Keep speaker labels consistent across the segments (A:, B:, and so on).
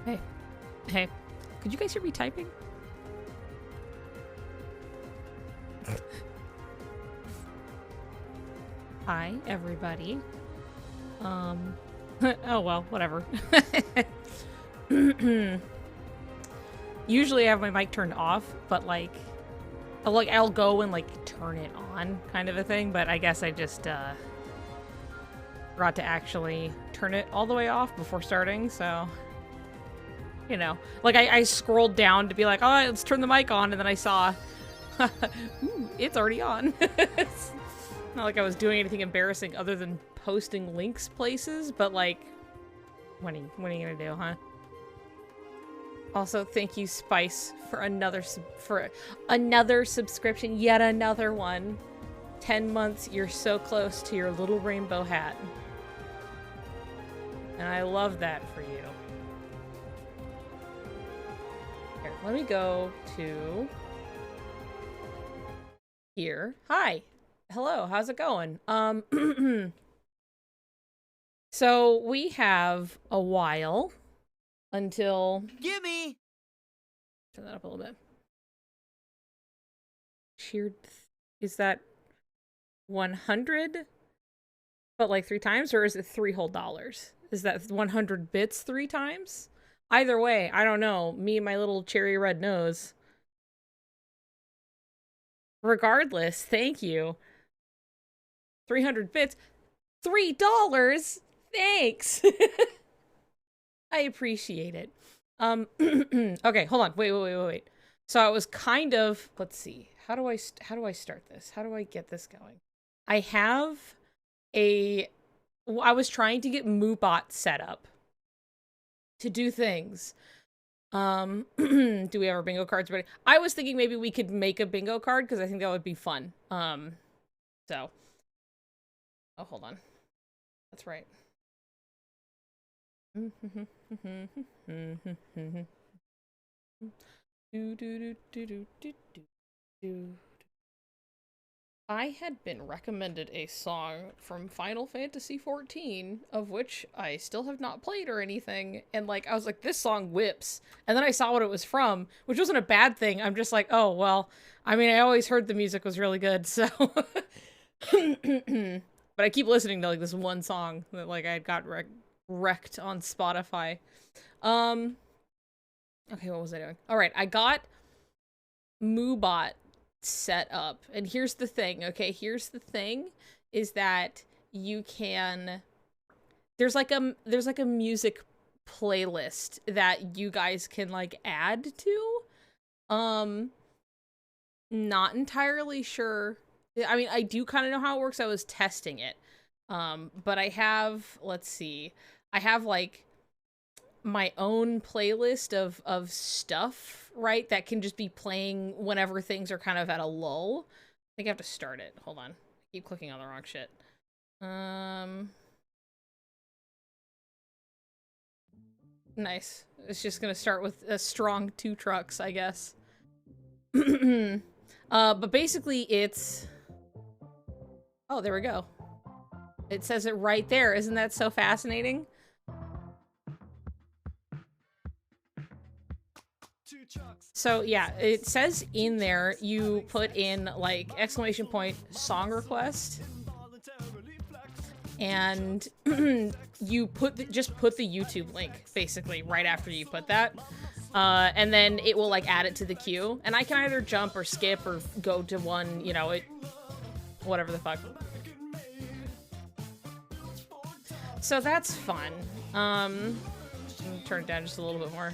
A: Hey. Hey. Could you guys hear me typing? Hi, everybody. Oh well, whatever. Usually I have my mic turned off, but like I'll go and like turn it on kind of a thing, but I guess I just forgot to actually turn it all the way off before starting, so you know, like I scrolled down to be like, oh, let's turn the mic on, and then I saw, ooh, it's already on. It's not like I was doing anything embarrassing other than posting links places, but like, what are you gonna do, huh? Also, thank you, Spice, for another subscription, yet another one. 10 months, you're so close to your little rainbow hat. And I love that for you. Here, let me go to here. Hi. Hello, how's it going? So we have a while until...
B: Gimme!
A: Turn that up a little bit. Sheared... Is that 100? But like 3 times? Or is it $3 whole? Is that 100 bits 3 times? Either way, I don't know. Me and my little cherry red nose. Regardless, thank you. 300 bits. $3! Thanks! I appreciate it. Okay, hold on. Wait. So I was kind of... Let's see. How do I start this? How do I get this going? I have a... I was trying to get Moobot set up to do things. Do we have our bingo cards ready? I was thinking maybe we could make a bingo card because I think that would be fun. So... Oh, hold on. That's right. I had been recommended a song from Final Fantasy XIV, of which I still have not played or anything, and like I was like, this song whips, and then I saw what it was from, which wasn't a bad thing. I'm just like, oh well, I mean, I always heard the music was really good, so but I keep listening to like this one song that like I got wrecked on Spotify. Okay, what was I doing? All right, I got Moobot set up, and here's the thing. Okay, here's the thing is that you can there's like a music playlist that you guys can like add to. Um, Not entirely sure. I mean, I do kind of know how it works. I was testing it. But I have, let's see. I have like my own playlist of stuff, right? That can just be playing whenever things are kind of at a lull. I think I have to start it. Hold on. I keep clicking on the wrong shit. Nice. It's just gonna start with a strong 2 trucks, I guess. But basically it's... Oh, there we go. It says it right there. Isn't that so fascinating? So yeah, it says in there you put in like exclamation point song request, and you just put the YouTube link basically right after you put that, and then it will like add it to the queue, and I can either jump or skip or go to one, you know, it whatever the fuck. So that's fun. Turn it down just a little bit more.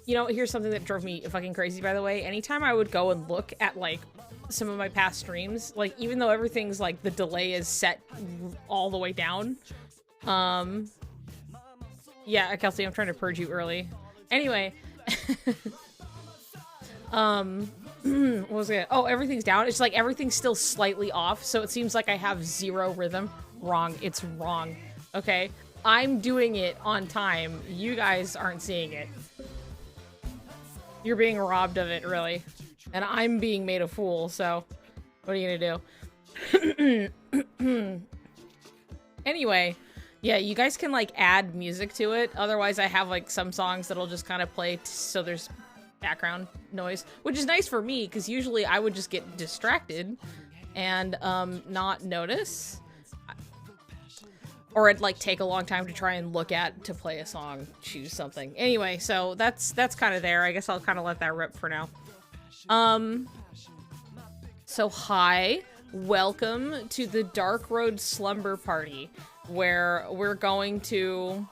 A: You know, here's something that drove me fucking crazy, by the way. Anytime I would go and look at, like, some of my past streams, like, even though everything's, like, the delay is set all the way down, yeah, Kelsey, I'm trying to purge you early. Anyway, what was it? Oh, everything's down. It's like everything's still slightly off, so it seems like I have 0 rhythm. Wrong. It's wrong. Okay? I'm doing it on time. You guys aren't seeing it. You're being robbed of it, really. And I'm being made a fool, so what are you gonna do? Anyway, yeah, you guys can, like, add music to it. Otherwise, I have, like, some songs that'll just kind of play so there's background noise, which is nice for me, because usually I would just get distracted and, not notice. Or it'd, like, take a long time to try and look at to play a song, choose something. Anyway, so that's kind of there. I guess I'll kind of let that rip for now. So hi, welcome to the Dark Road Slumber Party, where we're going to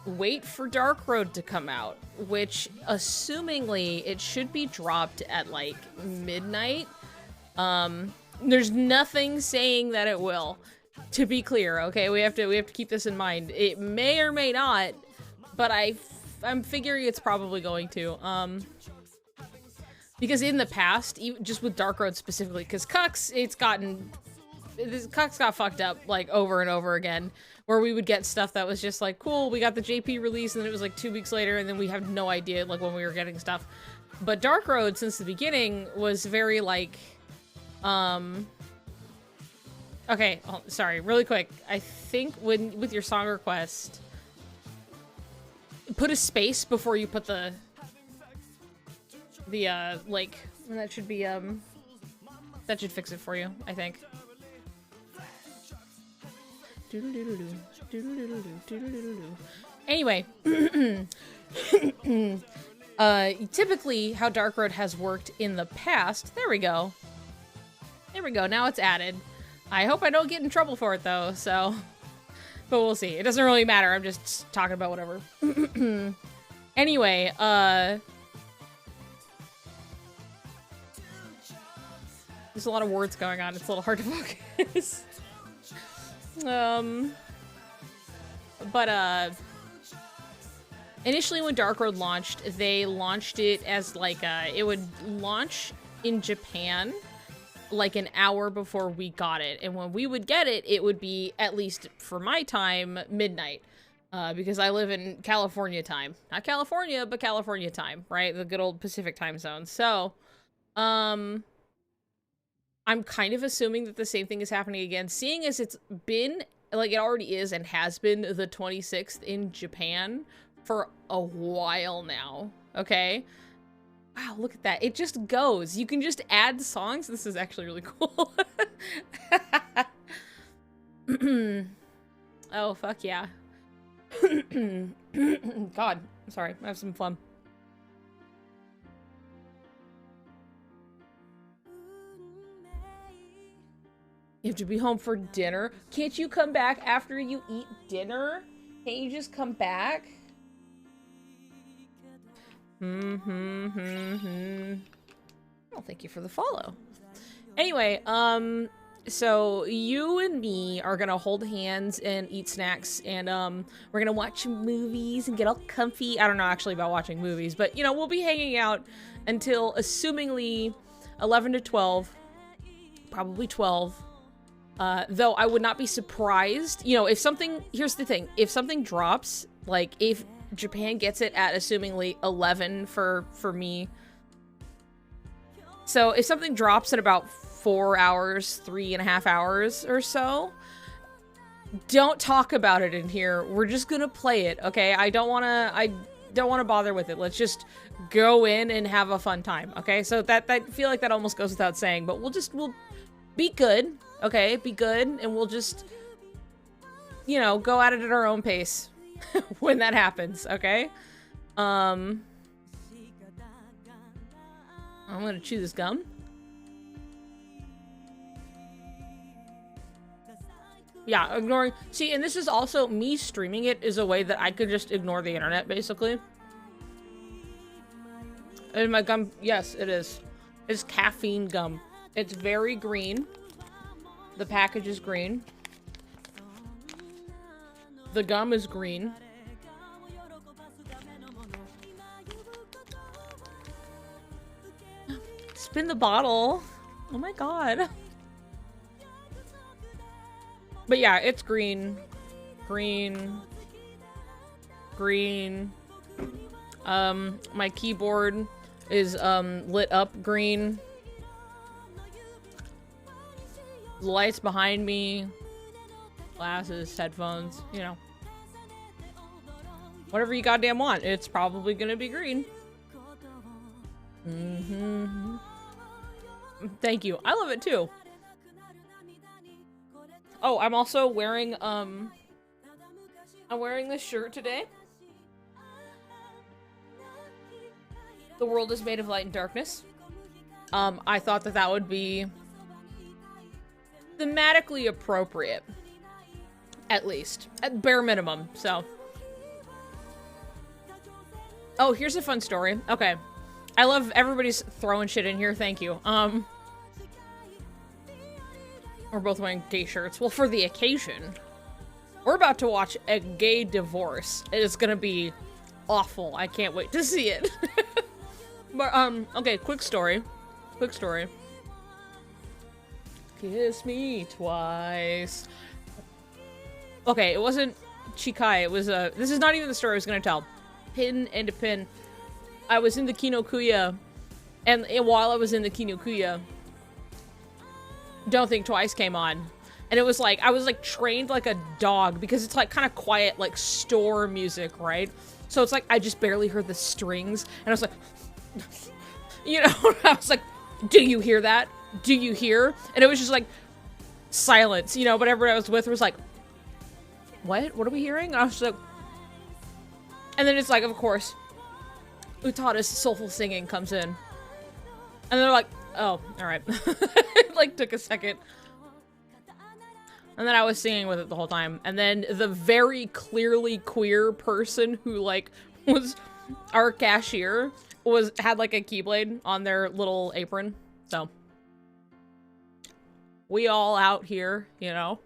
A: wait for Dark Road to come out, which, assumingly, it should be dropped at, like, midnight. There's nothing saying that it will. To be clear, okay, we have to keep this in mind. It may or may not, but I'm figuring it's probably going to. Because in the past, even just with Dark Road specifically, because Cucks got fucked up like over and over again, where we would get stuff that was just like, cool, we got the JP release, and then it was like 2 weeks later, and then we have no idea like when we were getting stuff. But Dark Road, since the beginning, was very like, okay, oh, sorry, really quick. I think with your song request, put a space before you put the like, that should be, that should fix it for you, I think. Anyway, typically how Dark Road has worked in the past, there we go, now it's added. I hope I don't get in trouble for it, though, so... But we'll see. It doesn't really matter. I'm just talking about whatever. Anyway, there's a lot of words going on. It's a little hard to focus. Initially when Dark Road launched, they launched it as, like, it would launch in Japan like an hour before we got it, and when we would get it, it would be, at least for my time, midnight, because I live in California time. Not California, but California time, right? The good old Pacific time zone. So, I'm kind of assuming that the same thing is happening again, seeing as it's been, like, it already is and has been the 26th in Japan for a while now, okay? Wow, look at that. It just goes. You can just add songs. This is actually really cool. Oh, fuck yeah. God, I'm sorry. I have some phlegm. You have to be home for dinner. Can't you come back after you eat dinner? Can't you just come back? Oh, thank you for the follow. Anyway, so you and me are gonna hold hands and eat snacks, and we're gonna watch movies and get all comfy. I don't know actually about watching movies, but you know, we'll be hanging out until assumingly 11 to 12, probably 12. Though I would not be surprised, you know, if something, here's the thing, if something drops, like if Japan gets it at assumingly 11 for me. So if something drops in about 4 hours, 3.5 hours or so, don't talk about it in here. We're just gonna play it, okay? I don't wanna bother with it. Let's just go in and have a fun time, okay? So that feel like that almost goes without saying, but we'll be good, okay? Be good, and we'll just, you know, go at it at our own pace when that happens, okay? I'm gonna chew this gum. Yeah, ignoring. See, and this is also me streaming it is a way that I could just ignore the internet, basically. And my gum, yes, it is. It's caffeine gum. It's very green. The package is green. The gum is green. Spin the bottle. Oh my god. But yeah, it's green. Green. Green. My keyboard is lit up green. The lights behind me. Glasses, headphones, you know. Whatever you goddamn want, it's probably gonna be green. Thank you. I love it too. Oh, I'm also wearing, I'm wearing this shirt today. The world is made of light and darkness. I thought that would be thematically appropriate. At least. At bare minimum, so. Oh, here's a fun story. Okay. I love everybody's throwing shit in here, thank you. We're both wearing gay shirts. Well, for the occasion. We're about to watch a gay divorce. It is gonna be awful. I can't wait to see it. But, okay, quick story. Quick story. Kiss me twice. Okay, it wasn't Chikai, it was, this is not even the story I was gonna tell. Pin and a pin. I was in the Kinokuniya, and while I was in the Kinokuniya, Don't Think Twice came on. And it was like, I was like trained like a dog, because it's like kind of quiet, like store music, right? So it's like, I just barely heard the strings, and I was like, you know, I was like, do you hear that? Do you hear? And it was just like, silence, you know, but everyone I was with was like, what? What are we hearing? And I was like, and then it's like, of course, Utada's soulful singing comes in. And they're like, oh, alright. It like took a second. And then I was singing with it the whole time. And then the very clearly queer person who like was our cashier had like a keyblade on their little apron. So we all out here, you know.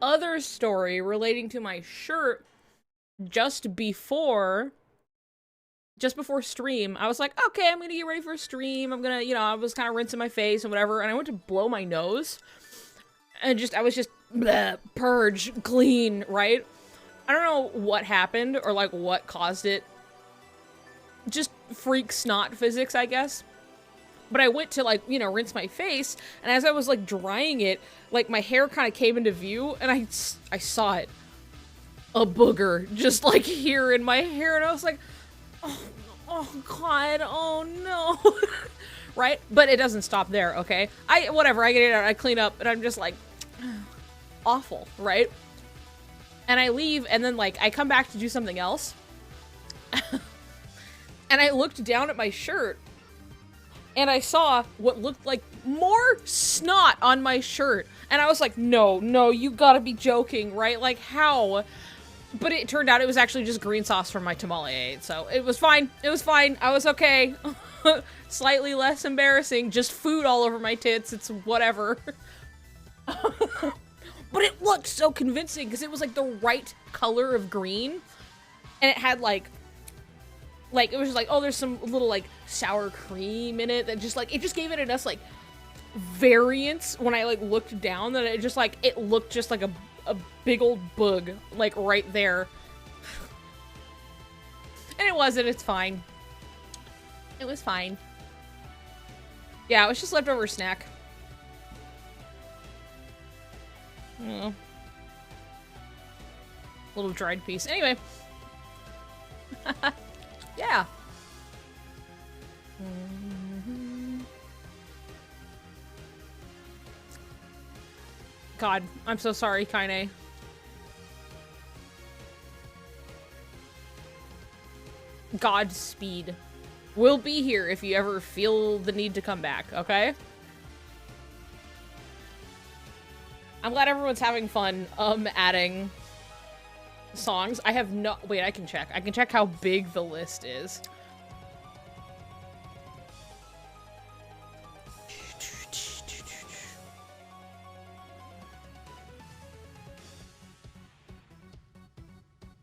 A: Other story relating to my shirt, just before stream, I was like, okay, I'm gonna get ready for stream. I'm gonna, you know, I was kind of rinsing my face and whatever, and I went to blow my nose. And I was just, bleh, purge, clean, right? I don't know what happened, or like what caused it. Just freak snot physics, I guess. But I went to like, you know, rinse my face, and as I was like drying it, like my hair kind of came into view, and I saw it. A booger, just like here in my hair, and I was like, oh god, oh no. Right? But it doesn't stop there, okay? Whatever, I get it out, I clean up, and I'm just like, awful, right? And I leave, and then like, I come back to do something else. And I looked down at my shirt, and I saw what looked like more snot on my shirt. And I was like, no, you gotta be joking, right? Like, how? But it turned out it was actually just green sauce from my tamale I ate, so it was fine. It was fine. I was okay. Slightly less embarrassing. Just food all over my tits. It's whatever. But it looked so convincing because it was like the right color of green. And it had like it was just like, oh, there's some little like sour cream in it that just like, it just gave it enough like variance when I like looked down that it just like, it looked just like a big old bug like right there. And it wasn't, it's fine. It was fine. Yeah, it was just leftover snack. Oh. Little dried piece. Anyway. Yeah. God, I'm so sorry, Kaine. Godspeed. We'll be here if you ever feel the need to come back, okay? I'm glad everyone's having fun, adding songs. I have no- wait, I can check. I can check how big the list is.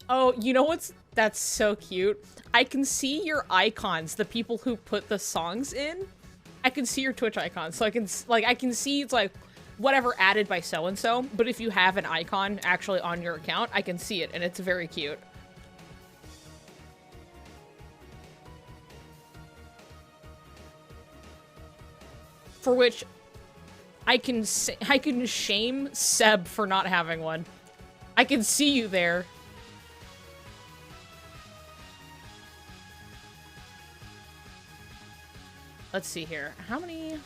A: Oh, you know what's- that's so cute. I can see your icons, the people who put the songs in. I can see your Twitch icons, so I can see it's like whatever added by so-and-so, but if you have an icon actually on your account, I can see it, and it's very cute. For which I can shame Seb for not having one. I can see you there. Let's see here. How many?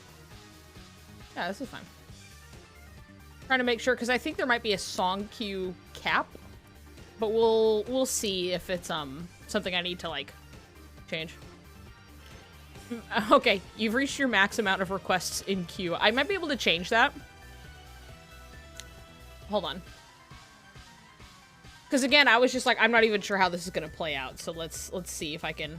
A: Yeah, this is fine. Trying to make sure, because I think there might be a song queue cap, but we'll see if it's something I need to like change. Okay, you've reached your max amount of requests in queue. I might be able to change that. Hold on. Because again, I was just like, I'm not even sure how this is gonna play out, so let's see if I can.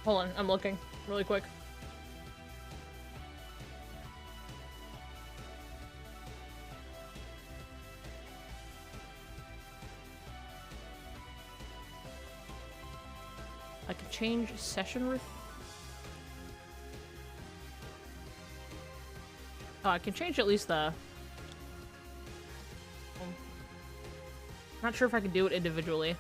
A: Hold on, I'm looking really quick. I could change session with. Oh, I can change at least the. Not sure if I can do it individually.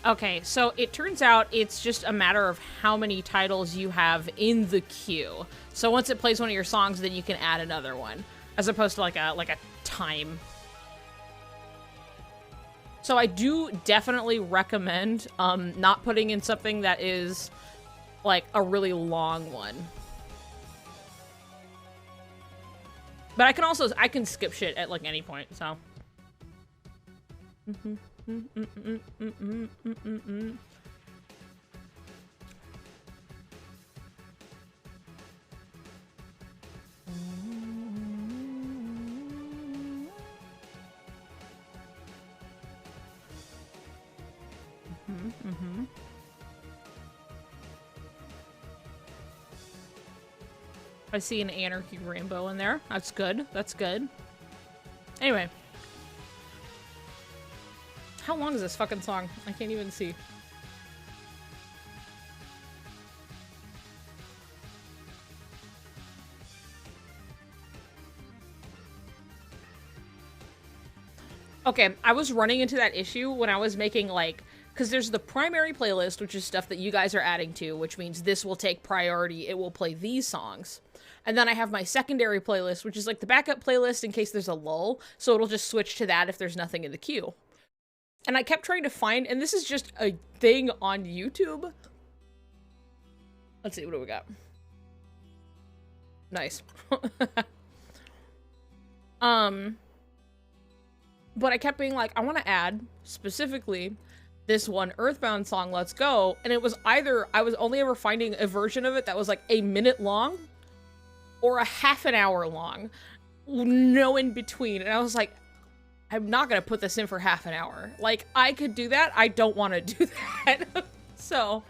A: Okay, so it turns out it's just a matter of how many titles you have in the queue. So once it plays one of your songs, then you can add another one, as opposed to like a time. So I do definitely recommend not putting in something that is like a really long one. But I can skip shit at like any point, so. I see an anarchy rainbow in there. That's good. That's good. Anyway. How long is this fucking song? I can't even see. Okay, I was running into that issue when I was making, like, because there's the primary playlist, which is stuff that you guys are adding to, which means this will take priority. It will play these songs. And then I have my secondary playlist, which is like the backup playlist in case there's a lull. So it'll just switch to that if there's nothing in the queue. And I kept trying to find, and this is just a thing on YouTube. Let's see, what do we got? Nice. But I kept being like, I want to add specifically this one Earthbound song, Let's Go. And it was either, I was only ever finding a version of it that was like a minute long or a half an hour long. No in between. And I was like, I'm not going to put this in for half an hour. Like, I could do that. I don't want to do that. So,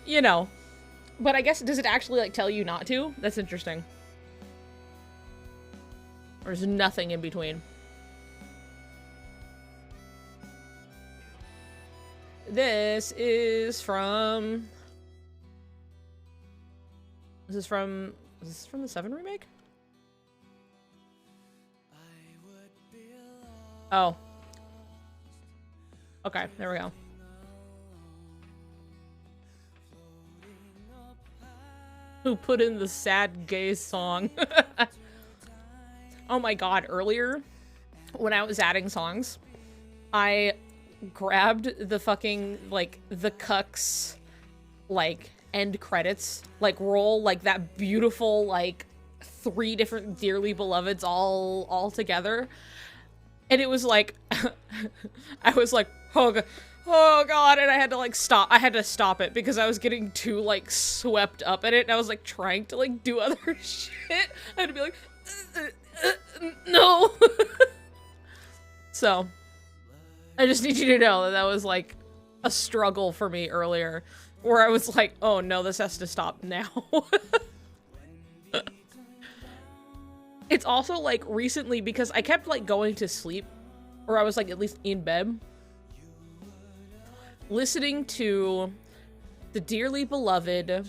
A: you know. But I guess, does it actually, like, tell you not to? That's interesting. There's nothing in between. This is from... Is this from the 7 remake? Oh. Okay, there we go. Who put in the sad gay song? Oh my god, earlier, when I was adding songs, I grabbed the fucking, like, the Cucks, like, end credits, like, roll, like, that beautiful, like, 3 different Dearly Beloveds all together. And it was like, I was like, oh god, and I had to like stop. I had to stop it because I was getting too like swept up in it. And I was like trying to like do other shit. I had to be like, no. So, I just need you to know that that was like a struggle for me earlier, where I was like, oh no, this has to stop now. It's also, like, recently, because I kept, like, going to sleep, or I was, like, at least in bed, listening to the Dearly Beloved,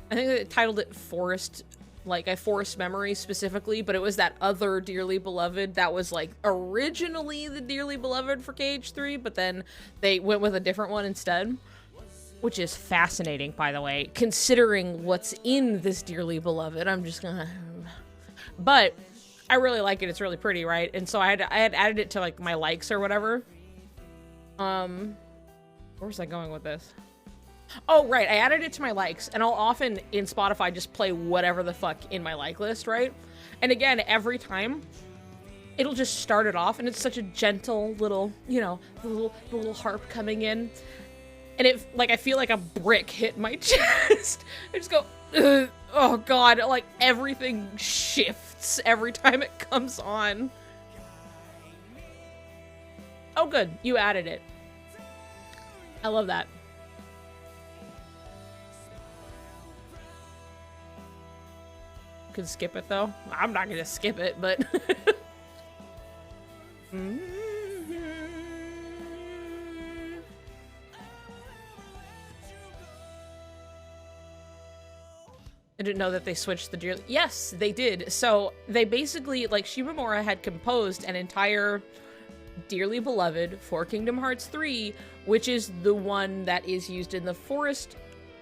A: I think they titled it Forest, like, a Forest Memory specifically, but it was that other Dearly Beloved that was, like, originally the Dearly Beloved for KH3, but then they went with a different one instead, which is fascinating, by the way, considering what's in this Dearly Beloved. I'm just gonna... But I really like it. It's really pretty, right? And so I had added it to like my likes or whatever. Where was I going with this? Oh, right. I added it to my likes, and I'll often in Spotify just play whatever the fuck in my like list, right? And again, every time it'll just start it off, and it's such a gentle little, you know, the little harp coming in, and it like I feel like a brick hit my chest. I just go, ugh. Oh god, like everything shifts every time it comes on. Oh good, you added it. I love that. Could skip it though. I'm not gonna skip it, but I didn't know that they switched the Dearly... Yes, they did. So they basically, like, Shimamura had composed an entire Dearly Beloved for Kingdom Hearts 3, which is the one that is used in the Forest,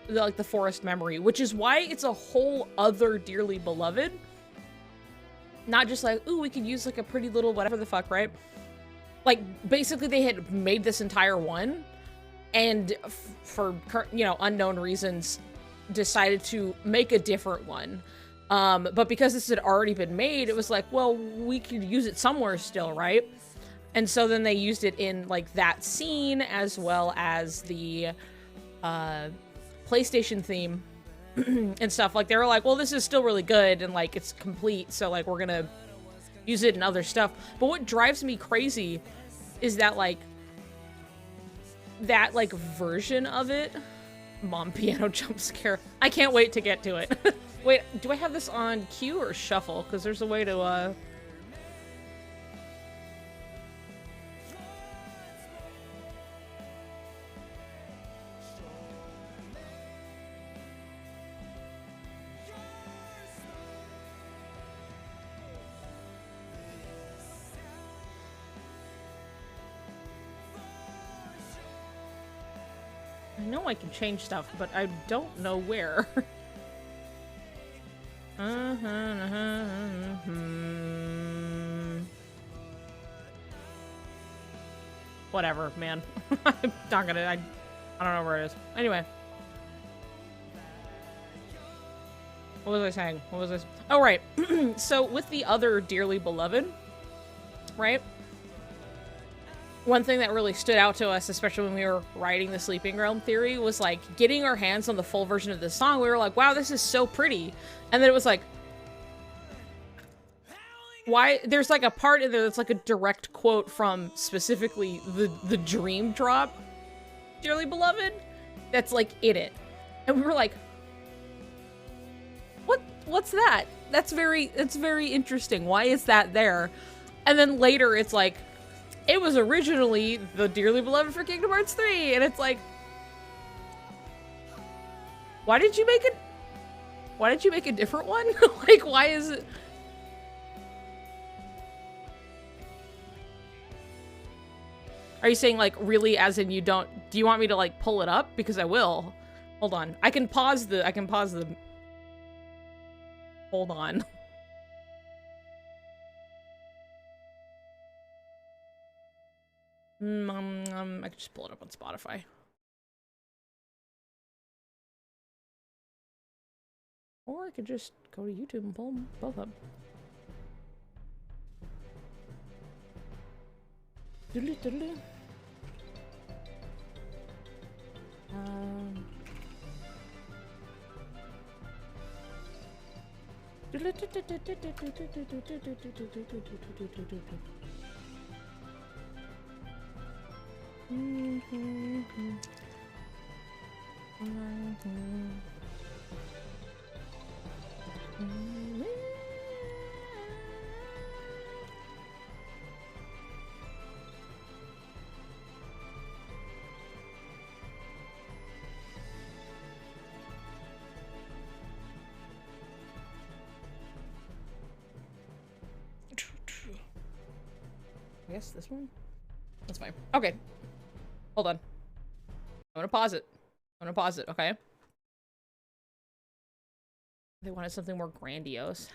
A: like the Forest Memory, which is why it's a whole other Dearly Beloved. Not just like, ooh, we could use like a pretty little whatever the fuck, right? Like, basically they had made this entire one, and for, you know, unknown reasons, decided to make a different one. But because this had already been made, it was like, well, we could use it somewhere still, right? And so then they used it in, like, that scene, as well as the, PlayStation theme and stuff. Like, they were like, well, this is still really good, and, like, it's complete, so, like, we're gonna use it in other stuff. But what drives me crazy is that, like, version of it... Mom piano jump scare. I can't wait to get to it. Wait, do I have this on cue or shuffle? Because there's a way to, I know I can change stuff, but I don't know where. Whatever, man. I'm not gonna, I don't know where it is. Anyway. What was I saying? What was this? Oh, right. So with the other Dearly Beloved, right? One thing that really stood out to us, especially when we were writing the Sleeping Realm theory, was like getting our hands on the full version of this song. We were like, wow, this is so pretty. And then it was like, why? There's like a part in there that's like a direct quote from specifically the Dream Drop Dearly Beloved that's like in it. And we were like, what's that? That's very interesting. Why is that there? And then later it's like, it was originally the Dearly Beloved for Kingdom Hearts 3, and it's like, why did you make a different one? Like, why is it? Are you saying like really as in you don't, do you want me to like pull it up? Because I will. Hold on. I can pause the, hold on. I could just pull it up on Spotify. Or I could just go to YouTube and pull them both up. Doodly doodly. I guess this one? That's fine. Okay. Hold on. I'm gonna pause it. Okay? They wanted something more grandiose.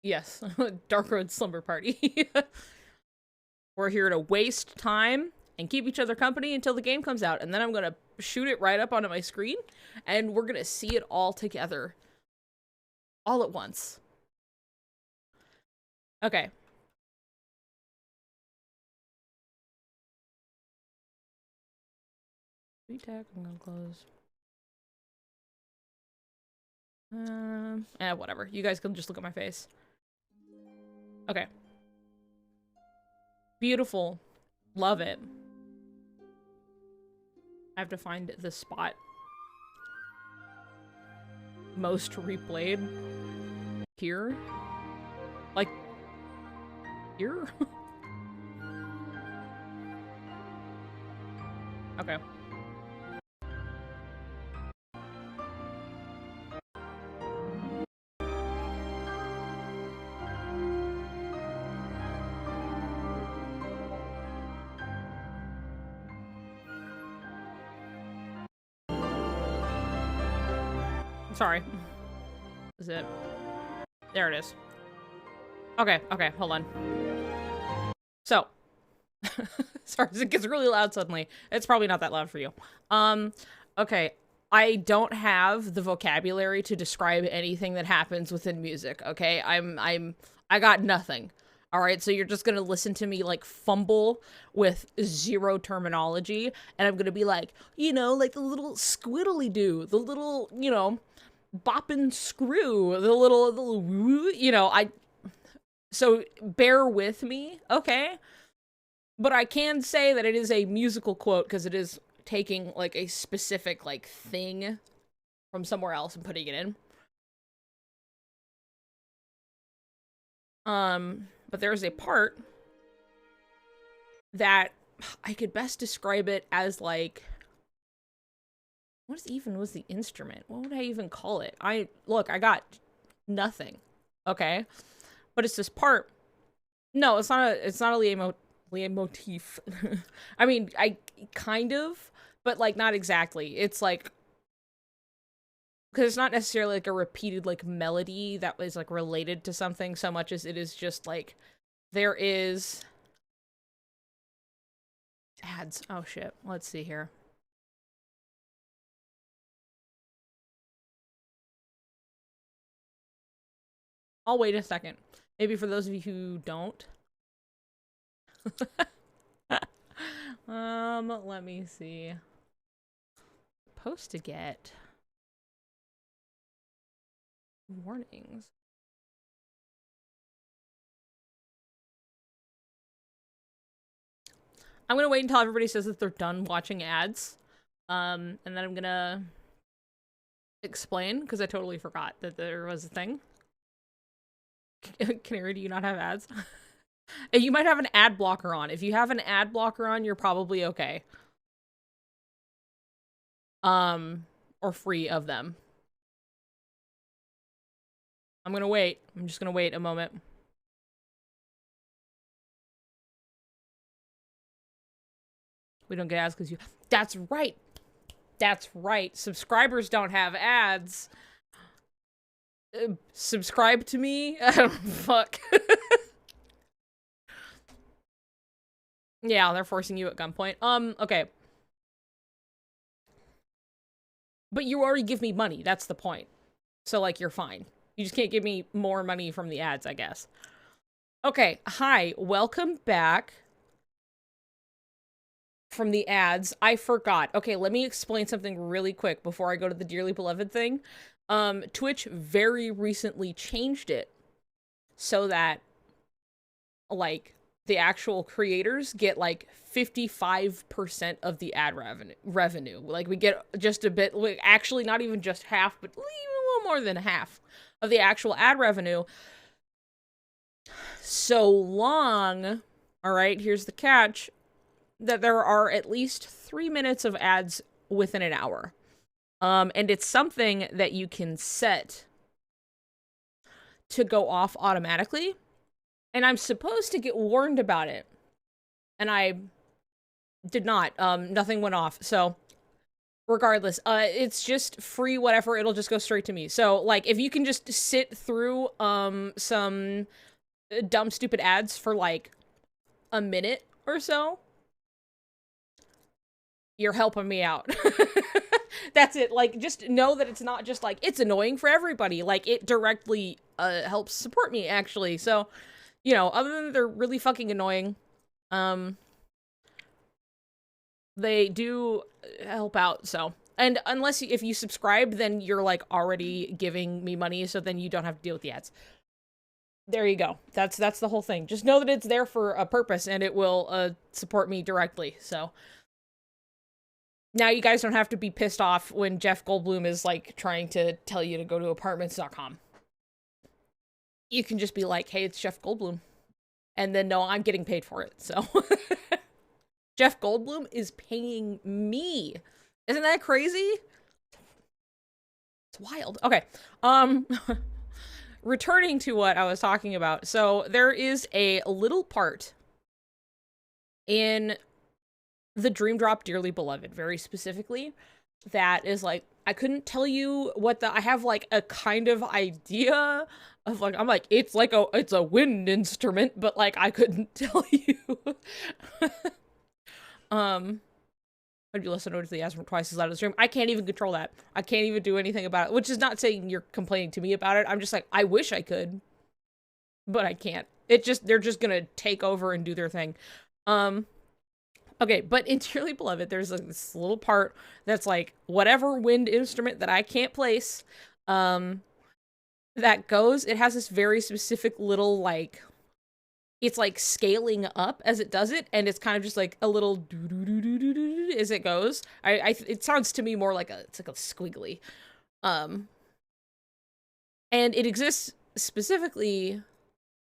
A: Yes. Dark Road Slumber Party. We're here to waste time and keep each other company until the game comes out. And then I'm gonna shoot it right up onto my screen. And we're gonna see it all together. All at once. Okay. Retag, I'm gonna close. Whatever. You guys can just look at my face. Okay. Beautiful. Love it. I have to find the spot. Most replayed. Here? Like, here? Okay. Sorry. Is it? There it is. Okay, hold on. So. Sorry, it gets really loud suddenly. It's probably not that loud for you. Okay. I don't have the vocabulary to describe anything that happens within music, okay? I got nothing. All right, so you're just gonna listen to me like fumble with zero terminology, and I'm gonna be like, you know, like the little squiddly do, the little, you know, bopping screw, the little, you know, so bear with me, okay? But I can say that it is a musical quote because it is taking like a specific like thing from somewhere else and putting it in. But there's a part that I could best describe it as like, what even was the instrument? What would I even call it? I got nothing. Okay. But it's this part. No, it's not a leitmotif. I mean, I kind of, but like not exactly. It's like, because it's not necessarily like a repeated like melody that was like related to something so much as it is just like there is ads. Oh shit. Let's see here. I'll wait a second. Maybe for those of you who don't. Let me see. Supposed to get warnings. I'm gonna wait until everybody says that they're done watching ads. And then I'm gonna explain, because I totally forgot that there was a thing. Canary, do you not have ads? You might have an ad blocker on. If you have an ad blocker on, you're probably okay. Or free of them. I'm gonna wait. I'm just gonna wait a moment. We don't get ads because you... That's right! That's right. Subscribers don't have ads. Subscribe to me? Fuck. Yeah, they're forcing you at gunpoint. Okay. But you already give me money. That's the point. So, like, you're fine. You just can't give me more money from the ads, I guess. Okay. Hi. Welcome back from the ads. I forgot. Okay, let me explain something really quick before I go to the Dearly Beloved thing. Twitch very recently changed it so that, like, the actual creators get, like, 55% of the ad revenue. Like, we get just a bit, like, actually not even just half, but even a little more than half of the actual ad revenue. So long, all right, here's the catch, that there are at least 3 minutes of ads within an hour. And it's something that you can set to go off automatically. And I'm supposed to get warned about it. And I did not. Nothing went off. So, regardless, it's just free whatever. It'll just go straight to me. So, like, if you can just sit through, some dumb, stupid ads for, like, a minute or so, you're helping me out. That's it. Like, just know that it's not just, like, it's annoying for everybody. Like, it directly, helps support me, actually. So, you know, other than they're really fucking annoying, they do help out, so. And unless if you subscribe, then you're, like, already giving me money, so then you don't have to deal with the ads. There you go. That's the whole thing. Just know that it's there for a purpose, and it will, support me directly, so. Now you guys don't have to be pissed off when Jeff Goldblum is, like, trying to tell you to go to apartments.com. You can just be like, hey, it's Jeff Goldblum. And then, no, I'm getting paid for it, so. Jeff Goldblum is paying me. Isn't that crazy? It's wild. Okay. Returning to what I was talking about. So, there is a little part in the Dream Drop Dearly Beloved, very specifically, that is, like, I couldn't tell you what I have, like, a kind of idea of, like, I'm like, it's like it's a wind instrument, but, like, I couldn't tell you. Would you listen to the ads from twice as loud as the stream? I can't even control that. I can't even do anything about it, which is not saying you're complaining to me about it. I'm just like, I wish I could, but I can't. They're just gonna take over and do their thing. Okay, but in Dearly Beloved, there's like this little part that's like, whatever wind instrument that I can't place, that goes, it has this very specific little, like, it's like scaling up as it does it, and it's kind of just like a little doo-doo-doo-doo-doo-doo as it goes. It sounds to me more like it's like a squiggly. And it exists specifically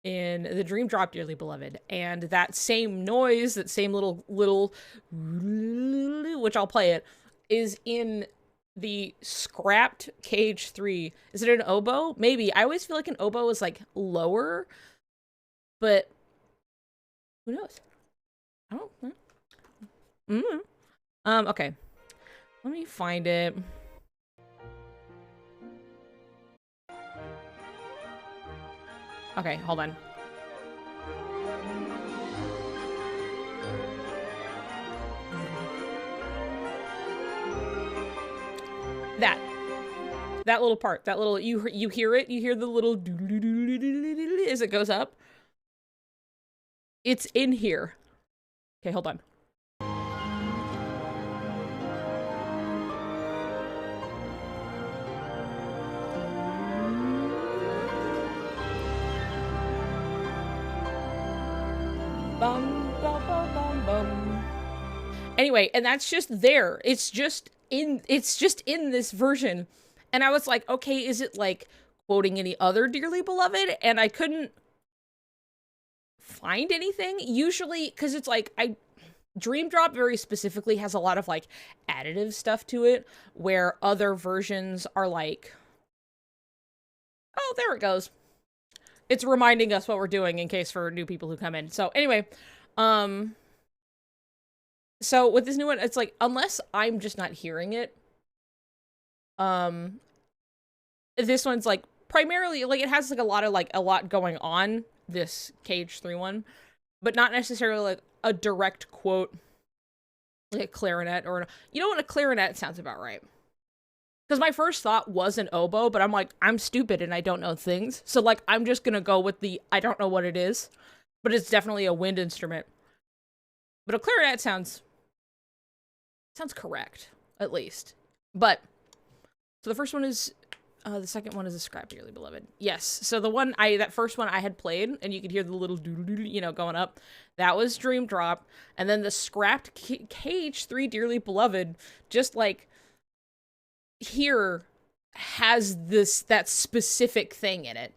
A: in the Dream Drop Dearly Beloved, and that same noise, that same little, which I'll play it, is in the scrapped Cage 3. Is it an oboe? Maybe. I always feel like an oboe is, like, lower, but who knows? I don't know. Okay. Let me find it. Okay, hold on. That little part, that little, you hear it, you hear the little as it goes up. It's in here. Okay, hold on. Bum, bum, bum, bum, bum. Anyway, and that's just there. It's just in this version. And I was like, okay, is it like quoting any other Dearly Beloved? And I couldn't find anything. Usually, because it's like, Dream Drop very specifically has a lot of like additive stuff to it, where other versions are like, oh, there it goes. It's reminding us what we're doing in case for new people who come in. So anyway, so with this new one, it's like, unless I'm just not hearing it, this one's like primarily like it has like a lot going on, this Cage 3 one, but not necessarily like a direct quote, like a clarinet or you know what, a clarinet sounds about right. Because my first thought was an oboe, but I'm like, I'm stupid and I don't know things. So like I'm just gonna go with the I don't know what it is, but it's definitely a wind instrument. But a clarinet sounds correct, at least. But so the first one is the second one is a scrap Dearly Beloved. Yes. So the one that first one I had played, and you could hear the little doodle, you know, going up. That was Dream Drop, and then the scrapped Cage 3 Dearly Beloved, just like here, has that specific thing in it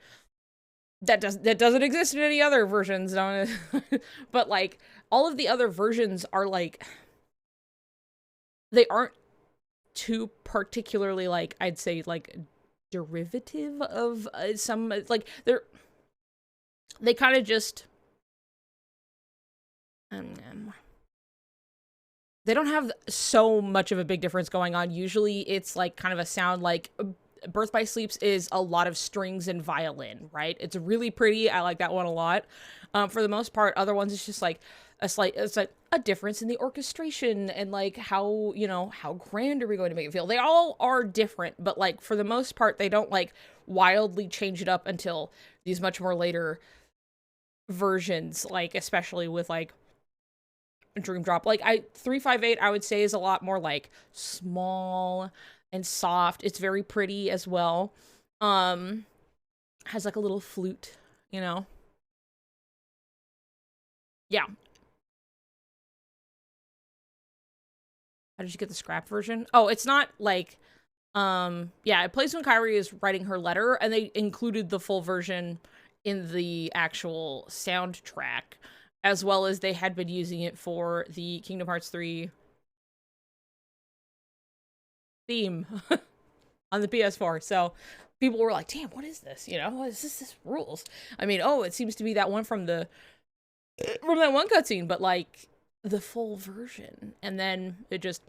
A: that doesn't exist in any other versions. But like all of the other versions are like, they aren't too particularly like, I'd say like derivative of some, like they kind of just they don't have so much of a big difference going on. Usually it's like kind of a sound like Birth by Sleeps is a lot of strings and violin, right? It's really pretty. I like that one a lot. For the most part, other ones, it's just like it's like a difference in the orchestration and like how, you know, how grand are we going to make it feel? They all are different, but like for the most part, they don't like wildly change it up until these much more later versions, like especially with like Dream Drop. Like 358, I would say, is a lot more like small and soft. It's very pretty as well. Has like a little flute, you know. Yeah. How did you get the scrap version? Oh, it's not like yeah, it plays when Kyrie is writing her letter, and they included the full version in the actual soundtrack, as well as they had been using it for the Kingdom Hearts 3 theme on the PS4. So people were like, damn, what is this? You know, what is this? This rules. I mean, oh, it seems to be that one from that one cutscene, but like the full version. And then it just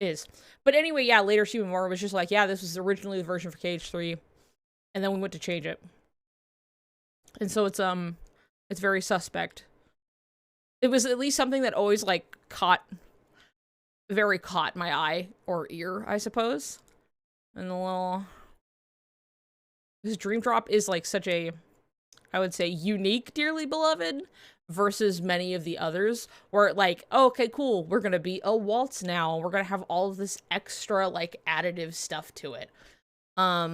A: is. But anyway, yeah, later Stephen Moore was just like, yeah, this was originally the version for Cage 3. And then we went to change it. And so it's very suspect. It was at least something that always like caught my eye or ear, I suppose. And the little, this Dream Drop is like such a, I would say, unique Dearly Beloved versus many of the others, where like, oh, okay, cool, we're gonna be a waltz now. We're gonna have all of this extra like additive stuff to it. I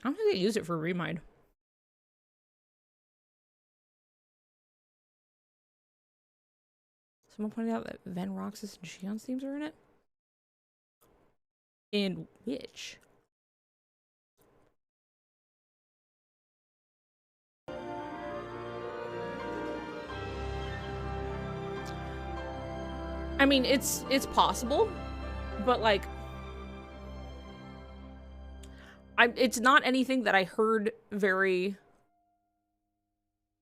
A: don't think they use it for Remind. Someone pointed out that Van Roxas and Xehan's themes are in it. In which? I mean, it's possible, but like, it's not anything that I heard very.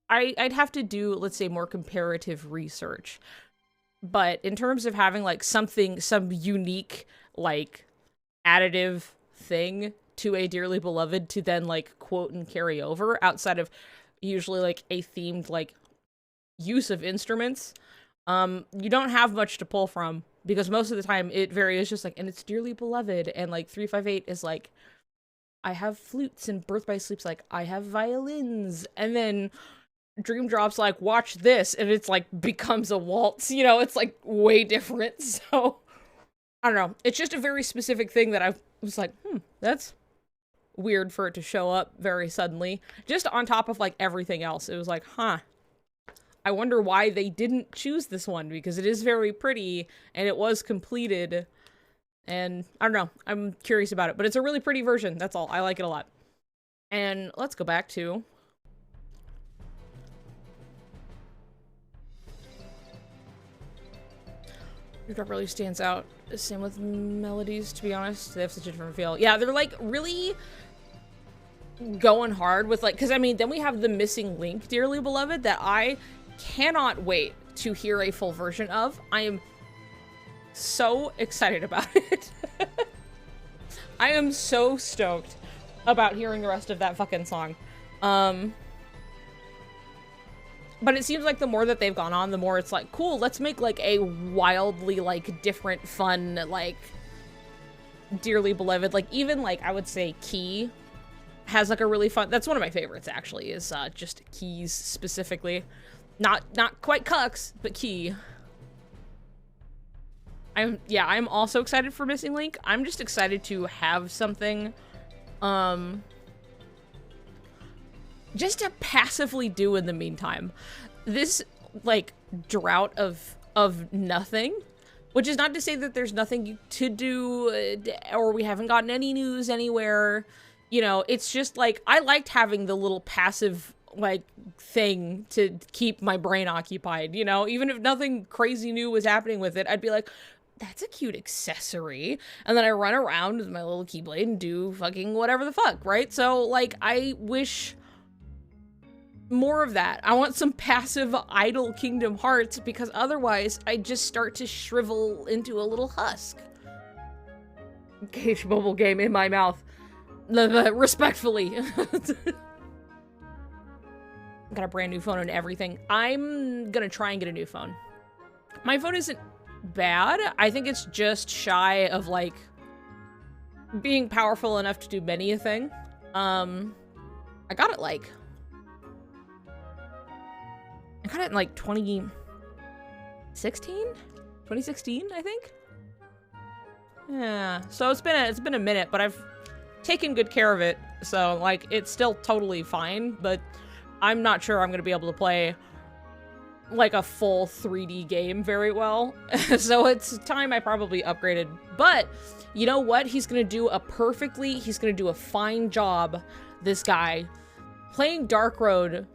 A: I'd have to do, let's say, more comparative research, But in terms of having like some unique like additive thing to a Dearly Beloved to then like quote and carry over outside of usually like a themed like use of instruments, you don't have much to pull from, because most of the time it varies just like, and it's Dearly Beloved, and like 358 is like, I have flutes, and Birth by Sleep's like, I have violins, and then Dream Drop's like, watch this, and it's like becomes a waltz, you know, it's like way different. So I don't know, it's just a very specific thing that I was like, that's weird for it to show up very suddenly, just on top of like everything else. It was like, I wonder why they didn't choose this one, because it is very pretty and it was completed, and I don't know, I'm curious about it, but it's a really pretty version, that's all. I like it a lot. And let's go back to Drop really stands out. Same with melodies, to be honest. They have such a different feel. Yeah, they're like really going hard with like, because I mean, then we have the Missing Link Dearly Beloved that I cannot wait to hear a full version of. I am so excited about it. I am so stoked about hearing the rest of that fucking song. But it seems like the more that they've gone on, the more it's like, cool, let's make like a wildly like different, fun, like Dearly Beloved. Like even like I would say Key has like a really fun, that's one of my favorites actually, is just Keys specifically. Not quite Cucks, but Key. I'm also excited for Missing Link. I'm just excited to have something just to passively do in the meantime. This like drought of nothing, which is not to say that there's nothing to do or we haven't gotten any news anywhere. You know, it's just like I liked having the little passive like thing to keep my brain occupied, you know, even if nothing crazy new was happening with it, I'd be like, that's a cute accessory. And then I run around with my little Keyblade and do fucking whatever the fuck, right? So like I wish more of that. I want some passive idle Kingdom Hearts, because otherwise I just start to shrivel into a little husk. Cage bubble game in my mouth. Respectfully. Got a brand new phone and everything. I'm gonna try and get a new phone. My phone isn't bad. I think it's just shy of like being powerful enough to do many a thing. I got it like in like 2016, I think. Yeah, so it's been a minute, but I've taken good care of it, so like it's still totally fine, but I'm not sure I'm gonna be able to play like a full 3D game very well. So it's time I probably upgraded. But you know what? He's gonna do a fine job, this guy, playing Dark Road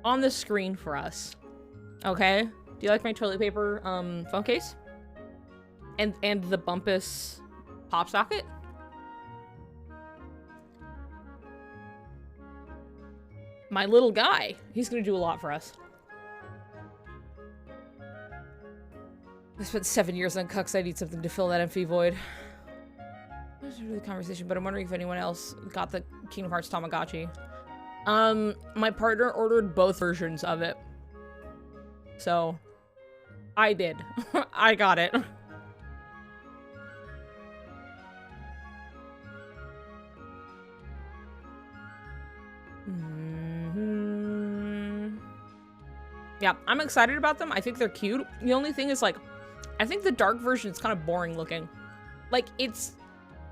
A: on the screen for us. Okay? Do you like my toilet paper phone case? And the Bumpus pop socket? My little guy. He's gonna do a lot for us. I spent 7 years on Cucks. I need something to fill that empty void. That's really the conversation, but I'm wondering if anyone else got the Kingdom Hearts Tamagotchi. My partner ordered both versions of it. So, I did. I got it. Yeah, I'm excited about them. I think they're cute. The only thing is, like, I think the dark version is kind of boring looking. Like, it's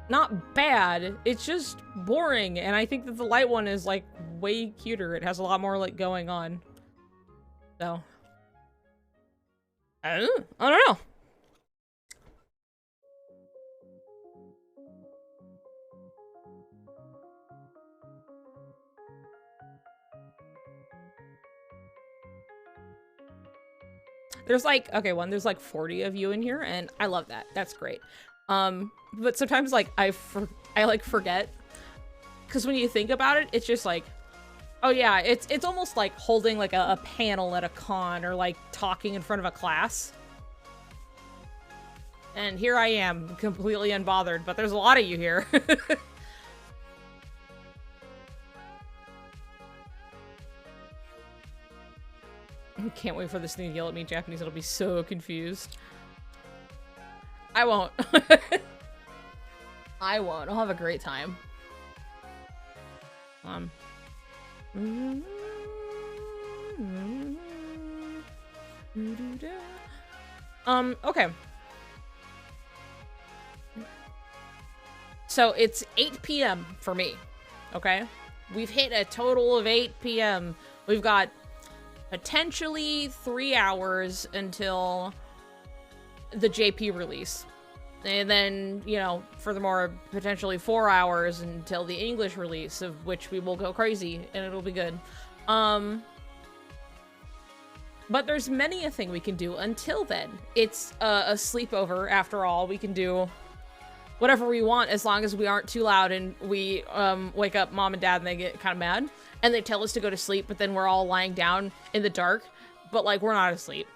A: not bad, it's just boring, and I think that the light one is, like, way cuter. It has a lot more, like, going on. So, I don't know. There's like, okay, there's like 40 of you in here, and I love that. That's great. But sometimes like I like forget, because when you think about it, it's just like, oh yeah, it's almost like holding like a panel at a con, or like talking in front of a class. And here I am, completely unbothered, but there's a lot of you here. Can't wait for this thing to yell at me in Japanese. It'll be so confused. I won't. I won't. I'll have a great time. Okay. So it's 8 p.m. for me, okay? We've hit a total of 8 p.m. We've got potentially 3 hours until the JP release. And then, you know, furthermore, potentially 4 hours until the English release, of which we will go crazy, and it'll be good. But there's many a thing we can do until then. It's a sleepover, after all. We can do whatever we want as long as we aren't too loud and we wake up mom and dad and they get kind of mad. And they tell us to go to sleep, but then we're all lying down in the dark. But, like, we're not asleep.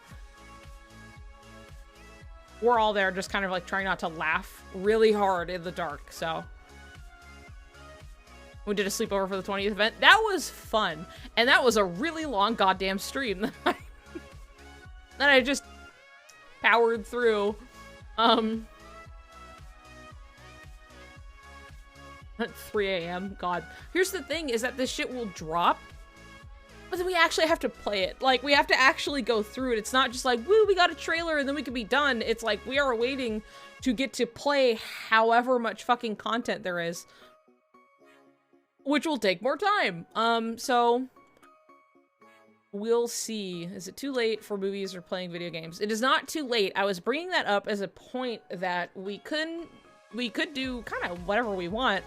A: We're all there just kind of, like, trying not to laugh really hard in the dark, so. We did a sleepover for the 20th event. That was fun. And that was a really long goddamn stream that I just powered through. At 3 a.m. God. Here's the thing, is that this shit will drop, but then we actually have to play it. Like, we have to actually go through it. It's not just like, woo, we got a trailer and then we can be done. It's like, we are waiting to get to play however much fucking content there is, which will take more time. So we'll see. Is it too late for movies or playing video games? It is not too late. I was bringing that up as a point that we could do kind of whatever we want.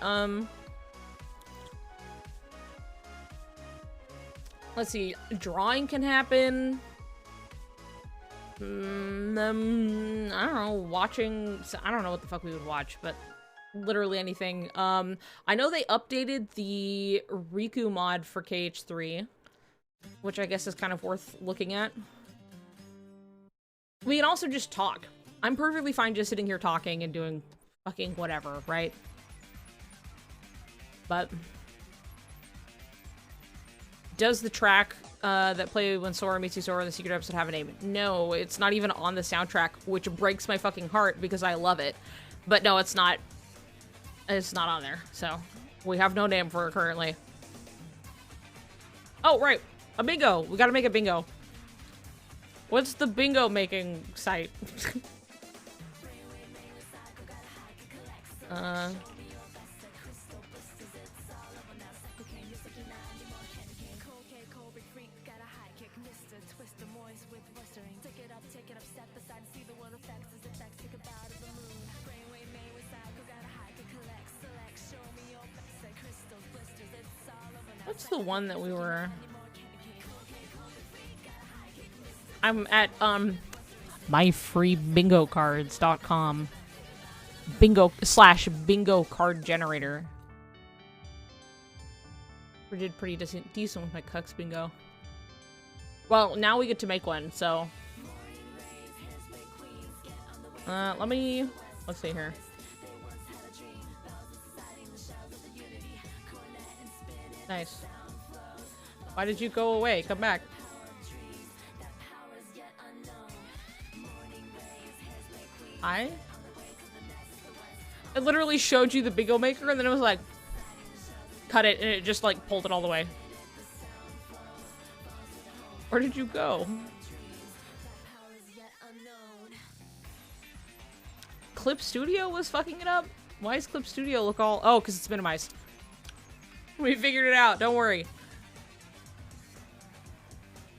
A: Let's see. Drawing can happen. I don't know. Watching. I don't know what the fuck we would watch, but literally anything. I know they updated the Riku mod for KH3, which I guess is kind of worth looking at. We can also just talk. I'm perfectly fine just sitting here talking and doing fucking whatever, right? But does the track that play when Sora meets Sora in the secret episode have a name? No, it's not even on the soundtrack, which breaks my fucking heart because I love it. But no, it's not. It's not on there, so we have no name for it currently. Oh, right. A bingo. We gotta make a bingo. What's the bingo making site? What's the one that we were... I'm at, myfreebingocards.com. Bingo/bingo card generator. We did pretty decent with my Cucks bingo. Well, now we get to make one, so... let's see here. Nice. Why did you go away? Come back. I literally showed you the bingo maker and then it was like, cut it, and it just like pulled it all the way. Where did you go? Clip Studio was fucking it up? Why does Clip Studio look all... Oh, because it's minimized. We figured it out, don't worry.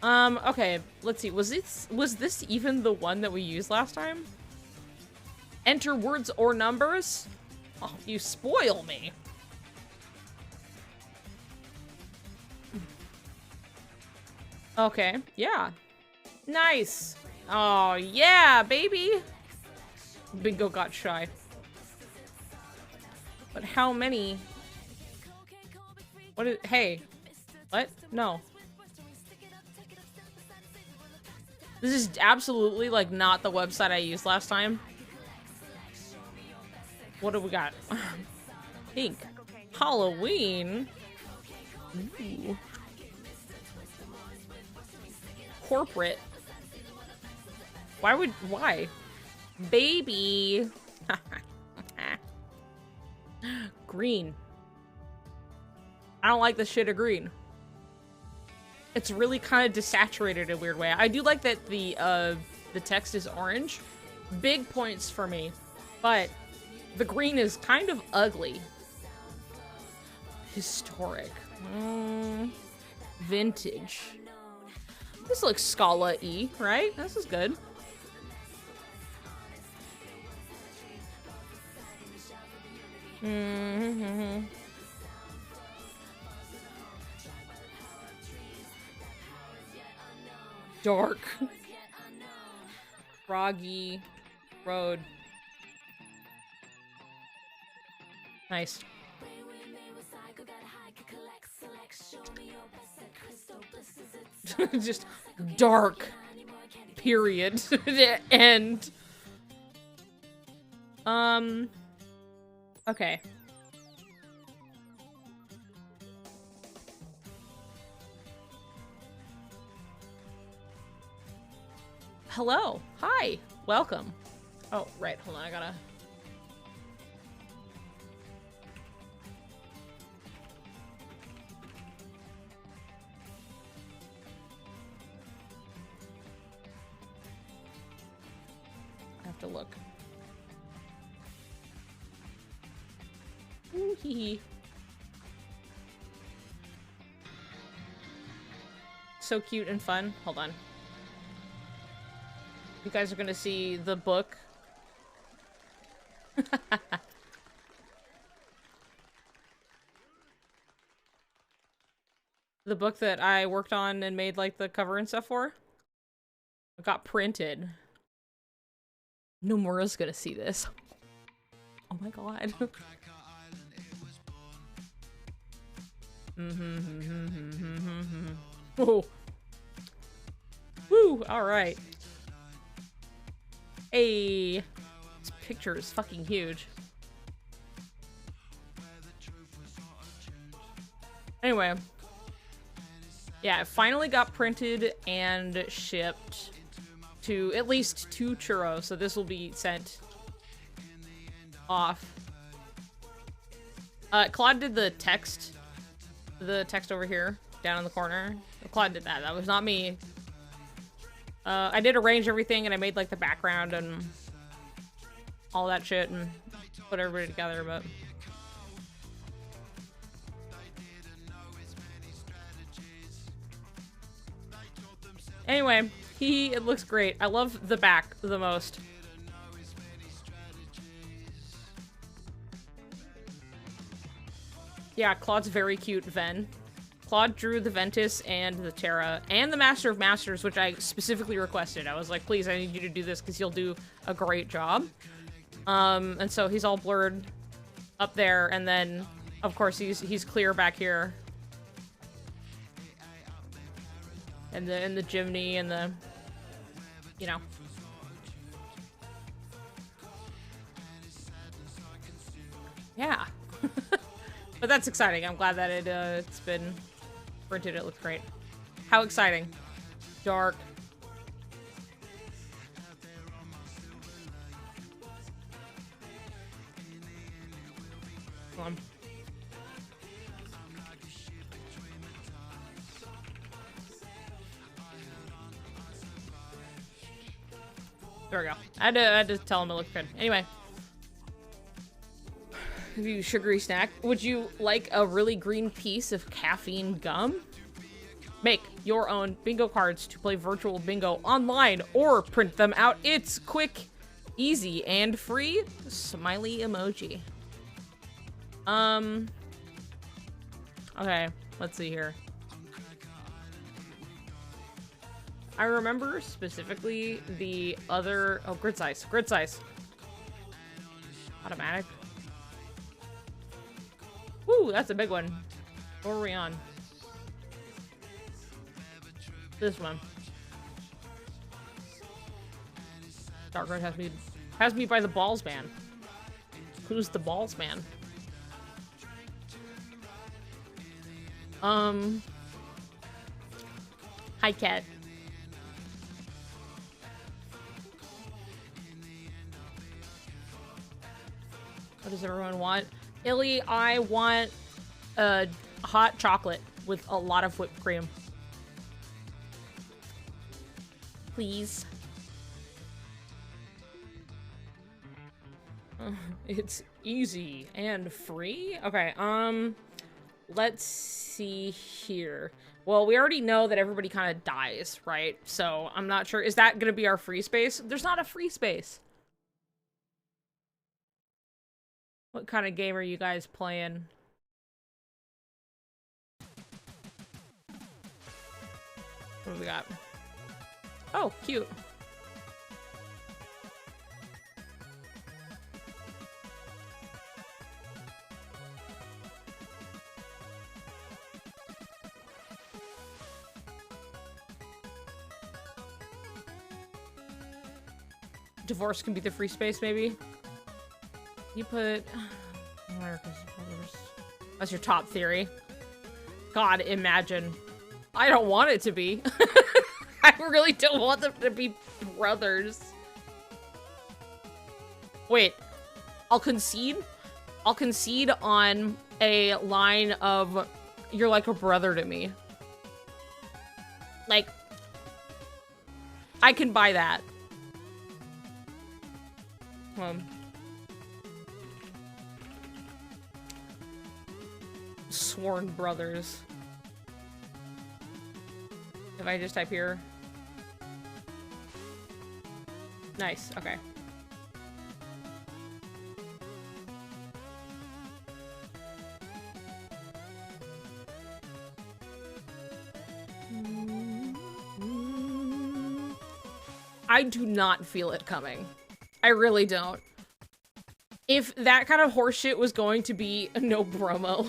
A: Okay, let's see. Was this even the one that we used last time? Enter words or numbers? Oh, you spoil me. Okay, yeah. Nice. Oh, yeah, baby. Bingo got shy. But how many? What is... Hey. What? No. This is absolutely, like, not the website I used last time. What do we got? Pink. Halloween. Ooh. Corporate. Why? Baby. Green. I don't like the shit of green. It's really kind of desaturated in a weird way. I do like that the text is orange. Big points for me. But the green is kind of ugly. Historic. Vintage. This looks Scala-y, right? This is good. Dark. Froggy. Road. Nice. Just dark. Period. End. Okay. Hello. Hi. Welcome. Oh, right. Hold on. I gotta... I have to look. Ooh, hee hee. So cute and fun. Hold on. You guys are gonna see the book. The book that I worked on and made like the cover and stuff for. It got printed. Nomura's gonna see this. Oh my god. Oh. Woo, alright. Hey. This picture is fucking huge. Anyway. Yeah, it finally got printed and shipped to at least 2 churros, so this will be sent off. Claude did the text over here, down in the corner. Claude did that. That was not me. I did arrange everything, and I made, like, the background and all that shit, and put everybody together, but... Anyway, it looks great. I love the back the most. Yeah, Claude's very cute, Ven. Claude drew the Ventus and the Terra and the Master of Masters, which I specifically requested. I was like, please, I need you to do this because you'll do a great job. And so he's all blurred up there, and then, of course, he's clear back here. And the chimney and the, you know. Yeah. But that's exciting. I'm glad that it's been printed. It looks great. How exciting. Dark. Come on. There we go. I had to tell him it looked good. Anyway. Have you sugary snack? Would you like a really green piece of caffeine gum? Make your own bingo cards to play virtual bingo online or print them out. It's quick, easy, and free. Smiley emoji. Okay, let's see here. I remember specifically the other... Oh, grid size. Grid size. Automatic. Woo, that's a big one. What are we on? This one. Dark red has me by the balls, man. Who's the balls man? Hi, cat. What does everyone want? Illy, I want hot chocolate with a lot of whipped cream. Please. It's easy and free? Okay, let's see here. Well, we already know that everybody kind of dies, right? So I'm not sure. Is that gonna be our free space? There's not a free space. What kind of game are you guys playing? What do we got? Oh, cute. Divorce can be the free space, maybe? You put... That's your top theory. God, imagine. I don't want it to be. I really don't want them to be brothers. Wait. I'll concede? I'll concede on a line of, you're like a brother to me. Like, I can buy that. Sworn brothers. If I just type here. Nice, okay. I do not feel it coming. I really don't. If that kind of horseshit was going to be no promo.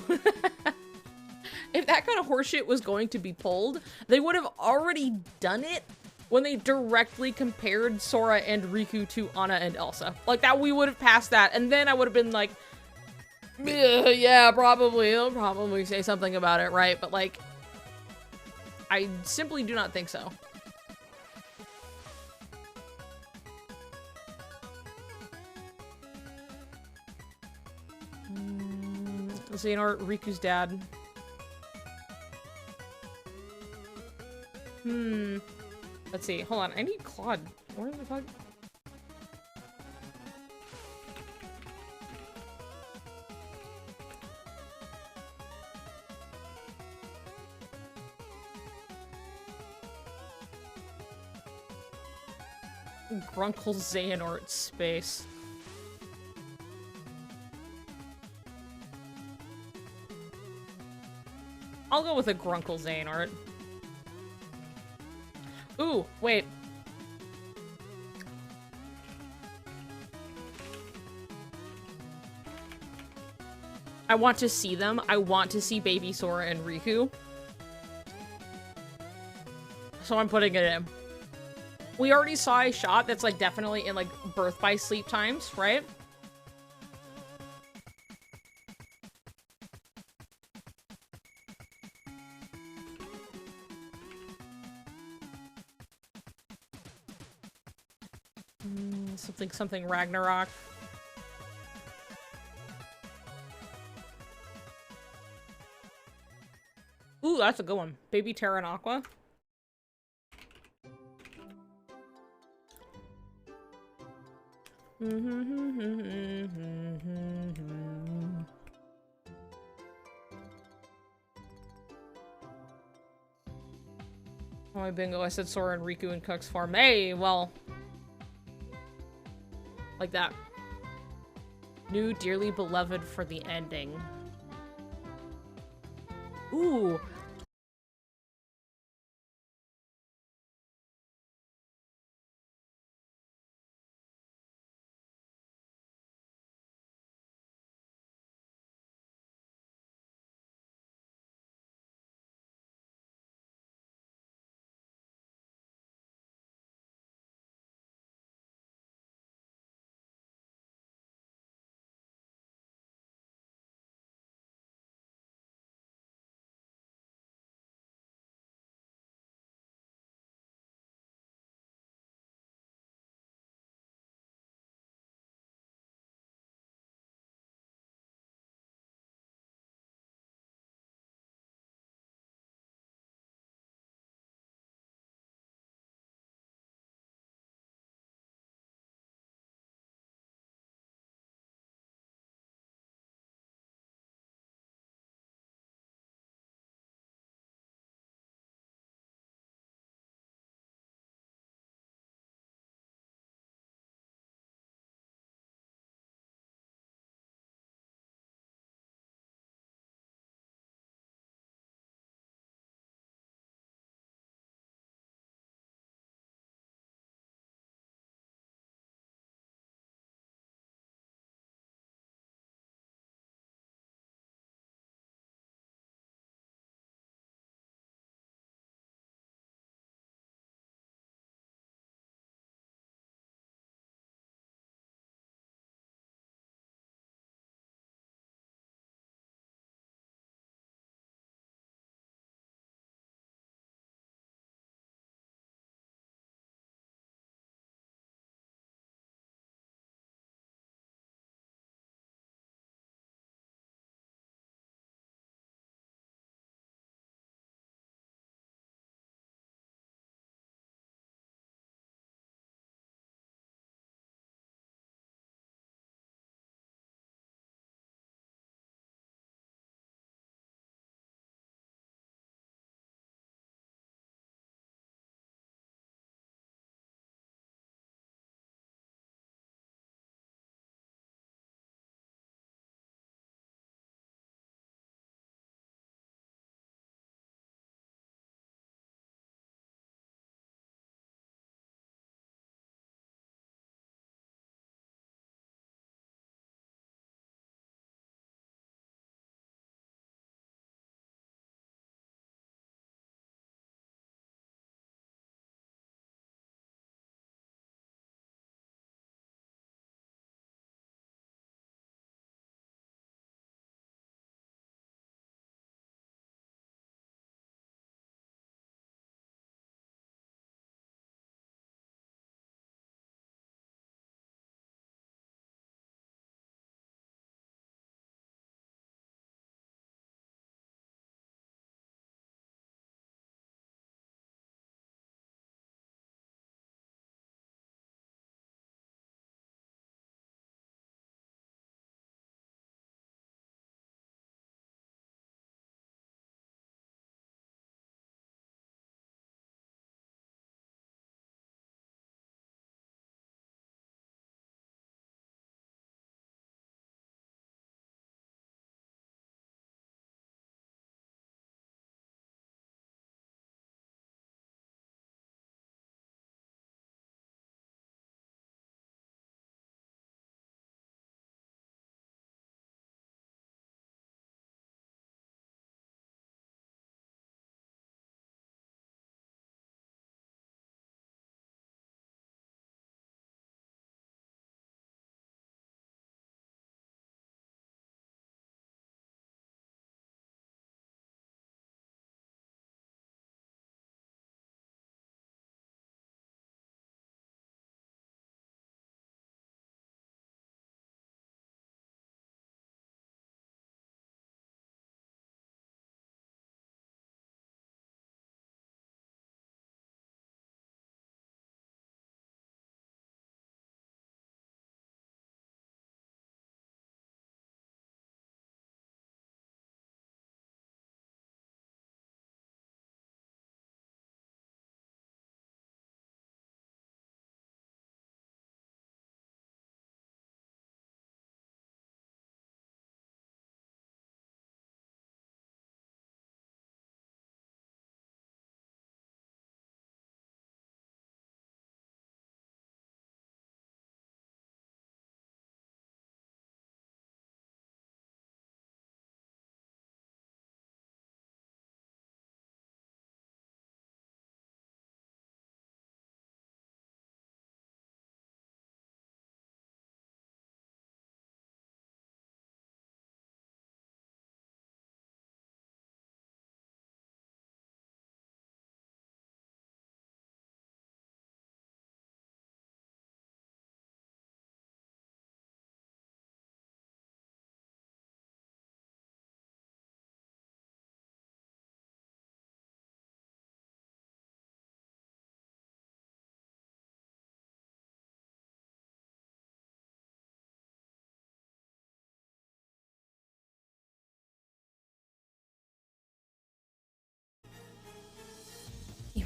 A: If that kind of horseshit was going to be pulled, they would have already done it when they directly compared Sora and Riku to Anna and Elsa. Like that, we would have passed that, and then I would have been like, yeah, probably, they'll probably say something about it, right? But like, I simply do not think so. Xehanort, Riku's dad. Let's see. Hold on. I need Claude. Where the fuck? Grunkle Xehanort space. I'll go with a Grunkle Xehanort. Ooh, wait. I want to see them. I want to see baby Sora and Riku. So I'm putting it in. We already saw a shot that's like definitely in like birth by sleep times, right? Something Ragnarok. Ooh, that's a good one. Baby Terra and Aqua. Oh, my bingo. I said Sora and Riku and Cook's farm. Hey, well. Like that. New dearly beloved for the ending. Ooh.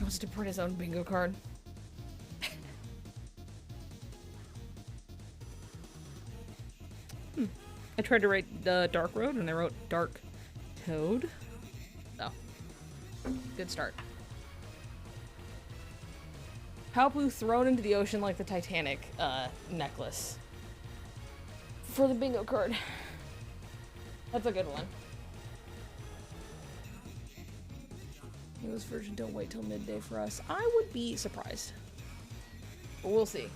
A: wants to print his own bingo card. I tried to write the Dark Road and I wrote Dark Toad. Oh. Good start. Palpu thrown into the ocean like the Titanic necklace. For the bingo card. That's a good one. This version don't wait till midday for us. I would be surprised. But we'll see.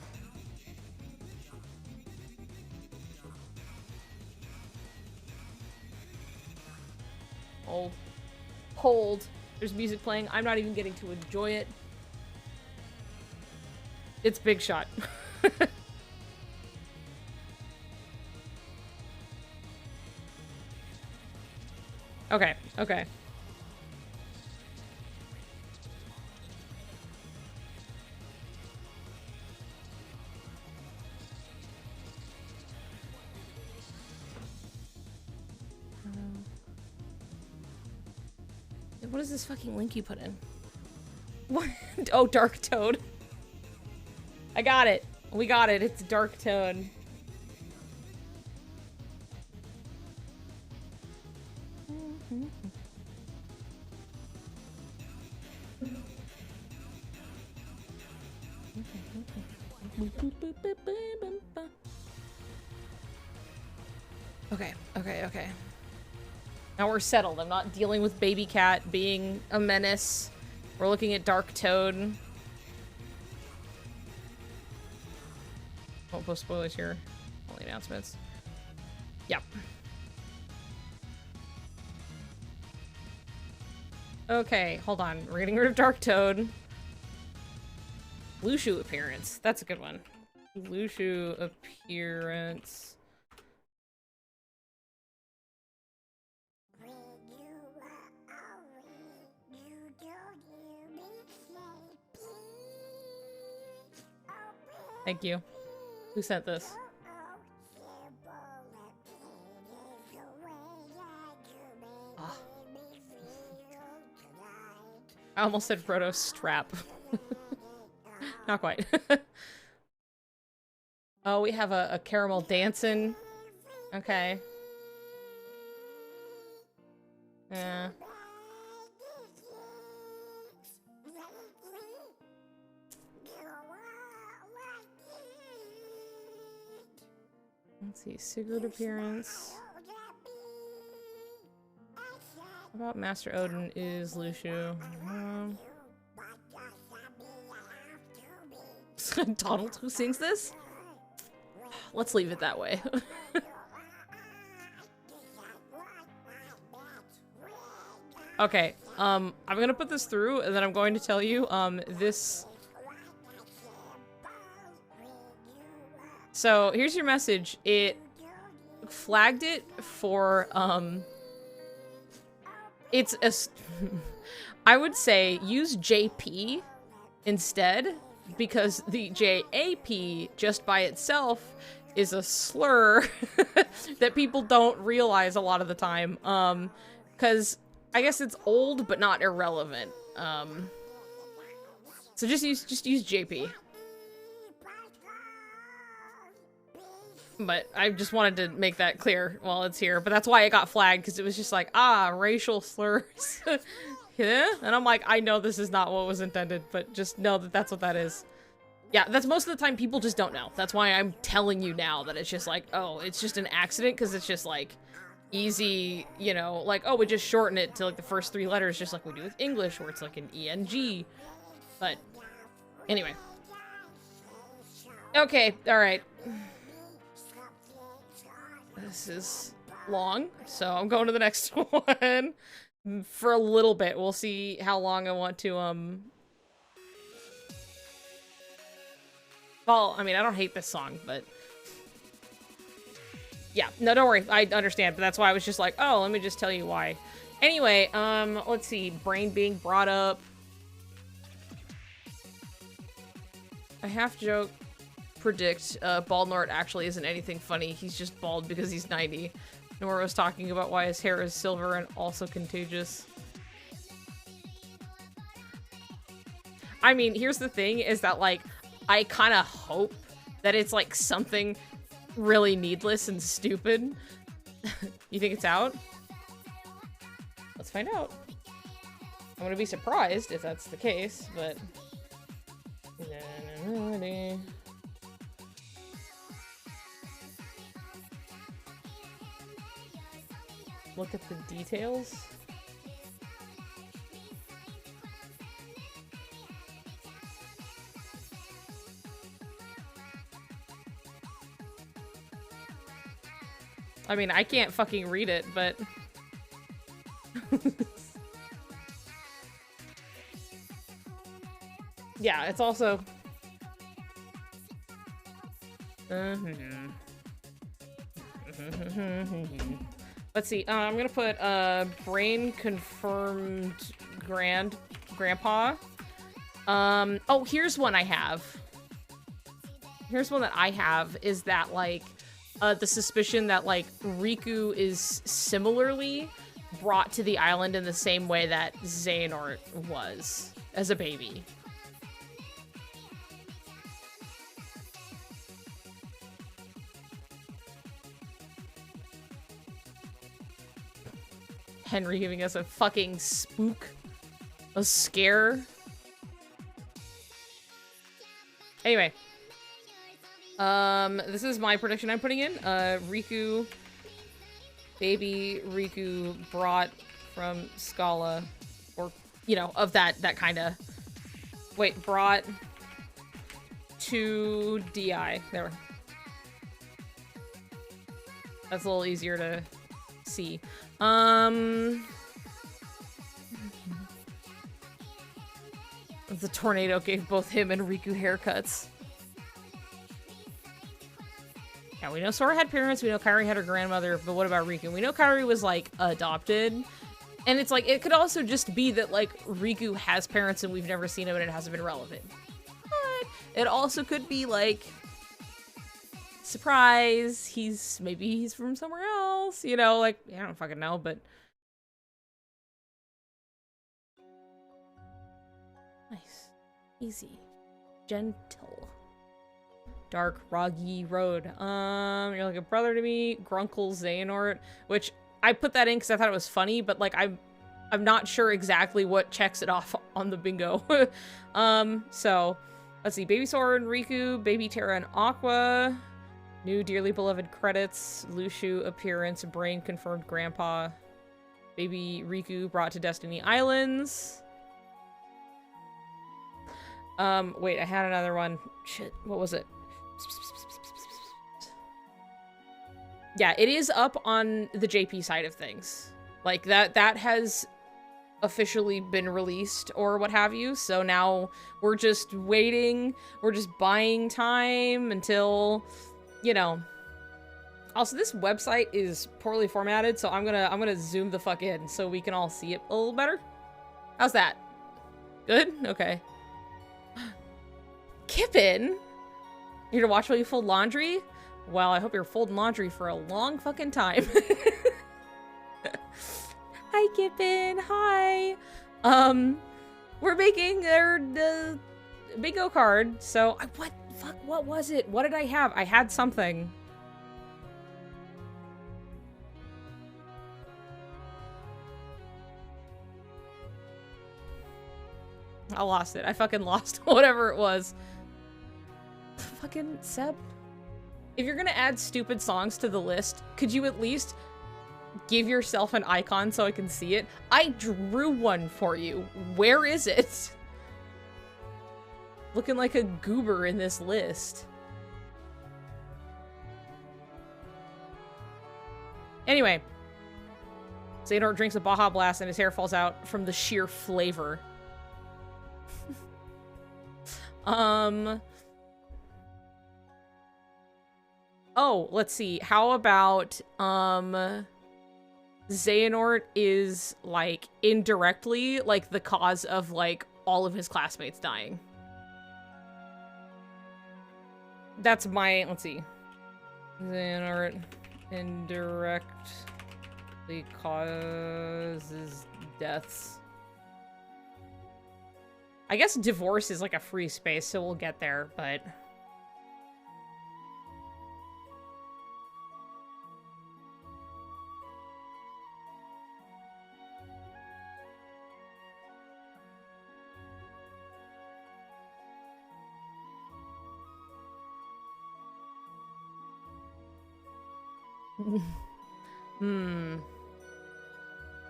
A: Hold. Hold. There's music playing. I'm not even getting to enjoy it. It's Big Shot. Okay, okay. What is this fucking link you put in? What? Oh, Dark Toad. I got it. We got it. It's Dark Toad. Okay, okay, okay. Now we're settled. I'm not dealing with Baby Cat being a menace. We're looking at Dark Toad. Won't post spoilers here. Only announcements. Yep. Okay, hold on. We're getting rid of Dark Toad. Lushu appearance. That's a good one. Lushu appearance. Thank you. Who sent this? Oh. I almost said Frodo's strap. Not quite. Oh, we have a caramel dancing. Okay. Yeah. Let's see, Sigurd appearance. How about Master Odin is Lushu? Donald who sings this? Let's leave it that way. Okay, I'm gonna put this through and then I'm going to tell you, this... So, here's your message. It flagged it for, it's a... I would say use JP instead, because the JAP just by itself is a slur that people don't realize a lot of the time. Because I guess it's old but not irrelevant. So just use JP. But I just wanted to make that clear while it's here. But that's why it got flagged, because it was just like, racial slurs. Yeah? And I'm like, I know this is not what was intended, but just know that that's what that is. Yeah, that's most of the time people just don't know. That's why I'm telling you now that it's just like, oh, it's just an accident, because it's just like easy, you know, like, oh, we just shorten it to like the first 3 letters, just like we do with English, where it's like an ENG. But anyway. Okay, alright. This is long, so I'm going to the next one for a little bit. We'll see how long I want to, well, I mean, I don't hate this song, but yeah, no, don't worry. I understand, but that's why I was just like, oh, let me just tell you why. Anyway, let's see. Brain being brought up. I half joke predict Baldnort actually isn't anything funny. He's just bald because he's 90. Nora was talking about why his hair is silver and also contagious. I mean, here's the thing, is that, like, I kind of hope that it's, like, something really needless and stupid. You think it's out? Let's find out. I'm gonna be surprised if that's the case, but... Look at the details. I mean, I can't fucking read it, but... yeah, it's also... Let's see, I'm gonna put, brain confirmed grandpa. Oh, here's one I have. Here's one that I have, is that, like, the suspicion that, like, Riku is similarly brought to the island in the same way that Xehanort was as a baby. Henry giving us a fucking spook. A scare. Anyway. This is my prediction I'm putting in. Riku, baby Riku brought from Scala, or, you know, of that kind of, wait, brought to DI. There. That's a little easier to see. The tornado gave both him and Riku haircuts. Yeah, we know Sora had parents, we know Kairi had her grandmother, but what about Riku? We know Kairi was, like, adopted. And it's like, it could also just be that, like, Riku has parents and we've never seen him and it hasn't been relevant. But it also could be, like, surprise, maybe he's from somewhere else, you know, like, I don't fucking know, but... Nice. Easy. Gentle. Dark, Roggy Road. You're like a brother to me. Grunkle Xehanort, which I put that in because I thought it was funny, but like I'm not sure exactly what checks it off on the bingo. So let's see. Baby Sora and Riku, Baby Terra and Aqua, new dearly beloved credits, Lushu appearance, Brain confirmed grandpa, Baby Riku brought to Destiny Islands. Wait, I had another one. Shit, what was it? Yeah, it is up on the JP side of things. Like, that has officially been released or what have you, so now we're just waiting, we're just buying time until, you know. Also, this website is poorly formatted, so I'm gonna zoom the fuck in so we can all see it a little better. How's that? Good? Okay. Kippin? Here to watch while you fold laundry? Well, I hope you're folding laundry for a long fucking time. Hi, Kippin. Hi. We're making the bingo card. So, what was it? What did I have? I had something. I lost it. I fucking lost whatever it was. Fucking Seb. If you're gonna add stupid songs to the list, could you at least give yourself an icon so I can see it? I drew one for you. Where is it? Looking like a goober in this list. Anyway. Xehanort drinks a Baja Blast and his hair falls out from the sheer flavor. Oh, let's see. How about, Xehanort is, like, indirectly, like, the cause of, like, all of his classmates dying. That's my, let's see. Xehanort indirectly causes deaths. I guess divorce is like a free space, so we'll get there, but...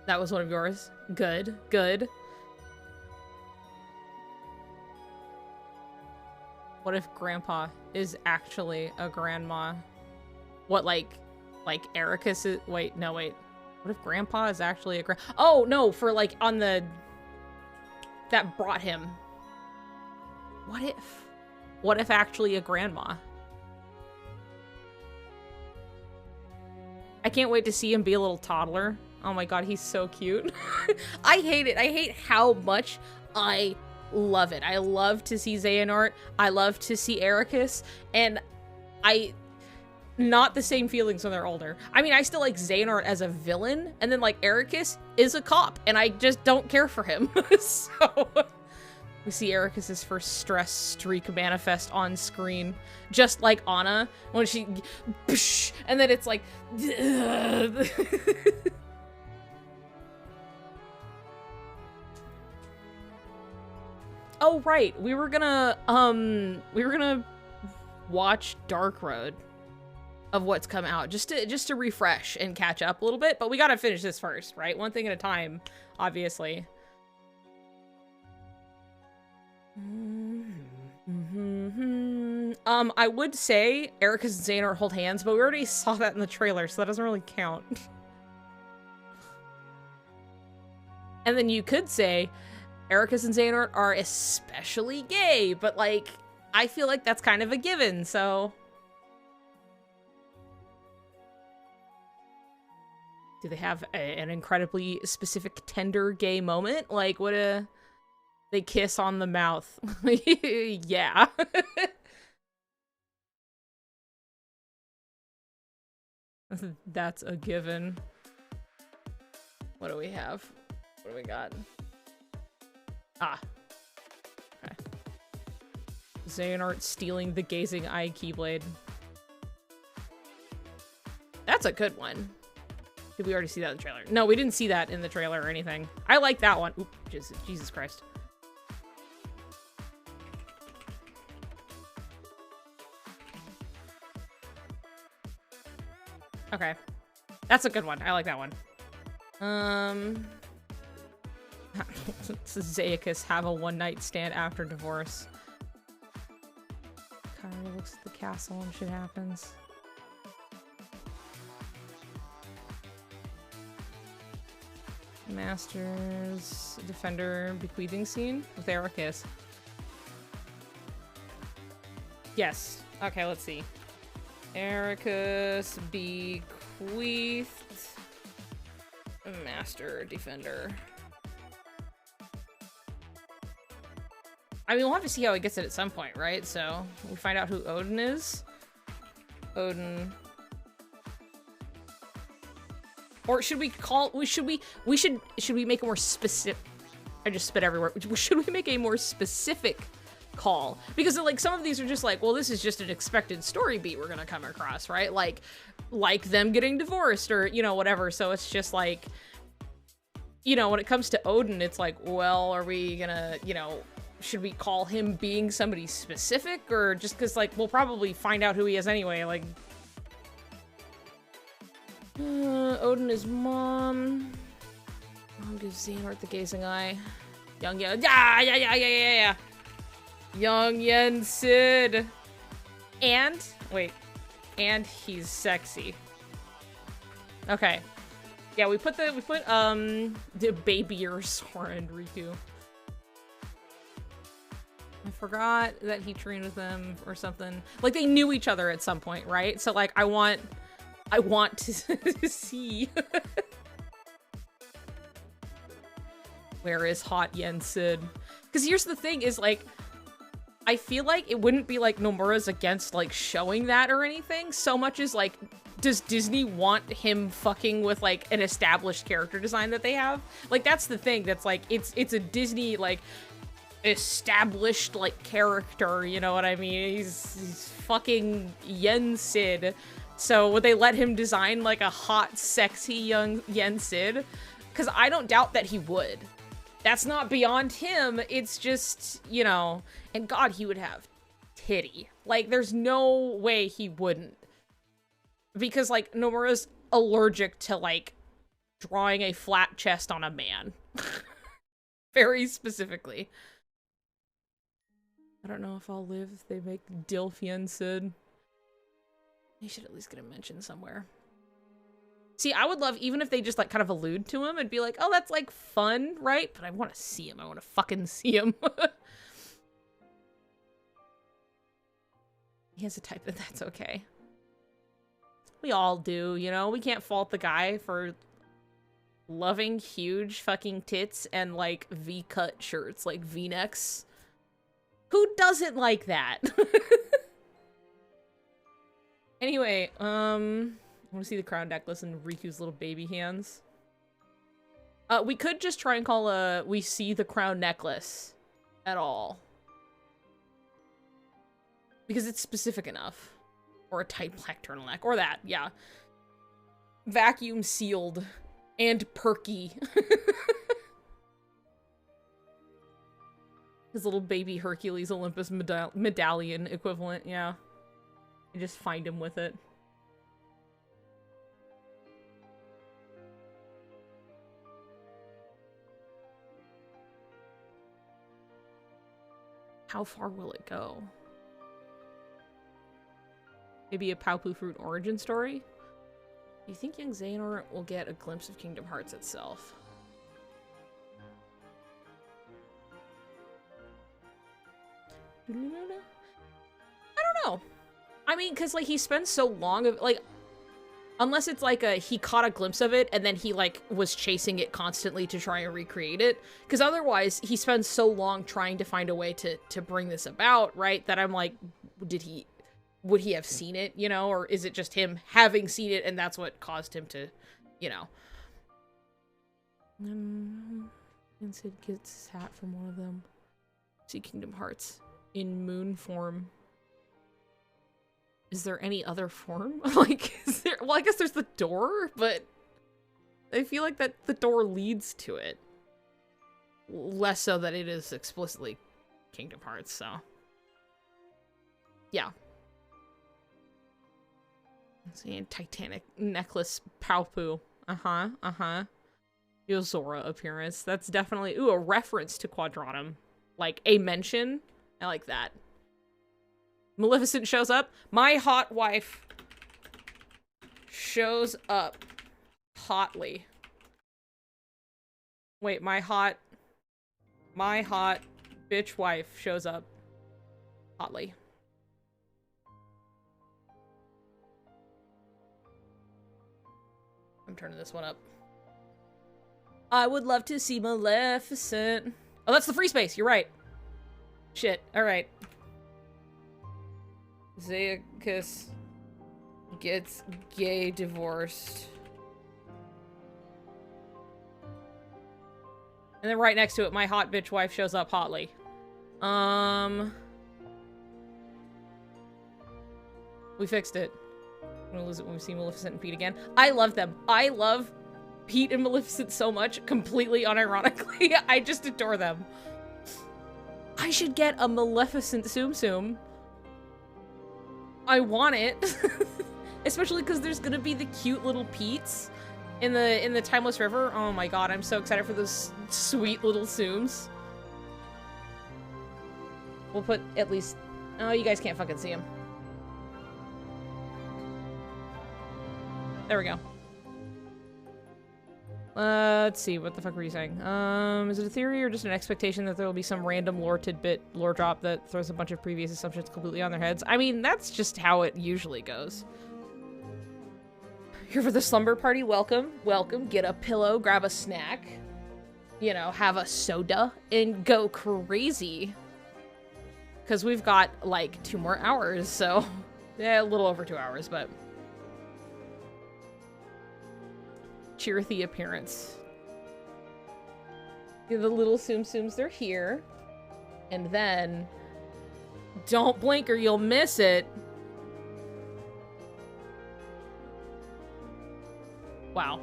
A: That was one of yours. Good, good. What if Grandpa is actually a grandma? What, like Ericus is- wait, no, wait. What if Grandpa is actually a oh, no, for, like, on the... that brought him. What if? What if actually a grandma? I can't wait to see him be a little toddler. Oh my god, he's so cute. I hate it. I hate how much I love it. I love to see Xehanort. I love to see Ericus. And not the same feelings when they're older. I mean, I still like Xehanort as a villain, and then like Ericus is a cop, and I just don't care for him. So we see Ericus's first stress streak manifest on screen, just like Anna when she, and then it's like, oh right, we were gonna watch Dark Road of what's come out just to refresh and catch up a little bit, but we gotta finish this first, right? One thing at a time, obviously. I would say Ericus and Xehanort hold hands, but we already saw that in the trailer, so that doesn't really count. And then you could say Ericus and Xehanort are especially gay, but like, I feel like that's kind of a given, so... Do they have an incredibly specific tender gay moment? Like, what a... They kiss on the mouth. Yeah. That's a given. What do we have? What do we got? Ah. Okay. Xehanort stealing the gazing eye keyblade. That's a good one. Did we already see that in the trailer? No, we didn't see that in the trailer or anything. I like that one. Oop, Jesus Christ. Okay. That's a good one. I like that one. Xehanort have a one-night stand after divorce. Kyra looks at the castle and shit happens. Master's Defender bequeathing scene with Ericus. Yes. Okay, let's see. Ericus bequeathed Master Defender. I mean, we'll have to see how he gets it at some point, right? So we find out who Odin is. Odin. Or should we call? Should we make a more specific? I just spit everywhere. Should we make a more specific call? Because like some of these are just like, well, this is just an expected story beat we're gonna come across, right? Like them getting divorced or you know whatever. So it's just like, you know, when it comes to Odin, it's like, well, are we gonna, you know, should we call him being somebody specific or just because like we'll probably find out who he is anyway, like. Odin is mom. Mom gives Xehanort the gazing eye. Young Yen. Yeah. Young Yen Sid. And wait. And he's sexy. Okay. Yeah, we put the babier Sora and Riku. I forgot that he trained with them or something. Like they knew each other at some point, right? So like I want to see. Where is hot Yen Sid? Because here's the thing is like, I feel like it wouldn't be like Nomura's against like showing that or anything so much as like, does Disney want him fucking with like an established character design that they have? Like that's the thing that's like, it's a Disney like, established, like, character, you know what I mean? He's fucking Yen Sid. So would they let him design, like, a hot, sexy young Yen Sid? Because I don't doubt that he would. That's not beyond him, it's just, you know, and God, he would have titty. Like, there's no way he wouldn't. Because, like, Nomura's allergic to, like, drawing a flat chest on a man. Very specifically. I don't know if I'll live if they make Dilfian Sid. They should at least get a mention somewhere. See, I would love, even if they just, like, kind of allude to him and be like, oh, that's, like, fun, right? But I want to see him. I want to fucking see him. He has a type, and that's okay. We all do, you know? We can't fault the guy for loving huge fucking tits and, like, V-cut shirts, like V-necks. Who doesn't like that? Anyway, I want to see the crown necklace and Riku's little baby hands. We could just try and call we see the crown necklace at all. Because it's specific enough. Or a tight black turtleneck. Or that, yeah. Vacuum sealed. And perky. His little baby Hercules Olympus medallion equivalent, yeah. You just find him with it. How far will it go? Maybe a Paupu Fruit origin story? Do you think young Xehanort will get a glimpse of Kingdom Hearts itself? I don't know. I mean, because, like, he spends so long of, like, unless it's, like, he caught a glimpse of it, and then he, like, was chasing it constantly to try and recreate it. Because otherwise, he spends so long trying to find a way to bring this about, right? That I'm like, would he have seen it, you know? Or is it just him having seen it, and that's what caused him to, you know? And Sid gets his hat from one of them. See Kingdom Hearts in moon form. Is there any other form? Like, is there... Well, I guess there's the door, but I feel like that the door leads to it. Less so that it is explicitly Kingdom Hearts, so... Yeah. See, Titanic necklace Paupu. Uh-huh. Yozora appearance. That's definitely... Ooh, a reference to Quadratum. Like, a mention. I like that. Maleficent shows up. My hot wife shows up hotly. Wait, my hot bitch wife shows up hotly. I'm turning this one up. I would love to see Maleficent. Oh, that's the free space. You're right. Shit. All right. Xehanort gets gay divorced. And then right next to it, my hot bitch wife shows up hotly. We fixed it. I'm gonna lose it when we see Maleficent and Pete again. I love them. I love Pete and Maleficent so much, completely unironically. I just adore them. I should get a Maleficent Tsum Tsum. I want it. Especially because there's gonna be the cute little Pete's in the Timeless River. Oh my god, I'm so excited for those sweet little Tsums. We'll put at least... Oh, you guys can't fucking see him. There we go. Let's see, what the fuck were you saying? Is it a theory or just an expectation that there will be some random lore tidbit, lore drop that throws a bunch of previous assumptions completely on their heads? I mean, that's just how it usually goes. Here for the slumber party, welcome. Welcome, get a pillow, grab a snack. You know, have a soda, and go crazy. Because we've got, like, 2 more hours, so... Yeah, a little over 2 hours, but... Cheerthy appearance. Yeah, the little Tsum Tsums, they're here. And then, don't blink or you'll miss it. Wow.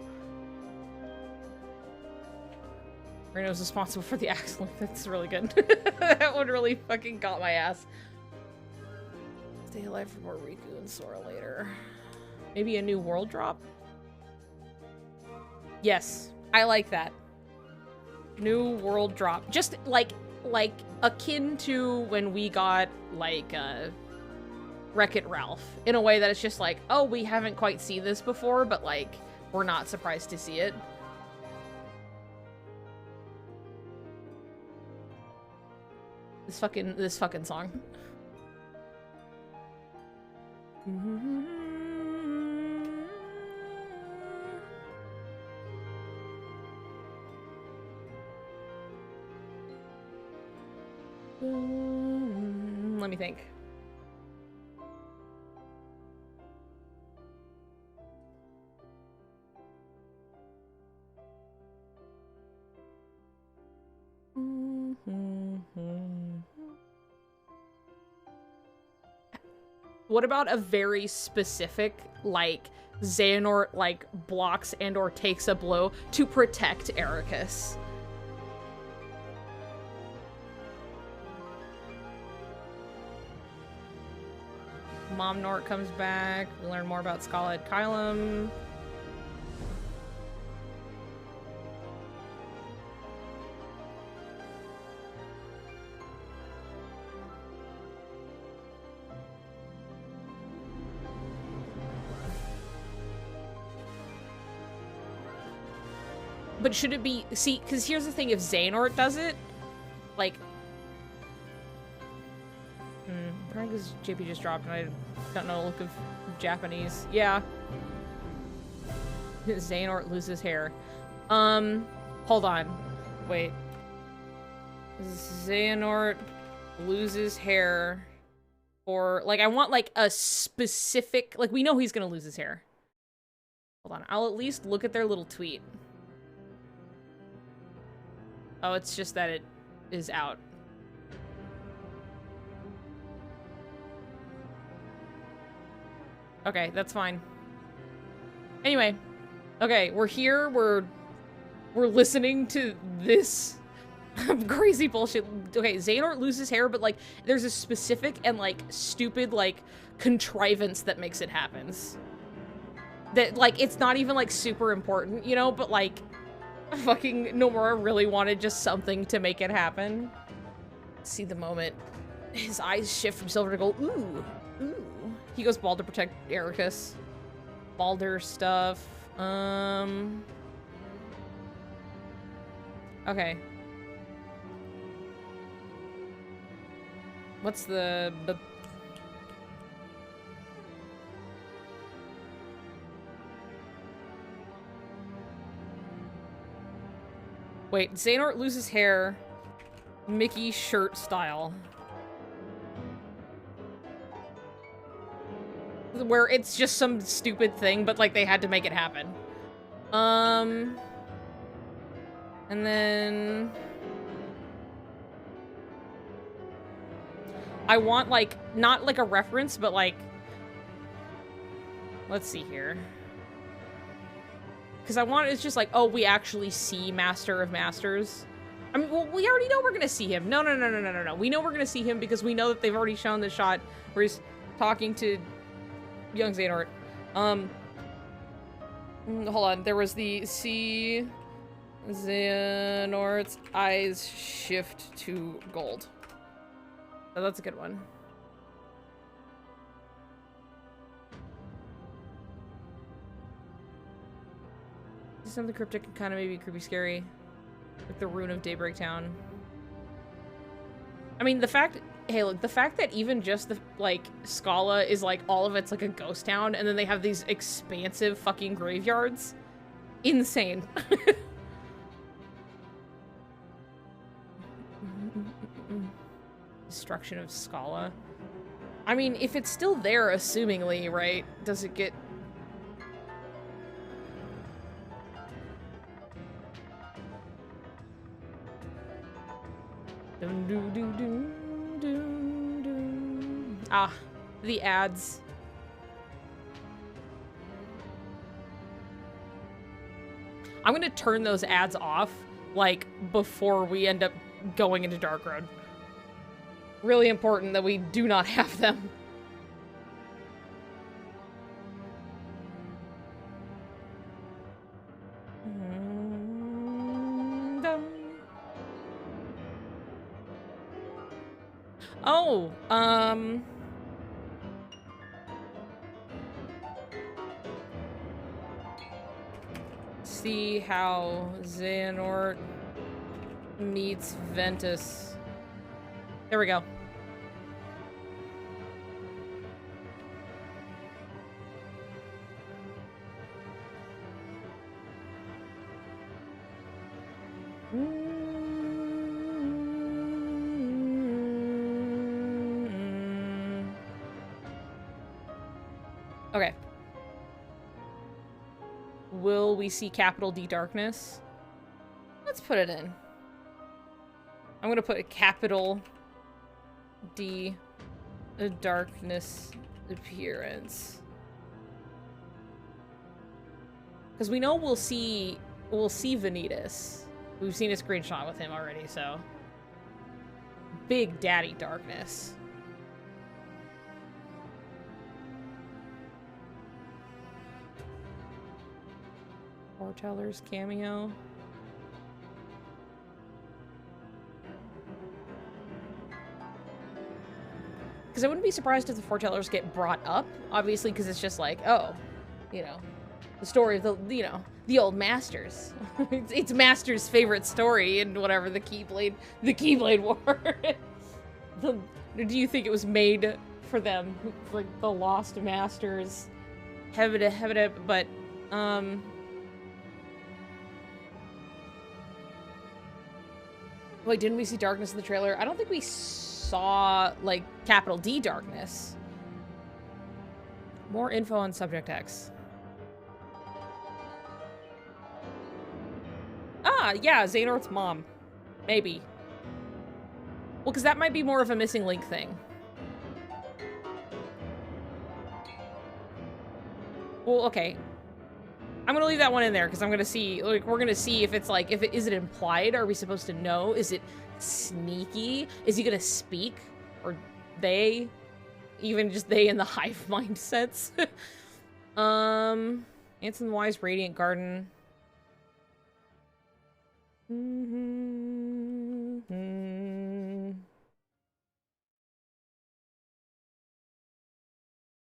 A: Reno's responsible for the axe. That's really good. That one really fucking got my ass. Stay alive for more Riku and Sora later. Maybe a new world drop? Yes, I like that. New world drop. Just like akin to when we got like Wreck-It Ralph. In a way that it's just like, oh, we haven't quite seen this before, but like we're not surprised to see it. This fucking song. Let me think. What about a very specific, like, Xehanort, like, blocks and or takes a blow to protect Ericus? Mom Nort comes back. We learn more about Scarlet Kylum. But should it be... See, because here's the thing. If Xehanort does it, like... Probably because JP just dropped and I don't know the look of Japanese. Yeah. Xehanort loses hair. Hold on. Wait. Xehanort loses hair. Or, like, I want, like, a specific... Like, we know he's gonna lose his hair. Hold on. I'll at least look at their little tweet. Oh, it's just that it is out. Okay, that's fine. Anyway. Okay, we're here. We're listening to this crazy bullshit. Okay, Xehanort loses hair, but, like, there's a specific and, like, stupid, like, contrivance that makes it happen. That, like, it's not even, like, super important, you know? But, like, fucking Nomura really wanted just something to make it happen. See the moment. His eyes shift from silver to gold. Ooh. Ooh. He goes bald to protect Ericus. Balder stuff. Okay. What's the... Wait, Xehanort loses hair. Mickey shirt style. Where it's just some stupid thing, but, like, they had to make it happen. And then... I want, like, not, like, a reference, but, like... Let's see here. Because I want it's just like, oh, we actually see Master of Masters. I mean, well, we already know we're gonna see him. No. We know we're gonna see him because we know that they've already shown the shot where he's talking to young Xehanort. Hold on. There was the see Xehanort's eyes shift to gold. Oh, that's a good one. Something cryptic and kind of maybe creepy scary. Like the Rune of Daybreak Town. I mean, the fact... Hey, look, the fact that even just the, like, Scala is, like, all of it's, like, a ghost town, and then they have these expansive fucking graveyards. Insane. Destruction of Scala. I mean, if it's still there, assumingly, right? Does it get... Dun, doo, doo, doo, doo, doo. Ah, the ads. I'm gonna turn those ads off, like, before we end up going into Dark Road. Really important that we do not have them. Oh, see how Xehanort meets Ventus. There we go. Okay. Will we see capital D darkness? Let's put it in. I'm gonna put a capital D darkness appearance. Because we know we'll see Vanitas. We've seen a screenshot with him already, so. Big Daddy Darkness. Foreteller's cameo. Because I wouldn't be surprised if the Foretellers get brought up, obviously, because it's just like, oh, you know, the story of the, you know, the old masters. it's Master's favorite story in whatever the Keyblade War. Do you think it was made for them, like the Lost Masters? But wait, didn't we see darkness in the trailer? I don't think we saw, like, capital D darkness. More info on Subject X. Ah, yeah, Xehanort's mom. Maybe. Well, because that might be more of a missing link thing. Well, okay. I'm gonna leave that one in there, because I'm gonna see, like, we're gonna see if it's, like, is it implied? Are we supposed to know? Is it sneaky? Is he gonna speak? Or they? Even just they in the hive mindsets? Anson Wise, Radiant Garden.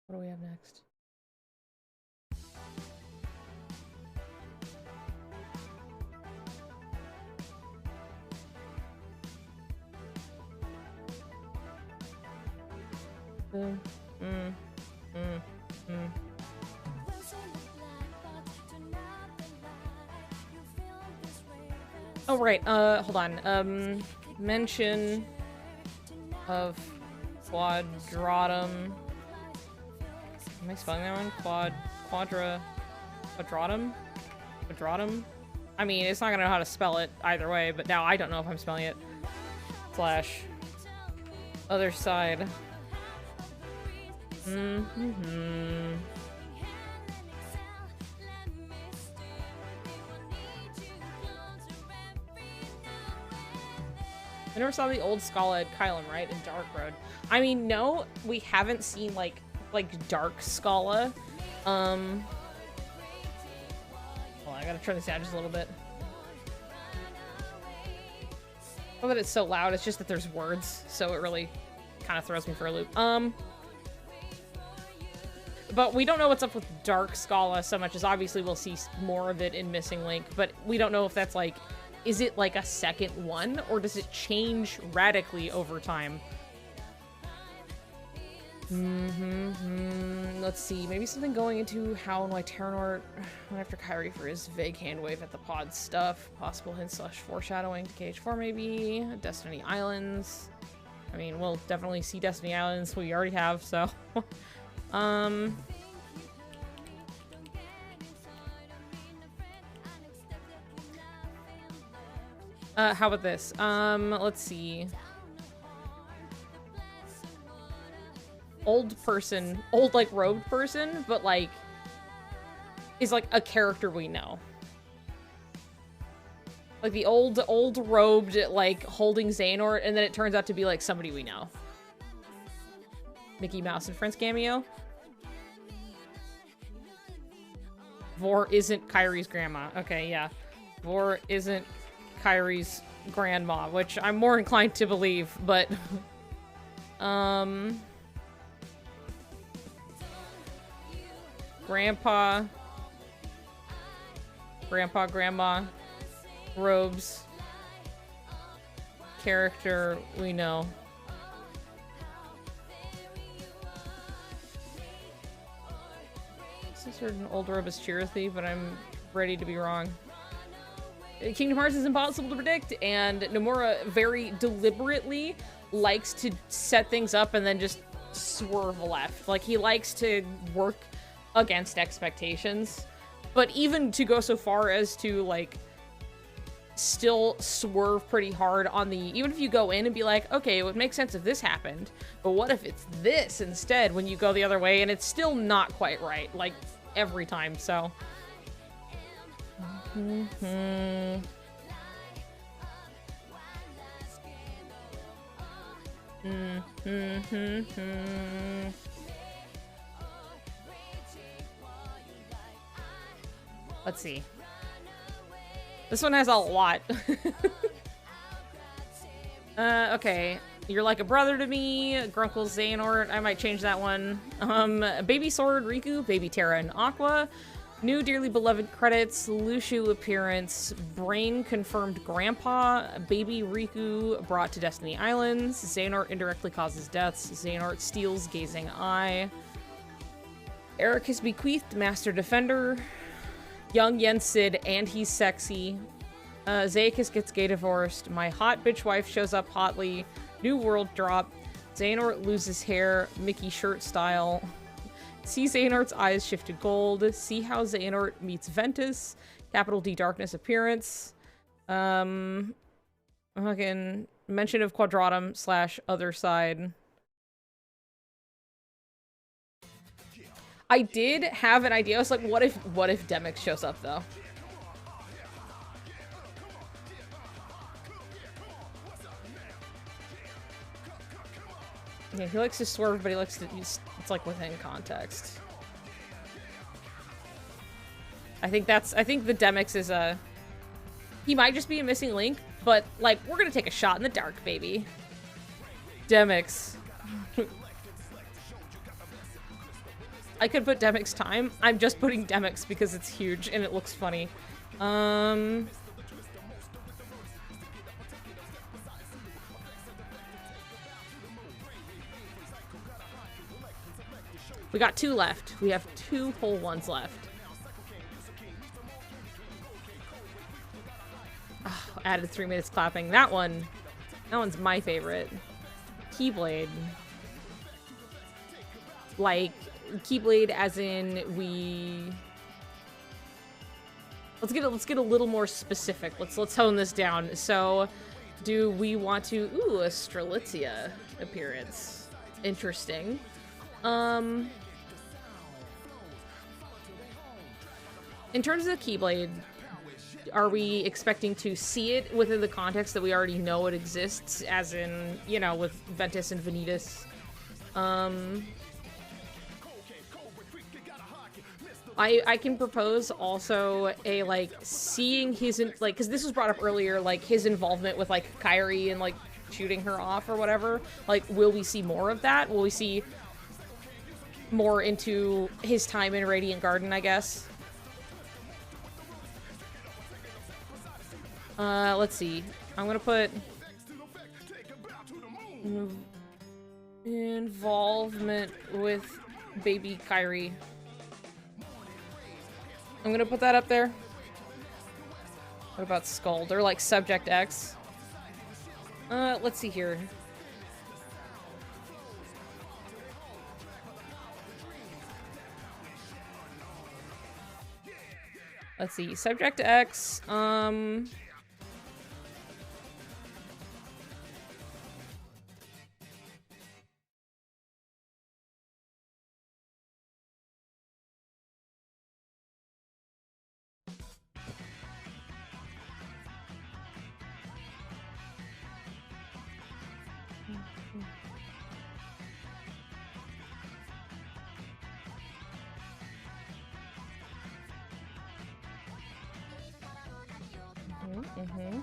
A: What do we have next? Oh, right, hold on, mention of quadratum. Am I spelling that one? Quadratum? I mean, it's not gonna know how to spell it either way, but now I don't know if I'm spelling it. Slash. Other side. I never saw the old Scala at Kylam, right? In Dark Road. I mean, no, we haven't seen, like Dark Scala. Hold on, I gotta turn this down just a little bit. Not that it's so loud, it's just that there's words, so it really kind of throws me for a loop. But we don't know what's up with Dark Scala so much as obviously we'll see more of it in Missing Link, but we don't know if that's like, is it like a second one, or does it change radically over time? Let's see, maybe something going into how and why Xehanort went after Kyrie for his vague hand wave at the pod stuff. Possible hints / foreshadowing to KH4 maybe. Destiny Islands. I mean, we'll definitely see Destiny Islands, we already have, so. How about this? Let's see. old person, old, like, robed person, but, like, is, like, a character we know. Like, the old robed, like, holding Xehanort, and then it turns out to be, like, somebody we know. Mickey Mouse and Friends cameo. Vor isn't Kyrie's grandma. Okay, yeah. Vor isn't Kyrie's grandma, which I'm more inclined to believe, but... Grandpa, grandma, robes, character we know. This is an old robe is Chirithy, but I'm ready to be wrong. Kingdom Hearts is impossible to predict, and Nomura very deliberately likes to set things up and then just swerve left. Like, he likes to work against expectations, but even to go so far as to, like, still swerve pretty hard on the, even if you go in and be like, okay, it would make sense if this happened, but what if it's this instead when you go the other way, and it's still not quite right, like, every time, so. Let's see. This one has a lot. Okay. You're like a brother to me. Grunkle Xehanort. I might change that one. Baby Sword, Riku, Baby Terra, and Aqua. New Dearly Beloved credits. Lushu appearance. Brain confirmed Grandpa. Baby Riku brought to Destiny Islands. Xehanort indirectly causes deaths. Xehanort steals Gazing Eye. Eric is bequeathed Master Defender. Young Yen Sid, and he's sexy. Zaekus gets gay divorced. My hot bitch wife shows up hotly. New world drop. Xehanort loses hair. Mickey shirt style. See Xehanort's eyes shift to gold. See how Xehanort meets Ventus. Capital D Darkness appearance. Fucking mention of Quadratum / other side. I did have an idea. I was like, what if Demyx shows up though? Yeah, he likes to swerve, but he likes to, it's like within context. I think the Demyx is a, he might just be a missing link, but like, we're gonna take a shot in the dark, baby. Demyx. I could put Demyx time. I'm just putting Demyx because it's huge and it looks funny. We got 2 left. We have 2 whole ones left. Oh, added 3 minutes clapping. That one's my favorite. Keyblade. Like, Keyblade as in let's get a little more specific. Let's hone this down. So do we want to a Strelitzia appearance. Interesting. In terms of Keyblade, are we expecting to see it within the context that we already know it exists, as in, you know, with Ventus and Vanitas? I can propose also a, like, seeing his, like, because this was brought up earlier, like, his involvement with, like, Kyrie and, like, shooting her off or whatever. Like, will we see more of that? Will we see more into his time in Radiant Garden, I guess? Let's see. I'm gonna put involvement with baby Kyrie. I'm gonna put that up there. What about Scald? Or like Subject X? Let's see here. Let's see. Subject X, Mm-hmm.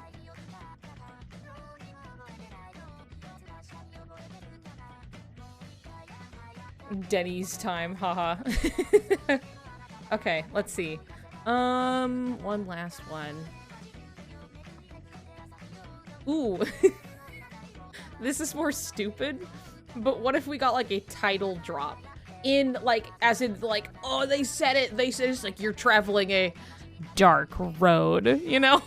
A: Denny's time, haha. Okay, let's see. One last one. Ooh. This is more stupid, but what if we got like a title drop? In like, as in like, oh, they said it's like you're traveling a dark road, you know?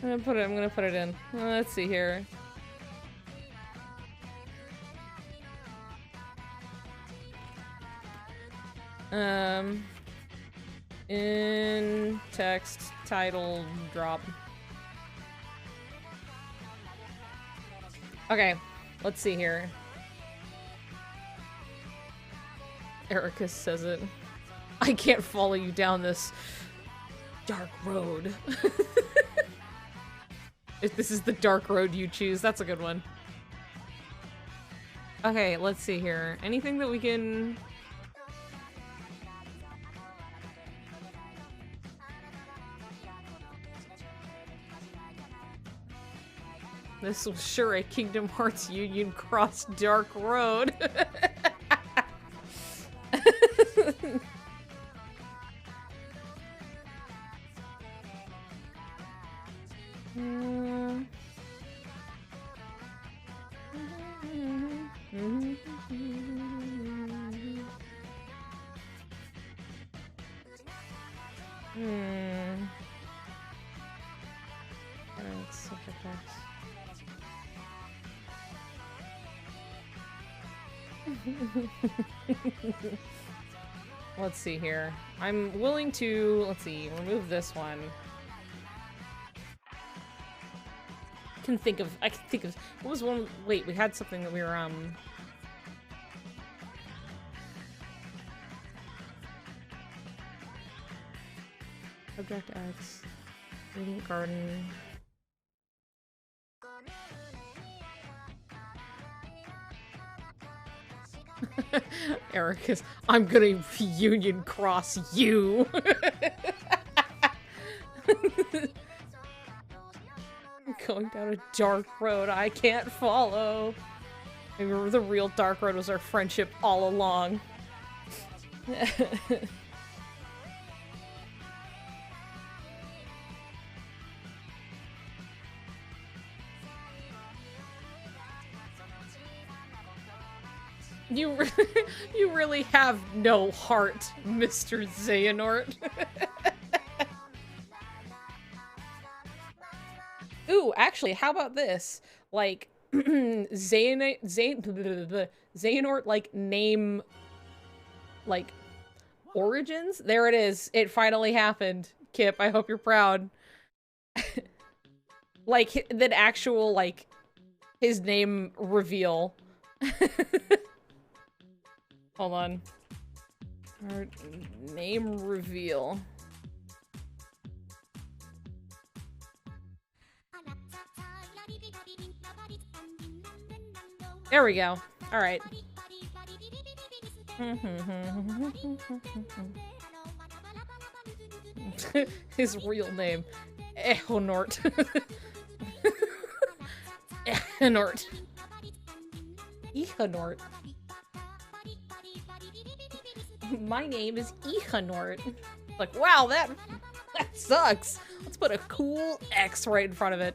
A: I'm gonna put it in. Let's see here. In text title drop. Okay, let's see here. Erica says it. I can't follow you down this dark road. If this is the dark road you choose, that's a good one. Okay, let's see here. Anything that we can... This was sure a Kingdom Hearts Union Cross dark road. Let's see here. I'm willing to, let's see, remove this one. I can think of, what was one, wait, we had something that we were, Object X, Radiant Garden. Eric is, I'm gonna Union Cross you. Going down a dark road I can't follow. Maybe the real dark road was our friendship all along. You really have no heart, Mr. Xehanort. Ooh, actually, how about this? Like, Xehanort, like, name, like, origins? There it is. It finally happened. Kip, I hope you're proud. Like, that actual, like, his name reveal. Hold on. Our name reveal. There we go. All right. His real name, Xehanort. Xehanort. Xehanort. My name is Xehanort. Like, wow, that sucks. Let's put a cool X right in front of it.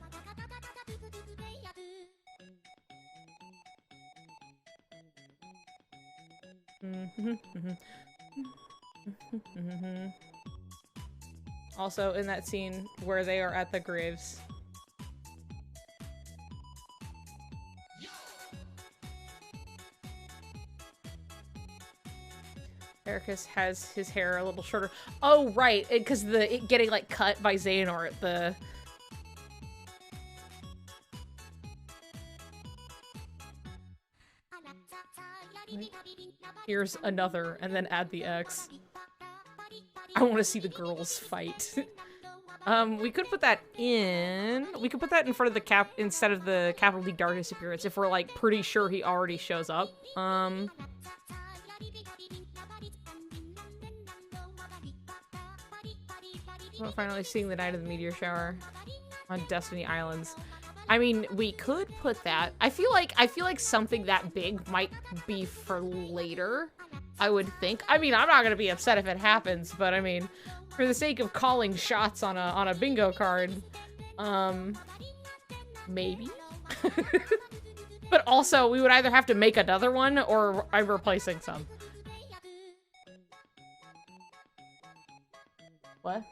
A: Also, in that scene where they are at the graves. Ericus has his hair a little shorter. Oh, right, because it getting, like, cut by Xehanort, the... Here's another, and then add the X. I want to see the girls fight. We could put that in... We could put that in front of the instead of the Capital D Darkness appearance if we're, like, pretty sure he already shows up. We're finally seeing the night of the meteor shower on Destiny Islands. I mean, we could put that. I feel like something that big might be for later, I would think. I mean, I'm not gonna be upset if it happens, but I mean, for the sake of calling shots on a bingo card, maybe. But also, we would either have to make another one or I'm replacing some. What?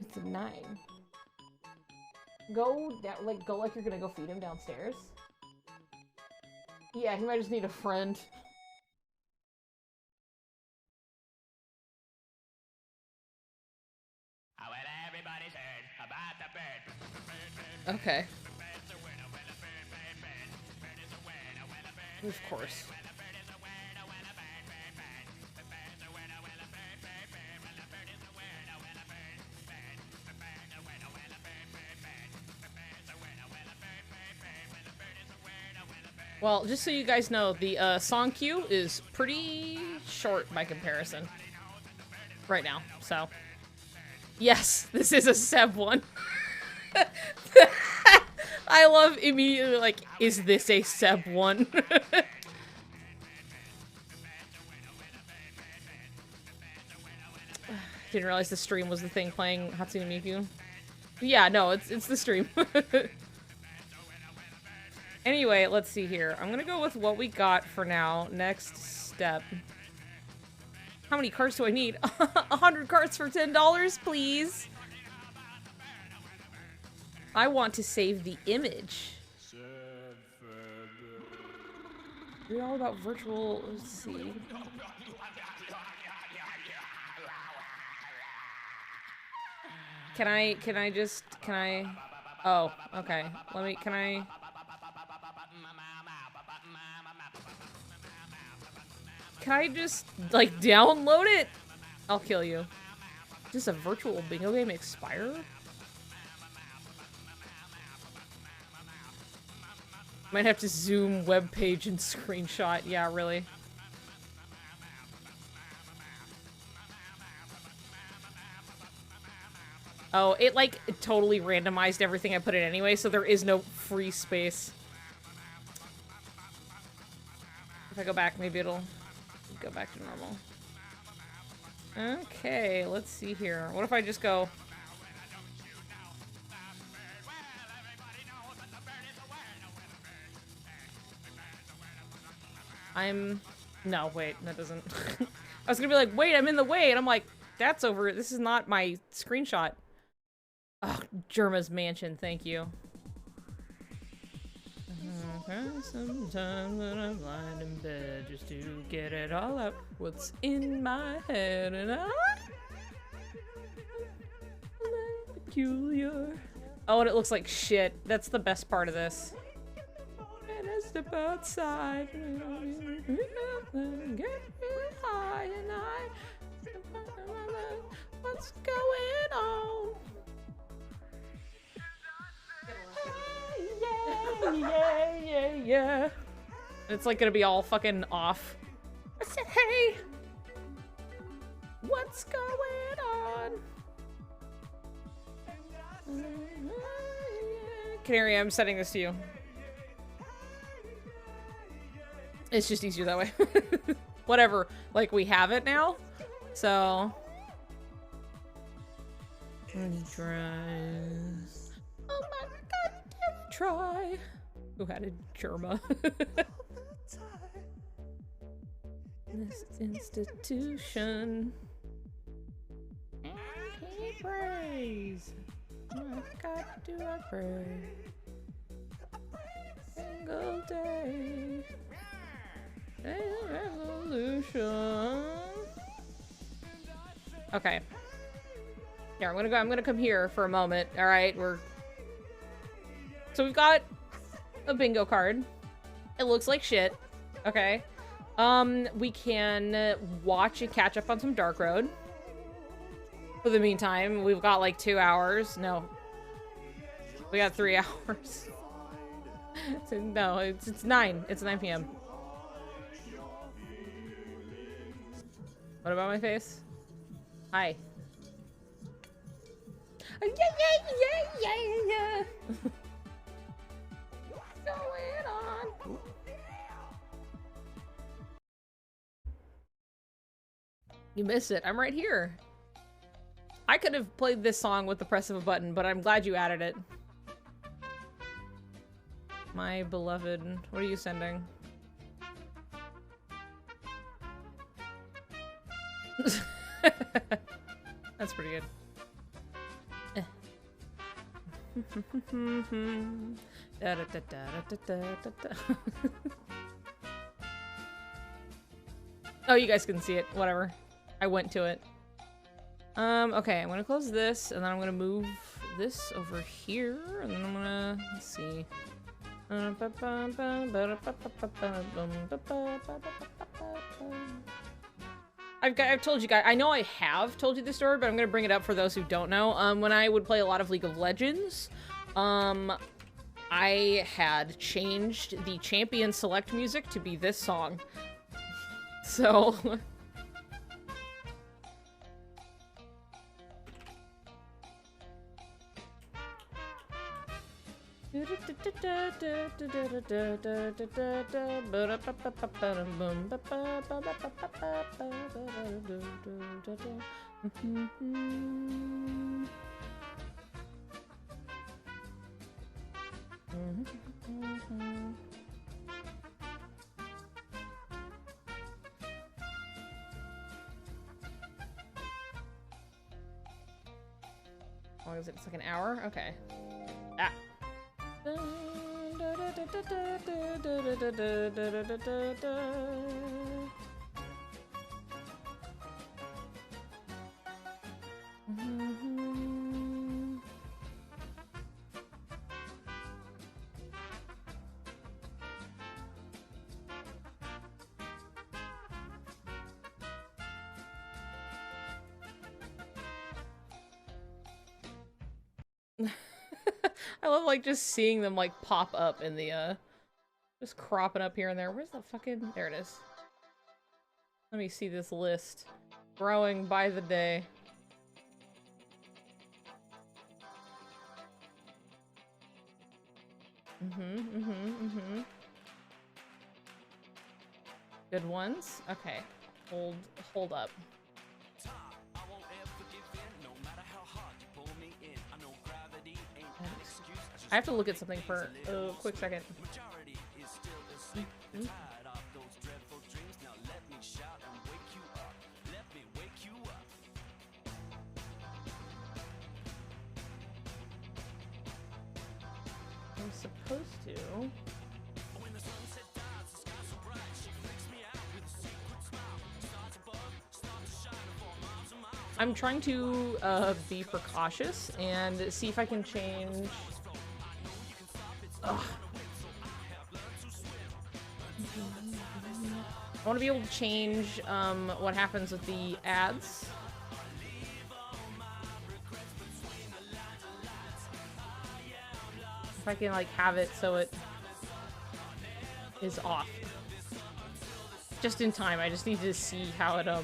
A: It's a 9. Go like you're gonna go feed him downstairs. Yeah, he might just need a friend. Okay. Of course. Well, just so you guys know, the song queue is pretty short by comparison right now, so. Yes, this is a Seb one. I love immediately, like, is this a Seb one? Didn't realize the stream was the thing playing Hatsune Miku. Yeah, no, it's the stream. Anyway, let's see here. I'm gonna go with what we got for now. Next step. How many cards do I need? 100 cards for $10, please. I want to save the image. We're all about virtual. Let's see. Can I? Oh, okay. Can I just, like, download it? I'll kill you. Does a virtual bingo game expire? Might have to zoom web page and screenshot. Yeah, really. Oh, it, like, totally randomized everything I put in anyway, so there is no free space. If I go back, maybe it'll go back to normal. Okay, let's see here. What if I just go... No, wait, that doesn't... I was gonna be like, wait, I'm in the way, and I'm like, that's over. This is not my screenshot. Ugh, Germa's mansion, thank you. Sometimes when I'm lying in bed just to get it all out what's in my head, and I peculiar. Oh, and it looks like shit. That's the best part of this. And I step outside, get high, and what's going on? Yeah. It's like gonna be all fucking off. I said, hey, what's going on? Canary, I'm sending this to you. It's just easier that way. Whatever, like, we have it now, so. Tries. Oh my god, try. Who had a Germa? This institution. And he prays. I've got to I pray. Single day. A revolution. Okay. Yeah, I'm gonna come here for a moment. Alright, so we've got a bingo card. It looks like shit. Okay. We can watch and catch up on some Dark Road. For the meantime, we've got like 2 hours. No. We got 3 hours. No, it's 9. It's 9 p.m. What about my face? Hi. Yeah. What's going on? You missed it. I'm right here. I could have played this song with the press of a button, but I'm glad you added it. My beloved. What are you sending? That's pretty good. Oh, you guys can see it. Whatever. I went to it. Okay, I'm gonna close this, and then I'm gonna move this over here, and then I'm gonna, let's see. I've told you guys, I know I have told you this story, but I'm gonna bring it up for those who don't know. When I would play a lot of League of Legends, I had changed the champion select music to be this song. So... How long is it? It's like an hour? Okay. Ah. I love, like, just seeing them, like, pop up in the, just cropping up here and there. Where's the fucking... There it is. Let me see this list. Growing by the day. Good ones? Okay. Hold up. I have to look at something for a quick second. I'm supposed to. I'm trying to be precautious and see if I can change. Ugh. I want to be able to change what happens with the ads. If I can, like, have it so it is off. Just in time. I just need to see how it, Okay.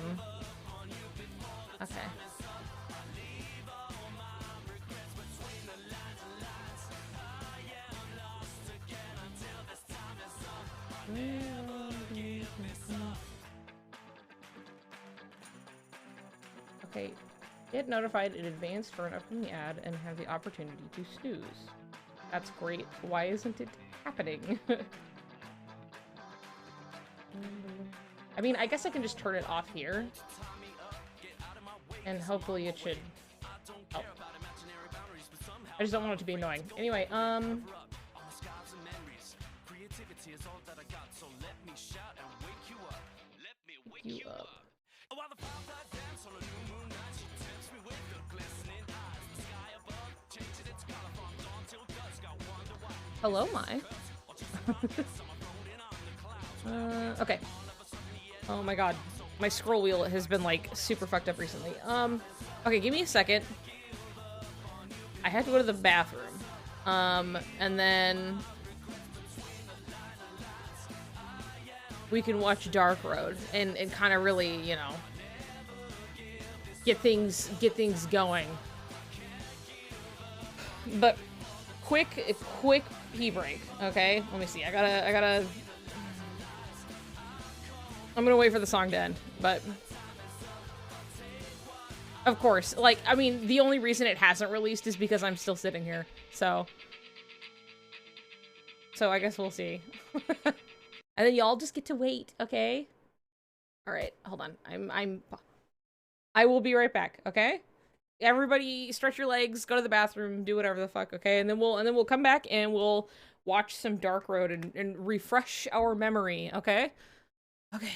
A: Okay, get notified in advance for an upcoming ad and have the opportunity to snooze. That's great. Why isn't it happening? I mean, I guess I can just turn it off here. And hopefully it should help. I just don't want it to be annoying. Anyway, you up. Hello, Mai. Okay. Oh my god. My scroll wheel has been, like, super fucked up recently. Okay, give me a second. I have to go to the bathroom. And then... we can watch Dark Road and kind of really, you know, get things going. But quick pee break, okay? Let me see. I gotta I'm gonna wait for the song to end, but of course, like, I mean, the only reason it hasn't released is because I'm still sitting here, so I guess we'll see. And then y'all just get to wait, okay? All right, hold on. I will be right back, okay? Everybody stretch your legs, go to the bathroom, do whatever the fuck, okay? And then we'll come back and we'll watch some Dark Road and refresh our memory, okay? Okay.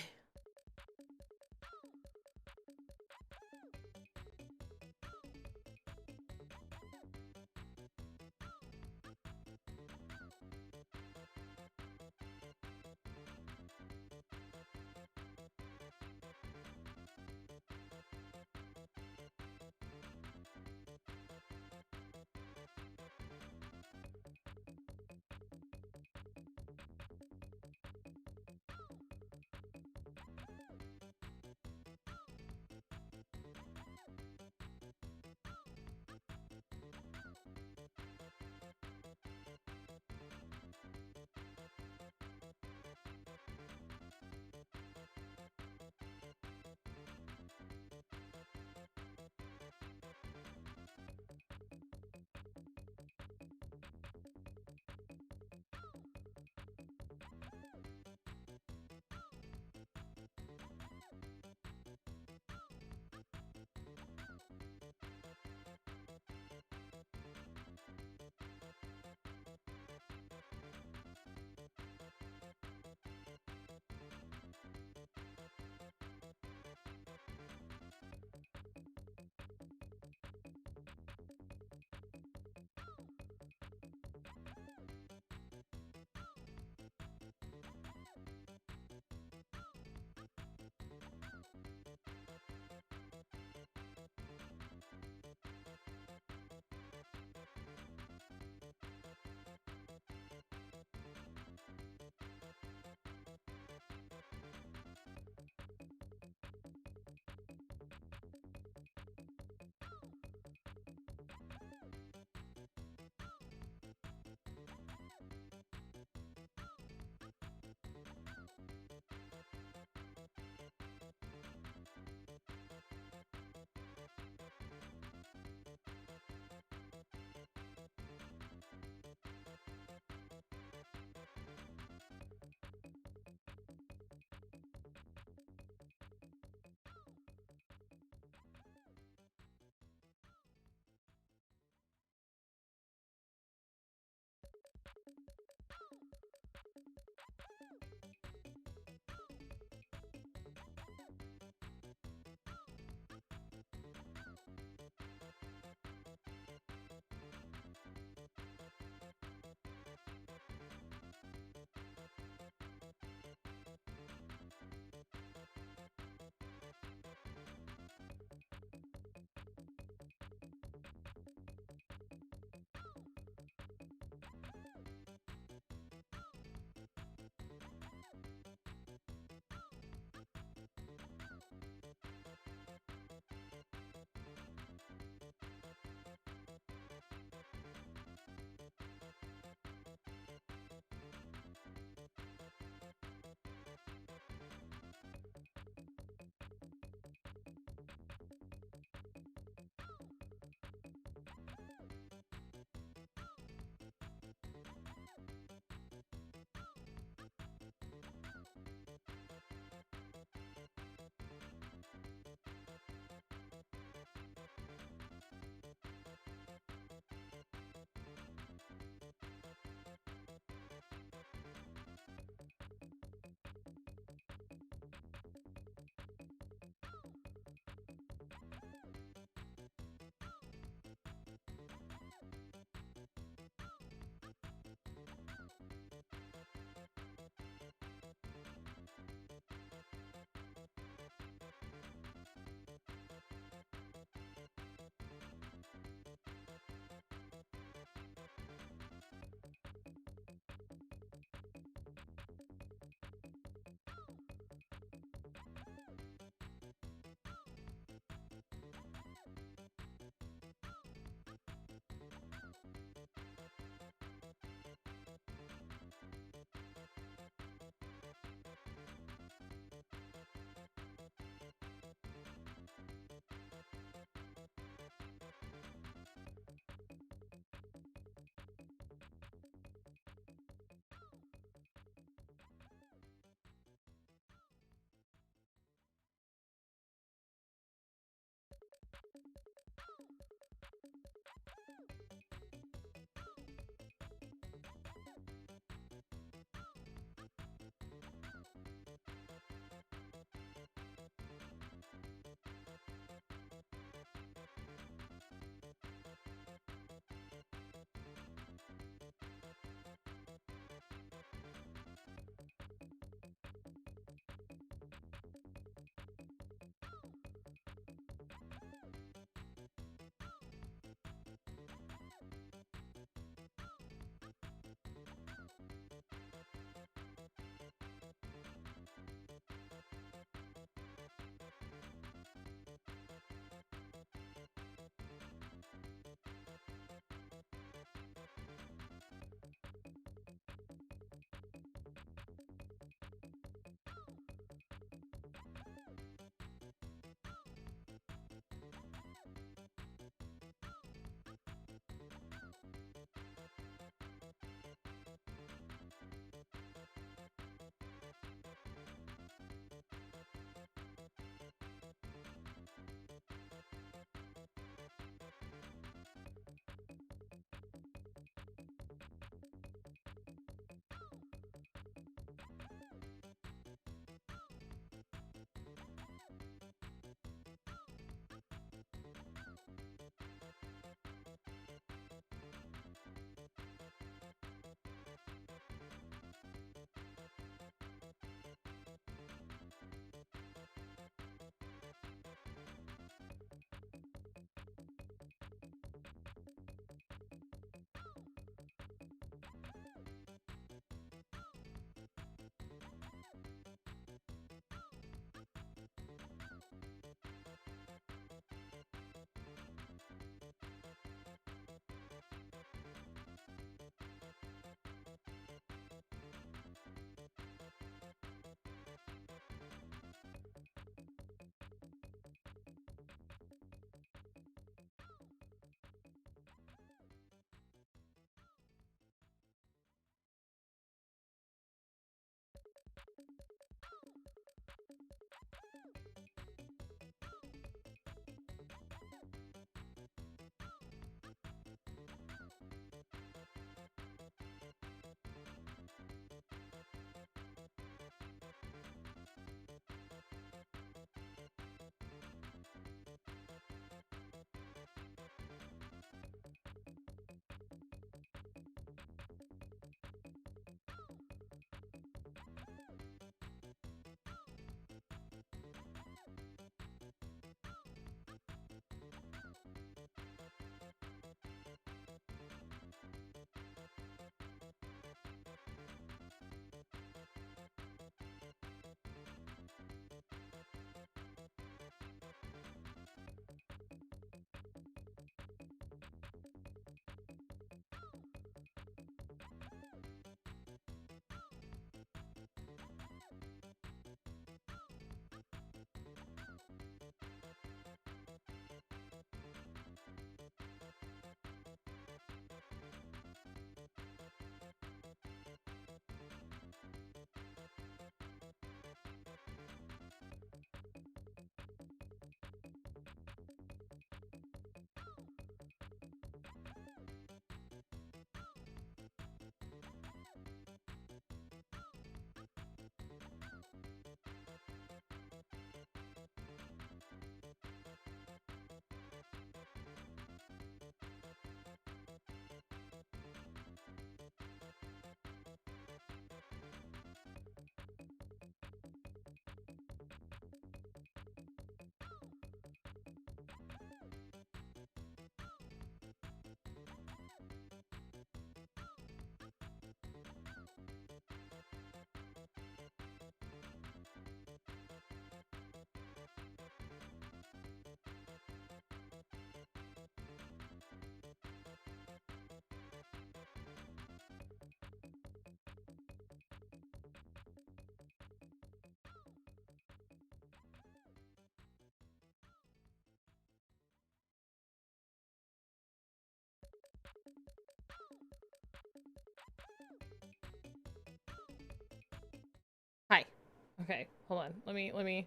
A: Okay, hold on. Let me,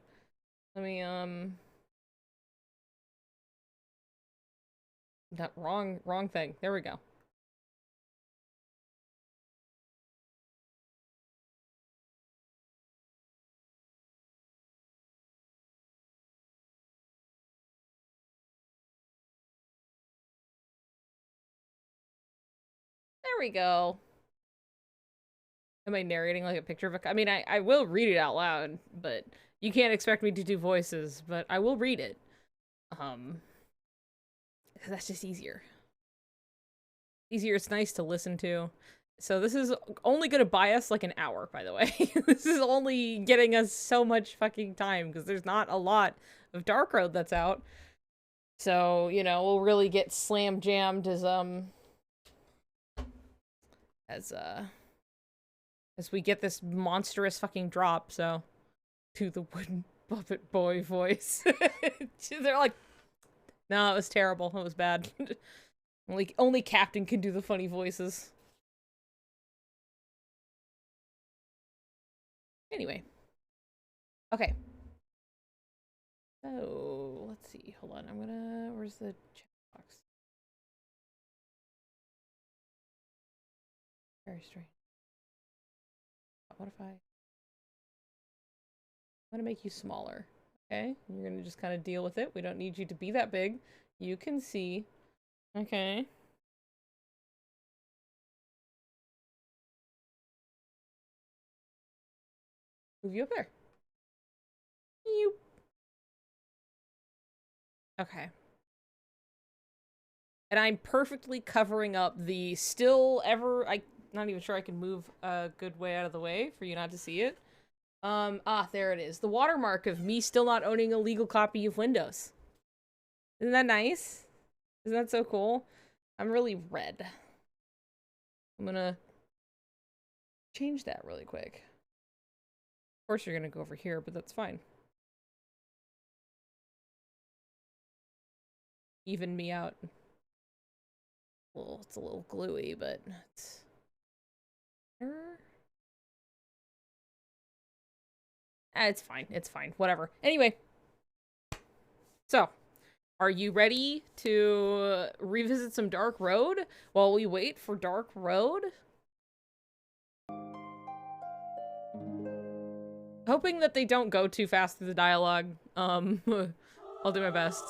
A: That wrong thing. There we go. There we go. Am I narrating like a picture of a... I mean, I will read it out loud, but you can't expect me to do voices, but I will read it. Because that's just easier. Easier, it's nice to listen to. So this is only gonna buy us like an hour, by the way. This is only getting us so much fucking time, because there's not a lot of Dark Road that's out. So, you know, we'll really get slam jammed as we get this monstrous fucking drop, so to the wooden puppet boy voice. They're like, no, it was terrible. It was bad. Only Captain can do the funny voices. Anyway. Okay. So, let's see. Hold on. I'm gonna... Where's the chat box? Very strange. What if I'm gonna make you smaller, okay? You're gonna just kind of deal with it. We don't need you to be that big. You can see. Okay. Move you up there. You. Okay. And I'm perfectly covering up the still ever... I'm not even sure I can move a good way out of the way for you not to see it. There it is. The watermark of me still not owning a legal copy of Windows. Isn't that nice? Isn't that so cool? I'm really red. I'm gonna change that really quick. Of course you're gonna go over here, but that's fine. Even me out. Well, it's a little gluey, but it's... It's fine. It's fine. Whatever. Anyway. So, are you ready to revisit some Dark Road while we wait for Dark Road? Hoping that they don't go too fast through the dialogue. I'll do my best.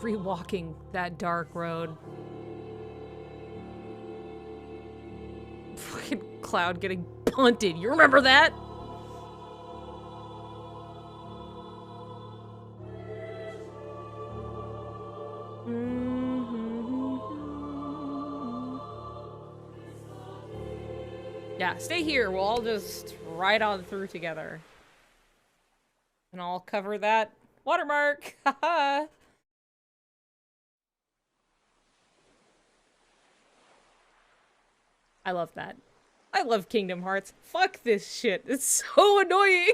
A: Rewalking that dark road. Fucking Cloud getting punted. You remember that? Yeah, stay here. We'll all just ride on through together. And I'll cover that watermark. Haha. I love that. I love Kingdom Hearts. Fuck this shit. It's so annoying.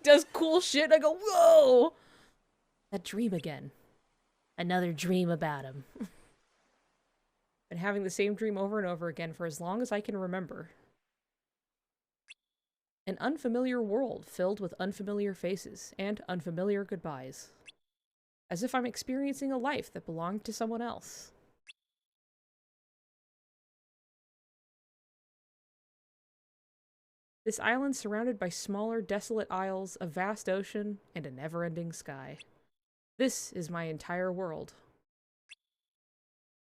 A: Does cool shit. I go, whoa. That dream again. Another dream about him. Been having the same dream over and over again for as long as I can remember. An unfamiliar world filled with unfamiliar faces and unfamiliar goodbyes. As if I'm experiencing a life that belonged to someone else. This island surrounded by smaller, desolate isles, a vast ocean, and a never-ending sky. This is my entire world.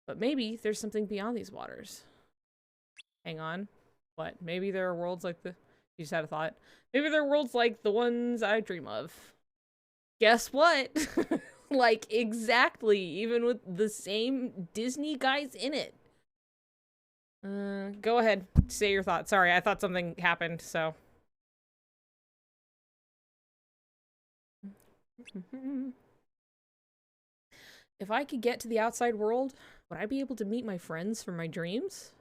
A: But maybe there's something beyond these waters. Hang on. What? Maybe there are worlds like the... You just had a thought. Maybe there are worlds like the ones I dream of. Guess what? Like, exactly. Even with the same Disney guys in it. Go ahead. Say your thought. Sorry, I thought something happened, so. If I could get to the outside world, would I be able to meet my friends from my dreams?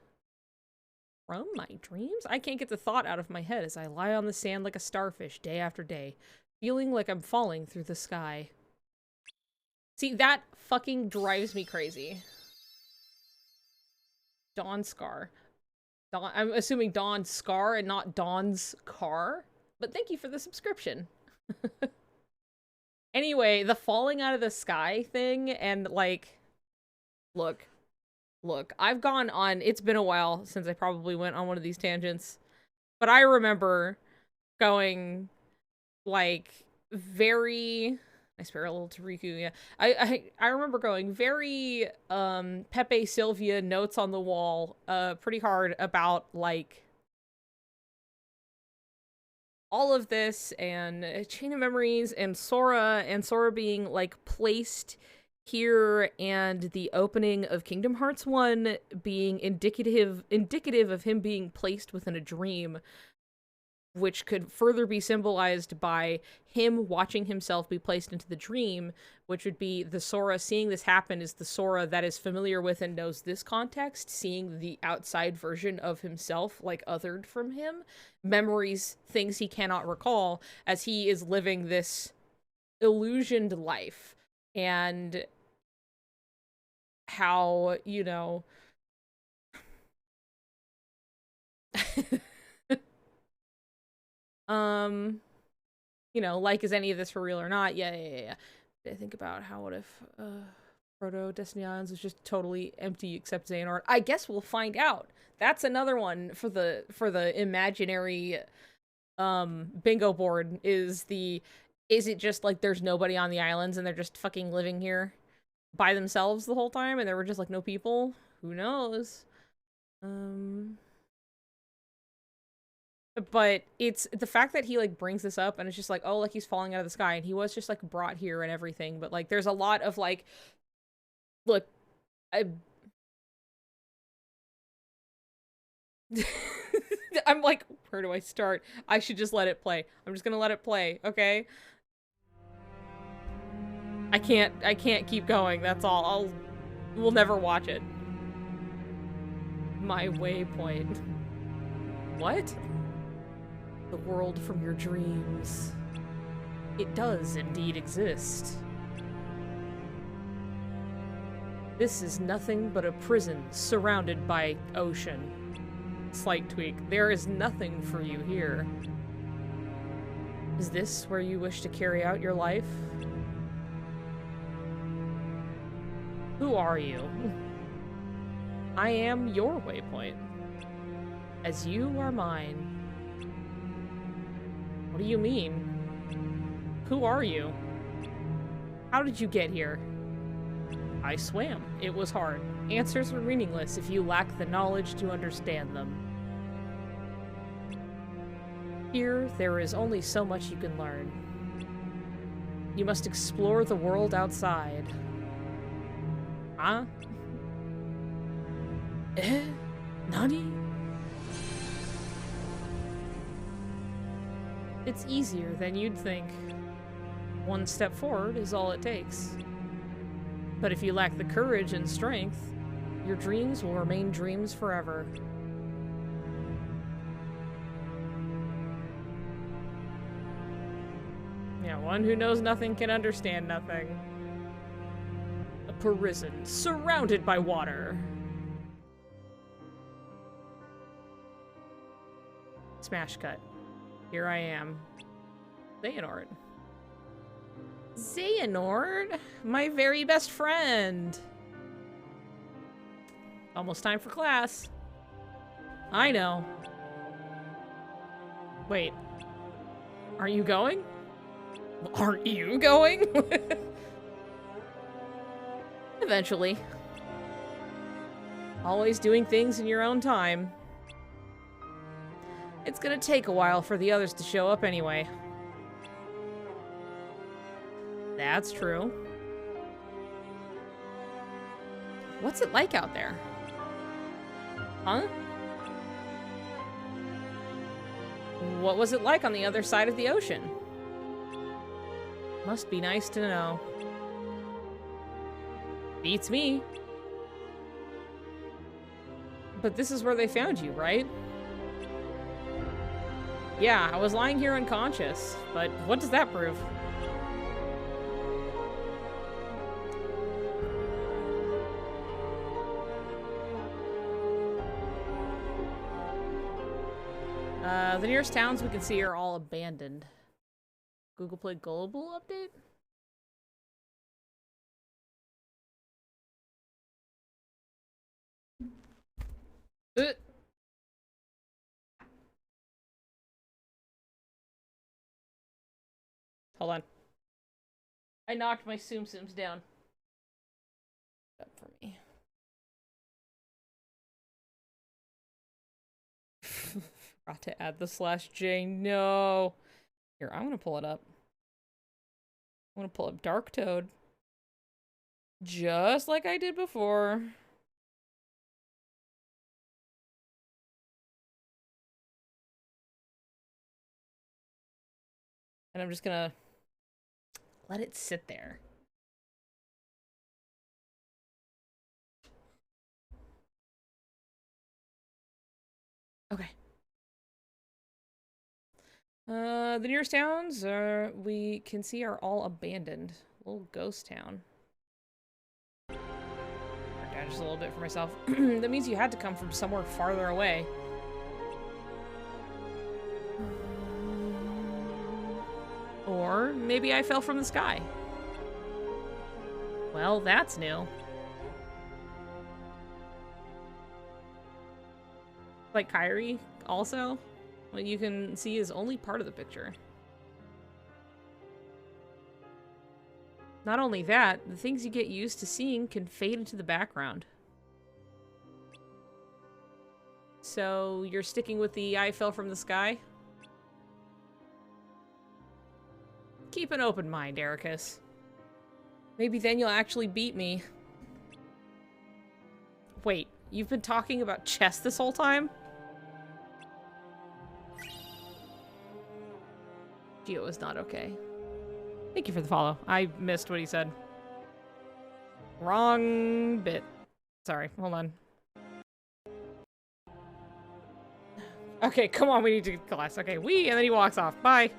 A: From my dreams? I can't get the thought out of my head as I lie on the sand like a starfish day after day, feeling like I'm falling through the sky. See, that fucking drives me crazy. Dawn Scar. Dawn, I'm assuming Dawn Scar and not Dawn's car. But thank you for the subscription. Anyway, the falling out of the sky thing and, like... Look, I've gone on... It's been a while since I probably went on one of these tangents. But I remember going, like, very... I swear a little Tariku, yeah. I remember going very, Pepe Sylvia notes on the wall, pretty hard about, like... all of this, and Chain of Memories, and Sora being, like, placed here, and the opening of Kingdom Hearts 1 being indicative of him being placed within a dream, which could further be symbolized by him watching himself be placed into the dream, which would be the Sora seeing this happen is the Sora that is familiar with and knows this context, seeing the outside version of himself, like, othered from him, memories, things he cannot recall, as he is living this illusioned life. And how, you know... you know, like, is any of this for real or not? Yeah. I think about how, what if, Proto Destiny Islands was just totally empty except Xehanort? I guess we'll find out. That's another one for the imaginary, bingo board, is it just, like, there's nobody on the islands and they're just fucking living here by themselves the whole time and there were just, like, no people? Who knows? But it's the fact that he, like, brings this up and it's just like, oh, like, he's falling out of the sky and he was just, like, brought here and everything. But, like, there's a lot of, like, look, I'm like, where do I start? I should just let it play. I'm just gonna let it play, okay? I can't keep going, that's all. We'll never watch it. My waypoint. What? The world from your dreams. It does indeed exist. This is nothing but a prison surrounded by ocean. Slight tweak. There is nothing for you here. Is this where you wish to carry out your life? Who are you? I am your waypoint. As you are mine. What do you mean? Who are you? How did you get here? I swam. It was hard. Answers are meaningless if you lack the knowledge to understand them. Here, there is only so much you can learn. You must explore the world outside. Huh? Nani? It's easier than you'd think. One step forward is all it takes. But if you lack the courage and strength, your dreams will remain dreams forever. Yeah, one who knows nothing can understand nothing. A prison surrounded by water. Smash cut. Here I am. Xehanort. Xehanort? My very best friend. Almost time for class. I know. Wait. Aren't you going? Aren't you going? Eventually. Always doing things in your own time. It's gonna take a while for the others to show up anyway. That's true. What's it like out there? Huh? What was it like on the other side of the ocean? Must be nice to know. Beats me. But this is where they found you, right? Yeah, I was lying here unconscious, but what does that prove? The nearest towns we can see are all abandoned. Google Play Global update? Hold on. I knocked my Tsum Tsums down. Up for me. Forgot to add the /J. No. Here, I'm gonna pull it up. I'm gonna pull up Dark Toad. Just like I did before. And I'm just gonna let it sit there. Okay. The nearest towns we can see are all abandoned. Little ghost town. Turn down just a little bit for myself. That means you had to come from somewhere farther away. Or maybe I fell from the sky. Well, that's new. Like Kyrie, also. What you can see is only part of the picture. Not only that, the things you get used to seeing can fade into the background. So, you're sticking with the I fell from the sky? Keep an open mind, Ericus. Maybe then you'll actually beat me. Wait, you've been talking about chess this whole time? Geo is not okay. Thank you for the follow. I missed what he said. Wrong bit. Sorry, hold on. Okay, come on, we need to get class. Okay, and then he walks off. Bye.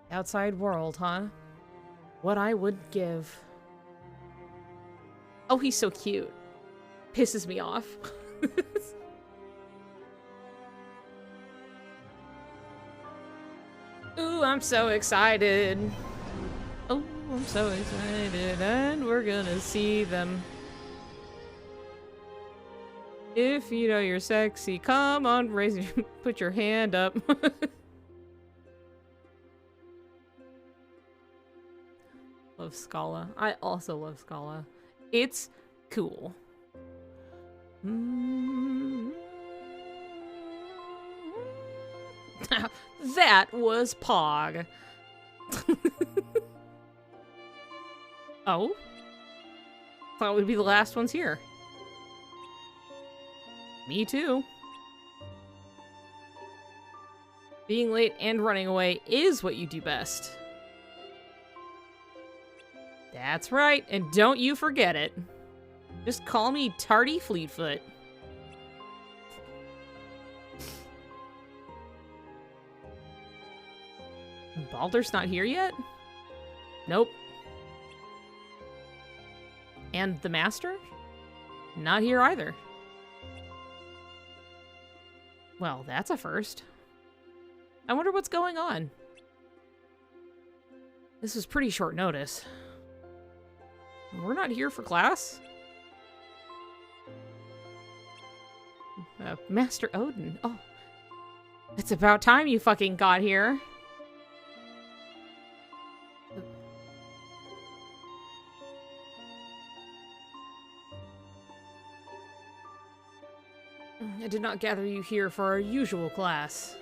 A: Outside world, huh? What I would give. Oh, he's so cute. Pisses me off. Ooh, I'm so excited. Oh, I'm so excited. And we're gonna see them. If you know you're sexy, come on, put your hand up. Love Scala. I also love Scala. It's cool. That was Pog. Oh? Thought we'd be the last ones here. Me too. Being late and running away is what you do best. That's right, and don't you forget it. Just call me Tardy Fleetfoot. Baldur's not here yet? Nope. And the Master? Not here either. Well, that's a first. I wonder what's going on. This was pretty short notice. We're not here for class? Master Odin. Oh. It's about time you fucking got here. I did not gather you here for our usual class.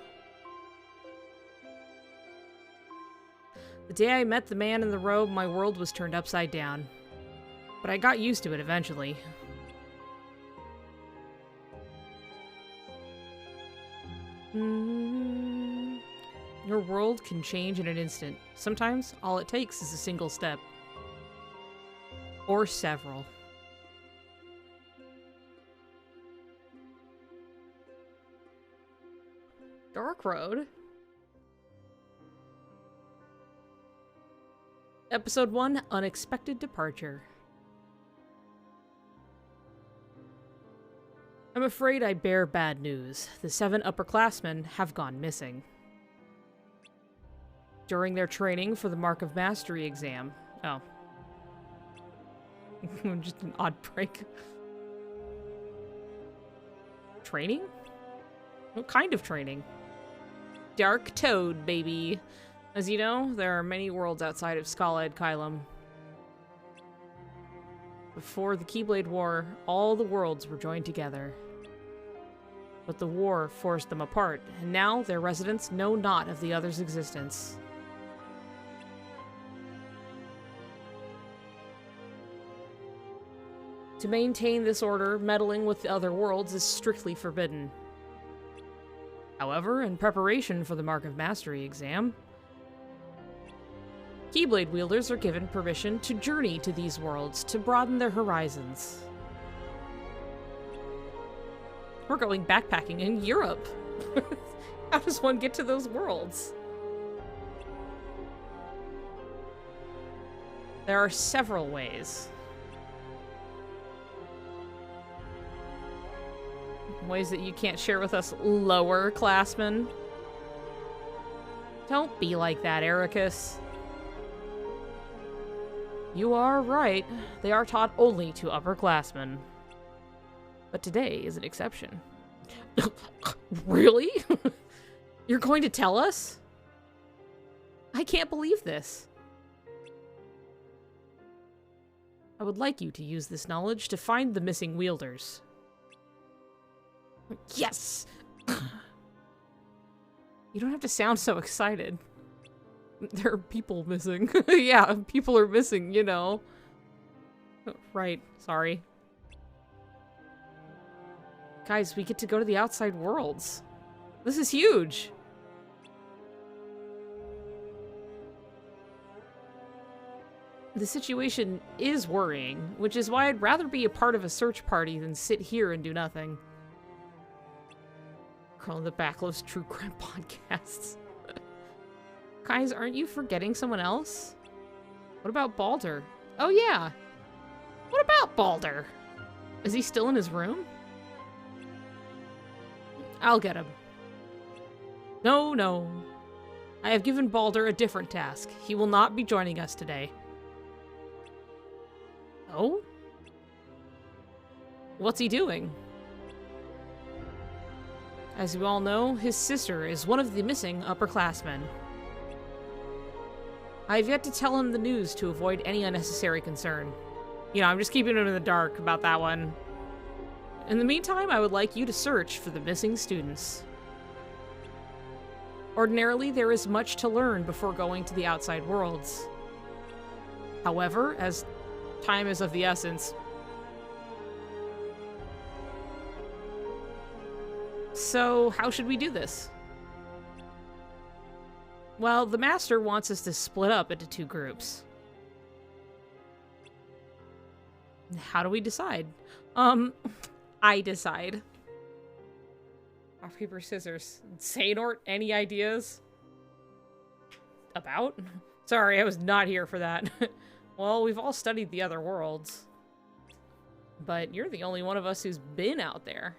A: The day I met the man in the robe, my world was turned upside down. But I got used to it eventually. Your world can change in an instant. Sometimes, all it takes is a single step. Or several. Dark Road? Episode 1, Unexpected Departure. I'm afraid I bear bad news. The 7 upperclassmen have gone missing. During their training for the Mark of Mastery exam. Oh. Just an odd break. Training? What kind of training? Dark Toad, baby. As you know, there are many worlds outside of Skaled Kylum. Before the Keyblade War, all the worlds were joined together. But the war forced them apart, and now their residents know not of the other's existence. To maintain this order, meddling with the other worlds is strictly forbidden. However, in preparation for the Mark of Mastery exam, Keyblade wielders are given permission to journey to these worlds to broaden their horizons. We're going backpacking in Europe. How does one get to those worlds? There are several ways. Ways that you can't share with us lower classmen. Don't be like that, Ericus. You are right. They are taught only to upperclassmen. But today is an exception. Really? You're going to tell us? I can't believe this. I would like you to use this knowledge to find the missing wielders. Yes! You don't have to sound so excited. There are people missing. Yeah, people are missing, you know. Right, sorry. Guys, we get to go to the outside worlds. This is huge! The situation is worrying, which is why I'd rather be a part of a search party than sit here and do nothing. Calling the Backless True Crime podcasts. Guys, aren't you forgetting someone else? What about Balder? Oh yeah! What about Balder? Is he still in his room? I'll get him. No, no. I have given Balder a different task. He will not be joining us today. Oh? What's he doing? As you all know, his sister is one of the missing upperclassmen. I have yet to tell him the news to avoid any unnecessary concern. You know, I'm just keeping him in the dark about that one. In the meantime, I would like you to search for the missing students. Ordinarily, there is much to learn before going to the outside worlds. However, as time is of the essence, so how should we do this? Well, the Master wants us to split up into 2 groups. How do we decide? I decide. Rock, paper, scissors. Xehanort, any ideas? About? Sorry, I was not here for that. Well, we've all studied the other worlds. But you're the only one of us who's been out there.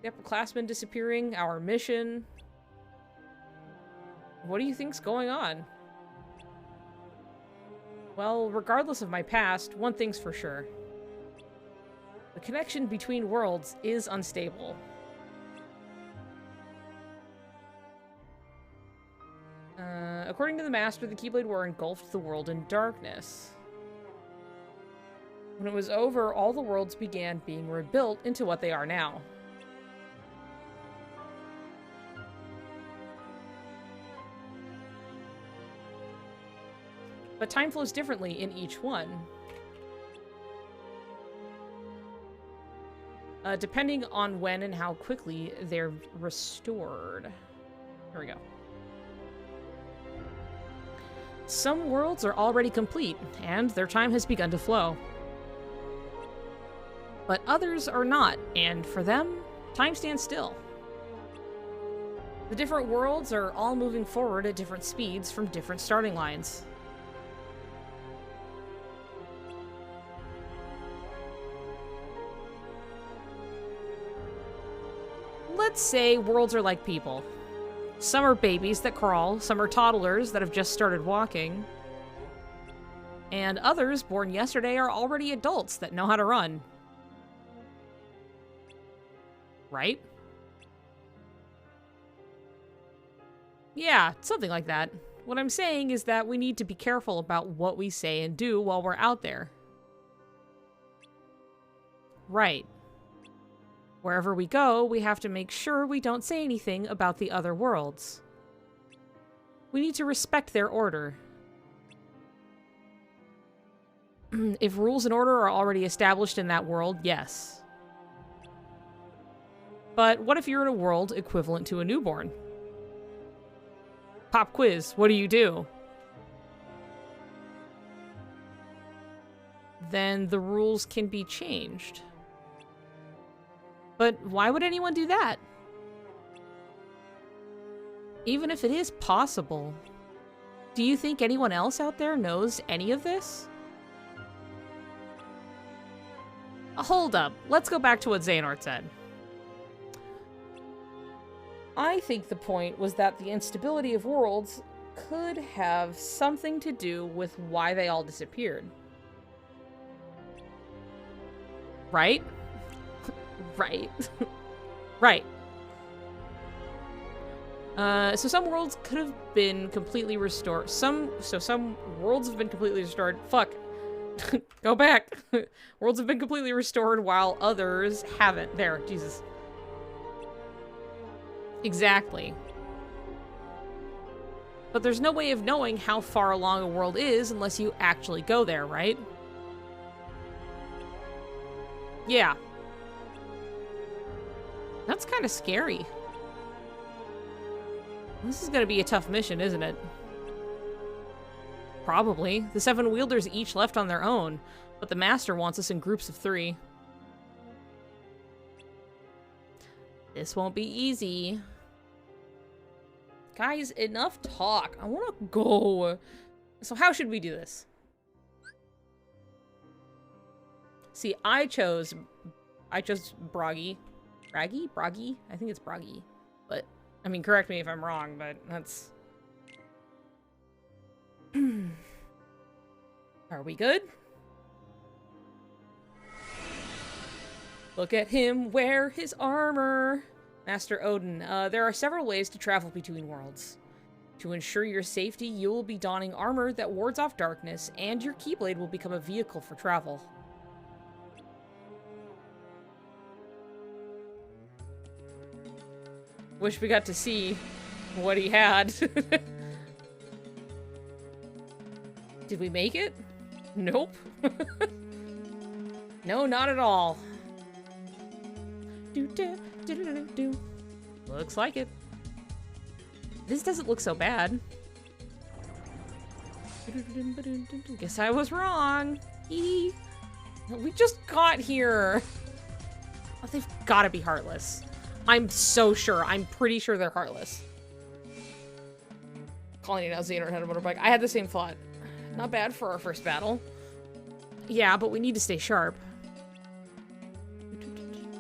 A: The upperclassmen disappearing, our mission. What do you think's going on? Well, regardless of my past, one thing's for sure. The connection between worlds is unstable. According to the Master, the Keyblade War engulfed the world in darkness. When it was over, all the worlds began being rebuilt into what they are now. But time flows differently in each one. Depending on when and how quickly they're restored. Here we go. Some worlds are already complete, and their time has begun to flow. But others are not, and for them, time stands still. The different worlds are all moving forward at different speeds from different starting lines. Let's say worlds are like people. Some are babies that crawl, some are toddlers that have just started walking, and others born yesterday are already adults that know how to run. Right? Yeah, something like that. What I'm saying is that we need to be careful about what we say and do while we're out there. Right. Wherever we go, we have to make sure we don't say anything about the other worlds. We need to respect their order. If rules and order are already established in that world, yes. But what if you're in a world equivalent to a newborn? Pop quiz, what do you do? Then the rules can be changed. But why would anyone do that? Even if it is possible, do you think anyone else out there knows any of this? Hold up, let's go back to what Xehanort said. I think the point was that the instability of worlds could have something to do with why they all disappeared. Right? Right. Right. So some worlds could have been completely restored. Some worlds have been completely restored. Fuck. Go back. Worlds have been completely restored while others haven't. There, Jesus. Exactly. But there's no way of knowing how far along a world is unless you actually go there, right? Yeah. That's kind of scary. This is gonna be a tough mission, isn't it? Probably. The 7 wielders each left on their own, but the Master wants us in groups of 3. This won't be easy. Guys, enough talk. I want to go. So how should we do this? See, I chose Bragi. Bragi? I think it's Bragi. But, I mean, correct me if I'm wrong, but that's... Are we good? Look at him wear his armor. Master Odin, there are several ways to travel between worlds. To ensure your safety, you will be donning armor that wards off darkness, and your Keyblade will become a vehicle for travel. Wish we got to see what he had. Did we make it? Nope. No, not at all. Looks like it. This doesn't look so bad. Guess I was wrong. We just got here. Oh, they've got to be heartless. I'm so sure. I'm pretty sure they're heartless. Calling it out, Xehanort had a motorbike. I had the same thought. Not bad for our first battle. Yeah, but we need to stay sharp.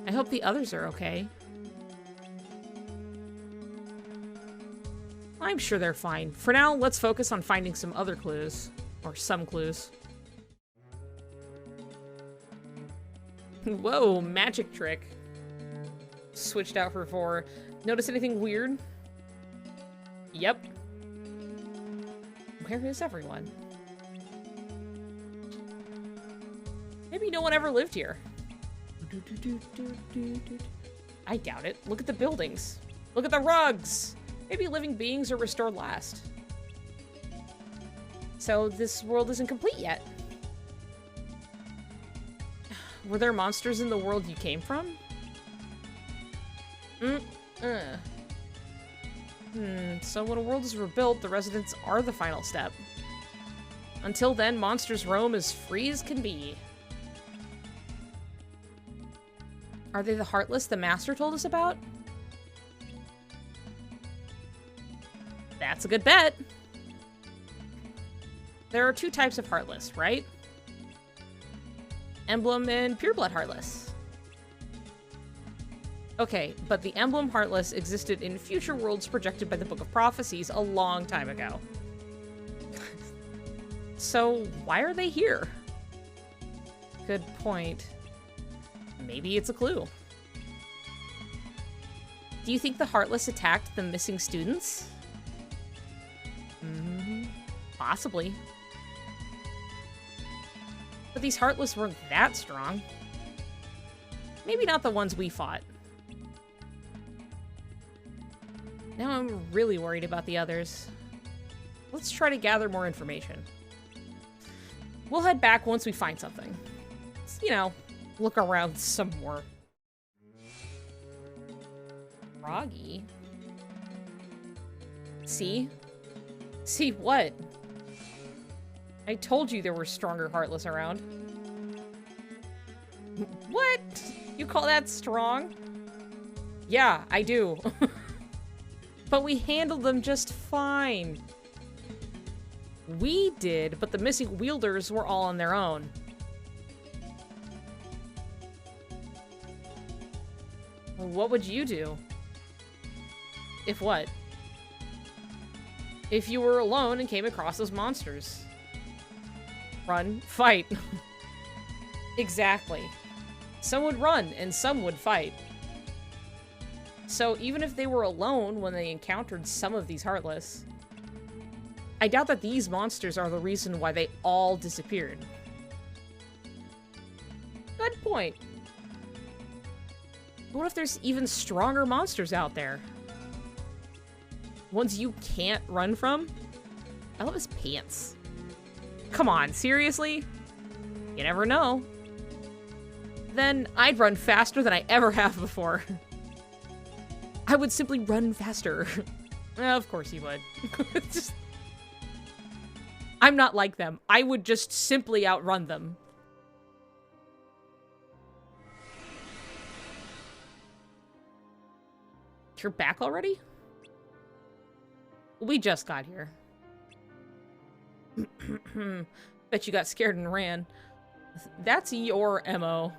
A: I hope the others are okay. I'm sure they're fine. For now, let's focus on finding some other clues. Or some clues. Whoa, magic trick. Switched out for 4. Notice anything weird? Yep. Where is everyone? Maybe no one ever lived here. I doubt it. Look at the buildings. Look at the rugs. Maybe living beings are restored last. So this world isn't complete yet. Were there monsters in the world you came from? So when a world is rebuilt, the residents are the final step. Until then, monsters roam as free as can be. Are they the Heartless the Master told us about? That's a good bet. There are 2 types of Heartless, right? Emblem and Pureblood Heartless. Okay, but the emblem Heartless existed in future worlds projected by the Book of Prophecies a long time ago. So, why are they here? Good point. Maybe it's a clue. Do you think the Heartless attacked the missing students? Possibly. But these Heartless weren't that strong. Maybe not the ones we fought. Now I'm really worried about the others. Let's try to gather more information. We'll head back once we find something. Let's, you know, look around some more. Froggy? See? See what? I told you there were stronger Heartless around. What? You call that strong? Yeah, I do. But we handled them just fine. We did, but the missing wielders were all on their own. Well, what would you do? If what? If you were alone and came across those monsters. Run, fight. Exactly. Some would run, and some would fight. So even if they were alone when they encountered some of these Heartless, I doubt that these monsters are the reason why they all disappeared. Good point. What if there's even stronger monsters out there? Ones you can't run from? I love his pants. Come on, seriously? You never know. Then I'd run faster than I ever have before. I would simply run faster. Of course you would. I'm not like them. I would just simply outrun them. You're back already? We just got here. Bet you got scared and ran. That's your MO.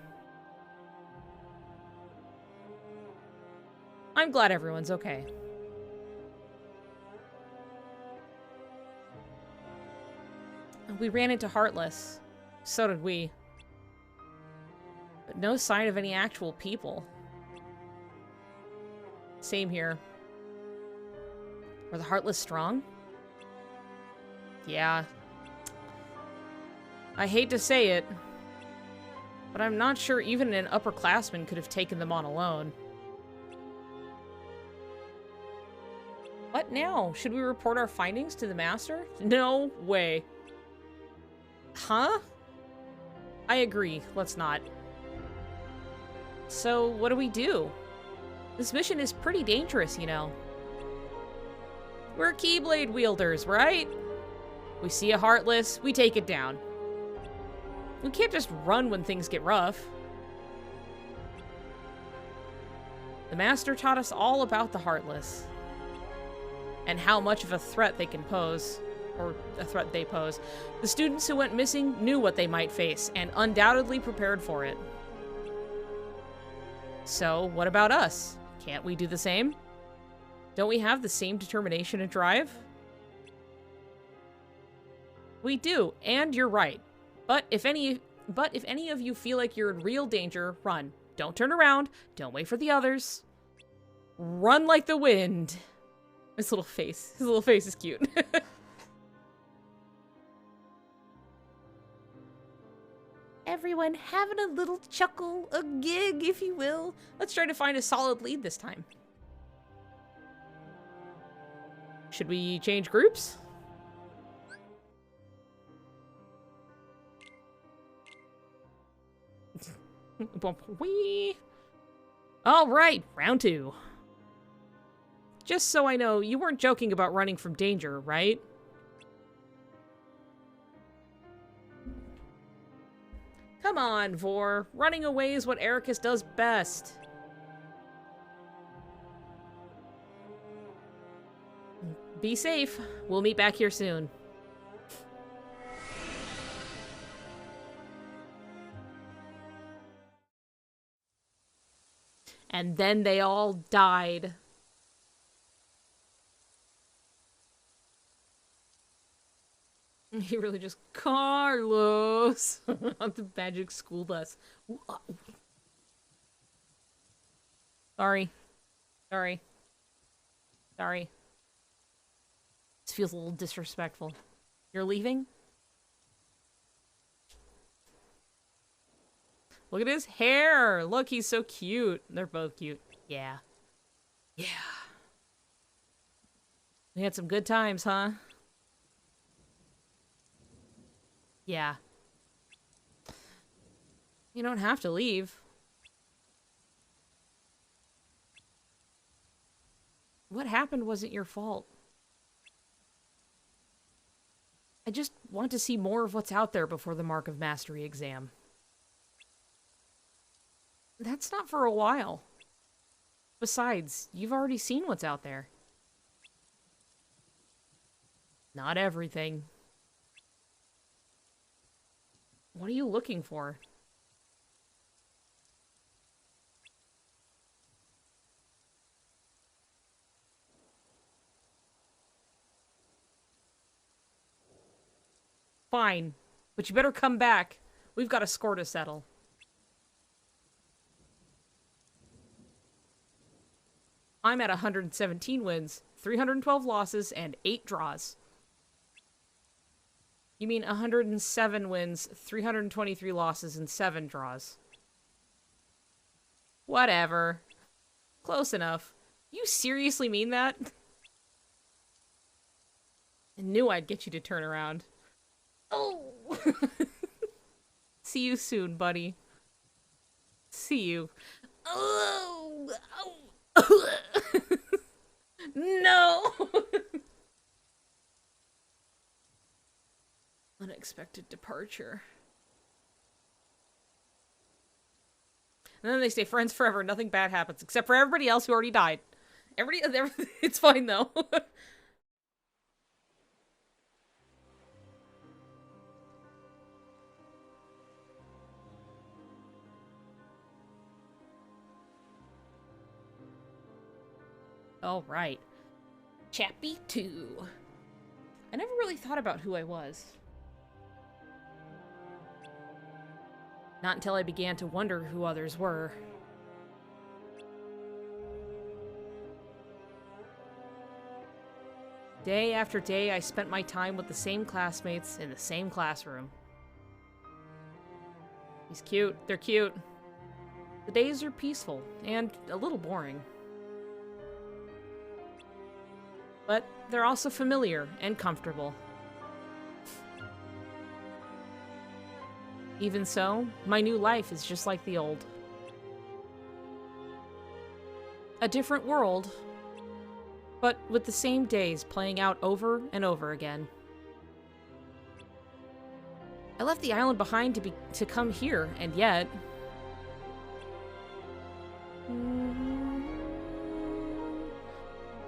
A: I'm glad everyone's okay. We ran into Heartless. So did we. But no sign of any actual people. Same here. Were the Heartless strong? Yeah. I hate to say it, but I'm not sure even an upperclassman could have taken them on alone. What now? Should we report our findings to the Master? No way. Huh? I agree. Let's not. So, what do we do? This mission is pretty dangerous, you know. We're Keyblade wielders, right? We see a Heartless, we take it down. We can't just run when things get rough. The Master taught us all about the Heartless. And how much of a threat they can pose. Or a threat they pose. The students who went missing knew what they might face, and undoubtedly prepared for it. So, what about us? Can't we do the same? Don't we have the same determination and drive? We do, and you're right. But if any of you feel like you're in real danger, run. Don't turn around. Don't wait for the others. Run like the wind. His little face is cute. Everyone having a little chuckle, a gig, if you will. Let's try to find a solid lead this time. Should we change groups? All right, round 2. Just so I know, you weren't joking about running from danger, right? Come on, Vor. Running away is what Ericus does best. Be safe. We'll meet back here soon. And And then they all died. He really just, Carlos, on the magic school bus. Sorry. Sorry. Sorry. This feels a little disrespectful. You're leaving? Look at his hair! Look, he's so cute. They're both cute. Yeah. Yeah. We had some good times, huh? Yeah. You don't have to leave. What happened wasn't your fault. I just want to see more of what's out there before the Mark of Mastery exam. That's not for a while. Besides, you've already seen what's out there. Not everything. What are you looking for? Fine, but you better come back. We've got a score to settle. I'm at 117 wins, 312 losses, and 8 draws. You mean 107 wins, 323 losses, and 7 draws. Whatever. Close enough. You seriously mean that? I knew I'd get you to turn around. Oh! See you soon, buddy. See you. Oh! Oh! No! Unexpected departure. And then they stay friends forever. Nothing bad happens, except for everybody else who already died. It's fine, though. All right. Chappie 2. I never really thought about who I was. Not until I began to wonder who others were. Day after day, I spent my time with the same classmates in the same classroom. He's cute. They're cute. The days are peaceful and a little boring. But they're also familiar and comfortable. Even so, my new life is just like the old. A different world, but with the same days playing out over and over again. I left the island behind to come here, and yet...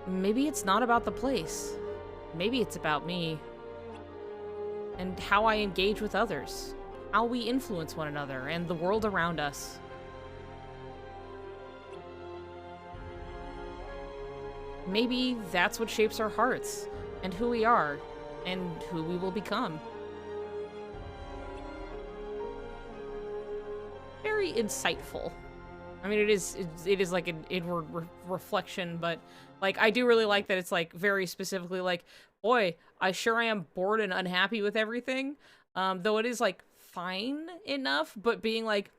A: Maybe it's not about the place. Maybe it's about me. And how I engage with others. How we influence one another and the world around us. Maybe that's what shapes our hearts, and who we are, and who we will become. Very insightful. I mean, it is like an inward reflection, but like I do really like that it's like very specifically like, boy, I sure am bored and unhappy with everything. Though it is like fine enough, but being like,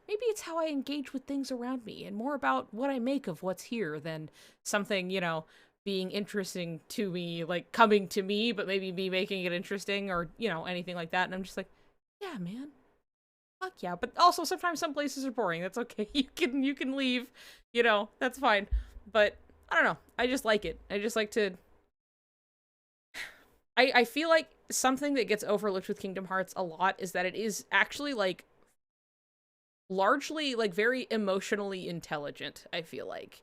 A: maybe it's how I engage with things around me and more about what I make of what's here than something, you know, being interesting to me, like coming to me, but maybe me making it interesting or, you know, anything like that. And I'm just like, yeah, man. Fuck yeah. But also sometimes some places are boring. That's okay. You can leave, you know, that's fine. But I don't know. I just like it. I just like to... I feel like something that gets overlooked with Kingdom Hearts a lot is that it is actually like largely like very emotionally intelligent, I feel like.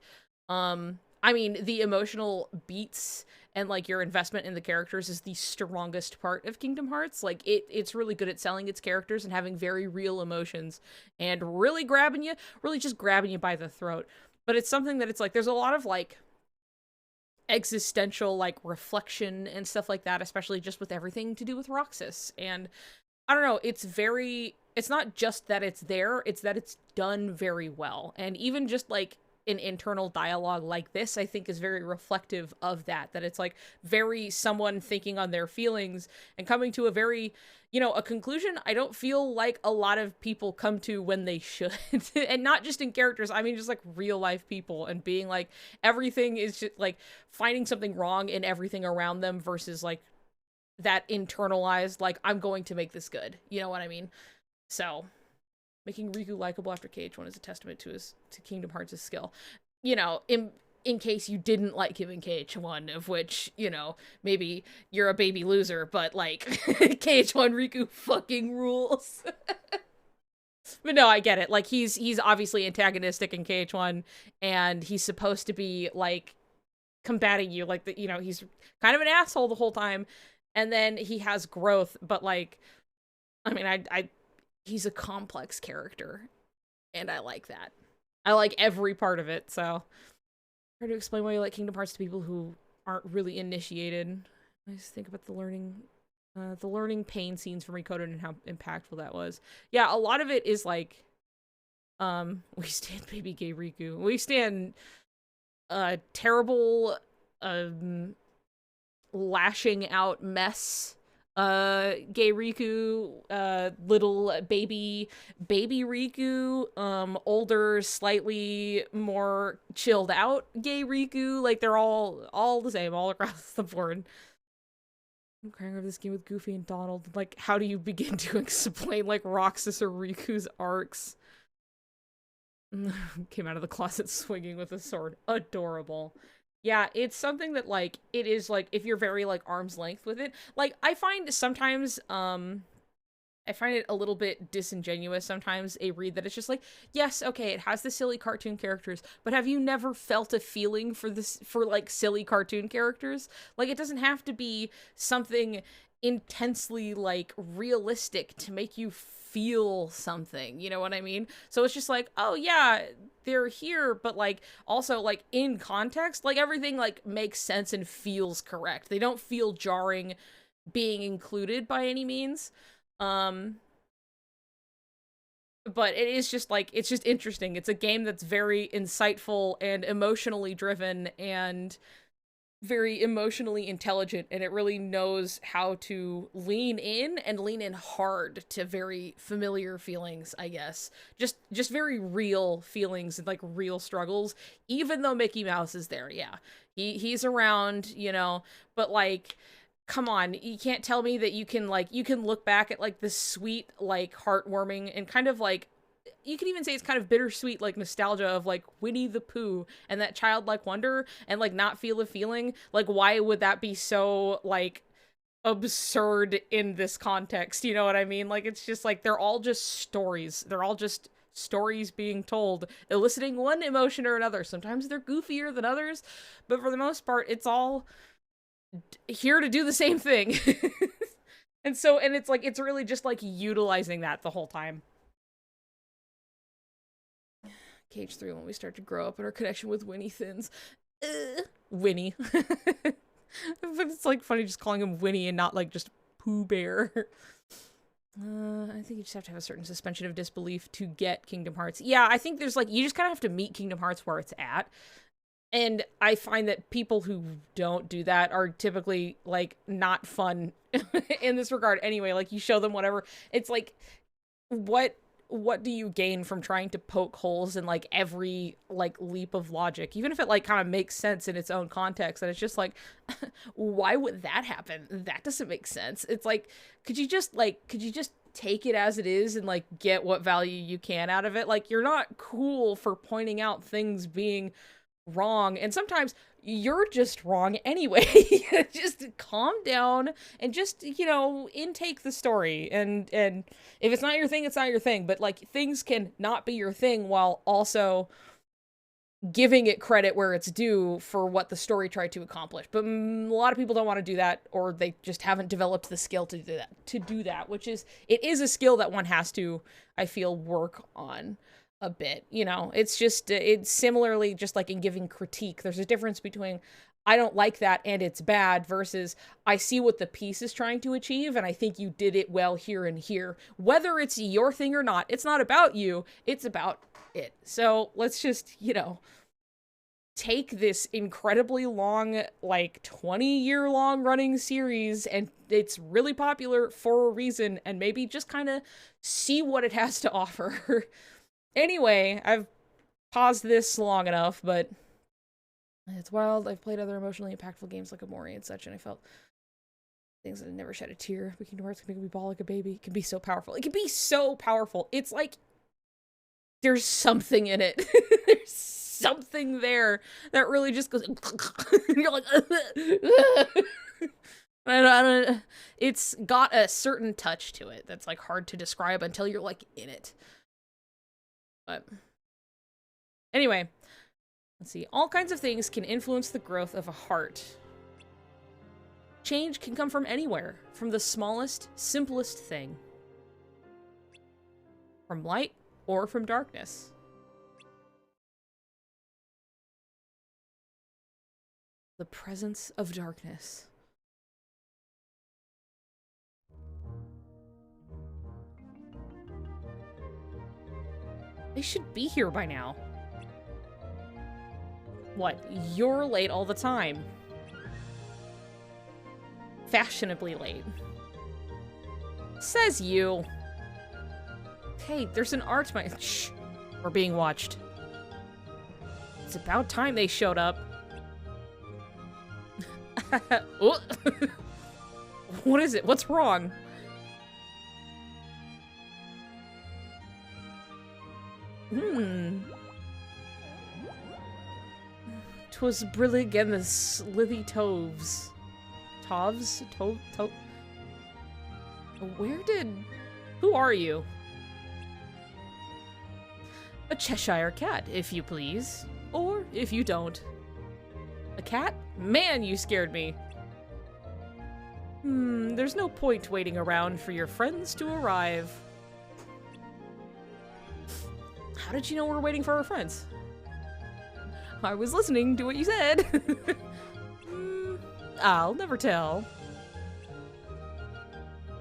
A: I mean, the emotional beats and like your investment in the characters is the strongest part of Kingdom Hearts. Like it's really good at selling its characters and having very real emotions and really grabbing you, really just grabbing you by the throat. But it's something that it's like there's a lot of like existential like reflection and stuff like that, especially just with everything to do with Roxas. And I don't know, it's not just that it's there, it's that it's done very well. And even just like an internal dialogue like this, I think is very reflective of that it's like very someone thinking on their feelings and coming to a very, a conclusion I don't feel like a lot of people come to when they should. And not just in characters, I mean just like real life people, and being like everything is just like finding something wrong in everything around them versus like that internalized like I'm going to make this good, you know what I mean? So making Riku likable after KH1 is a testament to Kingdom Hearts' skill. In case you didn't like him in KH1, of which, maybe you're a baby loser, but like KH1 Riku fucking rules. But no, I get it. Like he's obviously antagonistic in KH1, and he's supposed to be like combating you, like he's kind of an asshole the whole time, and then he has growth, but like I mean I he's a complex character, and I like that. I like every part of it. So try to explain why you like Kingdom Hearts to people who aren't really initiated. I just think about the learning pain scenes from Recoded and how impactful that was. Yeah, a lot of it is like we stand baby gay Riku, we stand terrible lashing out mess gay Riku, little baby Riku, older, slightly more chilled out gay Riku. Like they're all the same all across the board. I'm crying over this game with Goofy and Donald. Like, how do you begin to explain like Roxas or Riku's arcs? Came out of the closet swinging with a sword. Adorable. Yeah, it's something that, like, it is, like, if you're very, like, arm's length with it. Like, I find sometimes, I find it a little bit disingenuous sometimes, a read that it's just like, yes, okay, it has the silly cartoon characters, but have you never felt a feeling for this, for, like, silly cartoon characters? Like, it doesn't have to be something intensely, like, realistic to make you feel something, you know what I mean? So it's just like, oh yeah, they're here, but like also like in context, like everything like makes sense and feels correct. They don't feel jarring being included by any means. But it is just like, it's just interesting. It's a game that's very insightful and emotionally driven and very emotionally intelligent, and it really knows how to lean in and lean in hard to very familiar feelings, I guess. Just very real feelings and like real struggles, even though Mickey Mouse is there. Yeah. He's around, but like come on, you can't tell me that you can look back at like this sweet, like heartwarming and kind of like, you can even say it's kind of bittersweet, like nostalgia of like Winnie the Pooh and that childlike wonder, and like not feel a feeling. Like, why would that be so like absurd in this context? You know what I mean? Like, it's just like they're all just stories. They're all just stories being told, eliciting one emotion or another. Sometimes they're goofier than others, but for the most part, it's all here to do the same thing. And it's like, it's really just like utilizing that the whole time. KH3, when we start to grow up and our connection with Winnie thins. Winnie. But it's like funny just calling him Winnie and not like just Pooh Bear. I think you just have to have a certain suspension of disbelief to get Kingdom Hearts. Yeah, I think there's like, you just kind of have to meet Kingdom Hearts where it's at. And I find that people who don't do that are typically like not fun in this regard anyway. Like, you show them whatever. It's like, what do you gain from trying to poke holes in like every like leap of logic, even if it like kind of makes sense in its own context? And it's just like, why would that happen? That doesn't make sense. It's like, could you just take it as it is and like get what value you can out of it? Like, you're not cool for pointing out things being wrong, and sometimes you're just wrong anyway. Just calm down and just, intake the story, and if it's not your thing, it's not your thing. But like, things can not be your thing while also giving it credit where it's due for what the story tried to accomplish. But a lot of people don't want to do that, or they just haven't developed the skill to do that. Which is, it is a skill that one has to, I feel, work on a bit. You know, it's just, it's similarly just like in giving critique. There's a difference between I don't like that and it's bad versus I see what the piece is trying to achieve and I think you did it well here and here. Whether it's your thing or not, it's not about you, it's about it. So let's just, you know, take this incredibly long, like 20-year long running series, and it's really popular for a reason, and maybe just kind of see what it has to offer. Anyway, I've paused this long enough, but it's wild. I've played other emotionally impactful games like Amori and such, and I felt things that had never shed a tear. But Kingdom Hearts can make me bawl like a baby. It can be so powerful. It can be so powerful. It's like there's something in it. There's something there that really just goes. You're like, I don't. It's got a certain touch to it that's like hard to describe until you're like in it. But anyway, let's see. All kinds of things can influence the growth of a heart. Change can come from anywhere, from the smallest, simplest thing. From light or from darkness. The presence of darkness. They should be here by now. What? You're late all the time. Fashionably late. Says you. Hey, there's an art my- Shh. We're being watched. It's about time they showed up. Oh. What is it? What's wrong? Twas Brillig and the slithy toves. Tovs? Where did... Who are you? A Cheshire cat, if you please. Or if you don't. A cat? Man, you scared me. There's no point waiting around for your friends to arrive. How did you know we're waiting for our friends? I was listening to what you said. I'll never tell.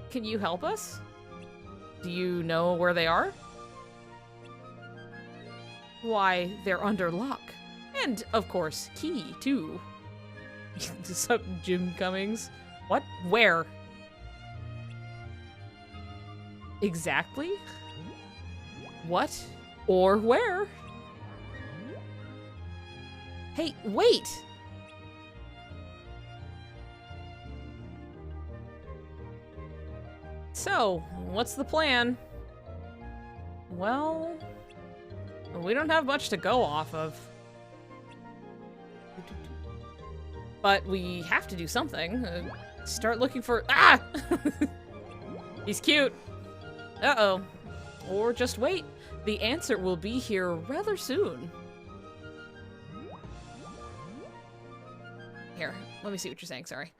A: Can you help us? Do you know where they are? Why, they're under lock. And, of course, key, too. Sup, Jim Cummings? What? Where? Exactly? What? Or where? Hey, wait! So, what's the plan? Well, we don't have much to go off of. But we have to do something. Start looking for- Ah! He's cute. Uh-oh. Or just wait. The answer will be here rather soon. Here, let me see what you're saying, sorry.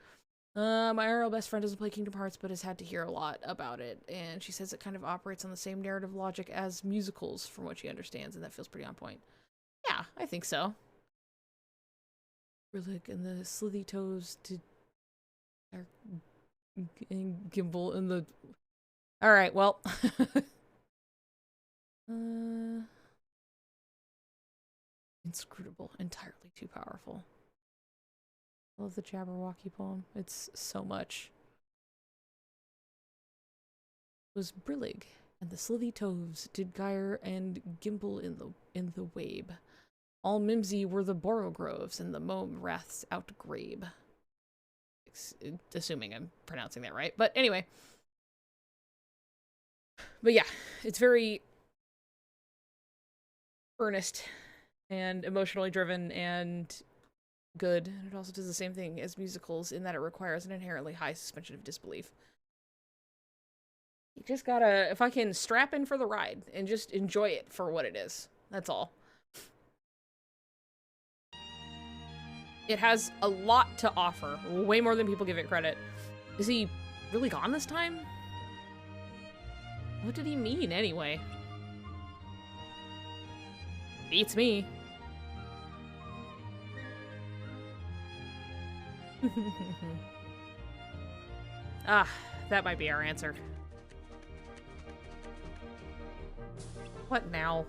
A: My IRL best friend doesn't play Kingdom Hearts, but has had to hear a lot about it, and she says it kind of operates on the same narrative logic as musicals, from what she understands, and that feels pretty on point. Yeah, I think so. Rillick and the slithy toes did... and Gimbal and the... Alright, well... Inscrutable. Entirely too powerful. I love the Jabberwocky poem. It's so much. It was Brillig, and the slithy toves did gyre and gimble in the wabe. All mimsy were the borogroves, and the mome wraths outgrabe. Assuming I'm pronouncing that right. But anyway. But yeah, it's very earnest and emotionally driven and good. And it also does the same thing as musicals in that it requires an inherently high suspension of disbelief. You just gotta, if I can strap in for the ride and just enjoy it for what it is. That's all. It has a lot to offer. Way more than people give it credit. Is he really gone this time? What did he mean, anyway? Beats me. Ah, that might be our answer. What now?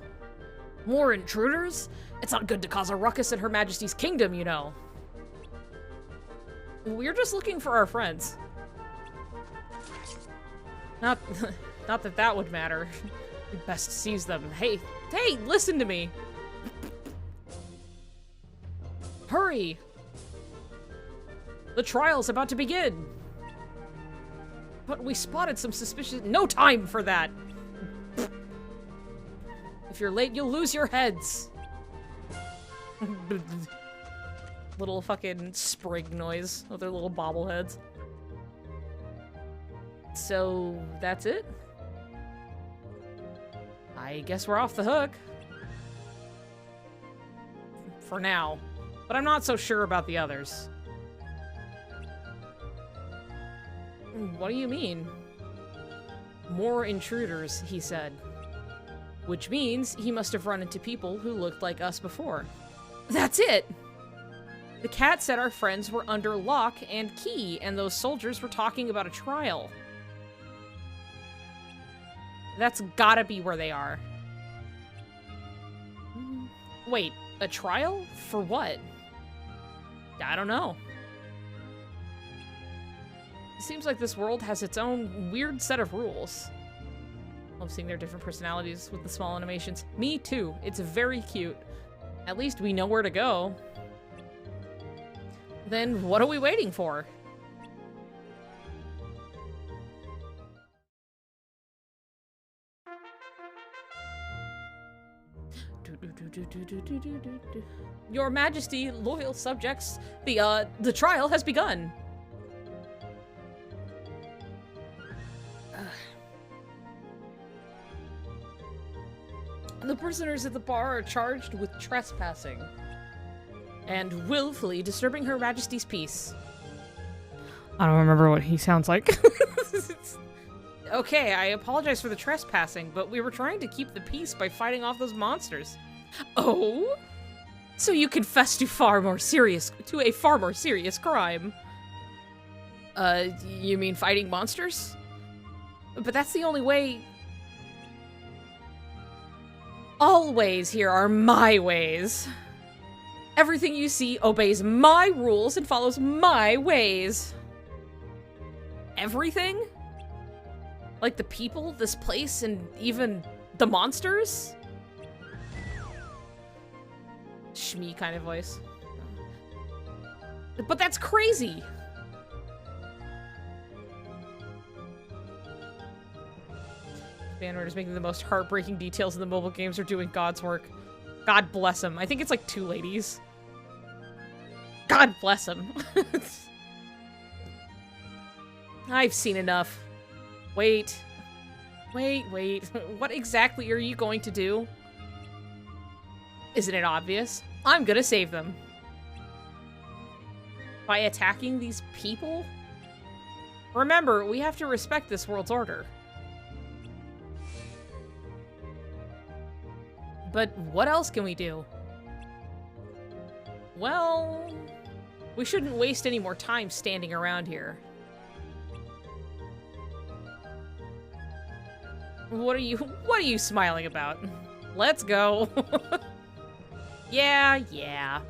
A: More intruders? It's not good to cause a ruckus in Her Majesty's kingdom, you know. We're just looking for our friends. Not that that would matter. We best seize them. Hey, listen to me. Hurry! The trial's about to begin. But we spotted some suspicious— No time for that! If you're late, you'll lose your heads. Little fucking sprig noise with their little bobbleheads. So, that's it? I guess we're off the hook. For now. But I'm not so sure about the others. What do you mean? More intruders, he said. Which means he must have run into people who looked like us before. That's it! The cat said our friends were under lock and key, and those soldiers were talking about a trial. That's gotta be where they are. Wait, a trial? For what? I don't know. It seems like this world has its own weird set of rules. Love seeing their different personalities with the small animations. Me too. It's very cute. At least we know where to go. Then what are we waiting for? Your Majesty, loyal subjects, the trial has begun. The prisoners at the bar are charged with trespassing and willfully disturbing Her Majesty's peace. I don't remember what he sounds like. Okay, I apologize for the trespassing, but we were trying to keep the peace by fighting off those monsters. Oh? So you confessed to a far more serious crime. You mean fighting monsters? But that's the only way. All ways here are my ways. Everything you see obeys my rules and follows my ways. Everything? Like the people, this place, and even the monsters? Shmee kind of voice. But that's crazy! Xehanort is making the most heartbreaking details in the mobile games are doing God's work. God bless him. I think it's like 2 ladies. God bless him. I've seen enough. Wait. What exactly are you going to do? Isn't it obvious? I'm gonna save them. By attacking these people? Remember, we have to respect this world's order. But what else can we do? Well, we shouldn't waste any more time standing around here. What are you smiling about? Let's go. Yeah.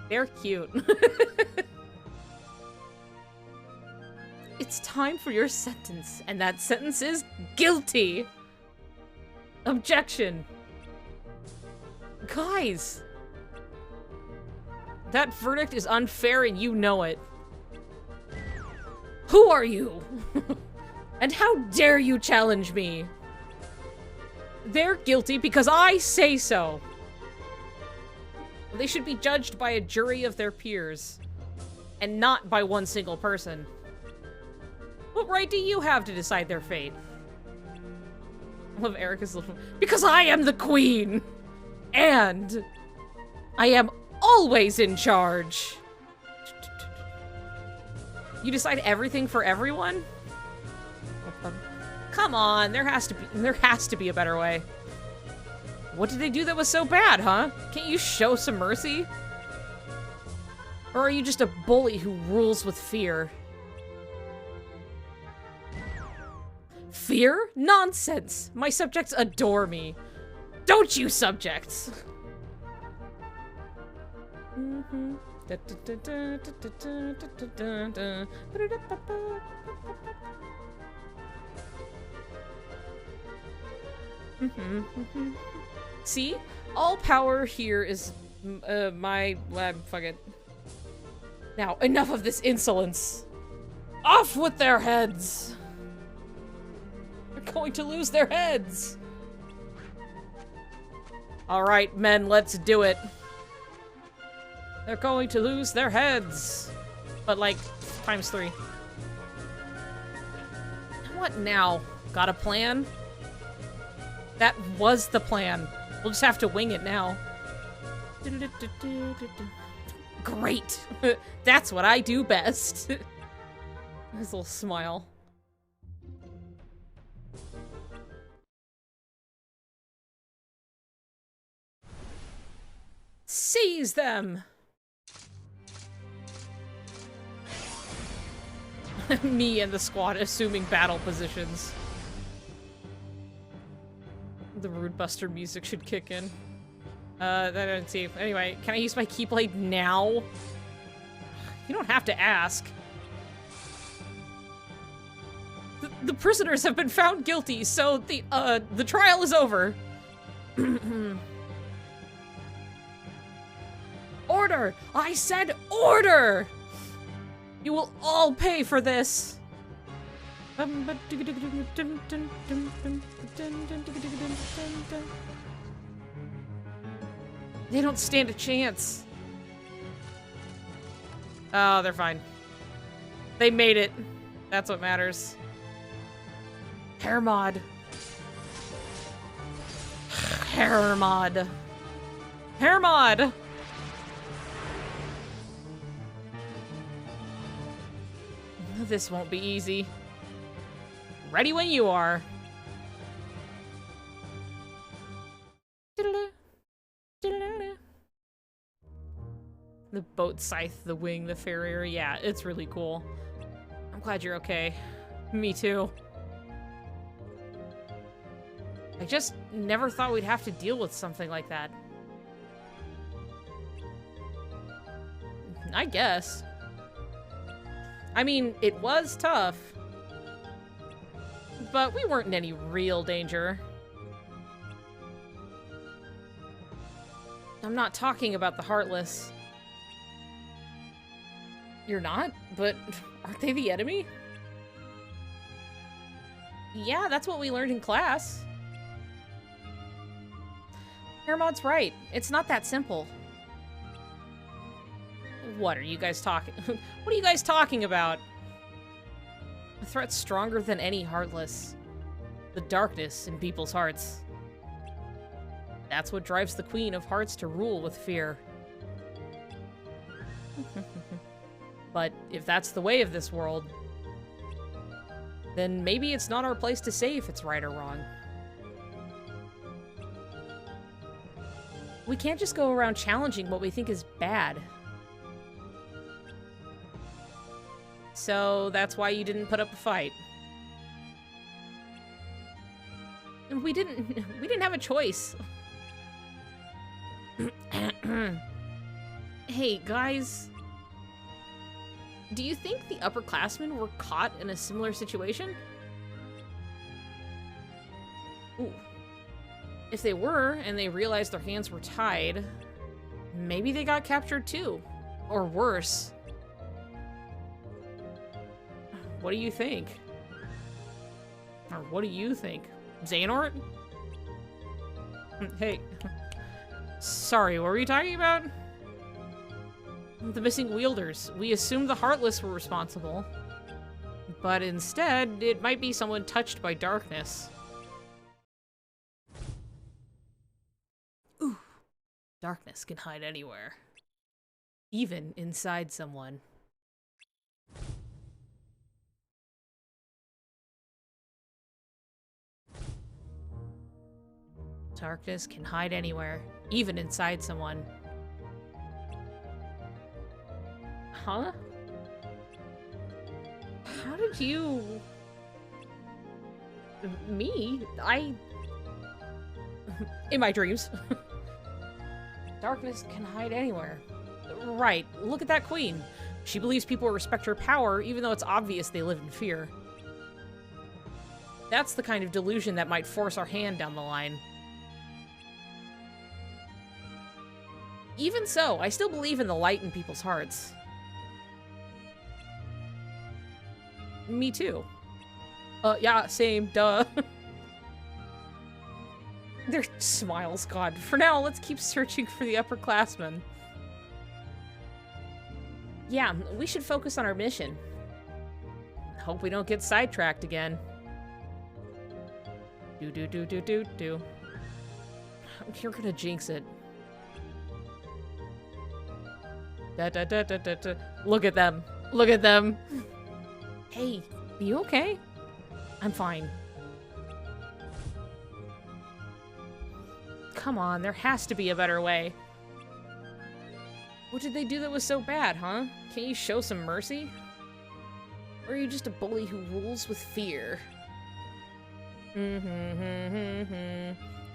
A: They're cute. It's time for your sentence, and that sentence is guilty. Objection. Guys. That verdict is unfair and you know it. Who are you? And how dare you challenge me? They're guilty because I say so. They should be judged by a jury of their peers, and not by one single person. What right do you have to decide their fate? I love Erica's little— because I am the queen! And I am always in charge. You decide everything for everyone? Come on, there has to be a better way. What did they do that was so bad, huh? Can't you show some mercy? Or are you just a bully who rules with fear? Fear? Nonsense! My subjects adore me. Don't you, subjects? See? All power here is fuck it. Now, enough of this insolence. Off with their heads! They're going to lose their heads! Alright, men, let's do it. They're going to lose their heads. But, like, ×3. What now? Got a plan? That was the plan. We'll just have to wing it now. Great! That's what I do best. His little smile. Seize them! Me and the squad assuming battle positions. The Rude Buster music should kick in. I don't see. Anyway, can I use my Keyblade now? You don't have to ask. The prisoners have been found guilty, so the trial is over. Order! I said order! You will all pay for this! They don't stand a chance. Oh, they're fine. They made it. That's what matters. Hair mod. Hair mod. Hair mod! This won't be easy. Ready when you are. The boat scythe, the wing, the farrier. Yeah, it's really cool. I'm glad you're okay. Me too. I just never thought we'd have to deal with something like that. I guess. I mean, it was tough. But we weren't in any real danger. I'm not talking about the Heartless. You're not? But aren't they the enemy? Yeah, that's what we learned in class. Hermod's right. It's not that simple. What are you guys talking? What are you guys talking about? A threat stronger than any Heartless. The darkness in people's hearts. That's what drives the Queen of Hearts to rule with fear. But if that's the way of this world, then maybe it's not our place to say if it's right or wrong. We can't just go around challenging what we think is bad. So that's why you didn't put up a fight. And we didn't have a choice. Hey, guys. Do you think the upperclassmen were caught in a similar situation? Ooh. If they were, and they realized their hands were tied, maybe they got captured too. Or worse. What do you think? Or what do you think? Xehanort? Hey. Sorry, what were you talking about? The missing wielders. We assumed the Heartless were responsible. But instead, it might be someone touched by darkness. Ooh. Darkness can hide anywhere. even inside someone. Darkness can hide anywhere, even inside someone. Huh? How did you... Me? In my dreams. Darkness can hide anywhere. Right, look at that queen. She believes people respect her power, even though it's obvious they live in fear. That's the kind of delusion that might force our hand down the line. Even so, I still believe in the light in people's hearts. Me too. Yeah, same, duh. Their smiles, God. For now, let's keep searching for the upperclassmen. Yeah, we should focus on our mission. Hope we don't get sidetracked again. Do. You're gonna jinx it. Da. Look at them. Look at them. Hey, you okay? I'm fine. Come on, there has to be a better way. What did they do that was so bad, huh? Can't you show some mercy? Or are you just a bully who rules with fear?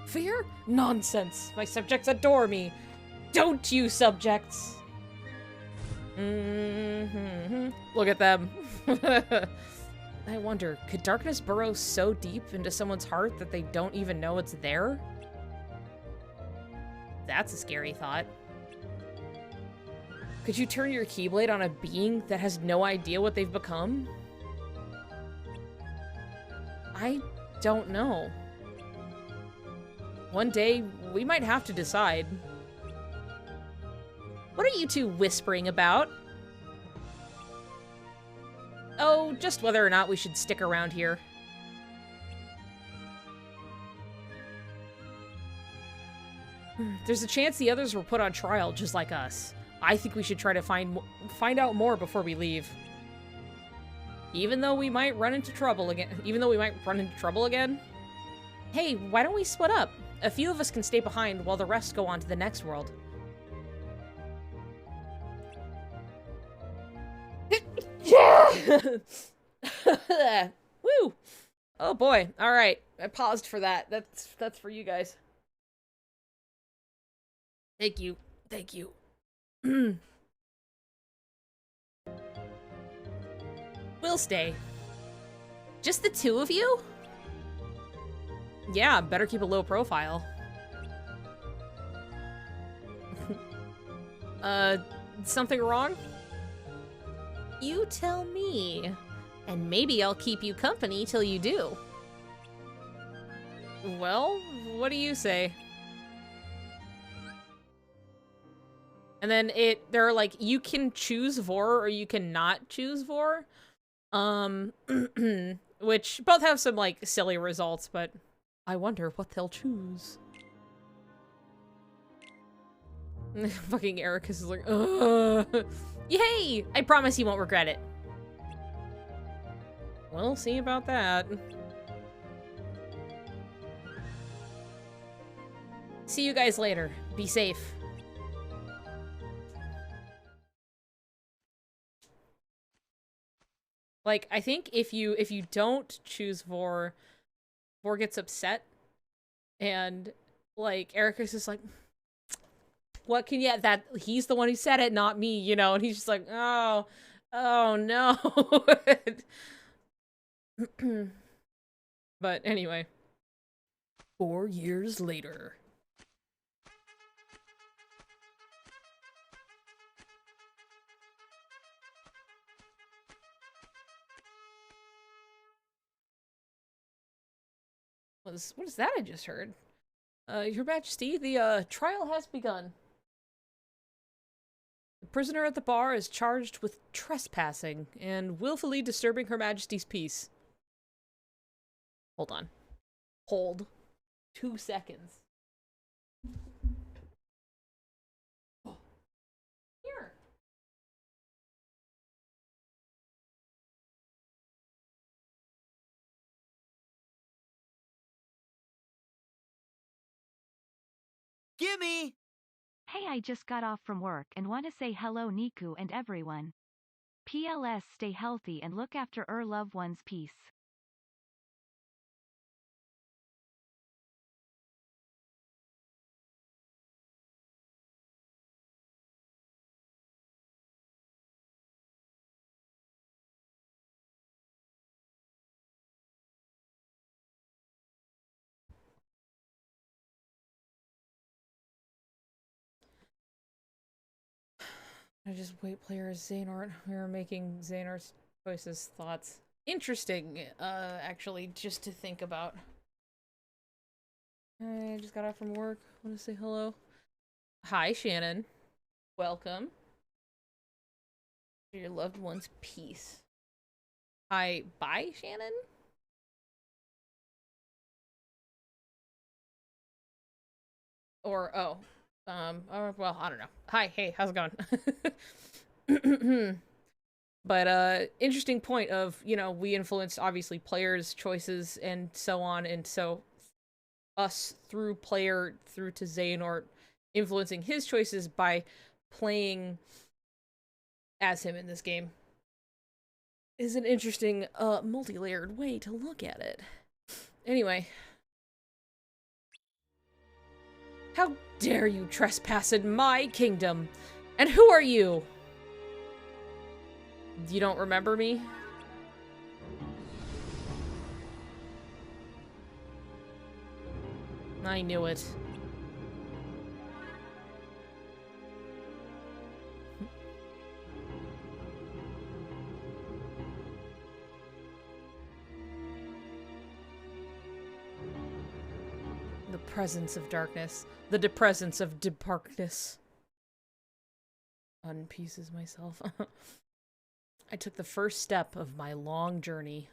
A: Fear? Nonsense! My subjects adore me! Don't you, subjects! Look at them. I wonder, could darkness burrow so deep into someone's heart that they don't even know it's there? That's a scary thought. Could you turn your Keyblade on a being that has no idea what they've become? I don't know. One day, we might have to decide. What are you two whispering about? Oh, just whether or not we should stick around here. There's a chance the others were put on trial just like us. I think we should try to find out more before we leave. Even though we might run into trouble again. Hey, why don't we split up? A few of us can stay behind while the rest go on to the next world. Woo! Oh boy. All right. I paused for that. That's for you guys. Thank you. Thank you. We'll stay. Just the two of you? Yeah, better keep a low profile. Something wrong? You tell me. And maybe I'll keep you company till you do. Well, what do you say? And then they're like, you can choose Vor or you cannot choose Vor. Which both have some, like, silly results, but I wonder what they'll choose. Fucking Ericus is like, ugh. Yay! I promise you won't regret it. We'll see about that. See you guys later. Be safe. Like, I think if you don't choose Vor gets upset, and like Ericus is like, what can you, that he's the one who said it, not me, you know, and he's just like, oh no. But anyway, 4 years later. What is that I just heard? Your Majesty, the trial has begun. The prisoner at the bar is charged with trespassing and willfully disturbing Her Majesty's peace. Hold on. Hold. 2 seconds. Here.
B: Gimme!
C: Hey, I just got off from work and want to say hello Niku and everyone. PLS, stay healthy and look after loved ones. Peace.
A: I just wait player as Xehanort. We were making Xehanort's choices, thoughts. Interesting, actually, just to think about. I just got off from work. Want to say hello? Hi, Shannon. Welcome. Your loved one's peace. Hi, bye, Shannon? Or, oh. Well, I don't know. Hi, hey, how's it going? But interesting point of, you know, we influenced obviously players' choices and so on, and so us through player through to Xehanort influencing his choices by playing as him in this game is an interesting multi-layered way to look at it. Anyway, how dare you trespass in my kingdom? And who are you? You don't remember me? I knew it. The presence of darkness. The depresence of darkness. Unpieces myself. I took the first step of my long journey.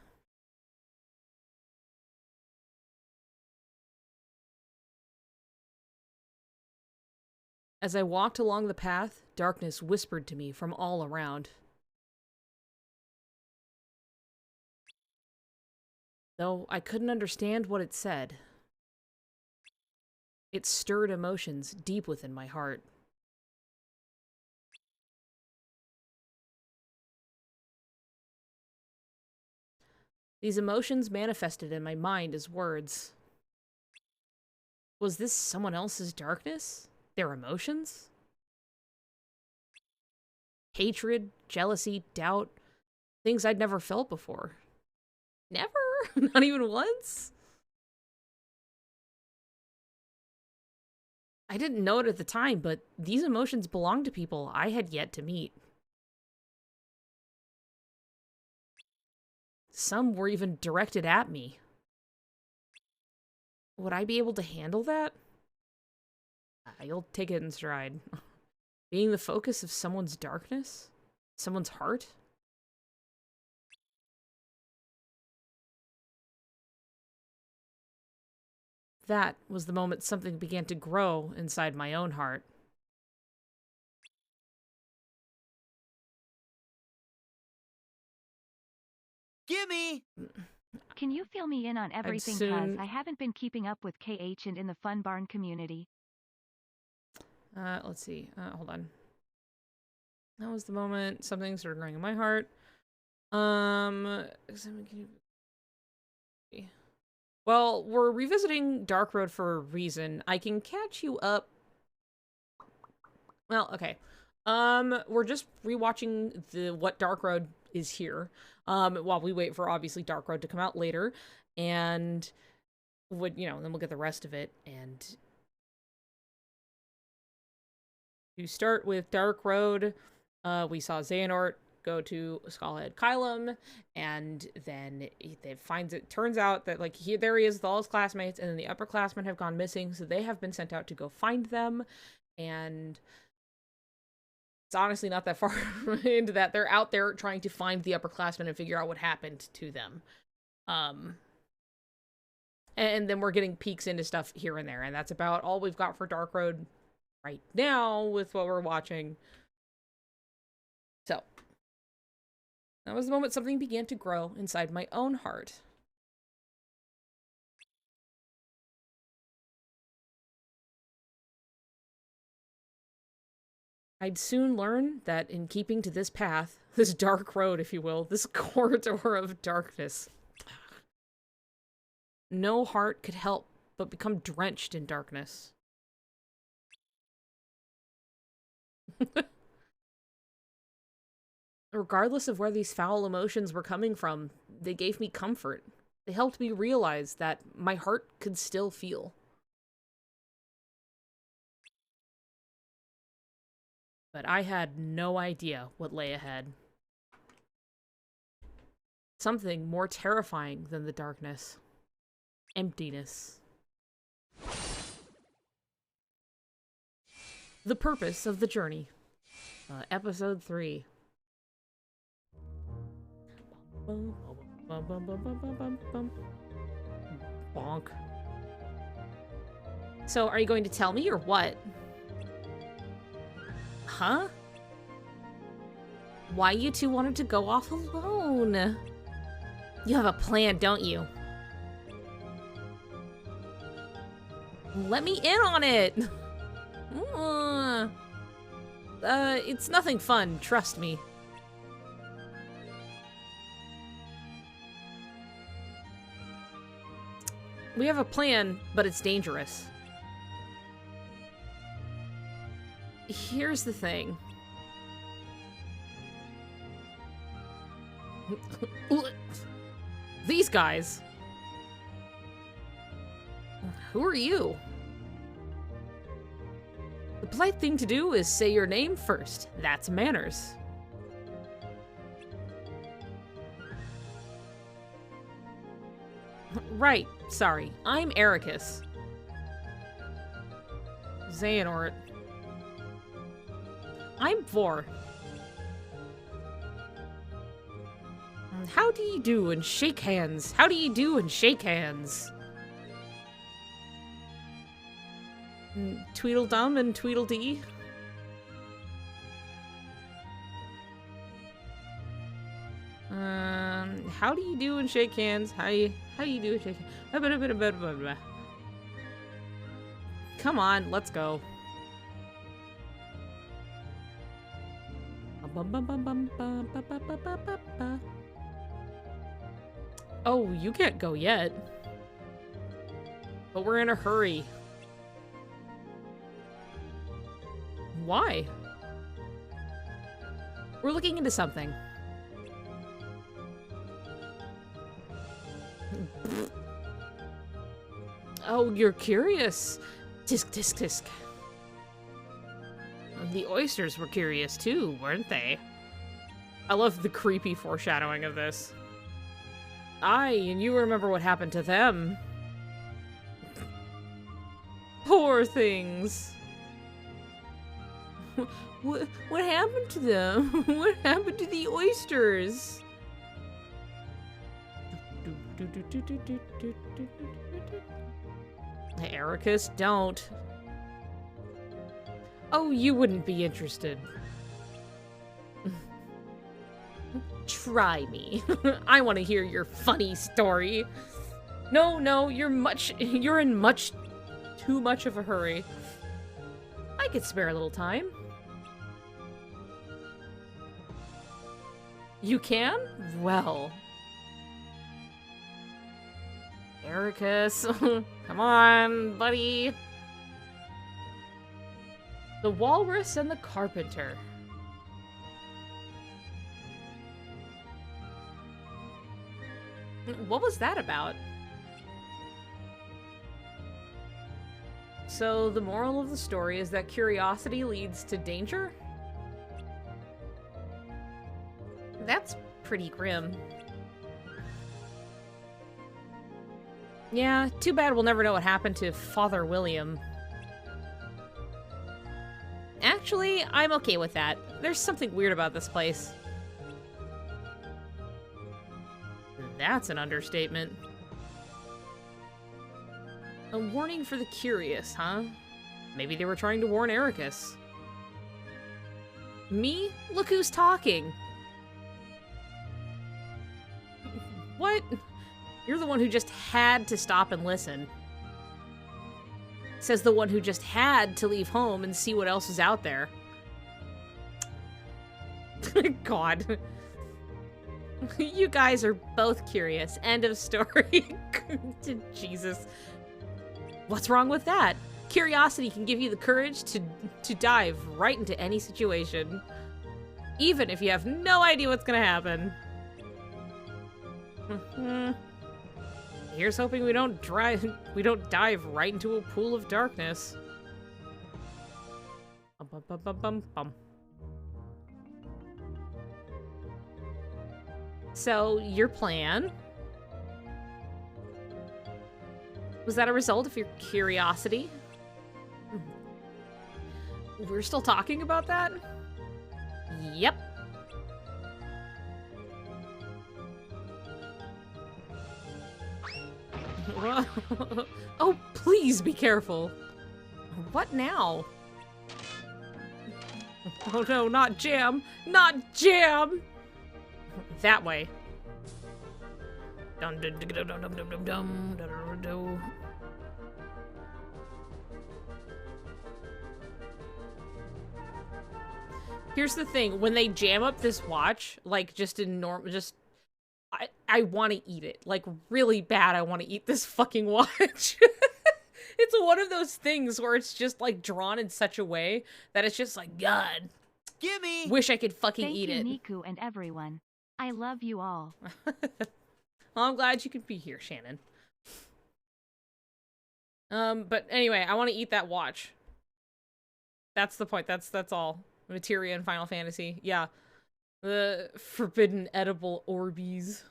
A: As I walked along the path, darkness whispered to me from all around. Though I couldn't understand what it said. It stirred emotions deep within my heart. These emotions manifested in my mind as words. Was this someone else's darkness? Their emotions? Hatred, jealousy, doubt, things I'd never felt before. Never? Not even once? I didn't know it at the time, but these emotions belonged to people I had yet to meet. Some were even directed at me. Would I be able to handle that? You'll take it in stride. Being the focus of someone's darkness? Someone's heart? That was the moment something began to grow inside my own heart.
B: Gimme!
C: Can you fill me in on everything cuz I haven't been keeping up with KH and in the Fun Barn community?
A: Let's see. Hold on. That was the moment something started growing in my heart. Well, we're revisiting Dark Road for a reason. I can catch you up. Well, okay. We're just rewatching the what Dark Road is here. While we wait for obviously Dark Road to come out later, and would then we'll get the rest of it. And to start with Dark Road, we saw Xehanort go to Skullhead Kylum, and then it turns out that there he is with all his classmates, and then the upperclassmen have gone missing, so they have been sent out to go find them, and it's honestly not that far into that. They're out there trying to find the upperclassmen and figure out what happened to them. And then we're getting peeks into stuff here and there, and that's about all we've got for Dark Road right now with what we're watching. So, that was the moment something began to grow inside my own heart. I'd soon learn that in keeping to this path, this dark road, if you will, this corridor of darkness, no heart could help but become drenched in darkness. Regardless of where these foul emotions were coming from, they gave me comfort. They helped me realize that my heart could still feel. But I had no idea what lay ahead. Something more terrifying than the darkness. Emptiness. The purpose of the journey. Episode 3. Bonk. So, are you going to tell me or what? Huh? Why you two wanted to go off alone? You have a plan, don't you? Let me in on it! It's nothing fun, trust me. We have a plan, but it's dangerous. Here's the thing. These guys. Who are you? The polite thing to do is say your name first. That's manners. Right, sorry. I'm Ericus. Xehanort. I'm Vor. How do you do and shake hands? How do you do and shake hands? Tweedledum and Tweedledee. How do you do and shake hands? How do you do and shake hands? Come on, let's go. Oh, you can't go yet. But we're in a hurry. Why? We're looking into something. Oh, you're curious. Tisk, tisk, tisk. The oysters were curious too, weren't they? I love the creepy foreshadowing of this. Aye, and you remember what happened to them. Poor things. What happened to them? What happened to the oysters? Ericus, don't. Oh, you wouldn't be interested. Try me. I want to hear your funny story. No, you're in much too much of a hurry. I could spare a little time. You can? Well. Ericus, come on, buddy. The Walrus and the Carpenter. What was that about? So, the moral of the story is that curiosity leads to danger? That's pretty grim. Yeah, too bad we'll never know what happened to Father William. Actually, I'm okay with that. There's something weird about this place. That's an understatement. A warning for the curious, huh? Maybe they were trying to warn Ericus. Me? Look who's talking! What? You're the one who just had to stop and listen. Says the one who just had to leave home and see what else is out there. God. You guys are both curious. End of story. Jesus. What's wrong with that? Curiosity can give you the courage to dive right into any situation. Even if you have no idea what's gonna happen. Here's hoping we don't dive right into a pool of darkness. Bum, bum, bum, bum, bum. So, your plan? Was that a result of your curiosity? We're still talking about that? Yep. Oh, please be careful. What now? Oh no, not jam! Not jam! That way. Dum dum dum dum dum dum dum dum dum. Here's the thing, when they jam up this watch, like just in normal, I want to eat it. Like really bad, I want to eat this fucking watch. It's one of those things where it's just like drawn in such a way that it's just like, God.
B: Gimme!
A: Wish I could fucking
C: Thank
A: eat
C: you,
A: it.
C: Niku and everyone. I love you all.
A: Well, I'm glad you could be here, Shannon. But anyway, I want to eat that watch. That's the point. That's all. Materia in Final Fantasy. Yeah. The forbidden edible Orbeez.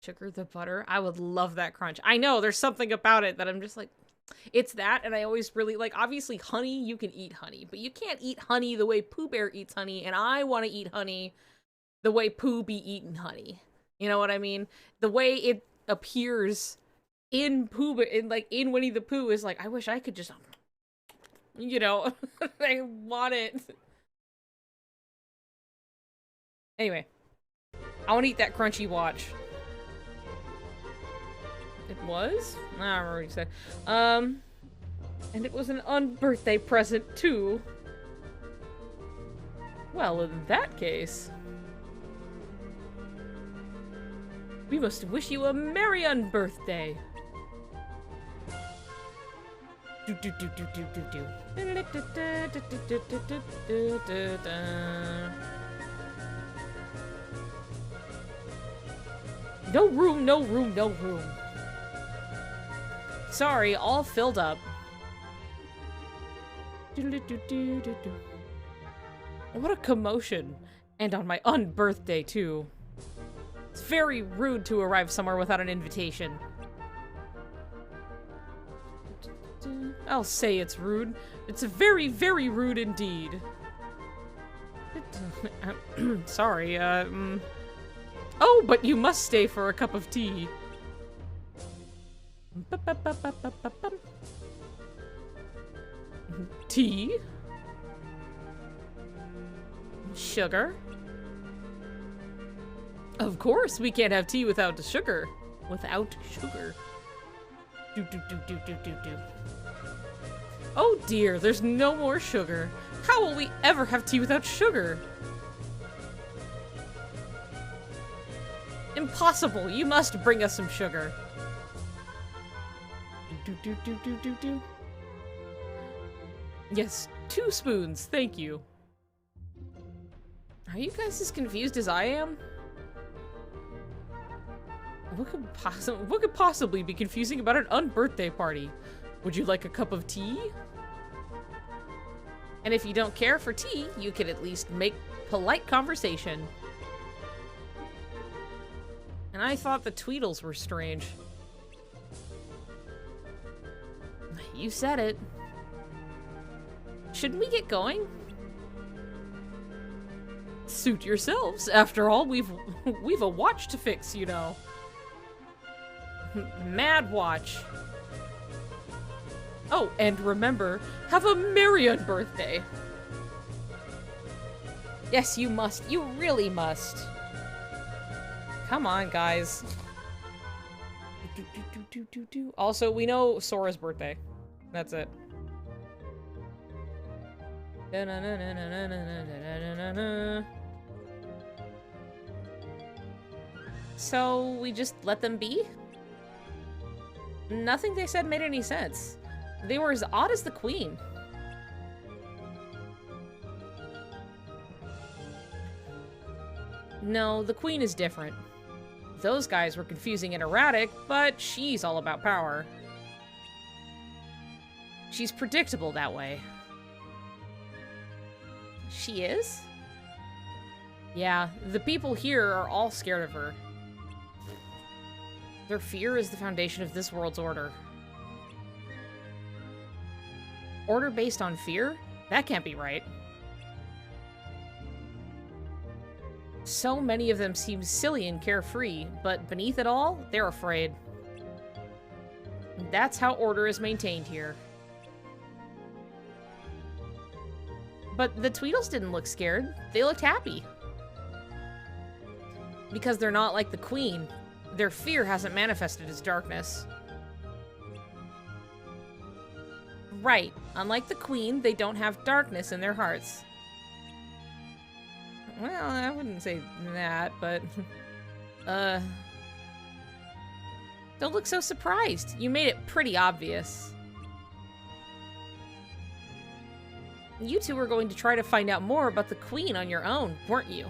A: Sugar the butter. I would love that crunch. I know, there's something about it that I'm just like, it's that, and I always really, like, obviously honey, you can eat honey, but you can't eat honey the way Pooh Bear eats honey, and I want to eat honey the way Pooh be eating honey. You know what I mean? The way it appears in Pooh Bear, in Winnie the Pooh is like, I wish I could just, you know, I want it. Anyway, I want to eat that crunchy watch. It was? I don't remember what you said. And it was an unbirthday present, too. Well, in that case... we must wish you a merry unbirthday. No room, no room, no room. Sorry, all filled up. What a commotion. And on my unbirthday, too. It's very rude to arrive somewhere without an invitation. I'll say it's rude. It's very, very rude indeed. Sorry, Oh, but you must stay for a cup of tea. Tea? Sugar? Of course, we can't have tea without sugar. Without sugar. Oh dear, there's no more sugar. How will we ever have tea without sugar? Impossible, you must bring us some sugar. Yes, 2 spoons, thank you. Are you guys as confused as I am? What could possibly be confusing about an unbirthday party? Would you like a cup of tea? And if you don't care for tea, you could at least make polite conversation. And I thought the Tweedles were strange. You said it. Shouldn't we get going? Suit yourselves. After all, we've a watch to fix, you know. Mad watch. Oh, and remember, have a merry unbirthday. Yes, you must. You really must. Come on, guys. Also, we know Sora's birthday. That's it. So we just let them be? Nothing they said made any sense. They were as odd as the queen. No, the queen is different. Those guys were confusing and erratic, but she's all about power. She's predictable that way. She is? Yeah, the people here are all scared of her. Their fear is the foundation of this world's order. Order based on fear? That can't be right. So many of them seem silly and carefree, but beneath it all, they're afraid. That's how order is maintained here. But the Tweedles didn't look scared. They looked happy. Because they're not like the Queen. Their fear hasn't manifested as darkness. Right. Unlike the Queen, they don't have darkness in their hearts. Well, I wouldn't say that, but... Don't look so surprised. You made it pretty obvious. You two were going to try to find out more about the Queen on your own, weren't you?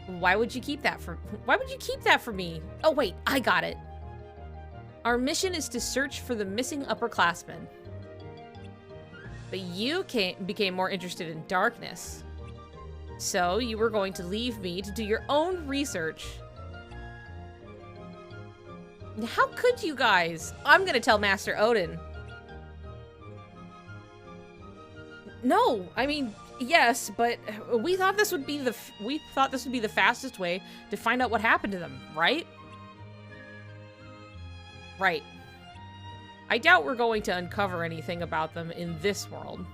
A: Why would you keep that from me? Oh wait, I got it. Our mission is to search for the missing upperclassmen. But you became more interested in darkness. So you were going to leave me to do your own research. How could you guys? I'm gonna tell Master Odin. No, I mean, yes, but we thought this would be the fastest way to find out what happened to them, right? Right. I doubt we're going to uncover anything about them in this world.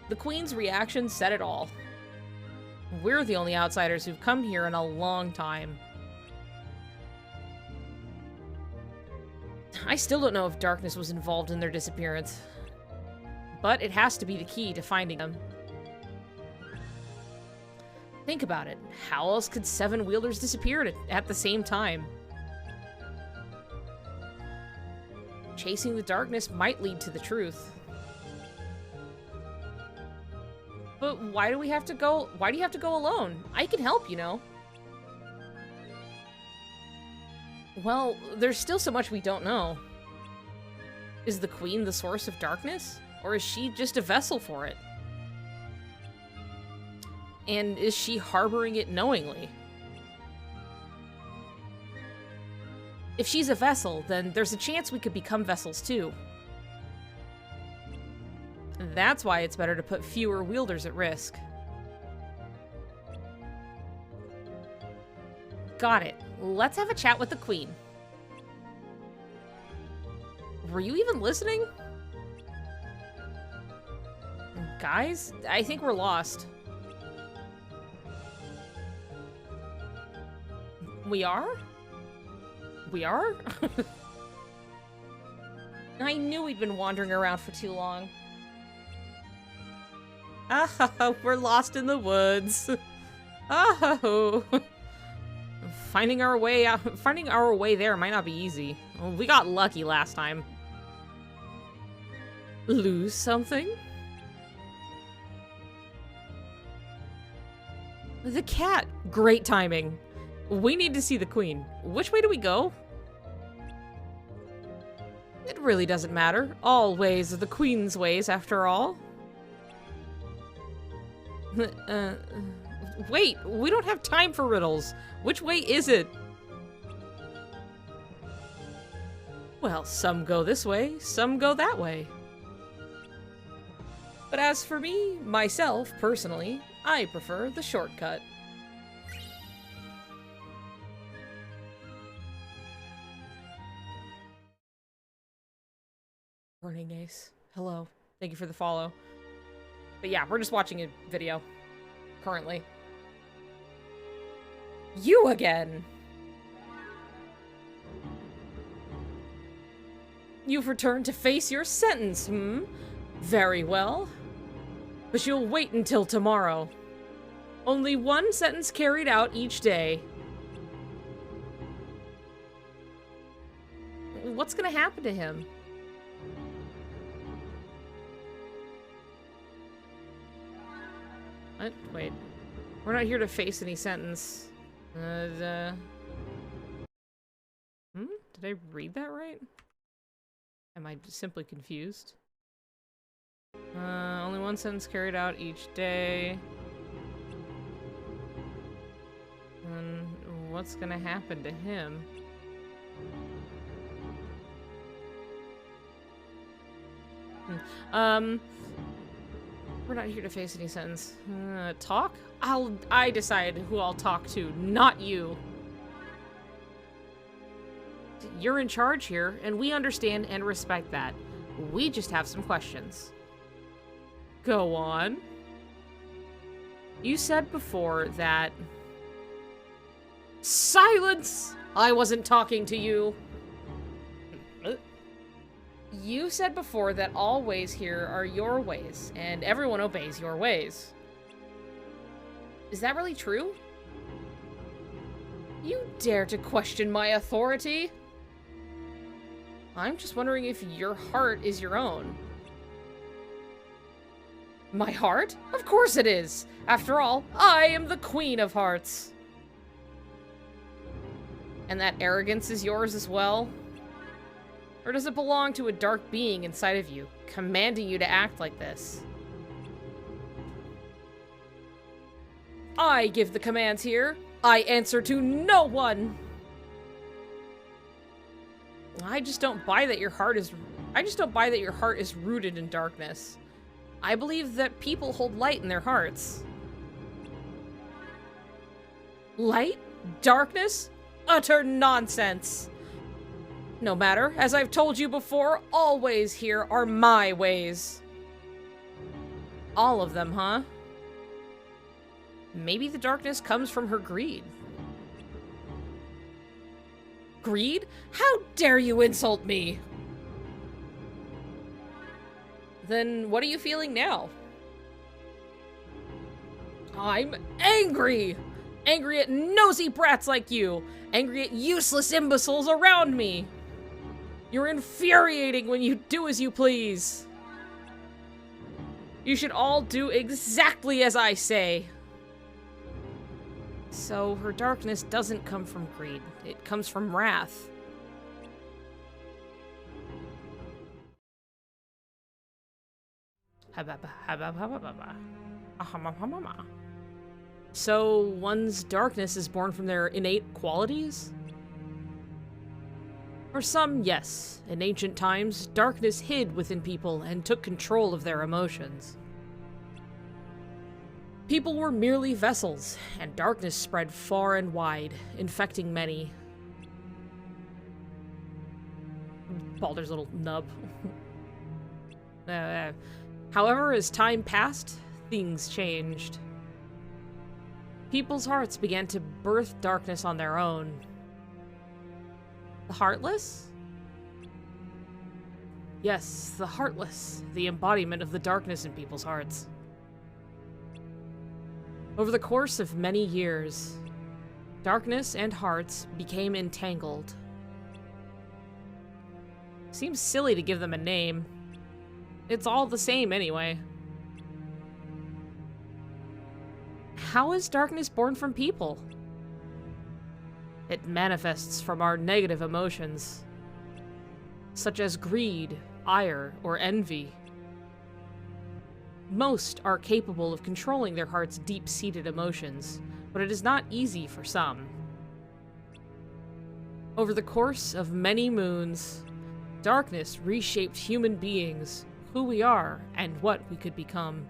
A: The Queen's reaction said it all. We're the only outsiders who've come here in a long time. I still don't know if darkness was involved in their disappearance. But it has to be the key to finding them. Think about it. How else could 7 wielders disappear at the same time? Chasing the darkness might lead to the truth. But why do we have to go? Why do you have to go alone? I can help, you know. Well, there's still so much we don't know. Is the Queen the source of darkness? Or is she just a vessel for it? And is she harboring it knowingly? If she's a vessel, then there's a chance we could become vessels too. That's why it's better to put fewer wielders at risk. Got it. Let's have a chat with the Queen. Were you even listening? Guys, I think we're lost. We are? We are? I knew we'd been wandering around for too long. Oh, we're lost in the woods. Oh. Finding our way there might not be easy. We got lucky last time. Lose something? The cat! Great timing. We need to see the Queen. Which way do we go? It really doesn't matter. All ways are the Queen's ways, after all. Wait, we don't have time for riddles. Which way is it? Well, some go this way, some go that way. But as for me, myself, personally, I prefer the shortcut. Morning, Ace. Hello. Thank you for the follow. But yeah, we're just watching a video. Currently. You again! You've returned to face your sentence, Very well. But you'll wait until tomorrow. Only one sentence carried out each day. What's gonna happen to him? What? Wait. We're not here to face any sentence. Did I read that right? Am I just simply confused? Only one sentence carried out each day. And what's gonna happen to him? We're not here to face any sentence. Talk? I decide who I'll talk to, not you. You're in charge here, and we understand and respect that. We just have some questions. Go on. You said before that... Silence! I wasn't talking to you. You said before that all ways here are your ways, and everyone obeys your ways. Is that really true? You dare to question my authority? I'm just wondering if your heart is your own. My heart? Of course it is! After all, I am the Queen of Hearts. And that arrogance is yours as well? Or does it belong to a dark being inside of you, commanding you to act like this? I give the commands here. I answer to no one. I just don't buy that your heart is rooted in darkness. I believe that people hold light in their hearts. Light? Darkness? Utter nonsense. No matter, as I've told you before, all ways here are my ways. All of them, huh? Maybe the darkness comes from her greed. Greed? How dare you insult me? Then what are you feeling now? I'm angry! Angry at nosy brats like you! Angry at useless imbeciles around me! You're infuriating when you do as you please. You should all do exactly as I say. So her darkness doesn't come from greed. It comes from wrath. So one's darkness is born from their innate qualities? For some, yes. In ancient times, darkness hid within people and took control of their emotions. People were merely vessels, and darkness spread far and wide, infecting many. Baldur's little nub. However, as time passed, things changed. People's hearts began to birth darkness on their own. The Heartless? Yes, the Heartless, the embodiment of the darkness in people's hearts. Over the course of many years, darkness and hearts became entangled. Seems silly to give them a name. It's all the same anyway. How is darkness born from people? It manifests from our negative emotions, such as greed, ire, or envy. Most are capable of controlling their heart's deep-seated emotions, but it is not easy for some. Over the course of many moons, darkness reshaped human beings, who we are, and what we could become.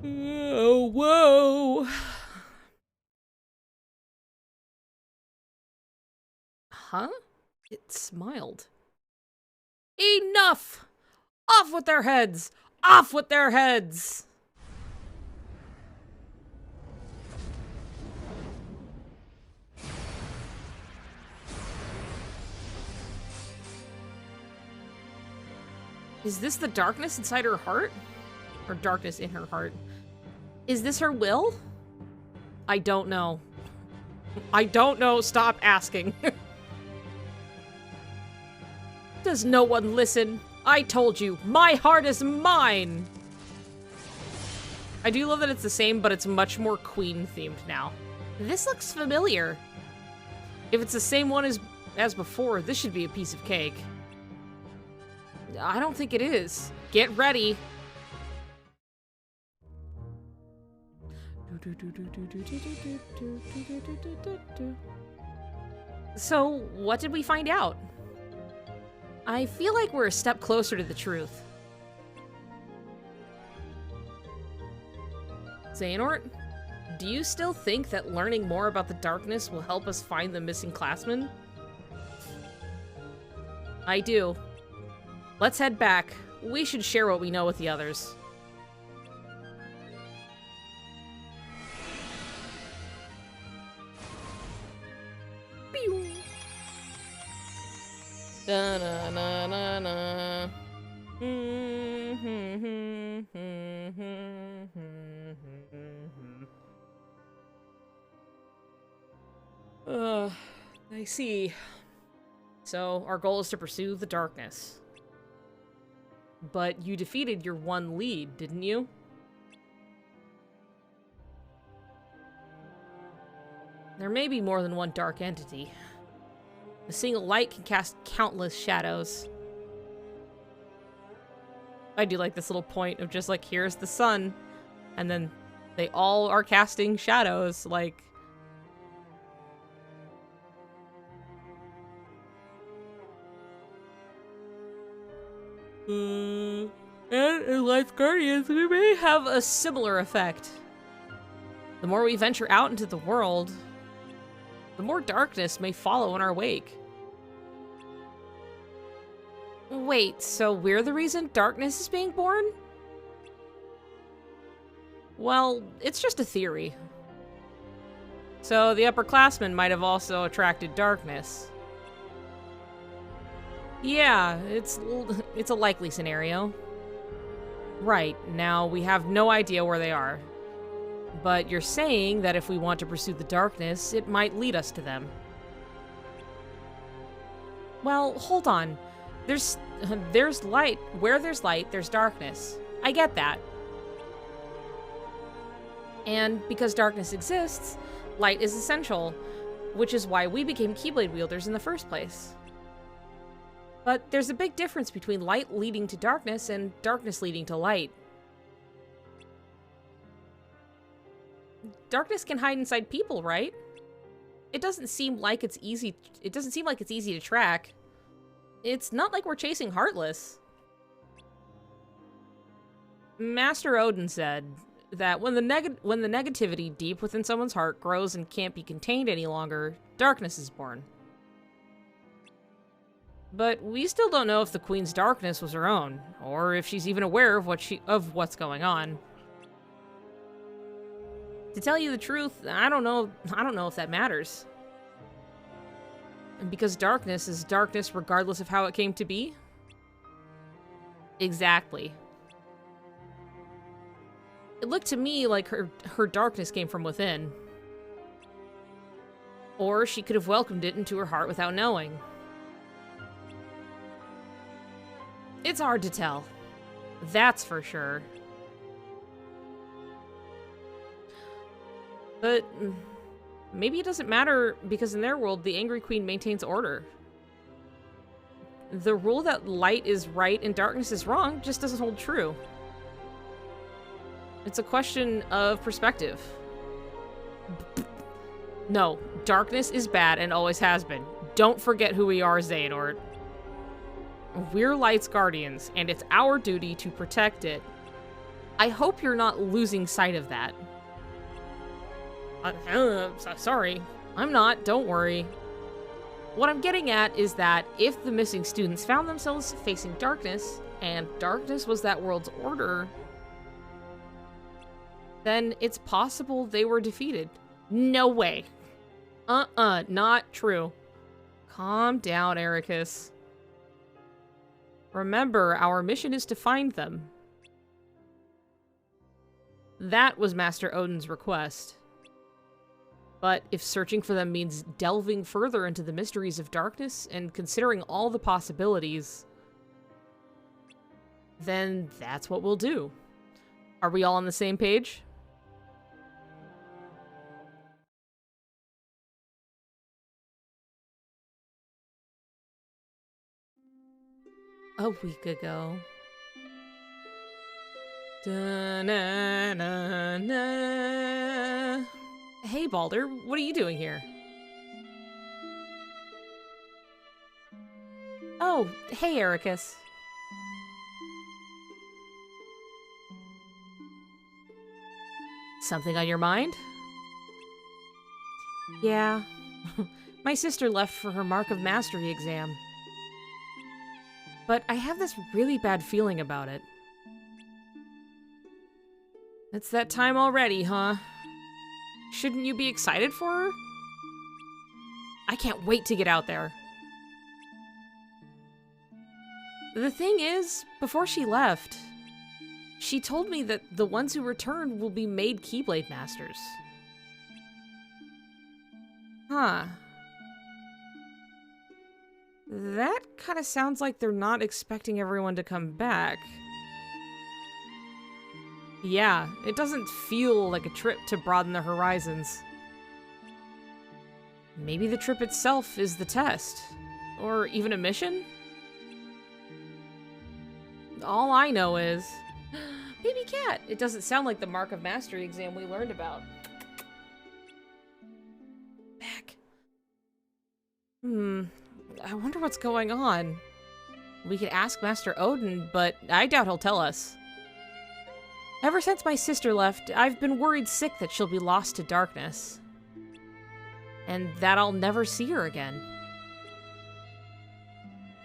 A: Oh, whoa! Huh? It smiled. Enough! Off with their heads! Off with their heads! Is this the darkness inside her heart? Or darkness in her heart? Is this her will? I don't know. I don't know. Stop asking. Does no one listen? I told you, my heart is mine! I do love that it's the same, but it's much more Queen-themed now. This looks familiar. If it's the same one as before, this should be a piece of cake. I don't think it is. Get ready. So, what did we find out? I feel like we're a step closer to the truth. Xehanort, do you still think that learning more about the darkness will help us find the missing classmen? I do. Let's head back. We should share what we know with the others. Pew! Da na na na na. I see. So, our goal is to pursue the darkness. But you defeated your one lead, didn't you? There may be more than one dark entity. A single light can cast countless shadows. I do like this little point of just like, here's the sun, and then they all are casting shadows, like... And in Light's Guardians, we may have a similar effect. The more we venture out into the world, the more darkness may follow in our wake. Wait, so we're the reason darkness is being born? Well, it's just a theory. So the upperclassmen might have also attracted darkness. Yeah, it's a likely scenario. Right, now we have no idea where they are. But you're saying that if we want to pursue the darkness, it might lead us to them. Well, hold on. There's light. Where there's light, there's darkness. I get that. And because darkness exists, light is essential, which is why we became Keyblade wielders in the first place. But there's a big difference between light leading to darkness and darkness leading to light. Darkness can hide inside people, right? It doesn't seem like it's easy to track. It's not like we're chasing Heartless. Master Odin said that when the negativity deep within someone's heart grows and can't be contained any longer, darkness is born. But we still don't know if the Queen's darkness was her own, or if she's even aware of what's going on. To tell you the truth, I don't know if that matters. And because darkness is darkness regardless of how it came to be? Exactly. It looked to me like her darkness came from within. Or she could have welcomed it into her heart without knowing. It's hard to tell. That's for sure. But maybe it doesn't matter because in their world, the Angry Queen maintains order. The rule that light is right and darkness is wrong just doesn't hold true. It's a question of perspective. No, darkness is bad and always has been. Don't forget who we are, Xehanort. We're Light's guardians, and it's our duty to protect it. I hope you're not losing sight of that. Sorry. I'm not, don't worry. What I'm getting at is that if the missing students found themselves facing darkness, and darkness was that world's order, then it's possible they were defeated. No way. Not true. Calm down, Ericus. Remember, our mission is to find them. That was Master Odin's request. But if searching for them means delving further into the mysteries of darkness and considering all the possibilities, then that's what we'll do. Are we all on the same page? A week ago. Da-na-na-na. Hey, Baldur, what are you doing here? Oh, hey, Ericus. Something on your mind? Yeah. My sister left for her Mark of Mastery exam. But I have this really bad feeling about it. It's that time already, huh? Shouldn't you be excited for her? I can't wait to get out there. The thing is, before she left, she told me that the ones who return will be made Keyblade Masters. Huh. That kind of sounds like they're not expecting everyone to come back. Yeah, it doesn't feel like a trip to broaden the horizons. Maybe the trip itself is the test. Or even a mission? All I know is... Baby cat! It doesn't sound like the Mark of Mastery exam we learned about. Back. I wonder what's going on. We could ask Master Odin, but I doubt he'll tell us. Ever since my sister left, I've been worried sick that she'll be lost to darkness. And that I'll never see her again.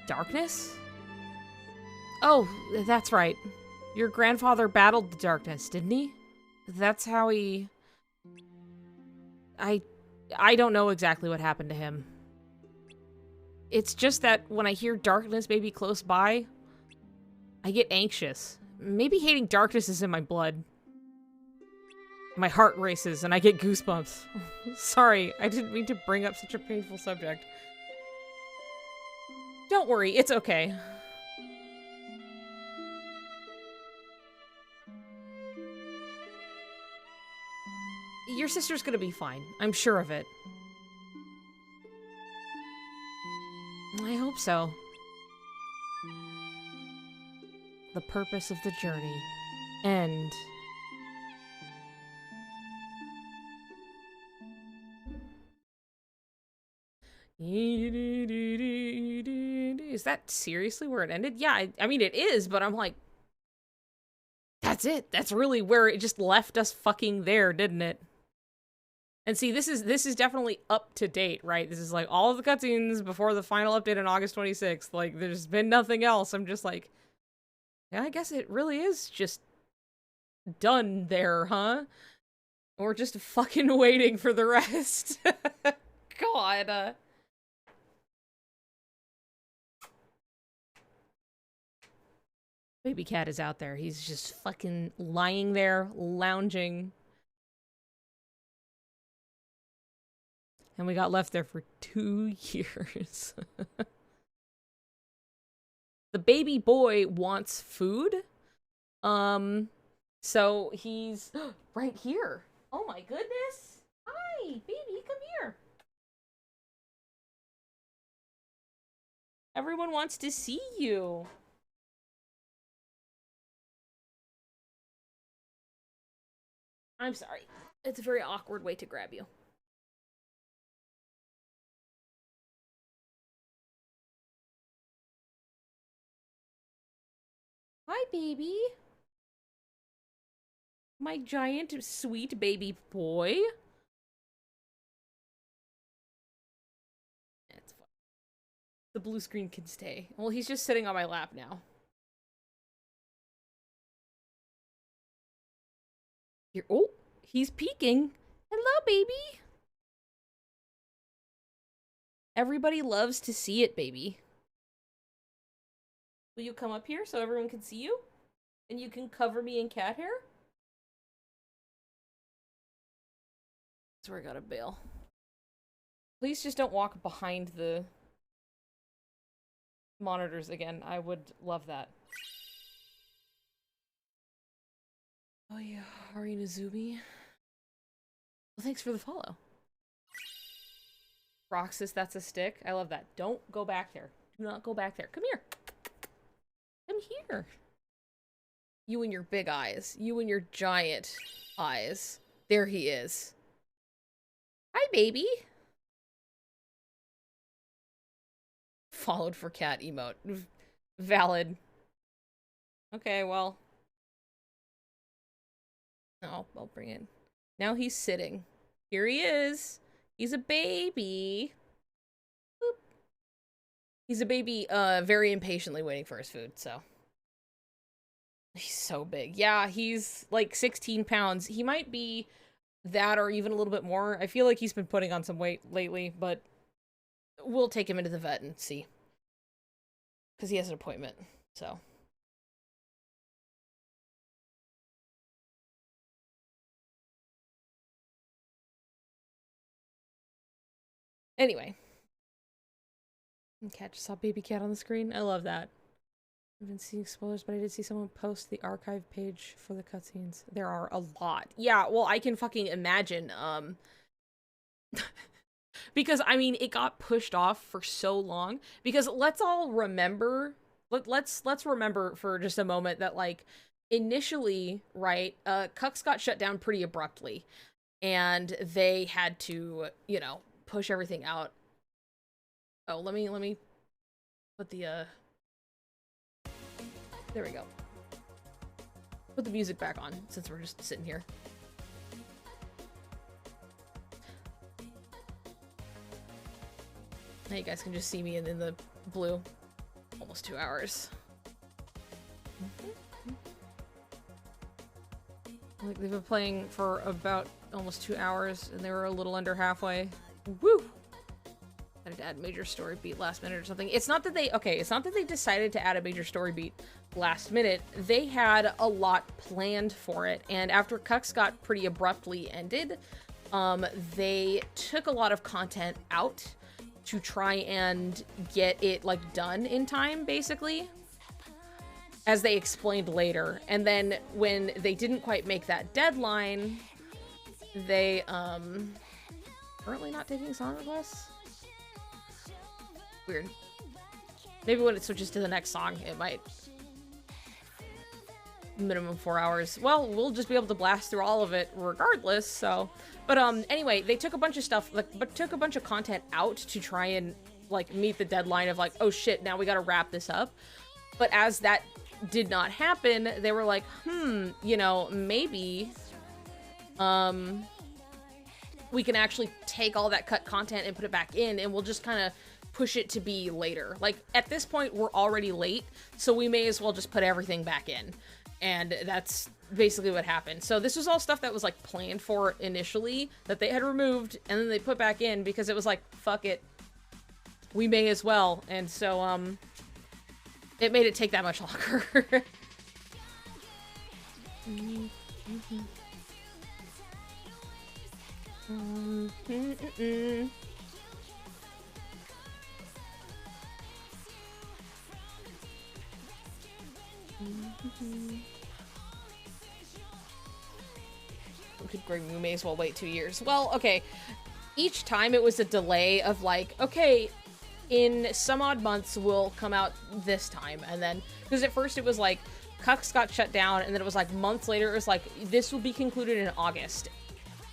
A: Darkness? Oh, that's right. Your grandfather battled the darkness, didn't he? That's how he... I don't know exactly what happened to him. It's just that when I hear darkness may be close by, I get anxious. Maybe hating darkness is in my blood. My heart races and I get goosebumps. Sorry, I didn't mean to bring up such a painful subject. Don't worry, it's okay. Your sister's gonna be fine. I'm sure of it. I hope so. The purpose of the journey. End. Is that seriously where it ended? Yeah, I mean it is, but I'm like... That's it. That's really where it just left us fucking there, didn't it? And see, this is definitely up to date, right? This is like all of the cutscenes before the final update on August 26th. Like, there's been nothing else. I'm just like, yeah, I guess it really is just done there, huh? Or just fucking waiting for the rest. God. Baby cat is out there. He's just fucking lying there, lounging. And we got left there for 2 years. The baby boy wants food. So he's right here. Oh my goodness. Hi, baby, come here. Everyone wants to see you. I'm sorry. It's a very awkward way to grab you. Hi, baby. My giant, sweet baby boy. It's fine. The blue screen can stay. Well, he's just sitting on my lap now. Here, oh, he's peeking. Hello, baby. Everybody loves to see it, baby. Will you come up here so everyone can see you? And you can cover me in cat hair? That's where I gotta bail. Please just don't walk behind the monitors again. I would love that. Oh yeah, Harina Zubi. Well, thanks for the follow. Roxas, that's a stick. I love that. Don't go back there. Do not go back there. Come here. Come here. You and your big eyes. You and your giant eyes. There he is. Hi, baby. Followed for cat emote. Valid. Okay, well. Oh, I'll bring it. Now he's sitting. Here he is. He's a baby. Boop. He's a baby, very impatiently waiting for his food, so. He's so big. Yeah, he's like 16 pounds. He might be that or even a little bit more. I feel like he's been putting on some weight lately, but we'll take him into the vet and see. Because he has an appointment, so. Anyway. Cat just saw baby cat on the screen. I love that. I've been seeing spoilers, but I did see someone post the archive page for the cutscenes. There are a lot. Yeah, well, I can fucking imagine, because, I mean, it got pushed off for so long. Because let's all remember, let's remember for just a moment that, like, initially, right, Cucks got shut down pretty abruptly. And they had to, you know, push everything out. Oh, let me put the, there we go. Put the music back on, since we're just sitting here. Now you guys can just see me in the blue. Almost 2 hours. Like, they've been playing for about almost 2 hours, and they were a little under halfway. Woo! Had to add major story beat last minute or something. It's not that they, okay, it's not that they decided to add a major story beat last minute. They had a lot planned for it, and after Cucks got pretty abruptly ended, they took a lot of content out to try and get it, like, done in time, basically. As they explained later. And then when they didn't quite make that deadline, they, currently not taking song requests? Weird. Maybe when it switches to the next song, it might. Minimum 4 hours. Well, we'll just be able to blast through all of it regardless, so. But, anyway, they took a bunch of stuff, like, but took a bunch of content out to try and, like, meet the deadline of, like, oh shit, now we gotta wrap this up. But as that did not happen, they were like, you know, maybe, we can actually take all that cut content and put it back in, and we'll just kind of push it to be later. Like, at this point, we're already late, so we may as well just put everything back in. And that's basically what happened. So this was all stuff that was, like, planned for initially, that they had removed, and then they put back in because it was like, fuck it. We may as well. And so, it made it take that much longer. We may as well wait 2 years. Well, okay. Each time it was a delay of, like, okay, in some odd months will come out this time. And then, because at first it was like, Cucks got shut down, and then it was like months later, it was like, this will be concluded in August.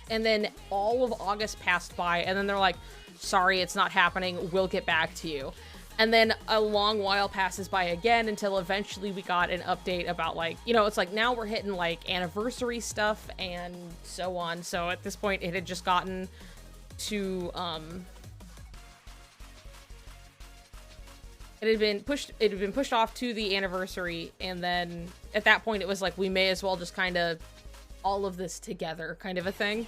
A: And then all of August passed by, and then they're like, sorry, it's not happening, we'll get back to you. And then a long while passes by again until eventually we got an update about, like, you know, it's like now we're hitting, like, anniversary stuff and so on. So at this point, it had just gotten to, it had been pushed off to the anniversary, and then at that point it was like, we may as well just kind of all of this together kind of a thing.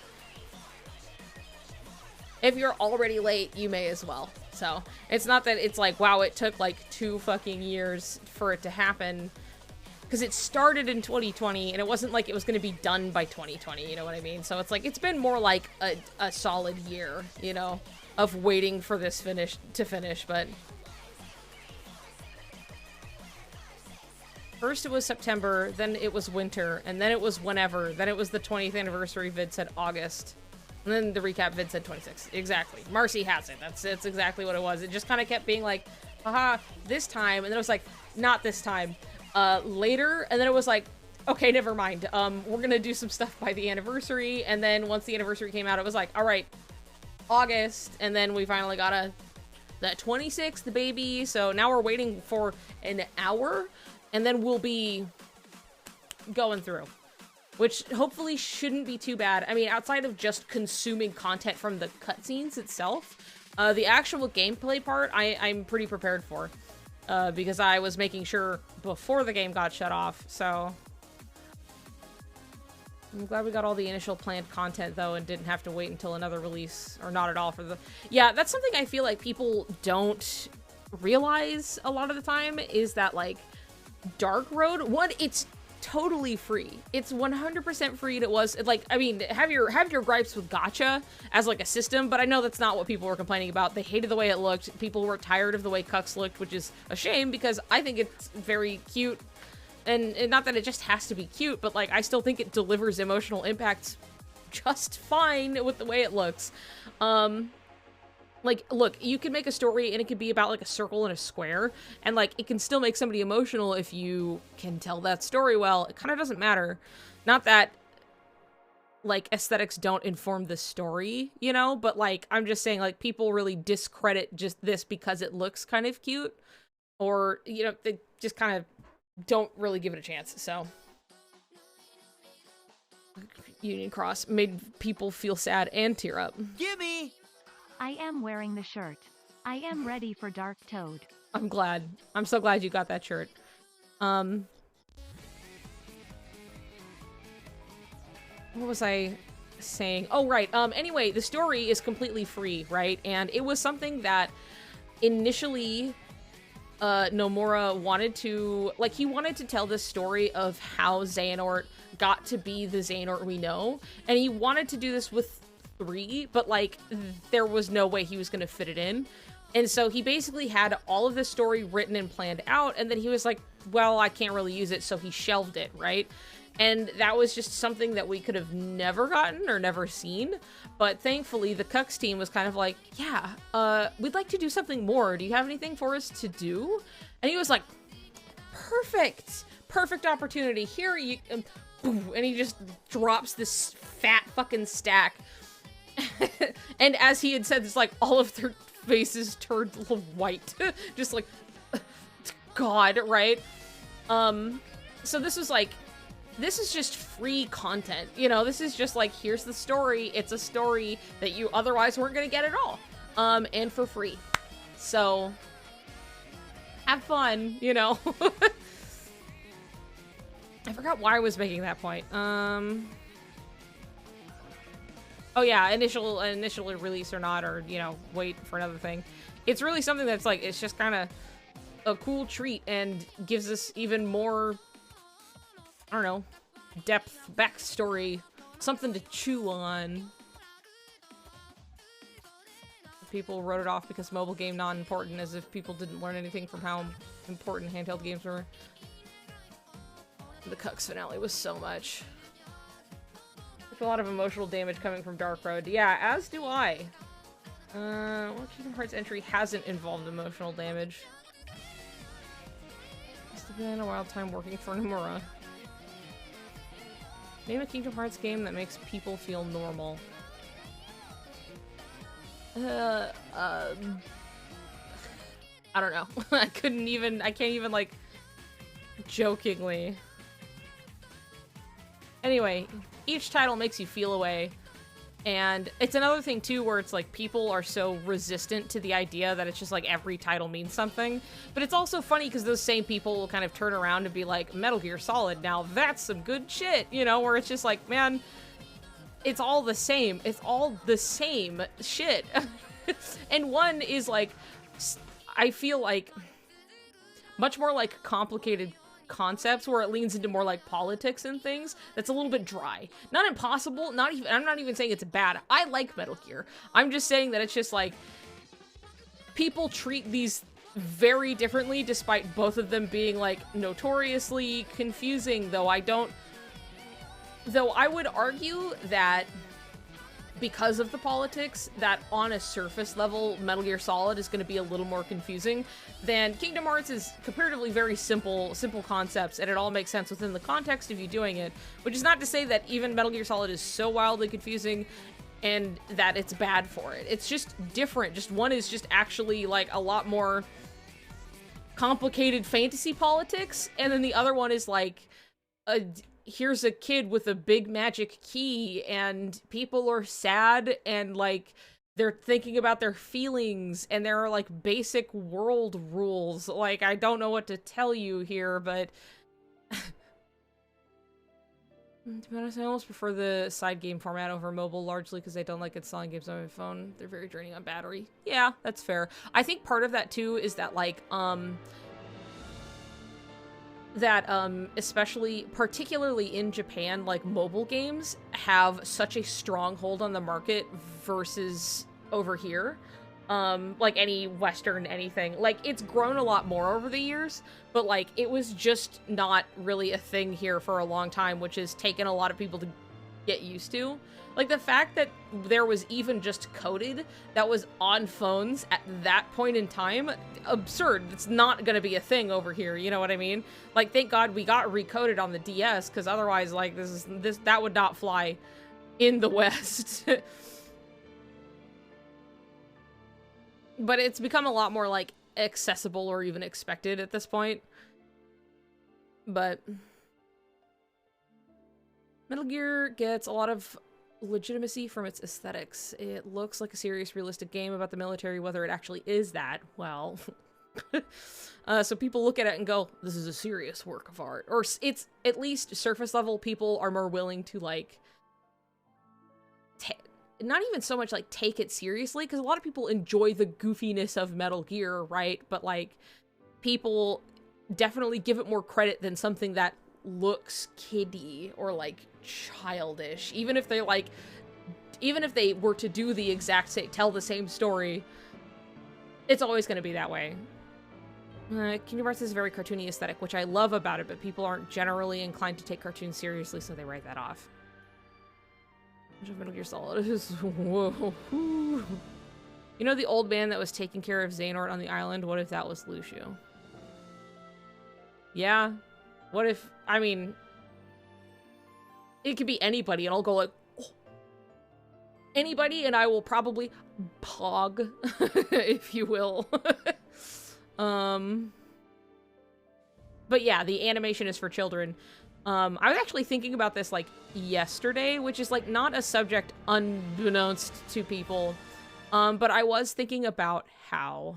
A: If you're already late, you may as well. So it's not that it's like, wow, it took like 2 fucking years for it to happen. Because it started in 2020, and it wasn't like it was going to be done by 2020, you know what I mean? So it's like, it's been more like a solid year, you know, of waiting for this to finish, but... First it was September, then it was winter, and then it was whenever. Then it was the 20th anniversary vid said August. And then the recap vid said 26. Exactly. Marcy has it. That's exactly what it was. It just kind of kept being like, haha, this time. And then it was like, not this time. Later. And then it was like, okay, never mind. We're gonna do some stuff by the anniversary. And then once the anniversary came out, it was like, all right, August. And then we finally got that 26th, baby. So now we're waiting for an hour. And then we'll be going through. Which hopefully shouldn't be too bad. I mean, outside of just consuming content from the cutscenes itself, the actual gameplay part, I'm pretty prepared for. Because I was making sure before the game got shut off, so... I'm glad we got all the initial planned content, though, and didn't have to wait until another release, or not at all for the... Yeah, that's something I feel like people don't realize a lot of the time, is that, like, Dark Road, one, it's totally free. It's 100% free. It was like, I mean, have your gripes with gacha as like a system, but I know that's not what people were complaining about. They hated the way it looked. People were tired of the way Cucks looked, which is a shame because I think it's very cute. And not that it just has to be cute, but like I still think it delivers emotional impacts just fine with the way it looks. Like, look, you can make a story and it could be about, like, a circle and a square, and, like, it can still make somebody emotional if you can tell that story well. It kind of doesn't matter. Not that, like, aesthetics don't inform the story, you know? But, like, I'm just saying, like, people really discredit just this because it looks kind of cute. Or, you know, they just kind of don't really give it a chance, so... Union Cross made people feel sad and tear up.
B: Gimme!
C: I am wearing the shirt. I am ready for Dark Toad.
A: I'm glad. I'm so glad you got that shirt. What was I saying? Oh, right. Anyway, the story is completely free, right? And it was something that initially Nomura wanted to... Like, he wanted to tell this story of how Xehanort got to be the Xehanort we know. And he wanted to do this with 3, but like there was no way he was gonna fit it in, and so he basically had all of this story written and planned out, and then he was like, well, I can't really use it, so he shelved it, right? And that was just something that we could have never gotten or never seen, but thankfully the Cucks team was kind of like, yeah, we'd like to do something more. Do you have anything for us to do? And he was like, perfect opportunity here, you boom, and he just drops this fat fucking stack. And as he had said, it's like all of their faces turned white. Just like, God, right? So this was like, this is just free content. You know, this is just like, here's the story. It's a story that you otherwise weren't gonna get at all. And for free. So, have fun, you know? I forgot why I was making that point. Oh yeah, initial release or not, or, you know, wait for another thing. It's really something that's like, it's just kind of a cool treat and gives us even more, I don't know, depth, backstory, something to chew on. People wrote it off because mobile game not important, as if people didn't learn anything from how important handheld games were. The Cucks finale was so much. A lot of emotional damage coming from Dark Road. Yeah, as do I. What Kingdom Hearts entry hasn't involved emotional damage? Must have been a wild time working for Nomura. Name a Kingdom Hearts game that makes people feel normal. I don't know. I can't even, like, jokingly. Anyway, each title makes you feel a way. And it's another thing too where it's like people are so resistant to the idea that it's just like every title means something. But it's also funny because those same people will kind of turn around and be like, Metal Gear Solid, now that's some good shit, you know, where it's just like, man, it's all the same. It's all the same shit. And one is like, I feel like much more like complicated concepts where it leans into more like politics and things. That's a little bit dry. Not impossible, not even, I'm not even saying it's bad. I like Metal Gear. I'm just saying that it's just like people treat these very differently despite both of them being like notoriously confusing, though I would argue that because of the politics, that on a surface level, Metal Gear Solid is going to be a little more confusing than Kingdom Hearts is comparatively very simple concepts, and it all makes sense within the context of you doing it, which is not to say that even Metal Gear Solid is so wildly confusing and that it's bad for it. It's just different. Just one is just actually like a lot more complicated fantasy politics, and then the other one is like here's a kid with a big magic key and people are sad and like they're thinking about their feelings and there are like basic world rules. Like, I don't know what to tell you here, but to be honest, I almost prefer the side game format over mobile, largely because I don't like installing games on my phone. They're very draining on battery. Yeah, that's fair. I think part of that too is that like especially, particularly in Japan, like, mobile games have such a strong hold on the market versus over here. Like any Western anything. Like, it's grown a lot more over the years, but, like, it was just not really a thing here for a long time, which has taken a lot of people to get used to. Like, the fact that there was even just coded that was on phones at that point in time, absurd. It's not gonna be a thing over here, you know what I mean? Like, thank God we got recoded on the DS, because otherwise, like, that would not fly in the West. But it's become a lot more, like, accessible or even expected at this point. But Metal Gear gets a lot of legitimacy from its aesthetics. It looks like a serious, realistic game about the military. Whether it actually is that, well, so people look at it and go, this is a serious work of art. Or it's, at least surface level, people are more willing to, like, not even so much, like, take it seriously, because a lot of people enjoy the goofiness of Metal Gear, right? But, like, people definitely give it more credit than something that looks kiddie or, like, childish. Even if they, like, even if they were to do the exact same, tell the same story, it's always going to be that way. Kingdom Hearts is a very cartoony aesthetic, which I love about it, but people aren't generally inclined to take cartoons seriously, so they write that off. Metal Gear Solid is... Whoa. You know the old man that was taking care of Xehanort on the island? What if that was Lucio? Yeah. What if... I mean... It could be anybody, and I'll go like... Oh. Anybody, and I will probably... Pog, if you will. But yeah, the animation is for children. I was actually thinking about this, like, yesterday, which is, like, not a subject unbeknownst to people. But I was thinking about how...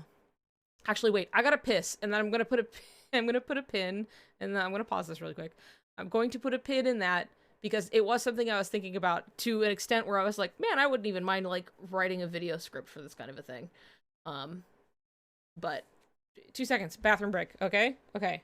A: Actually, wait, I gotta piss, and then I'm gonna put a... I'm gonna put a pin, and then I'm gonna pause this really quick. I'm going to put a pin in that, because it was something I was thinking about to an extent where I was like, man, I wouldn't even mind, like, writing a video script for this kind of a thing. But 2 seconds, bathroom break, okay? Okay.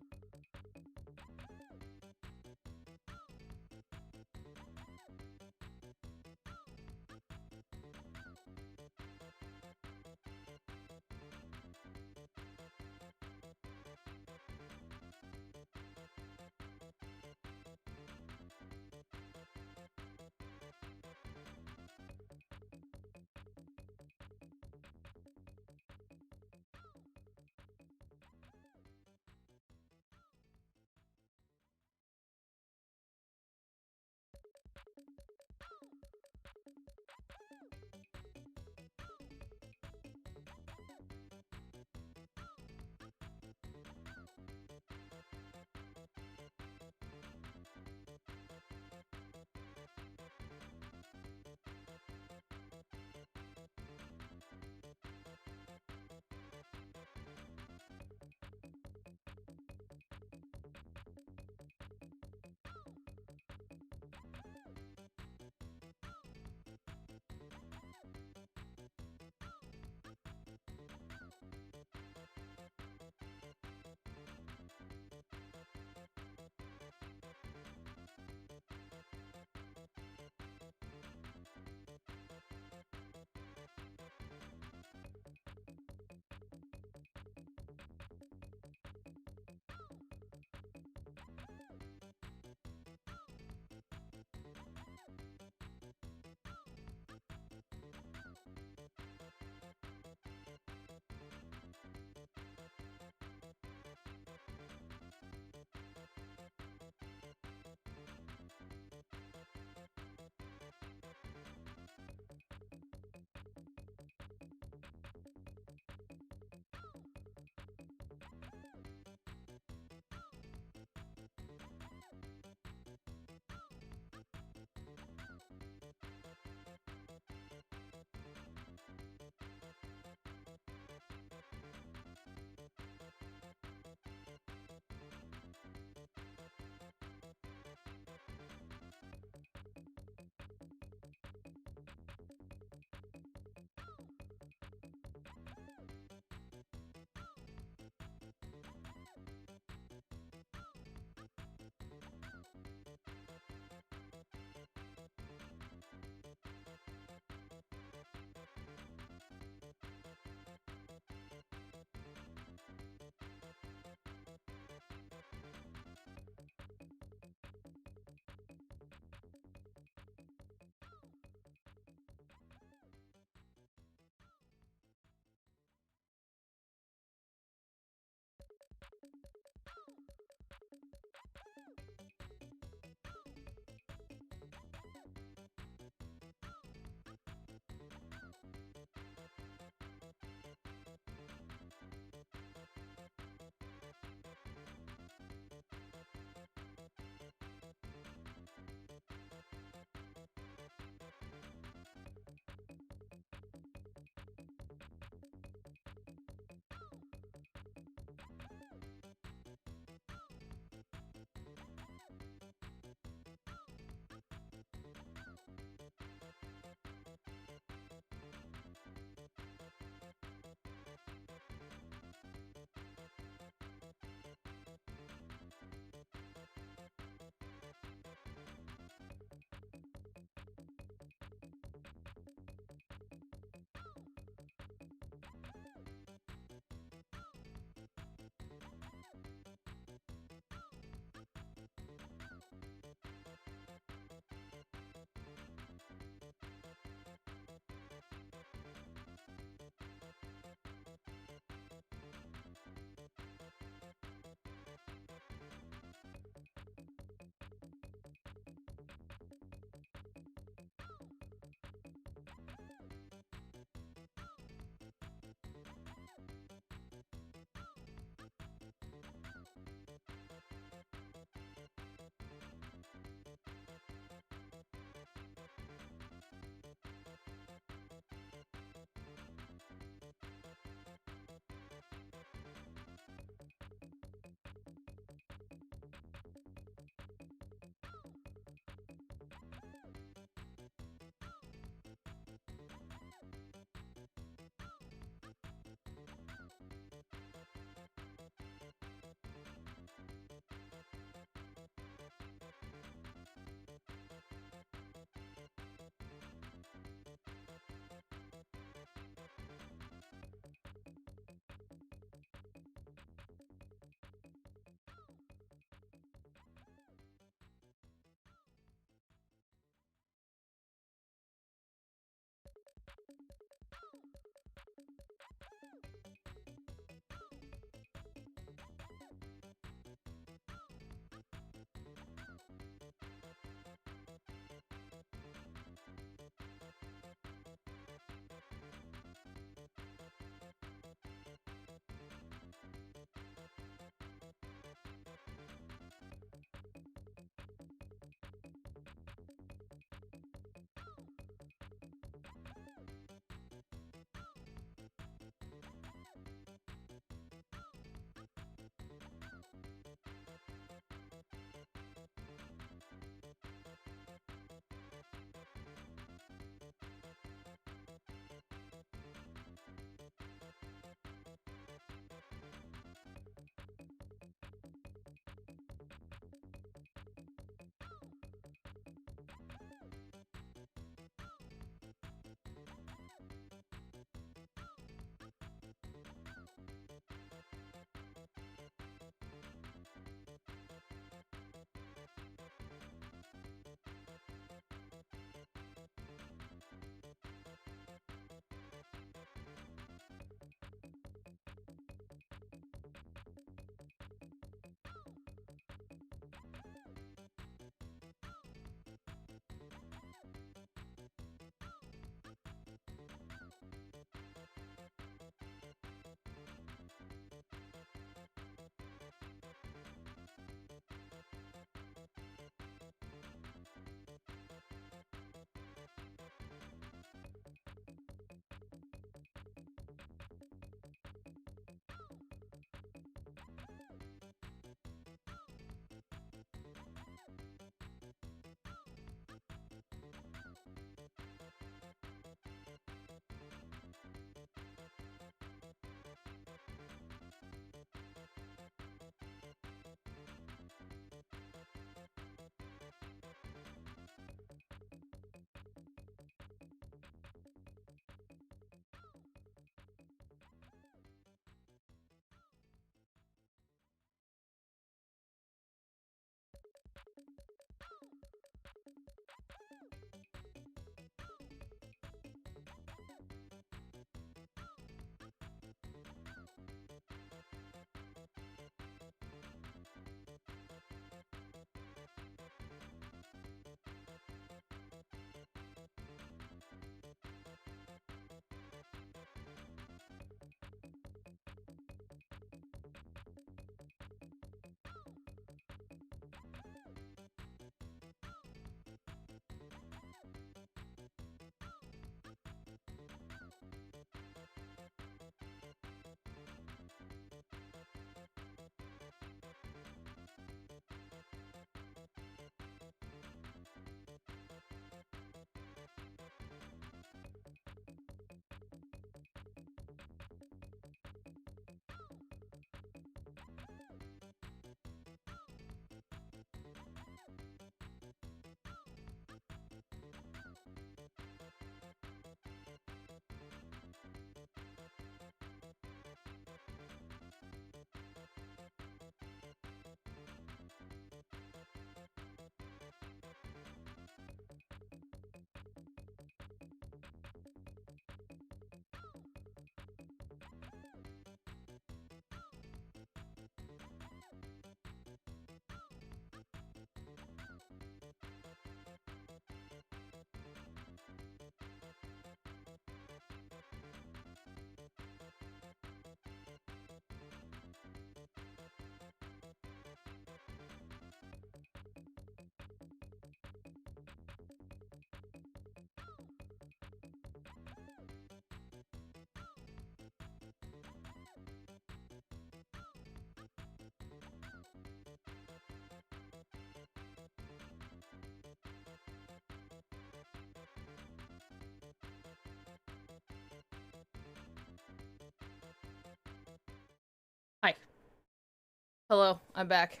A: Hello, I'm back.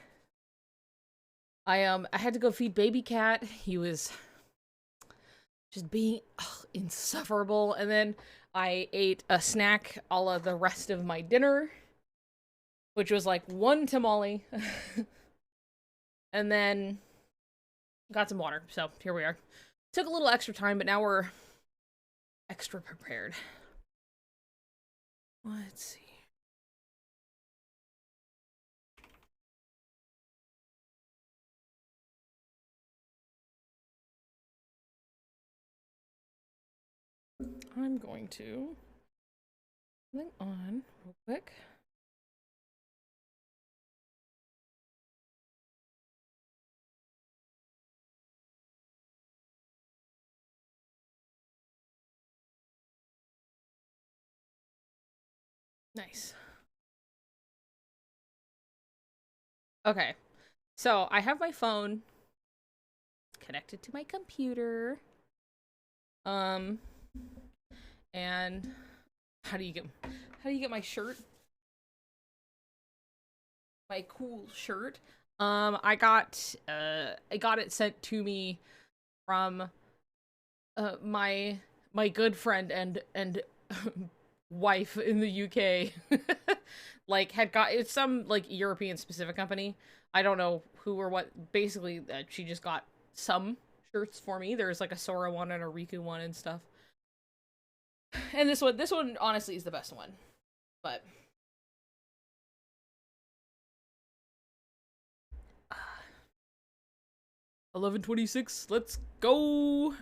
A: I had to go feed baby cat. He was just being insufferable, and then I ate a snack all of the rest of my dinner, which was like one tamale, and then got some water. So here we are. Took a little extra time, but now we're extra prepared. Let's see. I'm going to hang on real quick. Nice. Okay. So I have my phone connected to my computer. Um and how do you get my shirt? My cool shirt. I got it sent to me from my good friend and wife in the UK. Like had got it's some like European specific company. I don't know who or what. Basically, she just got some shirts for me. There's like a Sora one and a Riku one and stuff. And this one honestly is the best one. But 11:26, let's go.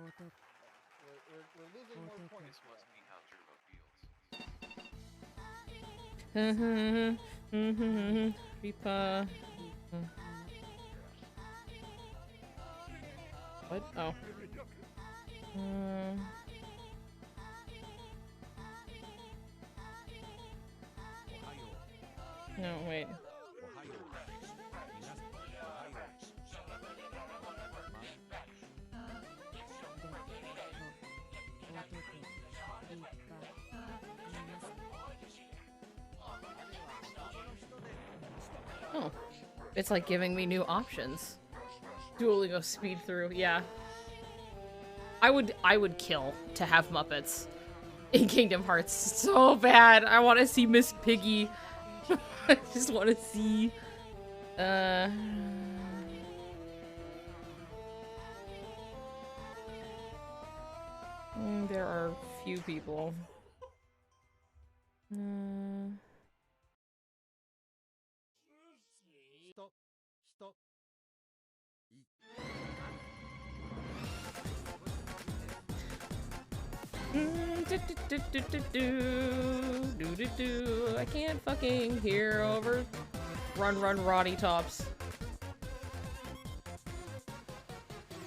B: We're losing more points.
D: This must be how Turbo feels.
A: Reaper. What? Oh. No, wait. Oh. It's like giving me new options. Duolingo speed through, yeah. I would kill to have Muppets in Kingdom Hearts so bad. I want to see Miss Piggy. I just want to see there are few people.
B: Stop.
A: I can't fucking hear over Run Roddy Tops.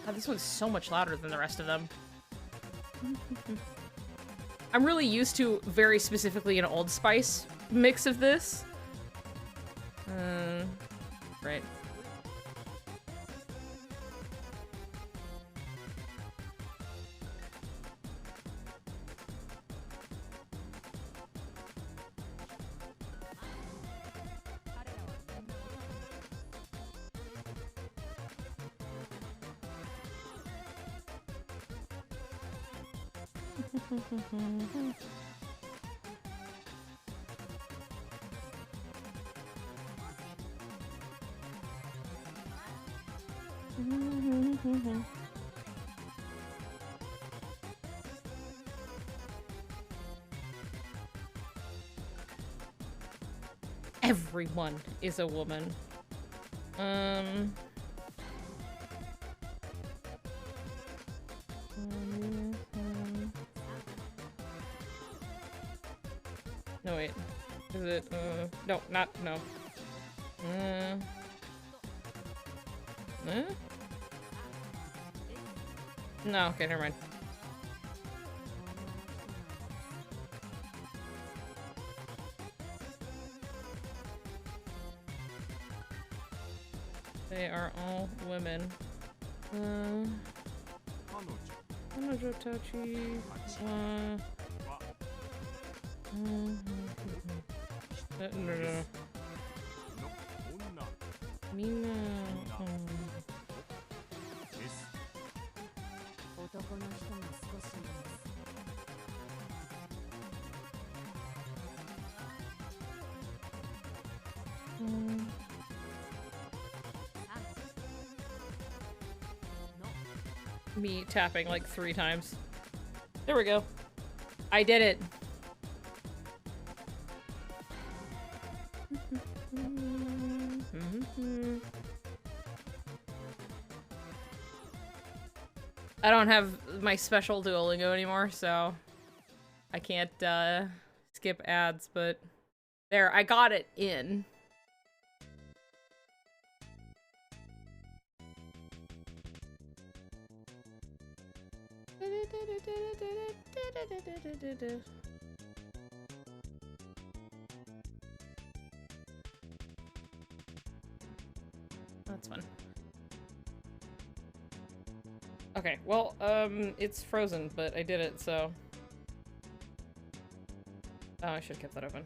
A: God, this one's so much louder than the rest of them. I'm really used to very specifically an Old Spice mix of this. Right. Everyone is a woman. No, wait. Is it, no, not, no. No, okay, never mind. They are all women. Hanojo Tachi. No. Mina. Me tapping like 3 times. There we go. I did it. I don't have my special Duolingo anymore, so I can't skip ads, but there, I got it in. That's fun. Okay, well, it's frozen, but I did it, so... Oh, I should have kept that open.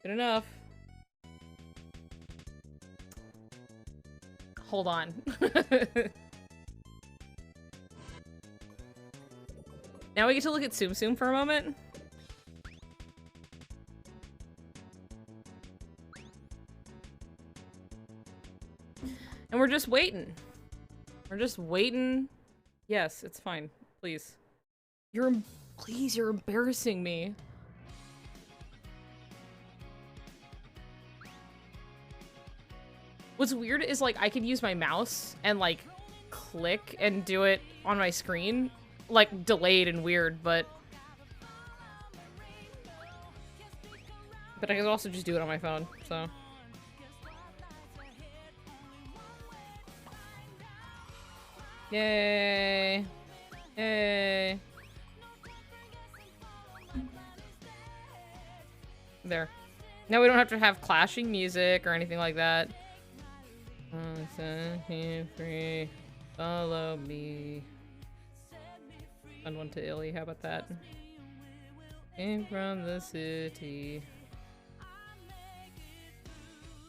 A: Good enough. Hold on. Now we get to look at Tsum Tsum for a moment. And we're just waiting. We're just waiting. Yes, it's fine. Please. Please, you're embarrassing me. What's weird is, like, I could use my mouse and, like, click and do it on my screen. Like, delayed and weird, but I could also just do it on my phone, so. Yay. Yay. There. Now we don't have to have clashing music or anything like that. Set me free. Follow me. Send one to Illy, how about that? Came from the city.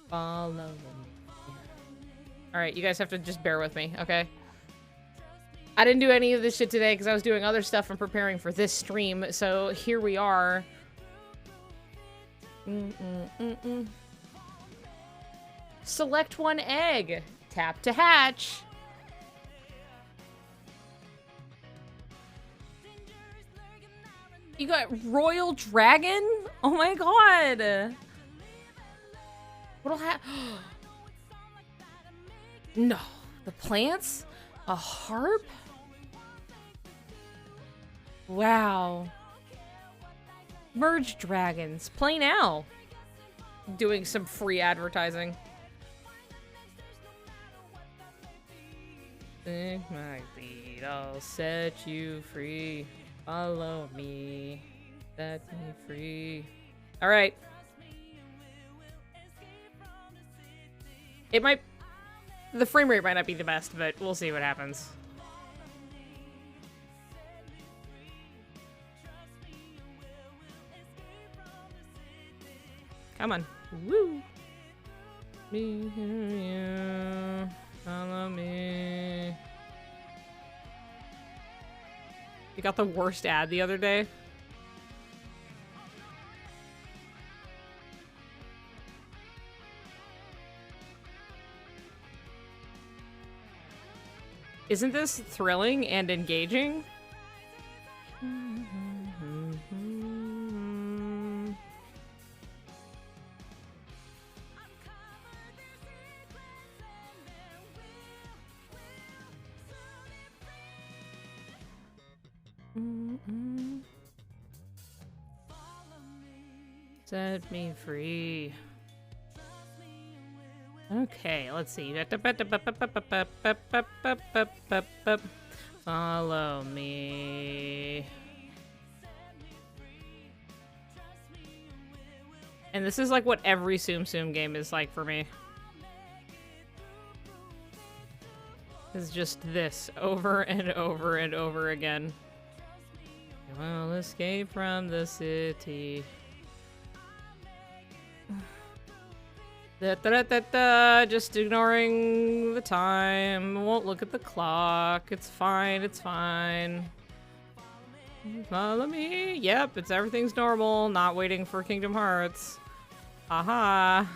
A: Follow me. Alright, you guys have to just bear with me, okay? I didn't do any of this shit today because I was doing other stuff and preparing for this stream, so here we are. Select one egg. Tap to hatch. You got Royal Dragon? Oh my god. What'll happen? No. The plants? A harp? Wow. Merge dragons. Play now. Doing some free advertising. Take my lead, I'll set you free. Follow me. Set me free. Alright. It might... The frame rate might not be the best, but we'll see what happens. Come on. Woo! Me, you, follow me. You got the worst ad the other day. Isn't this thrilling and engaging? Set me free. Okay, let's see. Follow me. And this is like what every Tsum Tsum game is like for me. It's just this over and over and over again. We'll escape from the city. Just ignoring the time. Won't look at the clock. It's fine. It's fine. Follow me. Yep, it's everything's normal. Not waiting for Kingdom Hearts. Aha.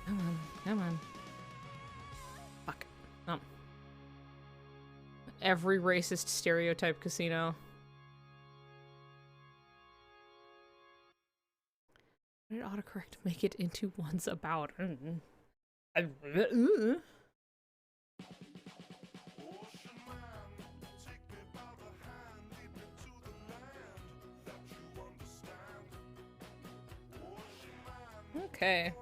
A: Come on. Come on. Fuck. Oh. Every racist stereotype casino. Did autocorrect make it into one's about? Okay.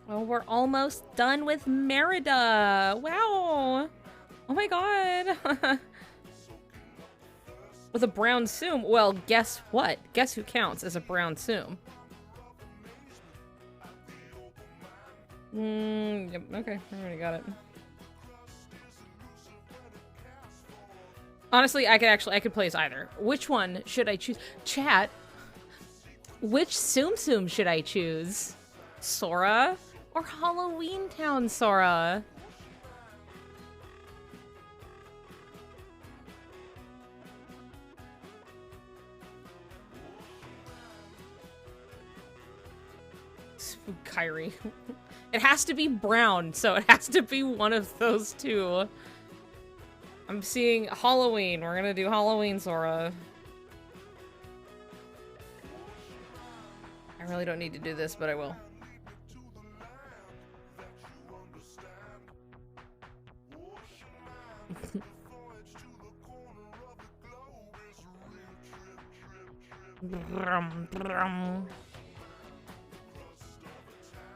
A: Oh, we're almost done with Merida. Wow. Oh my god. With a brown Tsum. Well, guess what? Guess who counts as a brown Tsum? Yep, okay, I already got it. Honestly, I could play as either. Which one should I choose? Chat, which Tsum Tsum should I choose? Sora or Halloween Town Sora? Kyrie. It has to be brown, so it has to be one of those two. I'm seeing Halloween. We're gonna do Halloween Sora. I really don't need to do this, but I will.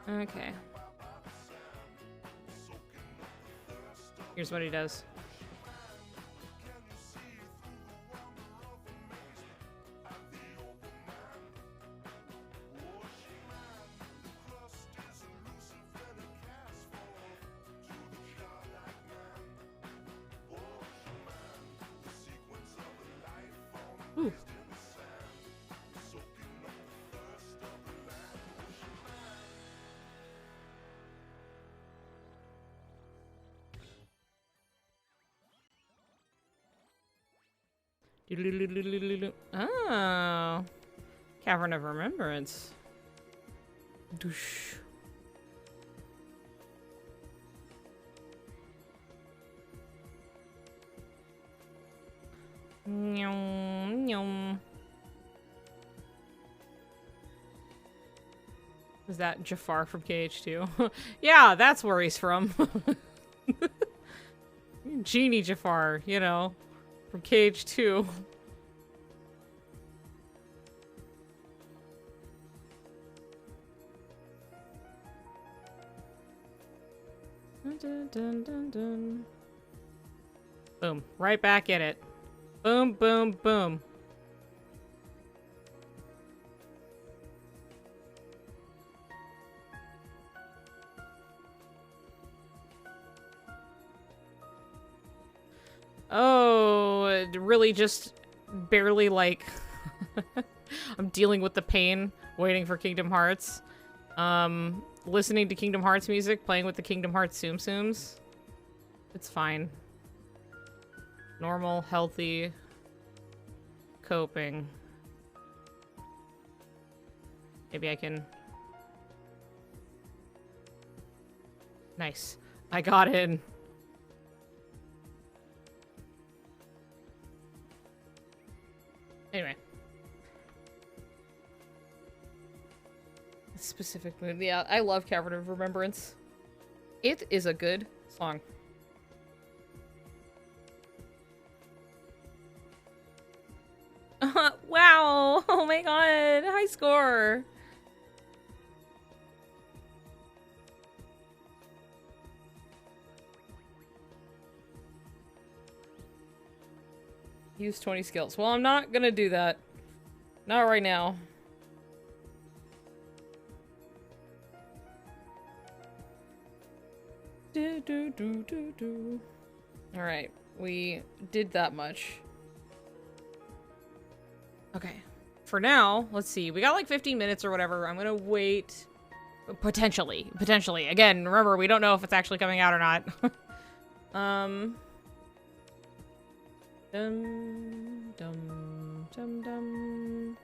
A: Okay. Here's what he does. Ooh. Oh. Cavern of Remembrance. Doosh. Nyum, nyum. Was that Jafar from KH2? Yeah, that's where he's from. Genie Jafar, you know, from KH2. Dun, dun, dun, dun, dun. Boom. Right back at it. Boom, boom, boom. Oh, it really just barely, like... I'm dealing with the pain, waiting for Kingdom Hearts. Listening to Kingdom Hearts music, playing with the Kingdom Hearts Tsum Tsums. It's fine. Normal, healthy coping. Maybe I can... Nice. I got in. Anyway. Specific mood. Yeah, I love Cavern of Remembrance. It is a good song. Wow! Oh my god! High score! Use 20 skills. Well, I'm not gonna do that. Not right now. Alright, we did that much. Okay. For now, let's see. We got like 15 minutes or whatever. I'm gonna wait. Potentially. Potentially. Again, remember, we don't know if it's actually coming out or not. Dum, dum, dum, dum.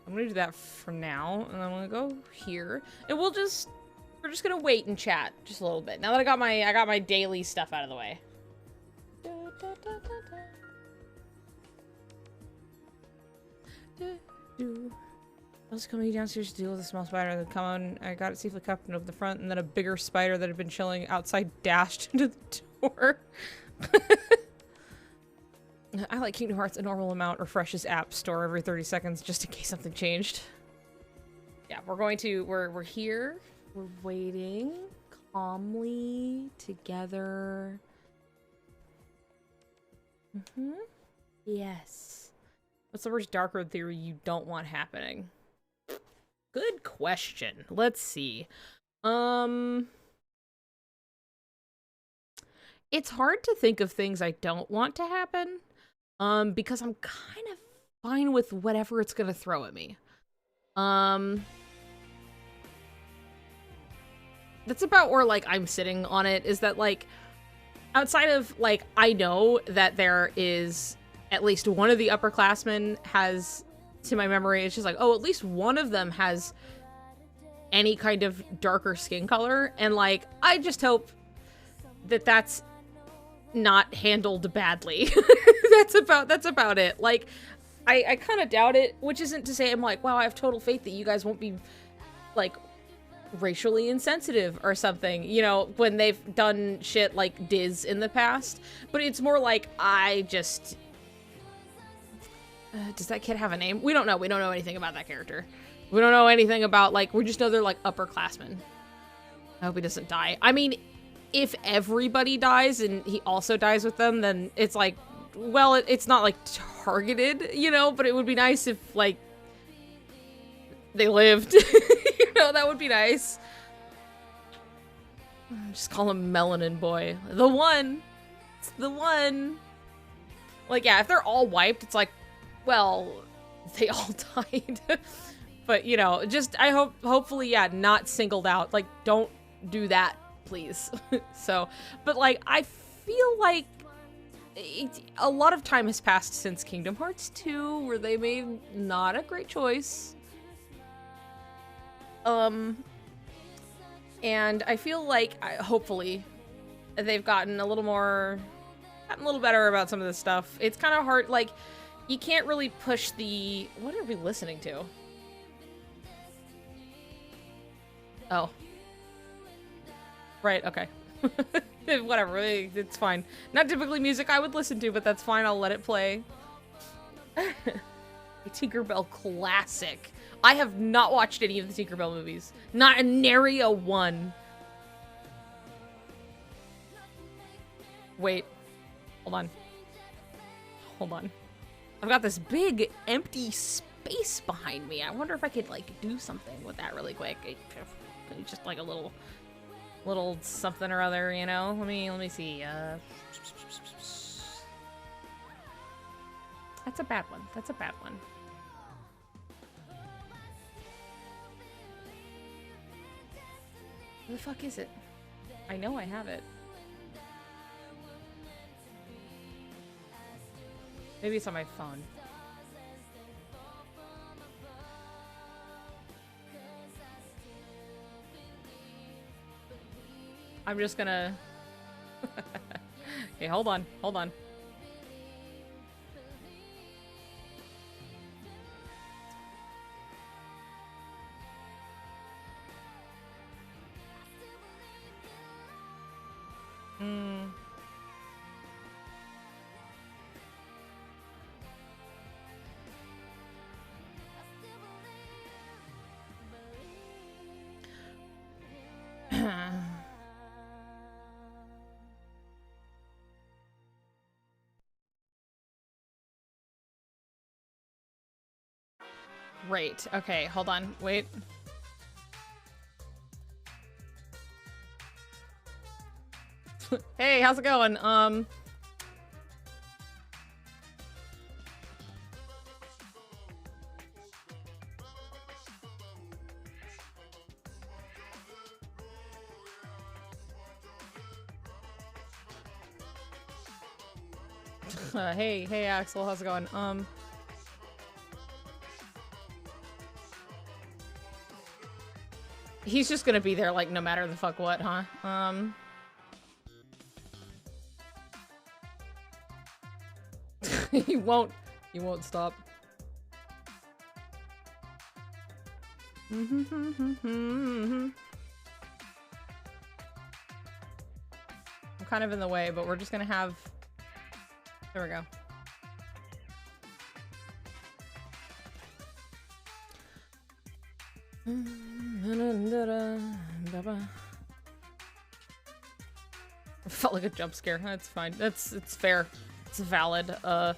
A: I'm gonna do that for now, and I'm gonna go here. And we're just gonna wait and chat just a little bit. Now that I got my daily stuff out of the way. Da, da, da, da, da. I was coming downstairs to deal with a small spider that come on. I got it safely cupped and over the front, and then a bigger spider that had been chilling outside dashed into the door. I like Kingdom Hearts a normal amount. Refreshes app store every 30 seconds just in case something changed. Yeah, we're here. We're waiting calmly together. Yes. What's the worst dark road theory you don't want happening? Good question. Let's see. It's hard to think of things I don't want to happen. Because I'm kind of fine with whatever it's gonna throw at me. That's about where, like, I'm sitting on it, is that, like, outside of, like, I know that there is at least one of the upperclassmen has, to my memory, it's just like, oh, at least one of them has any kind of darker skin color, and, like, I just hope that that's not handled badly. That's about it. Like, I kind of doubt it, which isn't to say I'm like, wow, I have total faith that you guys won't be, like, racially insensitive or something, you know, when they've done shit like Diz in the past. But it's more like, I just... does that kid have a name? We don't know. We don't know anything about that character. We don't know anything about, like, we just know they're, like, upperclassmen. I hope he doesn't die. I mean, if everybody dies and he also dies with them, then it's like, well, it's not, like, targeted, you know, but it would be nice if, like, they lived. You know, that would be nice. Just call him Melanin Boy. The one. It's the one. Like, yeah, if they're all wiped, it's like, well, they all died. But, you know, just, I hopefully, yeah, not singled out. Like, don't do that, please. So, but, like, I feel like a lot of time has passed since Kingdom Hearts 2, where they made not a great choice. And I feel like, hopefully, they've gotten a little better about some of this stuff. It's kind of hard, like, you can't really push the... What are we listening to? Oh. Right, okay. Whatever, it's fine. Not typically music I would listen to, but that's fine, I'll let it play. A Tinkerbell classic. I have not watched any of the Tinkerbell movies. Not a nary a one. Wait. Hold on. Hold on. I've got this big empty space behind me. I wonder if I could, like, do something with that really quick. Just like a little something or other, you know? Let me see. That's a bad one. That's a bad one. Where the fuck is it? I know I have it. Maybe it's on my phone. I'm just gonna... Okay, hold on. Hold on. Right. Okay, hold on. Wait. Hey, how's it going? Hey, Axel, how's it going? He's just gonna be there, like, no matter the fuck what, huh? He won't stop. I'm kind of in the way, but we're just gonna have... There we go. It felt like a jump scare. That's fine. It's fair. It's valid. Can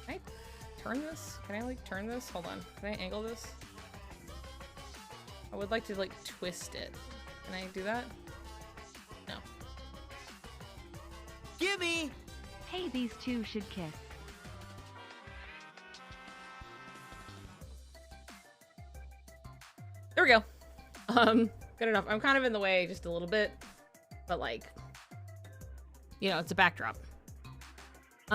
A: I turn this? Can I, like, turn this? Hold on. Can I angle this? I would like to, like, twist it. Can I do that? No.
B: Gimme!
C: Hey, these two should kiss.
A: There we go. Good enough. I'm kind of in the way just a little bit, but, like, you know, it's a backdrop. It's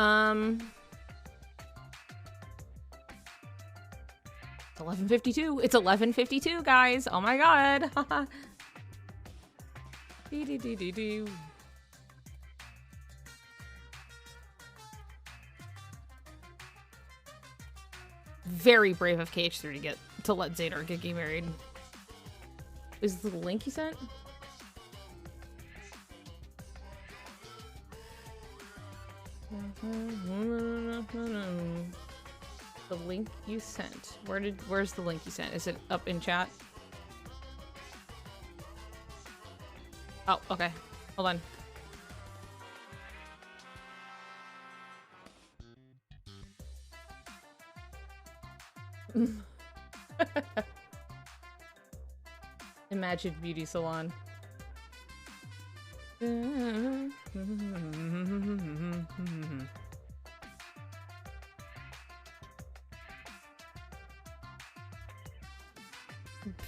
A: 11:52. It's 11:52, guys. Oh my god. very brave of KH3 to let Xehanort get gay married. Is the link he sent? The link you sent. Where's the link you sent? Is it up in chat? Oh, okay. Hold on. Imagine Beauty Salon.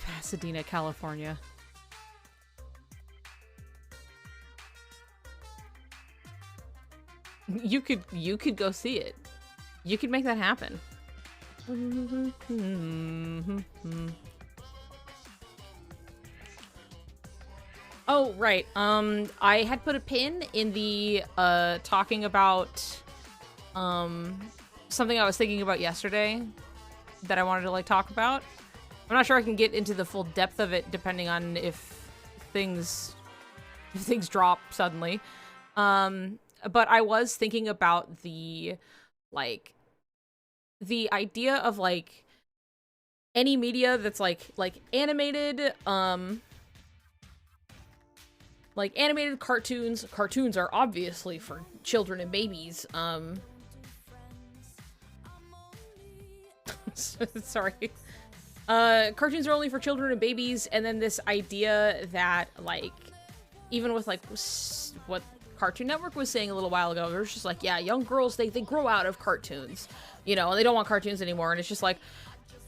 A: Pasadena, California. You could go see it. You could make that happen. Oh, right. I had put a pin in the talking about something I was thinking about yesterday that I wanted to like talk about. I'm not sure I can get into the full depth of it depending on if things drop suddenly. But I was thinking about the idea of like any media that's like animated, like animated cartoons. Cartoons are obviously for children and babies. Sorry. Cartoons are only for children and babies, and then this idea that like even with like what Cartoon Network was saying a little while ago, they're just like, yeah, young girls, they grow out of cartoons, you know, and they don't want cartoons anymore. And it's just like,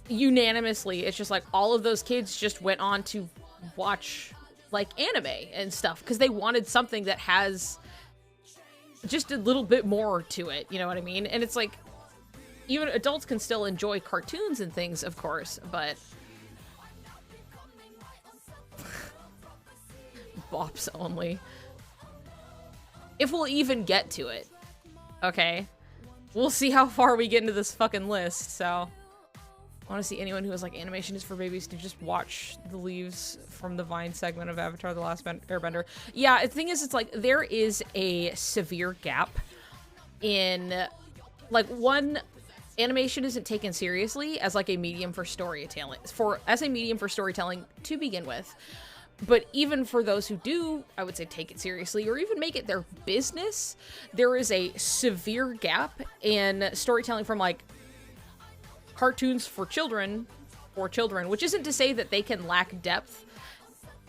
A: unanimously, it's just like all of those kids just went on to watch like anime and stuff because they wanted something that has just a little bit more to it, you know what I mean? And it's like, even adults can still enjoy cartoons and things, of course, but bops only. If we'll even get to it. Okay. We'll see how far we get into this fucking list, so. I want to see anyone who has like animation is for babies to just watch the leaves from the Vine segment of Avatar: The Last Airbender. Yeah, the thing is, it's like there is a severe gap in like one, animation isn't taken seriously as like a medium for storytelling, to begin with. But even for those who do, I would say, take it seriously or even make it their business, there is a severe gap in storytelling from like cartoons for children, which isn't to say that they can lack depth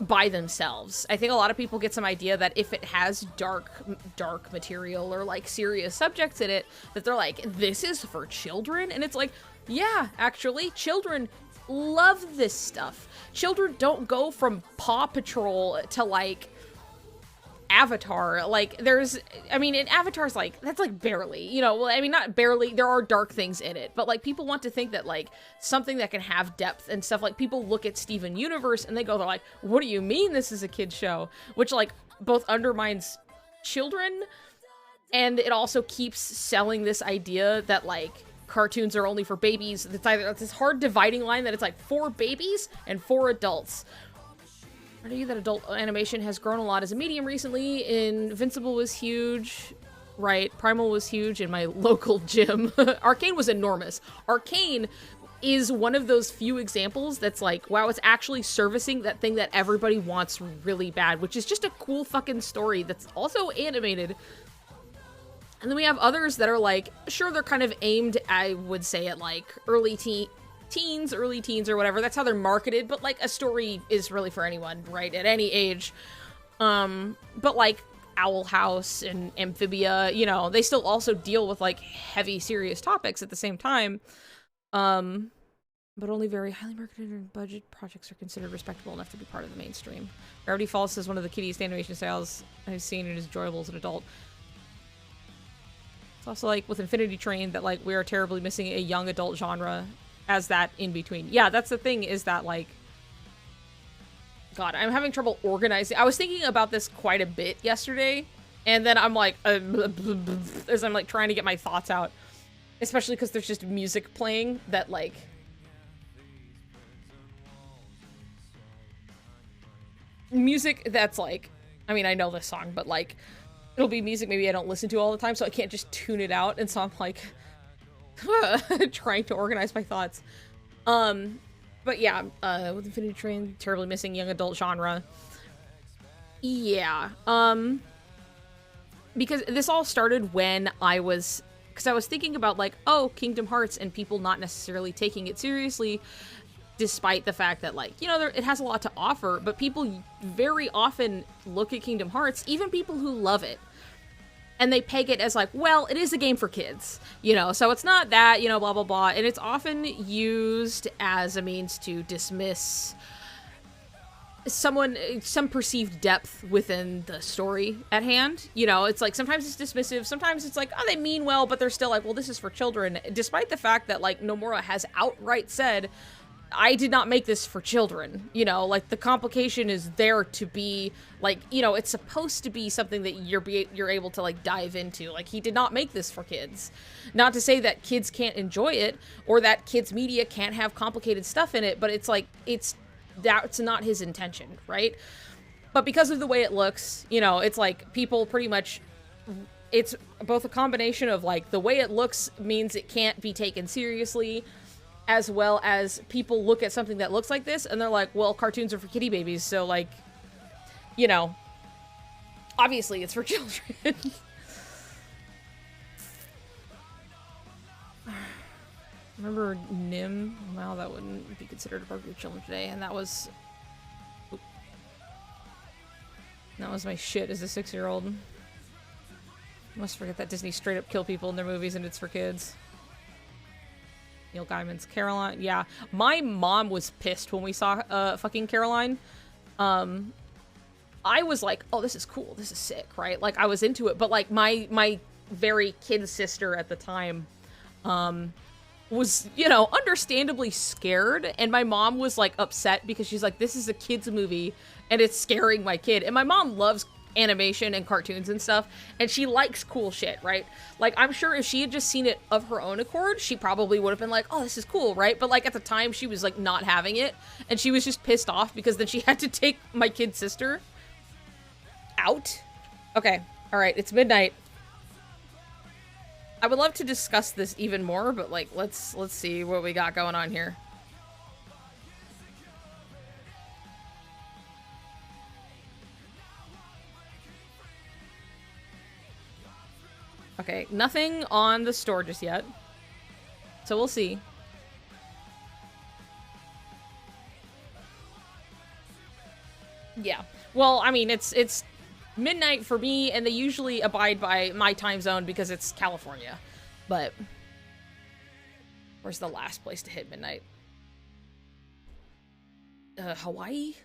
A: by themselves. I think a lot of people get some idea that if it has dark material or like serious subjects in it, that they're like, this is for children. And it's like, yeah, actually, children love this stuff. Children don't go from Paw Patrol to like Avatar. Like there's, I mean, in Avatar's like, that's like barely, you know, well, I mean, not barely, there are dark things in it, but like people want to think that like something that can have depth and stuff, like people look at Steven Universe and they go, they're like, what do you mean this is a kid's show? Which like both undermines children and it also keeps selling this idea that like cartoons are only for babies. It's either it's this hard dividing line that it's like for babies and for adults. I know that adult animation has grown a lot as a medium recently. Invincible was huge, right? Primal was huge in my local gym. Arcane was enormous. Arcane is one of those few examples that's like, wow, it's actually servicing that thing that everybody wants really bad, which is just a cool fucking story that's also animated. And then we have others that are like, sure, they're kind of aimed, I would say, at like early teens or whatever. That's how they're marketed, but like a story is really for anyone, right? At any age. But like Owl House and Amphibia, you know, they still also deal with like heavy, serious topics at the same time. But only very highly marketed and budget projects are considered respectable enough to be part of the mainstream. Gravity Falls is one of the kiddiest animation styles I've seen and is enjoyable as an adult. It's also like with Infinity Train that like we are terribly missing a young adult genre as that in between. Yeah, that's the thing, is that like, God, I'm having trouble organizing. I was thinking about this quite a bit yesterday, and then I'm like, as I'm like trying to get my thoughts out. Especially because there's just music playing that, like... Music that's, like... I mean, I know this song, but, like... It'll be music maybe I don't listen to all the time, so I can't just tune it out, and so I'm, like... trying to organize my thoughts. But yeah, with Infinity Train, terribly missing young adult genre. Yeah, because this all started when I was... Because I was thinking about, like, oh, Kingdom Hearts, and people not necessarily taking it seriously, despite the fact that, like, you know, it has a lot to offer, but people very often look at Kingdom Hearts, even people who love it, and they peg it as, like, well, it is a game for kids, you know, so it's not that, you know, blah, blah, blah, and it's often used as a means to dismiss some perceived depth within the story at hand. You know, it's like, sometimes it's dismissive, sometimes it's like, oh, they mean well, but they're still like, well, this is for children, despite the fact that, like, Nomura has outright said, I did not make this for children, you know, like, the complication is there to be, like, you know, it's supposed to be something that you're able to, like, dive into. Like, he did not make this for kids. Not to say that kids can't enjoy it, or that kids' media can't have complicated stuff in it, but it's like, that's not his intention, right? But because of the way it looks, you know, it's like, people pretty much, it's both a combination of, like, the way it looks means it can't be taken seriously, as well as people look at something that looks like this, and they're like, well, cartoons are for kitty babies, so, like, you know, obviously it's for children. Remember Nim? Well, that wouldn't be considered appropriate for children today, and that was... Oop. That was my shit as a 6-year-old. Must forget that Disney straight up kill people in their movies and it's for kids. Neil Gaiman's Caroline. Yeah, my mom was pissed when we saw fucking Caroline. I was like, oh, this is cool. This is sick, right? Like, I was into it, but, like, my very kid sister at the time, was, you know, understandably scared, and my mom was, like, upset because she's like, this is a kid's movie, and it's scaring my kid. And my mom loves animation and cartoons and stuff, and she likes cool shit, right? Like, I'm sure if she had just seen it of her own accord, she probably would have been like, oh, this is cool, right? But, like, at the time, she was, like, not having it, and she was just pissed off because then she had to take my kid sister out. Okay, alright, it's midnight. I would love to discuss this even more, but, like, let's see what we got going on here. Okay, nothing on the store just yet. So we'll see. Yeah. Well, I mean, it's midnight for me, and they usually abide by my time zone because it's California. But where's the last place to hit midnight? Hawaii?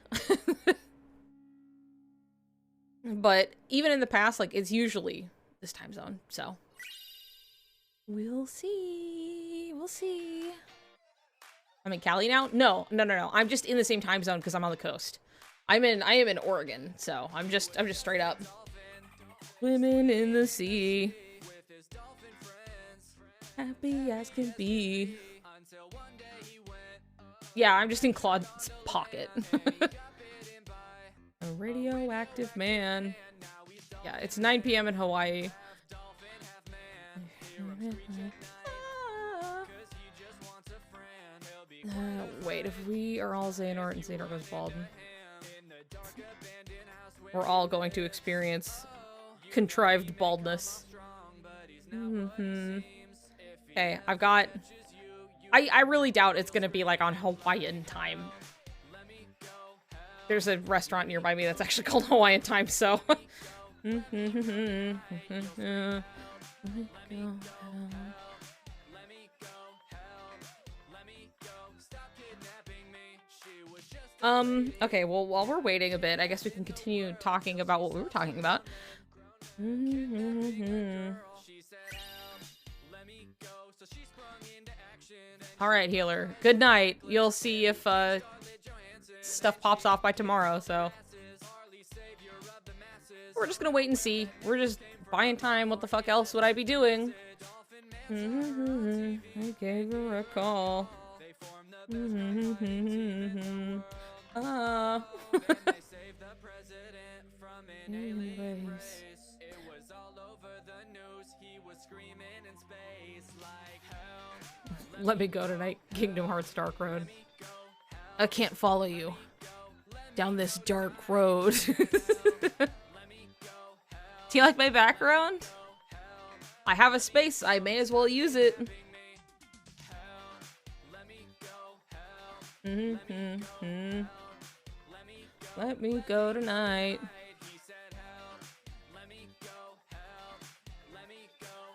A: But even in the past, like, it's usually this time zone, so we'll see. We'll see. I'm in Cali now? No. I'm just in the same time zone because I'm on the coast. I am in Oregon, so I'm just straight up. Women in the sea, happy as can be. Yeah, I'm just in Claude's pocket. A radioactive man. Yeah, it's 9 p.m. in Hawaii. Wait, if we are all Xehanort and Xehanort goes bald, we're all going to experience contrived baldness. Okay, I've got... I really doubt it's gonna be, like, on Hawaiian time. There's a restaurant nearby me that's actually called Hawaiian time, so... Okay, well, while we're waiting a bit, I guess we can continue talking about what we were talking about. Alright, healer. Good night. You'll see if, stuff pops off by tomorrow, so... We're just gonna wait and see. We're just buying time. What the fuck else would I be doing? I gave her a call. Ah. Anyways. Let me go tonight, Kingdom Hearts Dark Road. I can't follow you down this dark road. Do you like my background? I have a space, I may as well use it. Let me go tonight.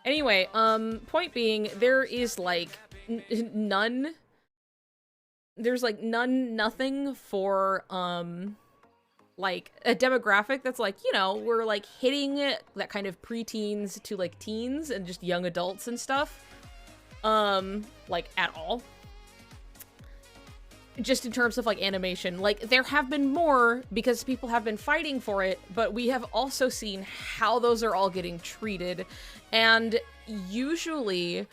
A: Anyway, point being, there is like none. There's like nothing for like a demographic that's like, you know, we're like hitting that kind of preteens to like teens and just young adults and stuff. Like at all. Just in terms of like animation, like there have been more because people have been fighting for it, but we have also seen how those are all getting treated. And usually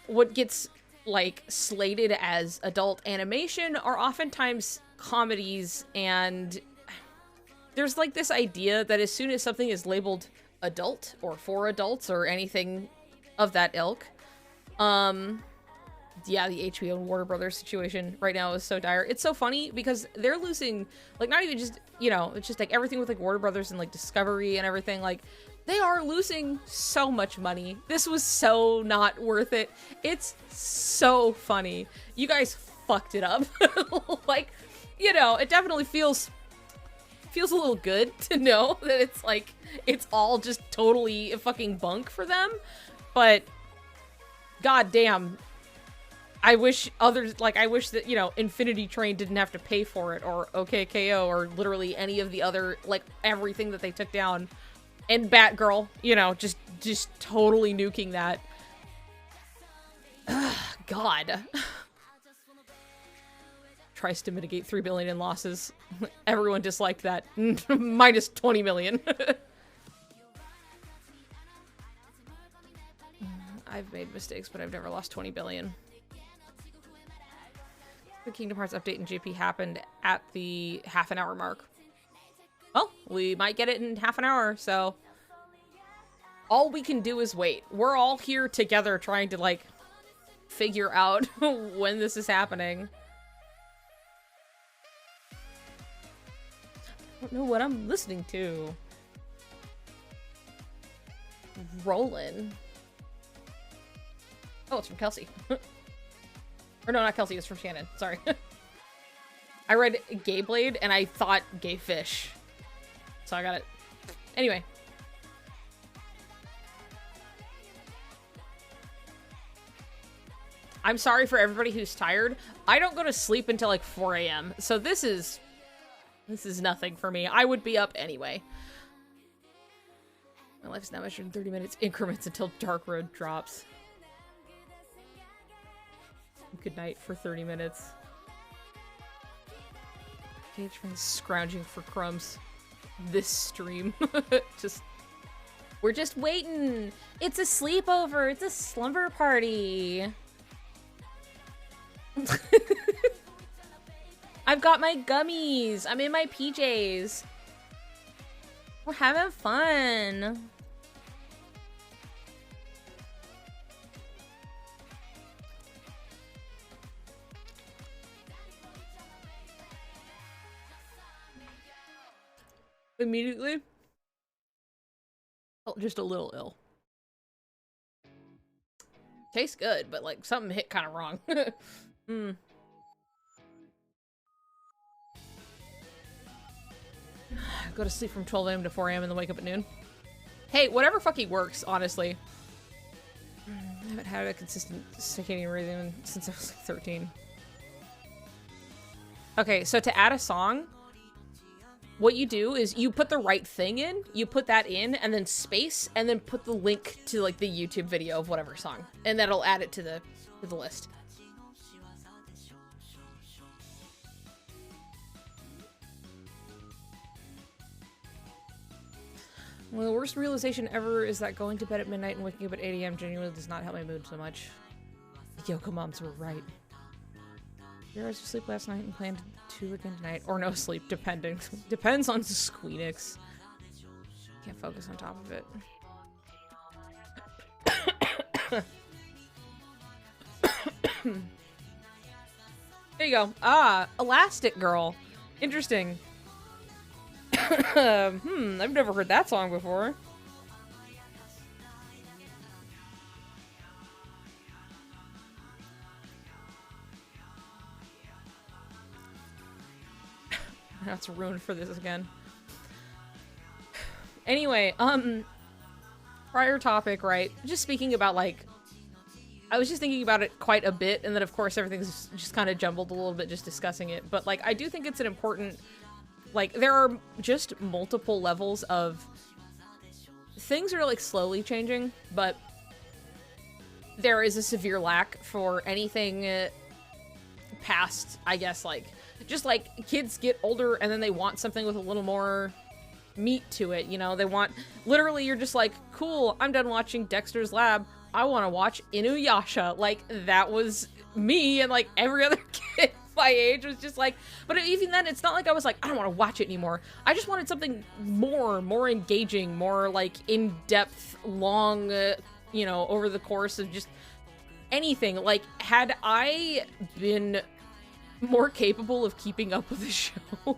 A: what gets like slated as adult animation are oftentimes comedies, and there's like this idea that as soon as something is labeled adult or for adults or anything of that ilk, yeah, the HBO and Warner Brothers situation right now is so dire. It's so funny because they're losing, like, not even just, you know, it's just like everything with like Warner Brothers and like Discovery and everything, like they are losing so much money. This was so not worth it. It's so funny. You guys fucked it up. Like, you know, it definitely feels a little good to know that it's like, it's all just totally fucking bunk for them. But god damn, I wish others, like, I wish that, you know, Infinity Train didn't have to pay for it, or OKKO, or literally any of the other, like, everything that they took down. And Batgirl, you know, just totally nuking that. God. Tries to mitigate 3 billion in losses. Everyone disliked that. Minus 20 million. I've made mistakes, but I've never lost 20 billion. The Kingdom Hearts update in GP happened at the half an hour mark. Well, we might get it in half an hour, so all we can do is wait. We're all here together trying to, like, figure out when this is happening. I don't know what I'm listening to. Rollin'. Oh, it's from Kelsey. Or no, not Kelsey, it's from Shannon. Sorry. I read Gay Blade and I thought Gay Fish. So I got it. Anyway. I'm sorry for everybody who's tired. I don't go to sleep until like 4 a.m. So this is nothing for me. I would be up anyway. My life's now measured in 30 minutes increments until Dark Road drops. Good night for 30 minutes. Cage friends scrounging for crumbs. This stream. We're just waiting. It's a sleepover. It's a slumber party. I've got my gummies. I'm in my PJs. We're having fun. Immediately felt just a little ill. Tastes good, but like something hit kind of wrong. Go to sleep from 12 a.m. to 4 a.m. and then wake up at noon. Hey, whatever fucking works, honestly. I haven't had a consistent circadian rhythm since I was like 13. Okay, so to add a song, what you do is you put the right thing in, you put that in, and then space, and then put the link to like the YouTube video of whatever song, and that'll add it to the list. Well, the worst realization ever is that going to bed at midnight and waking up at 8 a.m. genuinely does not help my mood so much. The Yoko moms were right. 0 hours of sleep last night and planned 2 again tonight. Or no sleep, depending. Depends on Squeenix. Can't focus on top of it. There you go. Ah, Elastic Girl. Interesting. I've never heard that song before. That's ruined for this again. Anyway, prior topic, right? Just speaking about, like, I was just thinking about it quite a bit, and then of course everything's just kind of jumbled a little bit just discussing it, but like, I do think it's an important, like, there are just multiple levels of things are like slowly changing, but there is a severe lack for anything past, I guess, like, just like kids get older and then they want something with a little more meat to it, you know? They want, literally, you're just like, cool, I'm done watching Dexter's Lab, I want to watch Inuyasha. Like, that was me, and like every other kid my age was just like, but even then, it's not like I was like, I don't want to watch it anymore. I just wanted something more engaging, more like in-depth, long, you know, over the course of just anything. Like, had I been more capable of keeping up with the show,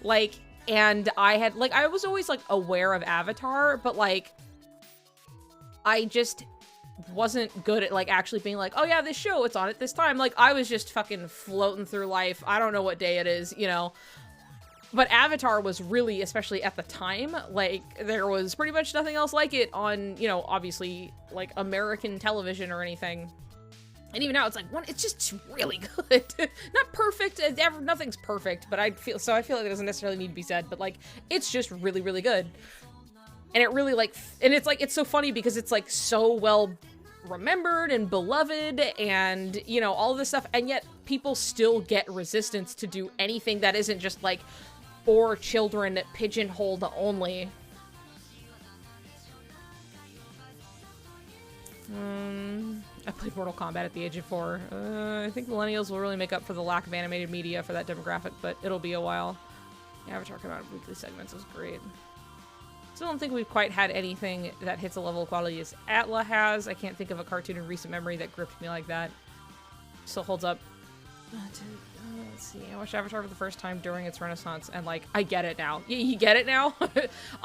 A: like, and I had, like, I was always like aware of Avatar, but like, I just wasn't good at like actually being like, oh yeah, this show, it's on at this time. Like, I was just fucking floating through life. I don't know what day it is, you know. But Avatar was really, especially at the time, like, there was pretty much nothing else like it on, you know, obviously like American television or anything. And even now, it's like, it's just really good. Not perfect, nothing's perfect, but I feel like it doesn't necessarily need to be said, but like, it's just really, really good. And it really, like, and it's like, it's so funny because it's like so well remembered and beloved and, you know, all this stuff, and yet people still get resistance to do anything that isn't just like for children, pigeonholed only. I played Mortal Kombat at the age of 4. I think millennials will really make up for the lack of animated media for that demographic, but it'll be a while. Avatar came out in weekly segments. It was great. Still don't think we've quite had anything that hits a level of quality as Atla has. I can't think of a cartoon in recent memory that gripped me like that. Still holds up. Let's see. I watched Avatar for the first time during its renaissance, and like, I get it now. You get it now?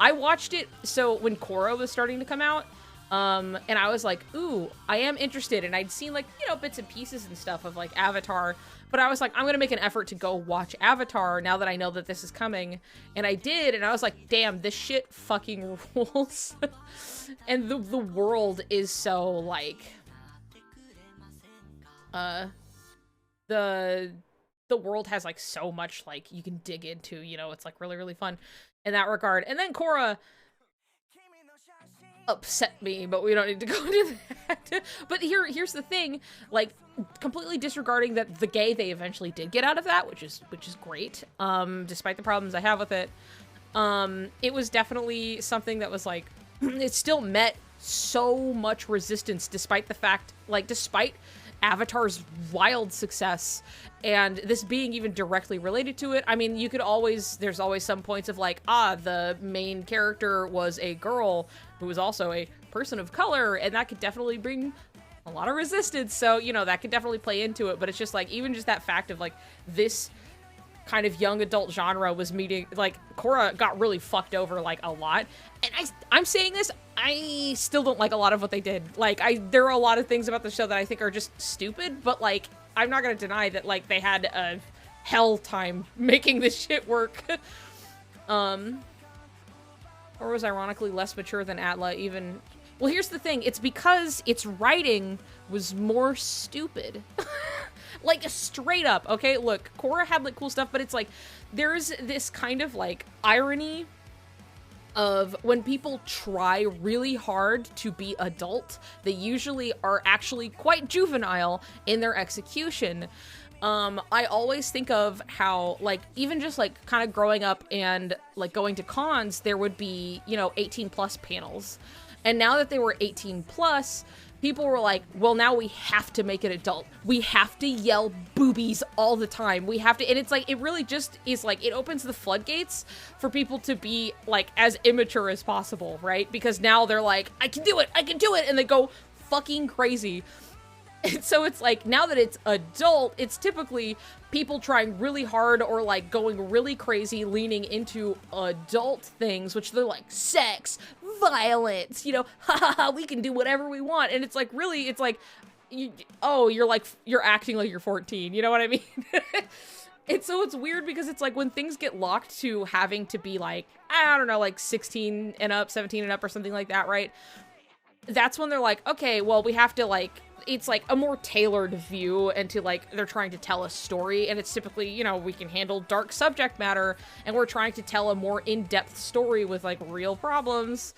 A: I watched it so when Korra was starting to come out, and I was like, ooh, I am interested, and I'd seen like, you know, bits and pieces and stuff of like Avatar, but I was like, I'm gonna make an effort to go watch Avatar now that I know that this is coming, and I did, and I was like, damn, this shit fucking rules. And the world is so like, the world has like so much like you can dig into, you know, it's like really, really fun in that regard. And then Korra upset me, but we don't need to go into that. But here's the thing, like, completely disregarding that the gay they eventually did get out of that, which is great, despite the problems I have with it. It was definitely something that was like, it still met so much resistance despite the fact, like, despite Avatar's wild success, and this being even directly related to it. I mean, you could always, there's always some points of like, the main character was a girl who was also a person of color, and that could definitely bring a lot of resistance, so, you know, that could definitely play into it, but it's just like, even just that fact of like, this kind of young adult genre was meeting, like, Korra got really fucked over, like, a lot, and I'm saying this, I still don't like a lot of what they did. Like, there are a lot of things about the show that I think are just stupid, but, like, I'm not gonna deny that, like, they had a hell time making this shit work. Or was ironically less mature than Atla, even. Well, here's the thing, it's because its writing was more stupid. Like, straight up, okay? Look, Korra had, like, cool stuff, but it's like, there's this kind of, like, irony of when people try really hard to be adult, they usually are actually quite juvenile in their execution. I always think of how, like, even just, like, kind of growing up and, like, going to cons, there would be, you know, 18 plus panels. And now that they were 18 plus, people were like, well, now we have to make it adult. We have to yell boobies all the time. We have to, and it's like, it really just is like, it opens the floodgates for people to be, like, as immature as possible, right? Because now they're like, I can do it, and they go fucking crazy. And so it's like, now that it's adult, it's typically people trying really hard or like going really crazy, leaning into adult things, which they're like sex, violence, you know, ha ha ha, we can do whatever we want. And it's like, really, it's like, you're acting like you're 14, you know what I mean? And so it's weird because it's like when things get locked to having to be like, I don't know, like 16 and up, 17 and up or something like that, right? That's when they're like, okay, well, we have to like, it's like a more tailored view into like they're trying to tell a story, and it's typically, you know, we can handle dark subject matter and we're trying to tell a more in-depth story with like real problems.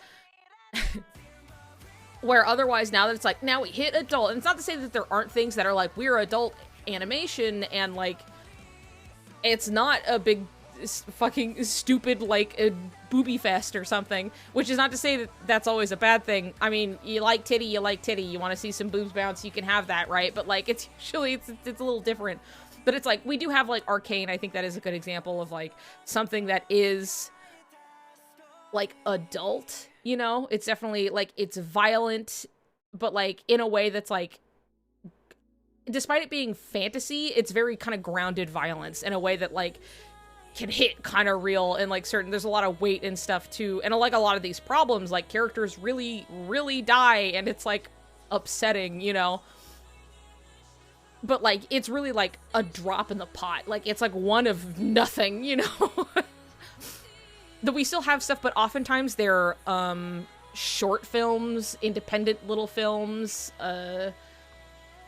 A: Where otherwise, now that it's like, now we hit adult, and it's not to say that there aren't things that are like, we're adult animation and like it's not a big fucking stupid like a booby fest or something, which is not to say that that's always a bad thing. I mean, you like titty, you want to see some boobs bounce, you can have that, right? But like, it's usually it's a little different. But it's like, we do have like Arcane. I think that is a good example of like something that is like adult, you know? It's definitely like, it's violent, but like in a way that's like, despite it being fantasy, it's very kind of grounded violence in a way that like can hit kind of real, and like there's a lot of weight and stuff too, and like a lot of these problems, like characters really die, and it's like upsetting, you know? But like, it's really like a drop in the pot, like it's like one of nothing, you know? That we still have stuff, but oftentimes they're short films, independent little films,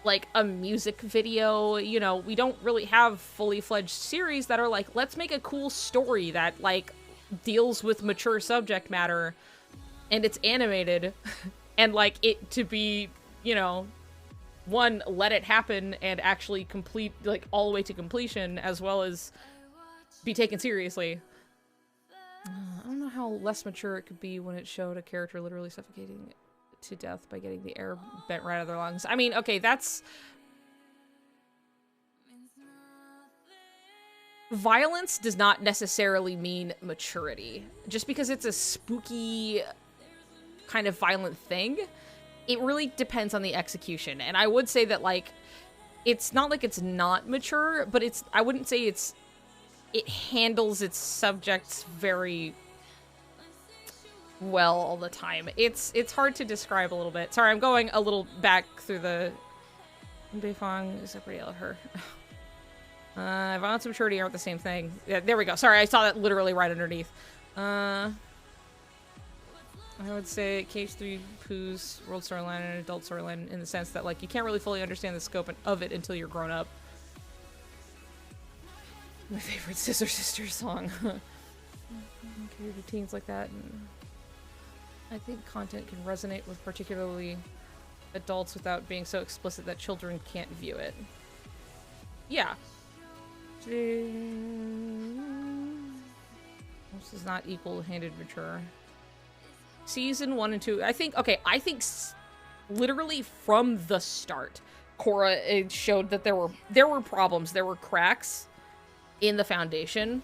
A: like a music video, you know. We don't really have fully fledged series that are like, let's make a cool story that like deals with mature subject matter and it's animated and like it to be, you know, one, let it happen and actually complete like all the way to completion, as well as be taken seriously. I don't know how less mature it could be when it showed a character literally suffocating to death by getting the air bent right out of their lungs. I mean, okay, that's... Violence does not necessarily mean maturity. Just because it's a spooky kind of violent thing, it really depends on the execution. And I would say that, like, it's not like it's not mature, but it's... I wouldn't say it handles its subjects very well all the time. It's hard to describe a little bit. Sorry, I'm going a little back through the... Beifong is pretty ill her. Violence and maturity aren't the same thing. Yeah, there we go. Sorry, I saw that literally right underneath. I would say KH3 Pooh's world storyline and adult storyline in the sense that, like, you can't really fully understand the scope of it until you're grown up. My favorite Scissor Sisters song. Okay, routines like that. And I think content can resonate with particularly adults without being so explicit that children can't view it. Yeah. This is not equal-handed mature. Season 1 and 2, I think literally from the start, Korra, it showed that there were problems, there were cracks in the foundation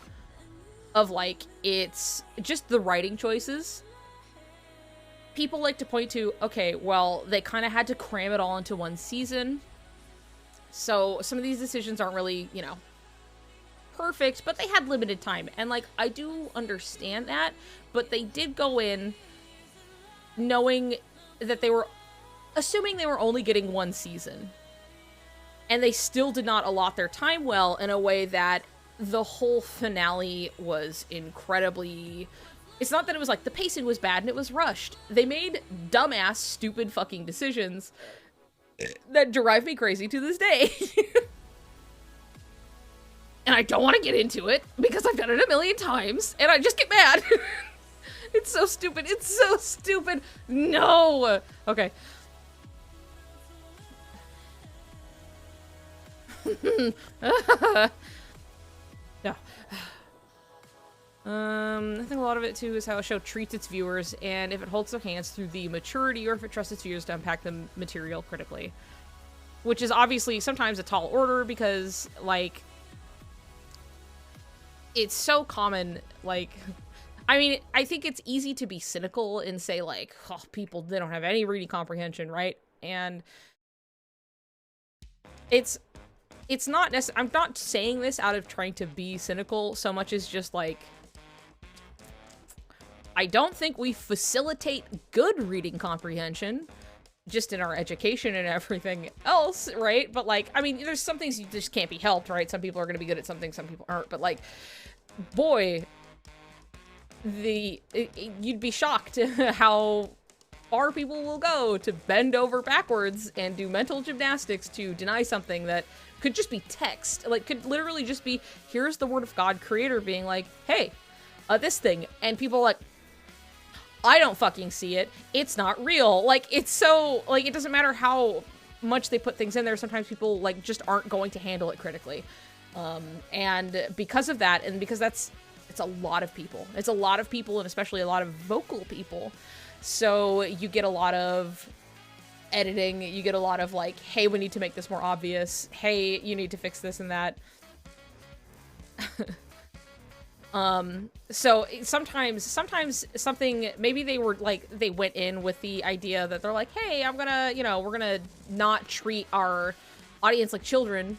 A: of, like, it's just the writing choices. People like to point to, okay, well, they kind of had to cram it all into one season, so some of these decisions aren't really, you know, perfect, but they had limited time. And, like, I do understand that, but they did go in knowing that they were assuming they were only getting one season, and they still did not allot their time well in a way that the whole finale was incredibly... It's not that it was like the pacing was bad and it was rushed. They made dumbass, stupid fucking decisions that drive me crazy to this day. And I don't want to get into it because I've done it a million times and I just get mad. It's so stupid. It's so stupid. No. Okay. No. I think a lot of it too is how a show treats its viewers, and if it holds their hands through the maturity, or if it trusts its viewers to unpack the material critically. Which is obviously sometimes a tall order, because, like, it's so common, like, I mean, I think it's easy to be cynical and say, like, oh, people, they don't have any reading comprehension, right? And it's not necessarily, I'm not saying this out of trying to be cynical so much as just, like, I don't think we facilitate good reading comprehension just in our education and everything else, right? But, like, I mean, there's some things you just can't be helped, right? Some people are going to be good at something, some people aren't. But, like, boy, you'd be shocked how far people will go to bend over backwards and do mental gymnastics to deny something that could just be text. Like, could literally just be, here's the word of God creator being like, hey, this thing. And people are like, I don't fucking see it. It's not real. Like, it's so, like, it doesn't matter how much they put things in there. Sometimes people, like, just aren't going to handle it critically. And because of that, and because it's a lot of people. It's a lot of people, and especially a lot of vocal people. So you get a lot of editing. You get a lot of, like, hey, we need to make this more obvious. Hey, you need to fix this and that. So sometimes something, maybe they were like, they went in with the idea that they're like, hey, I'm gonna, you know, we're gonna not treat our audience like children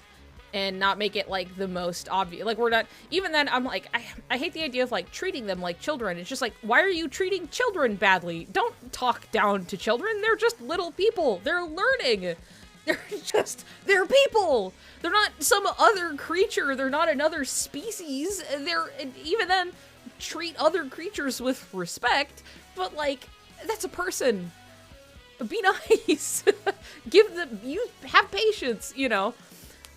A: and not make it like the most obvious. Like, we're not, even then I'm like, I hate the idea of like treating them like children. It's just like, why are you treating children badly? Don't talk down to children. They're just little people. They're learning. They're people. They're not some other creature. They're not another species. Even then, treat other creatures with respect, but, like, that's a person. Be nice. Give them, you have patience, you know?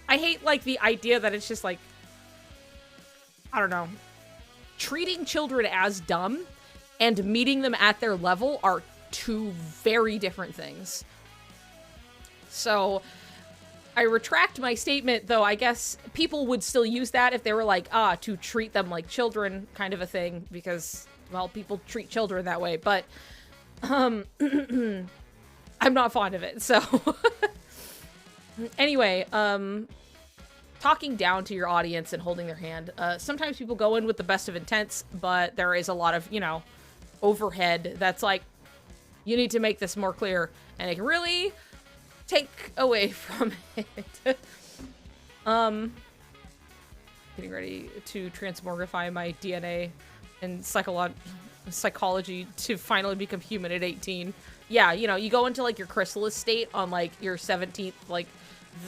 A: I hate, like, the idea that it's just, like, I don't know. Treating children as dumb and meeting them at their level are two very different things. So, I retract my statement, though I guess people would still use that if they were like, to treat them like children kind of a thing, because, well, people treat children that way, but, I'm not fond of it, so. Anyway, talking down to your audience and holding their hand. Sometimes people go in with the best of intents, but there is a lot of, you know, overhead that's like, you need to make this more clear, and it can really take away from it. Getting ready to transmogrify my DNA and psychology to finally become human at 18. Yeah, you know, you go into, like, your chrysalis state on, like, your 17th, like,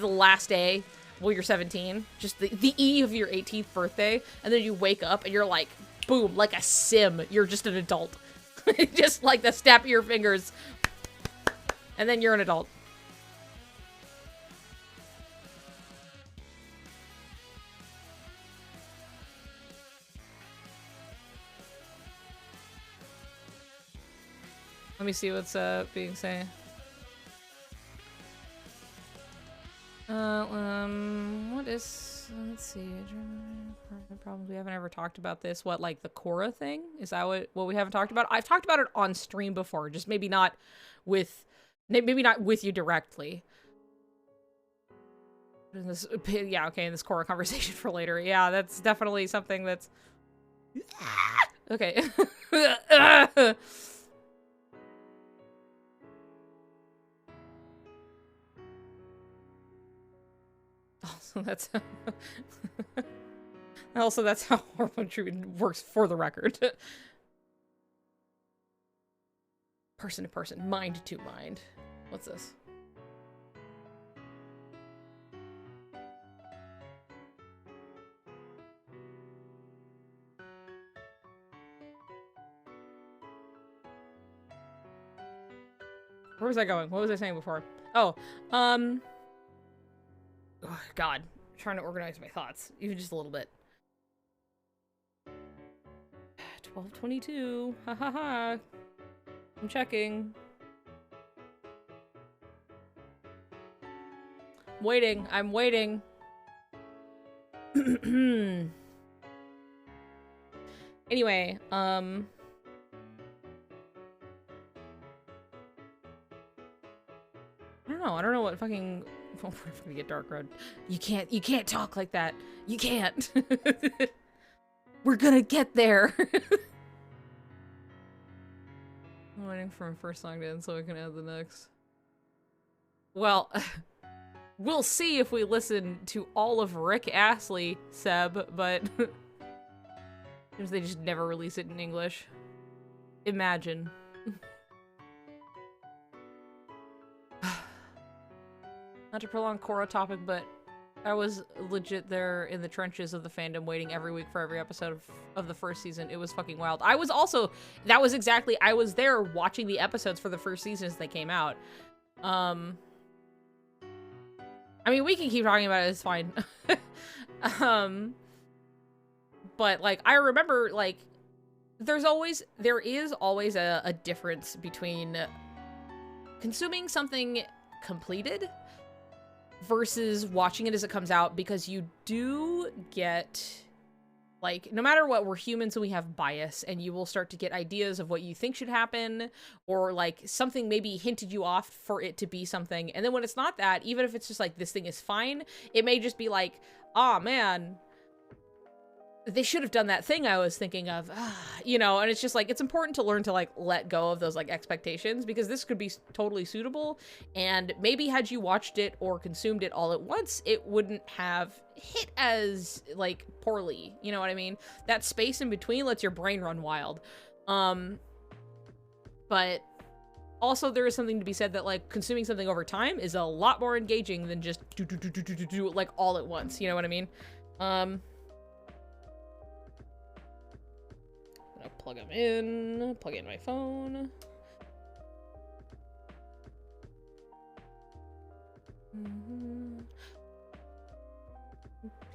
A: the last day while you're 17. Just the eve of your 18th birthday. And then you wake up and you're like, boom, like a sim. You're just an adult. Just like the snap of your fingers. And then you're an adult. Let me see what's being said. What is, let's see, problems we haven't ever talked about this. What, like the Korra thing? Is that what we haven't talked about? I've talked about it on stream before, just maybe not with you directly. Yeah, okay, in this Korra conversation for later. Yeah, that's definitely something that's okay. Also, that's how hormone treatment works, for the record. Person to person, mind to mind. What's this? Where was I going? What was I saying before? Oh, oh, God. I'm trying to organize my thoughts, even just a little bit. 12:22. Ha ha ha. I'm checking. I'm waiting. Anyway, I don't know what fucking. Oh, we're gonna get dark road. You can't talk like that. You can't. We're gonna get there. I'm waiting for my first song to end so I can add the next. Well, we'll see if we listen to all of Rick Astley, Seb, but seems they just never release it in English. Imagine. Not to prolong Korra topic, but I was legit there in the trenches of the fandom waiting every week for every episode of the first season. It was fucking wild. I was also, I was there watching the episodes for the first season as they came out. I mean, we can keep talking about it, it's fine. But, like, I remember, like, there is always a difference between consuming something completed versus watching it as it comes out, because you do get, like, no matter what, we're humans and we have bias, and you will start to get ideas of what you think should happen, or, like, something maybe hinted you off for it to be something, and then when it's not that, even if it's just like, this thing is fine, it may just be like, aw, man, they should have done that thing I was thinking of, you know, and it's just like, it's important to learn to, like, let go of those, like, expectations, because this could be totally suitable, and maybe had you watched it or consumed it all at once, it wouldn't have hit as, like, poorly, you know what I mean? That space in between lets your brain run wild. But also there is something to be said that, like, consuming something over time is a lot more engaging than just do like, all at once, you know what I mean? Plug them in, plug in my phone.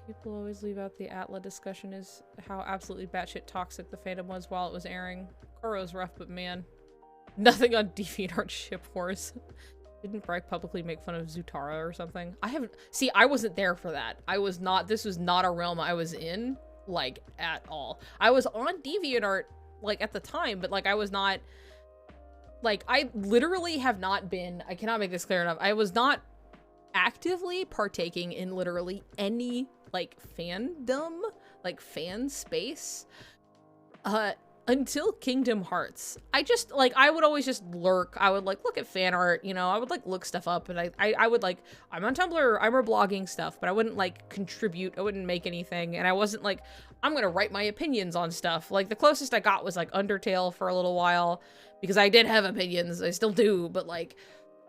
A: People always leave out the Atla discussion is how absolutely batshit toxic the fandom was while it was airing. Koro's rough, but man, nothing on DeviantArt ship wars. Didn't Bragg publicly make fun of Zutara or something? I wasn't there for that. This was not a realm I was in, like, at all. I was on DeviantArt, like, at the time, but, like, I was not, like, I literally have not been, I cannot make this clear enough, I was not actively partaking in literally any, like, fandom, like, fan space, until Kingdom Hearts. I just, like, I would always just lurk. I would, like, look at fan art, you know, I would, like, look stuff up, and I would, like, I'm on Tumblr, I'm blogging stuff, but I wouldn't, like, contribute, I wouldn't make anything, and I wasn't, like, I'm gonna write my opinions on stuff. Like, the closest I got was, like, Undertale for a little while, because I did have opinions, I still do, but, like,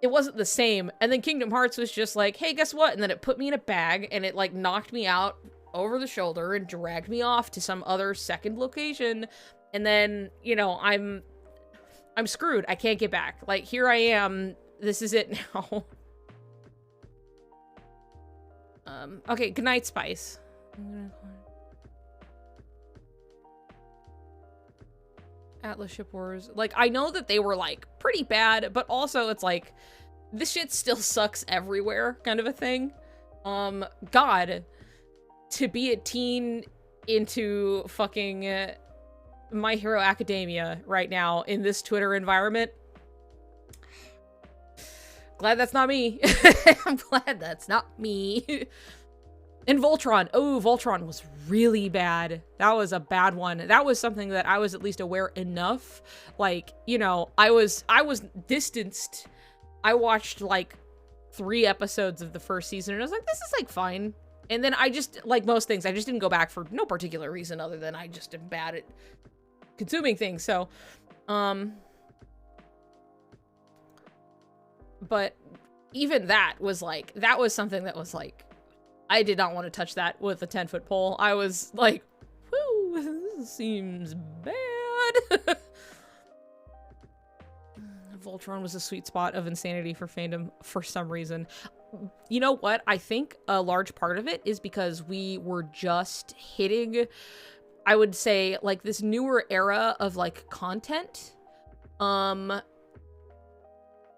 A: it wasn't the same. And then Kingdom Hearts was just like, hey, guess what? And then it put me in a bag, and it, like, knocked me out over the shoulder and dragged me off to some other second location. And then, you know, I'm screwed. I can't get back. Like, here I am. This is it now. Okay, good night, Spice. Atlas Ship Wars. Like, I know that they were, like, pretty bad, but also it's like, this shit still sucks everywhere, kind of a thing. God, to be a teen into fucking My Hero Academia right now in this Twitter environment. Glad that's not me. I'm glad that's not me. And Voltron. Oh, Voltron was really bad. That was a bad one. That was something that I was at least aware enough. Like, you know, I was distanced. I watched, like, 3 episodes of the first season, and I was like, this is, like, fine. And then I just, like most things, I just didn't go back for no particular reason other than I just am bad at consuming things. So, but even that was, like, that was something that was, like, I did not want to touch that with a 10-foot pole. I was like, whoo, this seems bad. Voltron was a sweet spot of insanity for fandom for some reason. You know what? I think a large part of it is because we were just hitting, I would say, like, this newer era of, like, content.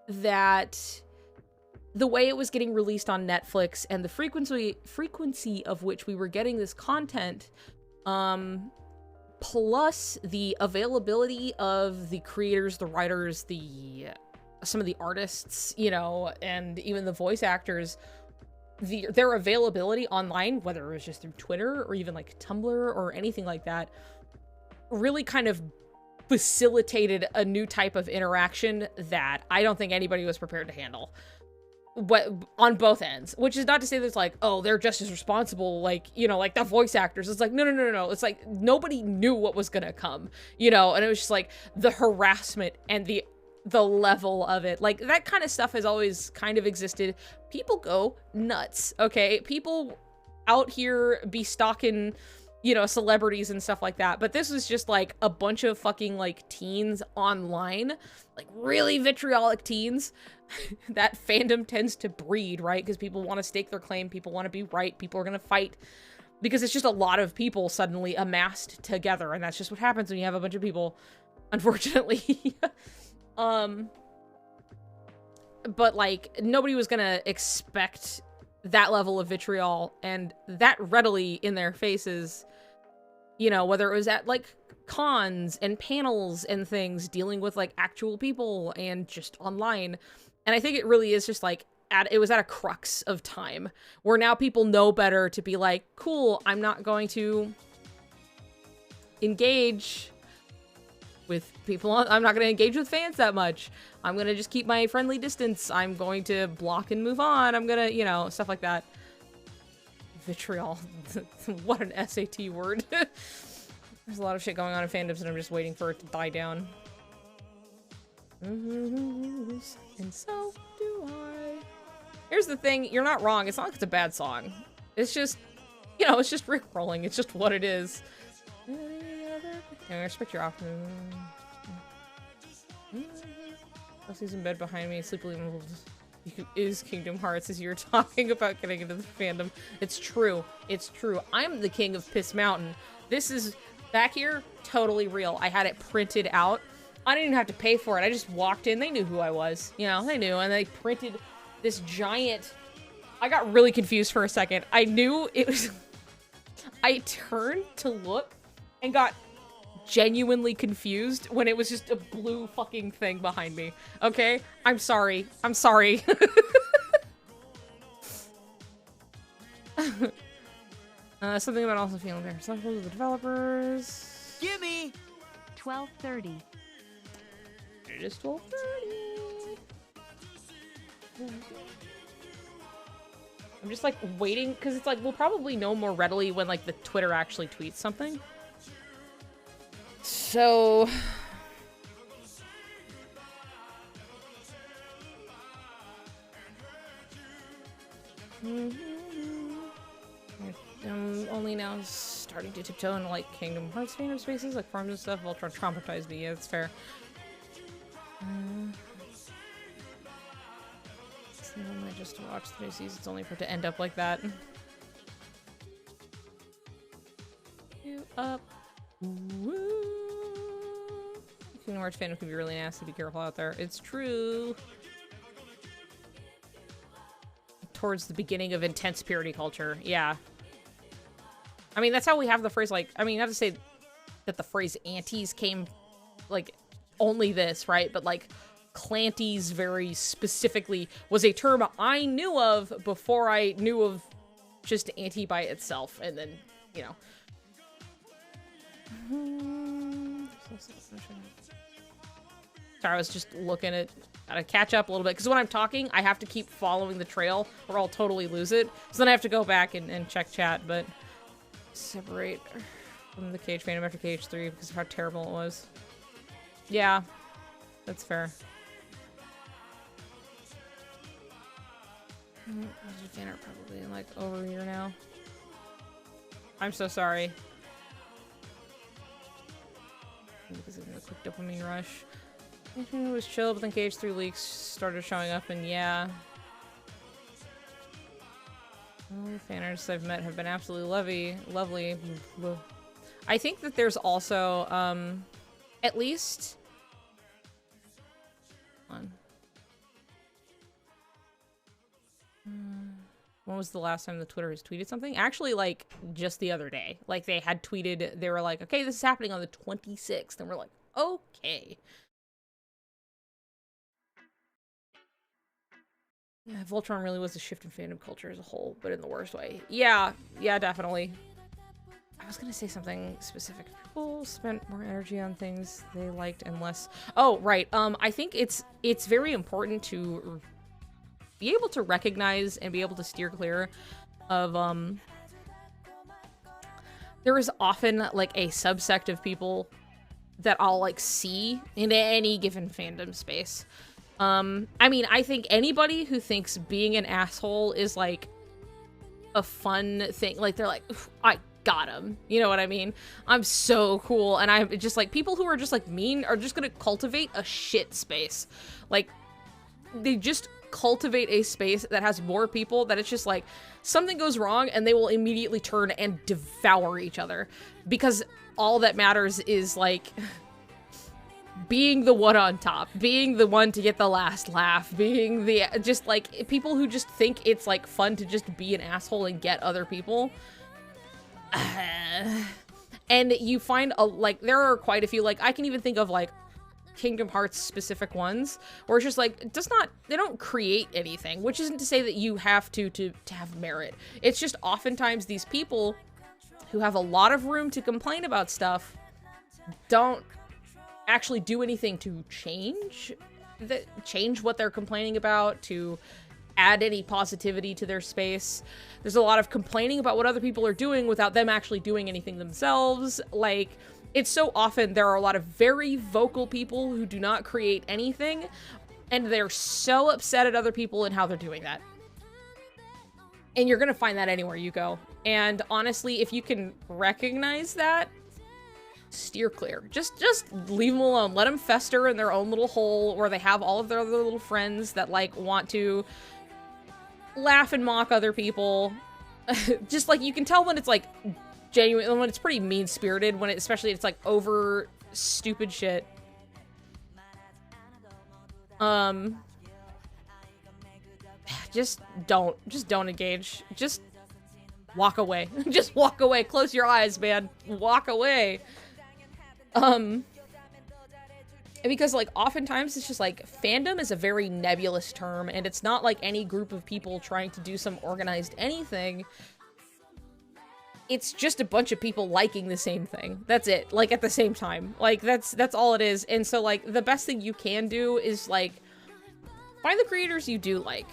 A: That the way it was getting released on Netflix and the frequency of which we were getting this content, plus the availability of the creators, the writers, some of the artists, you know, and even the voice actors, their availability online, whether it was just through Twitter or even like Tumblr or anything like that, really kind of facilitated a new type of interaction that I don't think anybody was prepared to handle. But on both ends, which is not to say that it's like, oh, they're just as responsible, like, you know, like the voice actors. It's like, no. It's like nobody knew what was gonna come, you know, and it was just like the harassment and the level of it. Like, that kind of stuff has always kind of existed. People go nuts, okay? People out here be stalking, you know, celebrities and stuff like that. But this was just like a bunch of fucking like teens online, like really vitriolic teens that fandom tends to breed, right? Because people want to stake their claim, people want to be right, people are going to fight, because it's just a lot of people suddenly amassed together, and that's just what happens when you have a bunch of people, unfortunately. But like, nobody was going to expect that level of vitriol and that readily in their faces, you know, whether it was at like cons and panels and things dealing with like actual people and just online. And I think it really is just like, it was at a crux of time where now people know better to be like, cool, I'm not going to engage with people. I'm not going to engage with fans that much. I'm going to just keep my friendly distance. I'm going to block and move on. I'm going to, you know, stuff like that. Vitriol. What an SAT word. There's a lot of shit going on in fandoms and I'm just waiting for it to die down. And so do I. Here's the thing, you're not wrong. It's not like it's a bad song. It's just, you know, it's just rickrolling. It's just what it is. I respect your option. Leslie's in bed behind me, sleepily is Kingdom Hearts as you're talking about getting into the fandom. It's true. It's true. I'm the king of Piss Mountain. This is back here, totally real. I had it printed out. I didn't even have to pay for it. I just walked in. They knew who I was. You know, they knew. And they printed this giant... I got really confused for a second. I knew it was... I turned to look and got genuinely confused when it was just a blue fucking thing behind me. Okay? I'm sorry. I'm sorry. Something about also feeling very responsible to the developers.
B: Gimme!
C: 12:30.
A: It is 12:30. I'm just like waiting because it's like we'll probably know more readily when like the Twitter actually tweets something. So I'm only now starting to tiptoe into like Kingdom Hearts fandom spaces, like forums and stuff. Ultra traumatized me. Yeah, it's fair. I might just watch the new seasons only for it to end up like that. You up. Woo. Kingdom Hearts fandom can be really nasty. Be careful out there. It's true. Towards the beginning of intense purity culture. Yeah. I mean, that's how we have the phrase, like, I mean, you have to say that the phrase aunties came, like, only this, right? But, like, Clanties very specifically was a term I knew of before I knew of just auntie by itself. And then, you know. Sorry, I was just looking at... Gotta catch up a little bit, because when I'm talking, I have to keep following the trail, or I'll totally lose it. So then I have to go back and check chat, but... Separate from the Cage fandom after Cage 3 because of how terrible it was. Yeah, that's fair. Fan art probably in like over a year now. I'm so sorry. Because of a quick dopamine rush. It was chill, but then Cage 3 leaks started showing up, and yeah. Oh, fan artists I've met have been absolutely lovely. I think that there's also, at least... Hold on. when was the last time the Twitter has tweeted something? Actually, like, just the other day. Like, they had tweeted, they were like, okay, this is happening on the 26th. And we're like, okay. Yeah, Voltron really was a shift in fandom culture as a whole, but in the worst way. Yeah, definitely. I was gonna say something specific. People spent more energy on things they liked and less. Oh, right. I think it's very important to be able to recognize and be able to steer clear of there is often like a subsect of people that I'll like see in any given fandom space. I mean, I think anybody who thinks being an asshole is like a fun thing, like they're like, I got him, you know what I mean? I'm so cool. And I'm just like, people who are just like mean are just gonna cultivate a shit space. Like, they just cultivate a space that has more people that it's just like something goes wrong and they will immediately turn and devour each other, because all that matters is like being the one on top, being the one to get the last laugh, being the just like people who just think it's like fun to just be an asshole and get other people. And you find like there are quite a few, like I can even think of like Kingdom Hearts specific ones where it's just like they don't create anything, which isn't to say that you have to have merit. It's just oftentimes these people who have a lot of room to complain about stuff don't actually do anything to change what they're complaining about, to add any positivity to their space. There's a lot of complaining about what other people are doing without them actually doing anything themselves. Like, it's so often there are a lot of very vocal people who do not create anything, and they're so upset at other people and how they're doing that. And you're gonna find that anywhere you go. And honestly, if you can recognize that, steer clear. Just leave them alone. Let them fester in their own little hole where they have all of their other little friends that like want to laugh and mock other people. Just like you can tell when it's like genuine, when it's pretty mean-spirited, when especially it's like over stupid shit. Just don't engage. Just walk away. Just walk away. Close your eyes, man. Walk away. Because like oftentimes it's just like fandom is a very nebulous term, and it's not like any group of people trying to do some organized anything. It's just a bunch of people liking the same thing. That's it. Like at the same time. Like that's all it is. And so like the best thing you can do is like find the creators you do like.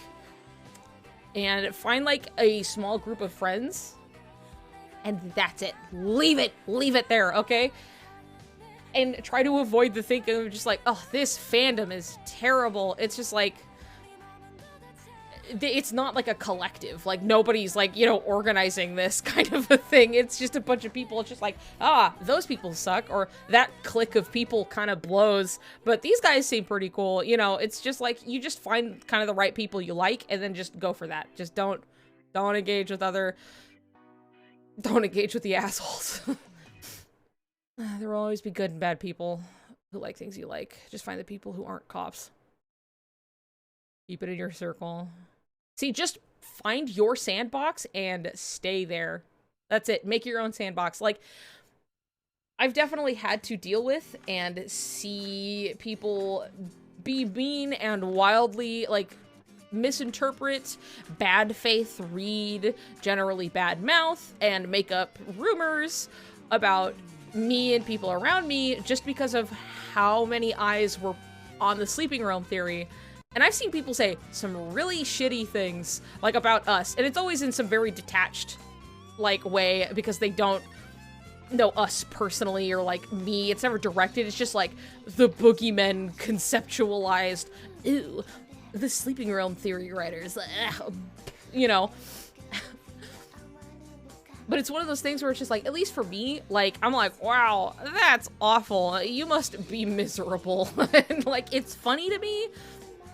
A: And find like a small group of friends. And that's it. Leave it there, okay? And try to avoid the thinking of just like, oh, this fandom is terrible. It's just like, it's not like a collective. Like, nobody's like, you know, organizing this kind of a thing. It's just a bunch of people. It's just like, those people suck. Or that clique of people kind of blows. But these guys seem pretty cool. You know, it's just like, you just find kind of the right people you like and then just go for that. Just don't engage with don't engage with the assholes. There will always be good and bad people who like things you like. Just find the people who aren't cops. Keep it in your circle. See, just find your sandbox and stay there. That's it. Make your own sandbox. Like, I've definitely had to deal with and see people be mean and wildly, like, misinterpret, bad faith read, generally bad mouth, and make up rumors about me and people around me just because of how many eyes were on the sleeping realm theory. And I've seen people say some really shitty things, like, about us, and it's always in some very detached, like, way, because they don't know us personally, or, like, me. It's never directed. It's just, like, the boogeymen conceptualized, ew, the sleeping realm theory writers, you know. But it's one of those things where it's just like, at least for me, like, I'm like, wow, that's awful. You must be miserable. And, like, it's funny to me,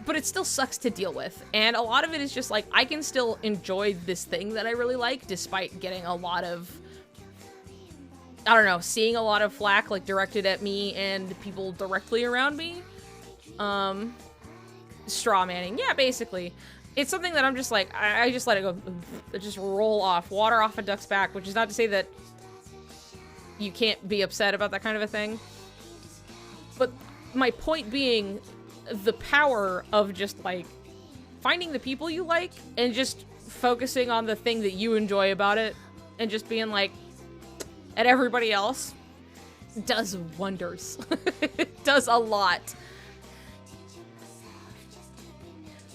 A: but it still sucks to deal with. And a lot of it is just like, I can still enjoy this thing that I really like, despite getting a lot of, I don't know, seeing a lot of flack, like, directed at me and people directly around me. Straw manning. Yeah, basically. it's something that I'm just like, I just let it go, just roll off, water off a duck's back, which is not to say that you can't be upset about that kind of a thing. But my point being, the power of just, like, finding the people you like and just focusing on the thing that you enjoy about it and just being like, at everybody else, does wonders. It does a lot.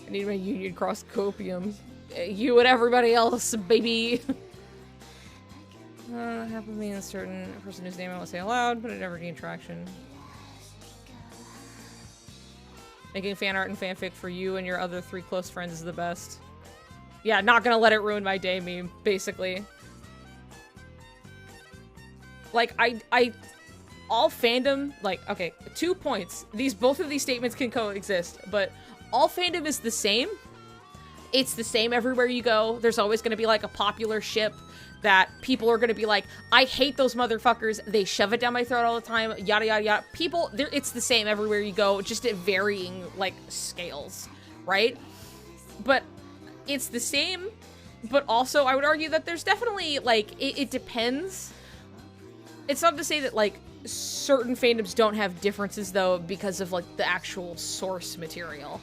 A: I need my Union Cross copium. You and everybody else, baby. Happen to be a certain person whose name I won't say aloud, but it never gained traction. Making fan art and fanfic for you and your other 3 close friends is the best. Yeah, not gonna let it ruin my day meme, basically. Like, all fandom, like, okay, 2 points. Both of these statements can coexist, but all fandom is the same. It's the same everywhere you go. There's always gonna be, like, a popular ship that people are gonna be like, I hate those motherfuckers, they shove it down my throat all the time, yada yada yada. People, it's the same everywhere you go, just at varying, like, scales, right? But it's the same, but also I would argue that there's definitely, like, it depends. It's not to say that, like, certain fandoms don't have differences, though, because of, like, the actual source material.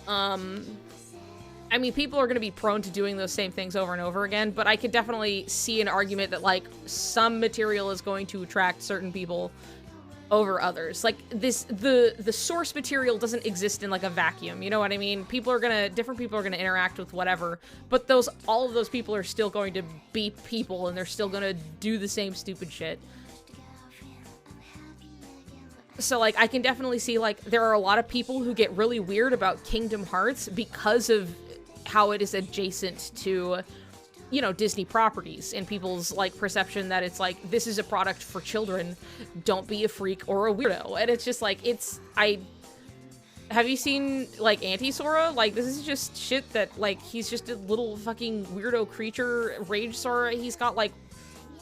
A: I mean, people are going to be prone to doing those same things over and over again, but I could definitely see an argument that, like, some material is going to attract certain people over others. Like, the source material doesn't exist in, like, a vacuum, you know what I mean? Different people are gonna interact with whatever, but all of those people are still going to be people, and they're still gonna do the same stupid shit. So, like, I can definitely see, like, there are a lot of people who get really weird about Kingdom Hearts because of how it is adjacent to, you know, Disney properties and people's, like, perception that it's like, this is a product for children, don't be a freak or a weirdo. And it's just like, have you seen, like, Anti-Sora? Like, this is just shit that, like, he's just a little fucking weirdo creature. Rage Sora, he's got, like,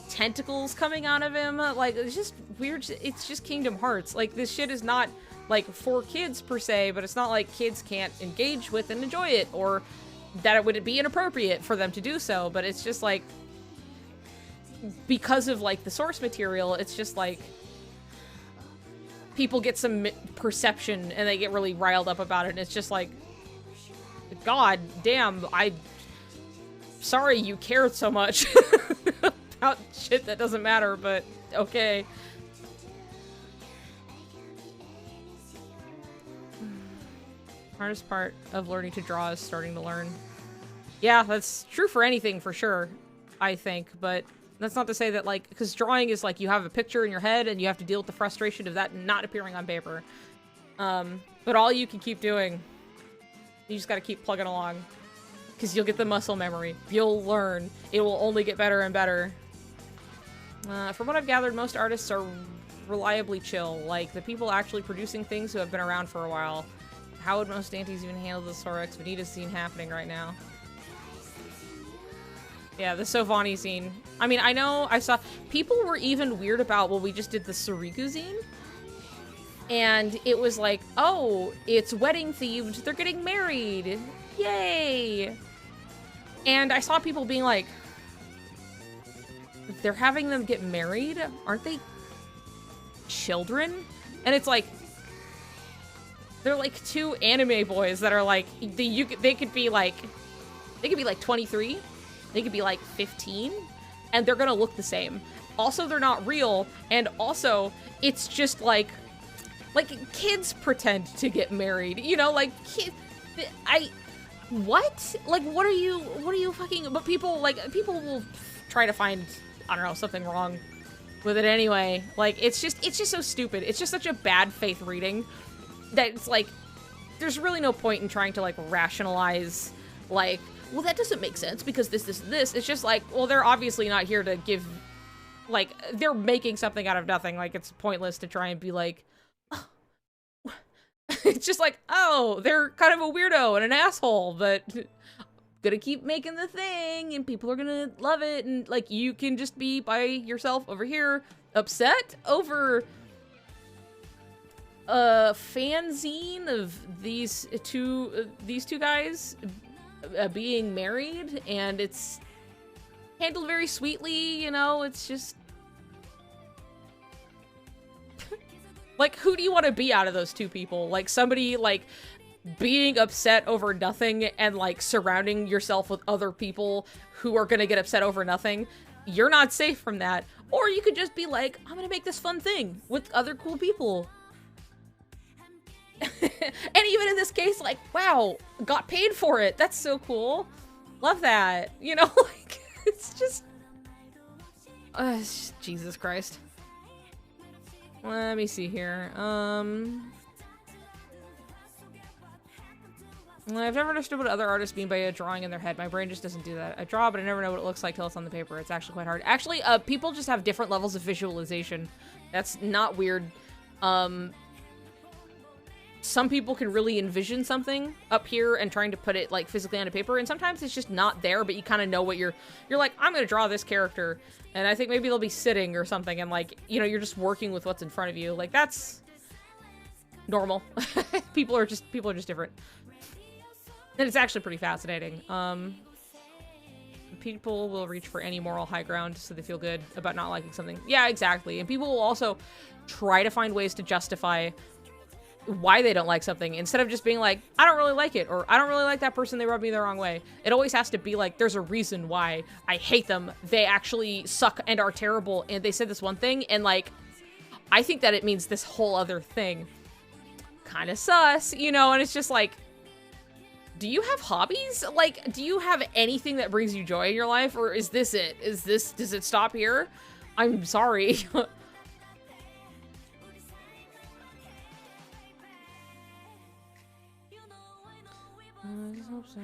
A: tentacles coming out of him. Like, it's just weird. It's just Kingdom Hearts. Like, this shit is not, like, for kids per se, but it's not like kids can't engage with and enjoy it, or that it would be inappropriate for them to do so, but it's just like, because of, like, the source material, it's just like, people get some perception and they get really riled up about it, and it's just like, god damn, sorry you cared so much about shit that doesn't matter, but okay. Hardest part of learning to draw is starting to learn. Yeah, that's true for anything, for sure, I think, but that's not to say that, like, because drawing is like, you have a picture in your head and you have to deal with the frustration of that not appearing on paper. But all you can keep doing, you just gotta keep plugging along, because you'll get the muscle memory. You'll learn. It will only get better and better. From what I've gathered, most artists are reliably chill, like the people actually producing things who have been around for a while. How would most aunties even handle the Sora X Vegeta scene happening right now? Yeah, the Sovani scene. I mean, I know I saw people were even weird about, well, we just did the Suriku scene. And it was like, oh, it's wedding themed. They're getting married. Yay. And I saw people being like, they're having them get married? Aren't they children? And it's like, they're like 2 anime boys that are like, they could be like 23, they could be like 15, and they're gonna look the same. Also, they're not real, and also, it's just like kids pretend to get married, you know, like, what? Like, what are you fucking, but people will try to find, I don't know, something wrong with it anyway. Like, it's just so stupid. It's just such a bad faith reading that it's like, there's really no point in trying to, like, rationalize, like, well, that doesn't make sense because this. It's just like, well, they're obviously not here to give, like, they're making something out of nothing. Like, it's pointless to try and be like, oh. It's just like, oh, they're kind of a weirdo and an asshole, but gonna keep making the thing and people are gonna love it, and, like, you can just be by yourself over here upset over a fanzine of these two guys being married, and it's handled very sweetly, you know, it's just... Like, who do you want to be out of those two people? Like, somebody, like, being upset over nothing and, like, surrounding yourself with other people who are gonna get upset over nothing. You're not safe from that. Or you could just be like, I'm gonna make this fun thing with other cool people. And even in this case, like, wow, got paid for it. That's so cool. Love that. You know, like, it's just... Jesus Christ. Let me see here. I've never understood what other artists mean by a drawing in their head. My brain just doesn't do that. I draw, but I never know what it looks like till it's on the paper. It's actually quite hard. Actually, people just have different levels of visualization. That's not weird. Some people can really envision something up here and trying to put it, like, physically on a paper, and sometimes it's just not there, but you kind of know what you're like, I'm gonna draw this character, and I think maybe they'll be sitting or something, and, like, you know, you're just working with what's in front of you. Like, that's normal. People are just different. And it's actually pretty fascinating. People will reach for any moral high ground so they feel good about not liking something. Yeah, exactly. And people will also try to find ways to justify why they don't like something instead of just being like, I don't really like it, or I don't really like that person, they rubbed me the wrong way. It always has to be like, there's a reason why I hate them. They actually suck and are terrible, and they said this one thing, and, like, I think that it means this whole other thing. Kind of sus, you know, and it's just like, do you have hobbies? Like, do you have anything that brings you joy in your life, or is this it? Does it stop here? I'm sorry. I just hope so.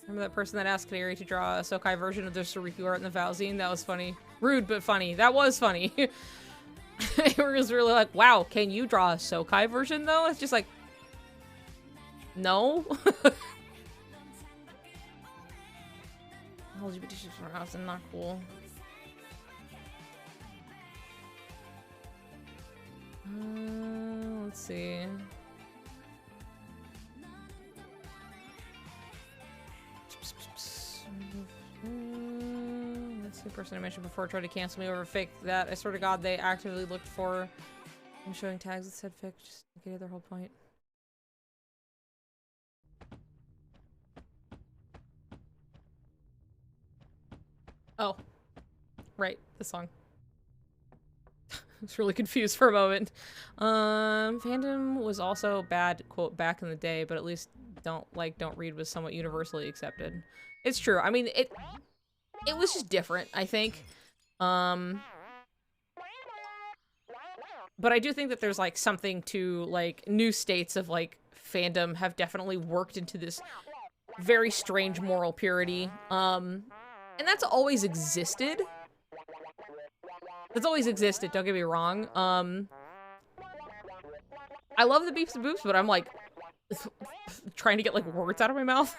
A: Remember that person that asked Canary to draw a Sokai version of the Suriku art in the Valzine? That was funny. Rude, but funny. That was funny. It was really like, wow, can you draw a Sokai version, though? It's just like, no. LGBT ships are awesome, not cool. Let's see. That's the person I mentioned before tried to cancel me over fake. That I swear to God, they actively looked for and showing tags that said fake, just to get their whole point. Oh, right, the song. I was really confused for a moment. Fandom was also bad, quote, back in the day, but at least don't read was somewhat universally accepted. It's true. I mean, it was just different, I think. But I do think that there's, like, something to, like, new states of, like, fandom have definitely worked into this very strange moral purity. And that's always existed. That's always existed, don't get me wrong. I love the beeps and boops, but I'm, like, trying to get, like, words out of my mouth.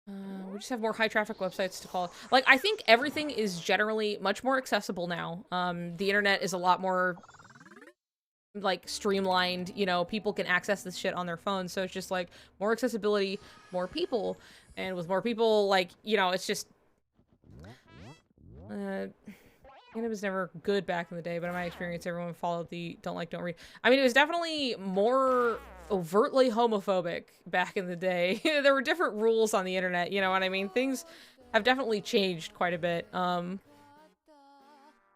A: We just have more high traffic websites to call. Like, I think everything is generally much more accessible now. The internet is a lot more, like, streamlined, you know, people can access this shit on their phones, so it's just, like, more accessibility, more people, and with more people, like, you know, it's just, it was never good back in the day, but in my experience, everyone followed the don't like, don't read. I mean, it was definitely more overtly homophobic back in the day. There were different rules on the internet, you know what I mean? Things have definitely changed quite a bit.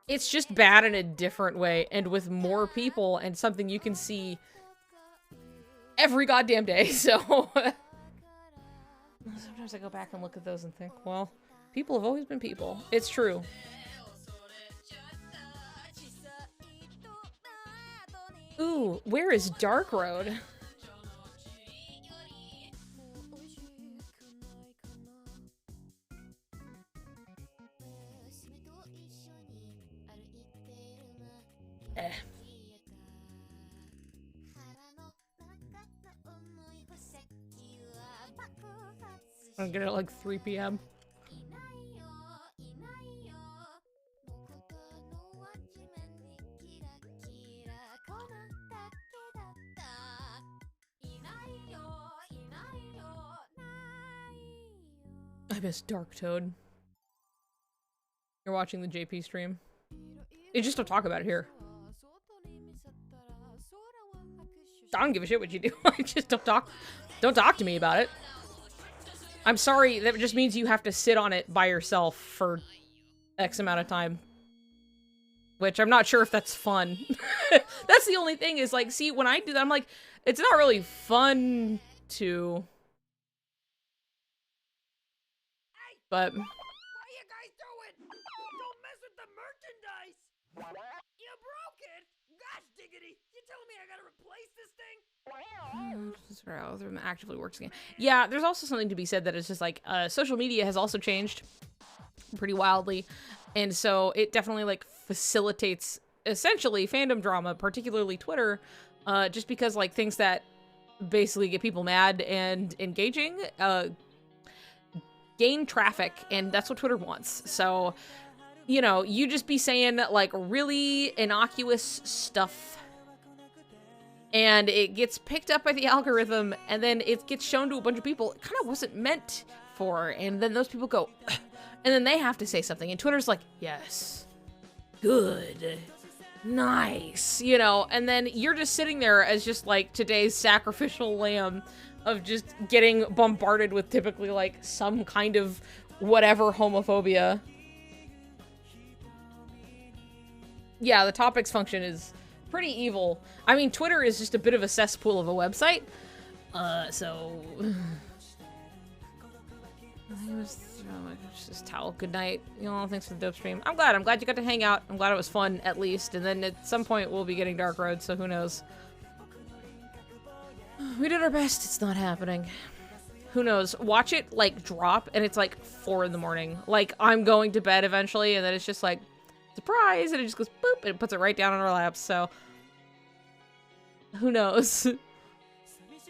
A: It's just bad in a different way, and with more people, and something you can see every goddamn day, so... Sometimes I go back and look at those and think, well, people have always been people. It's true. Ooh, where is Dark Road? I'm gonna get it at like 3 p.m. I miss Dark Toad. You're watching the JP stream. You just don't talk about it here. I don't give a shit what you do. I just don't talk to me about it. I'm sorry, that just means you have to sit on it by yourself for X amount of time. Which I'm not sure if that's fun. That's the only thing is like, see, when I do that, I'm like, it's not really fun to... But...
D: What are you guys doing? Don't mess with the merchandise! You broke it! Gosh diggity! You telling me I gotta replace this thing?
A: Algorithm actively works again. Yeah, there's also something to be said that it's just like, social media has also changed pretty wildly. And so it definitely like facilitates essentially fandom drama, particularly Twitter, just because like things that basically get people mad and engaging, gain traffic, and that's what Twitter wants. So, you know, you just be saying like really innocuous stuff and it gets picked up by the algorithm and then it gets shown to a bunch of people it kind of wasn't meant for, and then those people go and then they have to say something and Twitter's like, yes, good, nice, you know, and then you're just sitting there as just like today's sacrificial lamb of just getting bombarded with typically like some kind of whatever homophobia. Yeah, the topics function is pretty evil. I mean, Twitter is just a bit of a cesspool of a website. So... Just towel. Good night. You know, thanks for the dope stream. I'm glad you got to hang out. I'm glad it was fun, at least. And then at some point, we'll be getting Dark Road, so who knows. We did our best. It's not happening. Who knows? Watch it, like, drop, and it's, like, 4 in the morning. Like, I'm going to bed eventually, and then it's just, like, surprise, and it just goes boop, and it puts it right down on our laps, so... Who knows?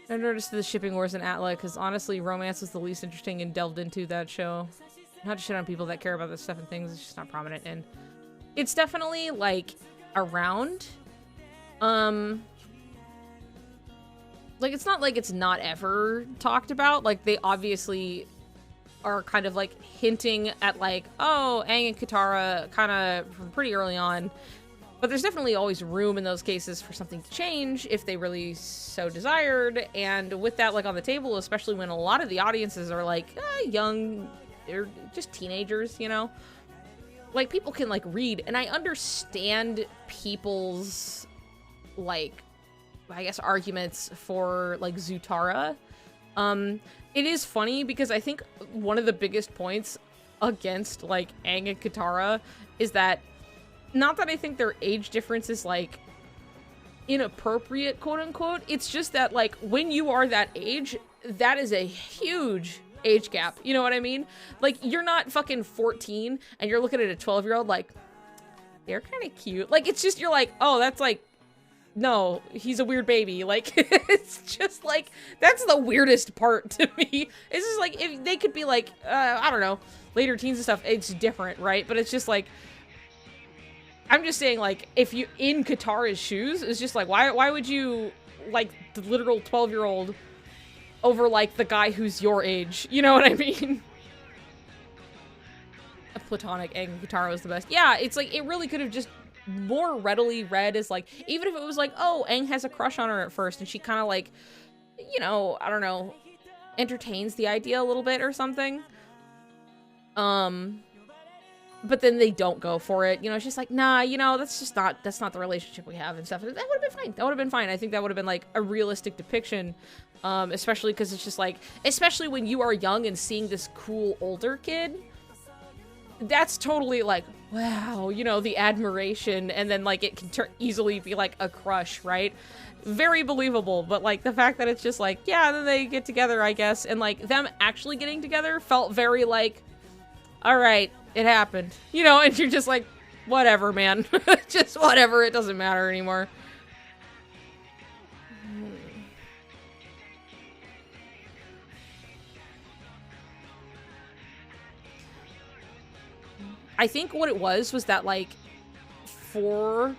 A: I noticed the shipping wars in Atla, because honestly, romance was the least interesting and delved into that show. Not to shit on people that care about this stuff and things, it's just not prominent, and... It's definitely, like, around. Like, it's not like it's not ever talked about. Like, they obviously are kind of, like, hinting at, like, oh, Aang and Katara kind of from pretty early on. But there's definitely always room in those cases for something to change if they really so desired. And with that, like, on the table, especially when a lot of the audiences are, like, young, they're just teenagers, you know? Like, people can, like, read. And I understand people's, like... I guess arguments for like Zutara. It is funny because I think one of the biggest points against like Aang and Katara is that, not that I think their age difference is like inappropriate, quote unquote, it's just that like when you are that age, that is a huge age gap, you know what I mean? Like, you're not fucking 14 and you're looking at a 12-year-old like, they're kind of cute. Like, it's just, you're like, oh, that's like, no, he's a weird baby. Like, it's just like, that's the weirdest part to me. It's just like, if they could be like, I don't know, later teens and stuff, it's different, right? But it's just like, I'm just saying, like, if you, in Katara's shoes, it's just like, why would you, like, the literal 12-year-old over, like, the guy who's your age? You know what I mean? A platonic Aang and Katara was the best. Yeah, it's like, it really could have just more readily read as like, even if it was like, oh, Aang has a crush on her at first and she kind of like, you know, I don't know, entertains the idea a little bit or something, but then they don't go for it, you know, it's just like, nah, you know, that's not the relationship we have and stuff. That would have been fine. That would have been fine. I think that would have been like a realistic depiction, especially because it's just like, especially when you are young and seeing this cool older kid, that's totally like, wow, you know, the admiration, and then like it can easily be like a crush, right? Very believable. But like the fact that it's just like, yeah, then they get together, I guess, and like them actually getting together felt very like, all right, it happened, you know, and you're just like, whatever, man. Just whatever, it doesn't matter anymore. I think what it was that, like, for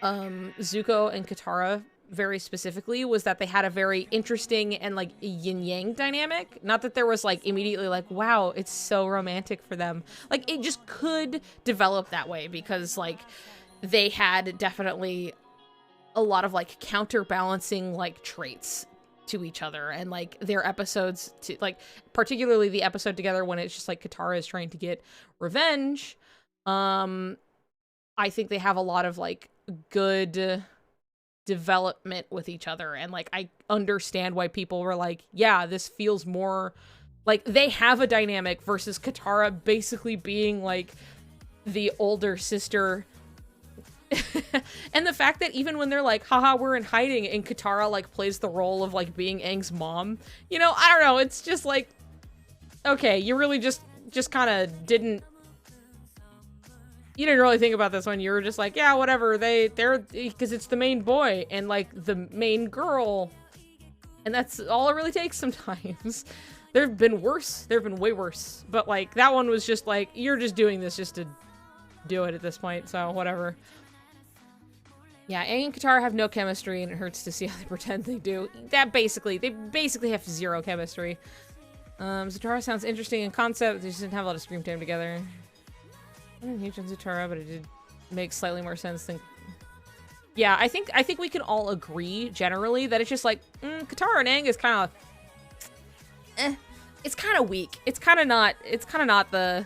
A: Zuko and Katara very specifically, was that they had a very interesting and, like, yin-yang dynamic. Not that there was, like, immediately like, wow, it's so romantic for them. Like, it just could develop that way because, like, they had definitely a lot of, like, counterbalancing, like, traits to each other, and, like, their episodes, to, like, particularly the episode together when it's just, like, Katara is trying to get revenge. I think they have a lot of, like, good development with each other, and, like, I understand why people were like, yeah, this feels more like they have a dynamic versus Katara basically being, like, the older sister. And the fact that even when they're like, haha, we're in hiding, and Katara, like, plays the role of, like, being Aang's mom, you know, I don't know, it's just like, okay, you really just kind of didn't, you didn't really think about this one. You were just like, yeah, whatever, they're, because it's the main boy and, like, the main girl, and that's all it really takes sometimes. There have been worse, there have been way worse, but, like, that one was just like, you're just doing this just to do it at this point, so whatever. Yeah, Aang and Katara have no chemistry, and it hurts to see how they pretend they do. They basically have zero chemistry. Zutara sounds interesting in concept, they just didn't have a lot of screen time together. I'm huge on Zutara, but it did make slightly more sense than... Yeah, I think we can all agree, generally, that it's just like, Katara and Aang is kind of... It's kind of weak. It's kind of not the...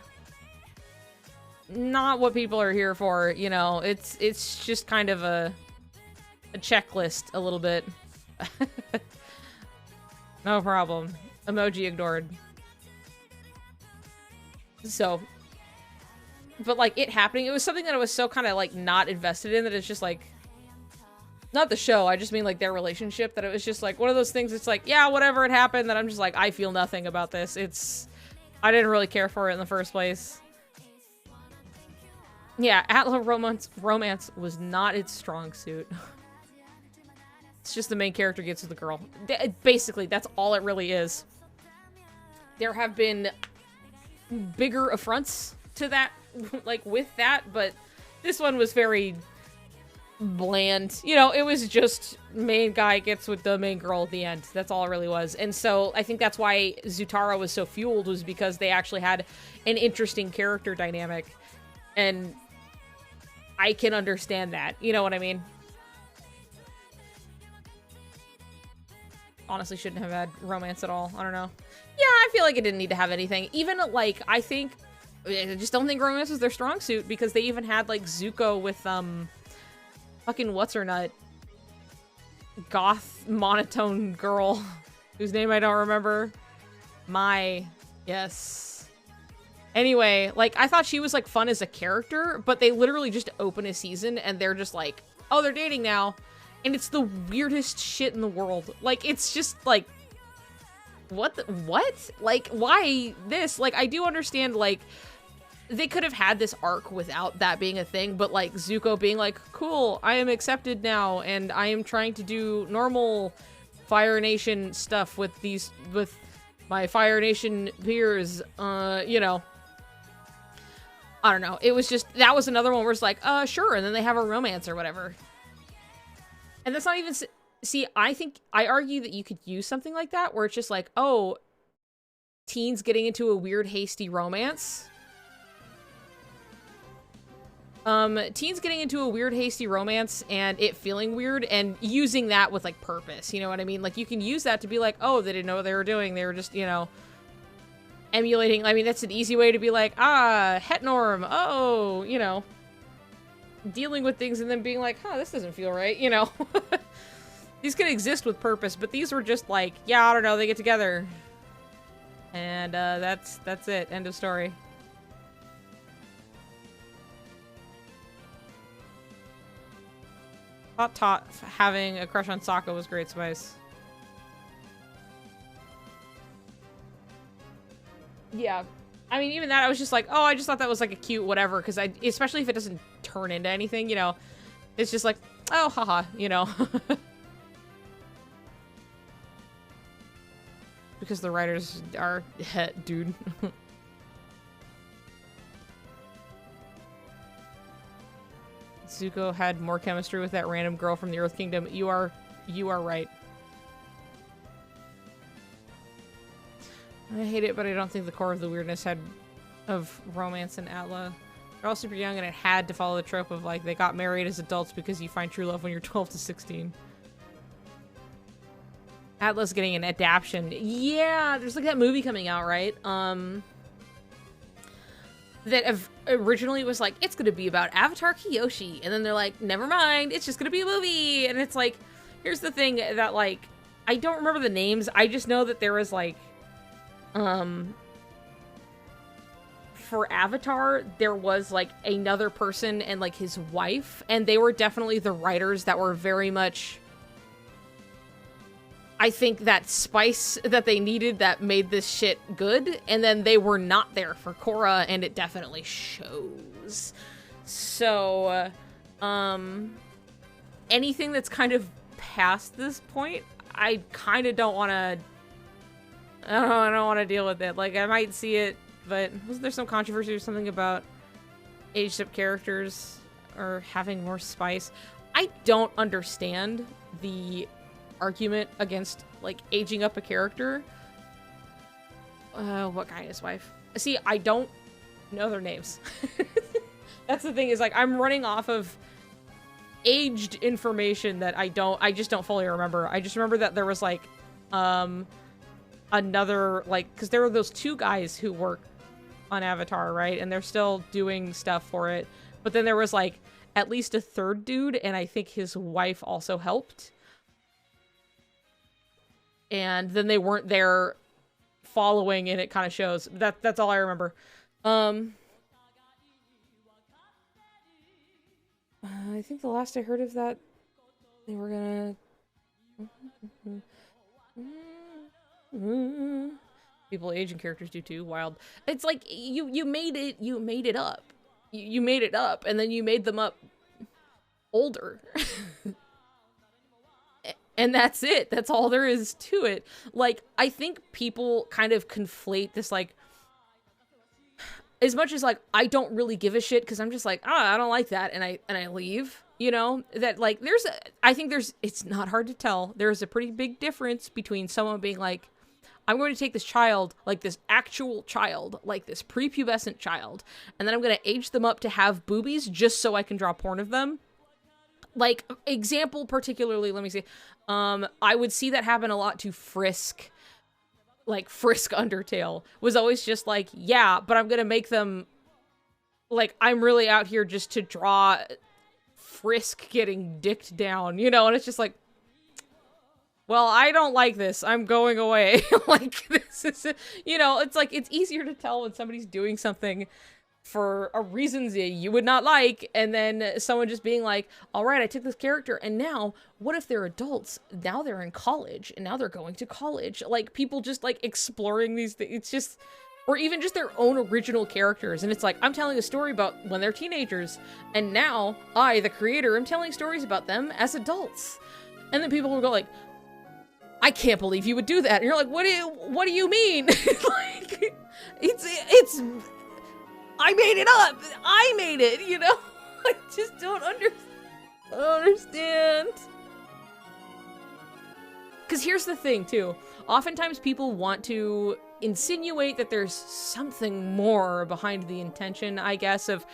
A: Not what people are here for, you know. It's just kind of a checklist a little bit. No problem. Emoji ignored. So, but, like, it happening, it was something that I was so kind of, like, not invested in, that it's just like, not the show, I just mean, like, their relationship, that it was just like one of those things, it's like, yeah, whatever, it happened, that I'm just like, I feel nothing about this. I didn't really care for it in the first place. Yeah, Atla romance was not its strong suit. It's just the main character gets with the girl. Basically, that's all it really is. There have been bigger affronts to that, like, with that, but this one was very bland. You know, it was just main guy gets with the main girl at the end. That's all it really was. And so I think that's why Zutara was so fueled, was because they actually had an interesting character dynamic. And I can understand that. You know what I mean? Honestly, shouldn't have had romance at all. I don't know. Yeah, I feel like it didn't need to have anything. Even, like, I just don't think romance was their strong suit, because they even had, like, Zuko with, fucking what's-her-nut? Goth, monotone girl, whose name I don't remember. Yes. Anyway, like, I thought she was, like, fun as a character, but they literally just open a season and they're just like, oh, they're dating now. And it's the weirdest shit in the world. Like, it's just, like, what? Like, why this? Like, I do understand, like, they could have had this arc without that being a thing, but, like, Zuko being like, cool, I am accepted now, and I am trying to do normal Fire Nation stuff with my Fire Nation peers, you know. I don't know. It was just, that was another one where it's like, sure, and then they have a romance or whatever. And that's not even, see, I argue that you could use something like that, where it's just like, oh, teens getting into a weird, hasty romance. Teens getting into a weird, hasty romance and it feeling weird, and using that with, like, purpose, you know what I mean? Like, you can use that to be like, oh, they didn't know what they were doing, they were just, you know, emulating. I mean, that's an easy way to be like, het norm, oh, you know, dealing with things and then being like, huh, this doesn't feel right, you know. These can exist with purpose, but these were just like, yeah, I don't know, they get together. And, that's it, end of story. Thought having a crush on Sokka was great spice. Yeah. I mean, even that, I was just like, oh, I just thought that was, like, a cute whatever, because especially if it doesn't turn into anything, you know, it's just like, oh, haha, you know. Because the writers are, dude. Zuko had more chemistry with that random girl from the Earth Kingdom. You are right. I hate it, but I don't think the core of the weirdness of romance in Atla. They're all super young, and it had to follow the trope of, like, they got married as adults because you find true love when you're 12 to 16. Atla's getting an adaptation. Yeah, there's, like, that movie coming out, right? That originally was like, it's gonna be about Avatar Kyoshi, and then they're like, never mind, it's just gonna be a movie. And it's like, here's the thing that, like, I don't remember the names. I just know that there was, like, for Avatar, there was, like, another person and, like, his wife, and they were definitely the writers that were very much, I think, that spice that they needed that made this shit good, and then they were not there for Korra, and it definitely shows. So, anything that's kind of past this point, I kind of don't want to, I don't want to deal with it. Like, I might see it, but wasn't there some controversy or something about aged up characters or having more spice? I don't understand the argument against, like, aging up a character. What guy and his wife? See, I don't know their names. That's the thing, is, like, I'm running off of aged information that I just don't fully remember. I just remember that there was, like, another, like, because there were those two guys who work on Avatar, right? And they're still doing stuff for it. But then there was, like, at least a third dude, and I think his wife also helped. And then they weren't there following, and it kind of shows. That's all I remember. I think the last I heard of that, they were gonna... People aging characters do too. Wild. It's like you made it up. You made it up, and then you made them up older. And that's it. That's all there is to it. Like, I think people kind of conflate this, like, as much as, like, I don't really give a shit because I'm just like, I don't like that, and I leave, you know, that, like, it's not hard to tell. There's a pretty big difference between someone being like, I'm going to take this child, like this actual child, like this prepubescent child, and then I'm going to age them up to have boobies just so I can draw porn of them. Like, example particularly, let me see. I would see that happen a lot to Frisk. Like, Frisk Undertale was always just like, yeah, but I'm gonna make them, like, I'm really out here just to draw Frisk getting dicked down, you know? And it's just like, well, I don't like this. I'm going away. Like, this is, you know, it's like, it's easier to tell when somebody's doing something for a reasons you would not like, and then someone just being like, all right, I took this character, and now, what if they're adults? Now they're in college, and now they're going to college. Like, people just, like, exploring these things. It's just, or even just their own original characters, and it's like, I'm telling a story about when they're teenagers, and now, I, the creator, am telling stories about them as adults. And then people will go like, I can't believe you would do that. And you're like, what do you mean? Like, it's I made it up. I made it, you know? I just don't understand. Because here's the thing, too. Oftentimes people want to insinuate that there's something more behind the intention, I guess, of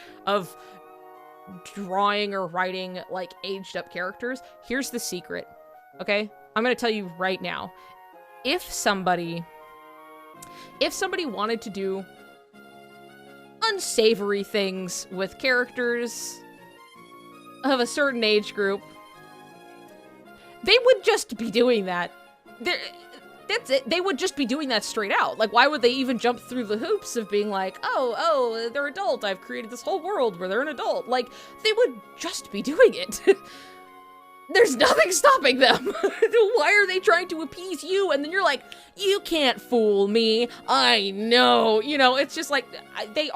A: drawing or writing, like, aged up characters. Here's the secret, okay? I'm gonna tell you right now. If somebody wanted to do unsavory things with characters of a certain age group, they would just be doing that. That's it. They would just be doing that straight out. Like, why would they even jump through the hoops of being like, oh, they're adult. I've created this whole world where they're an adult. Like, they would just be doing it. There's nothing stopping them. Why are they trying to appease you? And then you're like, you can't fool me. I know. You know, it's just like, they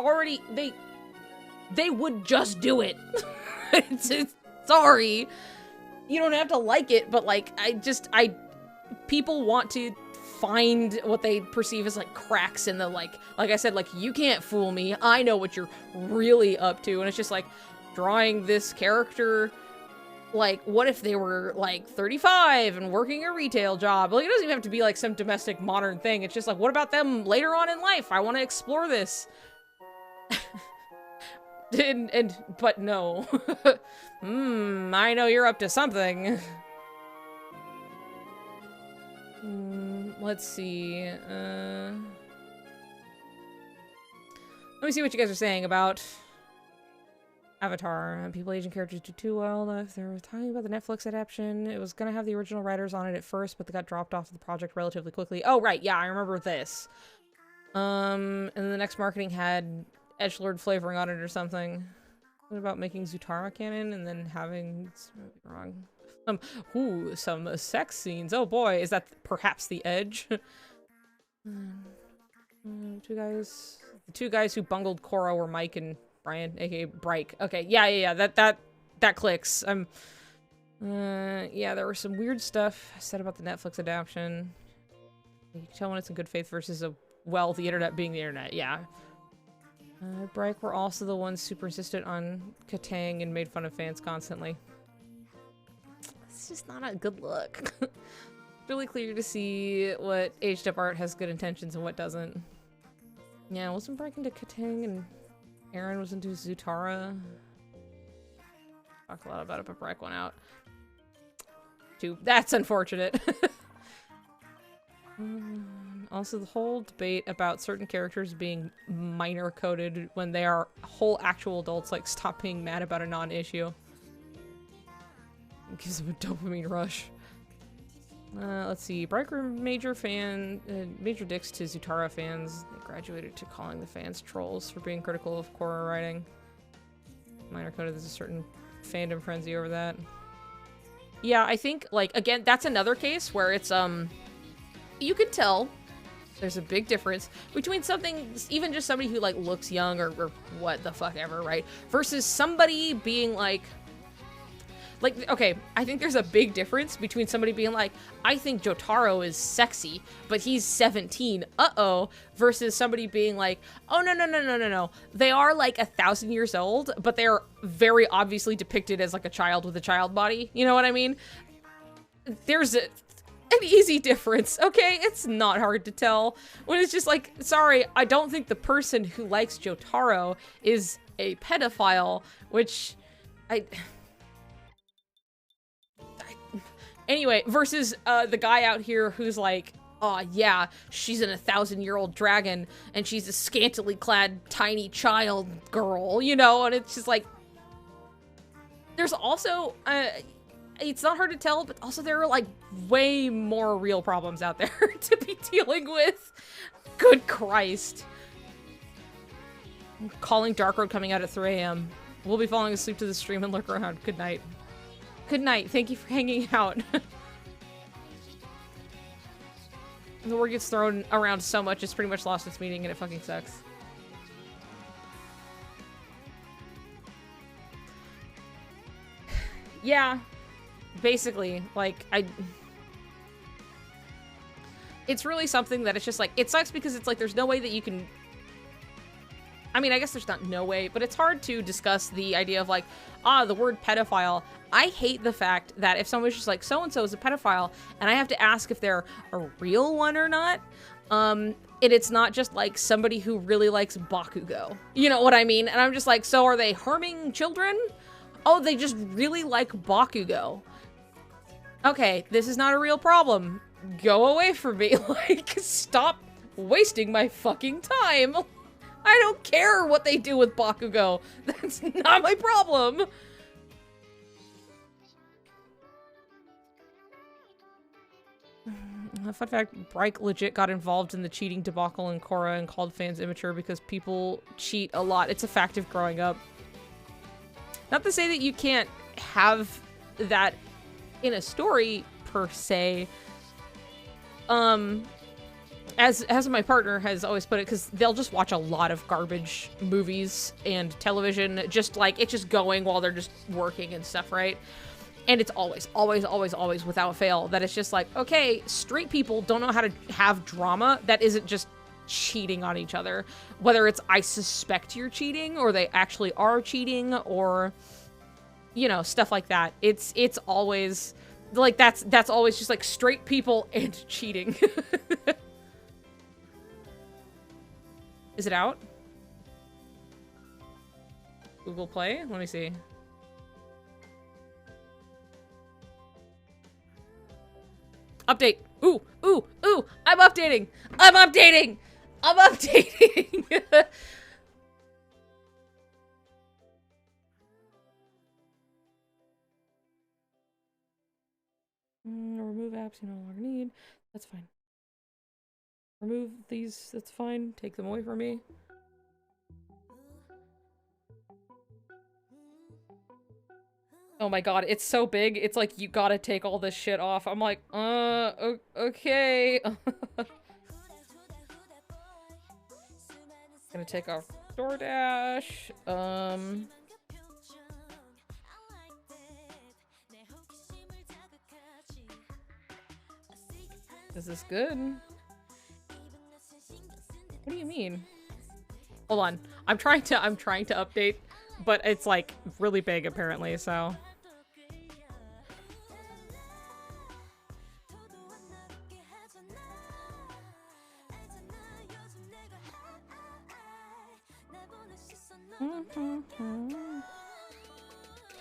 A: would just do it. it's sorry. You don't have to like it, but, like, people want to find what they perceive as, like, cracks in the, like I said, like, you can't fool me. I know what you're really up to. And it's just like, drawing this character, like, what if they were, like, 35 and working a retail job? Like, it doesn't even have to be, like, some domestic modern thing. It's just, like, what about them later on in life? I want to explore this. But no. I know you're up to something. Let's see. Let me see what you guys are saying about Avatar. People aging characters do too well. If they were talking about the Netflix adaptation, it was gonna have the original writers on it at first, but they got dropped off the project relatively quickly. Oh, right, yeah, I remember this. And then the next marketing had edgelord flavoring on it or something. What about making Zutara canon and then having wrong? Some sex scenes. Oh boy, is that perhaps the edge? The two guys who bungled Korra were Mike and Brian, aka Bryke. Okay, yeah, that clicks. Yeah, there was some weird stuff said about the Netflix adaptation. You can tell when it's in good faith versus well, the internet being the internet, yeah. Bryke were also the ones super insistent on Katang and made fun of fans constantly. It's just not a good look. Really clear to see what aged up art has good intentions and what doesn't. Yeah, wasn't Bryke into Katang and Aaron was into Zutara? Talk a lot about it, but Bryke went out. That's unfortunate. Also, the whole debate about certain characters being minor coded when they are whole actual adults, like, stop being mad about a non-issue. It gives them a dopamine rush. Let's see. Bryke were major dicks to Zutara fans. They graduated to calling the fans trolls for being critical of Korra writing. Minor coded, there's a certain fandom frenzy over that. Yeah, I think, like, again, that's another case where it's, you can tell there's a big difference between something, even just somebody who, like, looks young or what the fuck ever, right? Versus somebody being, like, okay, I think there's a big difference between somebody being like, I think Jotaro is sexy, but he's 17, uh-oh, versus somebody being like, oh, no. They are, like, 1,000 years old, but they're very obviously depicted as, like, a child with a child body. You know what I mean? There's an easy difference, okay? It's not hard to tell. When it's just like, sorry, I don't think the person who likes Jotaro is a pedophile, which Anyway, versus the guy out here who's like, oh yeah, she's an 1,000-year-old dragon, and she's a scantily clad tiny child girl, you know? And it's just like, there's also, it's not hard to tell, but also there are, like, way more real problems out there to be dealing with. Good Christ. I'm calling Dark Road coming out at 3 a.m. We'll be falling asleep to the stream and lurk around. Good night. Good night. Thank you for hanging out. The word gets thrown around so much, it's pretty much lost its meaning, and it fucking sucks. Yeah. Basically, like, it's really something that it's just like, it sucks because it's like, there's no way that you can, I mean, I guess there's not no way, but it's hard to discuss the idea of like, the word pedophile. I hate the fact that if someone's just like, so-and-so is a pedophile, and I have to ask if they're a real one or not, it's not just like somebody who really likes Bakugo. You know what I mean? And I'm just like, so are they harming children? Oh, they just really like Bakugo. Okay, this is not a real problem. Go away from me. Like, stop wasting my fucking time. I don't care what they do with Bakugo. That's not my problem. Fun fact, Bryke legit got involved in the cheating debacle in Korra and called fans immature because people cheat a lot. It's a fact of growing up. Not to say that you can't have that in a story, per se. As my partner has always put it, because they'll just watch a lot of garbage movies and television, just like, it's just going while they're just working and stuff, right? And it's always, without fail, that it's just like, okay, straight people don't know how to have drama that isn't just cheating on each other. Whether it's I suspect you're cheating or they actually are cheating or, you know, stuff like that. It's always like that's always just like straight people and cheating. Is it out? Google Play? Let me see. Update. Ooh, ooh, ooh. I'm updating. I'm updating. I'm updating. Remove apps you no longer need. That's fine. Remove these. That's fine. Take them away from me. Oh my god, it's so big. It's like, you gotta take all this shit off. I'm like, okay. Gonna take off DoorDash. Is this good? What do you mean? Hold on. I'm trying to update, but it's like really big apparently, so.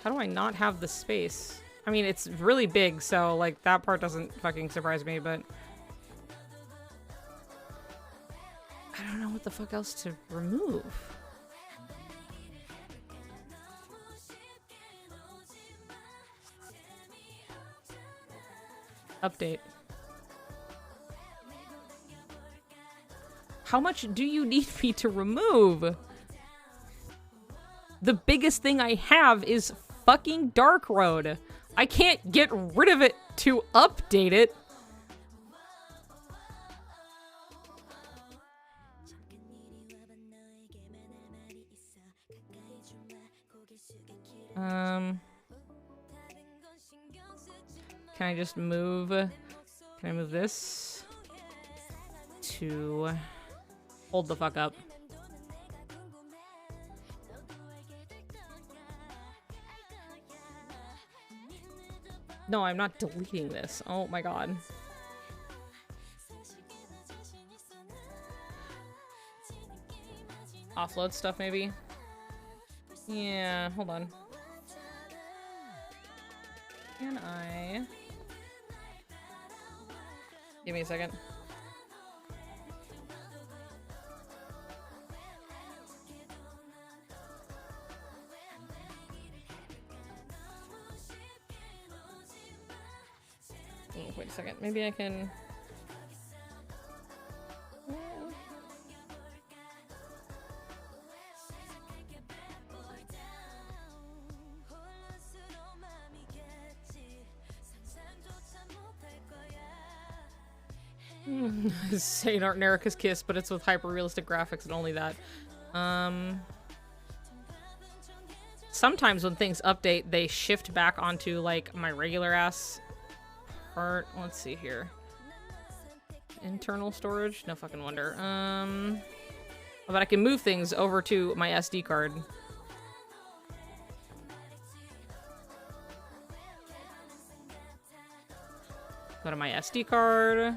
A: How do I not have the space? I mean, it's really big, so like that part doesn't fucking surprise me, but I don't know what the fuck else to remove. Update. How much do you need me to remove? The biggest thing I have is fucking Dark Road. I can't get rid of it to update it. Can I just move? Can I move this to hold the fuck up? No, I'm not deleting this. Oh my god. Offload stuff, maybe? Yeah, hold on. Can I... Give me a second. Oh, wait a second. Maybe I can... Xehanort Nerika's Kiss, but it's with hyper-realistic graphics and only that. Sometimes when things update, they shift back onto, like, my regular ass part. Let's see here. Internal storage? No fucking wonder. But I can move things over to my SD card. Go to my SD card.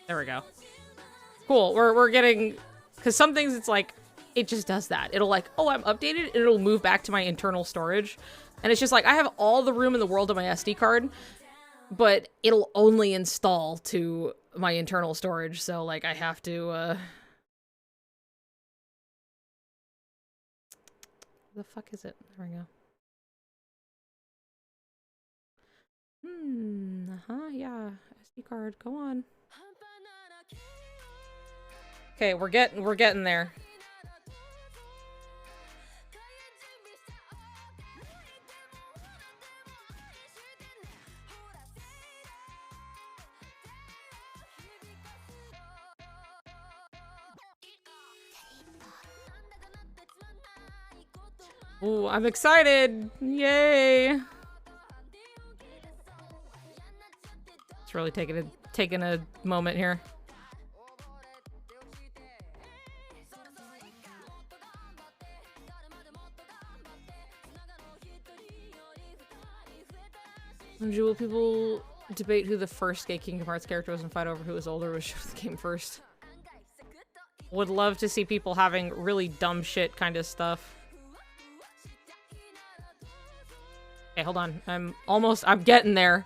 A: There we go. Cool. We're getting, because some things it's like it just does that. It'll like, oh, I'm updated, and it'll move back to my internal storage, and it's just like I have all the room in the world on my SD card, but it'll only install to my internal storage. So like I have to. The fuck is it? There we go. Yeah. SD card. Go on. Okay, we're getting there. Ooh, I'm excited! Yay! It's really taking a moment here. Will people debate who the first gay Kingdom Hearts character was and fight over who was older, which came first? Would love to see people having really dumb shit kind of stuff. Okay, hold on. I'm getting there.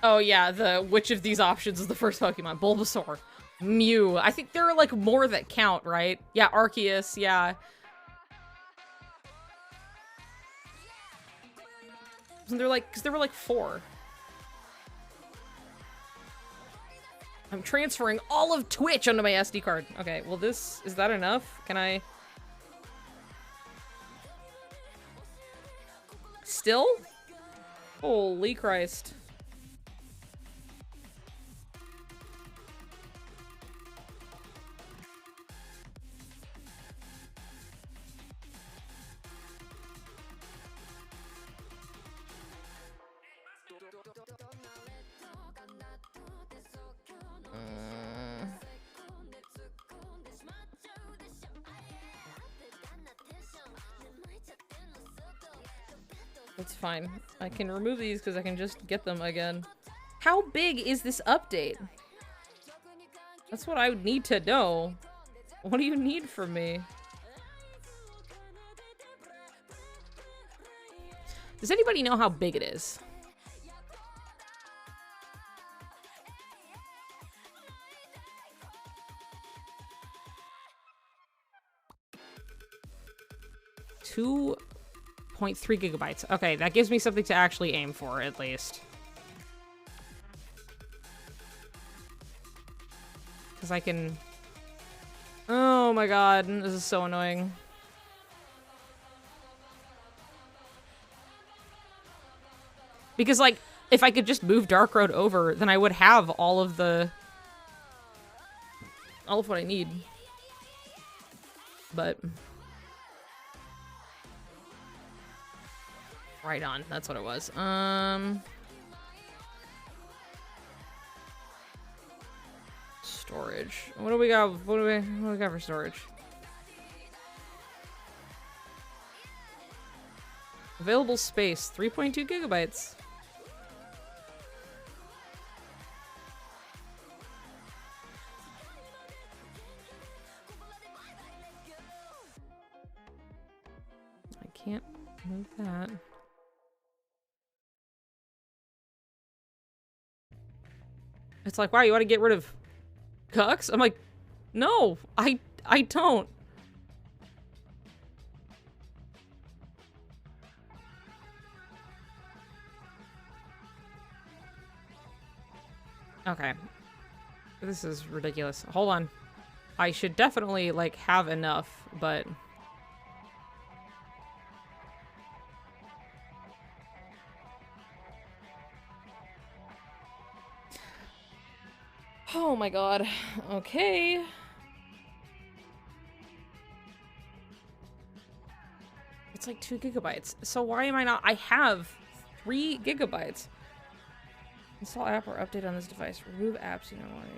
A: Oh yeah, which of these options is the first Pokemon? Bulbasaur. Mew. I think there are like more that count, right? Yeah, Arceus, yeah. Wasn't there like, because there were like 4. I'm transferring all of Twitch onto my SD card. Okay, well is that enough? Can I? Still? Holy Christ. That's fine. I can remove these because I can just get them again. How big is this update? That's what I would need to know. What do you need from me? Does anybody know how big it is? Two 0.3 gigabytes. Okay, that gives me something to actually aim for, at least. Because I can... Oh my god, this is so annoying. Because, like, if I could just move Dark Road over, then I would have all of what I need. But... Right on, that's what it was. Storage. What do we got? What do we got for storage? Available space, 3.2 gigabytes. I can't move that. It's like, wow, you want to get rid of cucks? I'm like, no, I don't. Okay. This is ridiculous. Hold on. I should definitely, like, have enough, but... Oh my god. Okay. It's like 2 gigabytes. So why am I not? I have 3 gigabytes. Install app or update on this device. Remove apps you don't want to.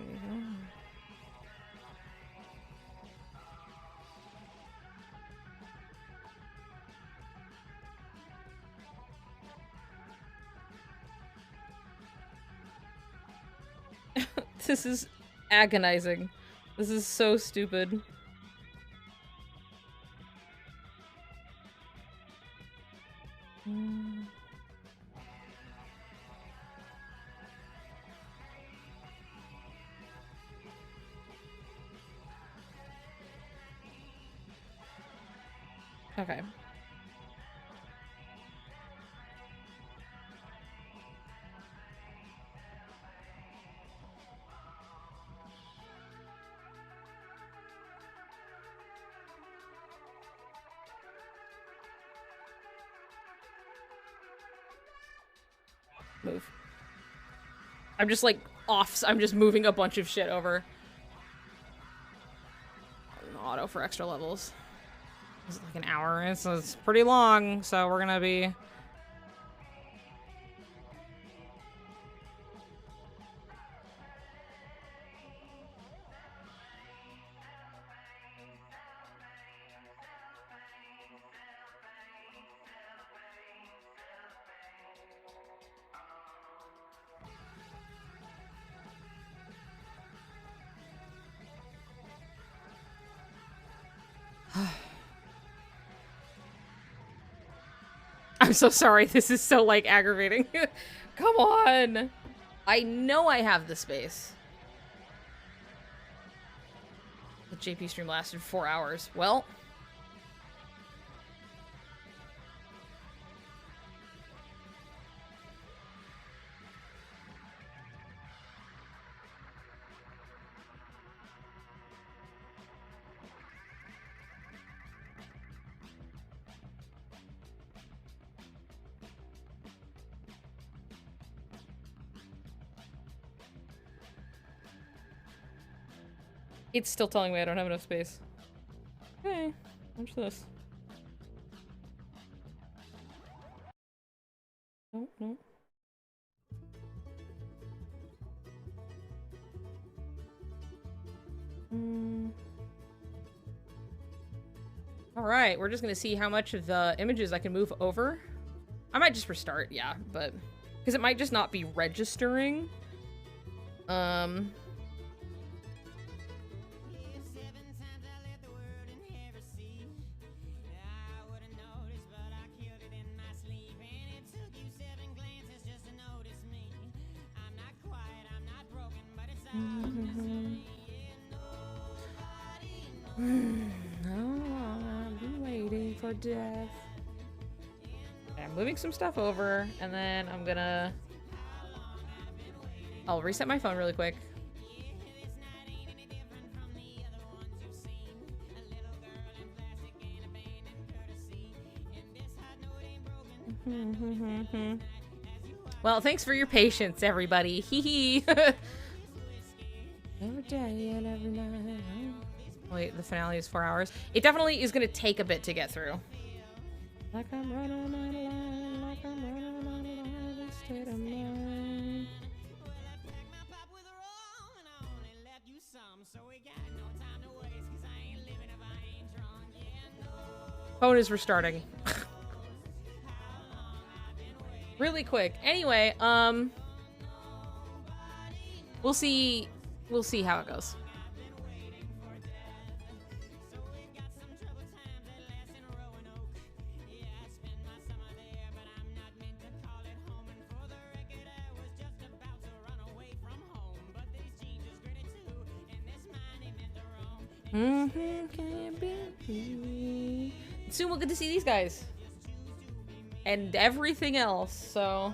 A: This is agonizing. This is so stupid. Okay. Move. I'm just like off. I'm just moving a bunch of shit over. Auto for extra levels. It's like an hour, so it's pretty long. So we're gonna be. I'm so sorry. This is so, like, aggravating. Come on. I know I have the space. The JP stream lasted 4 hours. Well. It's still telling me I don't have enough space. Okay, watch this. No, no. Alright, we're just gonna see how much of the images I can move over. I might just restart, yeah, but... because it might just not be registering. I'll be waiting for death. Okay, I'm moving some stuff over, and then I'm gonna... I'll reset my phone really quick. Well, thanks for your patience, everybody. Hee hee. Every day and every night. Wait, the finale is 4 hours. It definitely is gonna take a bit to get through. Like I'm running out of line, like I'm running out of line, state of mind. Phone is restarting. Really quick. Anyway, we'll see how it goes. Soon we'll get to see these guys. And everything else, so...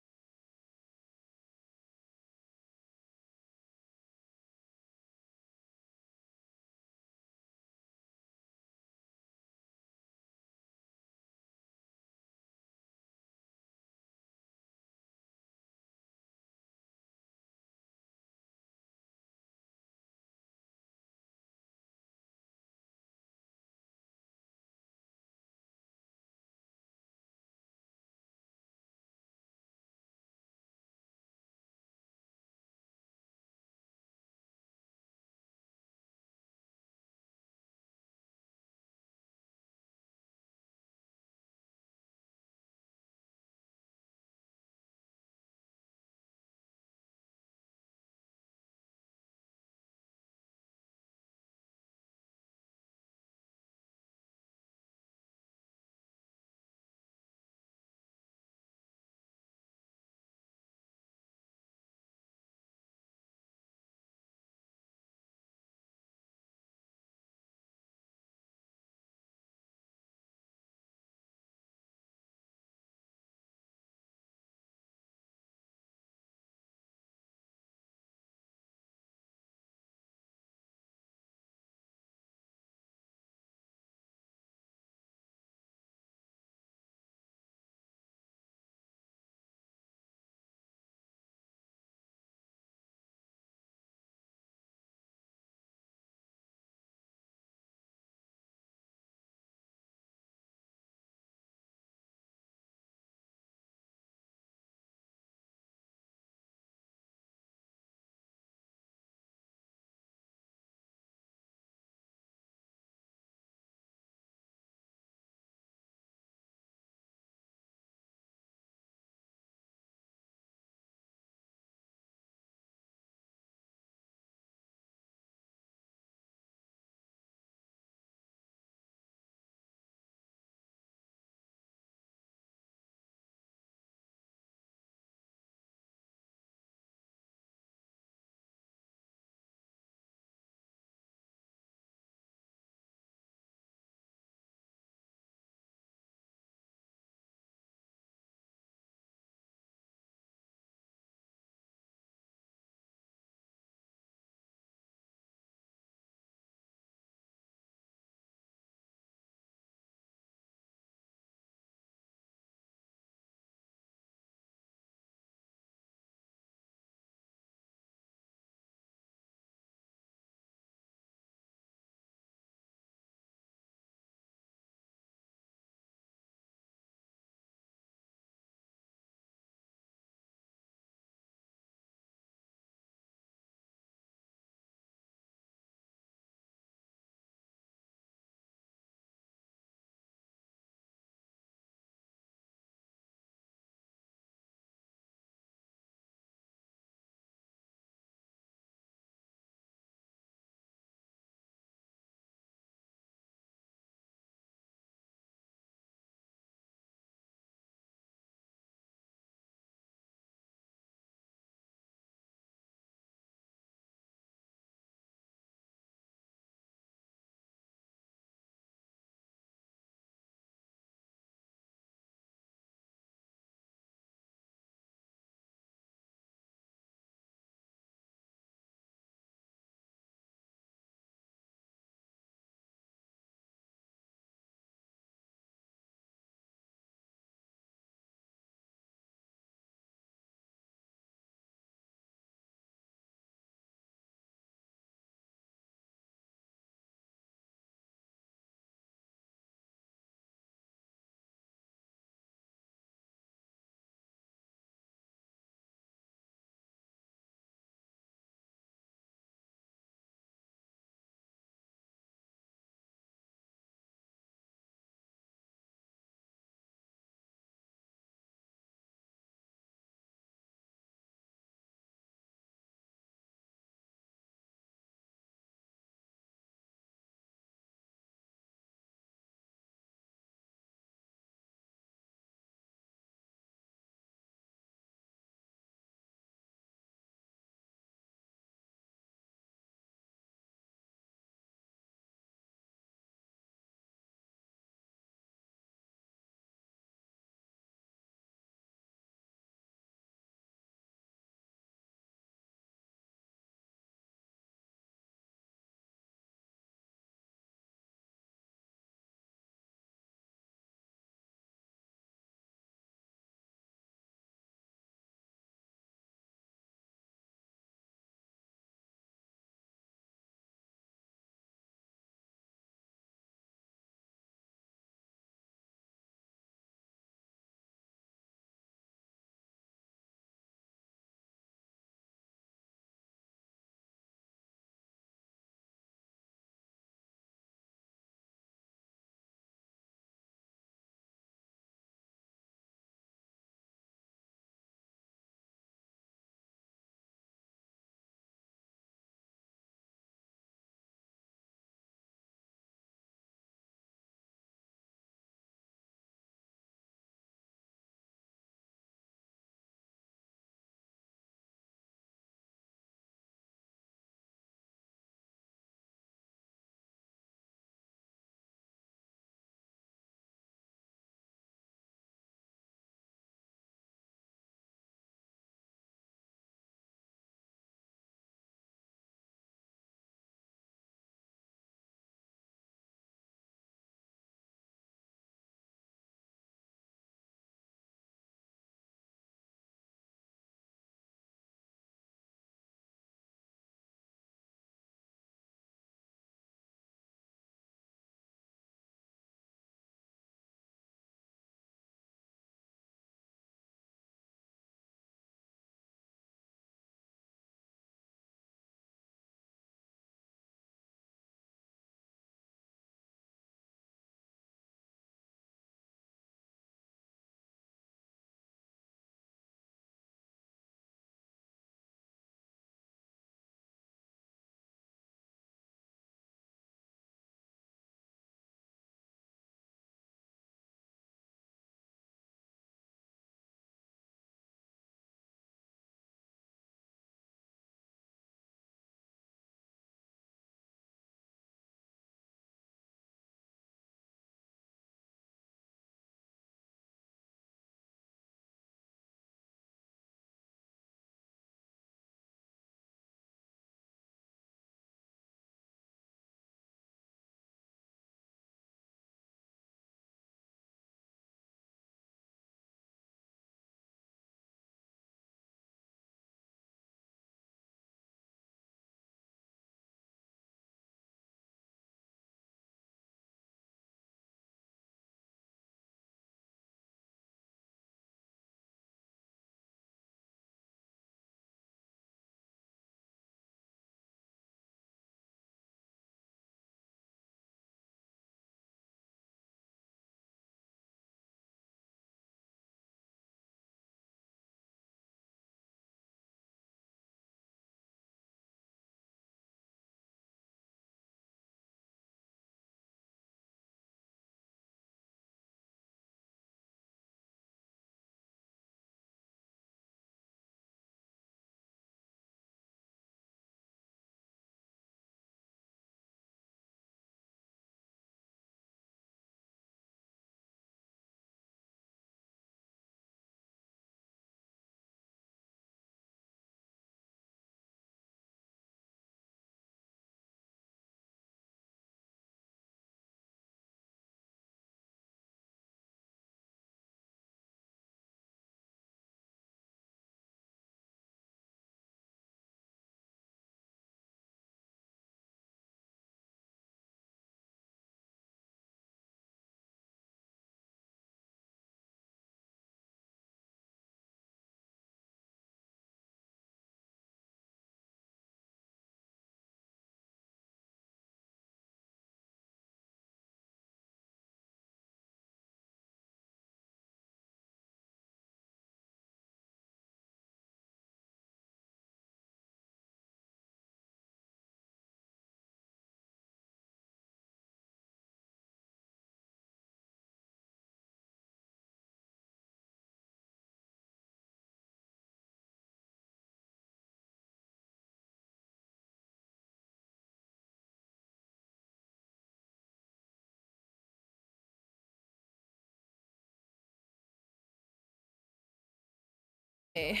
A: Okay.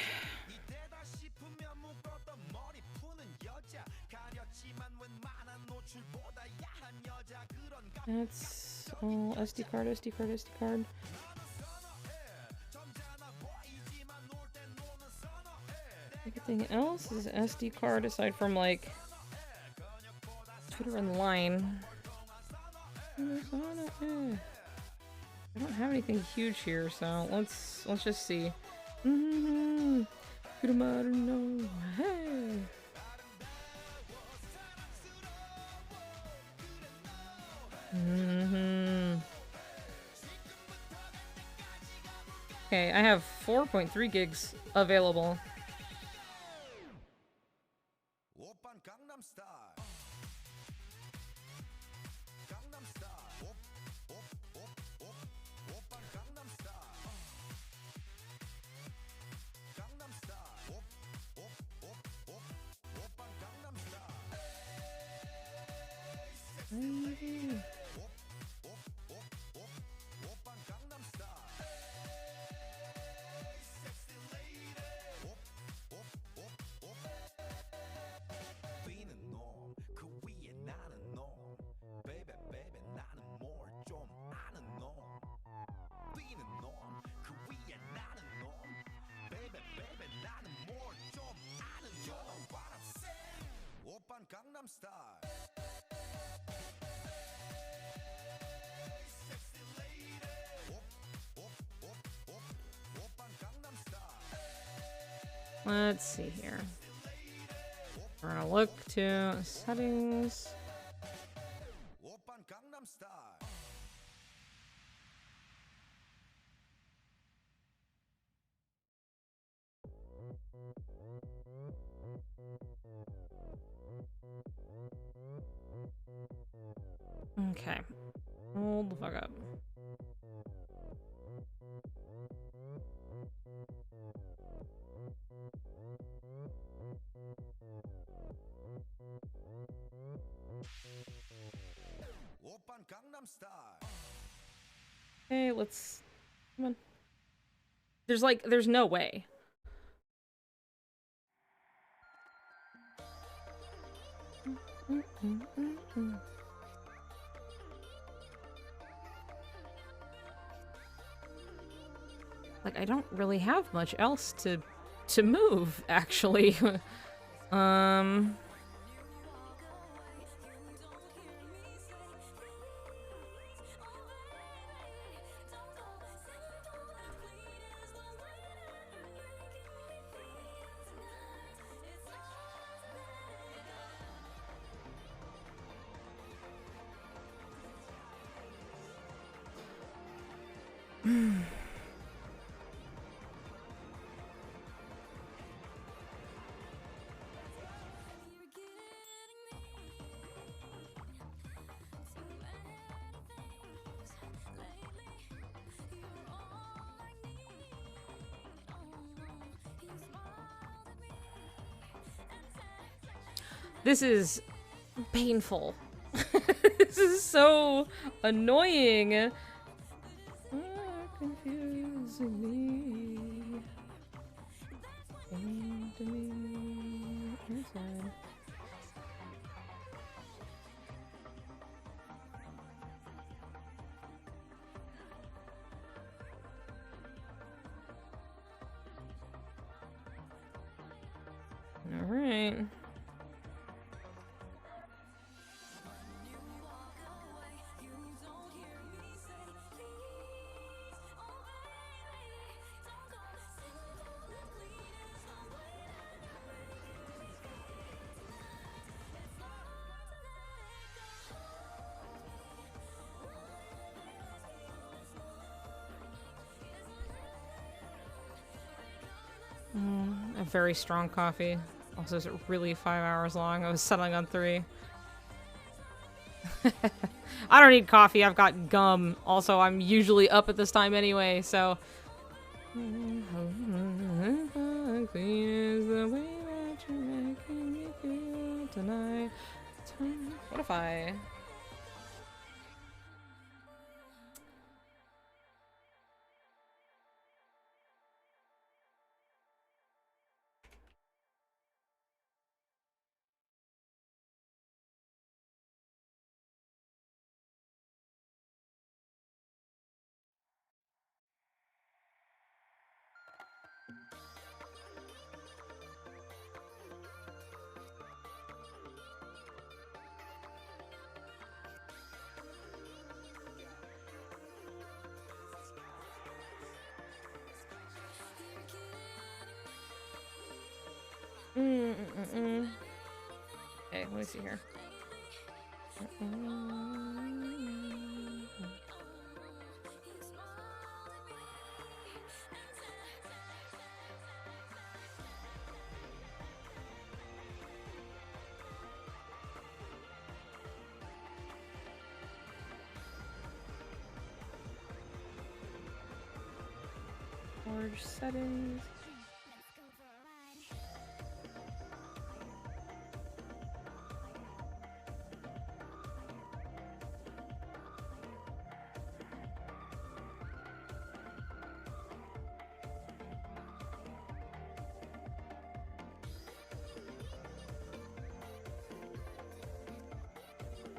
A: That's all SD card, SD card, SD card. Everything else is SD card aside from like Twitter and Line. I don't have anything huge here, so let's just see. Hey. Okay, I have 4.3 gigs available. Let's see here. We're gonna look to settings. Okay. Hold the fuck up. Okay, let's... Come on. There's no way. Like, I don't really have much else to move, actually. This is painful. This is so annoying. Confusing me. Came to me inside. All right. A very strong coffee. Also, is it really 5 hours long? I was settling on 3. I don't need coffee. I've got gum. Also, I'm usually up at this time anyway, so. Clean is the way that you're making me feel tonight. What if I? Okay, let me see here. Large settings.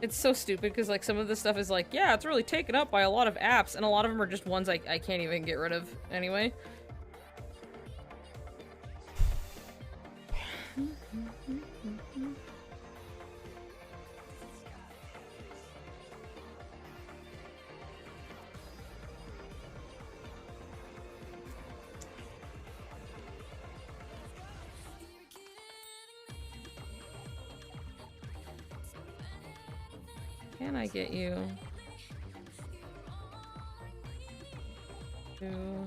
A: It's so stupid because like some of the stuff is like, yeah, it's really taken up by a lot of apps, and a lot of them are just ones I can't even get rid of anyway. Can I get you to...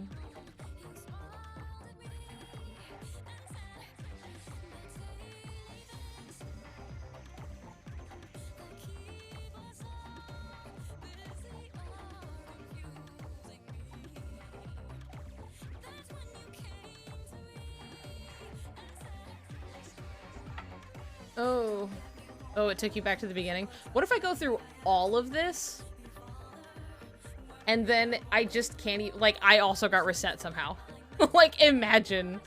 A: Oh. Oh, it took you back to the beginning. What if I go through all of this? And then I just can't even, like, I also got reset somehow. Like, imagine.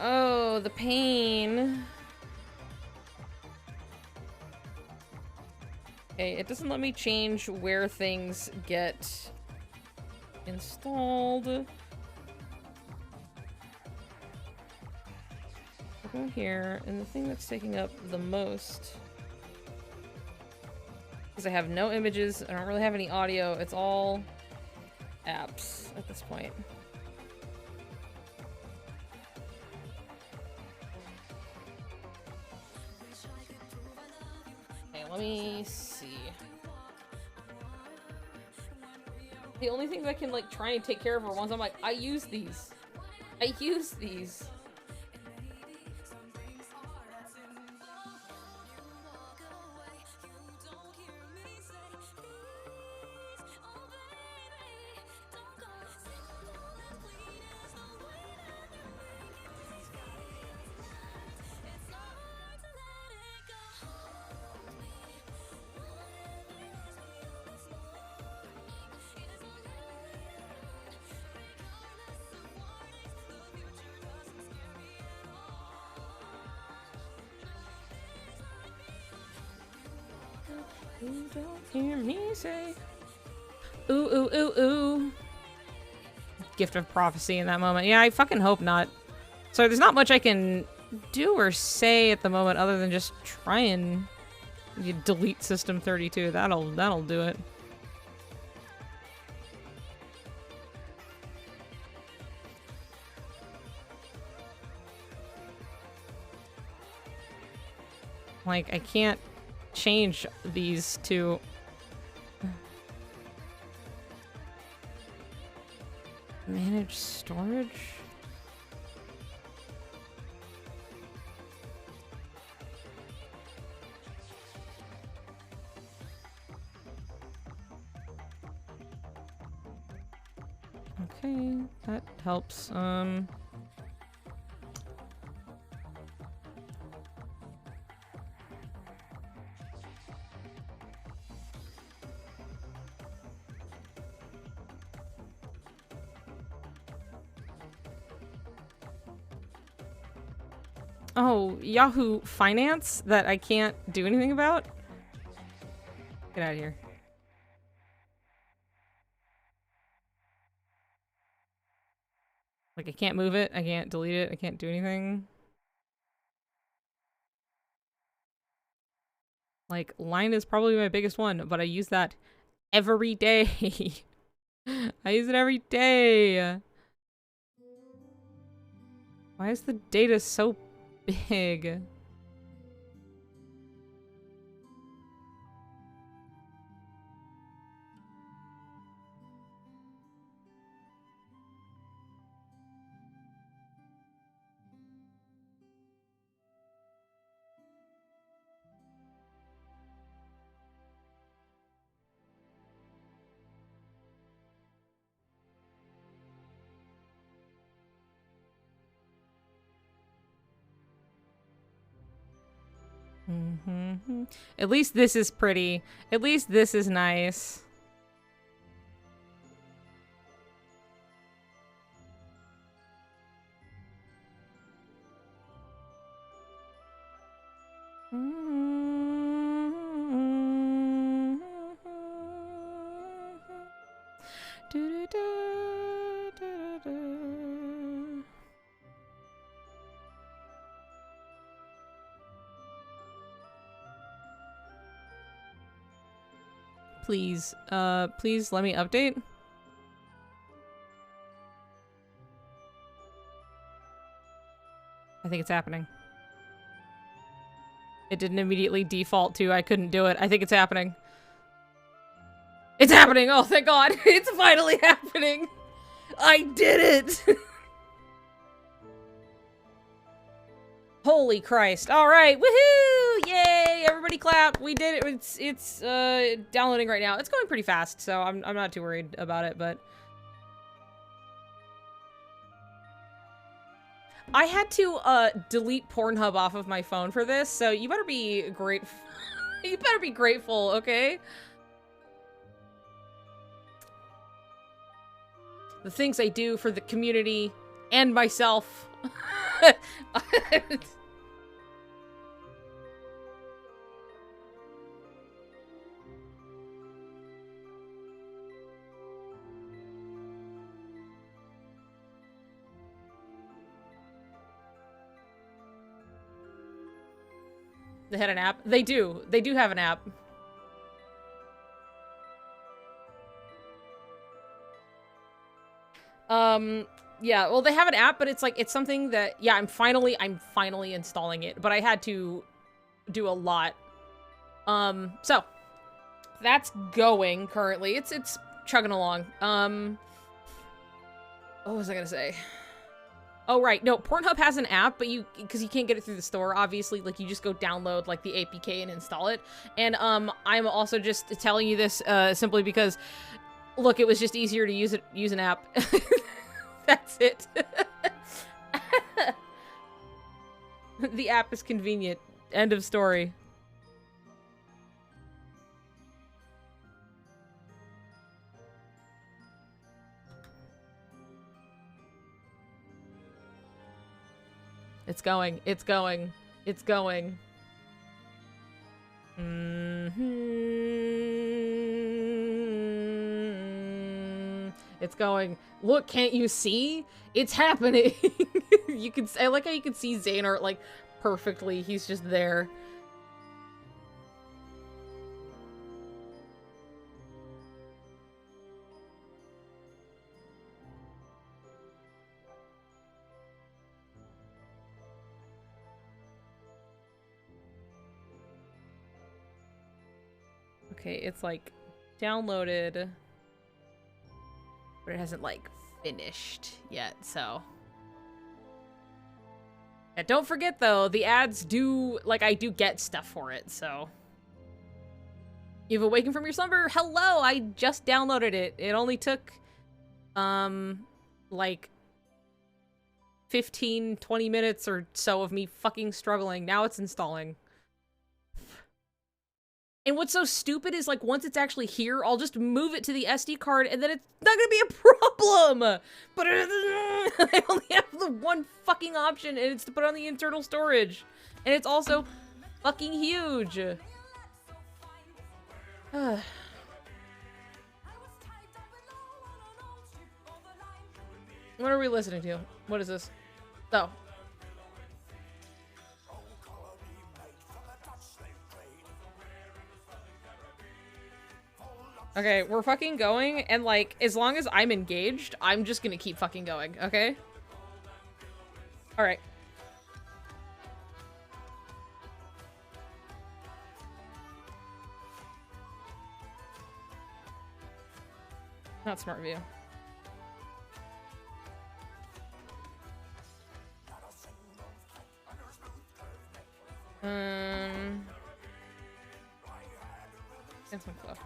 A: Oh, the pain. Okay, it doesn't let me change where things get installed. I'll go here, and the thing that's taking up the most, because I have no images, I don't really have any audio, it's all apps at this point. Let me see. The only things I can like try and take care of are ones I'm like, I use these. I use these. You don't hear me say, ooh, ooh, ooh, ooh. Gift of prophecy in that moment. Yeah, I fucking hope not. So there's not much I can do or say at the moment other than just try and delete System 32. That'll do it. Like, I can't change these to... Manage storage? Okay, that helps. Oh, Yahoo Finance that I can't do anything about? Get out of here. Like, I can't move it, I can't delete it, I can't do anything. Like, line is probably my biggest one, but I use that every day. I use it every day. Why is the data so big? At least this is pretty. At least this is nice. Please, please let me update. I think it's happening. It didn't immediately default to I couldn't do it. I think it's happening. It's happening! Oh, thank God! It's finally happening! I did it! Holy Christ. Alright, woohoo! Yay! Everybody clap! We did it! It's downloading right now. It's going pretty fast, so I'm not too worried about it, but... I had to, delete Pornhub off of my phone for this, so you better be grateful. You better be grateful, okay? The things I do for the community and myself. They had an app? They do. They do have an app. Yeah, well, they have an app, but it's like, it's something that, yeah, I'm finally installing it, but I had to do a lot. So, that's going currently. It's chugging along. What was I gonna say? Oh, right. No, Pornhub has an app, but because you can't get it through the store, obviously, like, you just go download, like, the APK and install it. And, I'm also just telling you this, simply because, look, it was just easier to use an app. That's it. The app is convenient. End of story. It's going. It's going. It's going. It's going. Look, can't you see? It's happening. You can. I like how you can see Xehanort like perfectly. He's just there. Okay, it's like downloaded, but it hasn't like finished yet, so. Yeah, don't forget though, the ads do, like, I do get stuff for it, so. You've awakened from your slumber? Hello, I just downloaded it. It only took, like 15, 20 minutes or so of me fucking struggling. Now it's installing. And what's so stupid is, like, once it's actually here, I'll just move it to the SD card, and then it's not gonna be a problem! But I only have the one fucking option, and it's to put on the internal storage. And it's also fucking huge. What are we listening to? What is this? Oh. Okay, we're fucking going, and like, as long as I'm engaged, I'm just gonna keep fucking going, okay? Alright. Not smart view. That's my club.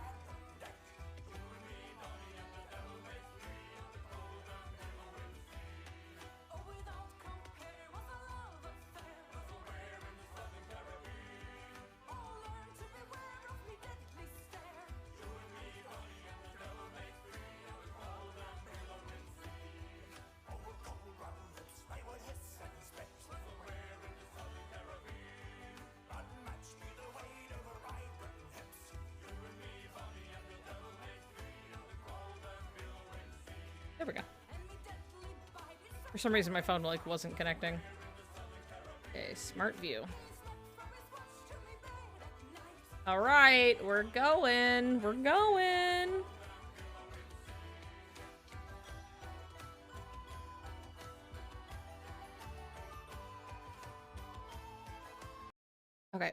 A: There we go. For some reason my phone like wasn't connecting. Okay, smart view. Alright, we're going. We're going. Okay.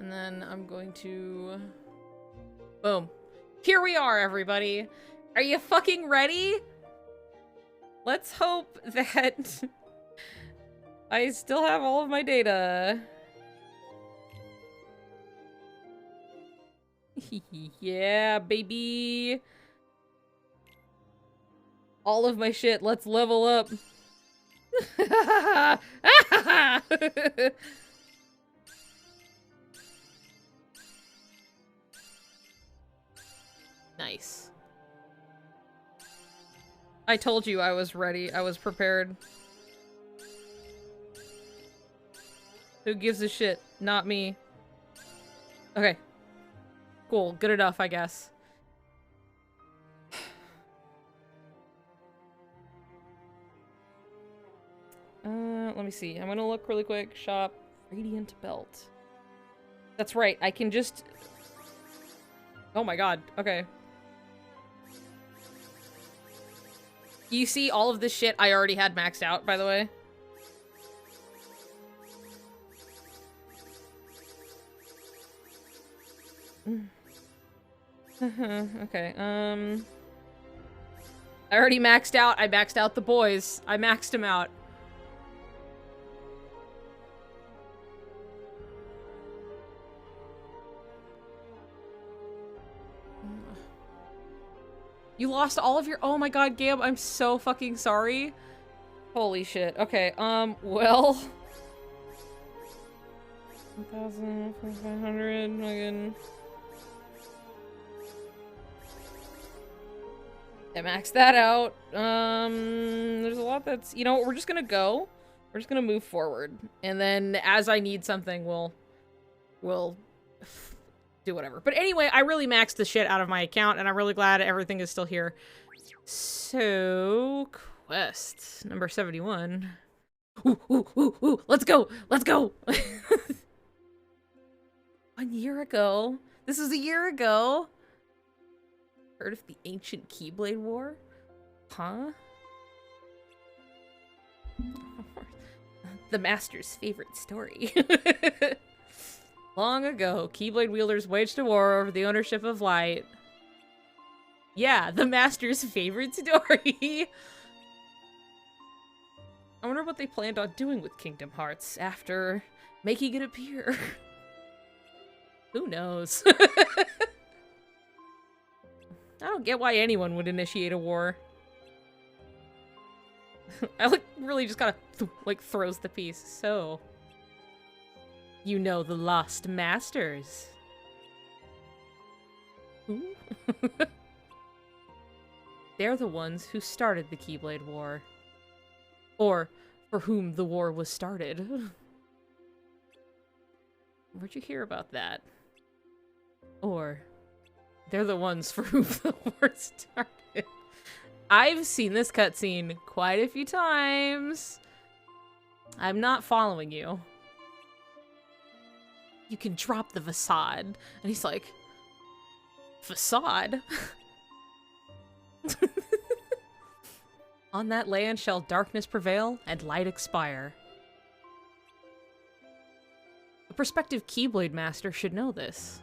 A: And then I'm going to... Boom. Here we are, everybody. Are you fucking ready? Let's hope that I still have all of my data. Yeah, baby. All of my shit. Let's level up. Nice. I told you I was ready. I was prepared. Who gives a shit? Not me. Okay. Cool. Good enough, I guess. Let me see. I'm gonna look really quick. Shop. Radiant belt. That's right. I can just... Oh my god. Okay. You see all of this shit I already had maxed out, by the way? Okay, I already maxed out. I maxed out the boys. I maxed them out. You lost all of your- Oh my god, Gab, I'm so fucking sorry. Holy shit. Okay, well... 1,000, 4,500, again. I maxed that out. There's a lot that's... You know what, we're just gonna go. We're just gonna move forward. And then, as I need something, we'll do whatever. But anyway, I really maxed the shit out of my account, and I'm really glad everything is still here. So, quest number 71. Ooh, ooh, ooh, ooh, let's go! Let's go! 1 year ago? This is a year ago? Heard of the ancient Keyblade War? Huh? The Master's favorite story. Long ago, Keyblade wielders waged a war over the ownership of light. Yeah, the Master's favorite story. I wonder what they planned on doing with Kingdom Hearts after making it appear. Who knows? I don't get why anyone would initiate a war. I like really just kind of like throws the piece. So, you know the Lost Masters. Who? They're the ones who started the Keyblade War. Or for whom the war was started. Where'd you hear about that? Or, they're the ones for whom the war started. I've seen this cutscene quite a few times. I'm not following you. You can drop the facade. And he's like, facade? On that land shall darkness prevail and light expire. A prospective Keyblade master should know this.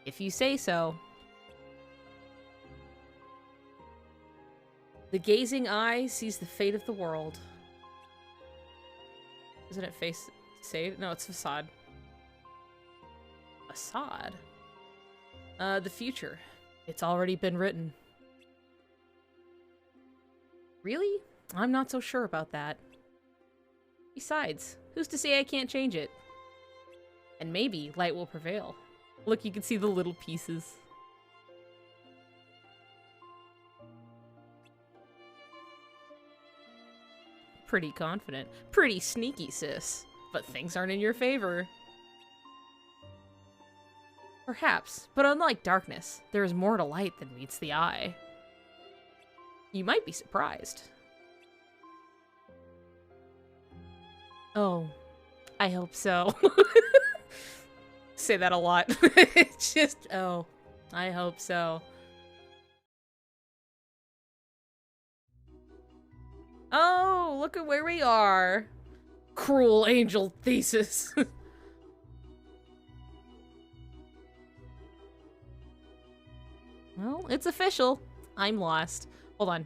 A: If you say so. The gazing eye sees the fate of the world. Isn't it face... say? No, it's facade. Facade? The future. It's already been written. Really? I'm not so sure about that. Besides, who's to say I can't change it? And maybe light will prevail. Look, you can see the little pieces. Pretty confident. Pretty sneaky, sis. But things aren't in your favor. Perhaps, but unlike darkness, there is more to light than meets the eye. You might be surprised. Oh, I hope so. Say that a lot. It's just, oh, I hope so. Oh, look at where we are. Cruel angel thesis. Well, it's official. I'm lost. Hold on.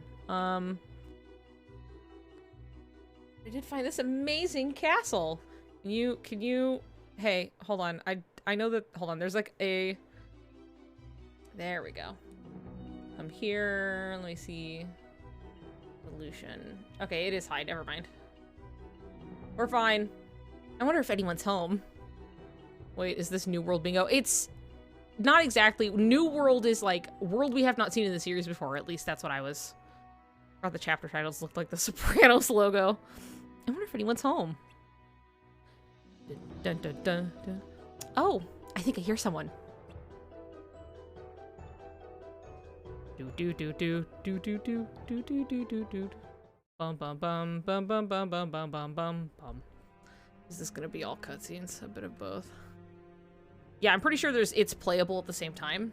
A: I did find this amazing castle. Can you, hey, hold on. I know that, hold on. There's like a, there we go. I'm here. Let me see. Illusion. Okay, it is high. Never mind. We're fine. I wonder if anyone's home. Wait, is this New World bingo? It's not exactly. New World is like world we have not seen in the series before. At least that's what I was. Or the chapter titles looked like the Sopranos logo. I wonder if anyone's home. Dun, dun, dun, dun. Oh, I think I hear someone. Do do do do do do do do do do do do. Bum bum bum bum bum bum bum bum bum bum bum. Is this gonna be all cutscenes? A bit of both. Yeah, I'm pretty sure it's playable at the same time.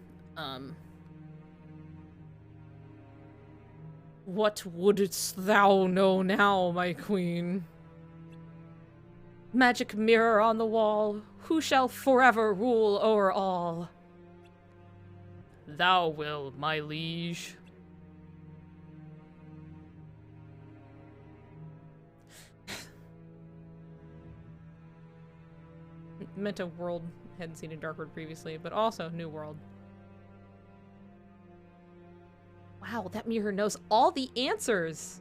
A: What wouldst thou know now, my queen? Magic mirror on the wall, who shall forever rule o'er all? Thou will, my liege. Meant a world hadn't seen in Dark World previously, but also New World. Wow, that mirror knows all the answers.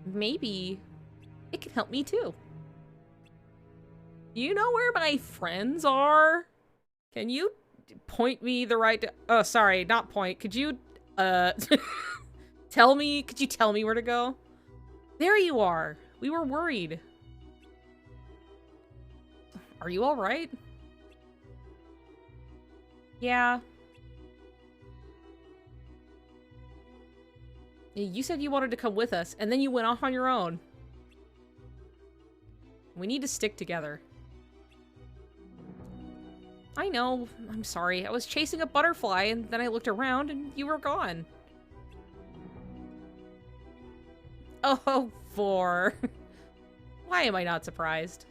A: Maybe it can help me too. You know where my friends are? Can you point me the right oh, sorry, not point. Could you, tell me, could you tell me where to go? There you are. We were worried. Are you alright? Yeah. You said you wanted to come with us, and then you went off on your own. We need to stick together. I know. I'm sorry. I was chasing a butterfly, and then I looked around, and you were gone. Oh, four. Why am I not surprised?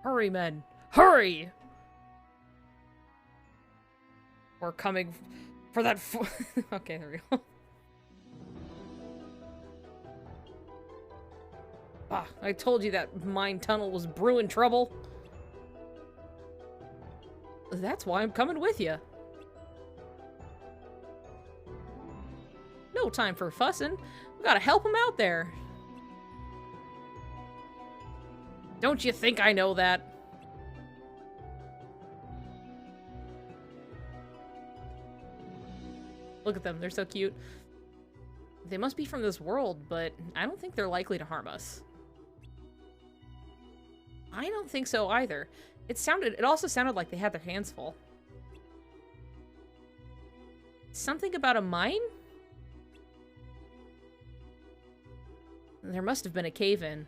A: Hurry, men. Hurry! We're coming for that okay, there we go. Ah, I told you that mine tunnel was brewing trouble. That's why I'm coming with you. No time for fussing. We gotta help him out there. Don't you think I know that? Look at them, they're so cute. They must be from this world, but I don't think they're likely to harm us. I don't think so either. It also sounded like they had their hands full. Something about a mine? There must have been a cave-in.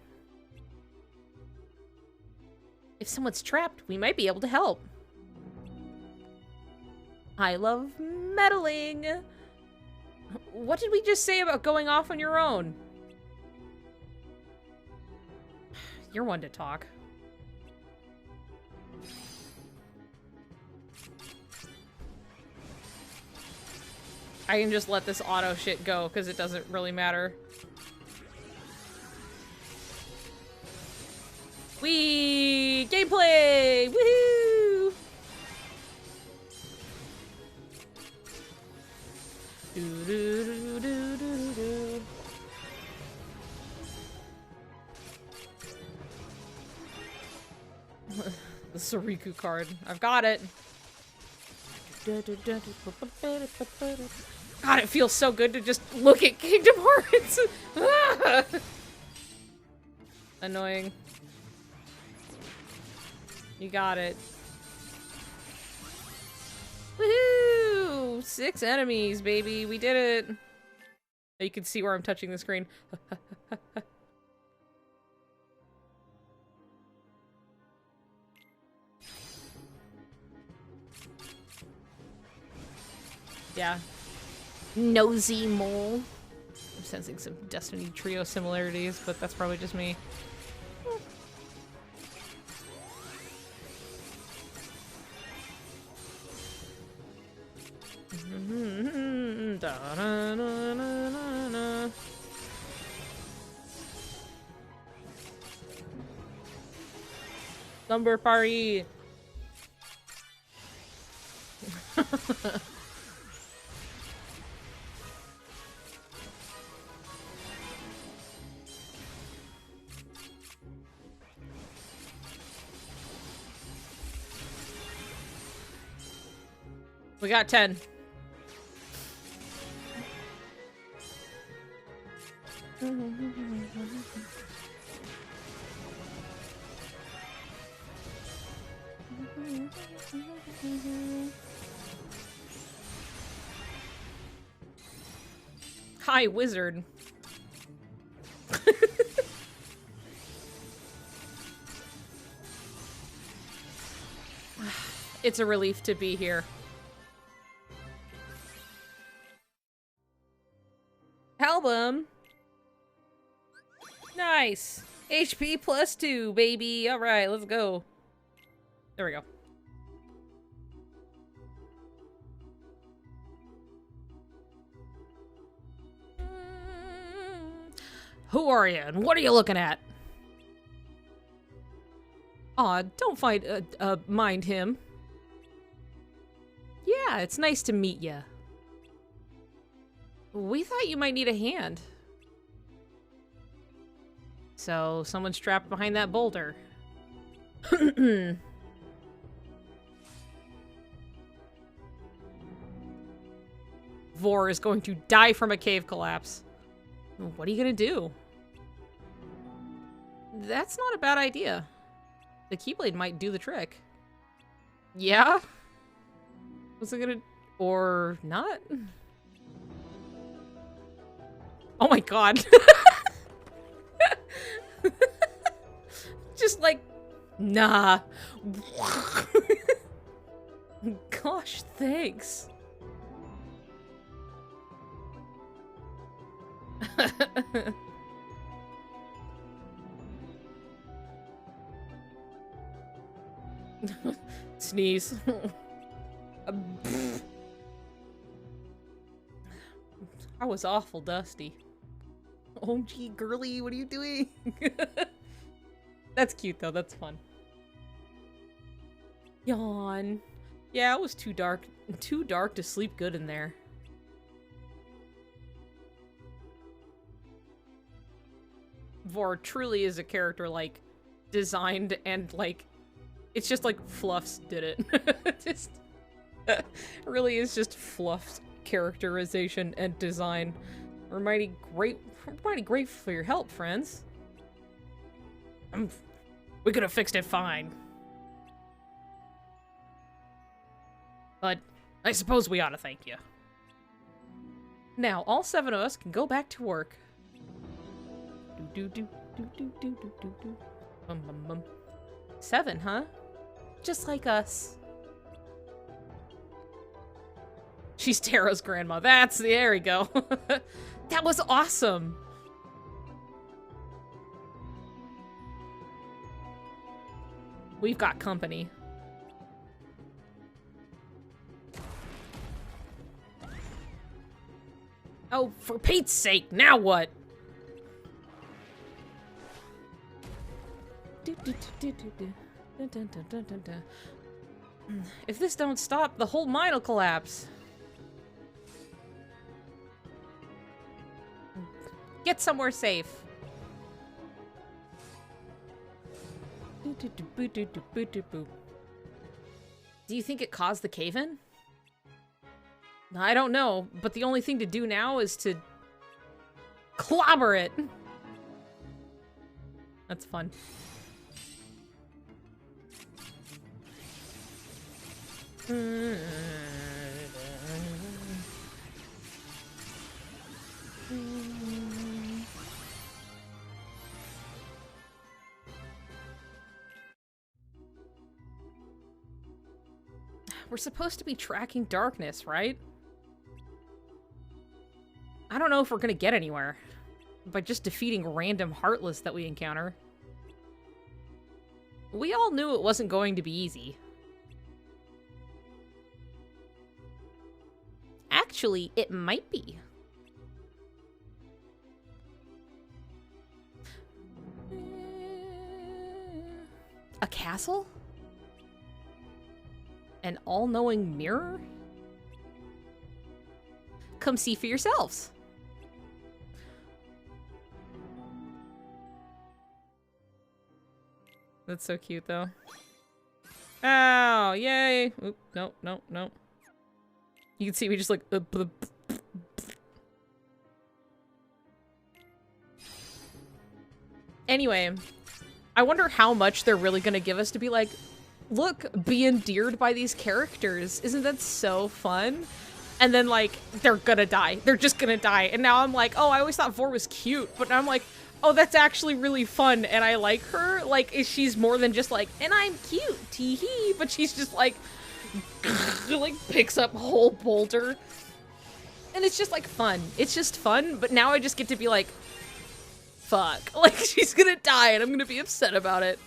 A: If someone's trapped, we might be able to help. I love meddling. What did we just say about going off on your own? You're one to talk. I can just let this auto shit go because it doesn't really matter. Whee! Gameplay! Woohoo! Do, do, do, do, do, do. The Sariku card. I've got it. God, it feels so good to just look at Kingdom Hearts. Annoying. You got it. Woohoo! 6 enemies, baby. We did it. You can see where I'm touching the screen. Yeah. Nosy mole. I'm sensing some Destiny Trio similarities, but that's probably just me. Lumber party. We got 10. Hi, wizard. It's a relief to be here. Album. Nice. HP +2, baby. All right, let's go. There we go. Who are you, and what are you looking at? Aw, don't mind him. Yeah, it's nice to meet ya. We thought you might need a hand. So, someone's trapped behind that boulder. Vor is going to die from a cave collapse. What are you gonna do? That's not a bad idea. The Keyblade might do the trick. Yeah? Was it gonna... or not? Oh my god. Just like... nah. Gosh, thanks. Sneeze. I was awful dusty. Oh gee, girly, what are you doing? That's cute though, that's fun. Yawn. Yeah, it was too dark to sleep good in there. Vor truly is a character, like, designed and, like, it's just like Fluffs did it. Just, it really is just Fluff's characterization and design. We're mighty great for your help, friends. We could have fixed it fine. But I suppose we ought to thank you. Now, all 7 of us can go back to work. Bum, bum, bum. 7, huh? Just like us. She's Tara's grandma. There we go. That was awesome. We've got company. Oh, for Pete's sake, now what? If this don't stop, the whole mine'll collapse. Get somewhere safe. Do you think it caused the cave-in? I don't know, but the only thing to do now is to clobber it. That's fun. We're supposed to be tracking darkness, right? I don't know if we're gonna get anywhere by just defeating random Heartless that we encounter. We all knew it wasn't going to be easy. Actually, it might be. A castle? An all-knowing mirror? Come see for yourselves. That's so cute, though. Oh, yay! Oop, no, no, no. You can see me just like... Anyway, I wonder how much they're really gonna give us to be like, look, be endeared by these characters. Isn't that so fun? And then, like, they're gonna die. They're just gonna die. And now I'm like, oh, I always thought Vor was cute. But now I'm like, oh, that's actually really fun. And I like her. Like, she's more than just like, and I'm cute, tee-hee. But she's just like, like, picks up whole boulder. And it's just, like, fun. It's just fun. But now I just get to be like, fuck. Like, she's gonna die and I'm gonna be upset about it.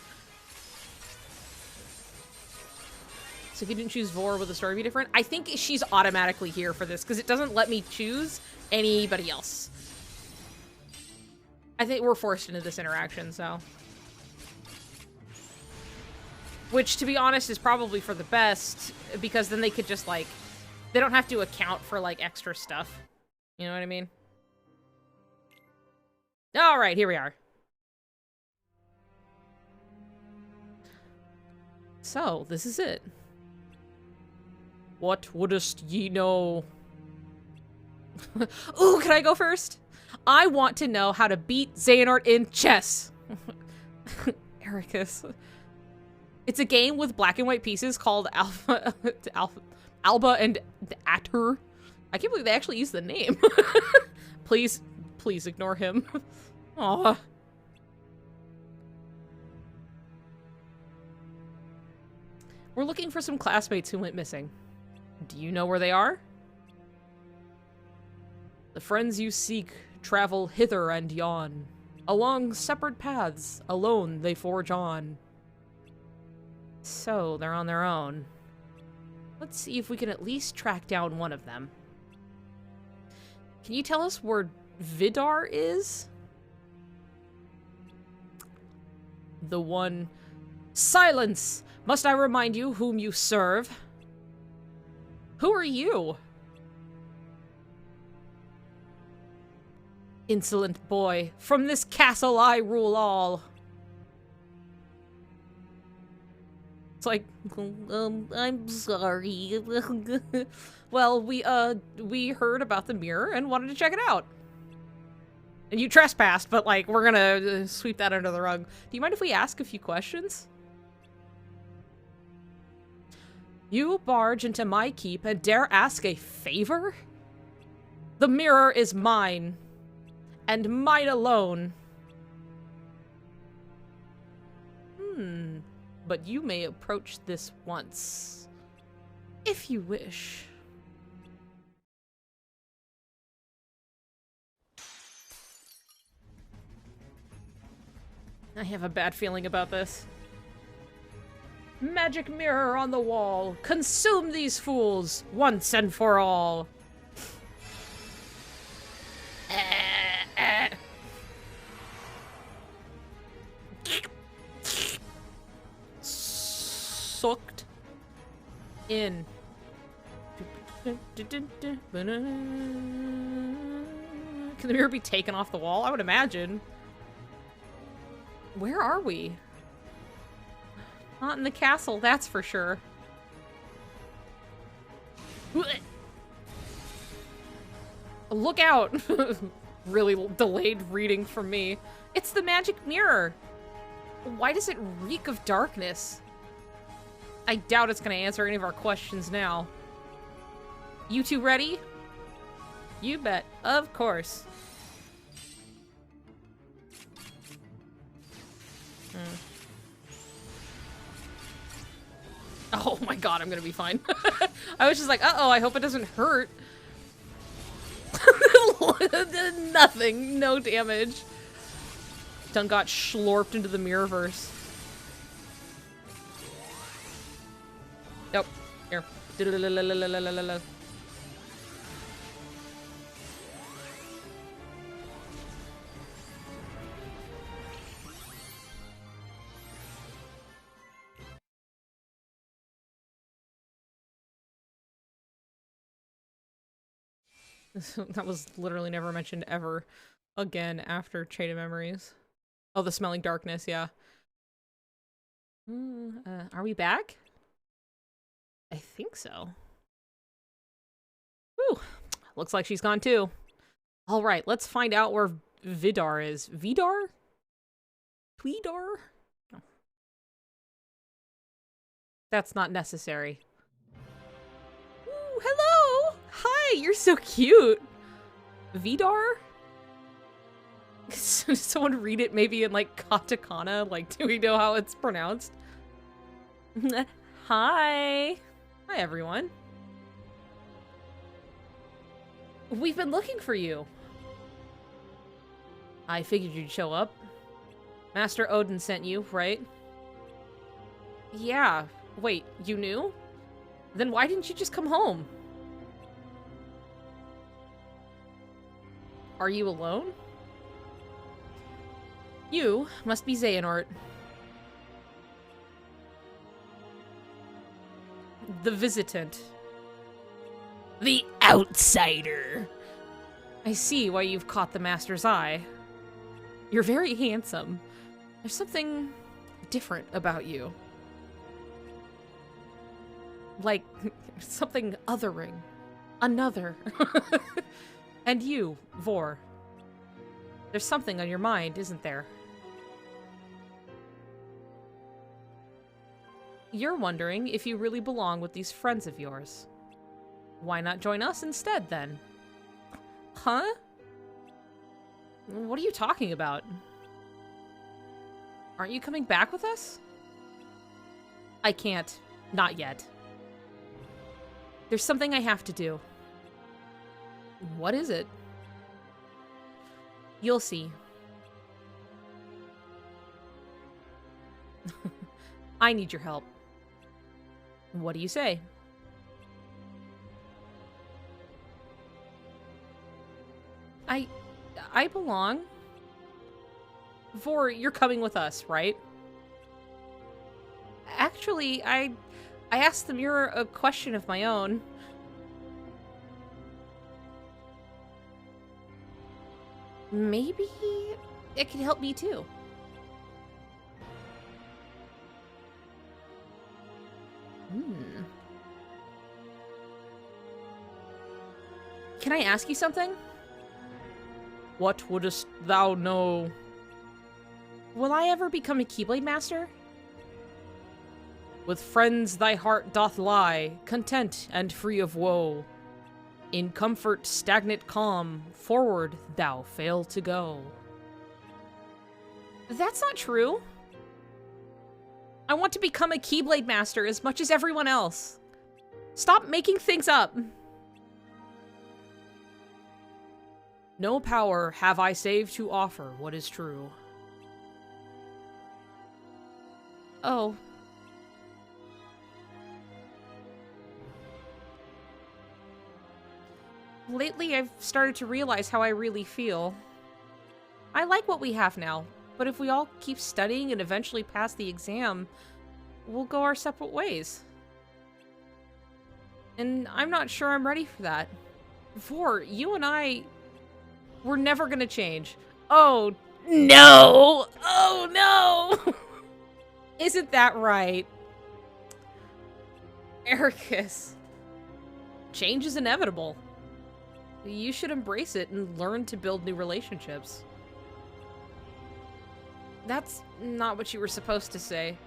A: So if you didn't choose Vor, will the story be different? I think she's automatically here for this, because it doesn't let me choose anybody else. I think we're forced into this interaction, so. Which, to be honest, is probably for the best, because then they could just, like, they don't have to account for, like, extra stuff. You know what I mean? Alright, here we are. So, this is it. What wouldest ye know? Ooh, can I go first? I want to know how to beat Xehanort in chess. Ericus. It's a game with black and white pieces called Alba and Atur. I can't believe they actually used the name. Please ignore him. Aw. We're looking for some classmates who went missing. Do you know where they are? The friends you seek travel hither and yon. Along separate paths, alone they forge on. So, they're on their own. Let's see if we can at least track down one of them. Can you tell us where Vidar is? The one... Silence! Must I remind you whom you serve? Who are you? Insolent boy, from this castle I rule all. It's like, I'm sorry. Well, we heard about the mirror and wanted to check it out. And you trespassed, but, like, we're gonna sweep that under the rug. Do you mind if we ask a few questions? You barge into my keep and dare ask a favor? The mirror is mine. And mine alone. But you may approach this once. If you wish. I have a bad feeling about this. Magic mirror on the wall. Consume these fools once and for all. Sucked in. Can the mirror be taken off the wall? I would imagine. Where are we? Not in the castle, that's for sure. Look out! Really delayed reading from me. It's the magic mirror! Why does it reek of darkness? I doubt it's gonna answer any of our questions now. You two ready? You bet. Of course. Oh my god, I'm gonna be fine. I was just like, uh-oh, I hope it doesn't hurt. Nothing. No damage. Done got schlorped into the mirrorverse. Nope. Here. That was literally never mentioned ever again after Chain of Memories. Oh, the smelling darkness, yeah. Are we back? I think so. Whew. Looks like she's gone too. Alright, let's find out where Vidar is. Vidar? Tweedar? No. That's not necessary. Ooh, hello! Hi, you're so cute! Vidar? Someone read it maybe in like katakana? Like, do we know how it's pronounced? Hi! Hi, everyone. We've been looking for you. I figured you'd show up. Master Odin sent you, right? Yeah. Wait, you knew? Then why didn't you just come home? Are you alone? You must be Xehanort. The visitant. The outsider. I see why you've caught the Master's eye. You're very handsome. There's something different about you. Like, something othering. Another. And you, Vor. There's something on your mind, isn't there? You're wondering if you really belong with these friends of yours. Why not join us instead, then? Huh? What are you talking about? Aren't you coming back with us? I can't. Not yet. There's something I have to do. What is it? You'll see. I need your help. What do you say? I belong. Vor, you're coming with us, right? Actually, I asked the mirror a question of my own. Maybe it could help me too. Can I ask you something? What wouldst thou know? Will I ever become a Keyblade Master? With friends thy heart doth lie, content and free of woe. In comfort stagnant calm, forward thou fail to go. That's not true. I want to become a Keyblade Master as much as everyone else. Stop making things up. No power have I save to offer what is true. Oh. Lately, I've started to realize how I really feel. I like what we have now, but if we all keep studying and eventually pass the exam, we'll go our separate ways. And I'm not sure I'm ready for that. Vor, you and I... we're never gonna change. Oh, no! Oh, no! Isn't that right? Ericus. Change is inevitable. You should embrace it and learn to build new relationships. That's not what you were supposed to say.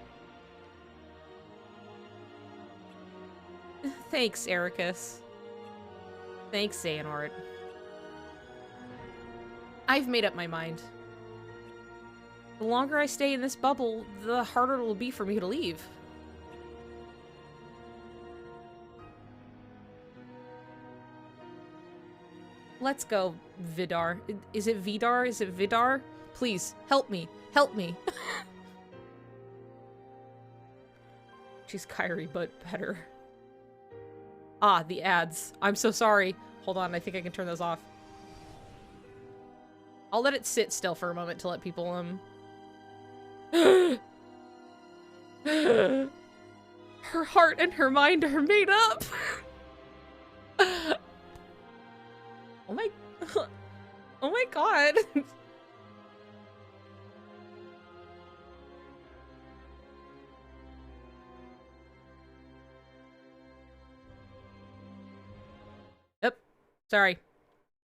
A: Thanks, Ericus. Thanks, Xehanort. I've made up my mind. The longer I stay in this bubble, the harder it will be for me to leave. Let's go, Vidar. Is it Vidar? Is it Vidar? Please, help me. Help me. She's Kyrie, but better. Ah, the ads. I'm so sorry. Hold on, I think I can turn those off. I'll let it sit still for a moment to let people, Her heart and her mind are made up! Oh my... Oh my god! Yep. Sorry.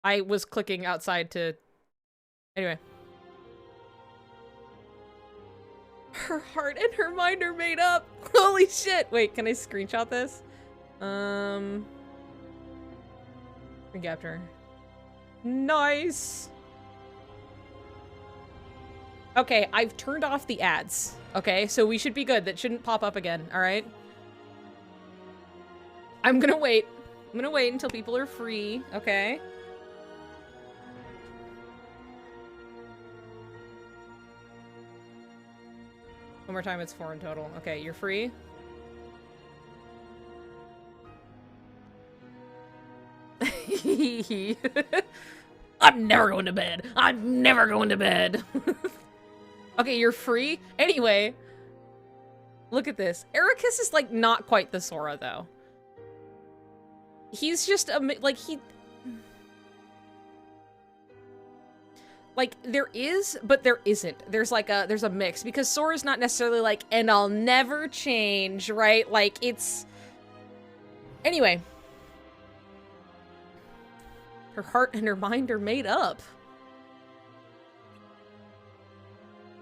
A: I was clicking outside to... Anyway. Her heart and her mind are made up! Holy shit! Wait, can I screenshot this? Screen capture. Nice! Okay, I've turned off the ads. Okay, so we should be good. That shouldn't pop up again, alright? I'm gonna wait. I'm gonna wait until people are free, okay? One more time, it's 4 in total. Okay, you're free? I'm never going to bed. I'm never going to bed. Okay, you're free? Anyway. Look at this. Ericus is, like, not quite the Sora, though. He's just, like, he... Like, there is, but there isn't. There's, like, there's a mix. Because Sora's not necessarily, like, and I'll never change, right? Like, it's... Anyway. Her heart and her mind are made up.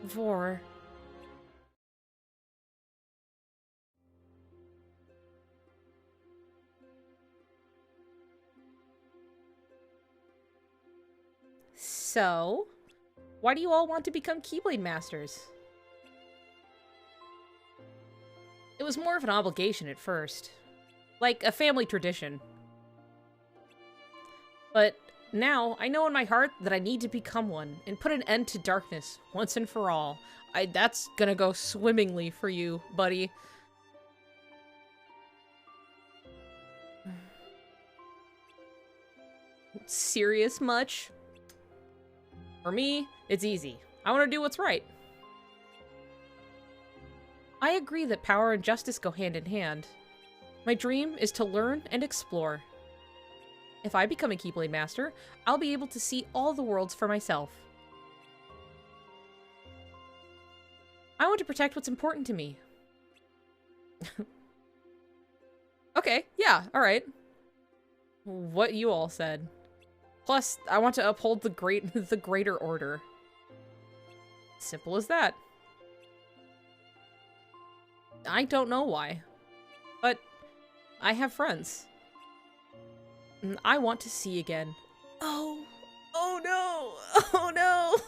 A: Vor. So, why do you all want to become Keyblade Masters? It was more of an obligation at first. Like a family tradition. But now, I know in my heart that I need to become one and put an end to darkness once and for all. That's gonna go swimmingly for you, buddy. Serious much? For me, it's easy. I want to do what's right. I agree that power and justice go hand in hand. My dream is to learn and explore. If I become a Keyblade Master, I'll be able to see all the worlds for myself. I want to protect what's important to me. Okay, yeah, alright. What you all said. Plus, I want to uphold the the greater order. Simple as that. I don't know why, but I have friends. And I want to see again. Oh, oh no, oh no.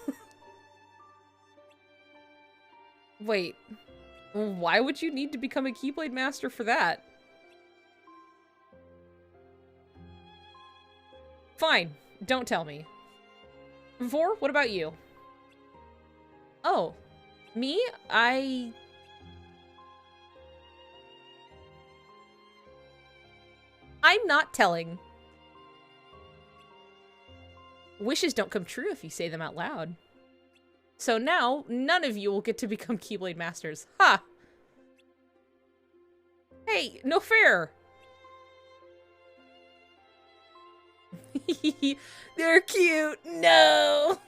A: Wait, why would you need to become a Keyblade Master for that? Fine, don't tell me. Vor, what about you? Oh, me? I'm not telling. Wishes don't come true if you say them out loud. So now, none of you will get to become Keyblade Masters. Ha! Hey, no fair! They're cute! No!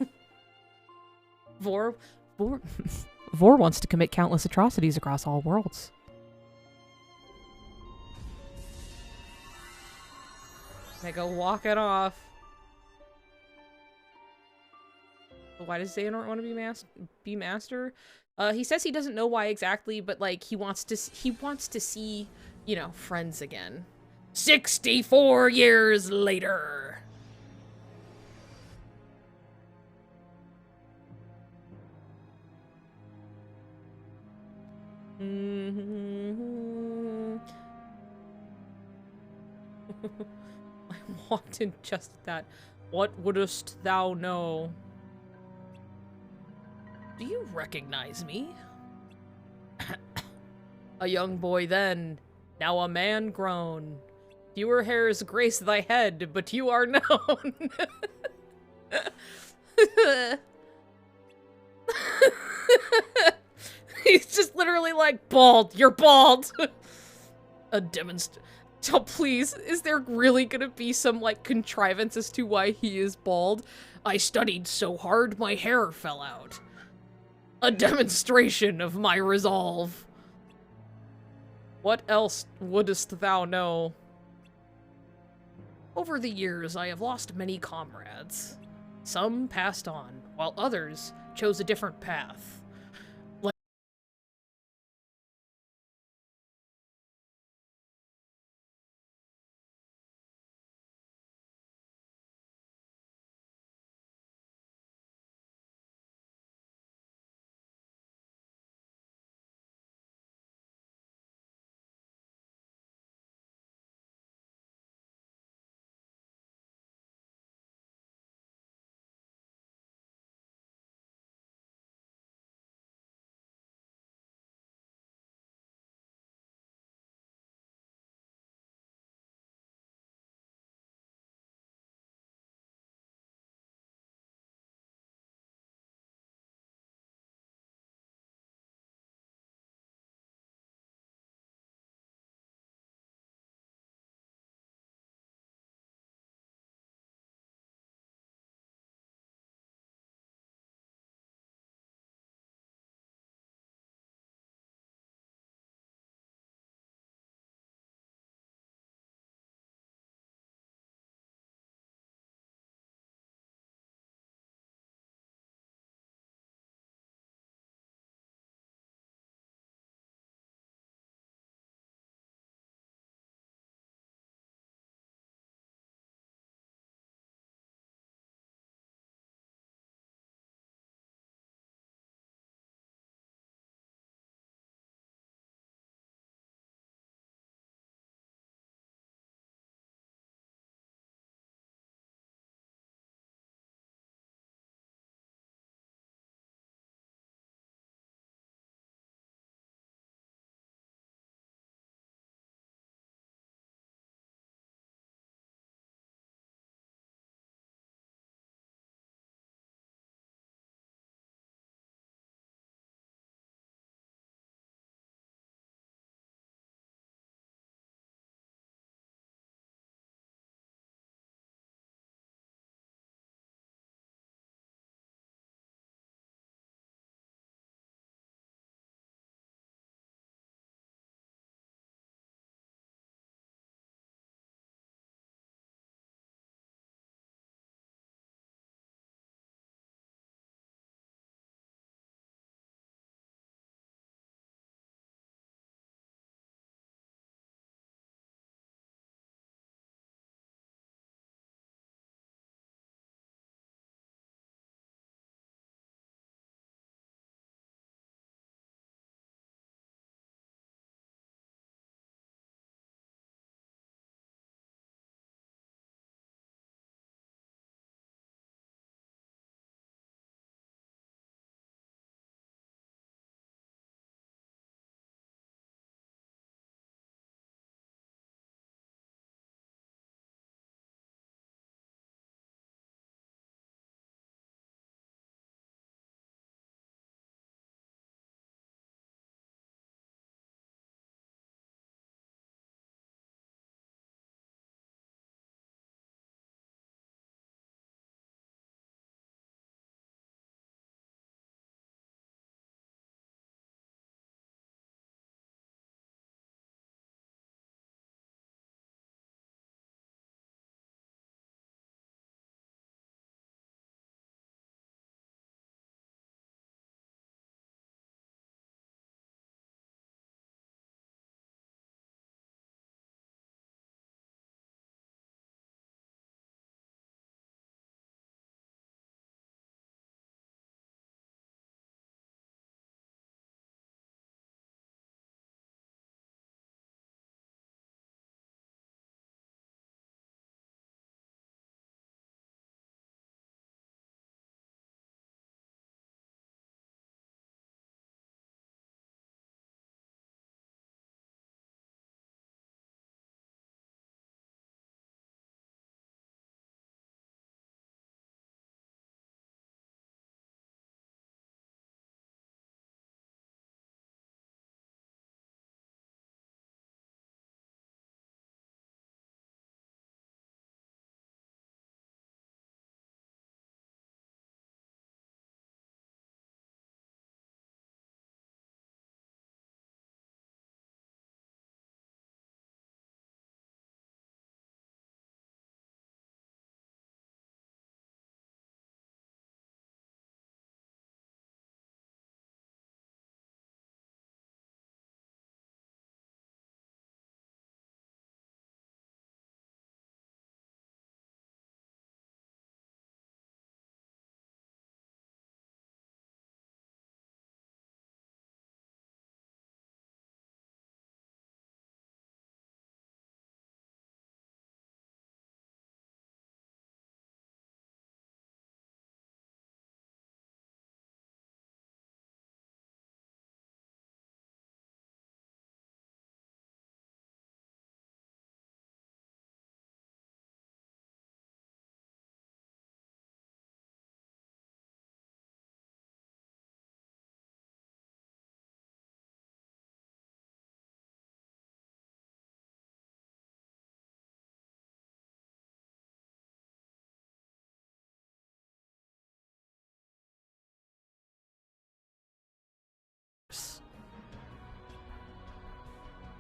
A: Vor wants to commit countless atrocities across all worlds. I go walking off. Why does Xehanort want to be master? He says he doesn't know why exactly, but like he wants to see, you know, friends again. 64 years later. I walked in just at that. What wouldst thou know? Do you recognize me? A young boy then, now a man grown. Fewer hairs grace thy head, but you are known. He's just literally like, bald, you're bald. A oh, please, is there really gonna be some, like, contrivance as to why he is bald? I studied so hard my hair fell out. A demonstration of my resolve. What else wouldst thou know? Over the years, I have lost many comrades. Some passed on, while others chose a different path.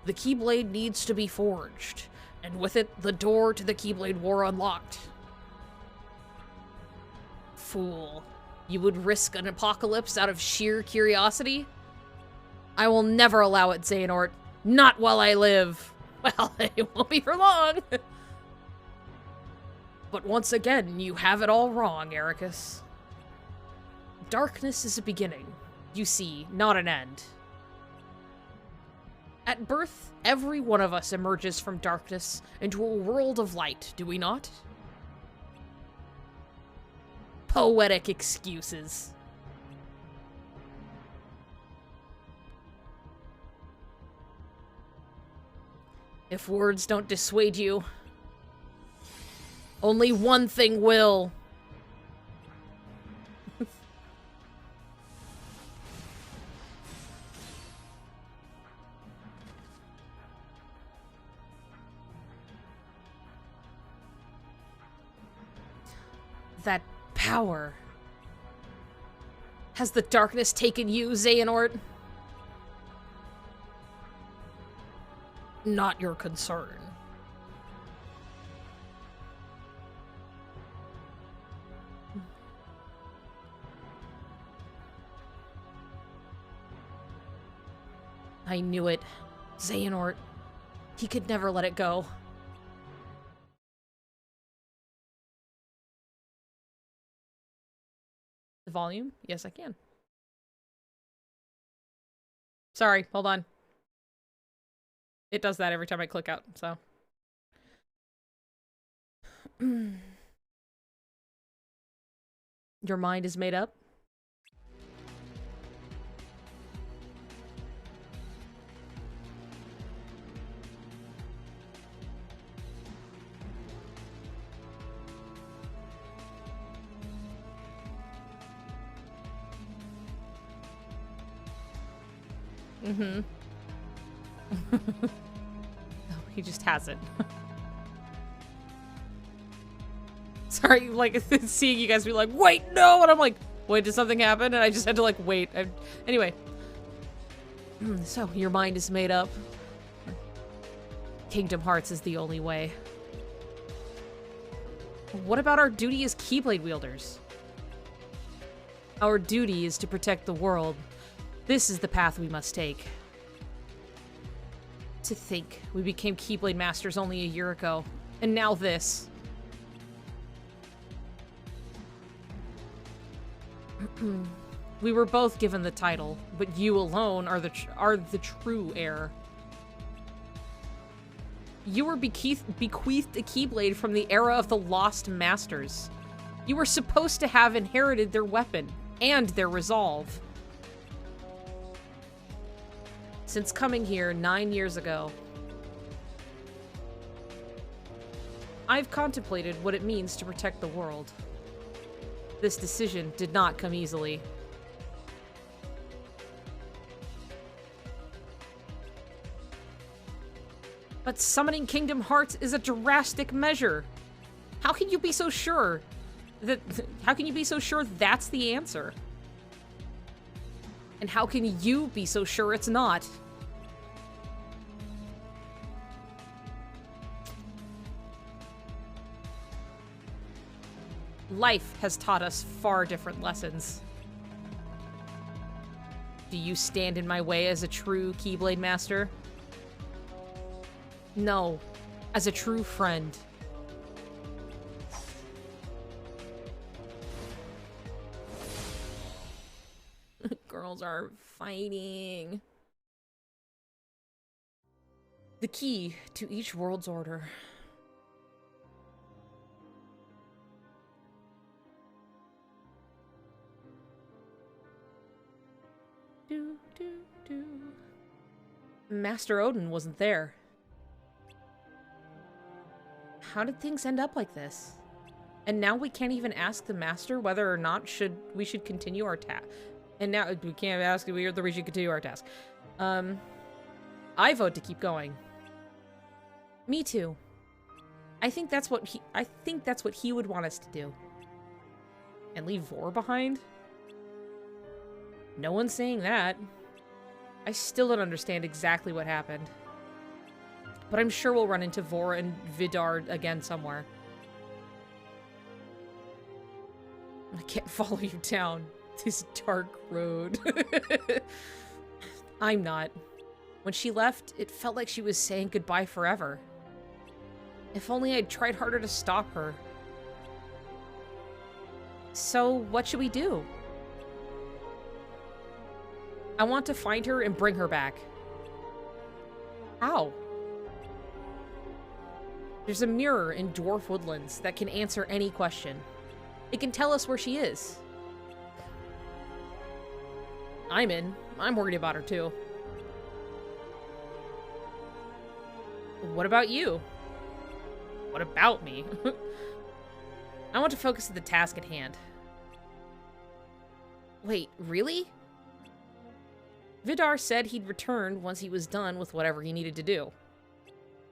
A: The Keyblade needs to be forged, and with it, the door to the Keyblade War unlocked. Fool. You would risk an apocalypse out of sheer curiosity? I will never allow it, Xehanort. Not while I live. Well, it won't be for long. But once again, you have it all wrong, Ericus. Darkness is a beginning, you see, not an end. At birth, every one of us emerges from darkness into a world of light, do we not? Poetic excuses. If words don't dissuade you, only one thing will. That power. Has the darkness taken you, Xehanort? Not your concern. I knew it. Xehanort. He could never let it go. The volume? Yes, I can. Sorry, hold on. It does that every time I click out, so. Your mind is made up? Mm-hmm. No, he just hasn't. Sorry, like, seeing you guys be like, wait, no! And I'm like, wait, did something happen? And I just had to, like, wait. Anyway. So, your mind is made up. Kingdom Hearts is the only way. What about our duty as Keyblade wielders? Our duty is to protect the world. This is the path we must take. To think, we became Keyblade Masters only a year ago, and now this. We were both given the title, but you alone are the true heir. You were bequeathed a Keyblade from the era of the Lost Masters. You were supposed to have inherited their weapon, and their resolve. Since coming here 9 years ago, I've contemplated what it means to protect the world. This decision did not come easily. But summoning Kingdom Hearts is a drastic measure. How can you be so sure that's the answer? And how can you be so sure it's not? Life has taught us far different lessons. Do you stand in my way as a true Keyblade Master? No, as a true friend. Girls are fighting. The key to each world's order. Master Odin wasn't there. How did things end up like this? And now we can't even ask the Master whether or not we should continue our task. And now we can't ask whether we should continue our task. I vote to keep going. Me too. I think that's what he would want us to do. And leave Vor behind? No one's saying that. I still don't understand exactly what happened. But I'm sure we'll run into Vor and Vidar again somewhere. I can't follow you down this dark road. I'm not. When she left, it felt like she was saying goodbye forever. If only I'd tried harder to stop her. So, what should we do? I want to find her and bring her back. How? There's a mirror in Dwarf Woodlands that can answer any question. It can tell us where she is. I'm in. I'm worried about her too. What about you? What about me? I want to focus on the task at hand. Wait, really? Vidar said he'd return once he was done with whatever he needed to do.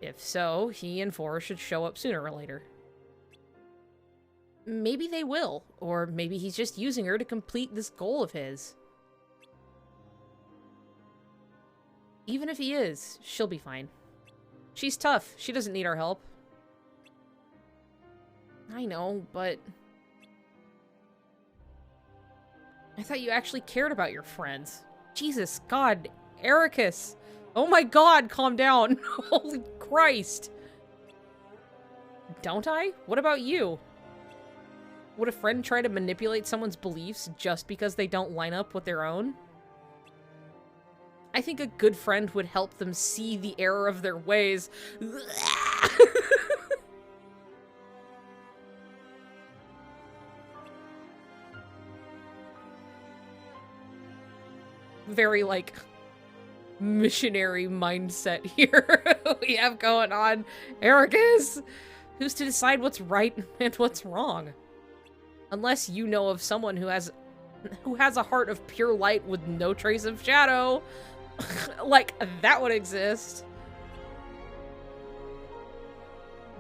A: If so, he and Vor should show up sooner or later. Maybe they will, or maybe he's just using her to complete this goal of his. Even if he is, she'll be fine. She's tough. She doesn't need our help. I know, but... I thought you actually cared about your friends. Jesus, God, Ericus. Oh my God, calm down. Holy Christ. Don't I? What about you? Would a friend try to manipulate someone's beliefs just because they don't line up with their own? I think a good friend would help them see the error of their ways. Very, like, missionary mindset here we have going on. Ericus! Who's to decide what's right and what's wrong? Unless you know of someone who has a heart of pure light with no trace of shadow. Like, that would exist.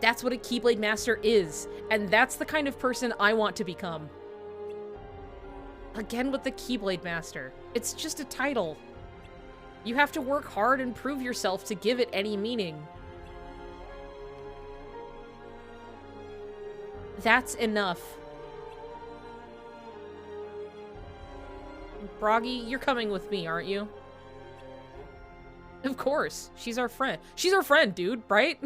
A: That's what a Keyblade Master is, and that's the kind of person I want to become. Again with the Keyblade Master. It's just a title. You have to work hard and prove yourself to give it any meaning. That's enough. Broggy, you're coming with me, aren't you? Of course. She's our friend. She's our friend, dude, right?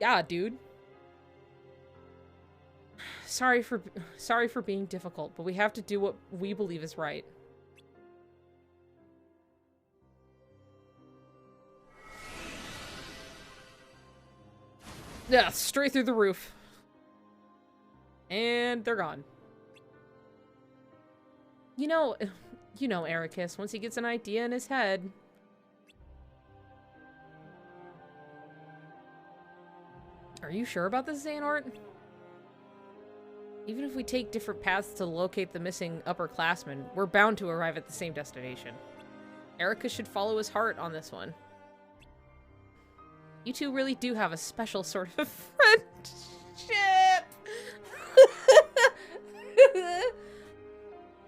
A: Yeah, dude. Sorry for being difficult, but we have to do what we believe is right. Yeah, straight through the roof. And they're gone. You know Ericus, once he gets an idea in his head. Are you sure about this, Xehanort? Even if we take different paths to locate the missing upperclassmen, we're bound to arrive at the same destination. Ericus should follow his heart on this one. You two really do have a special sort of friendship.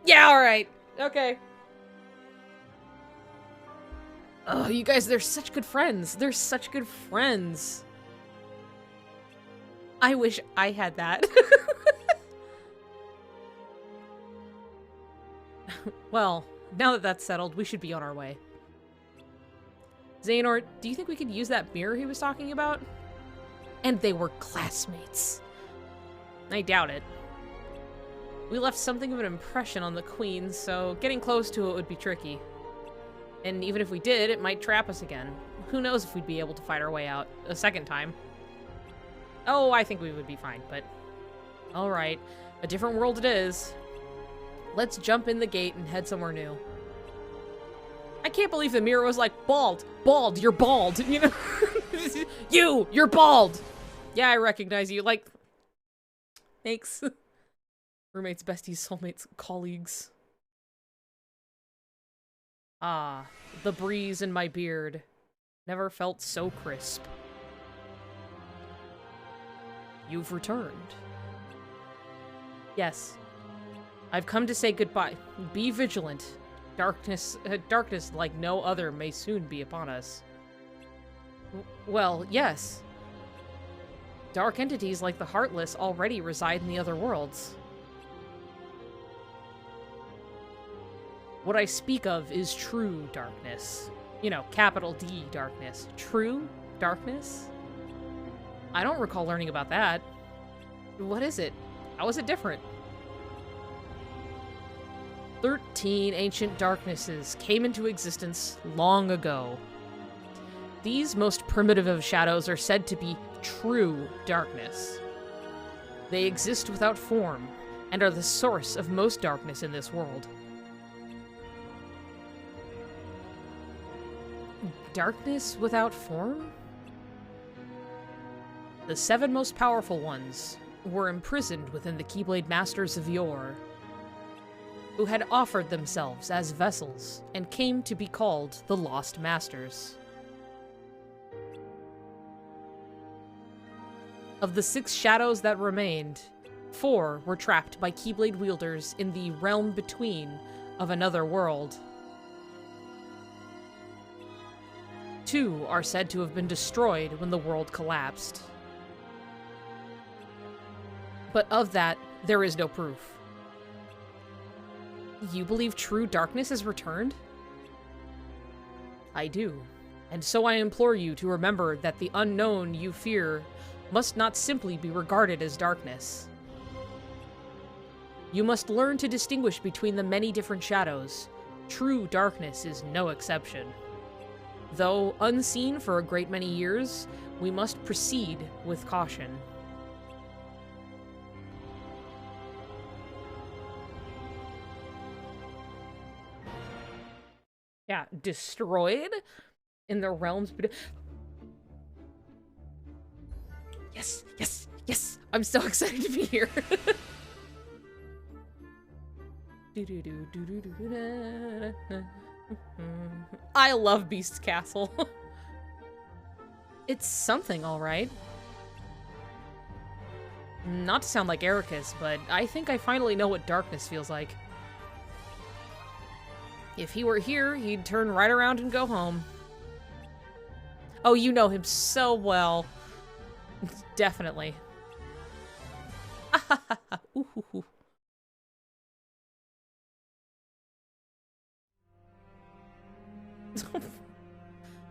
A: Yeah, alright. Okay. Oh, you guys, they're such good friends. They're such good friends. I wish I had that. Well, now that that's settled, we should be on our way. Xehanort, do you think we could use that mirror he was talking about? And they were classmates. I doubt it. We left something of an impression on the queen, so getting close to it would be tricky. And even if we did, it might trap us again. Who knows if we'd be able to fight our way out a second time. Oh, I think we would be fine, but... Alright, a different world it is. Let's jump in the gate and head somewhere new. I can't believe the mirror was like, bald, bald, you're bald, you know? You're bald! Yeah, I recognize you, like... Thanks. Roommates, besties, soulmates, colleagues. Ah, the breeze in my beard. Never felt so crisp. You've returned. Yes. I've come to say goodbye. Be vigilant. Darkness like no other may soon be upon us. Well, yes. Dark entities like the Heartless already reside in the other worlds. What I speak of is true darkness. You know, capital D darkness. True darkness? I don't recall learning about that. What is it? How is it different? 13 ancient darknesses came into existence long ago. These most primitive of shadows are said to be true darkness. They exist without form, and are the source of most darkness in this world. Darkness without form? The 7 most powerful ones were imprisoned within the Keyblade Masters of yore, who had offered themselves as vessels and came to be called the Lost Masters. Of the 6 shadows that remained, 4 were trapped by Keyblade wielders in the realm between of another world. 2 are said to have been destroyed when the world collapsed. But of that, there is no proof. You believe true darkness has returned? I do. And so I implore you to remember that the unknown you fear must not simply be regarded as darkness. You must learn to distinguish between the many different shadows. True darkness is no exception. Though unseen for a great many years, we must proceed with caution. Yeah, destroyed in the realms. Yes, yes, yes! I'm so excited to be here. I love Beast's Castle. It's something, all right. Not to sound like Ericus, but I think I finally know what darkness feels like. If he were here, he'd turn right around and go home. Oh, you know him so well. Definitely. Ooh.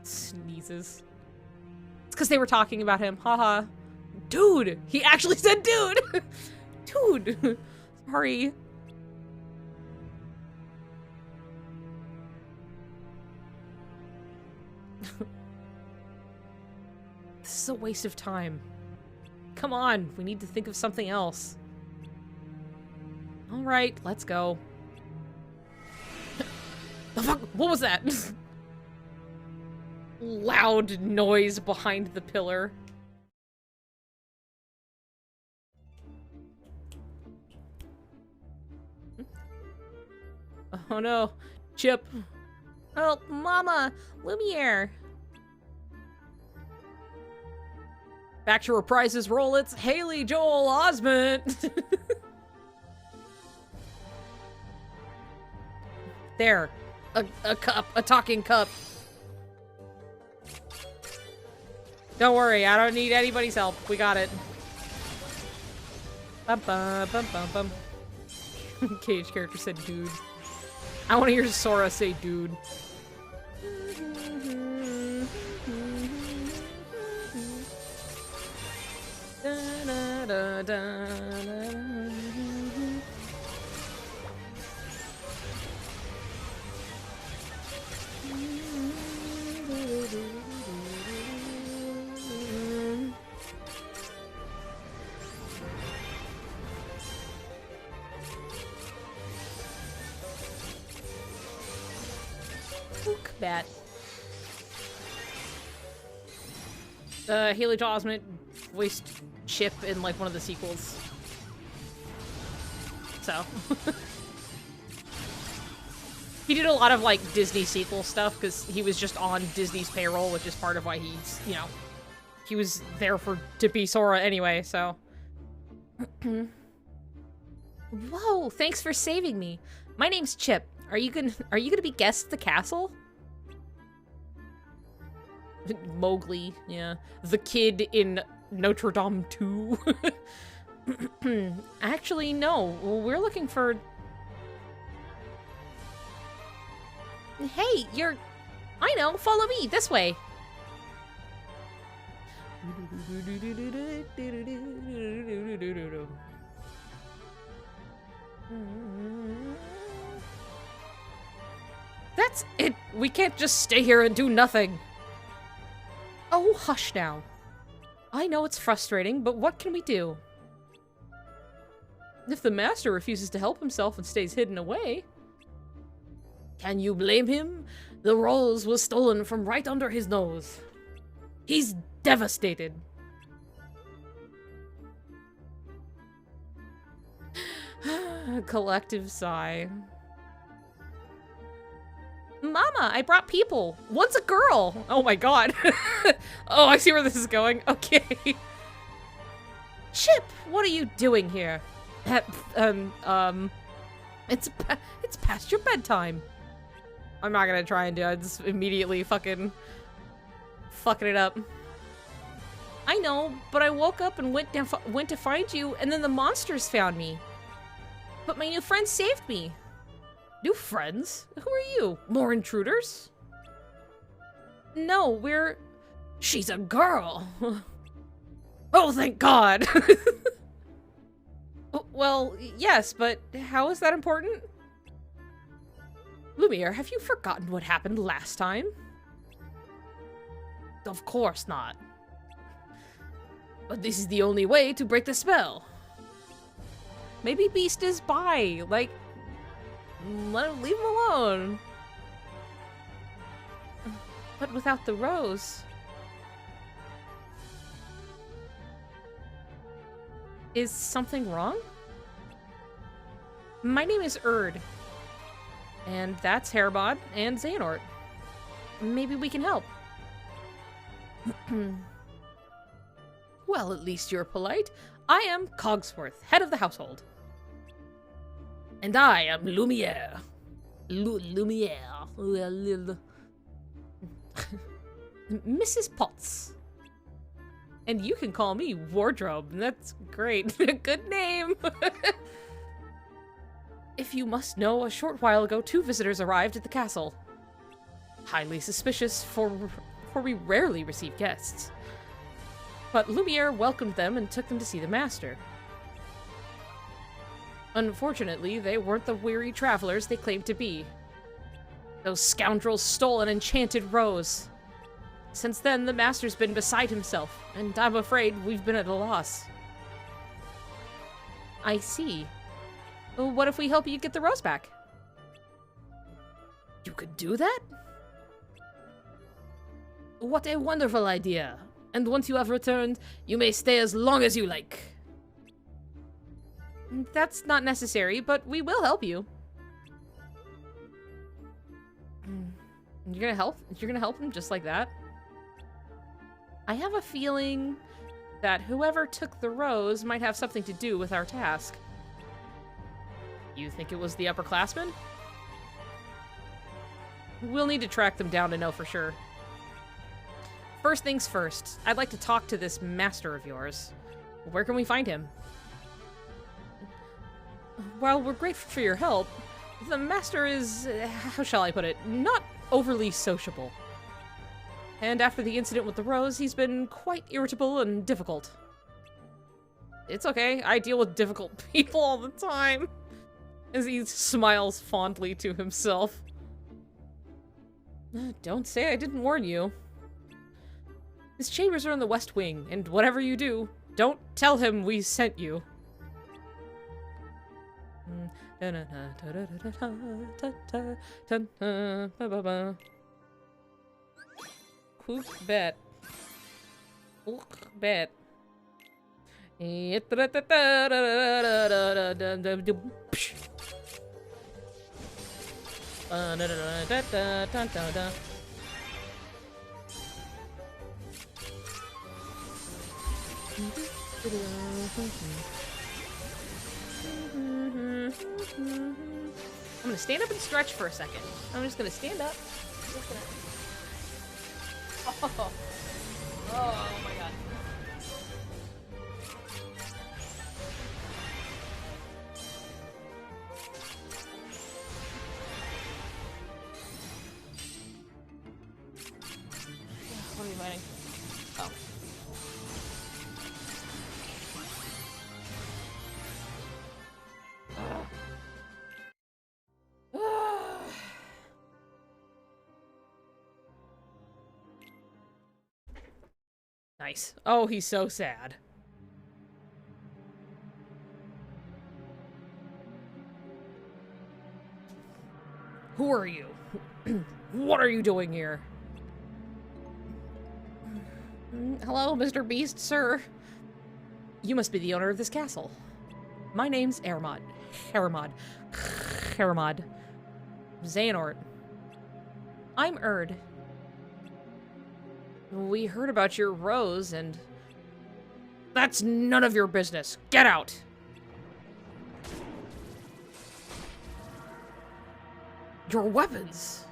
A: Sneezes. It's because they were talking about him. Haha. Dude! He actually said dude! Dude! Sorry. This is a waste of time. Come on, we need to think of something else. Alright, let's go. The fuck? What was that? Loud noise behind the pillar. Oh no. Chip. Oh, Mama! Lumiere! Back to Reprise's role, it's Haley Joel Osment! There. A cup. A talking cup. Don't worry, I don't need anybody's help. We got it. Bum bum bum bum bum. Cage character said dude. I want to hear Sora say dude. Da, da, da, da. Spook bat. Haley Joel Osment voiced Chip in like one of the sequels. So he did a lot of like Disney sequel stuff because he was just on Disney's payroll, which is part of why he's, you know, he was there to be Sora anyway, so. Whoa, thanks for saving me. My name's Chip. Are you gonna be guest at the castle? Mowgli, yeah. The kid in Notre Dame 2. Actually, no. We're looking for... Hey, you're... I know, follow me, this way. That's it. We can't just stay here and do nothing. Oh, hush now. I know it's frustrating, but what can we do? If the master refuses to help himself and stays hidden away... Can you blame him? The rose was stolen from right under his nose. He's devastated. Collective sigh. Mama, I brought people. One's a girl. Oh my god. Oh, I see where this is going. Okay. Chip, what are you doing here? It's past your bedtime. I'm not gonna try and do it. Just immediately fucking it up. I know, but I woke up and went to find you, and then the monsters found me. But my new friends saved me. New friends? Who are you? More intruders? No, we're... She's a girl. Oh, thank God. Well, yes, but how is that important? Lumiere, have you forgotten what happened last time? Of course not. But this is the only way to break the spell. Maybe Beast is bi. Like, leave him alone. But without the rose... Is something wrong? My name is Erd. And that's Hairbod and Xehanort. Maybe we can help. Well, at least you're polite. I am Cogsworth, head of the household. And I am Lumiere. Lumiere. Mrs. Potts. And you can call me Wardrobe. That's great. Good name. If you must know, a short while ago, 2 visitors arrived at the castle. Highly suspicious, for we rarely receive guests. But Lumiere welcomed them and took them to see the master. Unfortunately, they weren't the weary travelers they claimed to be. Those scoundrels stole an enchanted rose. Since then, the master's been beside himself, and I'm afraid we've been at a loss. I see. Well, what if we help you get the rose back? You could do that? What a wonderful idea. And once you have returned, you may stay as long as you like. That's not necessary, but we will help you. You're gonna help? You're gonna help him just like that? I have a feeling that whoever took the rose might have something to do with our task. You think it was the upperclassmen? We'll need to track them down to know for sure. First things first, I'd like to talk to this master of yours. Where can we find him? While we're grateful for your help, the master is, how shall I put it, not overly sociable. And after the incident with the rose, he's been quite irritable and difficult. It's okay, I deal with difficult people all the time. As he smiles fondly to himself. Don't say I didn't warn you. His chambers are in the West Wing, and whatever you do, don't tell him we sent you. Hook bet. Hook bet. I'm gonna stand up and stretch for a second. I'm just gonna stand up. Oh my god. What are you fighting? Oh. Nice. Oh, he's so sad. Who are you? What are you doing here? Hello, Mr. Beast, sir. You must be the owner of this castle. My name's Hermod. Hermod. Xehanort. I'm Erd. We heard about your rose and... That's none of your business. Get out! Your weapons!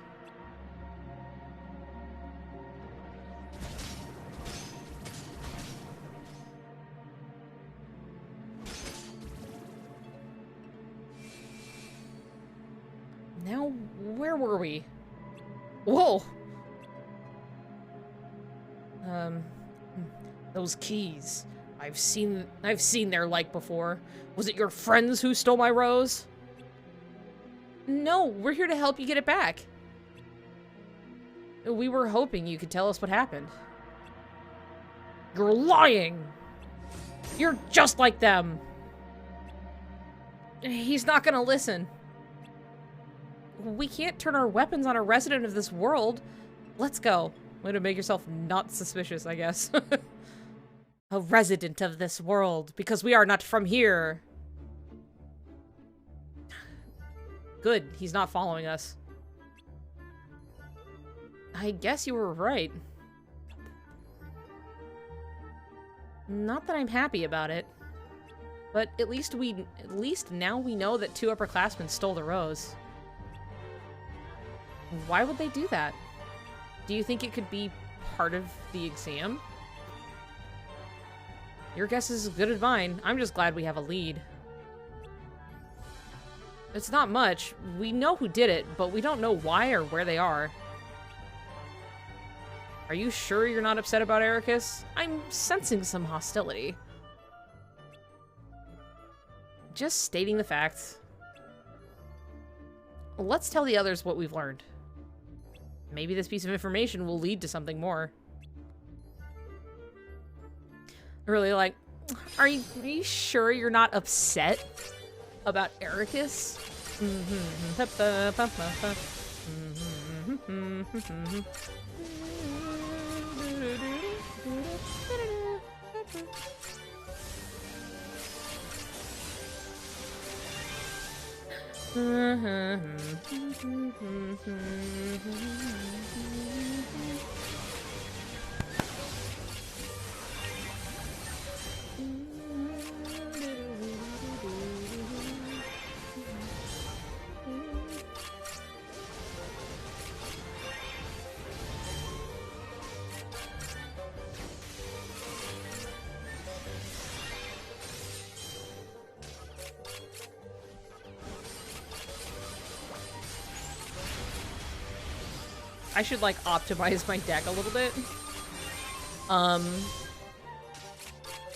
A: Now, where were we? Whoa! Those keys. I've seen their like before. Was it your friends who stole my rose? No, we're here to help you get it back. We were hoping you could tell us what happened. You're lying! You're just like them! He's not gonna listen. We can't turn our weapons on a resident of this world. Let's go. Way to make yourself not suspicious, I guess. A resident of this world, because we are not from here. Good, he's not following us. I guess you were right. Not that I'm happy about it. But at least now we know that 2 upperclassmen stole the rose. Why would they do that? Do you think it could be part of the exam? Your guess is as good as mine. I'm just glad we have a lead. It's not much. We know who did it, but we don't know why or where they are. Are you sure you're not upset about Ericus? I'm sensing some hostility. Just stating the facts. Let's tell the others what we've learned. Maybe this piece of information will lead to something more. Really, like, are you sure you're not upset about Ericus? I should, like, optimize my deck a little bit.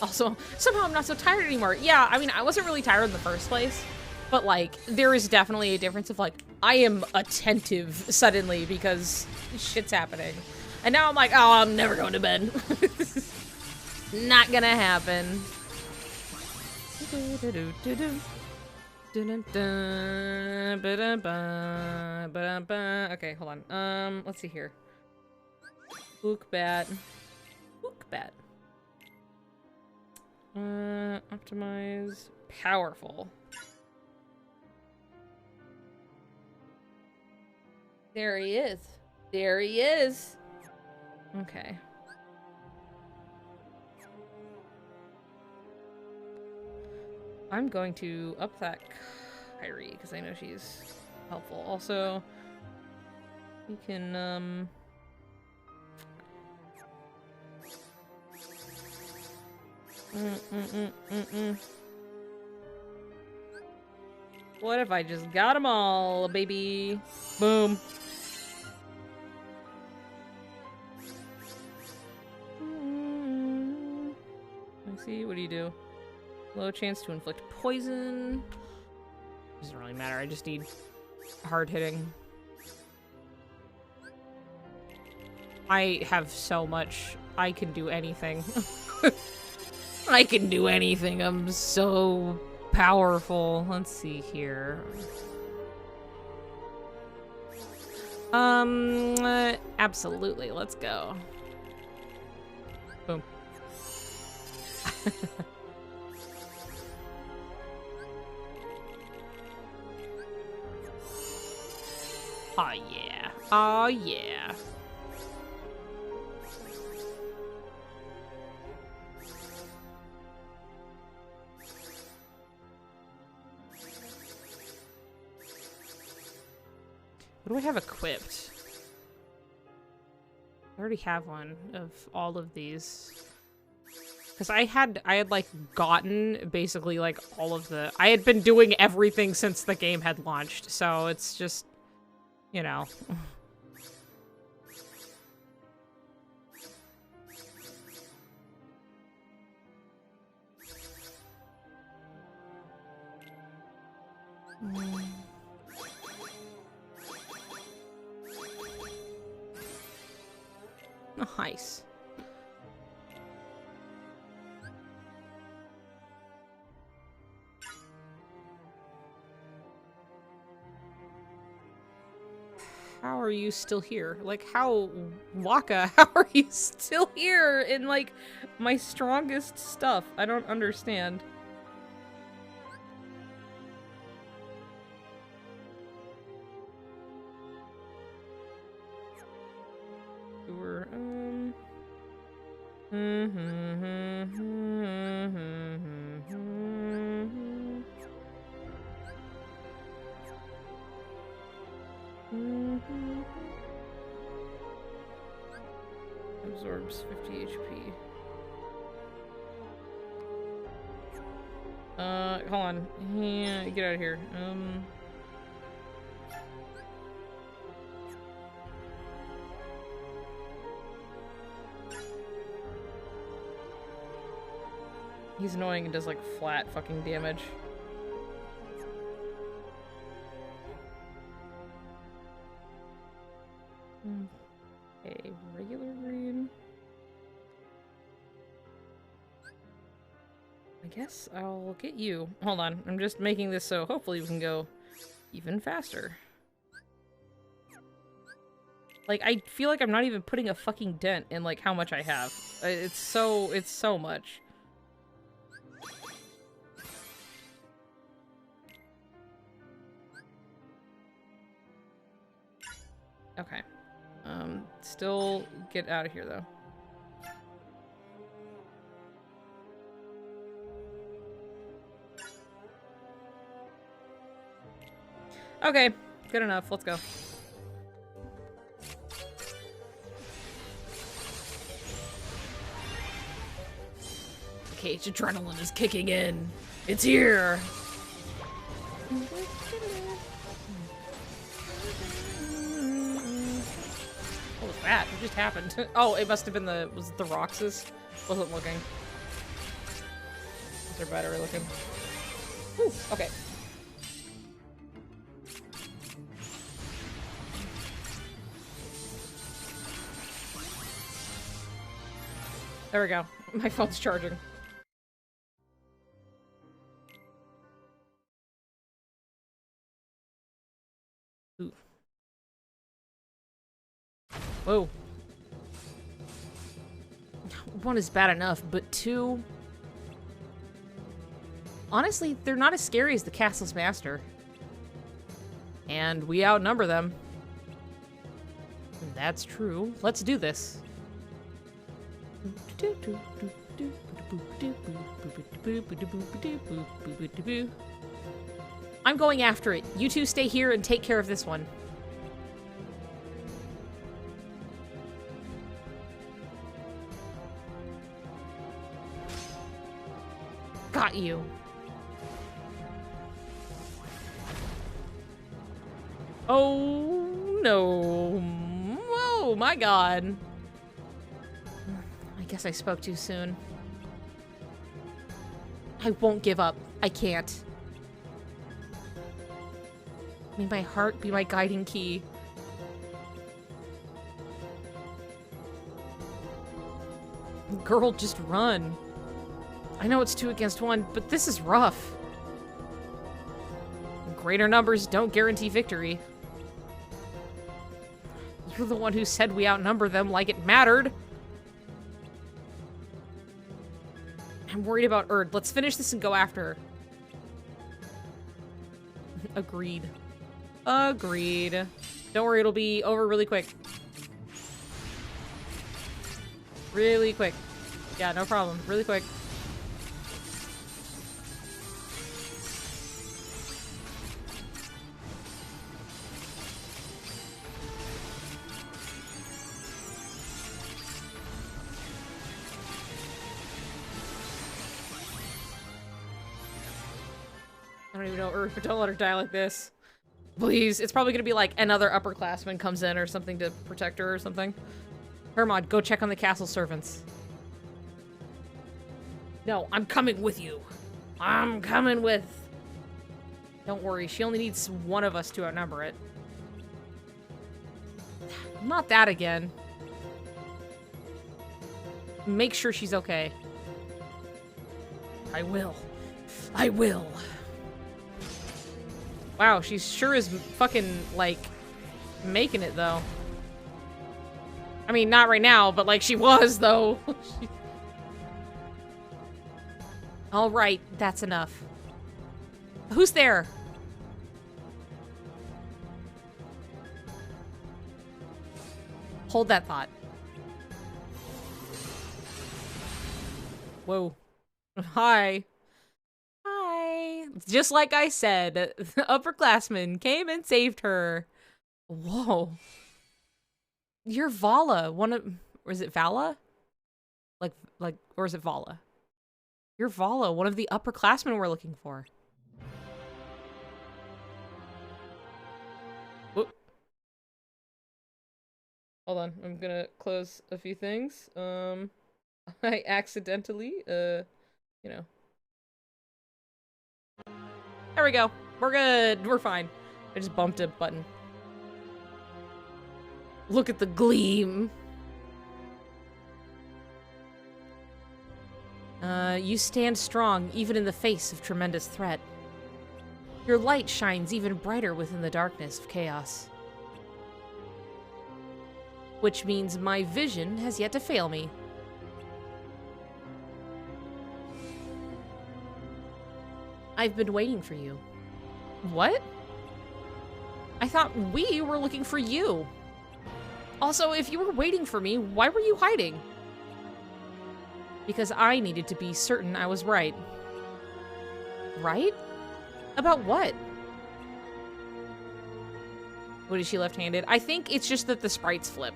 A: Also, somehow I'm not so tired anymore. Yeah, I mean, I wasn't really tired in the first place. But, like, there is definitely a difference of, like, I am attentive suddenly because shit's happening. And now I'm like, oh, I'm never going to bed. Not gonna happen. Okay, hold on. Let's see here. Bookbat. Optimize. Powerful. There he is. There he is. Okay. I'm going to up that Kyrie because I know she's helpful. Also, we can What if I just got them all, baby? Boom. Let's see, what do you do? Low chance to inflict poison. Doesn't really matter, I just need hard hitting. I have so much. I can do anything. I can do anything. I'm so powerful. Let's see here. Absolutely. Let's go. Boom. Oh yeah. Oh yeah. What do I have equipped? I already have one of all of these. Because I had like gotten basically like all of the... I had been doing everything since the game had launched, so it's just, you know. Nice. How are you still here? Like, how, Waka, how are you still here in, like, my strongest stuff? I don't understand. We're, absorbs 50 HP. Hold on. Yeah, get out of here. He's annoying and does like flat fucking damage. Okay, regular green. I guess I'll get you. Hold on, I'm just making this so hopefully we can go even faster. Like, I feel like I'm not even putting a fucking dent in like how much I have. It's so much. Okay. Still get out of here, though. Okay, good enough. Let's go. Cage adrenaline is kicking in. It's here. What was that? What just happened? Oh, it must have been the... Was it the Roxas? Wasn't looking. They're better looking. Whew, okay. There we go. My phone's charging. Ooh. Whoa. One is bad enough, but two... Honestly, they're not as scary as the Castle's Master. And we outnumber them. That's true. Let's do this. I'm going after it. You two stay here and take care of this one. got you. Oh, no. Oh, my God. I guess I spoke too soon. I won't give up. I can't. May my heart be my guiding key. Girl, just run. I know it's 2 against 1, but this is rough. Greater numbers don't guarantee victory. You're the one who said we outnumber them like it mattered. I'm worried about Erd. Let's finish this and go after her. Agreed. Agreed. Don't worry, it'll be over really quick. Really quick. Yeah, no problem. Really quick. I don't even know Earth, but don't let her die like this. Please. It's probably gonna be like another upperclassman comes in or something to protect her or something. Hermod, go check on the castle servants. No, I'm coming with you. I'm coming with... Don't worry, she only needs one of us to outnumber it. Not that again. Make sure she's okay. I will. I will. Wow, she sure is fucking, like, making it, though. I mean, not right now, but, like, she was, though. Alright, that's enough. Who's there? Hold that thought. Whoa. Hi. Hi. Just like I said, the upperclassmen came and saved her. Whoa. You're Vala, one of... Or is it Vala? Like, or is it Vala? You're Vala, one of the upperclassmen we're looking for. Whoop. Hold on, I'm gonna close a few things. I accidentally, you know. There we go. We're good. We're fine. I just bumped a button. Look at the gleam. You stand strong even in the face of tremendous threat. Your light shines even brighter within the darkness of chaos. Which means my vision has yet to fail me. I've been waiting for you. What? I thought we were looking for you. Also, if you were waiting for me, why were you hiding? Because I needed to be certain I was right. Right? About what? What, is she left-handed? I think it's just that the sprites flip.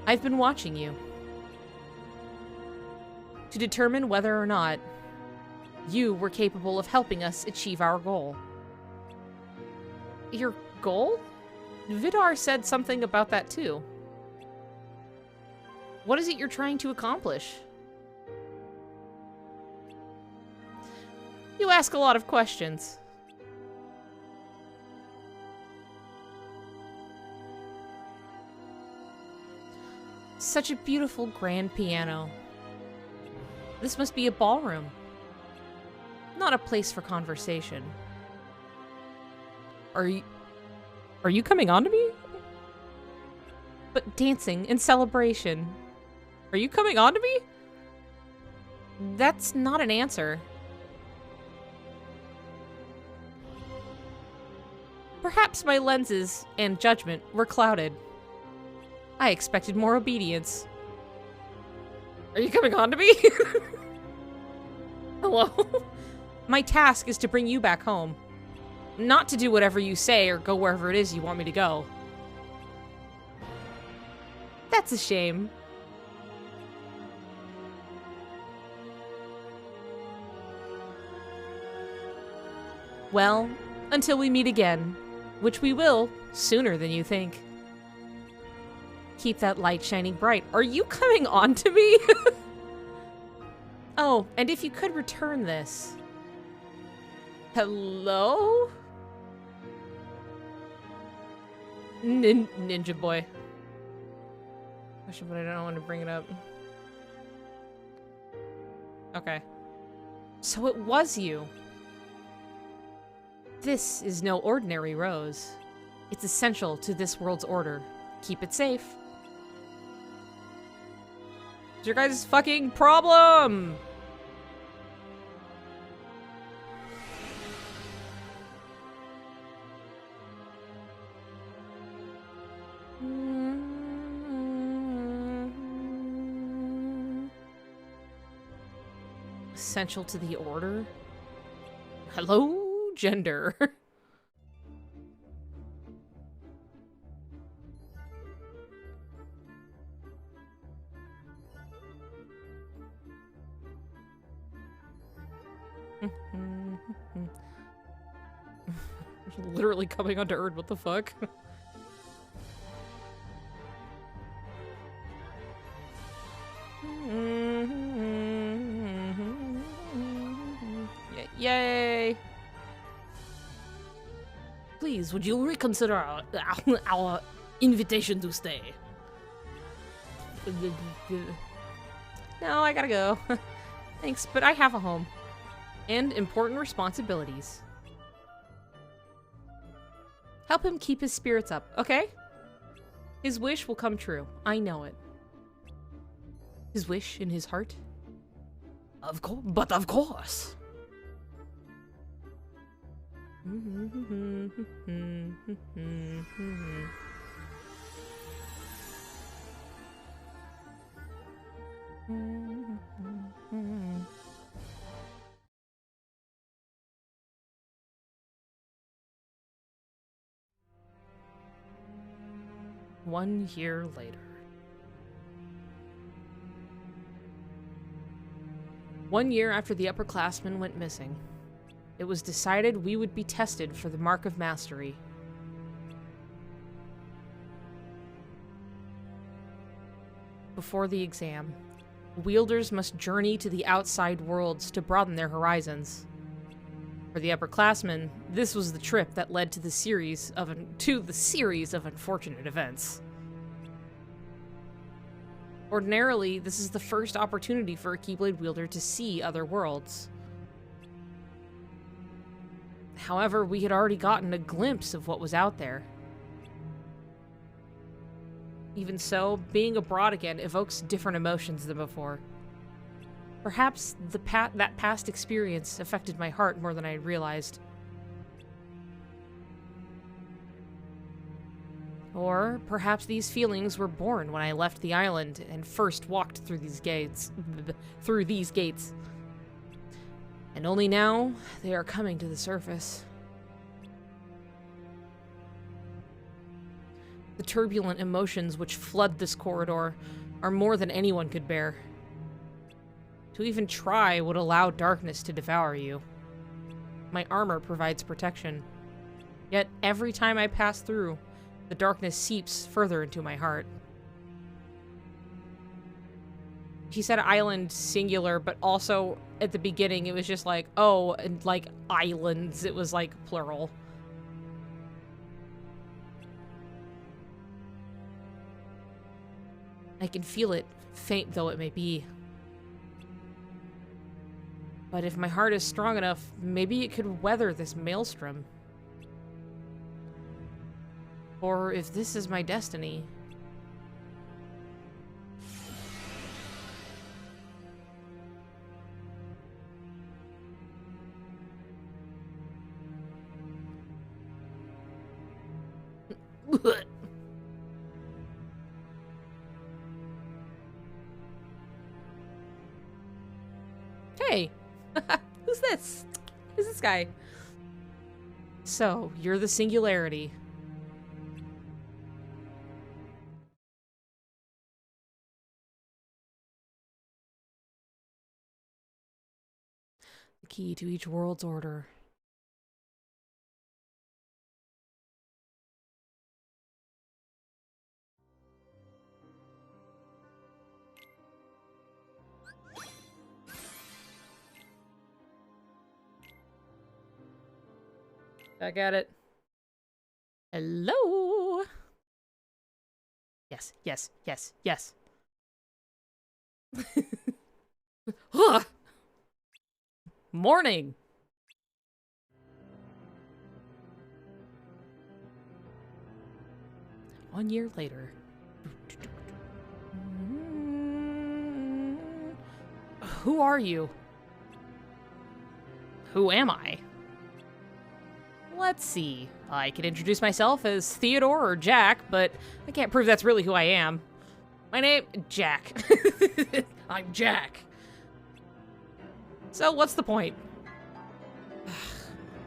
A: I've been watching you. To determine whether or not you were capable of helping us achieve our goal. Your goal? Vidar said something about that too. What is it you're trying to accomplish? You ask a lot of questions. Such a beautiful grand piano. This must be a ballroom. Not a place for conversation. Are you coming on to me? But dancing in celebration. Are you coming on to me? That's not an answer. Perhaps my lenses and judgment were clouded. I expected more obedience. Are you coming on to me? Hello? My task is to bring you back home. Not to do whatever you say or go wherever it is you want me to go. That's a shame. Well, until we meet again, which we will sooner than you think. Keep that light shining bright. Are you coming on to me? Oh, and if you could return this. Hello? Ninja boy. Question, but I don't want to bring it up. Okay. So it was you. This is no ordinary rose. It's essential to this world's order. Keep it safe. It's your guys' fucking problem! Essential to the order? Hello, gender. Literally coming onto Earth, what the fuck? Yay! Please, would you reconsider our invitation to stay? No, I gotta go. Thanks, but I have a home. And important responsibilities. Help him keep his spirits up, okay? His wish will come true. I know it. His wish in his heart? Of course, but of course. One year later. 1 year after the upperclassmen went missing, it was decided we would be tested for the Mark of Mastery. Before the exam, wielders must journey to the outside worlds to broaden their horizons. For the upperclassmen, this was the trip that led to the series of unfortunate events. Ordinarily, this is the first opportunity for a Keyblade wielder to see other worlds. However, we had already gotten a glimpse of what was out there. Even so, being abroad again evokes different emotions than before. Perhaps that past experience affected my heart more than I had realized. Or perhaps these feelings were born when I left the island and first walked through these gates. And only now, they are coming to the surface. The turbulent emotions which flood this corridor are more than anyone could bear. To even try would allow darkness to devour you. My armor provides protection. Yet every time I pass through, the darkness seeps further into my heart. He said island singular, but also at the beginning it was just like, oh, and like islands, it was like plural. I can feel it, faint though it may be. But if my heart is strong enough, maybe it could weather this maelstrom. Or if this is my destiny. Hey! Who's this? Who's this guy? So, you're the singularity. The key to each world's order. Back at it. Hello? Yes, yes, yes, yes. Huh. Morning. One year later. Who are you? Who am I? Let's see. I could introduce myself as Theodore or Jack, but I can't prove that's really who I am. My name, Jack. I'm Jack. So what's the point?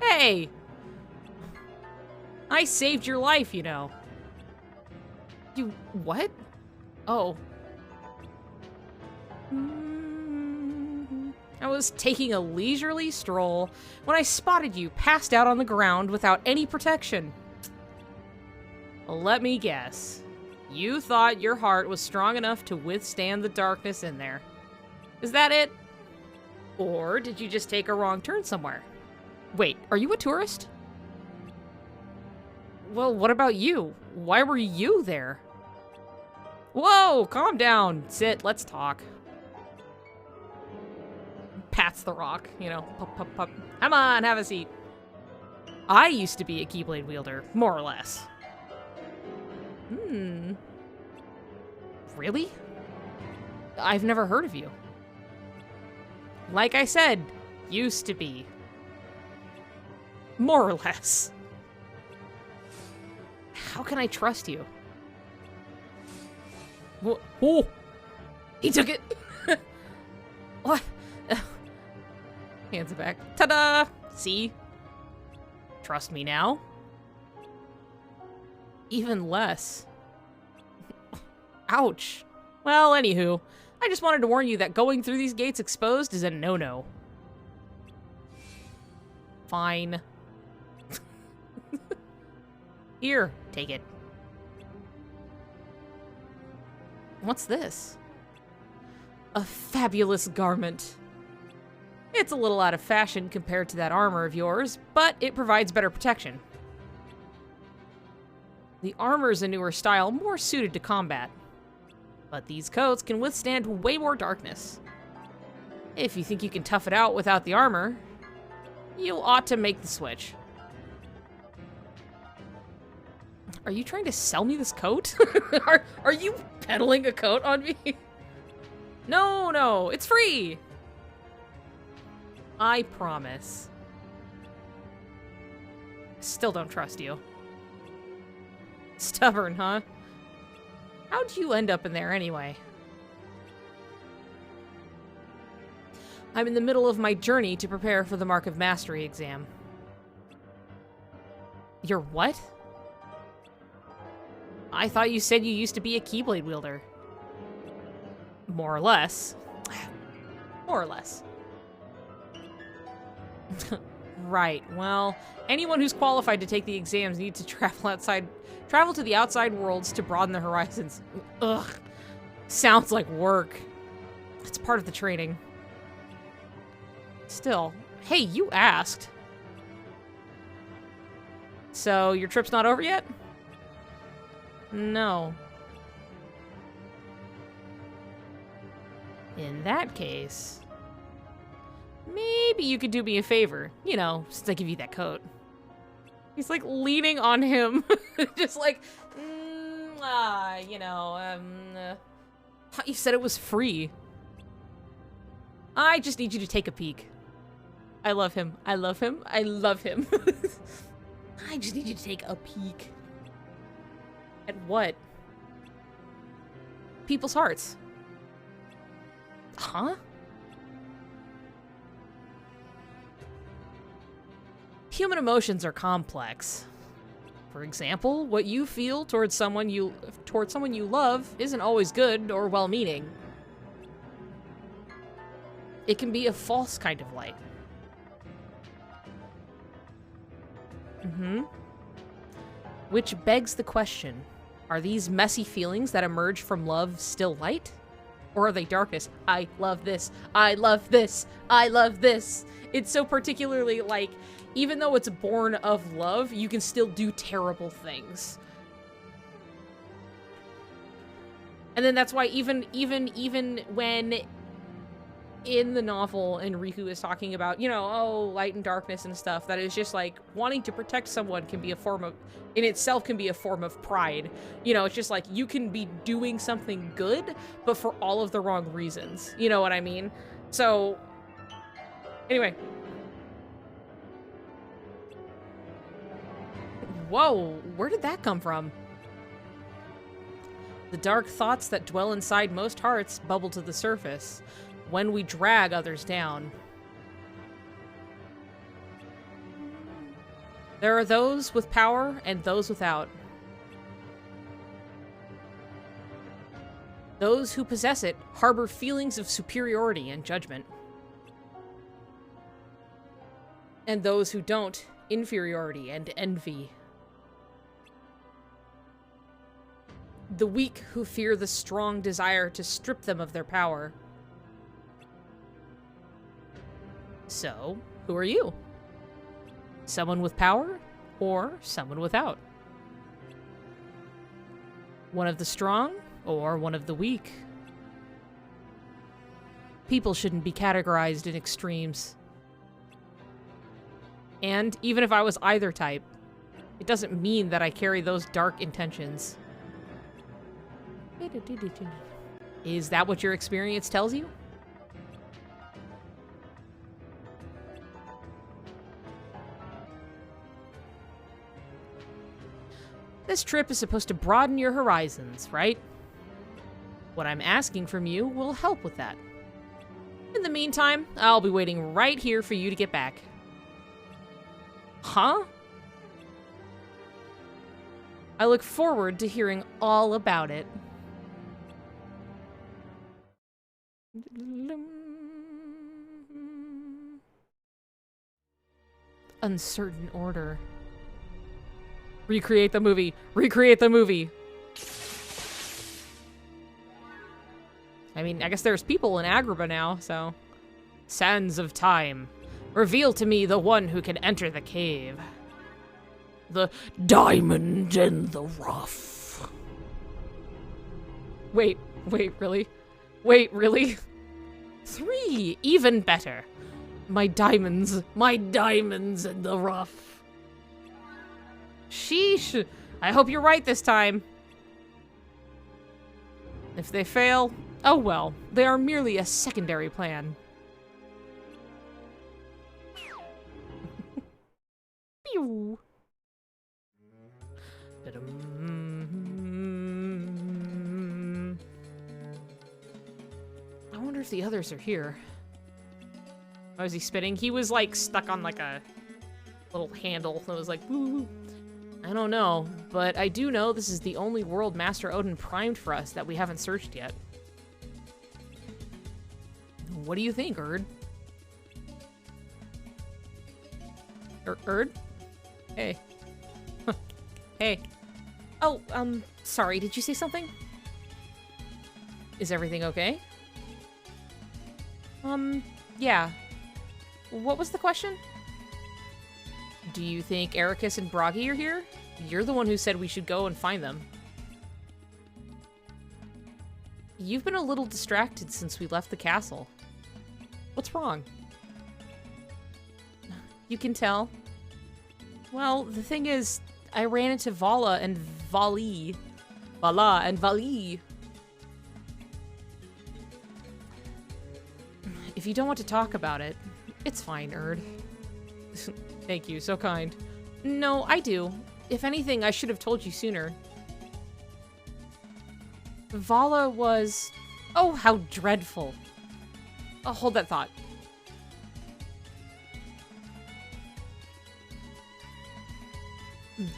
A: Hey! I saved your life, you know. You, what? Oh. I was taking a leisurely stroll when I spotted you passed out on the ground without any protection. Let me guess. You thought your heart was strong enough to withstand the darkness in there. Is that it? Or did you just take a wrong turn somewhere? Wait, are you a tourist? Well, what about you? Why were you there? Whoa, calm down. Sit, let's talk. Pats the rock, you know. Pup, pup, pup. Come on, have a seat. I used to be a Keyblade wielder, more or less. Really? I've never heard of you. Like I said, used to be. More or less. How can I trust you? Oh! He took it! What? Hands it back. Ta-da! See? Trust me now? Even less. Ouch. Well, anywho, I just wanted to warn you that going through these gates exposed is a no-no. Fine. Here, take it. What's this? A fabulous garment. It's a little out of fashion compared to that armor of yours, but it provides better protection. The armor's a newer style, more suited to combat. But these coats can withstand way more darkness. If you think you can tough it out without the armor, you ought to make the switch. Are you trying to sell me this coat? Are you peddling a coat on me? No, it's free! I promise. Still don't trust you. Stubborn, huh? How'd you end up in there anyway? I'm in the middle of my journey to prepare for the Mark of Mastery exam. You're what? I thought you said you used to be a Keyblade wielder. More or less. More or less. Right, well, anyone who's qualified to take the exams needs to travel to the outside worlds to broaden their horizons. Ugh. Sounds like work. It's part of the training. Still, hey, you asked. So, your trip's not over yet? No. In that case, maybe you could do me a favor. You know, since I give you that coat. He's like leaning on him. Just like, thought you said it was free. I just need you to take a peek. I love him. I love him. I love him. I just need you to take a peek. At what? People's hearts. Huh? Human emotions are complex. For example, what you feel towards someone you love isn't always good or well-meaning. It can be a false kind of light. Which begs the question, are these messy feelings that emerge from love still light? Or are they darkness? I love this. I love this. I love this. It's so particularly like, even though it's born of love, you can still do terrible things. And then that's why even when in the novel and Riku is talking about, you know, oh, light and darkness and stuff, that is just like wanting to protect someone can be a form of, in itself can be a form of pride. You know, it's just like you can be doing something good, but for all of the wrong reasons. You know what I mean? So, anyway. Whoa, where did that come from? The dark thoughts that dwell inside most hearts bubble to the surface when we drag others down. There are those with power and those without. Those who possess it harbor feelings of superiority and judgment. And those who don't, inferiority and envy. The weak who fear the strong desire to strip them of their power. So, who are you? Someone with power or someone without? One of the strong or one of the weak? People shouldn't be categorized in extremes. And even if I was either type, it doesn't mean that I carry those dark intentions. Is that what your experience tells you? This trip is supposed to broaden your horizons, right? What I'm asking from you will help with that. In the meantime, I'll be waiting right here for you to get back. Huh? I look forward to hearing all about it. Uncertain order. Recreate the movie. Recreate the movie. I mean, I guess there's people in Agrabah now, so. Sands of time. Reveal to me the one who can enter the cave. The diamond in the rough. Wait, really? Wait, really? 3, even better. My diamonds in the rough. Sheesh. I hope you're right this time. If they fail, oh well. They are merely a secondary plan. Pew. I wonder if the others are here. Oh, is he spinning? He was like stuck on like a little handle that was like woo. I don't know, but I do know this is the only world Master Odin primed for us that we haven't searched yet. What do you think, Erd? Erd? Hey. Hey. Oh, sorry, did you say something? Is everything okay? Yeah. What was the question? Do you think Ericus and Bragi are here? You're the one who said we should go and find them. You've been a little distracted since we left the castle. What's wrong? You can tell. Well, the thing is, I ran into Vala and Vali. Vala and Vali. If you don't want to talk about it, it's fine, Erd. Thank you, so kind. No, I do. If anything, I should have told you sooner. Vala was... Oh, how dreadful. Oh, hold that thought.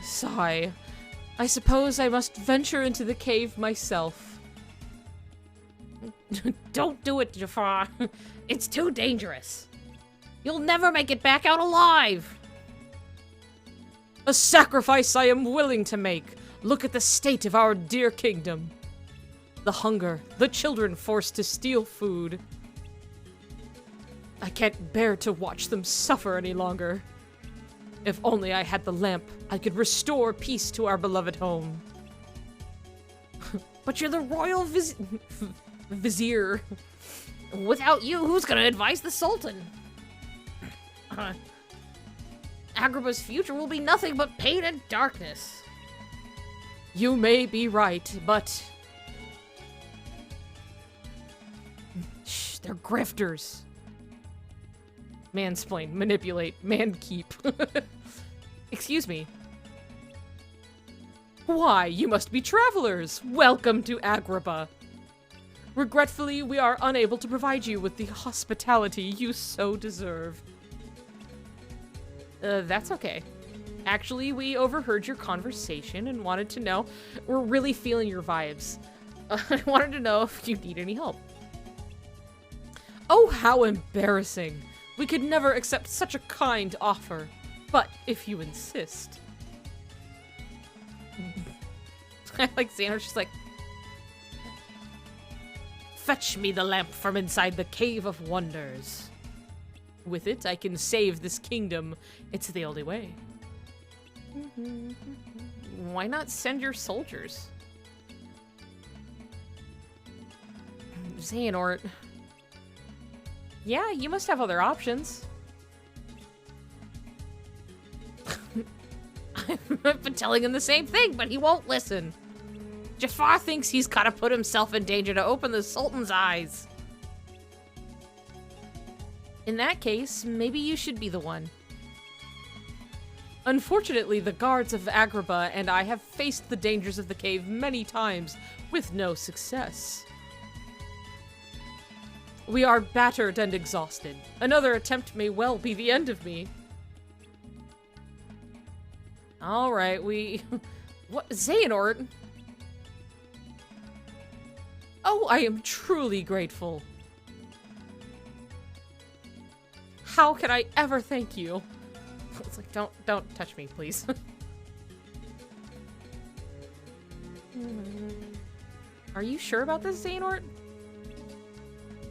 A: Sigh. I suppose I must venture into the cave myself. Don't do it, Jafar. It's too dangerous. You'll never make it back out alive. A sacrifice I am willing to make. Look at the state of our dear kingdom. The hunger, the children forced to steal food. I can't bear to watch them suffer any longer. If only I had the lamp, I could restore peace to our beloved home. But you're the royal vizier. Without you, who's gonna advise the Sultan? Agrippa's future will be nothing but pain and darkness. You may be right, but... Shh, they're grifters. Mansplain, manipulate, man-keep. Excuse me. Why, you must be travelers! Welcome to Agrippa! Regretfully, we are unable to provide you with the hospitality you so deserve. That's okay. Actually, we overheard your conversation and wanted to know. We're really feeling your vibes. I wanted to know if you need any help. Oh, how embarrassing! We could never accept such a kind offer. But if you insist. I like Xehanort, she's like, fetch me the lamp from inside the Cave of Wonders. With it, I can save this kingdom. It's the only way. Why not send your soldiers? Xehanort. Yeah, you must have other options. I've been telling him the same thing, but he won't listen. Jafar thinks he's gotta put himself in danger to open the Sultan's eyes. In that case, maybe you should be the one. Unfortunately, the guards of Agrippa and I have faced the dangers of the cave many times, with no success. We are battered and exhausted. Another attempt may well be the end of me. Alright, what? Xehanort? Oh, I am truly grateful. How can I ever thank you? It's like, don't touch me, please. Are you sure about this, Xehanort?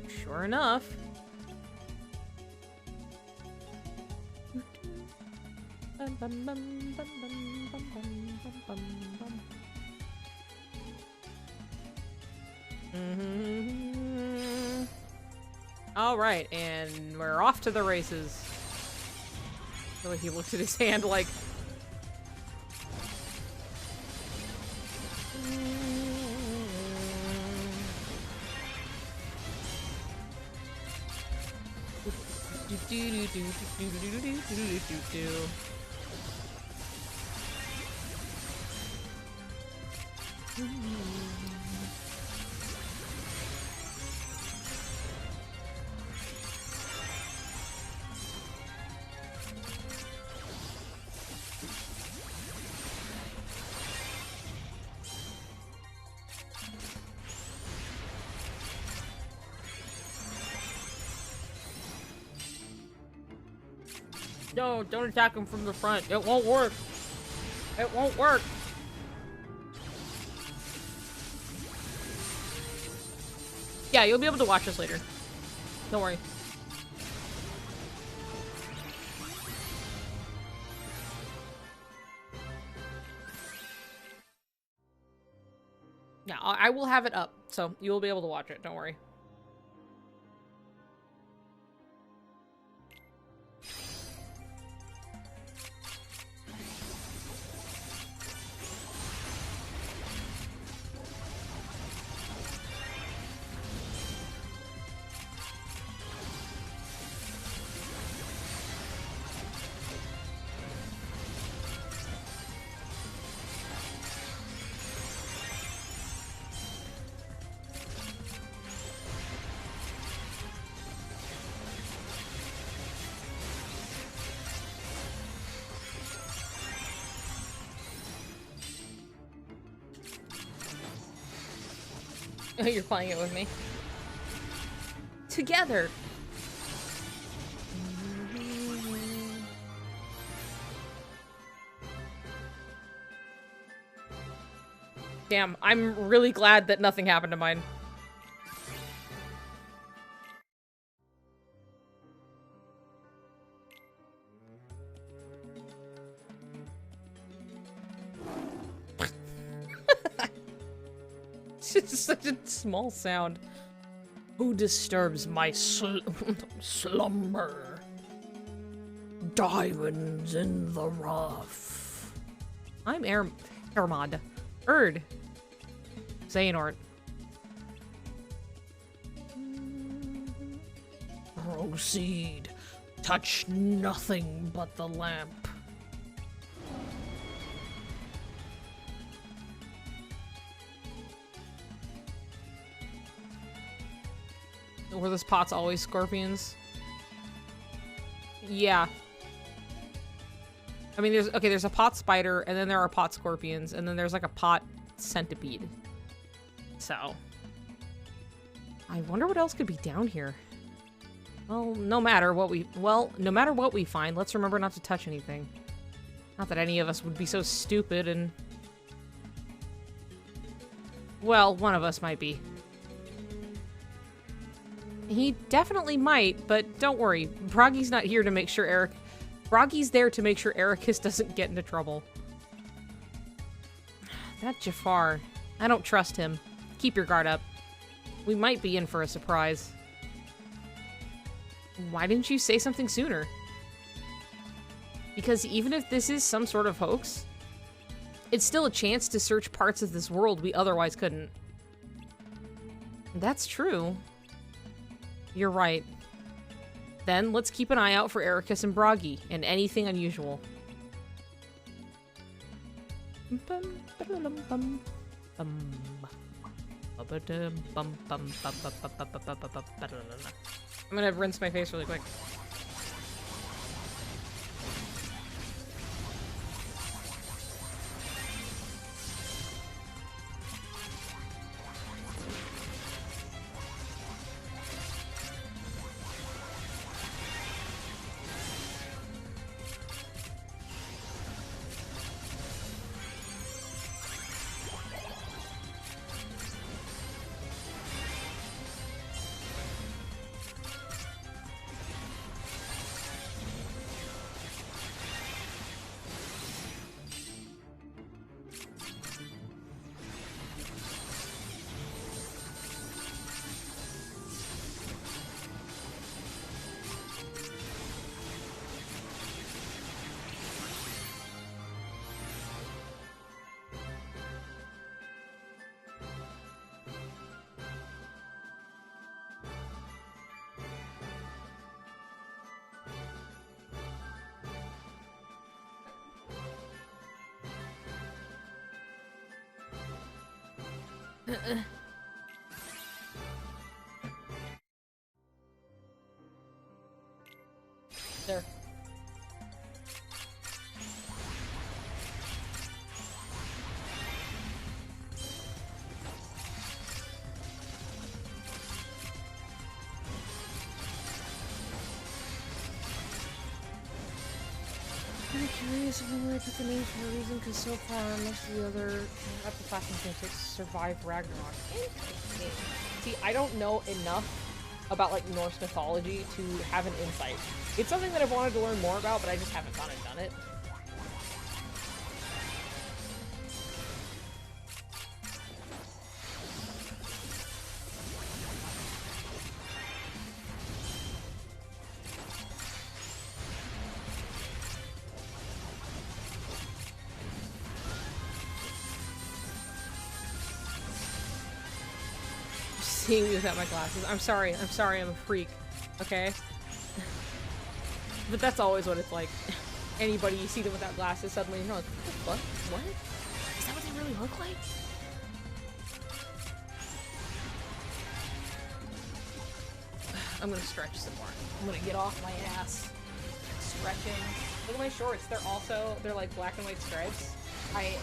A: Sure enough. All right, and we're off to the races. I feel like he looked at his hand like... No, don't attack him from the front. It won't work. It won't work. Yeah, you'll be able to watch us later. Don't worry. Yeah, I will have it up, so you will be able to watch it. Don't worry. Oh, you're playing it with me. Together. Damn, I'm really glad that nothing happened to mine. It's just such a small sound. Who disturbs my slumber? Diamonds in the rough. I'm Hermod. Erd. Xehanort. Proceed. Touch nothing but the lamp. Were those pots always scorpions? Yeah. I mean, there's a pot spider, and then there are pot scorpions, and then there's like a pot centipede. So. I wonder what else could be down here. Well, no matter what we find, let's remember not to touch anything. Not that any of us would be so stupid and... Well, one of us might be. He definitely might, but don't worry. Broggy's not here to make sure Broggy's there to make sure Ericus doesn't get into trouble. That Jafar. I don't trust him. Keep your guard up. We might be in for a surprise. Why didn't you say something sooner? Because even if this is some sort of hoax, it's still a chance to search parts of this world we otherwise couldn't. That's true. You're right. Then let's keep an eye out for Ericus and Broggy and anything unusual. I'm gonna rinse my face really quick. There. I'm curious if we really picked the name for a reason, because so far most of the other upperclassmen games survived Ragnarok. Interesting. See, I don't know enough about like Norse mythology to have an insight. It's something that I've wanted to learn more about, but I just haven't gone and done it. Seeing me without my glasses. I'm sorry, I'm a freak. Okay? But that's always what it's like. Anybody, you see them without glasses, suddenly you're like, what the fuck? What? Is that what they really look like? I'm gonna stretch some more. I'm gonna get off my ass. Stretching. Look at my shorts, they're like black and white stripes.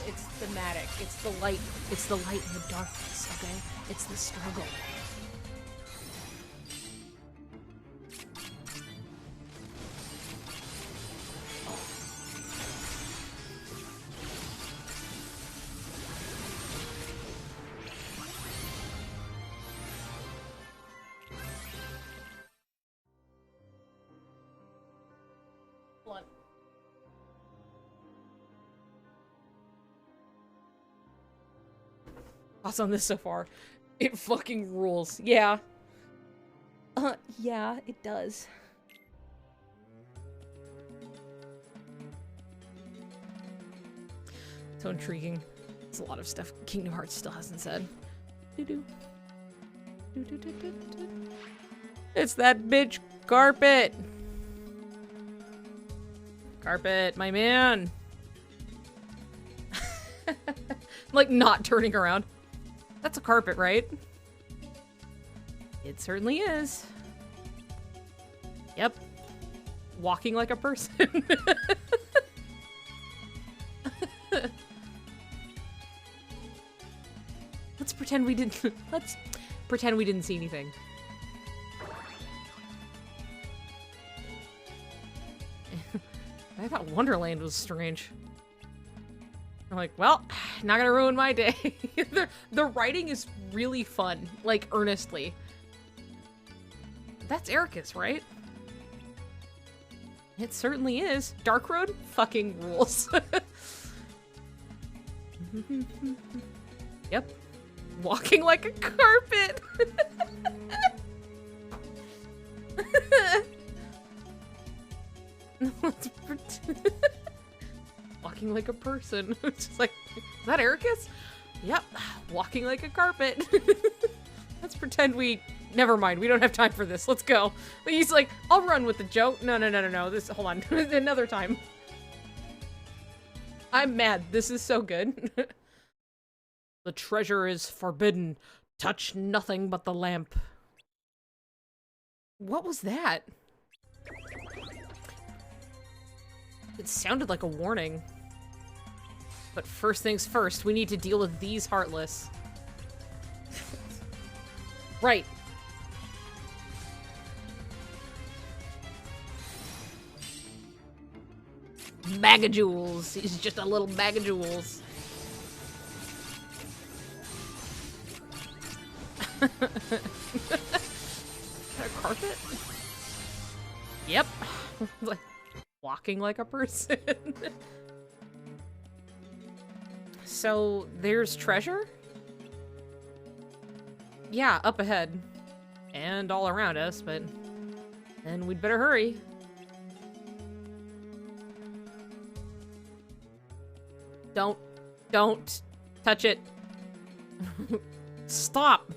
A: It's thematic. It's the light in the darkness, okay? It's the struggle. Hold on. Thoughts on this so far? It fucking rules. Yeah. Yeah, it does. So intriguing. It's a lot of stuff Kingdom Hearts still hasn't said. Doo-doo. Doo-doo-doo-doo-doo. It's that bitch Carpet! Carpet, my man! I'm like not turning around. That's a carpet, right? It certainly is. Yep. Walking like a person. Let's pretend we didn't see anything. I thought Wonderland was strange. I'm like, well, not gonna ruin my day. The writing is really fun, like, earnestly. That's Ericus, right? It certainly is. Dark Road fucking rules. Yep. Walking like a carpet. Walking like a person. It's just like, is that Ericus? Yep. Walking like a carpet. Let's pretend we... Never mind. We don't have time for this. Let's go. But he's like, I'll run with the joke. No. This... Hold on. Another time. I'm mad. This is so good. The treasure is forbidden. Touch nothing but the lamp. What was that? It sounded like a warning. But first things first, we need to deal with these Heartless. Right. Bag of jewels. He's just a little bag of jewels. Is that a carpet? Yep. Like walking like a person. So there's treasure? Yeah, up ahead. And all around us, but then we'd better hurry. Don't touch it. Stop.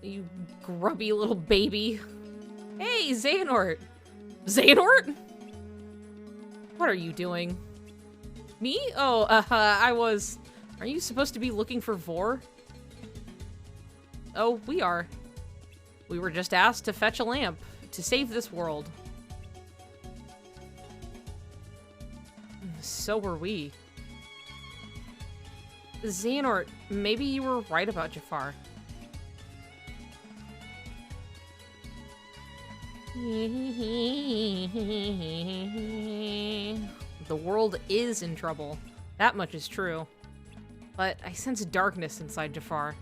A: You grubby little baby. Hey, Xehanort. Xehanort? What are you doing? Me? Oh, I was... Are you supposed to be looking for Vor? Oh, we are. We were just asked to fetch a lamp to save this world. So were we. Xehanort, maybe you were right about Jafar. The world is in trouble. That much is true. But I sense darkness inside Jafar.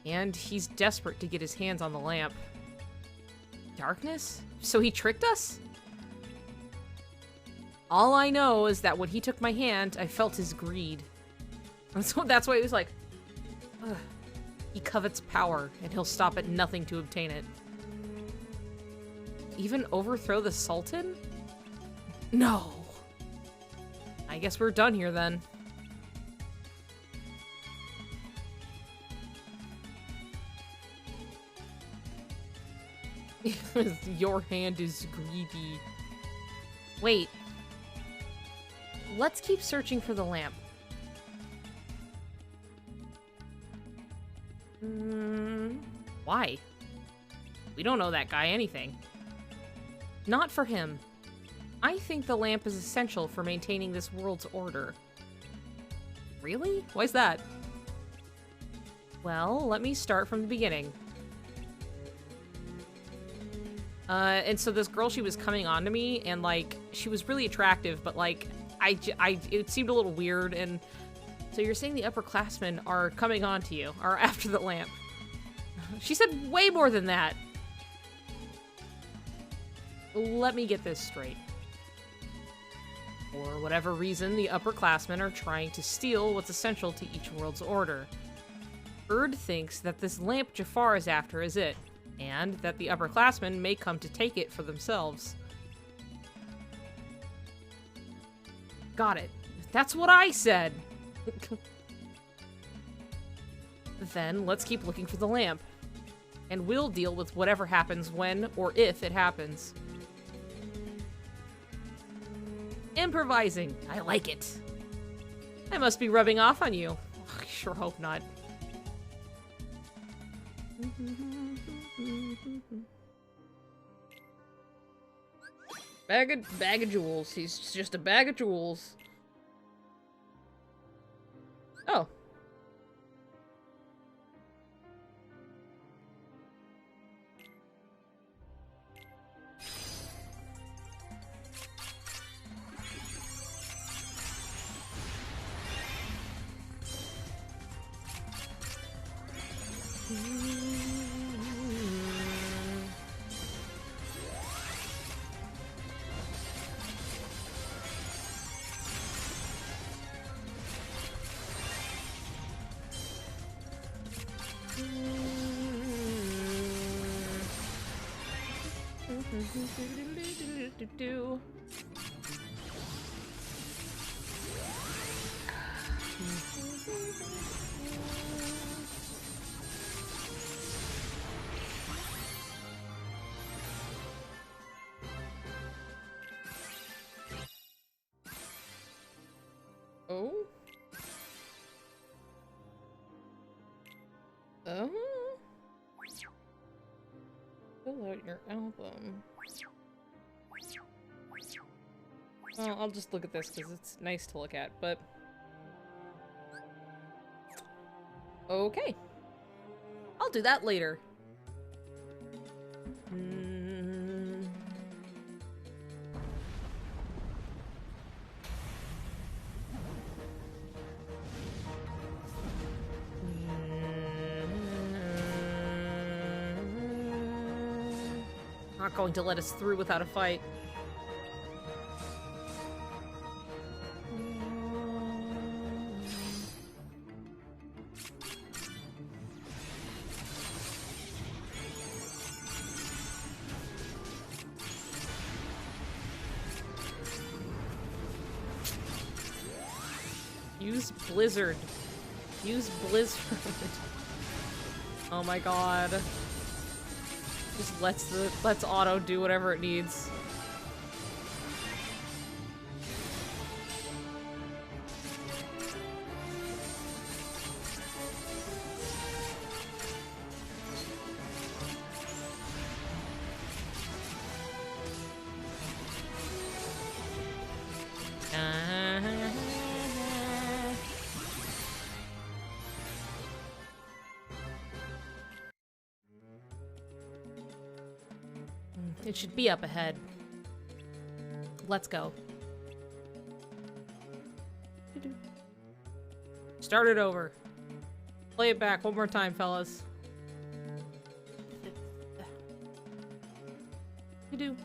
A: And he's desperate to get his hands on the lamp. Darkness? So he tricked us? All I know is that when he took my hand, I felt his greed. And so that's why he was like, ugh. He covets power, and he'll stop at nothing to obtain it. Even overthrow the Sultan? No. I guess we're done here then. Your hand is greedy. Wait. Let's keep searching for the lamp. Why? We don't know that guy anything. Not for him. I think the lamp is essential for maintaining this world's order. Really? Why's that? Well, let me start from the beginning. And so this girl, she was coming on to me, and, like, she was really attractive, but, like, it seemed a little weird, and so you're saying the upperclassmen are coming on to you, or after the lamp. She said way more than that. let me get this straight. For whatever reason, the upperclassmen are trying to steal what's essential to each world's order. Erd thinks that this lamp Jafar is after is it, and that the upperclassmen may come to take it for themselves. Got it. That's what I said! Then, let's keep looking for the lamp. And we'll deal with whatever happens when or if it happens. Improvising. I like it. I must be rubbing off on you. I sure hope not. Bag of jewels. He's just a bag of jewels. Oh. Oh? Oh? Fill out your album. Well, I'll just look at this because it's nice to look at, but... Okay. I'll do that later. Not going to let us through without a fight. Use Blizzard. Use Blizzard. Oh my god. Just lets Auto do whatever it needs. It should be up ahead. Let's go. Start it over. Play it back one more time, fellas. You do.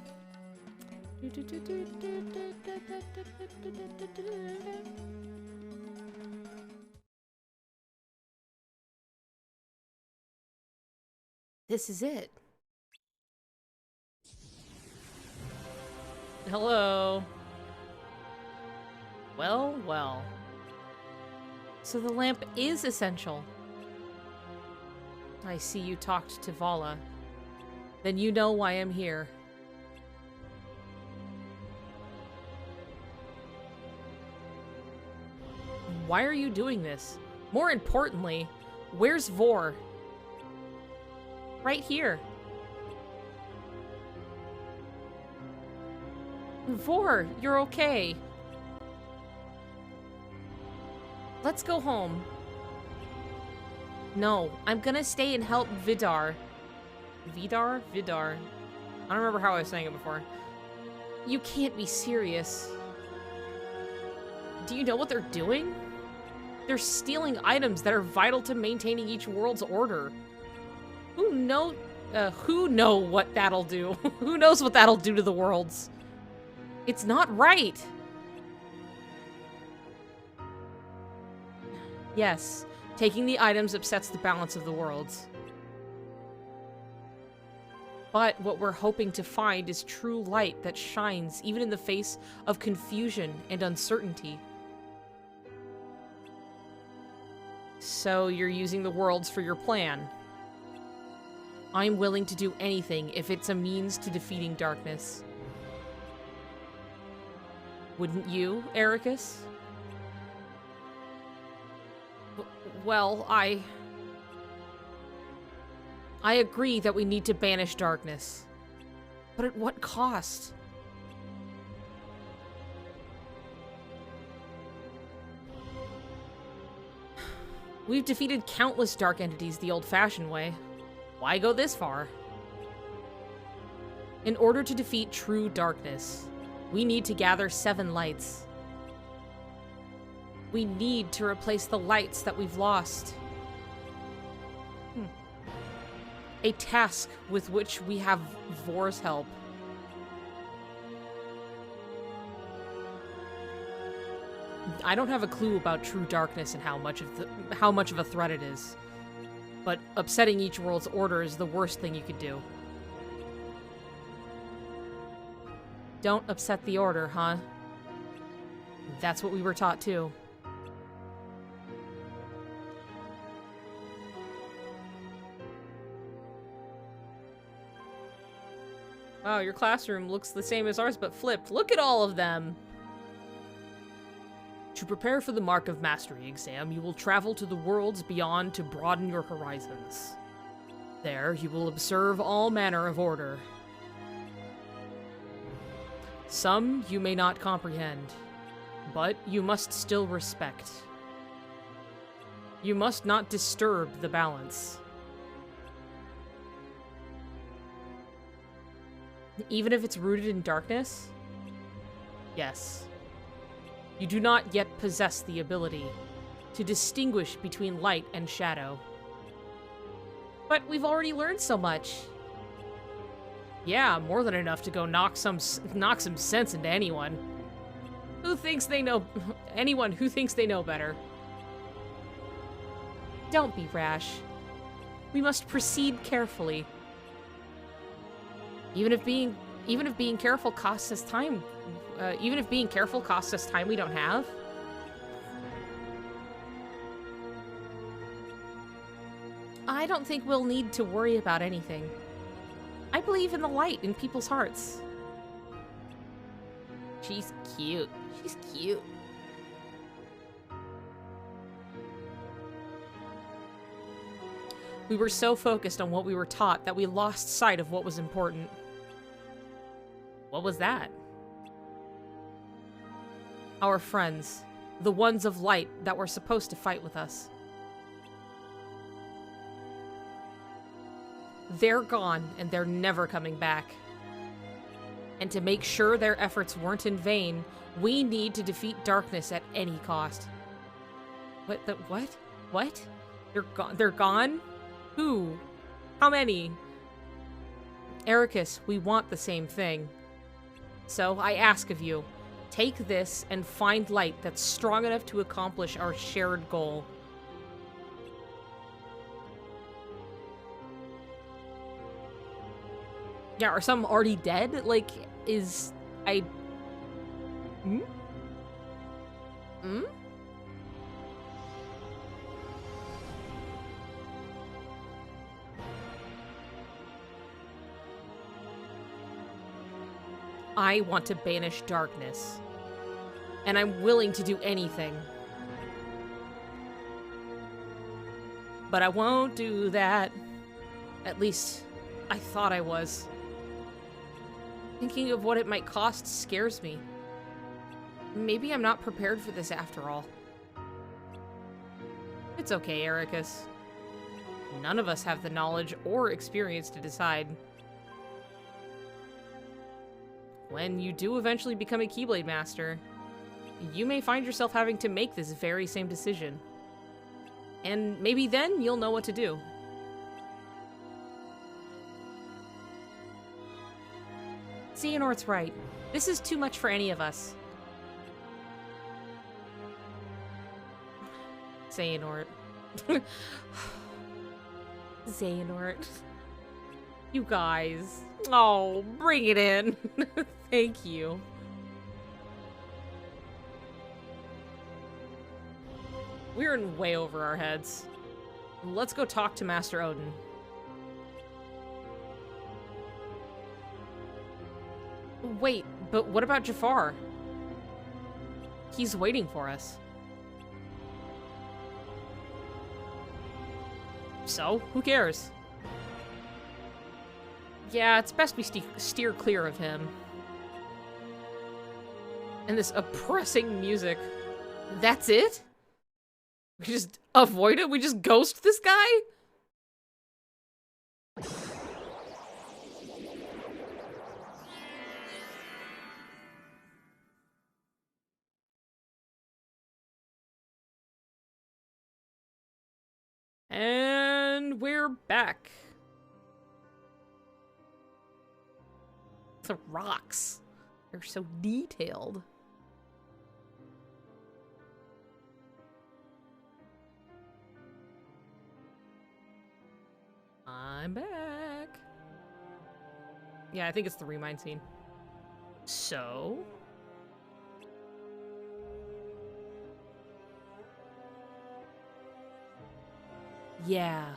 A: This is it. Hello. Well, well. So the lamp is essential. I see you talked to Vala. Then you know why I'm here. Why are you doing this? More importantly, where's Vor? Right here. Vor, you're okay. Let's go home. No, I'm gonna stay and help Vidar. Vidar? Vidar. I don't remember how I was saying it before. You can't be serious. Do you know what they're doing? They're stealing items that are vital to maintaining each world's order. Who know what that'll do? Who knows what that'll do to the worlds? It's not right. Yes, taking the items upsets the balance of the worlds. But what we're hoping to find is true light that shines even in the face of confusion and uncertainty. So you're using the worlds for your plan. I'm willing to do anything if it's a means to defeating darkness. Wouldn't you, Ericus? Well, I agree that we need to banish darkness. But at what cost? We've defeated countless dark entities the old-fashioned way. Why go this far? In order to defeat true darkness, we need to gather 7 lights. We need to replace the lights that we've lost. A task with which we have Vor's help. I don't have a clue about true darkness and how much of a threat it is. But upsetting each world's order is the worst thing you could do. Don't upset the order, huh? That's what we were taught too. Wow, your classroom looks the same as ours but flipped. Look at all of them! To prepare for the Mark of Mastery exam, you will travel to the worlds beyond to broaden your horizons. There, you will observe all manner of order. Some you may not comprehend, but you must still respect. You must not disturb the balance. Even if it's rooted in darkness? Yes. You do not yet possess the ability to distinguish between light and shadow. But we've already learned so much. Yeah, more than enough to go knock some sense into anyone. Anyone who thinks they know better. Don't be rash. We must proceed carefully. Even if being careful costs us time we don't have. I don't think we'll need to worry about anything. I believe in the light in people's hearts. She's cute. She's cute. We were so focused on what we were taught that we lost sight of what was important. What was that? Our friends, the ones of light that were supposed to fight with us. They're gone, and they're never coming back. And to make sure their efforts weren't in vain, we need to defeat darkness at any cost. What? What? They're gone? Who? How many? Ericus, we want the same thing. So I ask of you, take this and find light that's strong enough to accomplish our shared goal. Yeah, are some already dead? Like, I want to banish darkness. And I'm willing to do anything. But I won't do that. At least, I thought I was. Thinking of what it might cost scares me. Maybe I'm not prepared for this after all. It's okay, Ericus. None of us have the knowledge or experience to decide. When you do eventually become a Keyblade Master, you may find yourself having to make this very same decision. And maybe then you'll know what to do. Xehanort's right. This is too much for any of us. Xehanort. Xehanort. You guys. Oh, bring it in. Thank you. We're in way over our heads. Let's go talk to Master Odin. Wait, but what about Jafar? He's waiting for us. So, who cares? Yeah, it's best we steer clear of him. And this oppressing music. That's it? We just avoid it? We just ghost this guy? And we're back. The rocks. They're so detailed. I'm back. Yeah, I think it's the remind scene. So... yeah.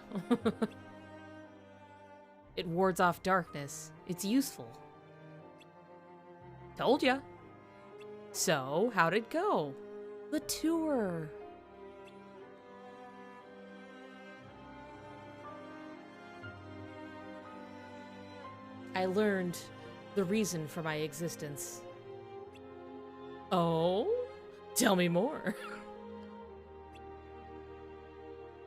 A: It wards off darkness. It's useful. Told ya. So, how'd it go? The tour. I learned the reason for my existence. Oh? Tell me more.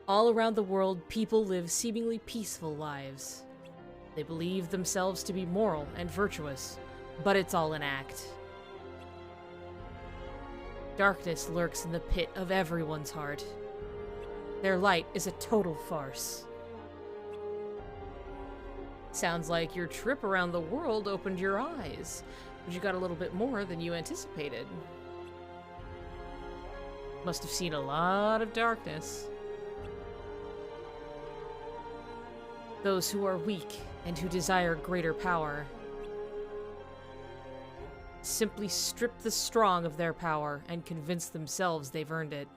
A: All around the world, people live seemingly peaceful lives. They believe themselves to be moral and virtuous, but it's all an act. Darkness lurks in the pit of everyone's heart. Their light is a total farce. Sounds like your trip around the world opened your eyes, but you got a little bit more than you anticipated. Must have seen a lot of darkness. Those who are weak and who desire greater power simply strip the strong of their power and convince themselves they've earned it.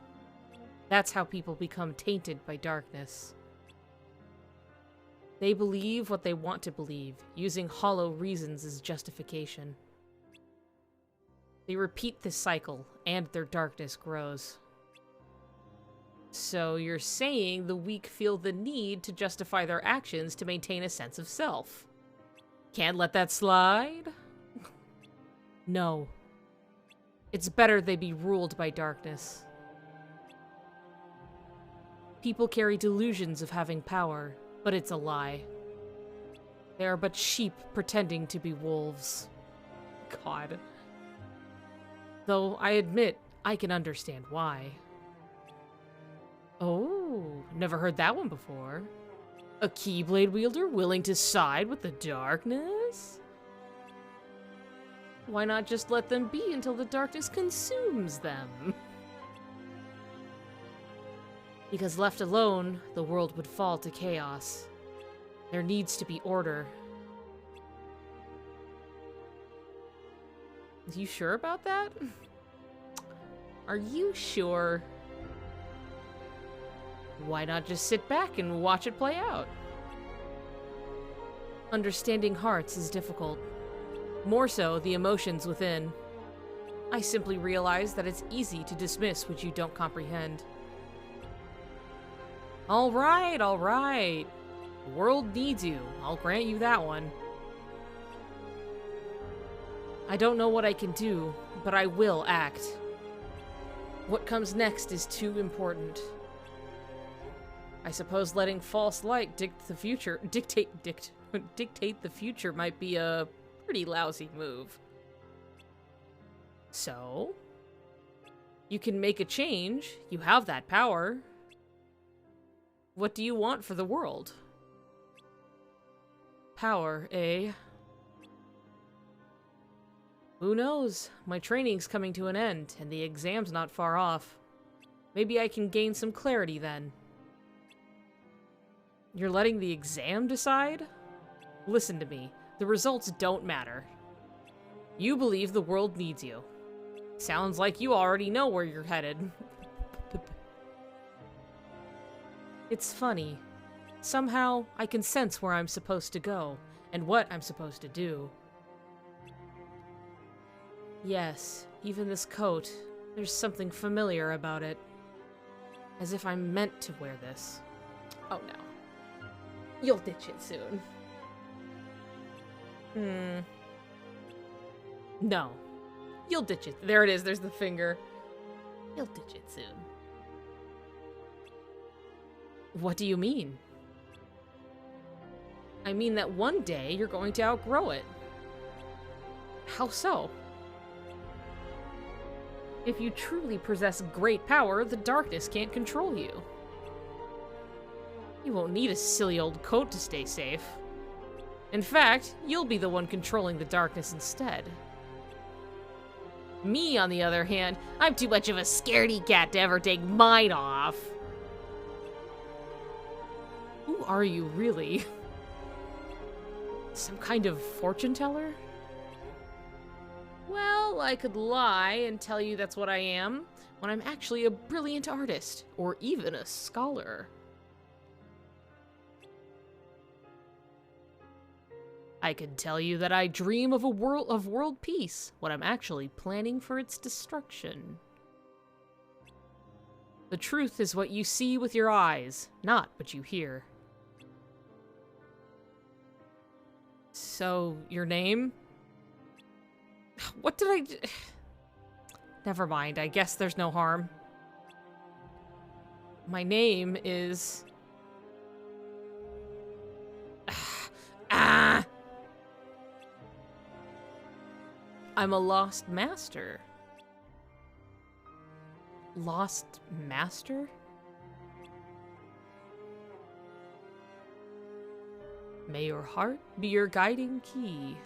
A: That's how people become tainted by darkness. They believe what they want to believe, using hollow reasons as justification. They repeat this cycle, and their darkness grows. So you're saying the weak feel the need to justify their actions to maintain a sense of self. Can't let that slide? No. It's better they be ruled by darkness. People carry delusions of having power, but it's a lie. They are but sheep pretending to be wolves. God. Though I admit, I can understand why. Oh, never heard that one before. A Keyblade wielder willing to side with the darkness? Why not just let them be until the darkness consumes them? Because left alone, the world would fall to chaos. There needs to be order. Are you sure about that? Are you sure? Why not just sit back and watch it play out? Understanding hearts is difficult. More so, the emotions within. I simply realize that it's easy to dismiss what you don't comprehend. All right, all right. The world needs you. I'll grant you that one. I don't know what I can do, but I will act. What comes next is too important. I suppose letting false light dictate the future might be a pretty lousy move. So, you can make a change. You have that power. What do you want for the world? Power, eh? Who knows? My training's coming to an end, and the exam's not far off. Maybe I can gain some clarity then. You're letting the exam decide? Listen to me. The results don't matter. You believe the world needs you. Sounds like you already know where you're headed. It's funny. Somehow, I can sense where I'm supposed to go, and what I'm supposed to do. Yes, even this coat, there's something familiar about it. As if I'm meant to wear this. Oh no. You'll ditch it soon. No. You'll ditch it. There it is, there's the finger. You'll ditch it soon. What do you mean? I mean that one day you're going to outgrow it. How so? If you truly possess great power, the darkness can't control you. You won't need a silly old coat to stay safe. In fact, you'll be the one controlling the darkness instead. Me, on the other hand, I'm too much of a scaredy cat to ever take mine off. Who are you, really? Some kind of fortune teller? Well, I could lie and tell you that's what I am, when I'm actually a brilliant artist, or even a scholar. I could tell you that I dream of world peace, when I'm actually planning for its destruction. The truth is what you see with your eyes, not what you hear. So, your name? What did I... Never mind, I guess there's no harm. My name is... I'm a lost master. Lost master? May your heart be your guiding key.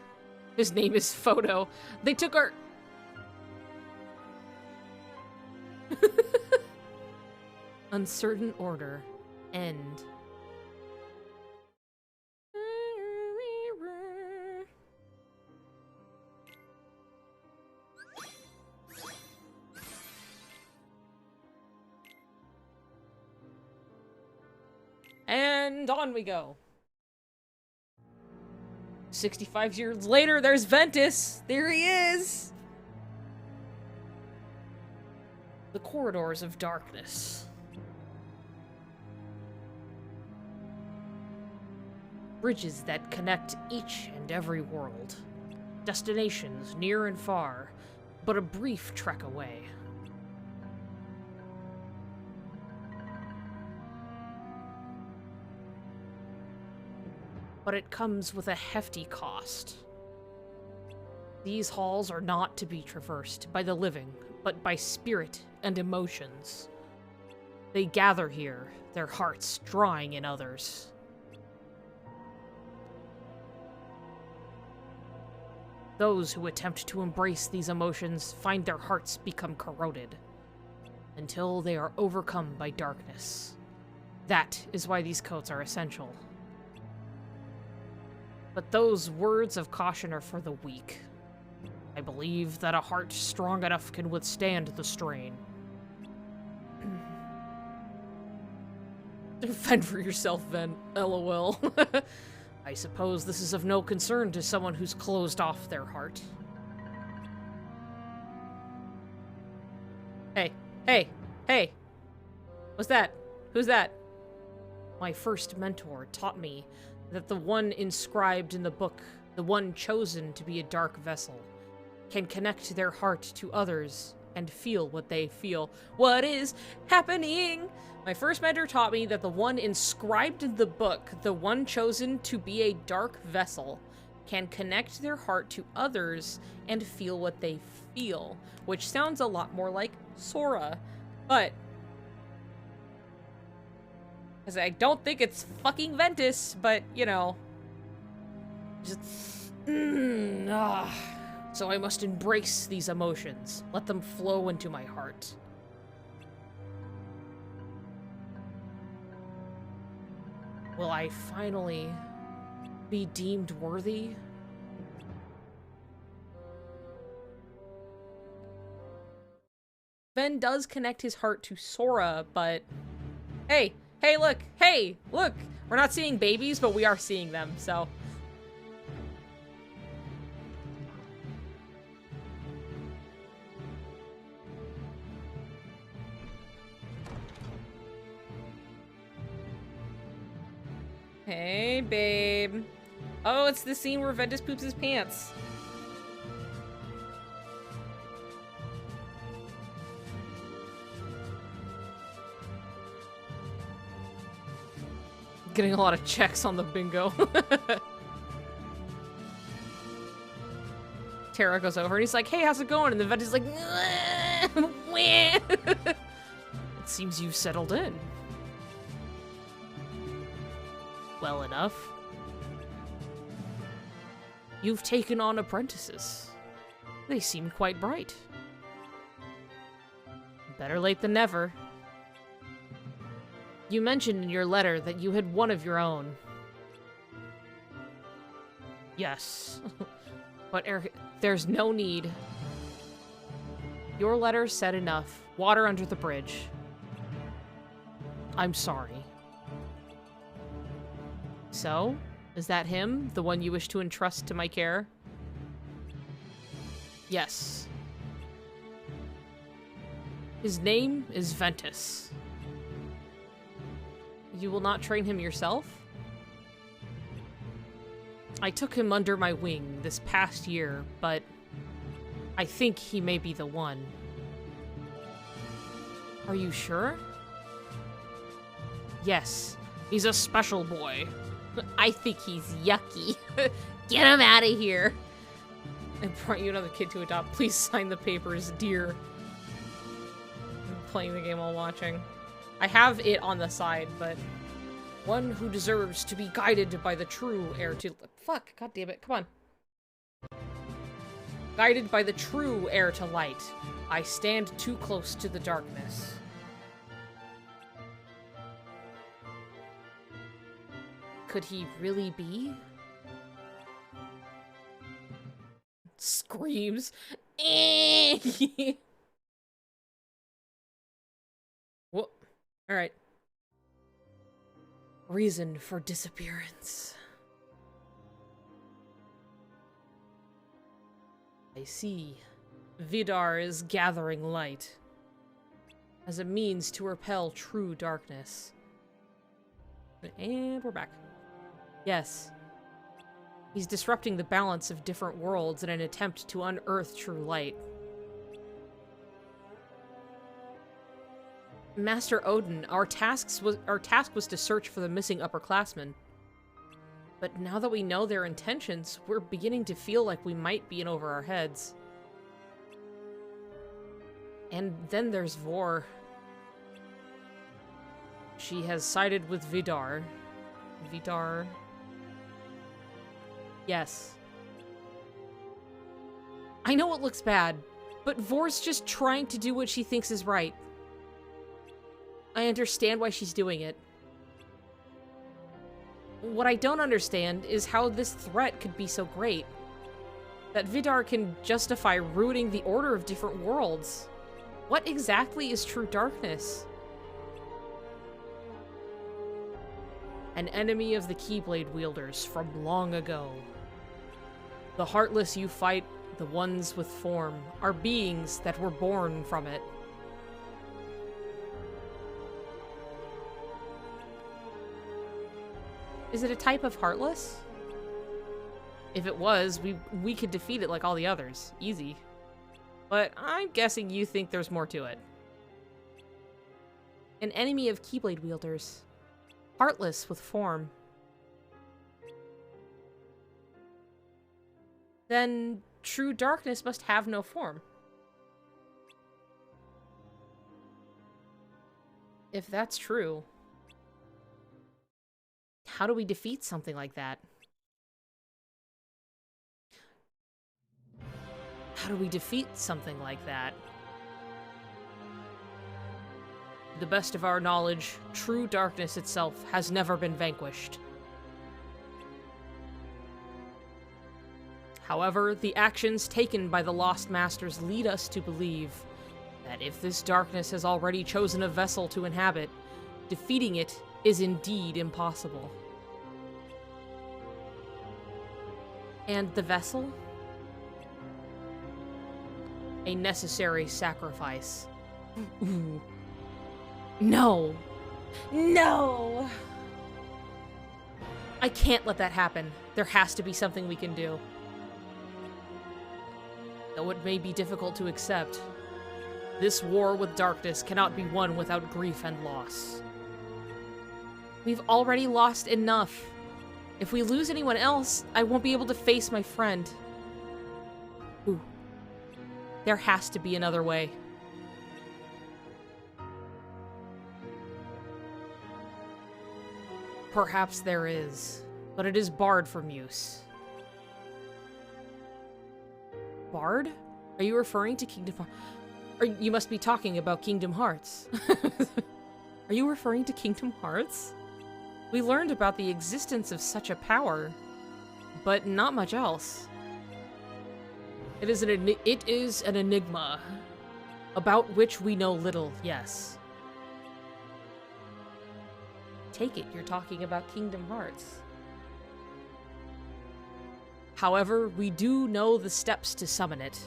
A: His name is Photo. They took our... Uncertain order. End. And on we go. 65 years later, there's Ventus. There he is. The corridors of darkness. Bridges that connect each and every world. Destinations near and far, but a brief trek away. But it comes with a hefty cost. These halls are not to be traversed by the living, but by spirit and emotions. They gather here, their hearts drawing in others. Those who attempt to embrace these emotions find their hearts become corroded, until they are overcome by darkness. That is why these coats are essential. But those words of caution are for the weak. I believe that a heart strong enough can withstand the strain. Fend for yourself, then. LOL. I suppose this is of no concern to someone who's closed off their heart. Hey, hey, hey! What's that? Who's that? My first mentor taught me that the one inscribed in the book, the one chosen to be a dark vessel, can connect their heart to others and feel what they feel. What is happening? My first mentor taught me that the one inscribed in the book, the one chosen to be a dark vessel, can connect their heart to others and feel what they feel, which sounds a lot more like Sora, but... because I don't think it's fucking Ventus, but, you know... just... So I must embrace these emotions, let them flow into my heart. Will I finally be deemed worthy? Ben does connect his heart to Sora, but hey, look, we're not seeing babies, but we are seeing them, so. Hey, babe. Oh, it's the scene where Ventus poops his pants. Getting a lot of checks on the bingo. Terra goes over and he's like, hey, how's it going? And the Ventus is like, it seems you've settled in. Well enough. You've taken on apprentices. They seem quite bright. Better late than never. You mentioned in your letter that you had one of your own. Yes. But there's no need. Your letter said enough. Water under the bridge. I'm sorry. So, is that him? The one you wish to entrust to my care? Yes. His name is Ventus. You will not train him yourself? I took him under my wing this past year, but I think he may be the one. Are you sure? Yes, he's a special boy. I think he's yucky. Get him out of here. I brought you another kid to adopt. Please sign the papers, dear. I'm playing the game while watching. I have it on the side, but one who deserves to be guided by the true heir to... Fuck, god damn it, come on. Guided by the true heir to light. I stand too close to the darkness. Could he really be? Screams. What? Alright. Reason for disappearance. I see. Vidar is gathering light as a means to repel true darkness. And we're back. Yes. He's disrupting the balance of different worlds in an attempt to unearth true light. Master Odin, our task was to search for the missing upperclassmen. But now that we know their intentions, we're beginning to feel like we might be in over our heads. And then there's Vor. She has sided with Vidar. Vidar. Yes. I know it looks bad, but Vor's just trying to do what she thinks is right. I understand why she's doing it. What I don't understand is how this threat could be so great. That Vidar can justify ruining the order of different worlds. What exactly is true darkness? An enemy of the Keyblade wielders from long ago. The heartless you fight, the ones with form, are beings that were born from it. Is it a type of heartless? If it was, we could defeat it like all the others. Easy. But I'm guessing you think there's more to it. An enemy of Keyblade wielders. Heartless with form. Then true darkness must have no form. If that's true, how do we defeat something like that? How do we defeat something like that? To the best of our knowledge, true darkness itself has never been vanquished. However, the actions taken by the Lost Masters lead us to believe that if this darkness has already chosen a vessel to inhabit, defeating it is indeed impossible. And the vessel? A necessary sacrifice. Ooh. No! No! I can't let that happen. There has to be something we can do. Though it may be difficult to accept, this war with darkness cannot be won without grief and loss. We've already lost enough. If we lose anyone else, I won't be able to face my friend. Ooh. There has to be another way. Perhaps there is, but it is barred from use. Barred? Are you referring to Kingdom Hearts? Or you must be talking about Kingdom Hearts. Are you referring to Kingdom Hearts? We learned about the existence of such a power, but not much else. It is an enigma, about which we know little, yes. Take it you're talking about Kingdom Hearts. However, we do know the steps to summon it.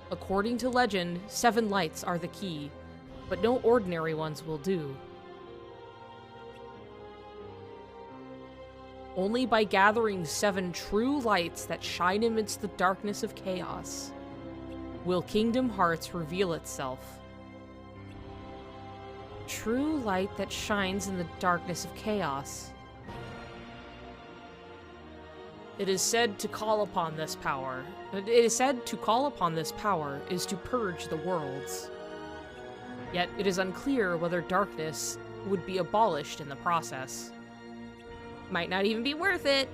A: According to legend, 7 lights are the key, but no ordinary ones will do. Only by gathering 7 true lights that shine amidst the darkness of chaos will Kingdom Hearts reveal itself. True light that shines in the darkness of chaos. It is said to call upon this power. It is said to call upon this power is to purge the worlds. Yet it is unclear whether darkness would be abolished in the process. Might not even be worth it.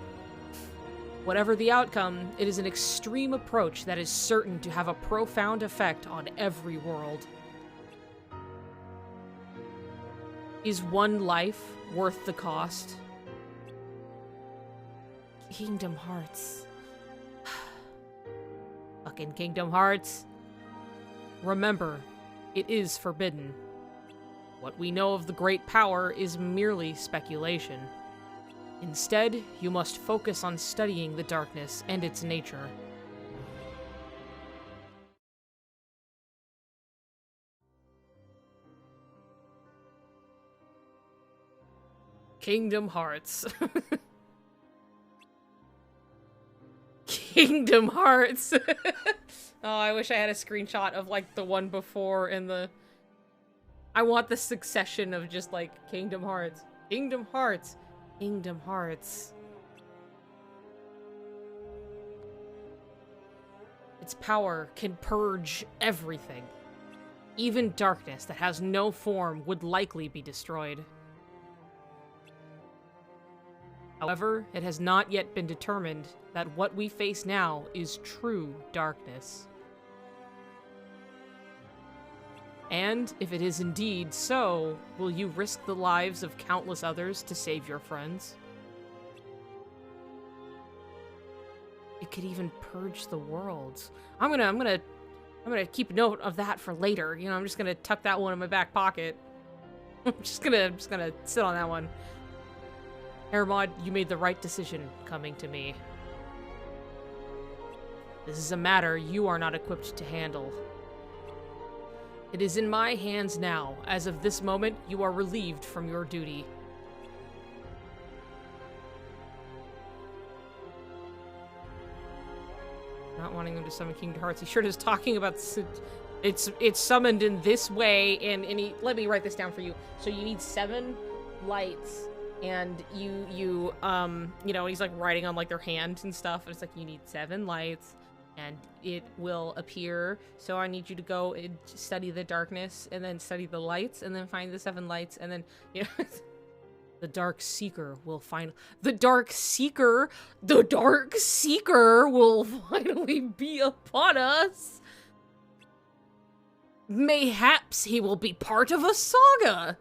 A: Whatever the outcome, it is an extreme approach that is certain to have a profound effect on every world. Is one life worth the cost? Kingdom Hearts. Fucking Kingdom Hearts. Remember, it is forbidden. What we know of the great power is merely speculation. Instead, you must focus on studying the darkness and its nature. Kingdom Hearts. Kingdom Hearts. Oh, I wish I had a screenshot of, like, the one before and the... I want the succession of just, like, Kingdom Hearts. Kingdom Hearts. Kingdom Hearts. Its power can purge everything. Even darkness that has no form would likely be destroyed. However, it has not yet been determined that what we face now is true darkness. And if it is indeed so, will you risk the lives of countless others to save your friends? It could even purge the worlds. I'm gonna keep note of that for later. You know, I'm just gonna tuck that one in my back pocket. I'm just gonna sit on that one. Hermod, you made the right decision coming to me. This is a matter you are not equipped to handle. It is in my hands now. As of this moment, you are relieved from your duty. Not wanting him to summon Kingdom Hearts. He sure is talking about it's summoned in this way, and let me write this down for you. So you need 7 lights. And you know, he's like writing on like their hand and stuff, and it's like you need 7 lights and it will appear. So I need you to go and study the darkness and then study the lights and then find the 7 lights and then, you know. The Dark Seeker will find the Dark Seeker will finally be upon us. Mayhaps he will be part of a saga.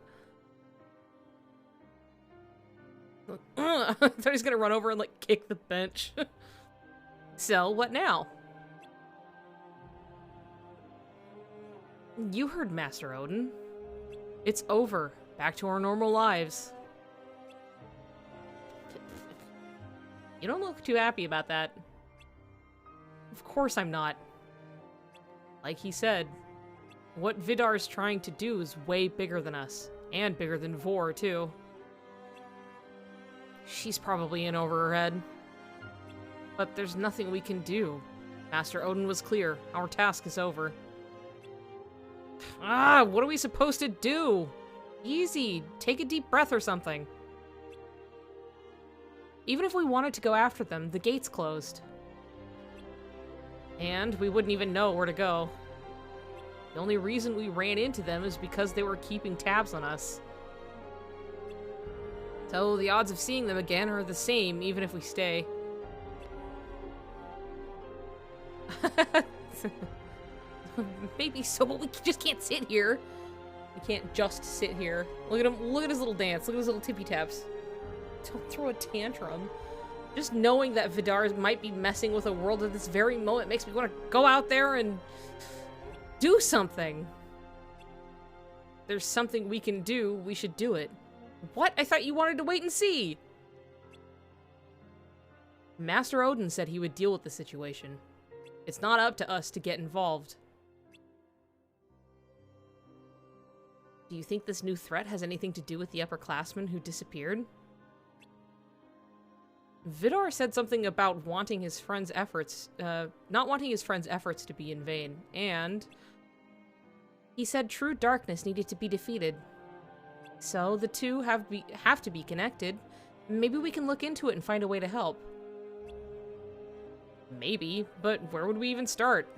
A: I thought he's gonna run over and like kick the bench. So what now? You heard Master Odin. It's over. Back to our normal lives. You don't look too happy about that. Of course I'm not. Like he said, what Vidar is trying to do is way bigger than us. And bigger than Vor, too. She's probably in over her head. But there's nothing we can do. Master Odin was clear. Our task is over. What are we supposed to do? Easy. Take a deep breath or something. Even if we wanted to go after them, the gate's closed. And we wouldn't even know where to go. The only reason we ran into them is because they were keeping tabs on us. So the odds of seeing them again are the same, even if we stay. Maybe so, but we just can't sit here. We can't just sit here. Look at him. Look at his little dance. Look at his little tippy taps. Don't throw a tantrum. Just knowing that Vidar might be messing with a world at this very moment makes me want to go out there and do something. There's something we can do. We should do it. What? I thought you wanted to wait and see. Master Odin said he would deal with the situation. It's not up to us to get involved. Do you think this new threat has anything to do with the upperclassmen who disappeared? Vidar said something about wanting his friend's efforts, not wanting his friend's efforts to be in vain, and he said true darkness needed to be defeated. So the two have to be connected. Maybe we can look into it and find a way to help. Maybe, but where would we even start?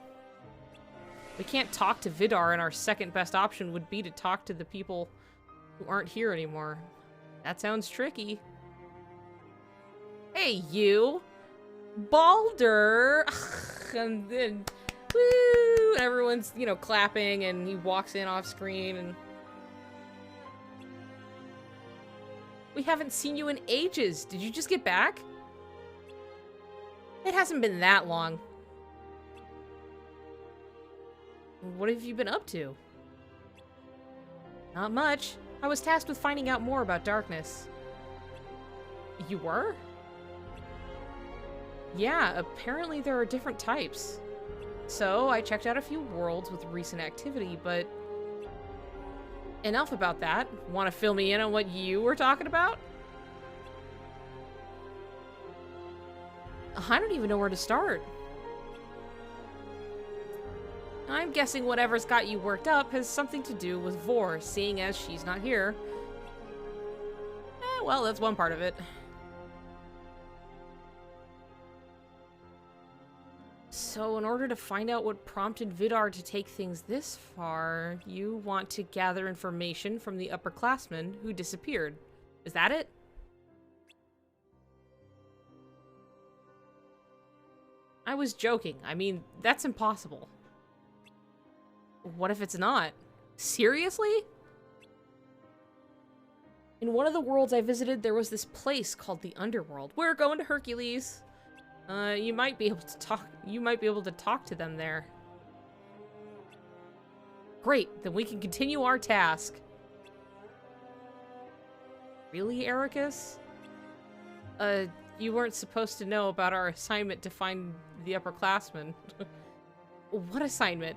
A: We can't talk to Vidar, and our second best option would be to talk to the people who aren't here anymore. That sounds tricky. Hey, you! Balder! And then, woo! Everyone's, you know, clapping, and he walks in off screen, and... We haven't seen you in ages. Did you just get back? It hasn't been that long. What have you been up to? Not much. I was tasked with finding out more about darkness. You were? Yeah, apparently there are different types. So, I checked out a few worlds with recent activity, but... Enough about that. Want to fill me in on what you were talking about? I don't even know where to start. I'm guessing whatever's got you worked up has something to do with Vor, seeing as she's not here. Well, that's one part of it. So, in order to find out what prompted Vidar to take things this far, you want to gather information from the upperclassmen who disappeared. Is that it? I was joking. I mean, that's impossible. What if it's not? Seriously? In one of the worlds I visited, there was this place called the Underworld. We're going to Hercules. You might be able to talk to them there. Great, then we can continue our task. Really, Ericus? You weren't supposed to know about our assignment to find the upperclassmen. What assignment?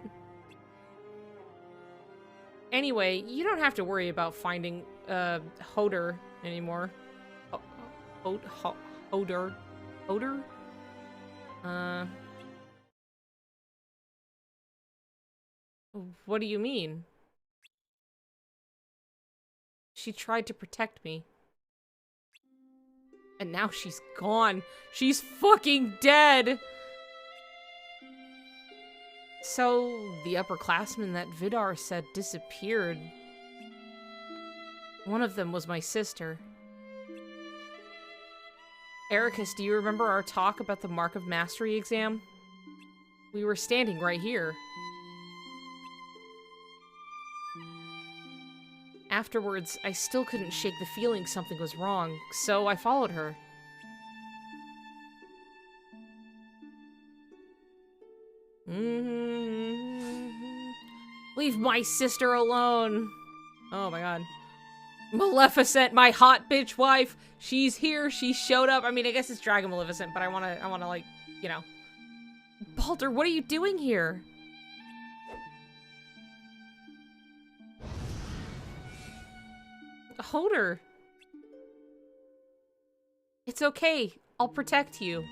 A: Anyway, you don't have to worry about finding, Hoder anymore. Hoder? Hoder? What do you mean? She tried to protect me. And now she's gone. She's fucking dead! So, the upperclassmen that Vidar said disappeared. One of them was my sister. Ericus, do you remember our talk about the Mark of Mastery exam? We were standing right here. Afterwards, I still couldn't shake the feeling something was wrong, so I followed her. Leave my sister alone. Oh my god. Maleficent, my hot bitch wife. She's here. She showed up. I mean, I guess it's Dragon Maleficent, but I wanna like, you know. Baldur, what are you doing here? Hold her. It's okay. I'll protect you.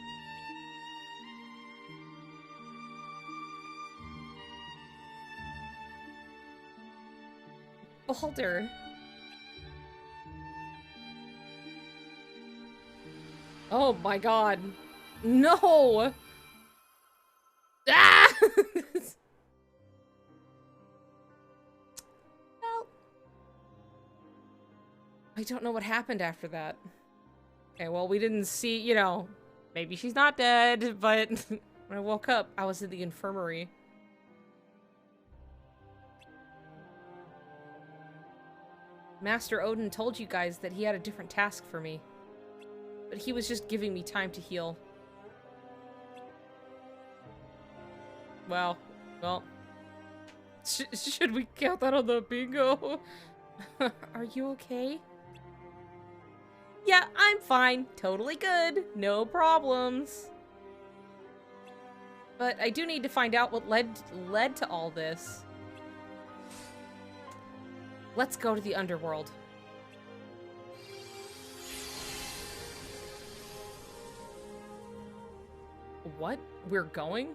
A: Baldur. Oh my god. No! Ah! Well, I don't know what happened after that. Okay, well, we didn't see, you know, maybe she's not dead, but when I woke up, I was in the infirmary. Master Odin told you guys that he had a different task for me. But he was just giving me time to heal. Well, should we count that on the bingo? Are you okay? Yeah, I'm fine. Totally good. No problems. But I do need to find out what led to all this. Let's go to the underworld. What? We're going?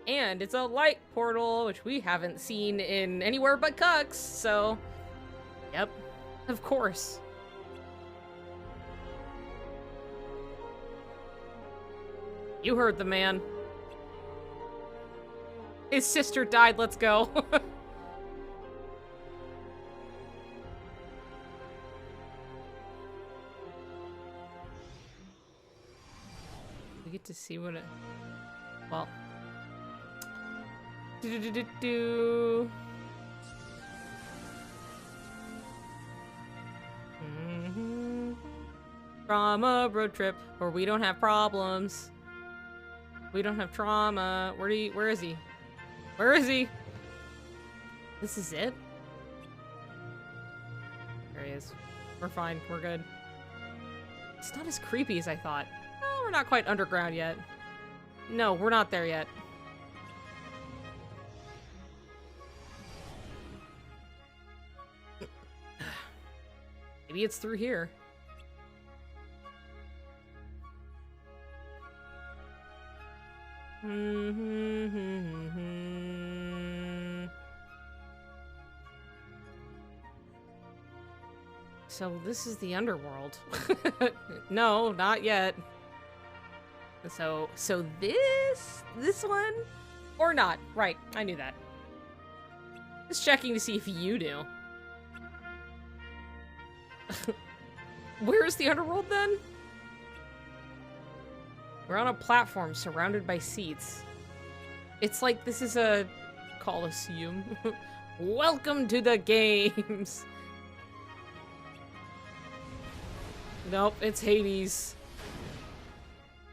A: And it's a light portal, which we haven't seen in anywhere but Cucks, so... Yep, of course. You heard the man. His sister died, let's go. We get to see what it... Well... Do-do-do-do-do. Trauma road trip, or we don't have problems. We don't have trauma. Where is he? Where is he? This is it? There he is. We're fine. We're good. It's not as creepy as I thought. Oh, we're not quite underground yet. No, we're not there yet. Maybe it's through here. So this is the underworld. No, not yet. So this one? Or not. Right, I knew that. Just checking to see if you knew. Where is the underworld then? We're on a platform surrounded by seats. It's like this is a coliseum. Welcome to the games. Nope, it's Hades.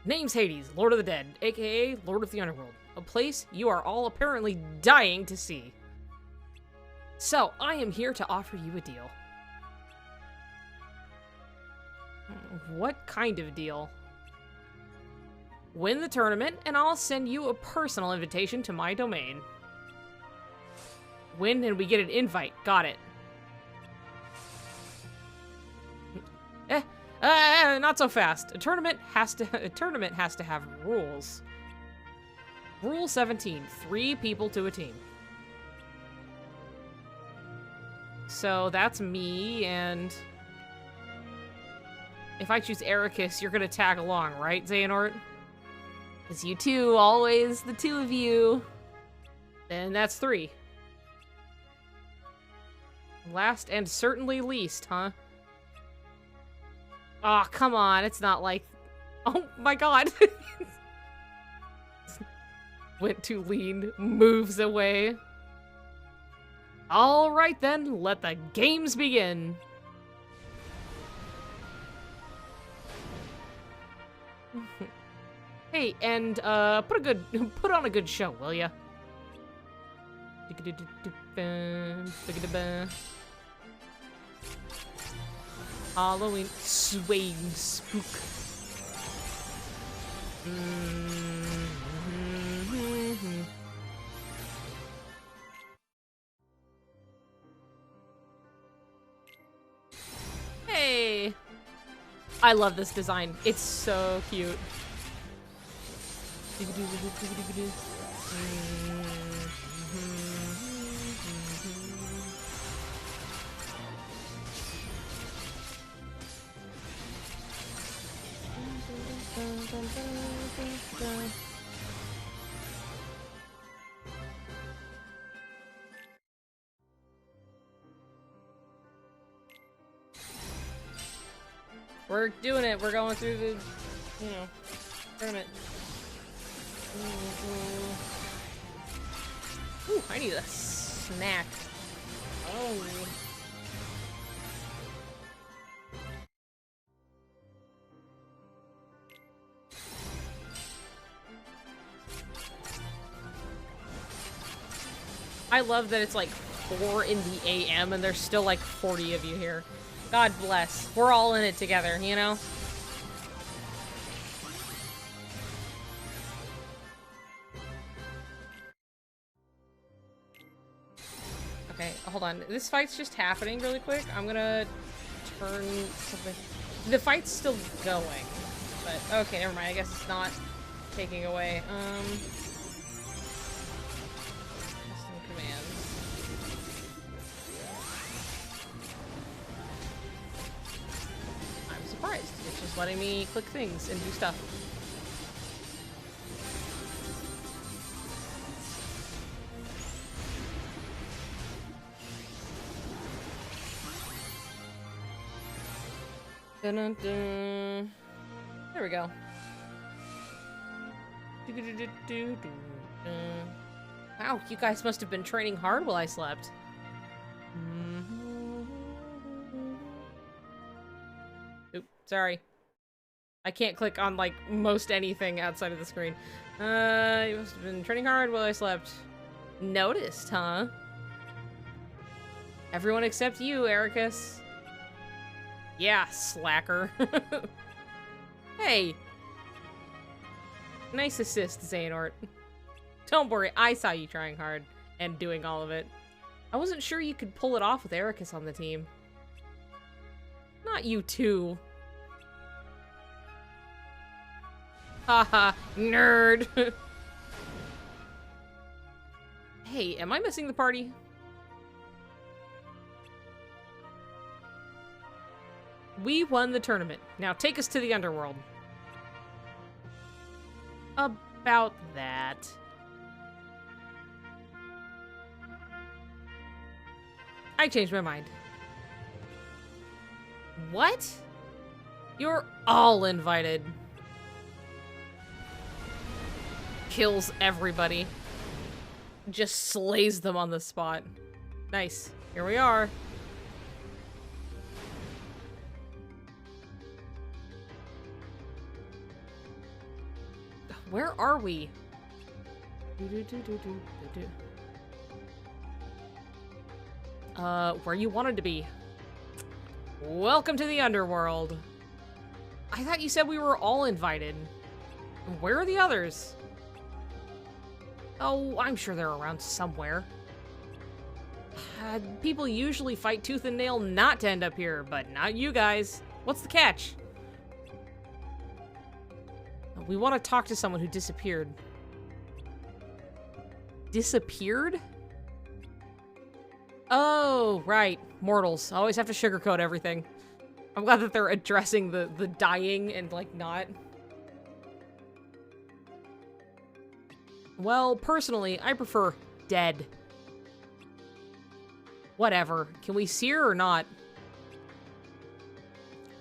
A: Name's Hades, Lord of the Dead, aka Lord of the Underworld. A place you are all apparently dying to see. So, I am here to offer you a deal. What kind of deal? Win the tournament, and I'll send you a personal invitation to my domain. Win, and we get an invite. Got it. Not so fast. A tournament has to have rules. Rule 17: 3 people to a team. So that's me, and if I choose Ericus, you're gonna tag along, right, Xehanort? Because you two, always the two of you. Then that's 3. Last and certainly least, huh? Oh, come on. It's not like... Oh my god. Went too lean. Moves away. Alright then, let the games begin. Hey, and put on a good show, will ya? Halloween swing spook. Hey! I love this design. It's so cute. We're doing it. We're going through the, tournament. Ooh, I need a snack. Oh. I love that it's like 4 in the AM and there's still like 40 of you here. God bless. We're all in it together, you know? Okay, hold on. This fight's just happening really quick. I'm gonna turn something. The fight's still going. But, okay, never mind. I guess it's not taking away. Custom commands. I'm surprised. It's just letting me click things and do stuff. Dun -dun -dun. There we go. Wow, you guys must have been training hard while I slept. Oop, sorry. I can't click on, like, most anything outside of the screen. You must have been training hard while I slept. Noticed, huh? Everyone except you, Ericus. Yeah, slacker. Hey! Nice assist, Xehanort. Don't worry, I saw you trying hard and doing all of it. I wasn't sure you could pull it off with Ericus on the team. Not you too. Haha, nerd! Hey, am I missing the party? We won the tournament. Now take us to the underworld. About that. I changed my mind. What? You're all invited. Kills everybody. Just slays them on the spot. Nice. Here we are. Where are we? Where you wanted to be. Welcome to the underworld. I thought you said we were all invited. Where are the others? Oh, I'm sure they're around somewhere. People usually fight tooth and nail not to end up here, but not you guys. What's the catch? We want to talk to someone who disappeared. Disappeared? Oh, right. Mortals. Always have to sugarcoat everything. I'm glad that they're addressing the dying and, like, not. Well, personally, I prefer dead. Whatever. Can we see her or not?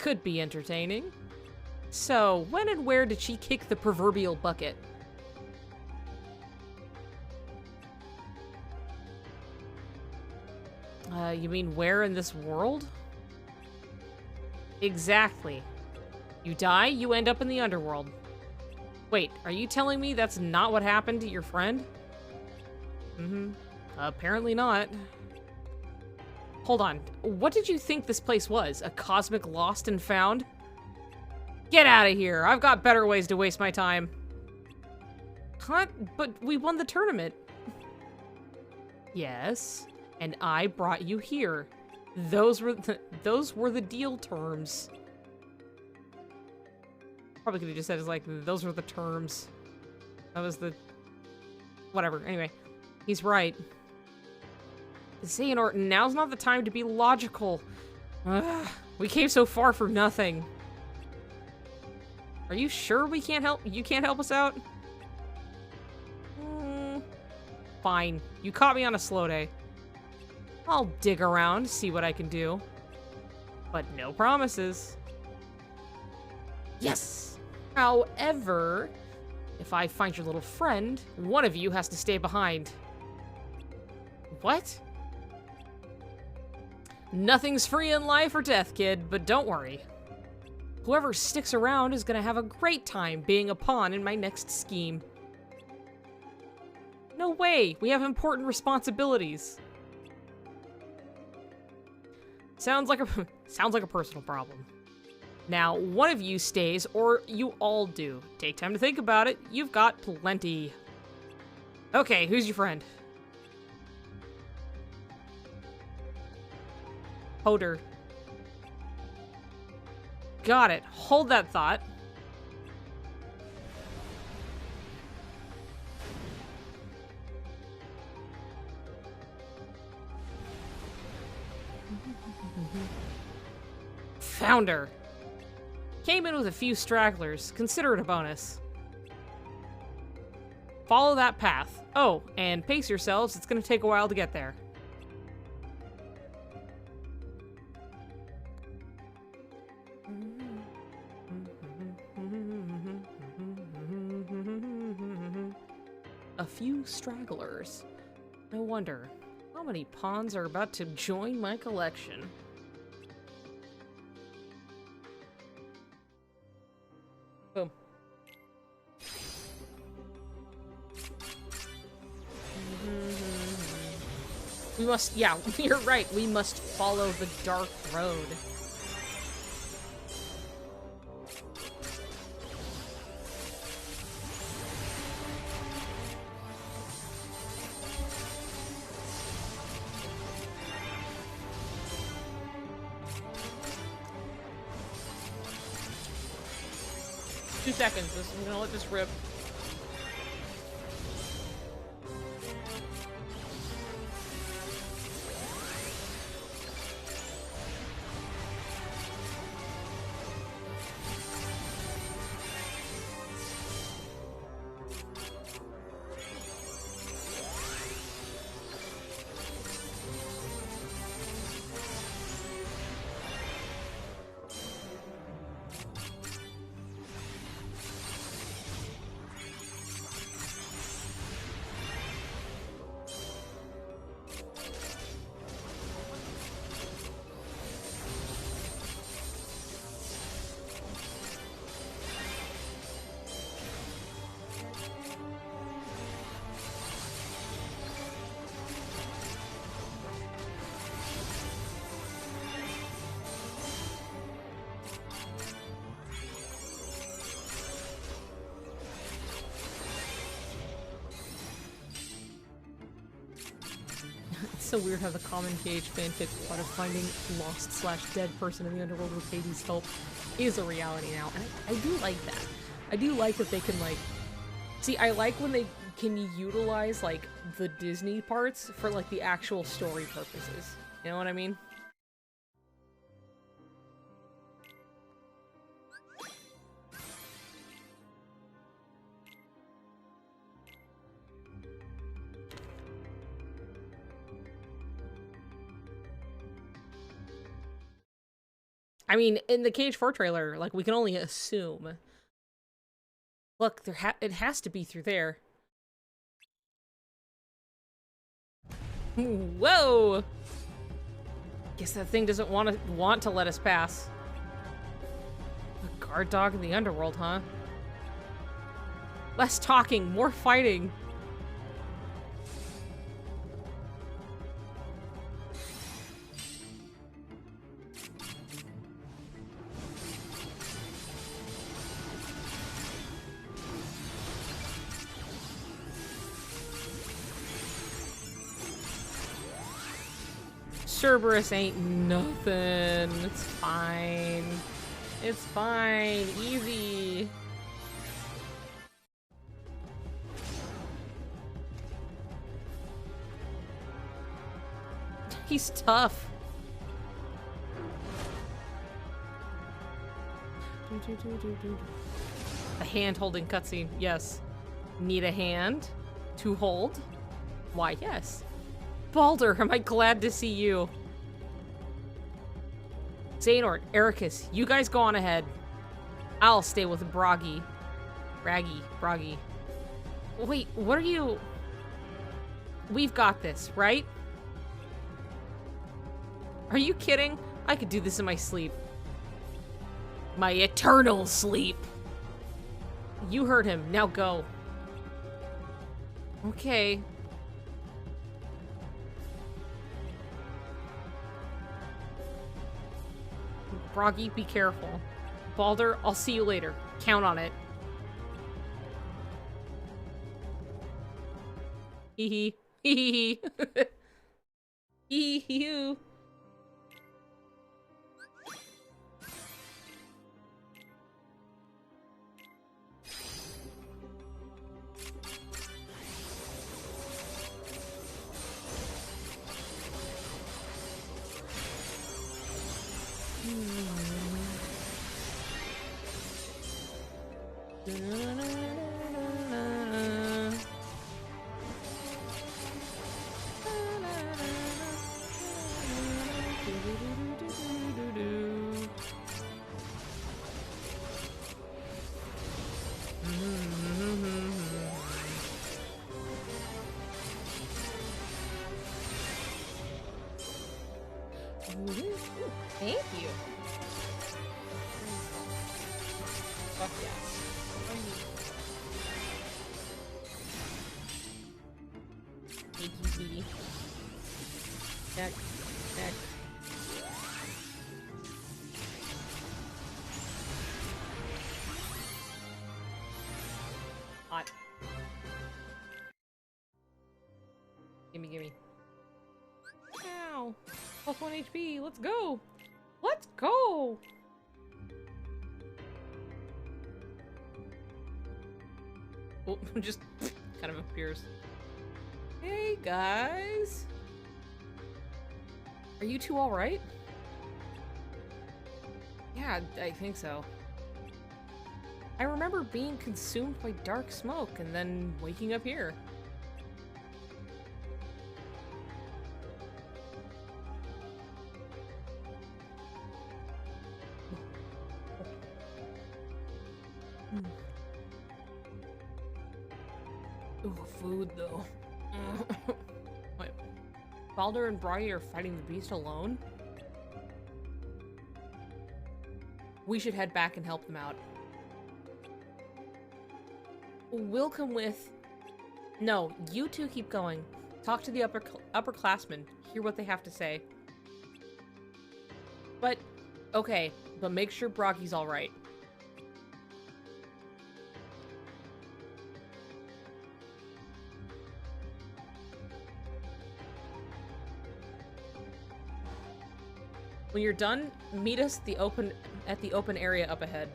A: could be entertaining. So, when and where did she kick the proverbial bucket? You mean where in this world? Exactly. You die, you end up in the underworld. Wait, are you telling me that's not what happened to your friend? Apparently not. Hold on, what did you think this place was? A cosmic lost and found? Get out of here, I've got better ways to waste my time. Huh? But we won the tournament. Yes, and I brought you here. Those were the deal terms. Probably could have just said it's like, those were the terms. That was the... Whatever, anyway. He's right. Xehanort, now's not the time to be logical. Ugh, we came so far for nothing. Are you sure we can't help? You can't help us out? Fine. You caught me on a slow day. I'll dig around, see what I can do. But no promises. Yes! However, if I find your little friend, one of you has to stay behind. What? Nothing's free in life or death, kid, but don't worry. Whoever sticks around is gonna have a great time being a pawn in my next scheme. No way! We have important responsibilities. Sounds like a personal problem. Now, one of you stays, or you all do. Take time to think about it. You've got plenty. Okay, who's your friend? Hoder. Got it. Hold that thought. Founder. Came in with a few stragglers. Consider it a bonus. Follow that path. Oh, and pace yourselves. It's gonna take a while to get there. A few stragglers. No wonder. How many pawns are about to join my collection? Boom. We must, yeah, you're right. We must follow the dark road. Two seconds. I'm gonna let this rip. It's so weird how the Common Cage fanfic plot of finding lost/dead person in the underworld with Hades' help is a reality now, and I do like that. I do like that they can, like... See, I like when they can utilize, like, the Disney parts for, like, the actual story purposes. You know what I mean? I mean, in the Cage 4 trailer, like, we can only assume. Look, it has to be through there. Whoa! Guess that thing doesn't want to let us pass. A guard dog in the underworld, huh? Less talking, more fighting. Cerberus ain't nothing. It's fine. It's fine. Easy. He's tough. The hand-holding cutscene. Yes. Need a hand to hold? Why, yes. Baldur, am I glad to see you. Xehanort, Ericus, you guys go on ahead. I'll stay with Broggy. Broggy. Wait, what are you... We've got this, right? Are you kidding? I could do this in my sleep. My eternal sleep. You heard him. Now go. Okay. Broggy, be careful. Baldur, I'll see you later. Count on it. Hee hee. Hee hee. Thank you. Fuck yes. Thank you, sweetie. Neck. Hot. Gimme. Ow. Plus 1 HP. Let's go. Let's go. Oh, just kind of appears. Hey, guys. Are you two all right? Yeah, I think so. I remember being consumed by dark smoke and then waking up here. Ooh, food though. Wait. Baldur and Broggy are fighting the beast alone? We should head back and help them out. We'll come with... No, you two keep going. Talk to the upperclassmen. Hear what they have to say. But, okay. But make sure Broggy's alright. When you're done, meet us at the open area up ahead.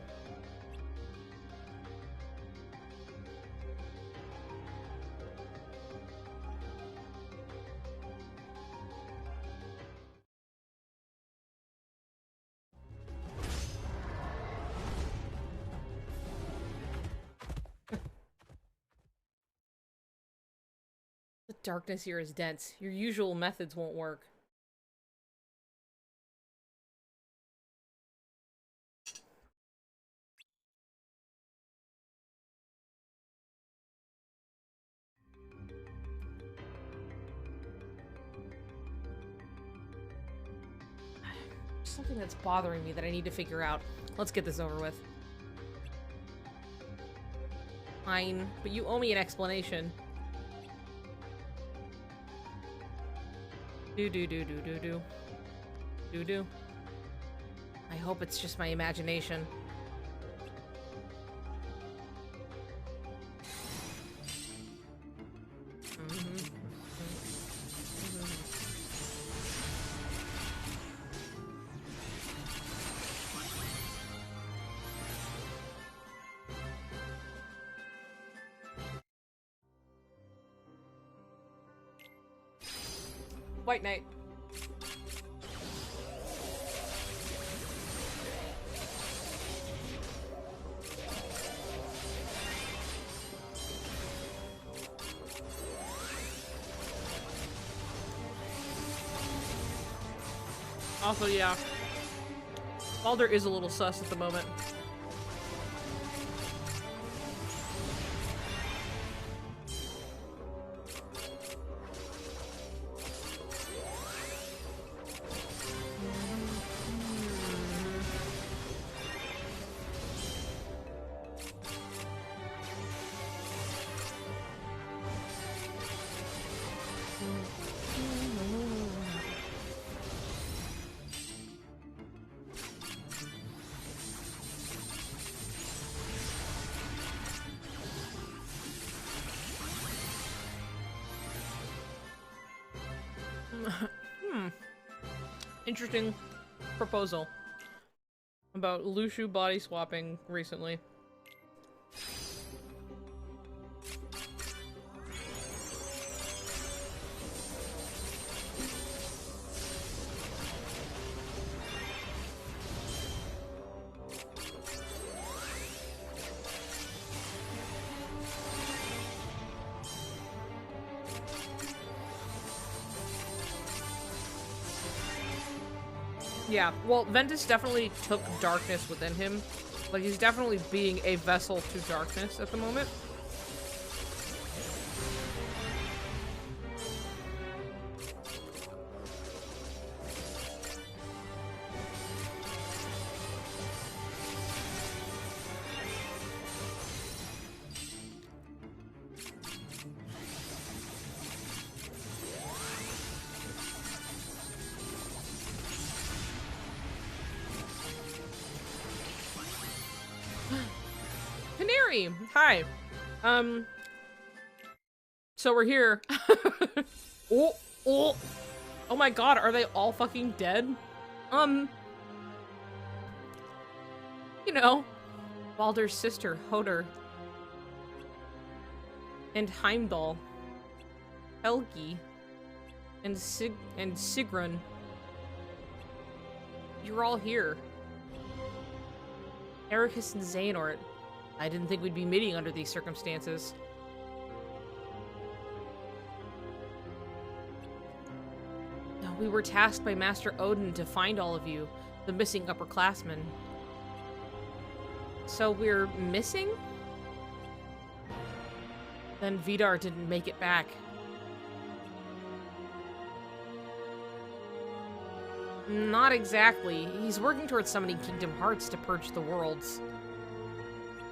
A: The darkness here is dense. Your usual methods won't work. something that's bothering me that I need to figure out. Let's get this over with. Fine, but you owe me an explanation. Do. I hope it's just my imagination. White Knight. Also, yeah. Baldur is a little sus at the moment. Interesting proposal about Lushu body swapping recently. Yeah, well, Ventus definitely took darkness within him. Like, he's definitely being a vessel to darkness at the moment. Hi. So we're here. Oh my god, are they all fucking dead? You know, Baldur's sister, Hodor. And Heimdall. Helgi. And Sigrun. You're all here. Ericus and Xehanort. I didn't think we'd be meeting under these circumstances. No, we were tasked by Master Odin to find all of you, the missing upperclassmen. So we're missing? Then Vidar didn't make it back. Not exactly. He's working towards summoning Kingdom Hearts to purge the worlds.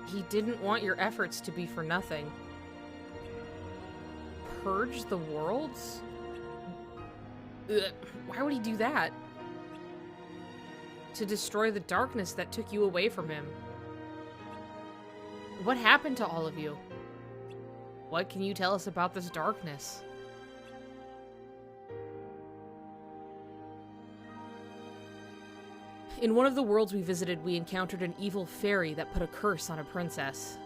A: He didn't want your efforts to be for nothing. Purge the worlds? Ugh. Why would he do that? To destroy the darkness that took you away from him. What happened to all of you? What can you tell us about this darkness? In one of the worlds we visited, we encountered an evil fairy that put a curse on a princess.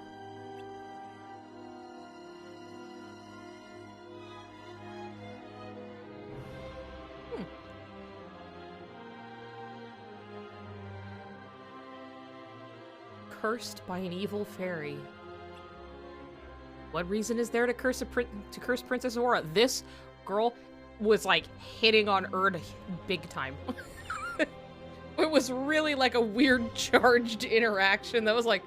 A: Cursed by an evil fairy. What reason is there to curse Princess Aurora? This girl was like hitting on Erd big time. It was really like a weird charged interaction that was like,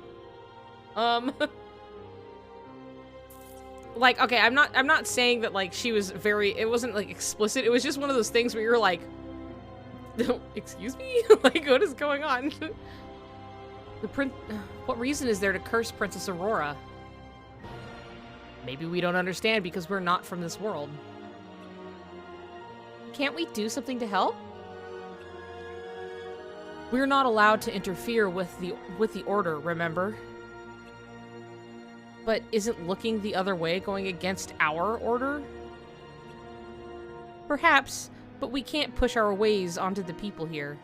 A: like, okay, I'm not saying that like she was very, it wasn't like explicit. It was just one of those things where you're like, Excuse me? Like, what is going on? What reason is there to curse Princess Aurora? Maybe we don't understand because we're not from this world. Can't we do something to help? We're not allowed to interfere with the order, remember? But isn't looking the other way going against our order? Perhaps, but we can't push our ways onto the people here.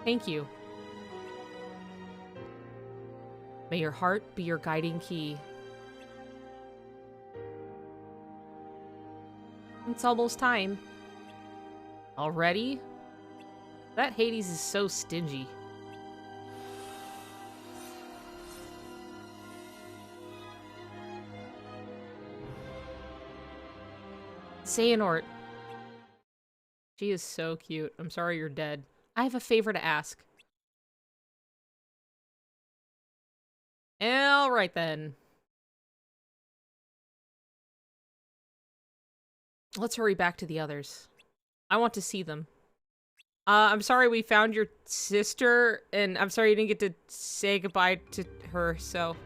A: Thank you. May your heart be your guiding key. It's almost time. Already? That Hades is so stingy. Xehanort. She is so cute. I'm sorry you're dead. I have a favor to ask. Alright then. Let's hurry back to the others. I want to see them. I'm sorry we found your sister, and I'm sorry you didn't get to say goodbye to her, so...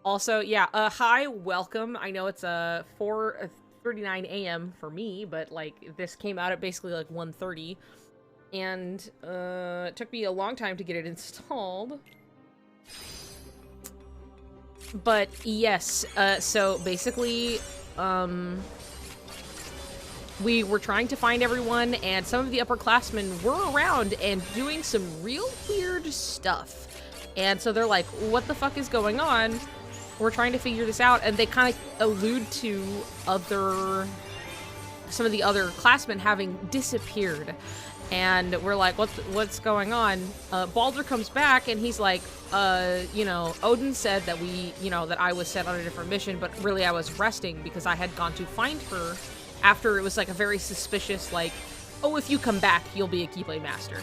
A: Also, yeah, hi, welcome. I know it's 4:39 a.m. for me, but, like, this came out at basically, like, 1:30. And, it took me a long time to get it installed. But, yes, so, basically, we were trying to find everyone, and some of the upperclassmen were around and doing some real weird stuff. And so they're like, what the fuck is going on? We're trying to figure this out, and they kind of allude to some of the other classmen having disappeared. And we're like, what's going on? Baldur comes back, and he's like, you know, Odin said that that I was sent on a different mission, but really I was resting because I had gone to find her after it was like a very suspicious, like, oh, if you come back, you'll be a Keyblade Master.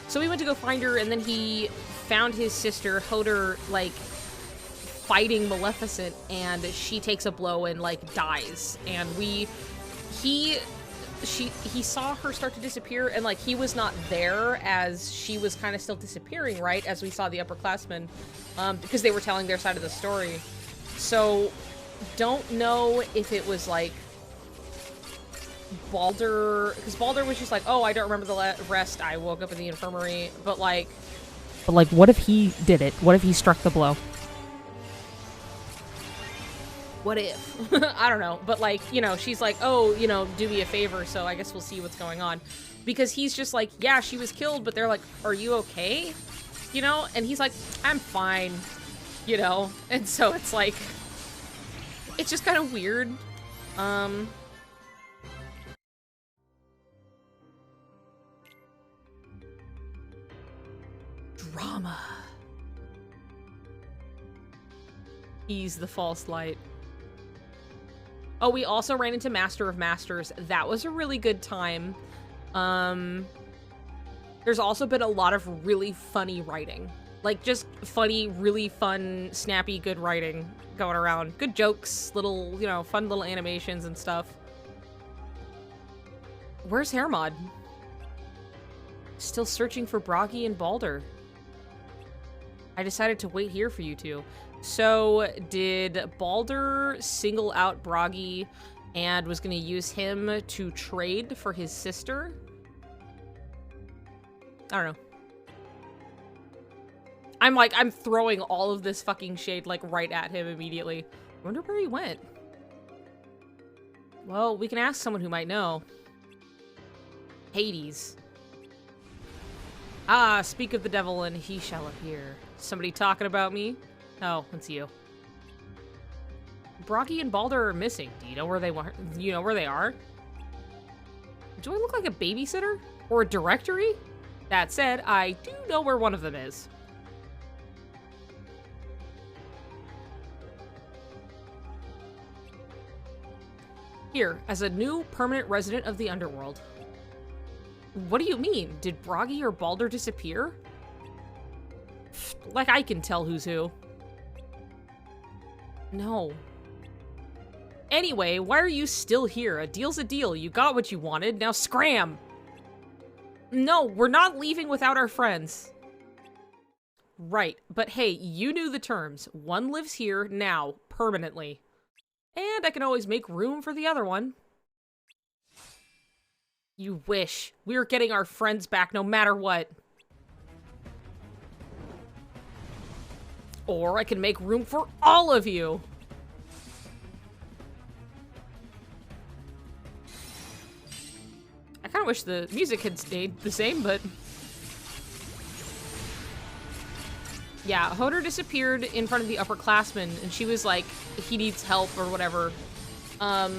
A: So we went to go find her, and then he found his sister, Hoder, like, fighting Maleficent, and she takes a blow and, like, dies. And he saw her start to disappear, and, like, he was not there as she was kind of still disappearing, right? As we saw the upperclassmen, because they were telling their side of the story. So, don't know if it was, like, Baldur, because Baldur was just like, oh, I don't remember the rest, I woke up in the infirmary, but, like, what if he did it? What if he struck the blow? What if? I don't know. But, like, you know, she's like, oh, you know, do me a favor, so I guess we'll see what's going on. Because he's just like, yeah, she was killed, but they're like, are you okay? You know? And he's like, I'm fine. You know? And so it's like, it's just kind of weird. Drama. Ease the false light. Oh, we also ran into Master of Masters. That was a really good time. There's also been a lot of really funny writing. Like, just funny, really fun, snappy, good writing going around. Good jokes, little, you know, fun little animations and stuff. Where's Hermod? Still searching for Bragi and Baldur. I decided to wait here for you two. So, did Baldur single out Bragi and was going to use him to trade for his sister? I don't know. I'm throwing all of this fucking shade, like, right at him immediately. I wonder where he went. Well, we can ask someone who might know. Hades. Ah, speak of the devil and he shall appear. Somebody talking about me? Oh, it's you. Bragi and Baldur are missing. Do you know where they were? You know where they are? Do I look like a babysitter? Or a directory? That said, I do know where one of them is. Here, as a new permanent resident of the underworld. What do you mean? Did Bragi or Baldur disappear? Like I can tell who's who. No. Anyway, why are you still here? A deal's a deal. You got what you wanted. Now scram! No, we're not leaving without our friends. Right, but hey, you knew the terms. One lives here now, permanently. And I can always make room for the other one. You wish. We're getting our friends back no matter what. Or I can make room for all of you. kind of wish the music had stayed the same, but... Yeah, Hodor disappeared in front of the upperclassmen, and she was like, he needs help or whatever. But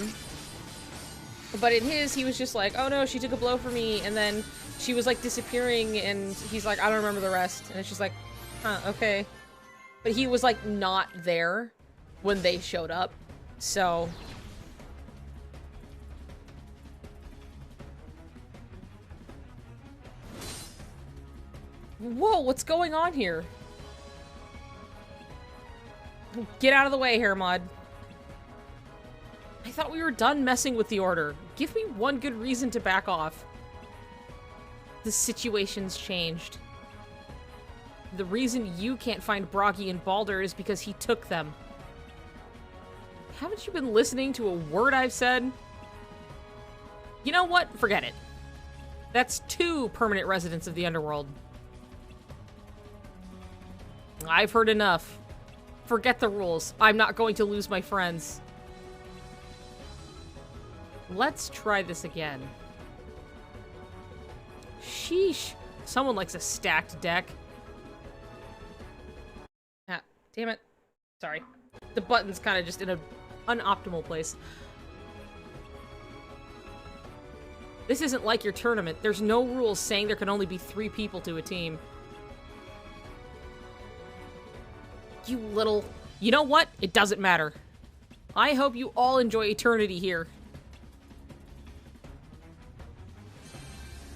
A: in his, he was just like, oh no, she took a blow for me, and then she was like disappearing, and he's like, I don't remember the rest. And it's just like, huh, okay. But he was like not there when they showed up, so... Whoa, what's going on here? Get out of the way, Hermod. I thought we were done messing with the Order. Give me one good reason to back off. The situation's changed. The reason you can't find Bragi and Baldur is because he took them. Haven't you been listening to a word I've said? You know what? Forget it. That's 2 permanent residents of the Underworld. I've heard enough. Forget the rules. I'm not going to lose my friends. Let's try this again. Sheesh. Someone likes a stacked deck. Ah, damn it. Sorry. The button's kind of just in an unoptimal place. This isn't like your tournament. There's no rules saying there can only be 3 people to a team. You little... You know what? It doesn't matter. I hope you all enjoy eternity here.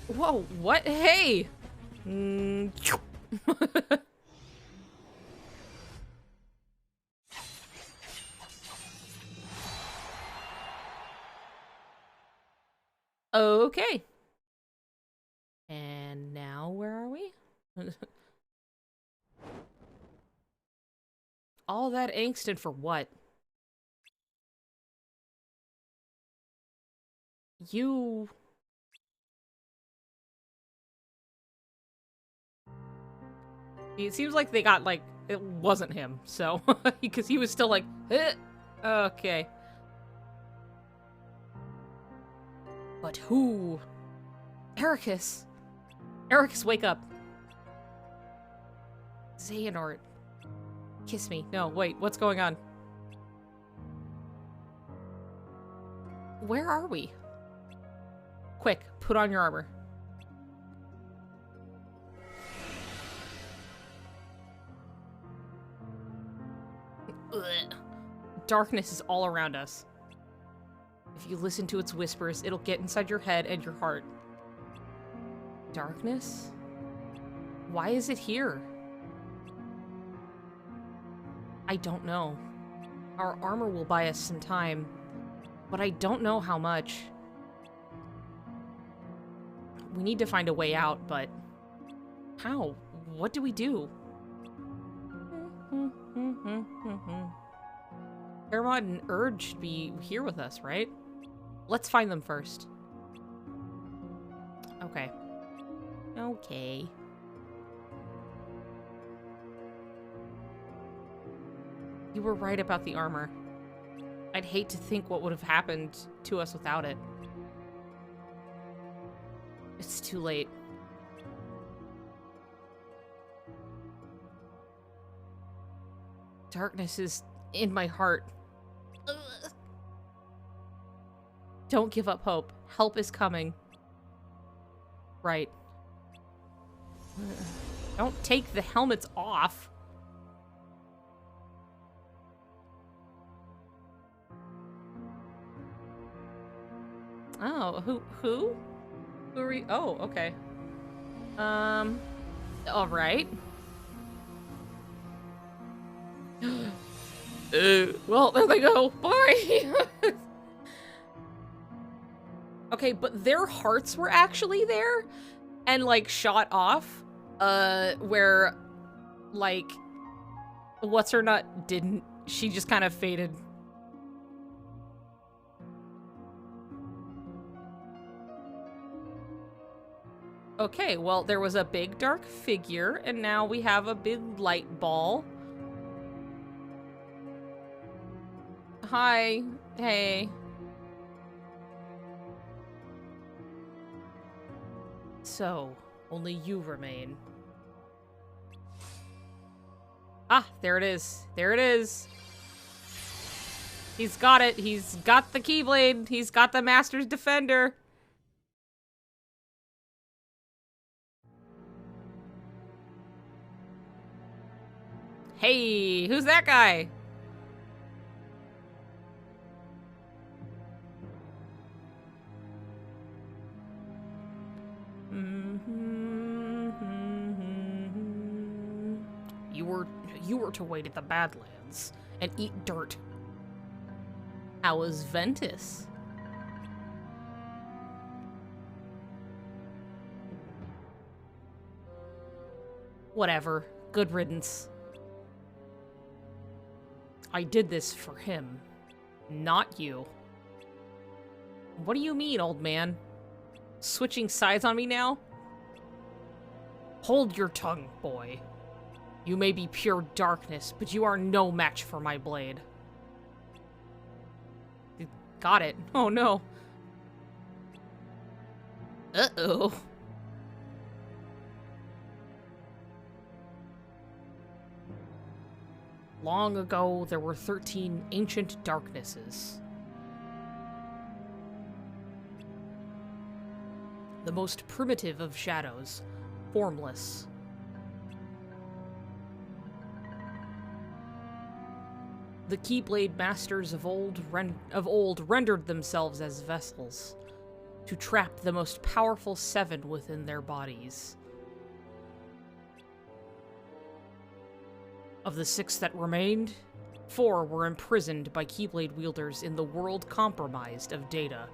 A: Whoa, what? Hey! Okay. And now where are we? All that angst and for what? You... It seems like they got, like, it wasn't him, so... Because he was still like, eh. Okay. But who? Ericus! Ericus, wake up! Xehanort. Kiss me. No, wait, what's going on? Where are we? Quick, put on your armor. Ugh. Darkness is all around us. If you listen to its whispers, it'll get inside your head and your heart. Darkness? Why is it here? I don't know. Our armor will buy us some time, but I don't know how much. We need to find a way out, but how? What do we do? Hermod and Urge should be here with us, right? Let's find them first. Okay. Okay. You were right about the armor. I'd hate to think what would have happened to us without it. It's too late. Darkness is in my heart. Ugh. Don't give up hope. Help is coming. Right. Don't take the helmets off. Oh, who? Who are we? Oh, okay. All right. Well, there they go. Bye. Okay, but their hearts were actually there and like shot off. Where like what's her nut didn't. She just kind of faded. Okay, well, there was a big dark figure, and now we have a big light ball. Hi. Hey. So, only you remain. Ah, there it is. There it is. He's got it. He's got the Keyblade. He's got the Master's Defender. Hey, who's that guy? You were to wait at the Badlands and eat dirt. How was Ventus? Whatever. Good riddance. I did this for him, not you. What do you mean, old man? Switching sides on me now? Hold your tongue, boy. You may be pure darkness, but you are no match for my blade. Got it. Oh no. Uh-oh. Long ago, there were 13 ancient darknesses. The most primitive of shadows, formless. The Keyblade masters of old rendered themselves as vessels to trap the most powerful 7 within their bodies. Of the 6 that remained, 4 were imprisoned by Keyblade wielders in the world compromised of data.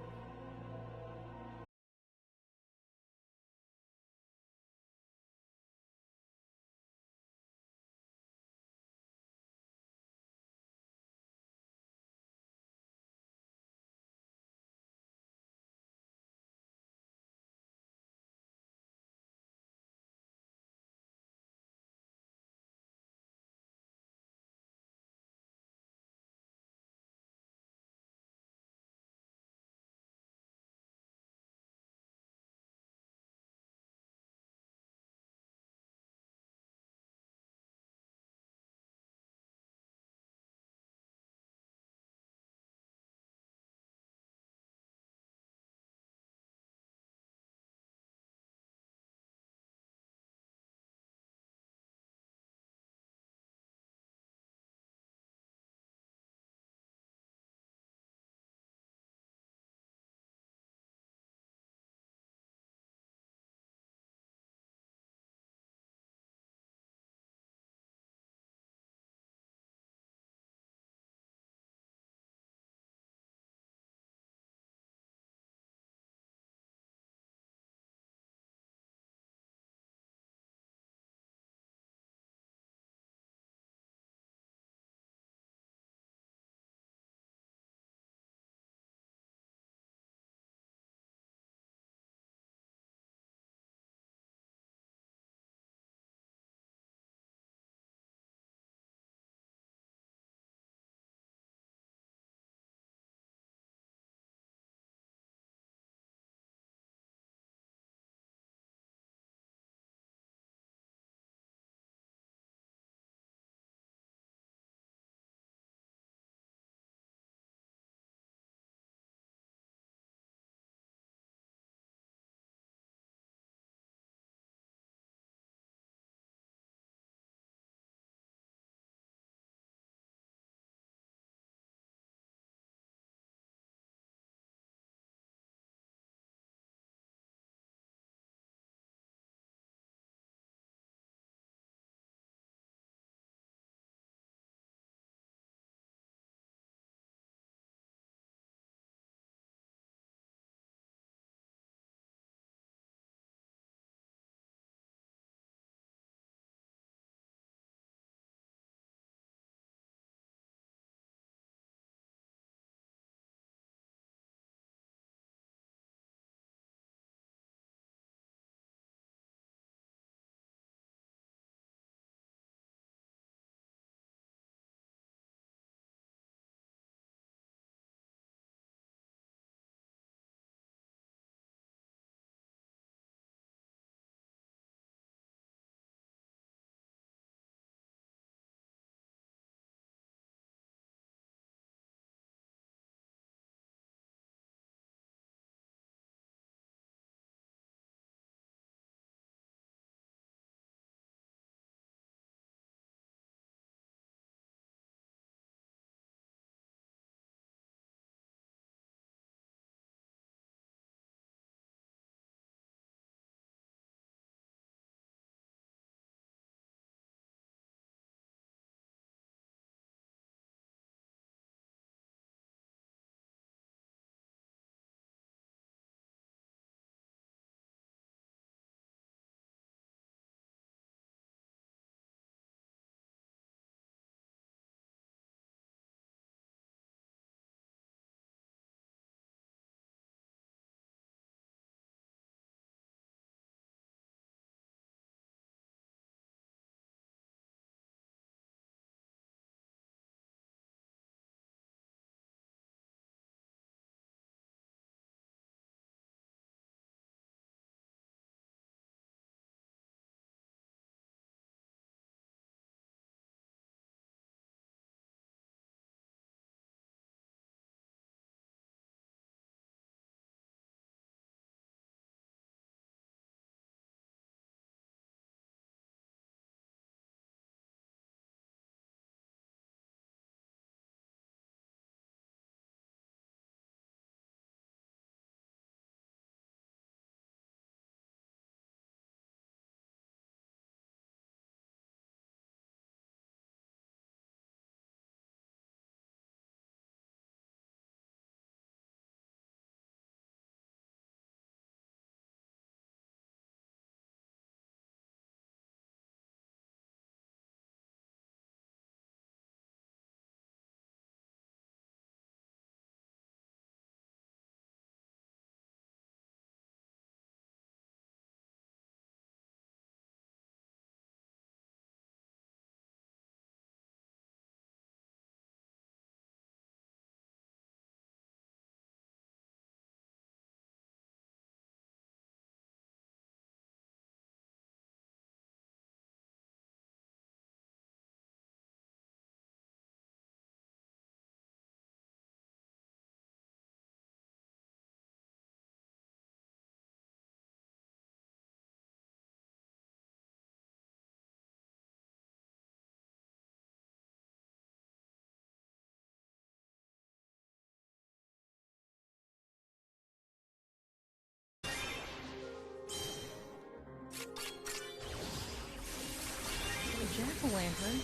A: A lantern.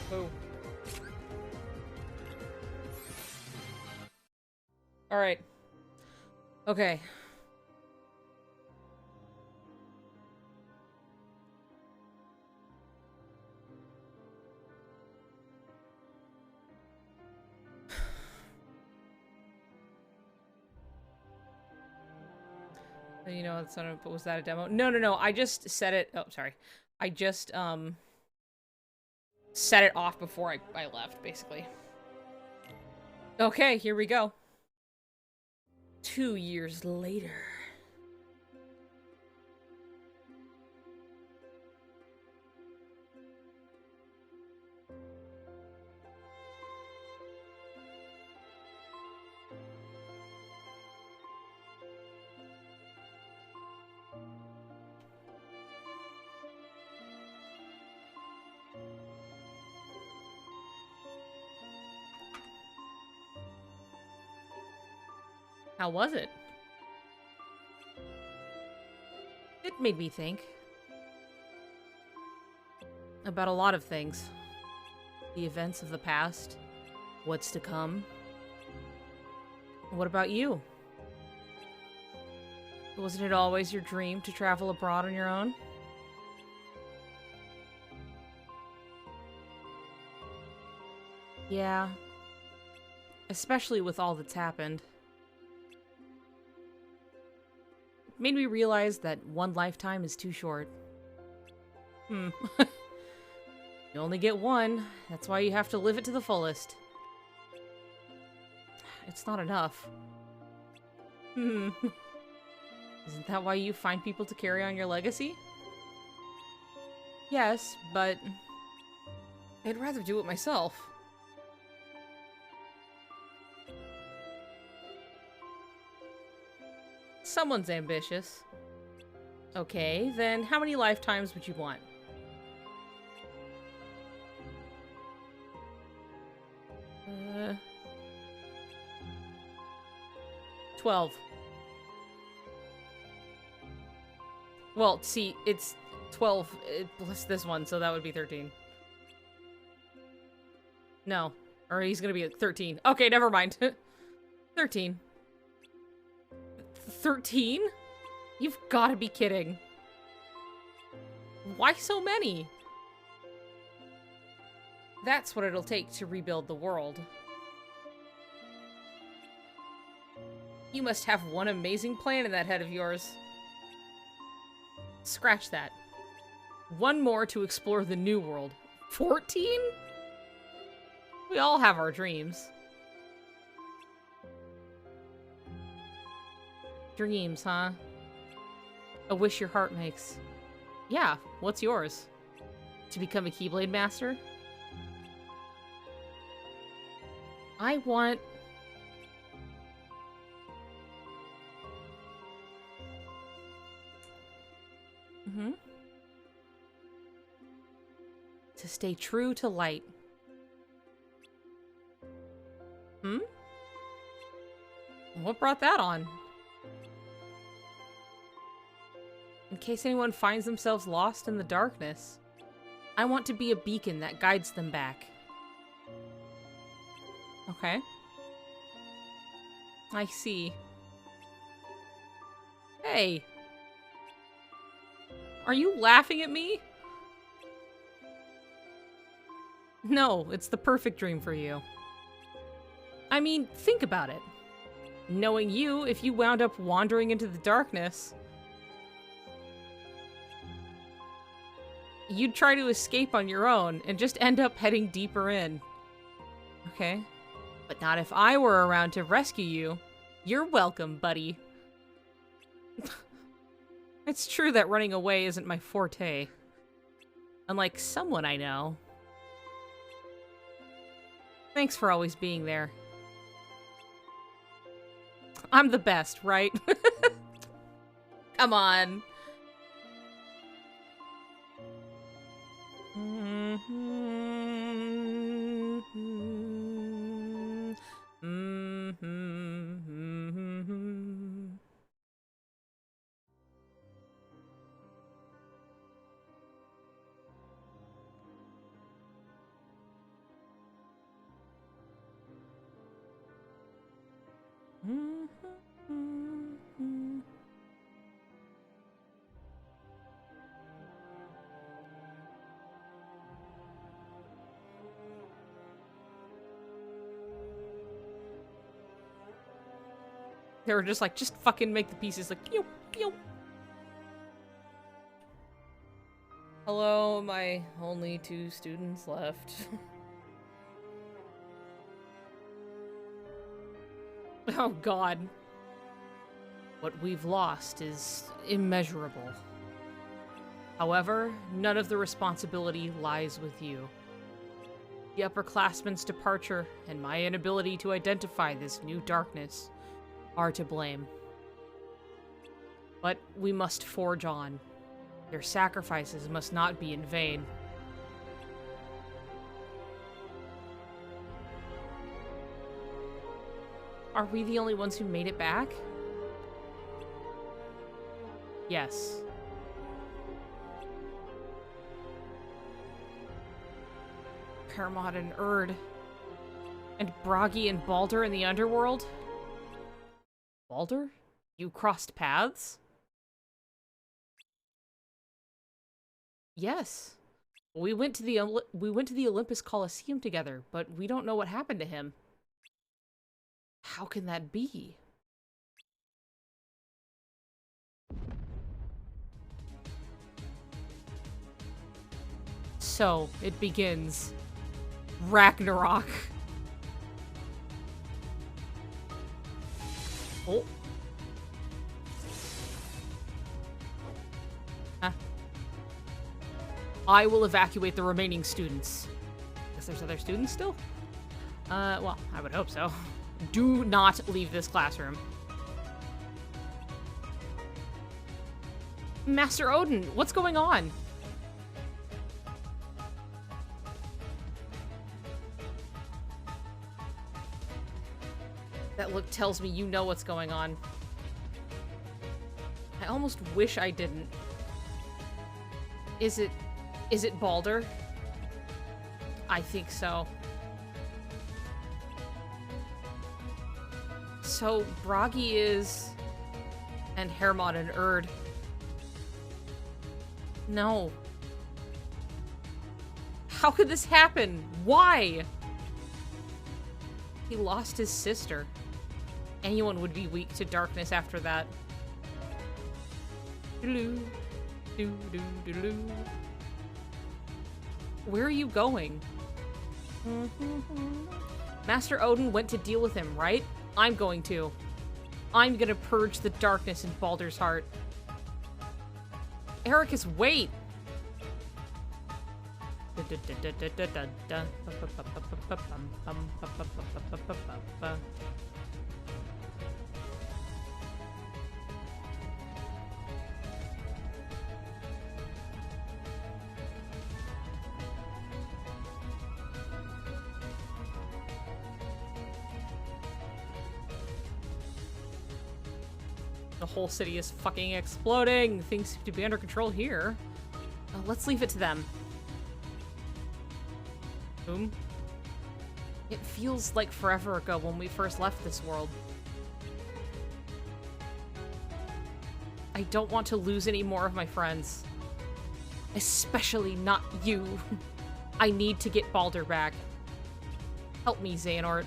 A: Whoa. Alright. Okay. You know, it's not was that a demo? No. I just set it. Oh, sorry. I just, set it off before I left, basically. Okay, here we go. 2 years later. How was it? It made me think. About a lot of things. The events of the past. What's to come. What about you? Wasn't it always your dream to travel abroad on your own? Yeah. Especially with all that's happened. It made me realize that one lifetime is too short. You only get one. That's why you have to live it to the fullest. It's not enough. Isn't that why you find people to carry on your legacy? Yes, but I'd rather do it myself. Someone's ambitious. Okay, then how many lifetimes would you want? Uh... 12. Well, see, it's 12 plus this one, so that would be 13. No. Or he's gonna be at 13. Okay, never mind. 13. 13? You've gotta be kidding. Why so many? That's what it'll take to rebuild the world. You must have one amazing plan in that head of yours. Scratch that. One more to explore the new world. 14? We all have our dreams. Dreams, huh? A wish your heart makes. Yeah, what's yours? To become a Keyblade Master? I want... to stay true to light. What brought that on? In case anyone finds themselves lost in the darkness, I want to be a beacon that guides them back. Okay. I see. Hey! Are you laughing at me? No, it's the perfect dream for you. I mean, think about it. Knowing you, if you wound up wandering into the darkness, you'd try to escape on your own and just end up heading deeper in. Okay? But not if I were around to rescue you. You're welcome, buddy. It's true that running away isn't my forte. Unlike someone I know. Thanks for always being there. I'm the best, right? Come on. They were just like, just fucking make the pieces like, pew, pew. Hello, my only 2 students left. Oh god. What we've lost is immeasurable. However, none of the responsibility lies with you. The upperclassmen's departure and my inability to identify this new darkness are to blame. But we must forge on. Their sacrifices must not be in vain. Are we the only ones who made it back? Yes. Hermod and Erd. And Bragi and Baldur in the underworld? Baldur? You crossed paths? Yes. We went to the Olympus Coliseum together, but we don't know what happened to him. How can that be? So, it begins. Ragnarok. Oh. Huh. I will evacuate the remaining students. Guess there's other students still? Well, I would hope so. Do not leave this classroom. Master Odin, what's going on? That look tells me you know what's going on. I almost wish I didn't. Is it Baldur? I think so. So, Bragi is... and Hermod and Erd. No. How could this happen? Why? He lost his sister. Anyone would be weak to darkness after that. Where are you going? Master Odin went to deal with him, right? I'm going to. I'm gonna purge the darkness in Baldur's heart. Ericus, wait! The whole city is fucking exploding. Things seem to be under control here. Let's leave it to them. Boom. It feels like forever ago when we first left this world. I don't want to lose any more of my friends. Especially not you. I need to get Baldur back. Help me, Xehanort.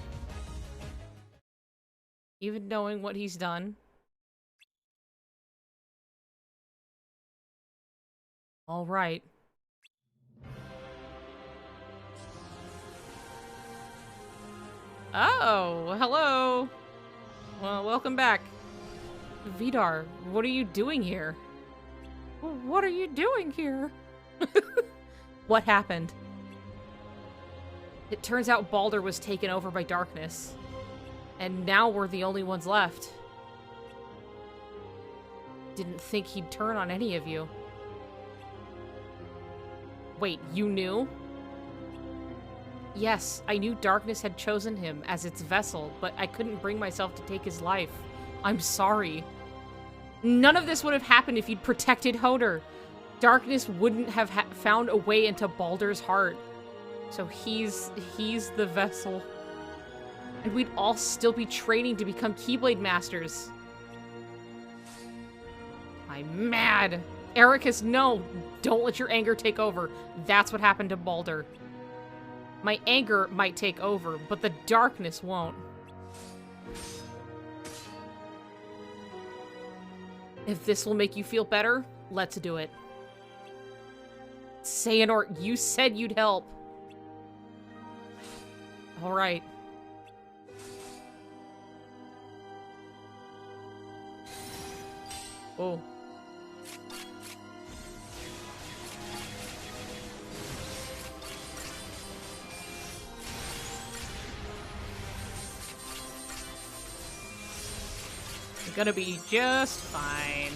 A: Even knowing what he's done. All right. Oh, hello. Well, welcome back. Vidar, what are you doing here? What are you doing here? What happened? It turns out Baldur was taken over by darkness. And now we're the only ones left. Didn't think he'd turn on any of you. Wait, you knew? Yes, I knew darkness had chosen him as its vessel, but I couldn't bring myself to take his life. I'm sorry. None of this would have happened if you'd protected Hodor. Darkness wouldn't have found a way into Baldur's heart. So he's the vessel. And we'd all still be training to become Keyblade Masters. I'm mad. Ericus, no! Don't let your anger take over. That's what happened to Baldur. My anger might take over, but the darkness won't. If this will make you feel better, let's do it. Xehanort, you said you'd help. All right. Oh. You're gonna be just fine.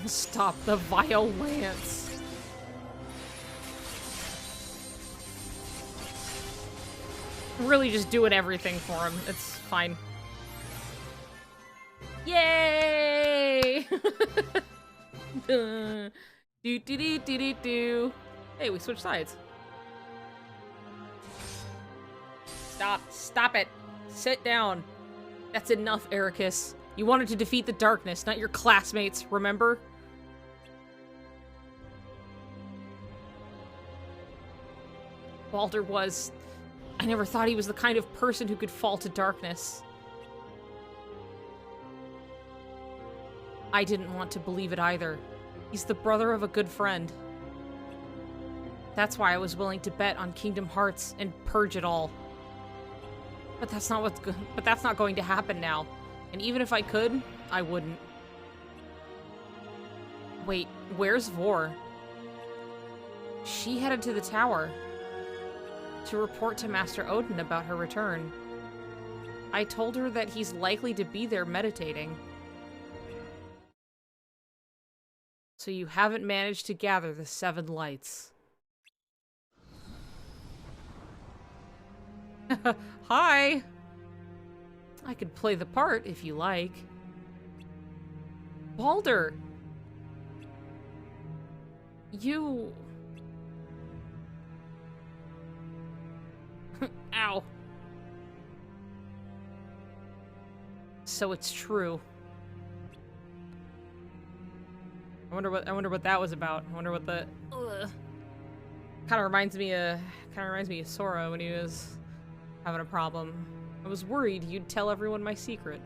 A: Stop the violence. I'm really just doing everything for him. It's fine. Yay! Do do do do do do. Hey, we switched sides. Stop it. Sit down. That's enough, Ericus. You wanted to defeat the darkness, not your classmates, remember? Baldur was... I never thought he was the kind of person who could fall to darkness. I didn't want to believe it either. He's the brother of a good friend. That's why I was willing to bet on Kingdom Hearts and purge it all. But that's not going to happen now. And even if I could, I wouldn't. Wait, where's Vor? She headed to the tower to report to Master Odin about her return. I told her that he's likely to be there meditating. So you haven't managed to gather the 7 lights. Hi! I could play the part if you like. Baldur! You... Ow. So it's true. I wonder what that was about. I wonder what the... Kind of reminds me of Sora when he was having a problem. I was worried you'd tell everyone my secret.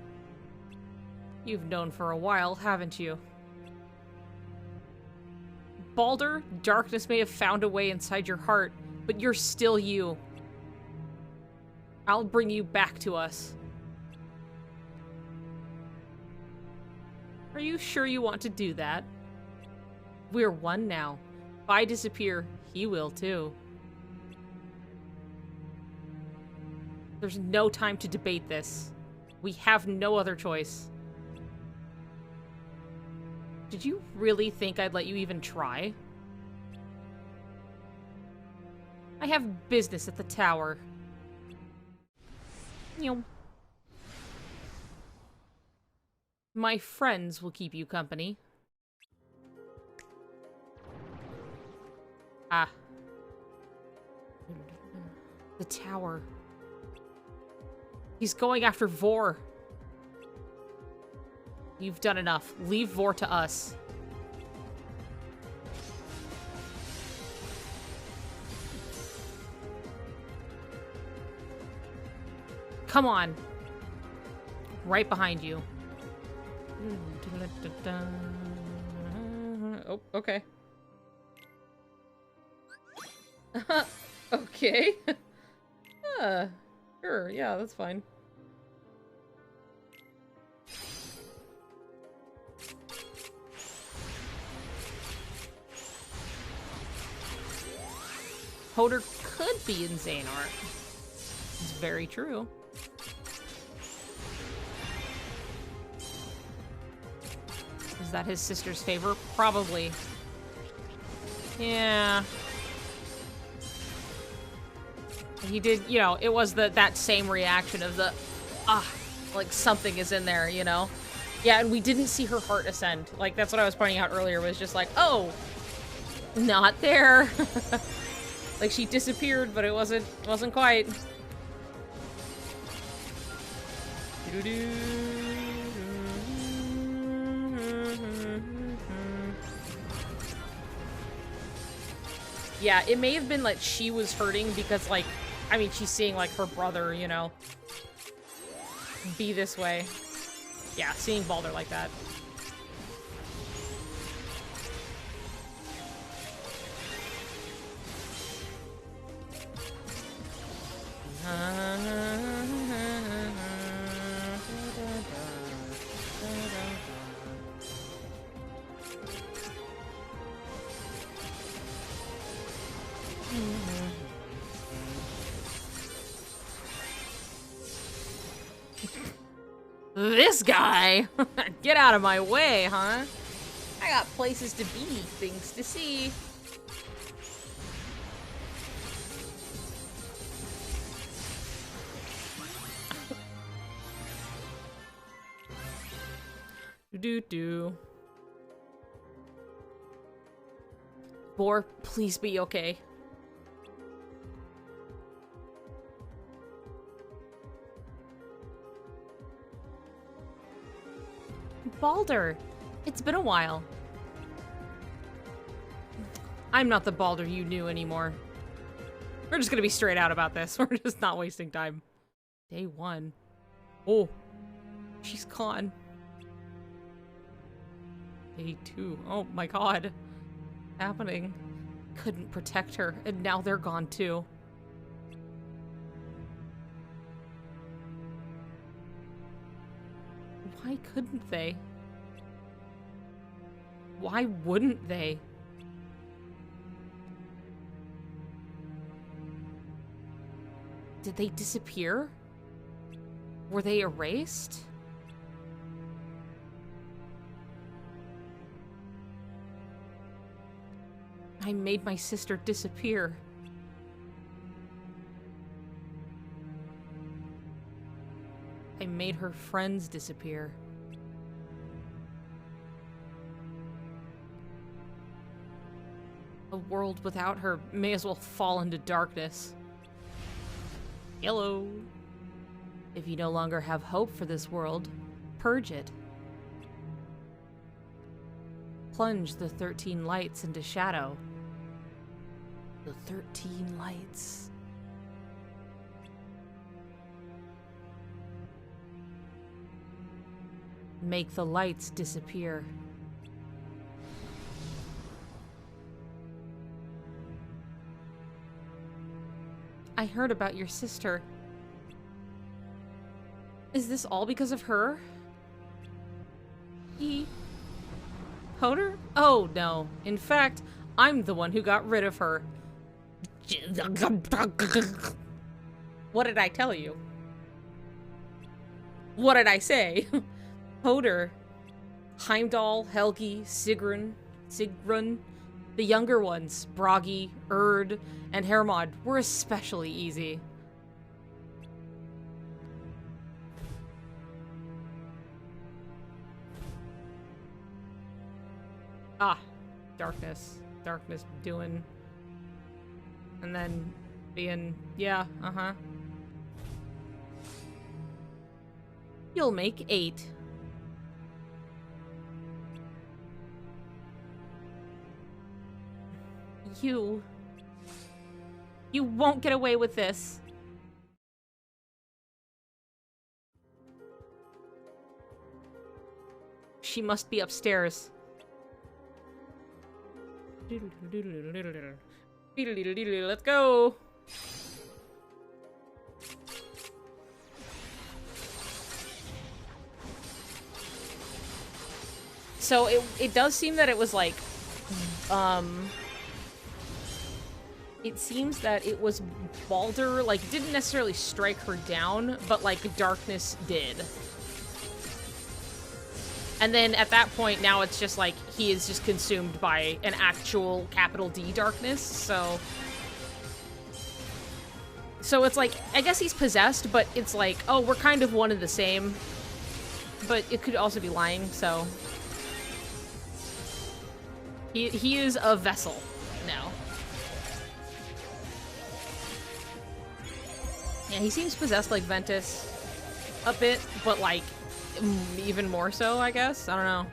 A: You've known for a while, haven't you? Baldur, darkness may have found a way inside your heart, but you're still you. I'll bring you back to us. Are you sure you want to do that? We're one now. If I disappear, he will too. There's no time to debate this. We have no other choice. Did you really think I'd let you even try? I have business at the tower. My friends will keep you company. Ah. The tower. He's going after Vor. You've done enough. Leave Vor to us. Come on. Right behind you. Oh, okay. Okay. Sure, yeah, that's fine. Hoder could be in Xehanort. It's very true. Is that his sister's favor? Probably. Yeah. He did, you know, it was that same reaction of the, like something is in there, you know? Yeah, and we didn't see her heart ascend. Like, that's what I was pointing out earlier, was just like, oh, not there. Like, she disappeared, but it wasn't quite. Yeah, it may have been like she was hurting because, like, I mean, she's seeing, like, her brother, you know, be this way. Yeah, seeing Balder like that. This guy! Get out of my way, huh? I got places to be, things to see. Do. Boar, please be okay. Balder, it's been a while. I'm not the Balder you knew anymore. We're just gonna be straight out about this. We're just not wasting time. Day 1. Oh, she's gone. Day 2. Oh my god. Happening. Couldn't protect her, and now they're gone too. Why couldn't they? Why wouldn't they? Did they disappear? Were they erased? I made my sister disappear. I made her friends disappear. A world without her may as well fall into darkness. Hello. If you no longer have hope for this world, purge it. Plunge the 13 lights into shadow. The 13 lights. Make the lights disappear. I heard about your sister. Is this all because of her? Hoder? Oh, no. In fact, I'm the one who got rid of her. What did I tell you? What did I say? Hoder, Heimdall, Helgi, Sigrun, the younger ones, Bragi, Erd, and Hermod, were especially easy. Ah, darkness. Darkness doing. And then being, yeah, uh-huh. You'll make 8. You won't get away with this. She must be upstairs. Let's go. So it does seem that it was like, it seems that it was Balder, like, didn't necessarily strike her down, but, like, darkness did. And then at that point, now it's just, like, he is just consumed by an actual capital D darkness, so... So it's like, I guess he's possessed, but it's like, oh, we're kind of one and the same. But it could also be lying, so... He is a vessel now. Yeah, he seems possessed like Ventus. a bit, but like even more so, I guess. I don't know.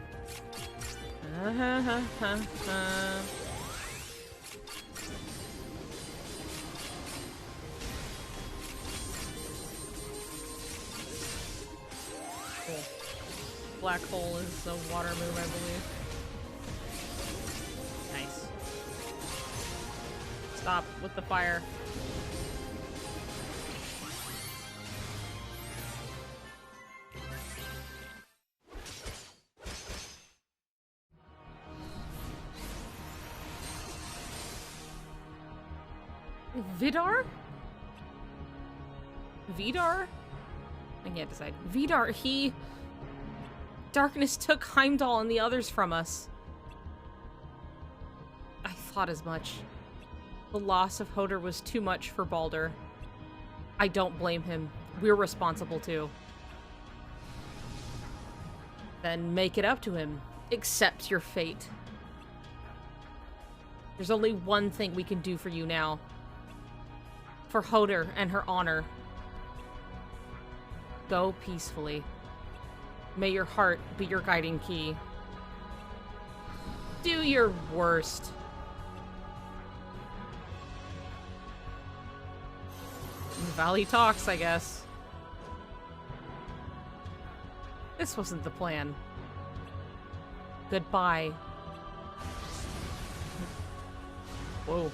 A: Cool. Black hole is a water move, I believe. Nice. Stop with the fire. Vidar? Vidar? I can't decide. Vidar, Darkness took Heimdall and the others from us. I thought as much. The loss of Hodor was too much for Baldur. I don't blame him. We're responsible too. Then make it up to him. Accept your fate. There's only one thing we can do for you now. For Hodor and her honor. Go peacefully. May your heart be your guiding key. Do your worst. Valley talks, I guess. This wasn't the plan. Goodbye. Whoa.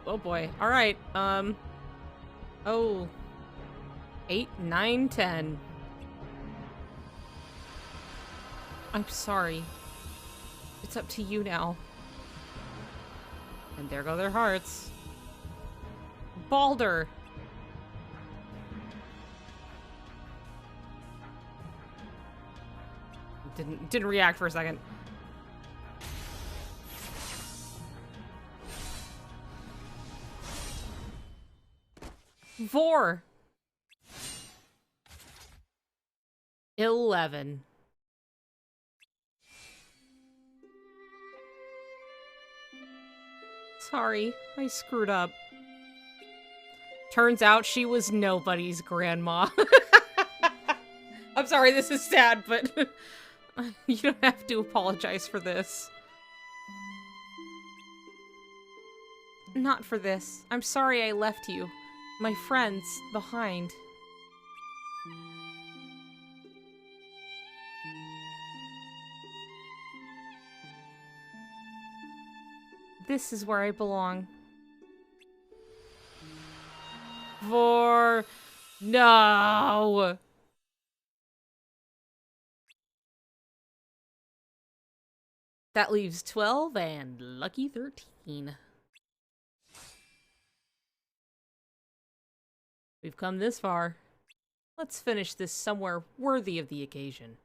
A: Oh boy. Alright, oh. 8, 9, 10. I'm sorry. It's up to you now. And there go their hearts. Baldur! Didn't react for a second. Four. 11. Sorry, I screwed up. Turns out she was nobody's grandma. I'm sorry, this is sad, but you don't have to apologize for this. Not for this. I'm sorry I left you, my friends, behind. This is where I belong. No! That leaves 12 and lucky 13. We've come this far. Let's finish this somewhere worthy of the occasion.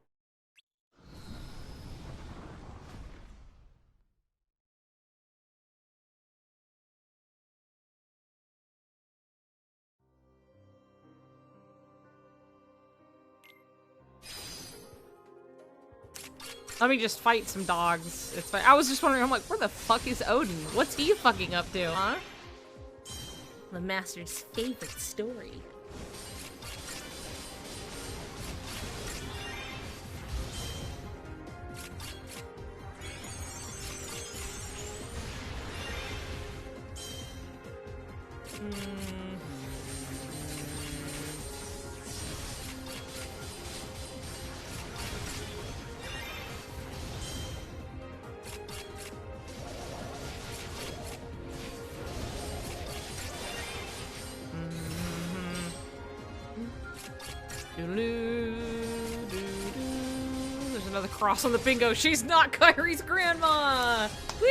A: Let me just fight some dogs. It's fine. I was just wondering, I'm like, where the fuck is Odin? What's he fucking up to, huh? The master's favorite story. There's another cross on the bingo. She's not Kyrie's grandma! Woo!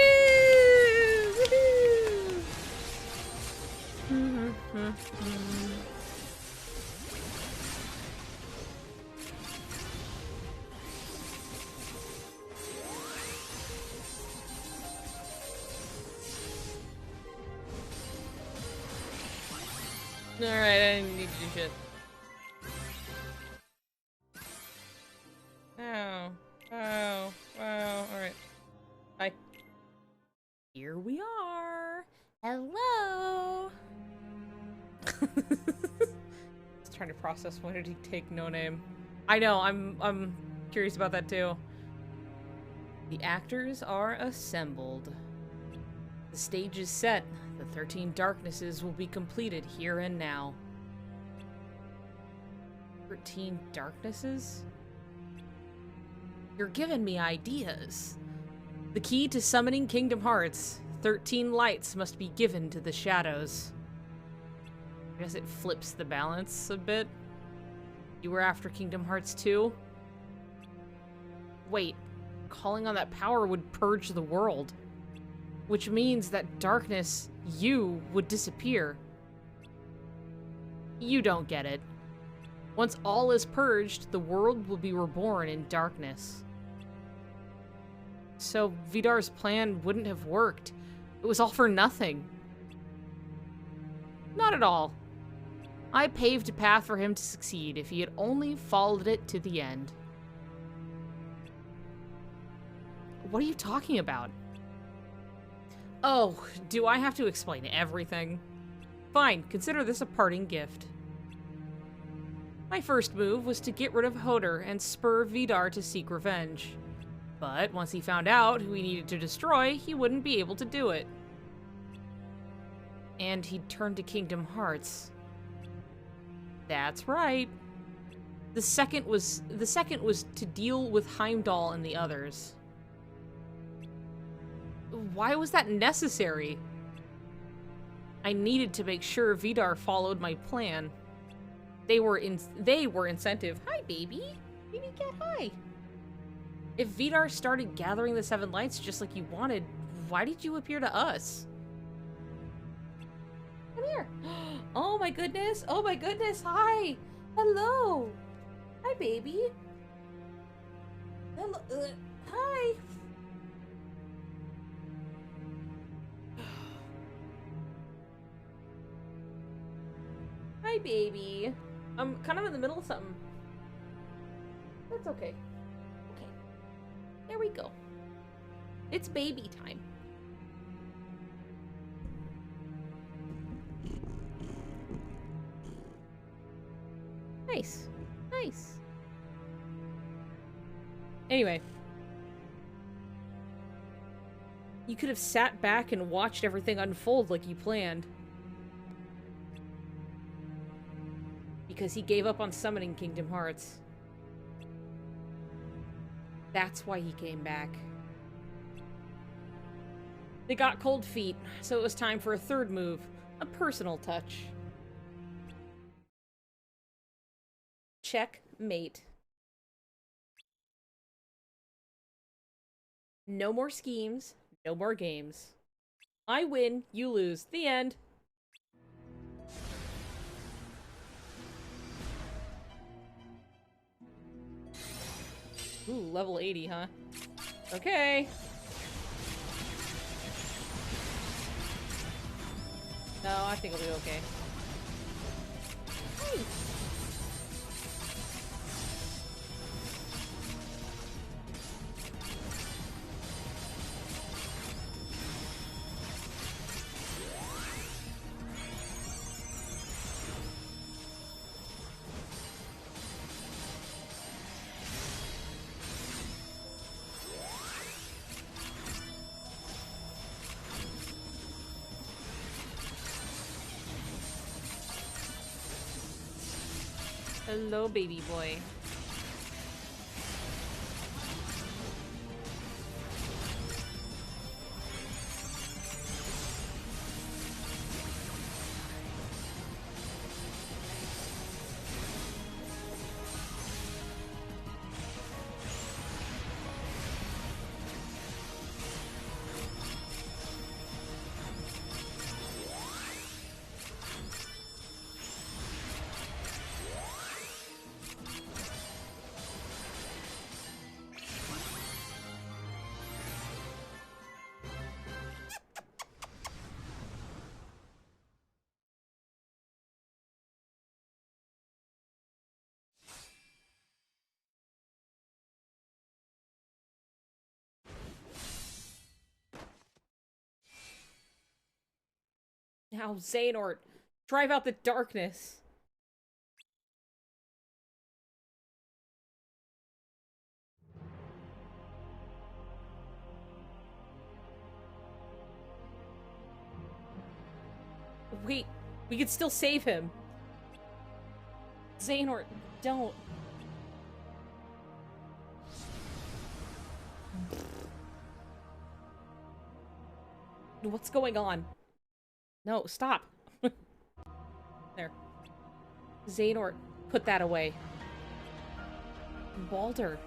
A: Woohoo! Alright, I didn't need to do shit. Oh, alright. Bye. here we are. Hello. Just trying to process, why did he take No Name? I know, I'm curious about that too. The actors are assembled. The stage is set. The 13 darknesses will be completed here and now. 13 darknesses? You're giving me ideas. The key to summoning Kingdom Hearts. 13 lights must be given to the shadows. I guess it flips the balance a bit. You were after Kingdom Hearts 2? Wait, calling on that power would purge the world. Which means that darkness, you, would disappear. You don't get it. Once all is purged, the world will be reborn in darkness. So Vidar's plan wouldn't have worked. It was all for nothing. Not at all. I paved a path for him to succeed if he had only followed it to the end. What are you talking about? Oh, do I have to explain everything? Fine, consider this a parting gift. My first move was to get rid of Hodor and spur Vidar to seek revenge. But once he found out who he needed to destroy, he wouldn't be able to do it. And he'd turn to Kingdom Hearts. That's right. The second was to deal with Heimdall and the others. Why was that necessary? I needed to make sure Vidar followed my plan. They were incentive. Hi, baby. Baby cat, hi. If Vidar started gathering the 7 lights just like you wanted, why did you appear to us? Come here. Oh my goodness. Oh my goodness. Hi. Hello. Hi, baby. Hello. Hi. Hi, baby. I'm kind of in the middle of something. That's okay. Okay. There we go. It's baby time. Nice. Nice. Anyway. You could have sat back and watched everything unfold like you planned. Because he gave up on summoning Kingdom Hearts. That's why he came back. They got cold feet, so it was time for a third move. A personal touch. Checkmate. No more schemes, no more games. I win, you lose. The end. Ooh, level 80, huh? Okay. No, I think I'll be okay. Hey. Hello, baby boy. Now, Xehanort, drive out the darkness. Wait, we could still save him. Xehanort, don't. What's going on? No, stop. There. Xehanort, put that away. Balder.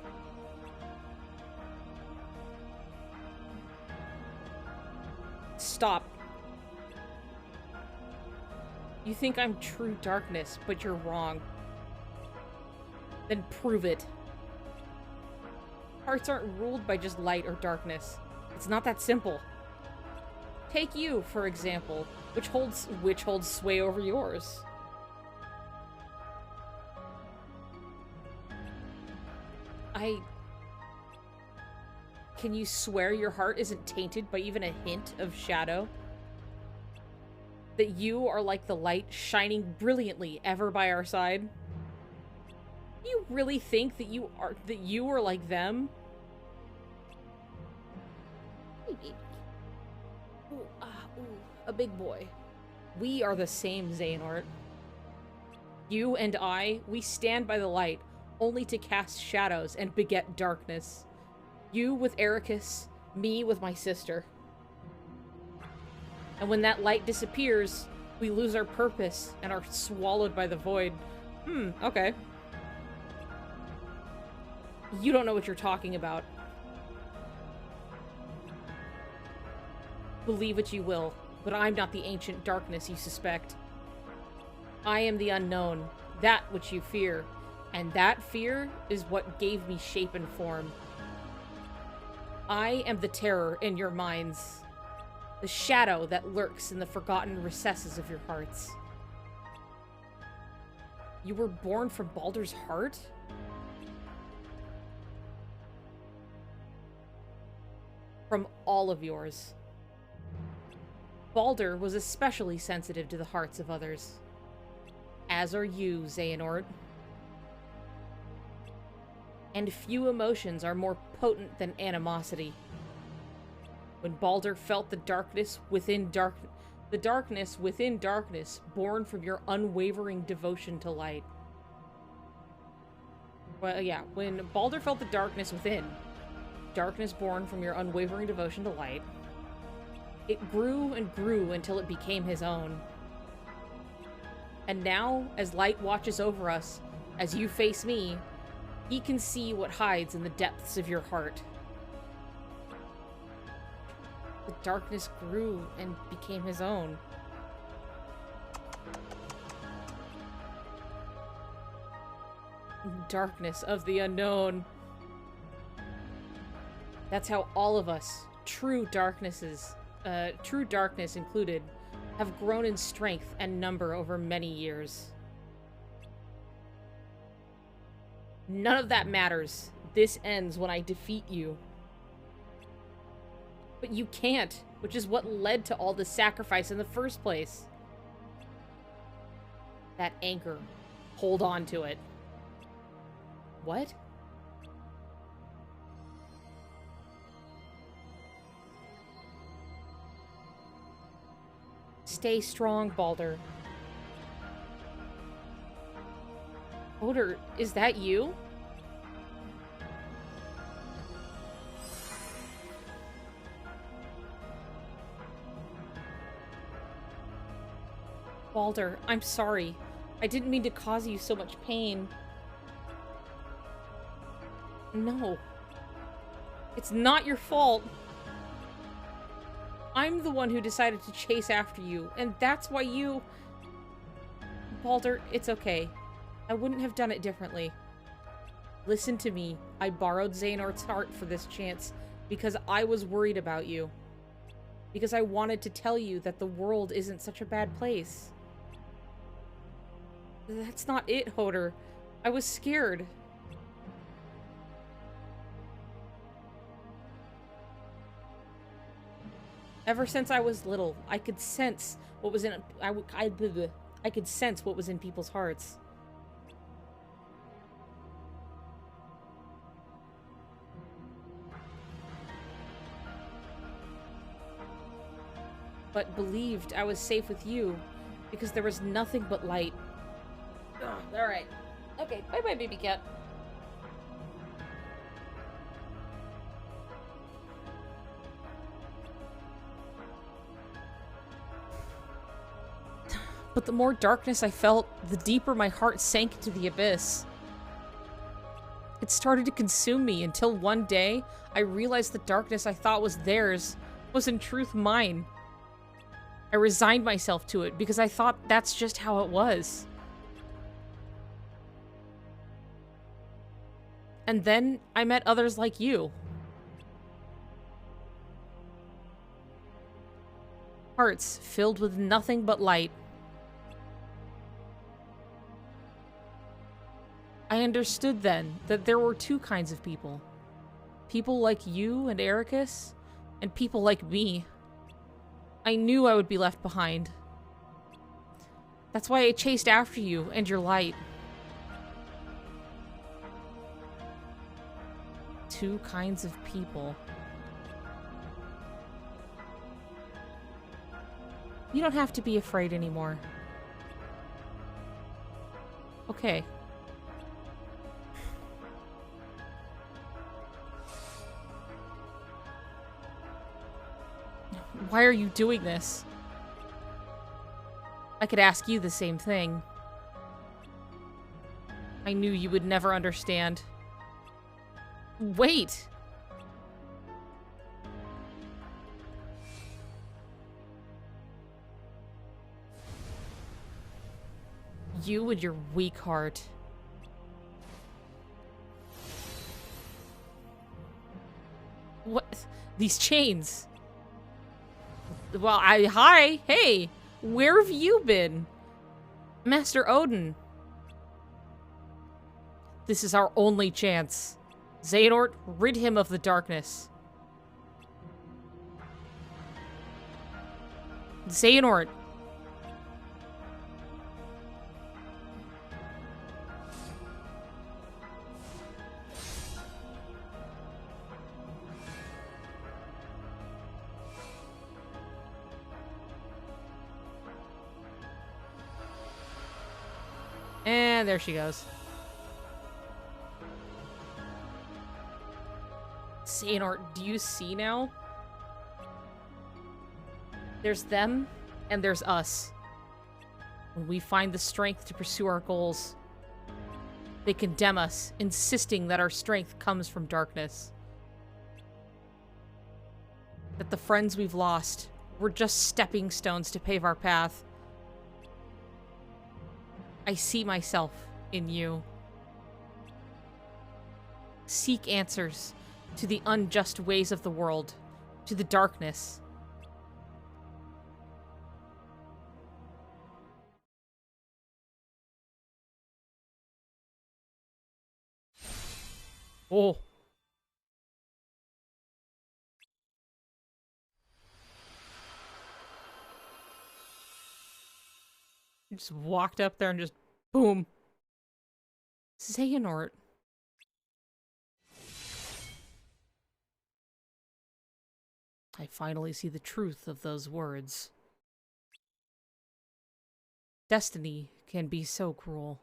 A: Stop. You think I'm true darkness, but you're wrong. Then prove it. Hearts aren't ruled by just light or darkness. It's not that simple. Take you, for example, which holds sway over yours. Can you swear your heart isn't tainted by even a hint of shadow? That you are like the light shining brilliantly ever by our side? Do you really think that you are like them? Hey, baby. Ooh, a big boy. We are the same, Xehanort. You and I, we stand by the light, only to cast shadows and beget darkness. You with Ericus, me with my sister. And when that light disappears, we lose our purpose and are swallowed by the void. Okay. You don't know what you're talking about. Believe what you will, but I'm not the ancient darkness you suspect. I am the unknown, that which you fear, and that fear is what gave me shape and form. I am the terror in your minds, the shadow that lurks in the forgotten recesses of your hearts. You were born from Baldur's heart? From all of yours. Baldur was especially sensitive to the hearts of others. As are you, Xehanort. And few emotions are more potent than animosity. When Baldur felt the darkness within darkness, born from your unwavering devotion to light. Well, yeah, when Baldur felt the darkness within, darkness born from your unwavering devotion to light, it grew and grew until it became his own. And now, as light watches over us, as you face me, he can see what hides in the depths of your heart. The darkness grew and became his own. Darkness of the unknown. That's how all of us, true darkness included, have grown in strength and number over many years. None of that matters. This ends when I defeat you. But you can't, which is what led to all the sacrifice in the first place. That anchor. Hold on to it. What? Stay strong, Baldur. Oder, is that you? Baldur, I'm sorry. I didn't mean to cause you so much pain. No. It's not your fault. I'm the one who decided to chase after you, and that's why you... Baldur, it's okay. I wouldn't have done it differently. Listen to me. I borrowed Xehanort's heart for this chance because I was worried about you. Because I wanted to tell you that the world isn't such a bad place. That's not it, Hoder. I was scared. Ever since I was little, I could sense what was in I could sense what was in people's hearts. But believed I was safe with you because there was nothing but light. Alright. Okay, bye-bye, baby cat. But the more darkness I felt, the deeper my heart sank into the abyss. It started to consume me until one day, I realized the darkness I thought was theirs was in truth mine. I resigned myself to it because I thought that's just how it was. And then I met others like you. Hearts filled with nothing but light. I understood then that there were two kinds of people. People like you and Ericus, and people like me. I knew I would be left behind. That's why I chased after you and your light. Two kinds of people. You don't have to be afraid anymore. Okay. Why are you doing this? I could ask you the same thing. I knew you would never understand. Wait! You and your weak heart. What? These chains. Well, hi, hey, where have you been? Master Odin. This is our only chance. Xehanort, rid him of the darkness. Xehanort. And there she goes. Xehanort, do you see now? There's them, and there's us. When we find the strength to pursue our goals, they condemn us, insisting that our strength comes from darkness. That the friends we've lost were just stepping stones to pave our path. I see myself in you. Seek answers to the unjust ways of the world, to the darkness. Oh. You just walked up there and just boom. Xehanort. I finally see the truth of those words. Destiny can be so cruel.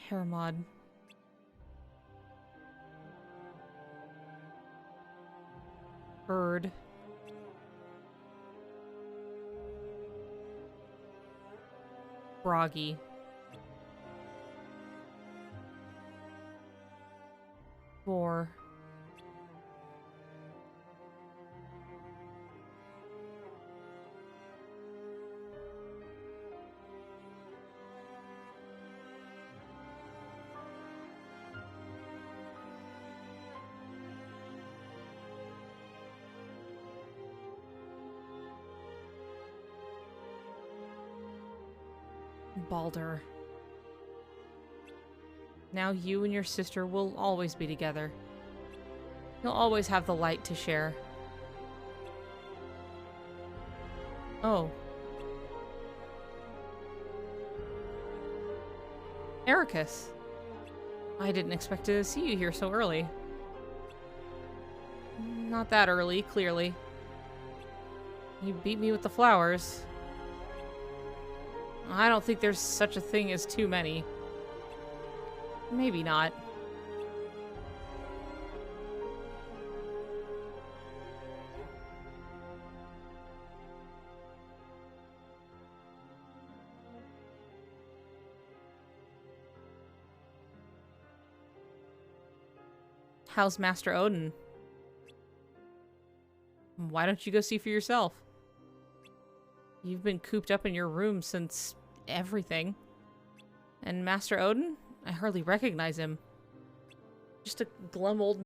A: Hermod. Bird. Broggy. Boar. Baldur. Now you and your sister will always be together. You'll always have the light to share. Oh. Ericus. I didn't expect to see you here so early. Not that early, clearly. You beat me with the flowers. I don't think there's such a thing as too many. Maybe not. How's Master Odin? Why don't you go see for yourself? You've been cooped up in your room since everything. And Master Odin? I hardly recognize him. Just a glum old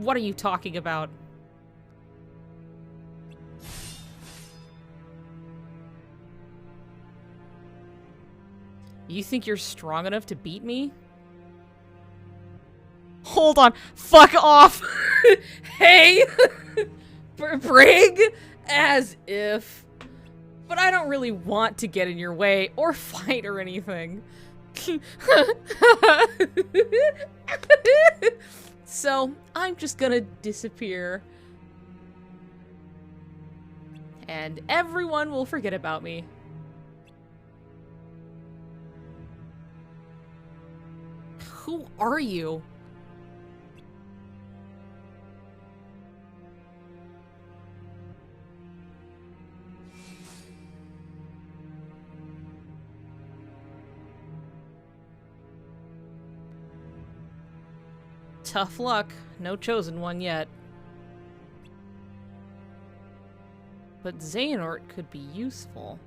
A: What are you talking about? You think you're strong enough to beat me? Hold on. Fuck off! Hey! Brig? As if. But I don't really want to get in your way or fight or anything. So, I'm just gonna disappear. And everyone will forget about me. Who are you? Tough luck. No chosen one yet. But Xehanort could be useful.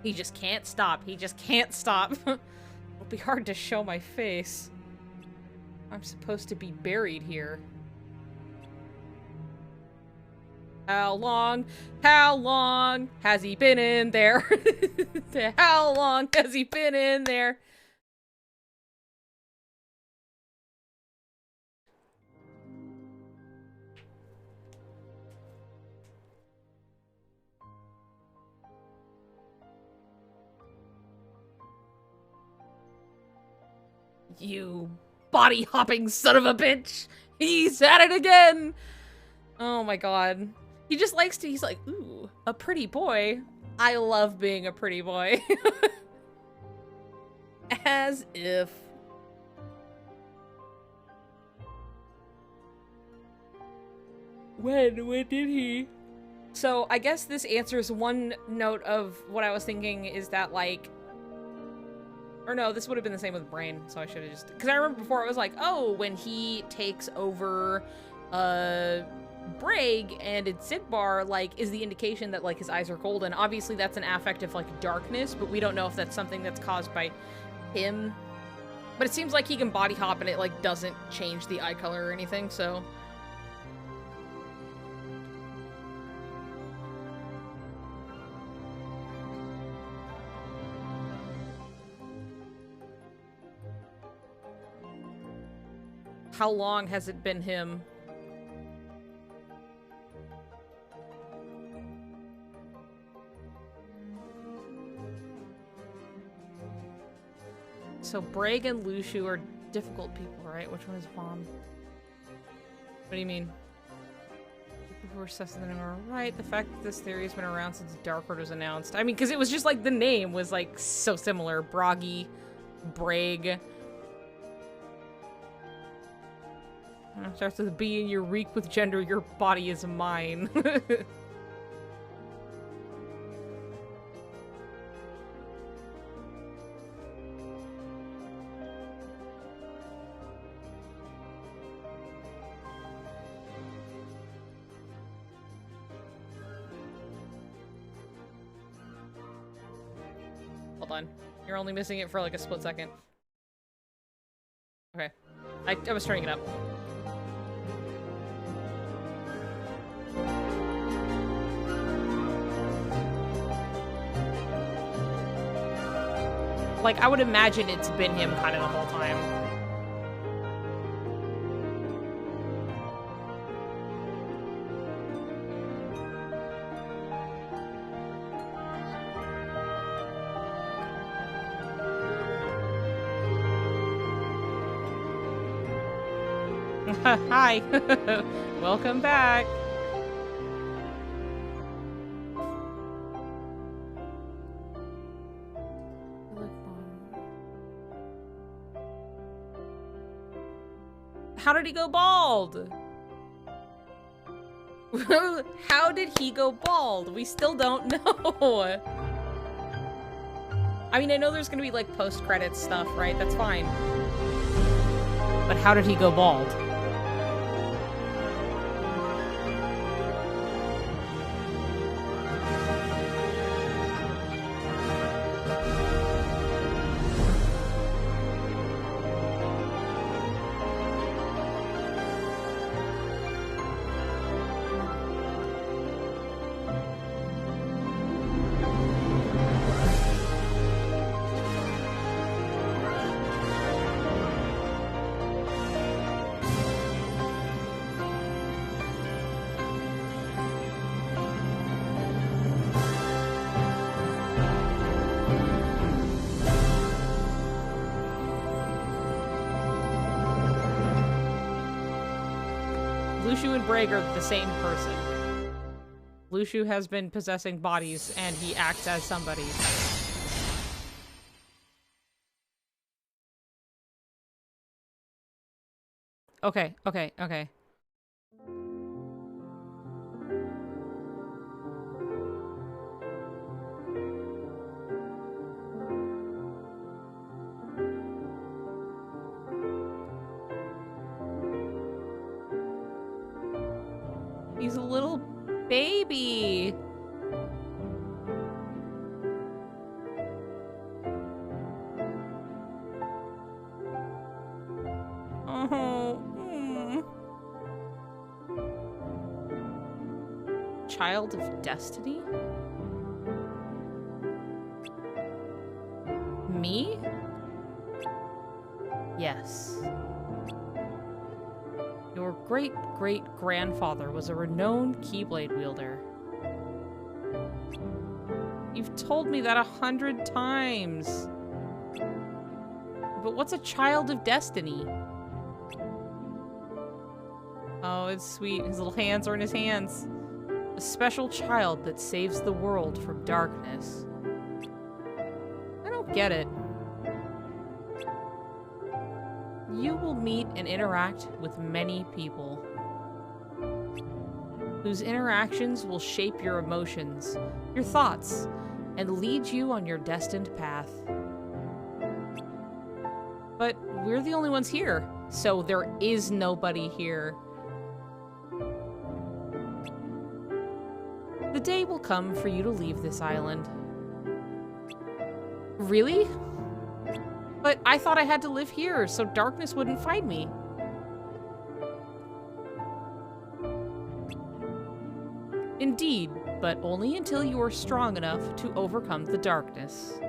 A: He just can't stop. He just can't stop. It'll be hard to show my face. I'm supposed to be buried here. How long has he been in there? How long has he been in there? You body-hopping son of a bitch! He's at it again! Oh my god. He just likes to, he's like, ooh, a pretty boy. I love being a pretty boy. As if. When did he? So, I guess this answers one note of what I was thinking is that, like, or no, this would have been the same with Brain, so I should have just, because I remember before it was like, oh, when he takes over, Braig and it's Sigbar, like, is the indication that, like, his eyes are golden. Obviously, that's an affect of, like, darkness, but we don't know if that's something that's caused by him. But it seems like he can body hop and it, like, doesn't change the eye color or anything, so. How long has it been him? So Braig and Lushu are difficult people, right? Which one is Bomb? What do you mean? People were assessing the name are right. The fact that this theory has been around since Darkwood was announced. I mean, because it was just like the name was like so similar. Broggy, Braig. Starts with a B and you're reek with gender. Your body is mine. Hold on. You're only missing it for like a split second. Okay. I was turning it up. Like, I would imagine it's been him kind of the whole time. Hi. Welcome back. How did he go bald? How did he go bald? We still don't know. I mean, I know there's gonna be like post-credits stuff, right? That's fine. But how did he go bald? Lushu and Braig are the same person. Lushu has been possessing bodies, and he acts as somebody. Okay, okay, okay. He's a little baby. Oh. Child of Destiny? Me? Yes. Your great-great-grandfather was a renowned Keyblade wielder. You've told me that 100 times. But what's a child of destiny? Oh, it's sweet. His little hands are in his hands. A special child that saves the world from darkness. I don't get it. You will meet and interact with many people, whose interactions will shape your emotions, your thoughts, and lead you on your destined path. But we're the only ones here, so there is nobody here. The day will come for you to leave this island. Really? But I thought I had to live here so darkness wouldn't find me. Indeed, but only until you are strong enough to overcome the darkness.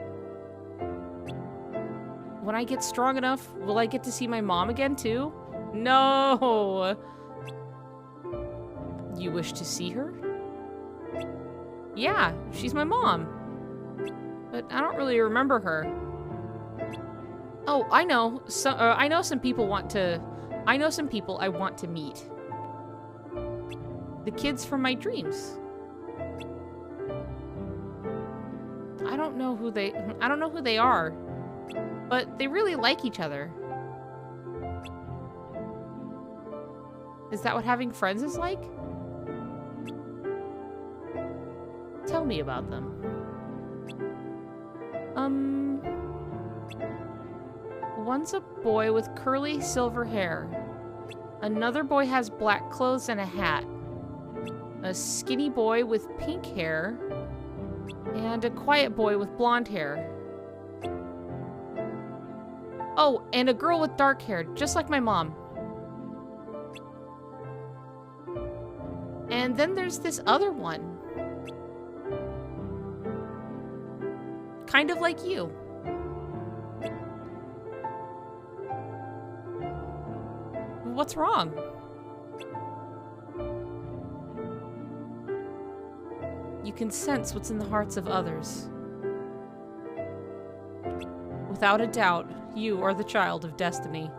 A: When I get strong enough, will I get to see my mom again too? No! You wish to see her? Yeah, she's my mom. But I don't really remember her. Oh, I know. I know some people I want to meet. The kids from my dreams. I don't know who they are, but they really like each other. Is that what having friends is like? Tell me about them. One's a boy with curly silver hair. Another boy has black clothes and a hat. A skinny boy with pink hair. And a quiet boy with blonde hair. Oh, and a girl with dark hair, just like my mom. And then there's this other one. Kind of like you. What's wrong? You can sense what's in the hearts of others. Without a doubt, you are the child of destiny.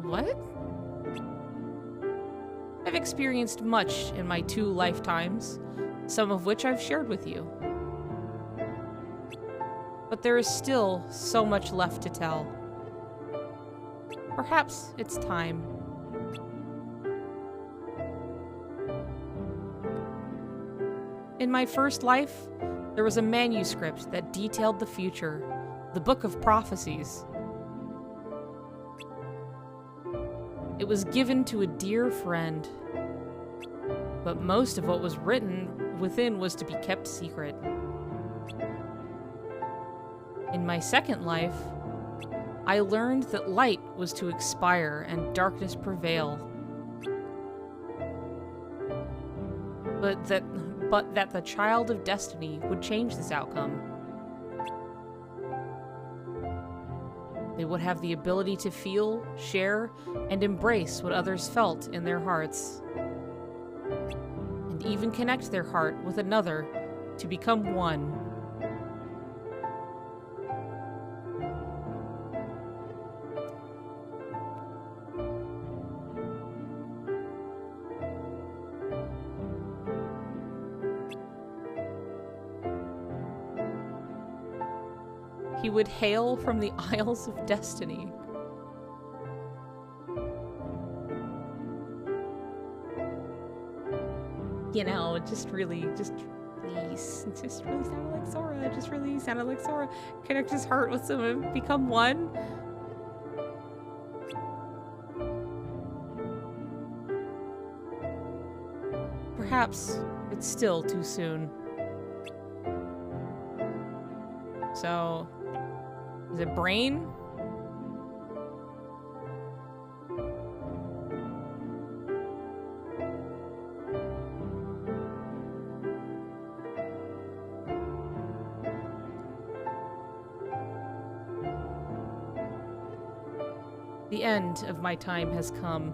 A: What? I've experienced much in my 2 lifetimes, some of which I've shared with you. But there is still so much left to tell. Perhaps it's time. In my first life, there was a manuscript that detailed the future, the Book of Prophecies. It was given to a dear friend, but most of what was written within was to be kept secret. In my second life, I learned that light was to expire and darkness prevail. But that the child of destiny would change this outcome. They would have the ability to feel, share, and embrace what others felt in their hearts. And even connect their heart with another to become one. He would hail from the Isles of Destiny. You know, just please. Just really sounded like Sora. Just really sounded like Sora. Connect his heart with someone, become one. Perhaps it's still too soon. So, is it brain? The end of my time has come.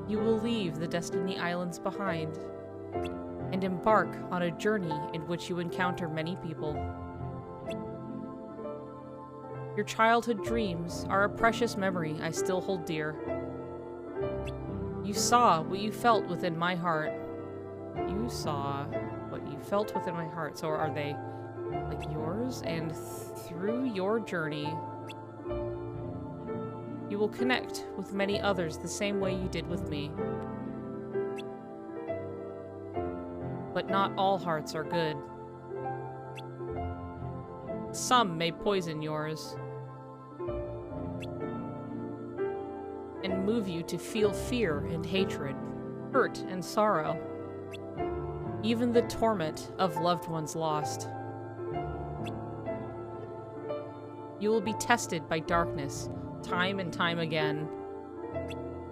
A: You will leave the Destiny Islands behind and embark on a journey in which you encounter many people. Your childhood dreams are a precious memory I still hold dear. You saw what you felt within my heart. You saw what you felt within my heart. So are they like yours? And through your journey, you will connect with many others the same way you did with me. But not all hearts are good. Some may poison yours and move you to feel fear and hatred, hurt and sorrow, even the torment of loved ones lost. You will be tested by darkness, time and time again.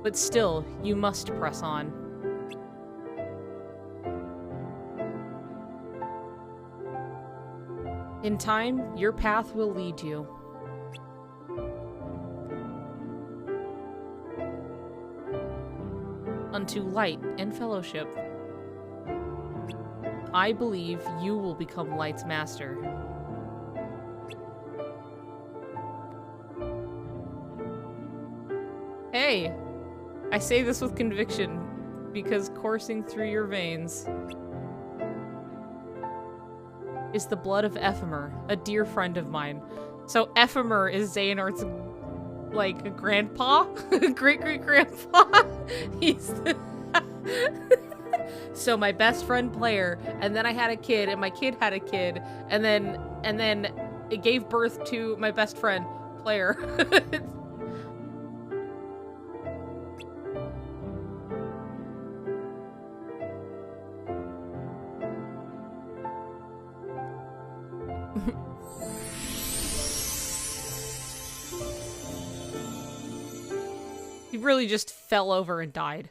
A: But still, you must press on. In time, your path will lead you. Unto light and fellowship. I believe you will become Light's master. Hey, I say this with conviction, because coursing through your veins is the blood of Ephemer, a dear friend of mine. So Ephemer is Xehanort's, like, grandpa? Great-great-grandpa? He's the... So my best friend Player, and then I had a kid, and my kid had a kid, and then it gave birth to my best friend, Player. He really just fell over and died.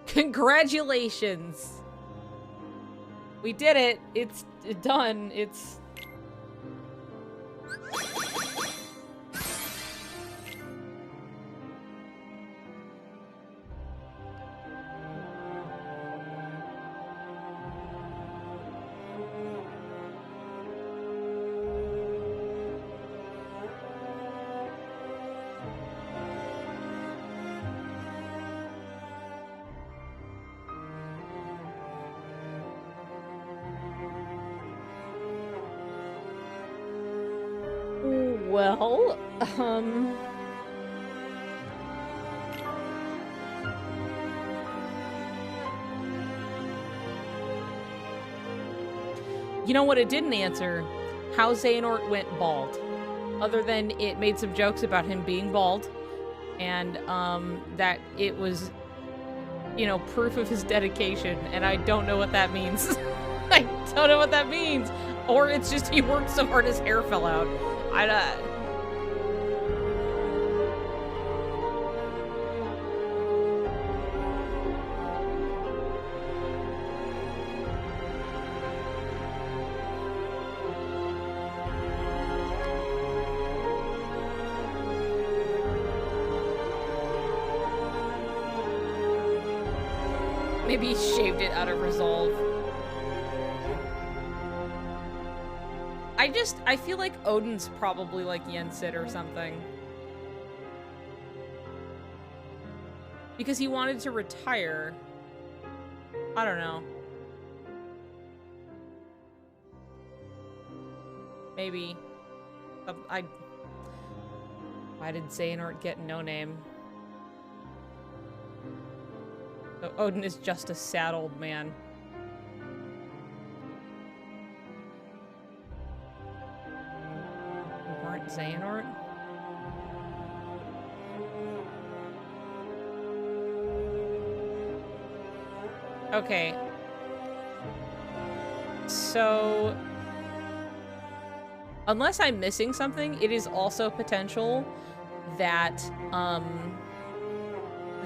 A: Congratulations! We did it! It's done. It's... Well, you know what it didn't answer? How Xehanort went bald. Other than it made some jokes about him being bald, and, that it was, you know, proof of his dedication, and I don't know what that means. I don't know what that means! Or it's just he worked so hard his hair fell out. Maybe he shaved it out of resolve. I feel like Odin's probably like Yensid or something. Because he wanted to retire. I don't know. Maybe. Why did Xehanort get no name? So Odin is just a sad old man. You weren't Xehanort? Okay. So, unless I'm missing something, it is also potential that,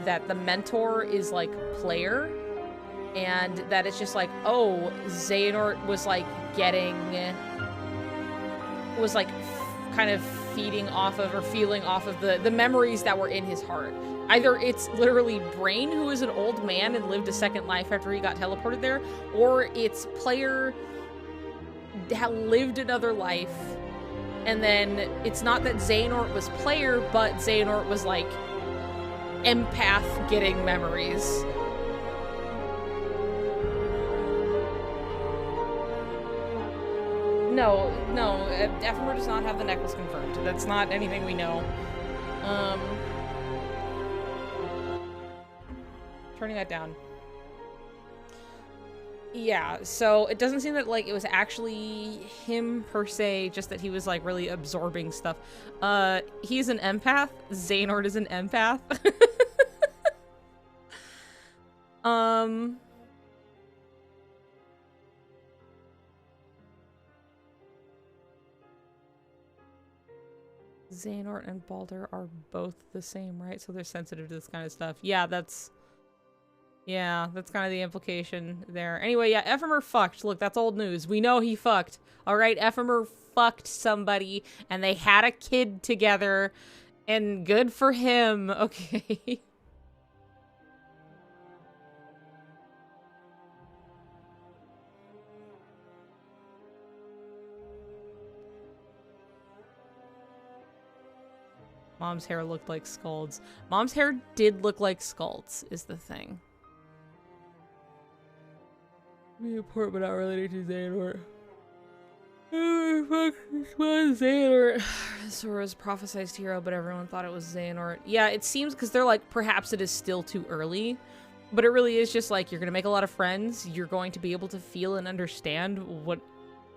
A: that the mentor is, like, player, and that it's just like, oh, Xehanort was, like, kind of feeding off of, or feeling off of the memories that were in his heart. Either it's literally Brain, who is an old man and lived a second life after he got teleported there, or it's player lived another life, and then it's not that Xehanort was player, but Xehanort was like empath getting memories. No, Ephemer does not have the necklace confirmed. That's not anything we know. Turning that down. Yeah, so it doesn't seem that, like, it was actually him per se, just that he was, like, really absorbing stuff. He's an empath. Xehanort is an empath. Xehanort and Baldur are both the same, right? So they're sensitive to this kind of stuff. Yeah, that's kind of the implication there. Anyway, yeah, Ephemer fucked. Look, that's old news. We know he fucked. All right, Ephemer fucked somebody, and they had a kid together, and good for him. Okay. Mom's hair looked like Scald's. Mom's hair did look like Scald's, is the thing. Me important, but not related to Xehanort. Oh, fuck, this was Xehanort. Sora's prophesized hero, but everyone thought it was Xehanort. Yeah, it seems, because they're like, perhaps it is still too early. But it really is just like, you're going to make a lot of friends. You're going to be able to feel and understand what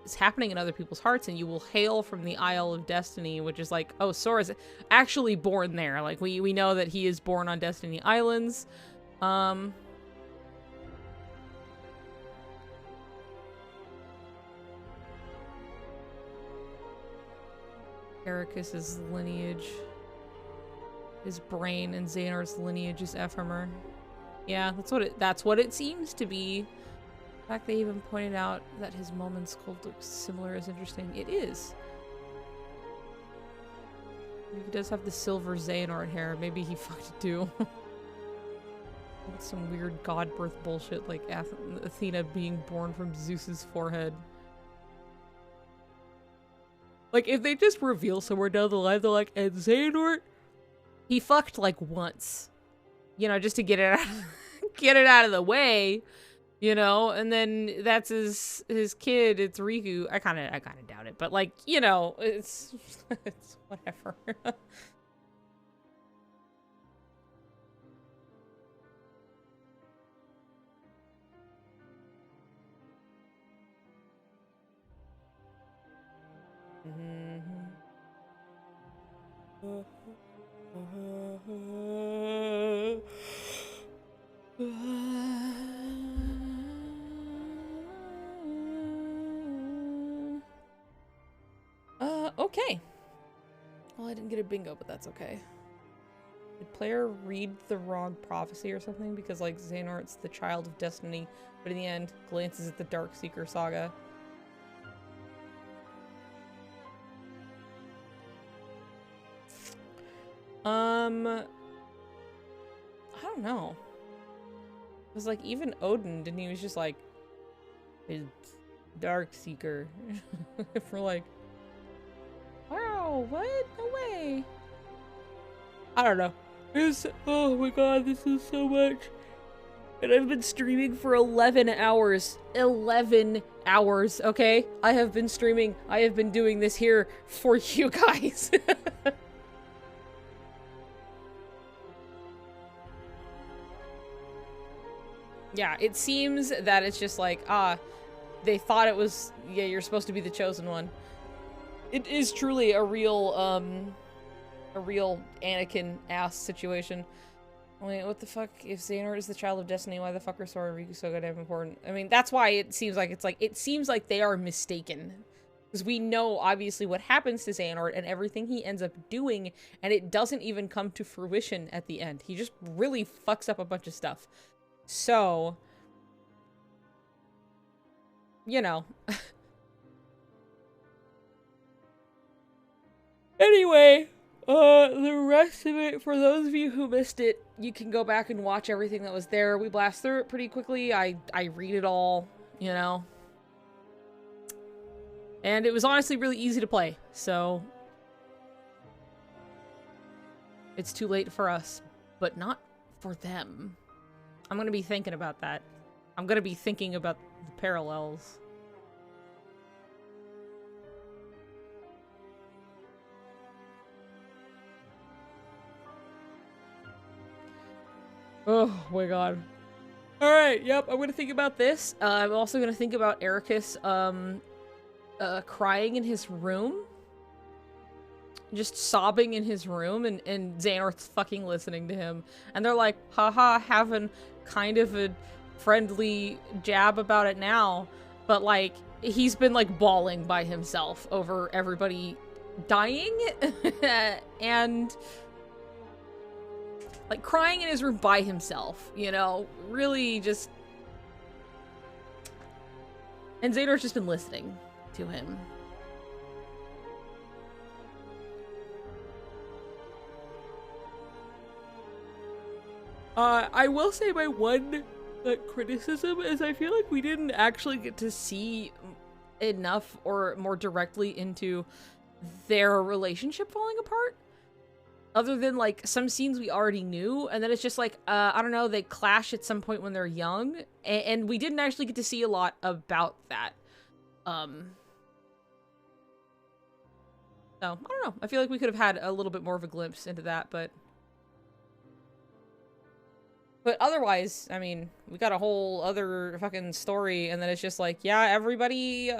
A: is happening in other people's hearts, and you will hail from the Isle of Destiny, which is like, oh, Sora's actually born there. Like, we know that he is born on Destiny Islands. Ericus's lineage is Brain, and Xehanort's lineage is Ephemer. Yeah, that's what it seems to be. In fact, they even pointed out that his mom and skull looks similar is interesting. It is. He does have the silver Xehanort hair. Maybe he fucked too. That's some weird god birth bullshit, like Athena being born from Zeus's forehead. Like, if they just reveal somewhere down the line, they're like, and Xehanort, he fucked like once, you know, just to get it out of the way. You know, and then that's his kid. It's Riku. I kind of doubt it, but like, you know, it's whatever. Okay. Well, I didn't get a bingo, but that's okay. Did player read the wrong prophecy or something? Because, like, Xehanort's the child of destiny, but in the end, glances at the Darkseeker saga. I don't know. It was like, even Odin, didn't he was just like, his Darkseeker for like What? No way. I don't know. Oh my god, this is so much. And I've been streaming for 11 hours. 11 hours, okay? I have been streaming. I have been doing this here for you guys. Yeah, it seems that it's just like, they thought it was, yeah, you're supposed to be the chosen one. It is truly a real Anakin-ass situation. Wait, what the fuck? If Xehanort is the child of destiny, why the fuck are Sora and Riku so goddamn important? I mean, that's why it seems like it seems like they are mistaken. Because we know, obviously, what happens to Xehanort and everything he ends up doing, and it doesn't even come to fruition at the end. He just really fucks up a bunch of stuff. So, you know. Anyway, the rest of it, for those of you who missed it, you can go back and watch everything that was there. We blast through it pretty quickly. I read it all, you know. And it was honestly really easy to play, so it's too late for us, but not for them. I'm gonna be thinking about that. I'm gonna be thinking about the parallels. Oh my god. Alright, yep, I'm gonna think about this. I'm also gonna think about Ericus, crying in his room. Just sobbing in his room, and Xehanort's fucking listening to him. And they're like, haha, having kind of a friendly jab about it now. But, like, he's been, like, bawling by himself over everybody dying. And, like, crying in his room by himself, you know? Really just... And Xehanort's just been listening to him. I will say my one criticism is I feel like we didn't actually get to see enough or more directly into their relationship falling apart. Other than, like, some scenes we already knew, and then it's just like, I don't know, they clash at some point when they're young, and we didn't actually get to see a lot about that. So, I don't know. I feel like we could have had a little bit more of a glimpse into that, but otherwise, I mean, we got a whole other fucking story, and then it's just like, yeah, everybody,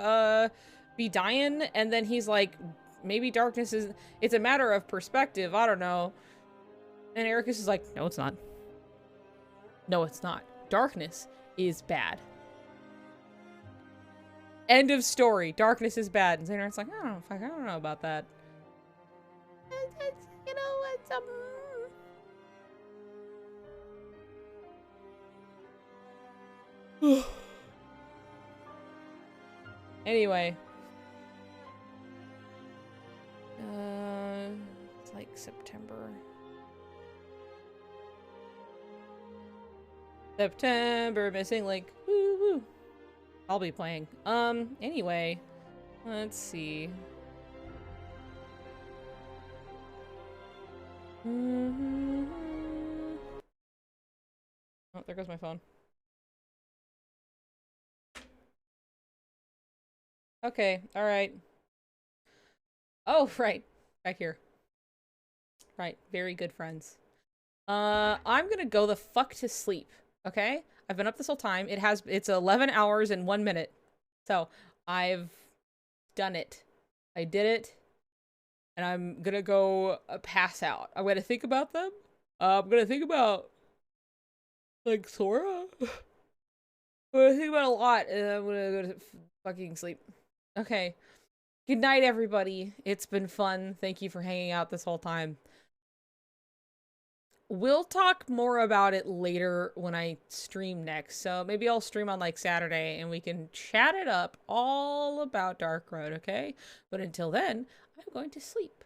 A: be dying, and then he's like, maybe darkness is, it's a matter of perspective, I don't know. And Ericus is like, no, it's not. No, it's not. Darkness is bad. End of story. Darkness is bad. And Xehanort's like, I don't know about that. It's you know, it's, Anyway. It's like September. September, missing link. Woo woo. I'll be playing. Anyway. Let's see. Oh, there goes my phone. Okay, alright. Oh, right. Back here. Right, very good friends. I'm gonna go the fuck to sleep, okay? I've been up this whole time. It's 11 hours and 1 minute. So, I've done it. I did it. And I'm gonna go pass out. I'm gonna think about them. I'm gonna think about, like, Sora. I'm gonna think about a lot, and I'm gonna go to fucking sleep. Okay. Good night, everybody. It's been fun. Thank you for hanging out this whole time. We'll talk more about it later when I stream next. So maybe I'll stream on, like, Saturday, and we can chat it up all about Dark Road, okay? But until then, I'm going to sleep.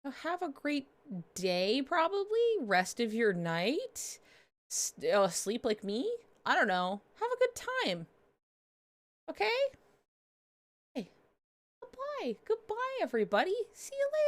A: So have a great day, probably. Rest of your night. Sleep like me? I don't know. Have a good time. Okay? Hey. Goodbye. Goodbye, everybody. See you later.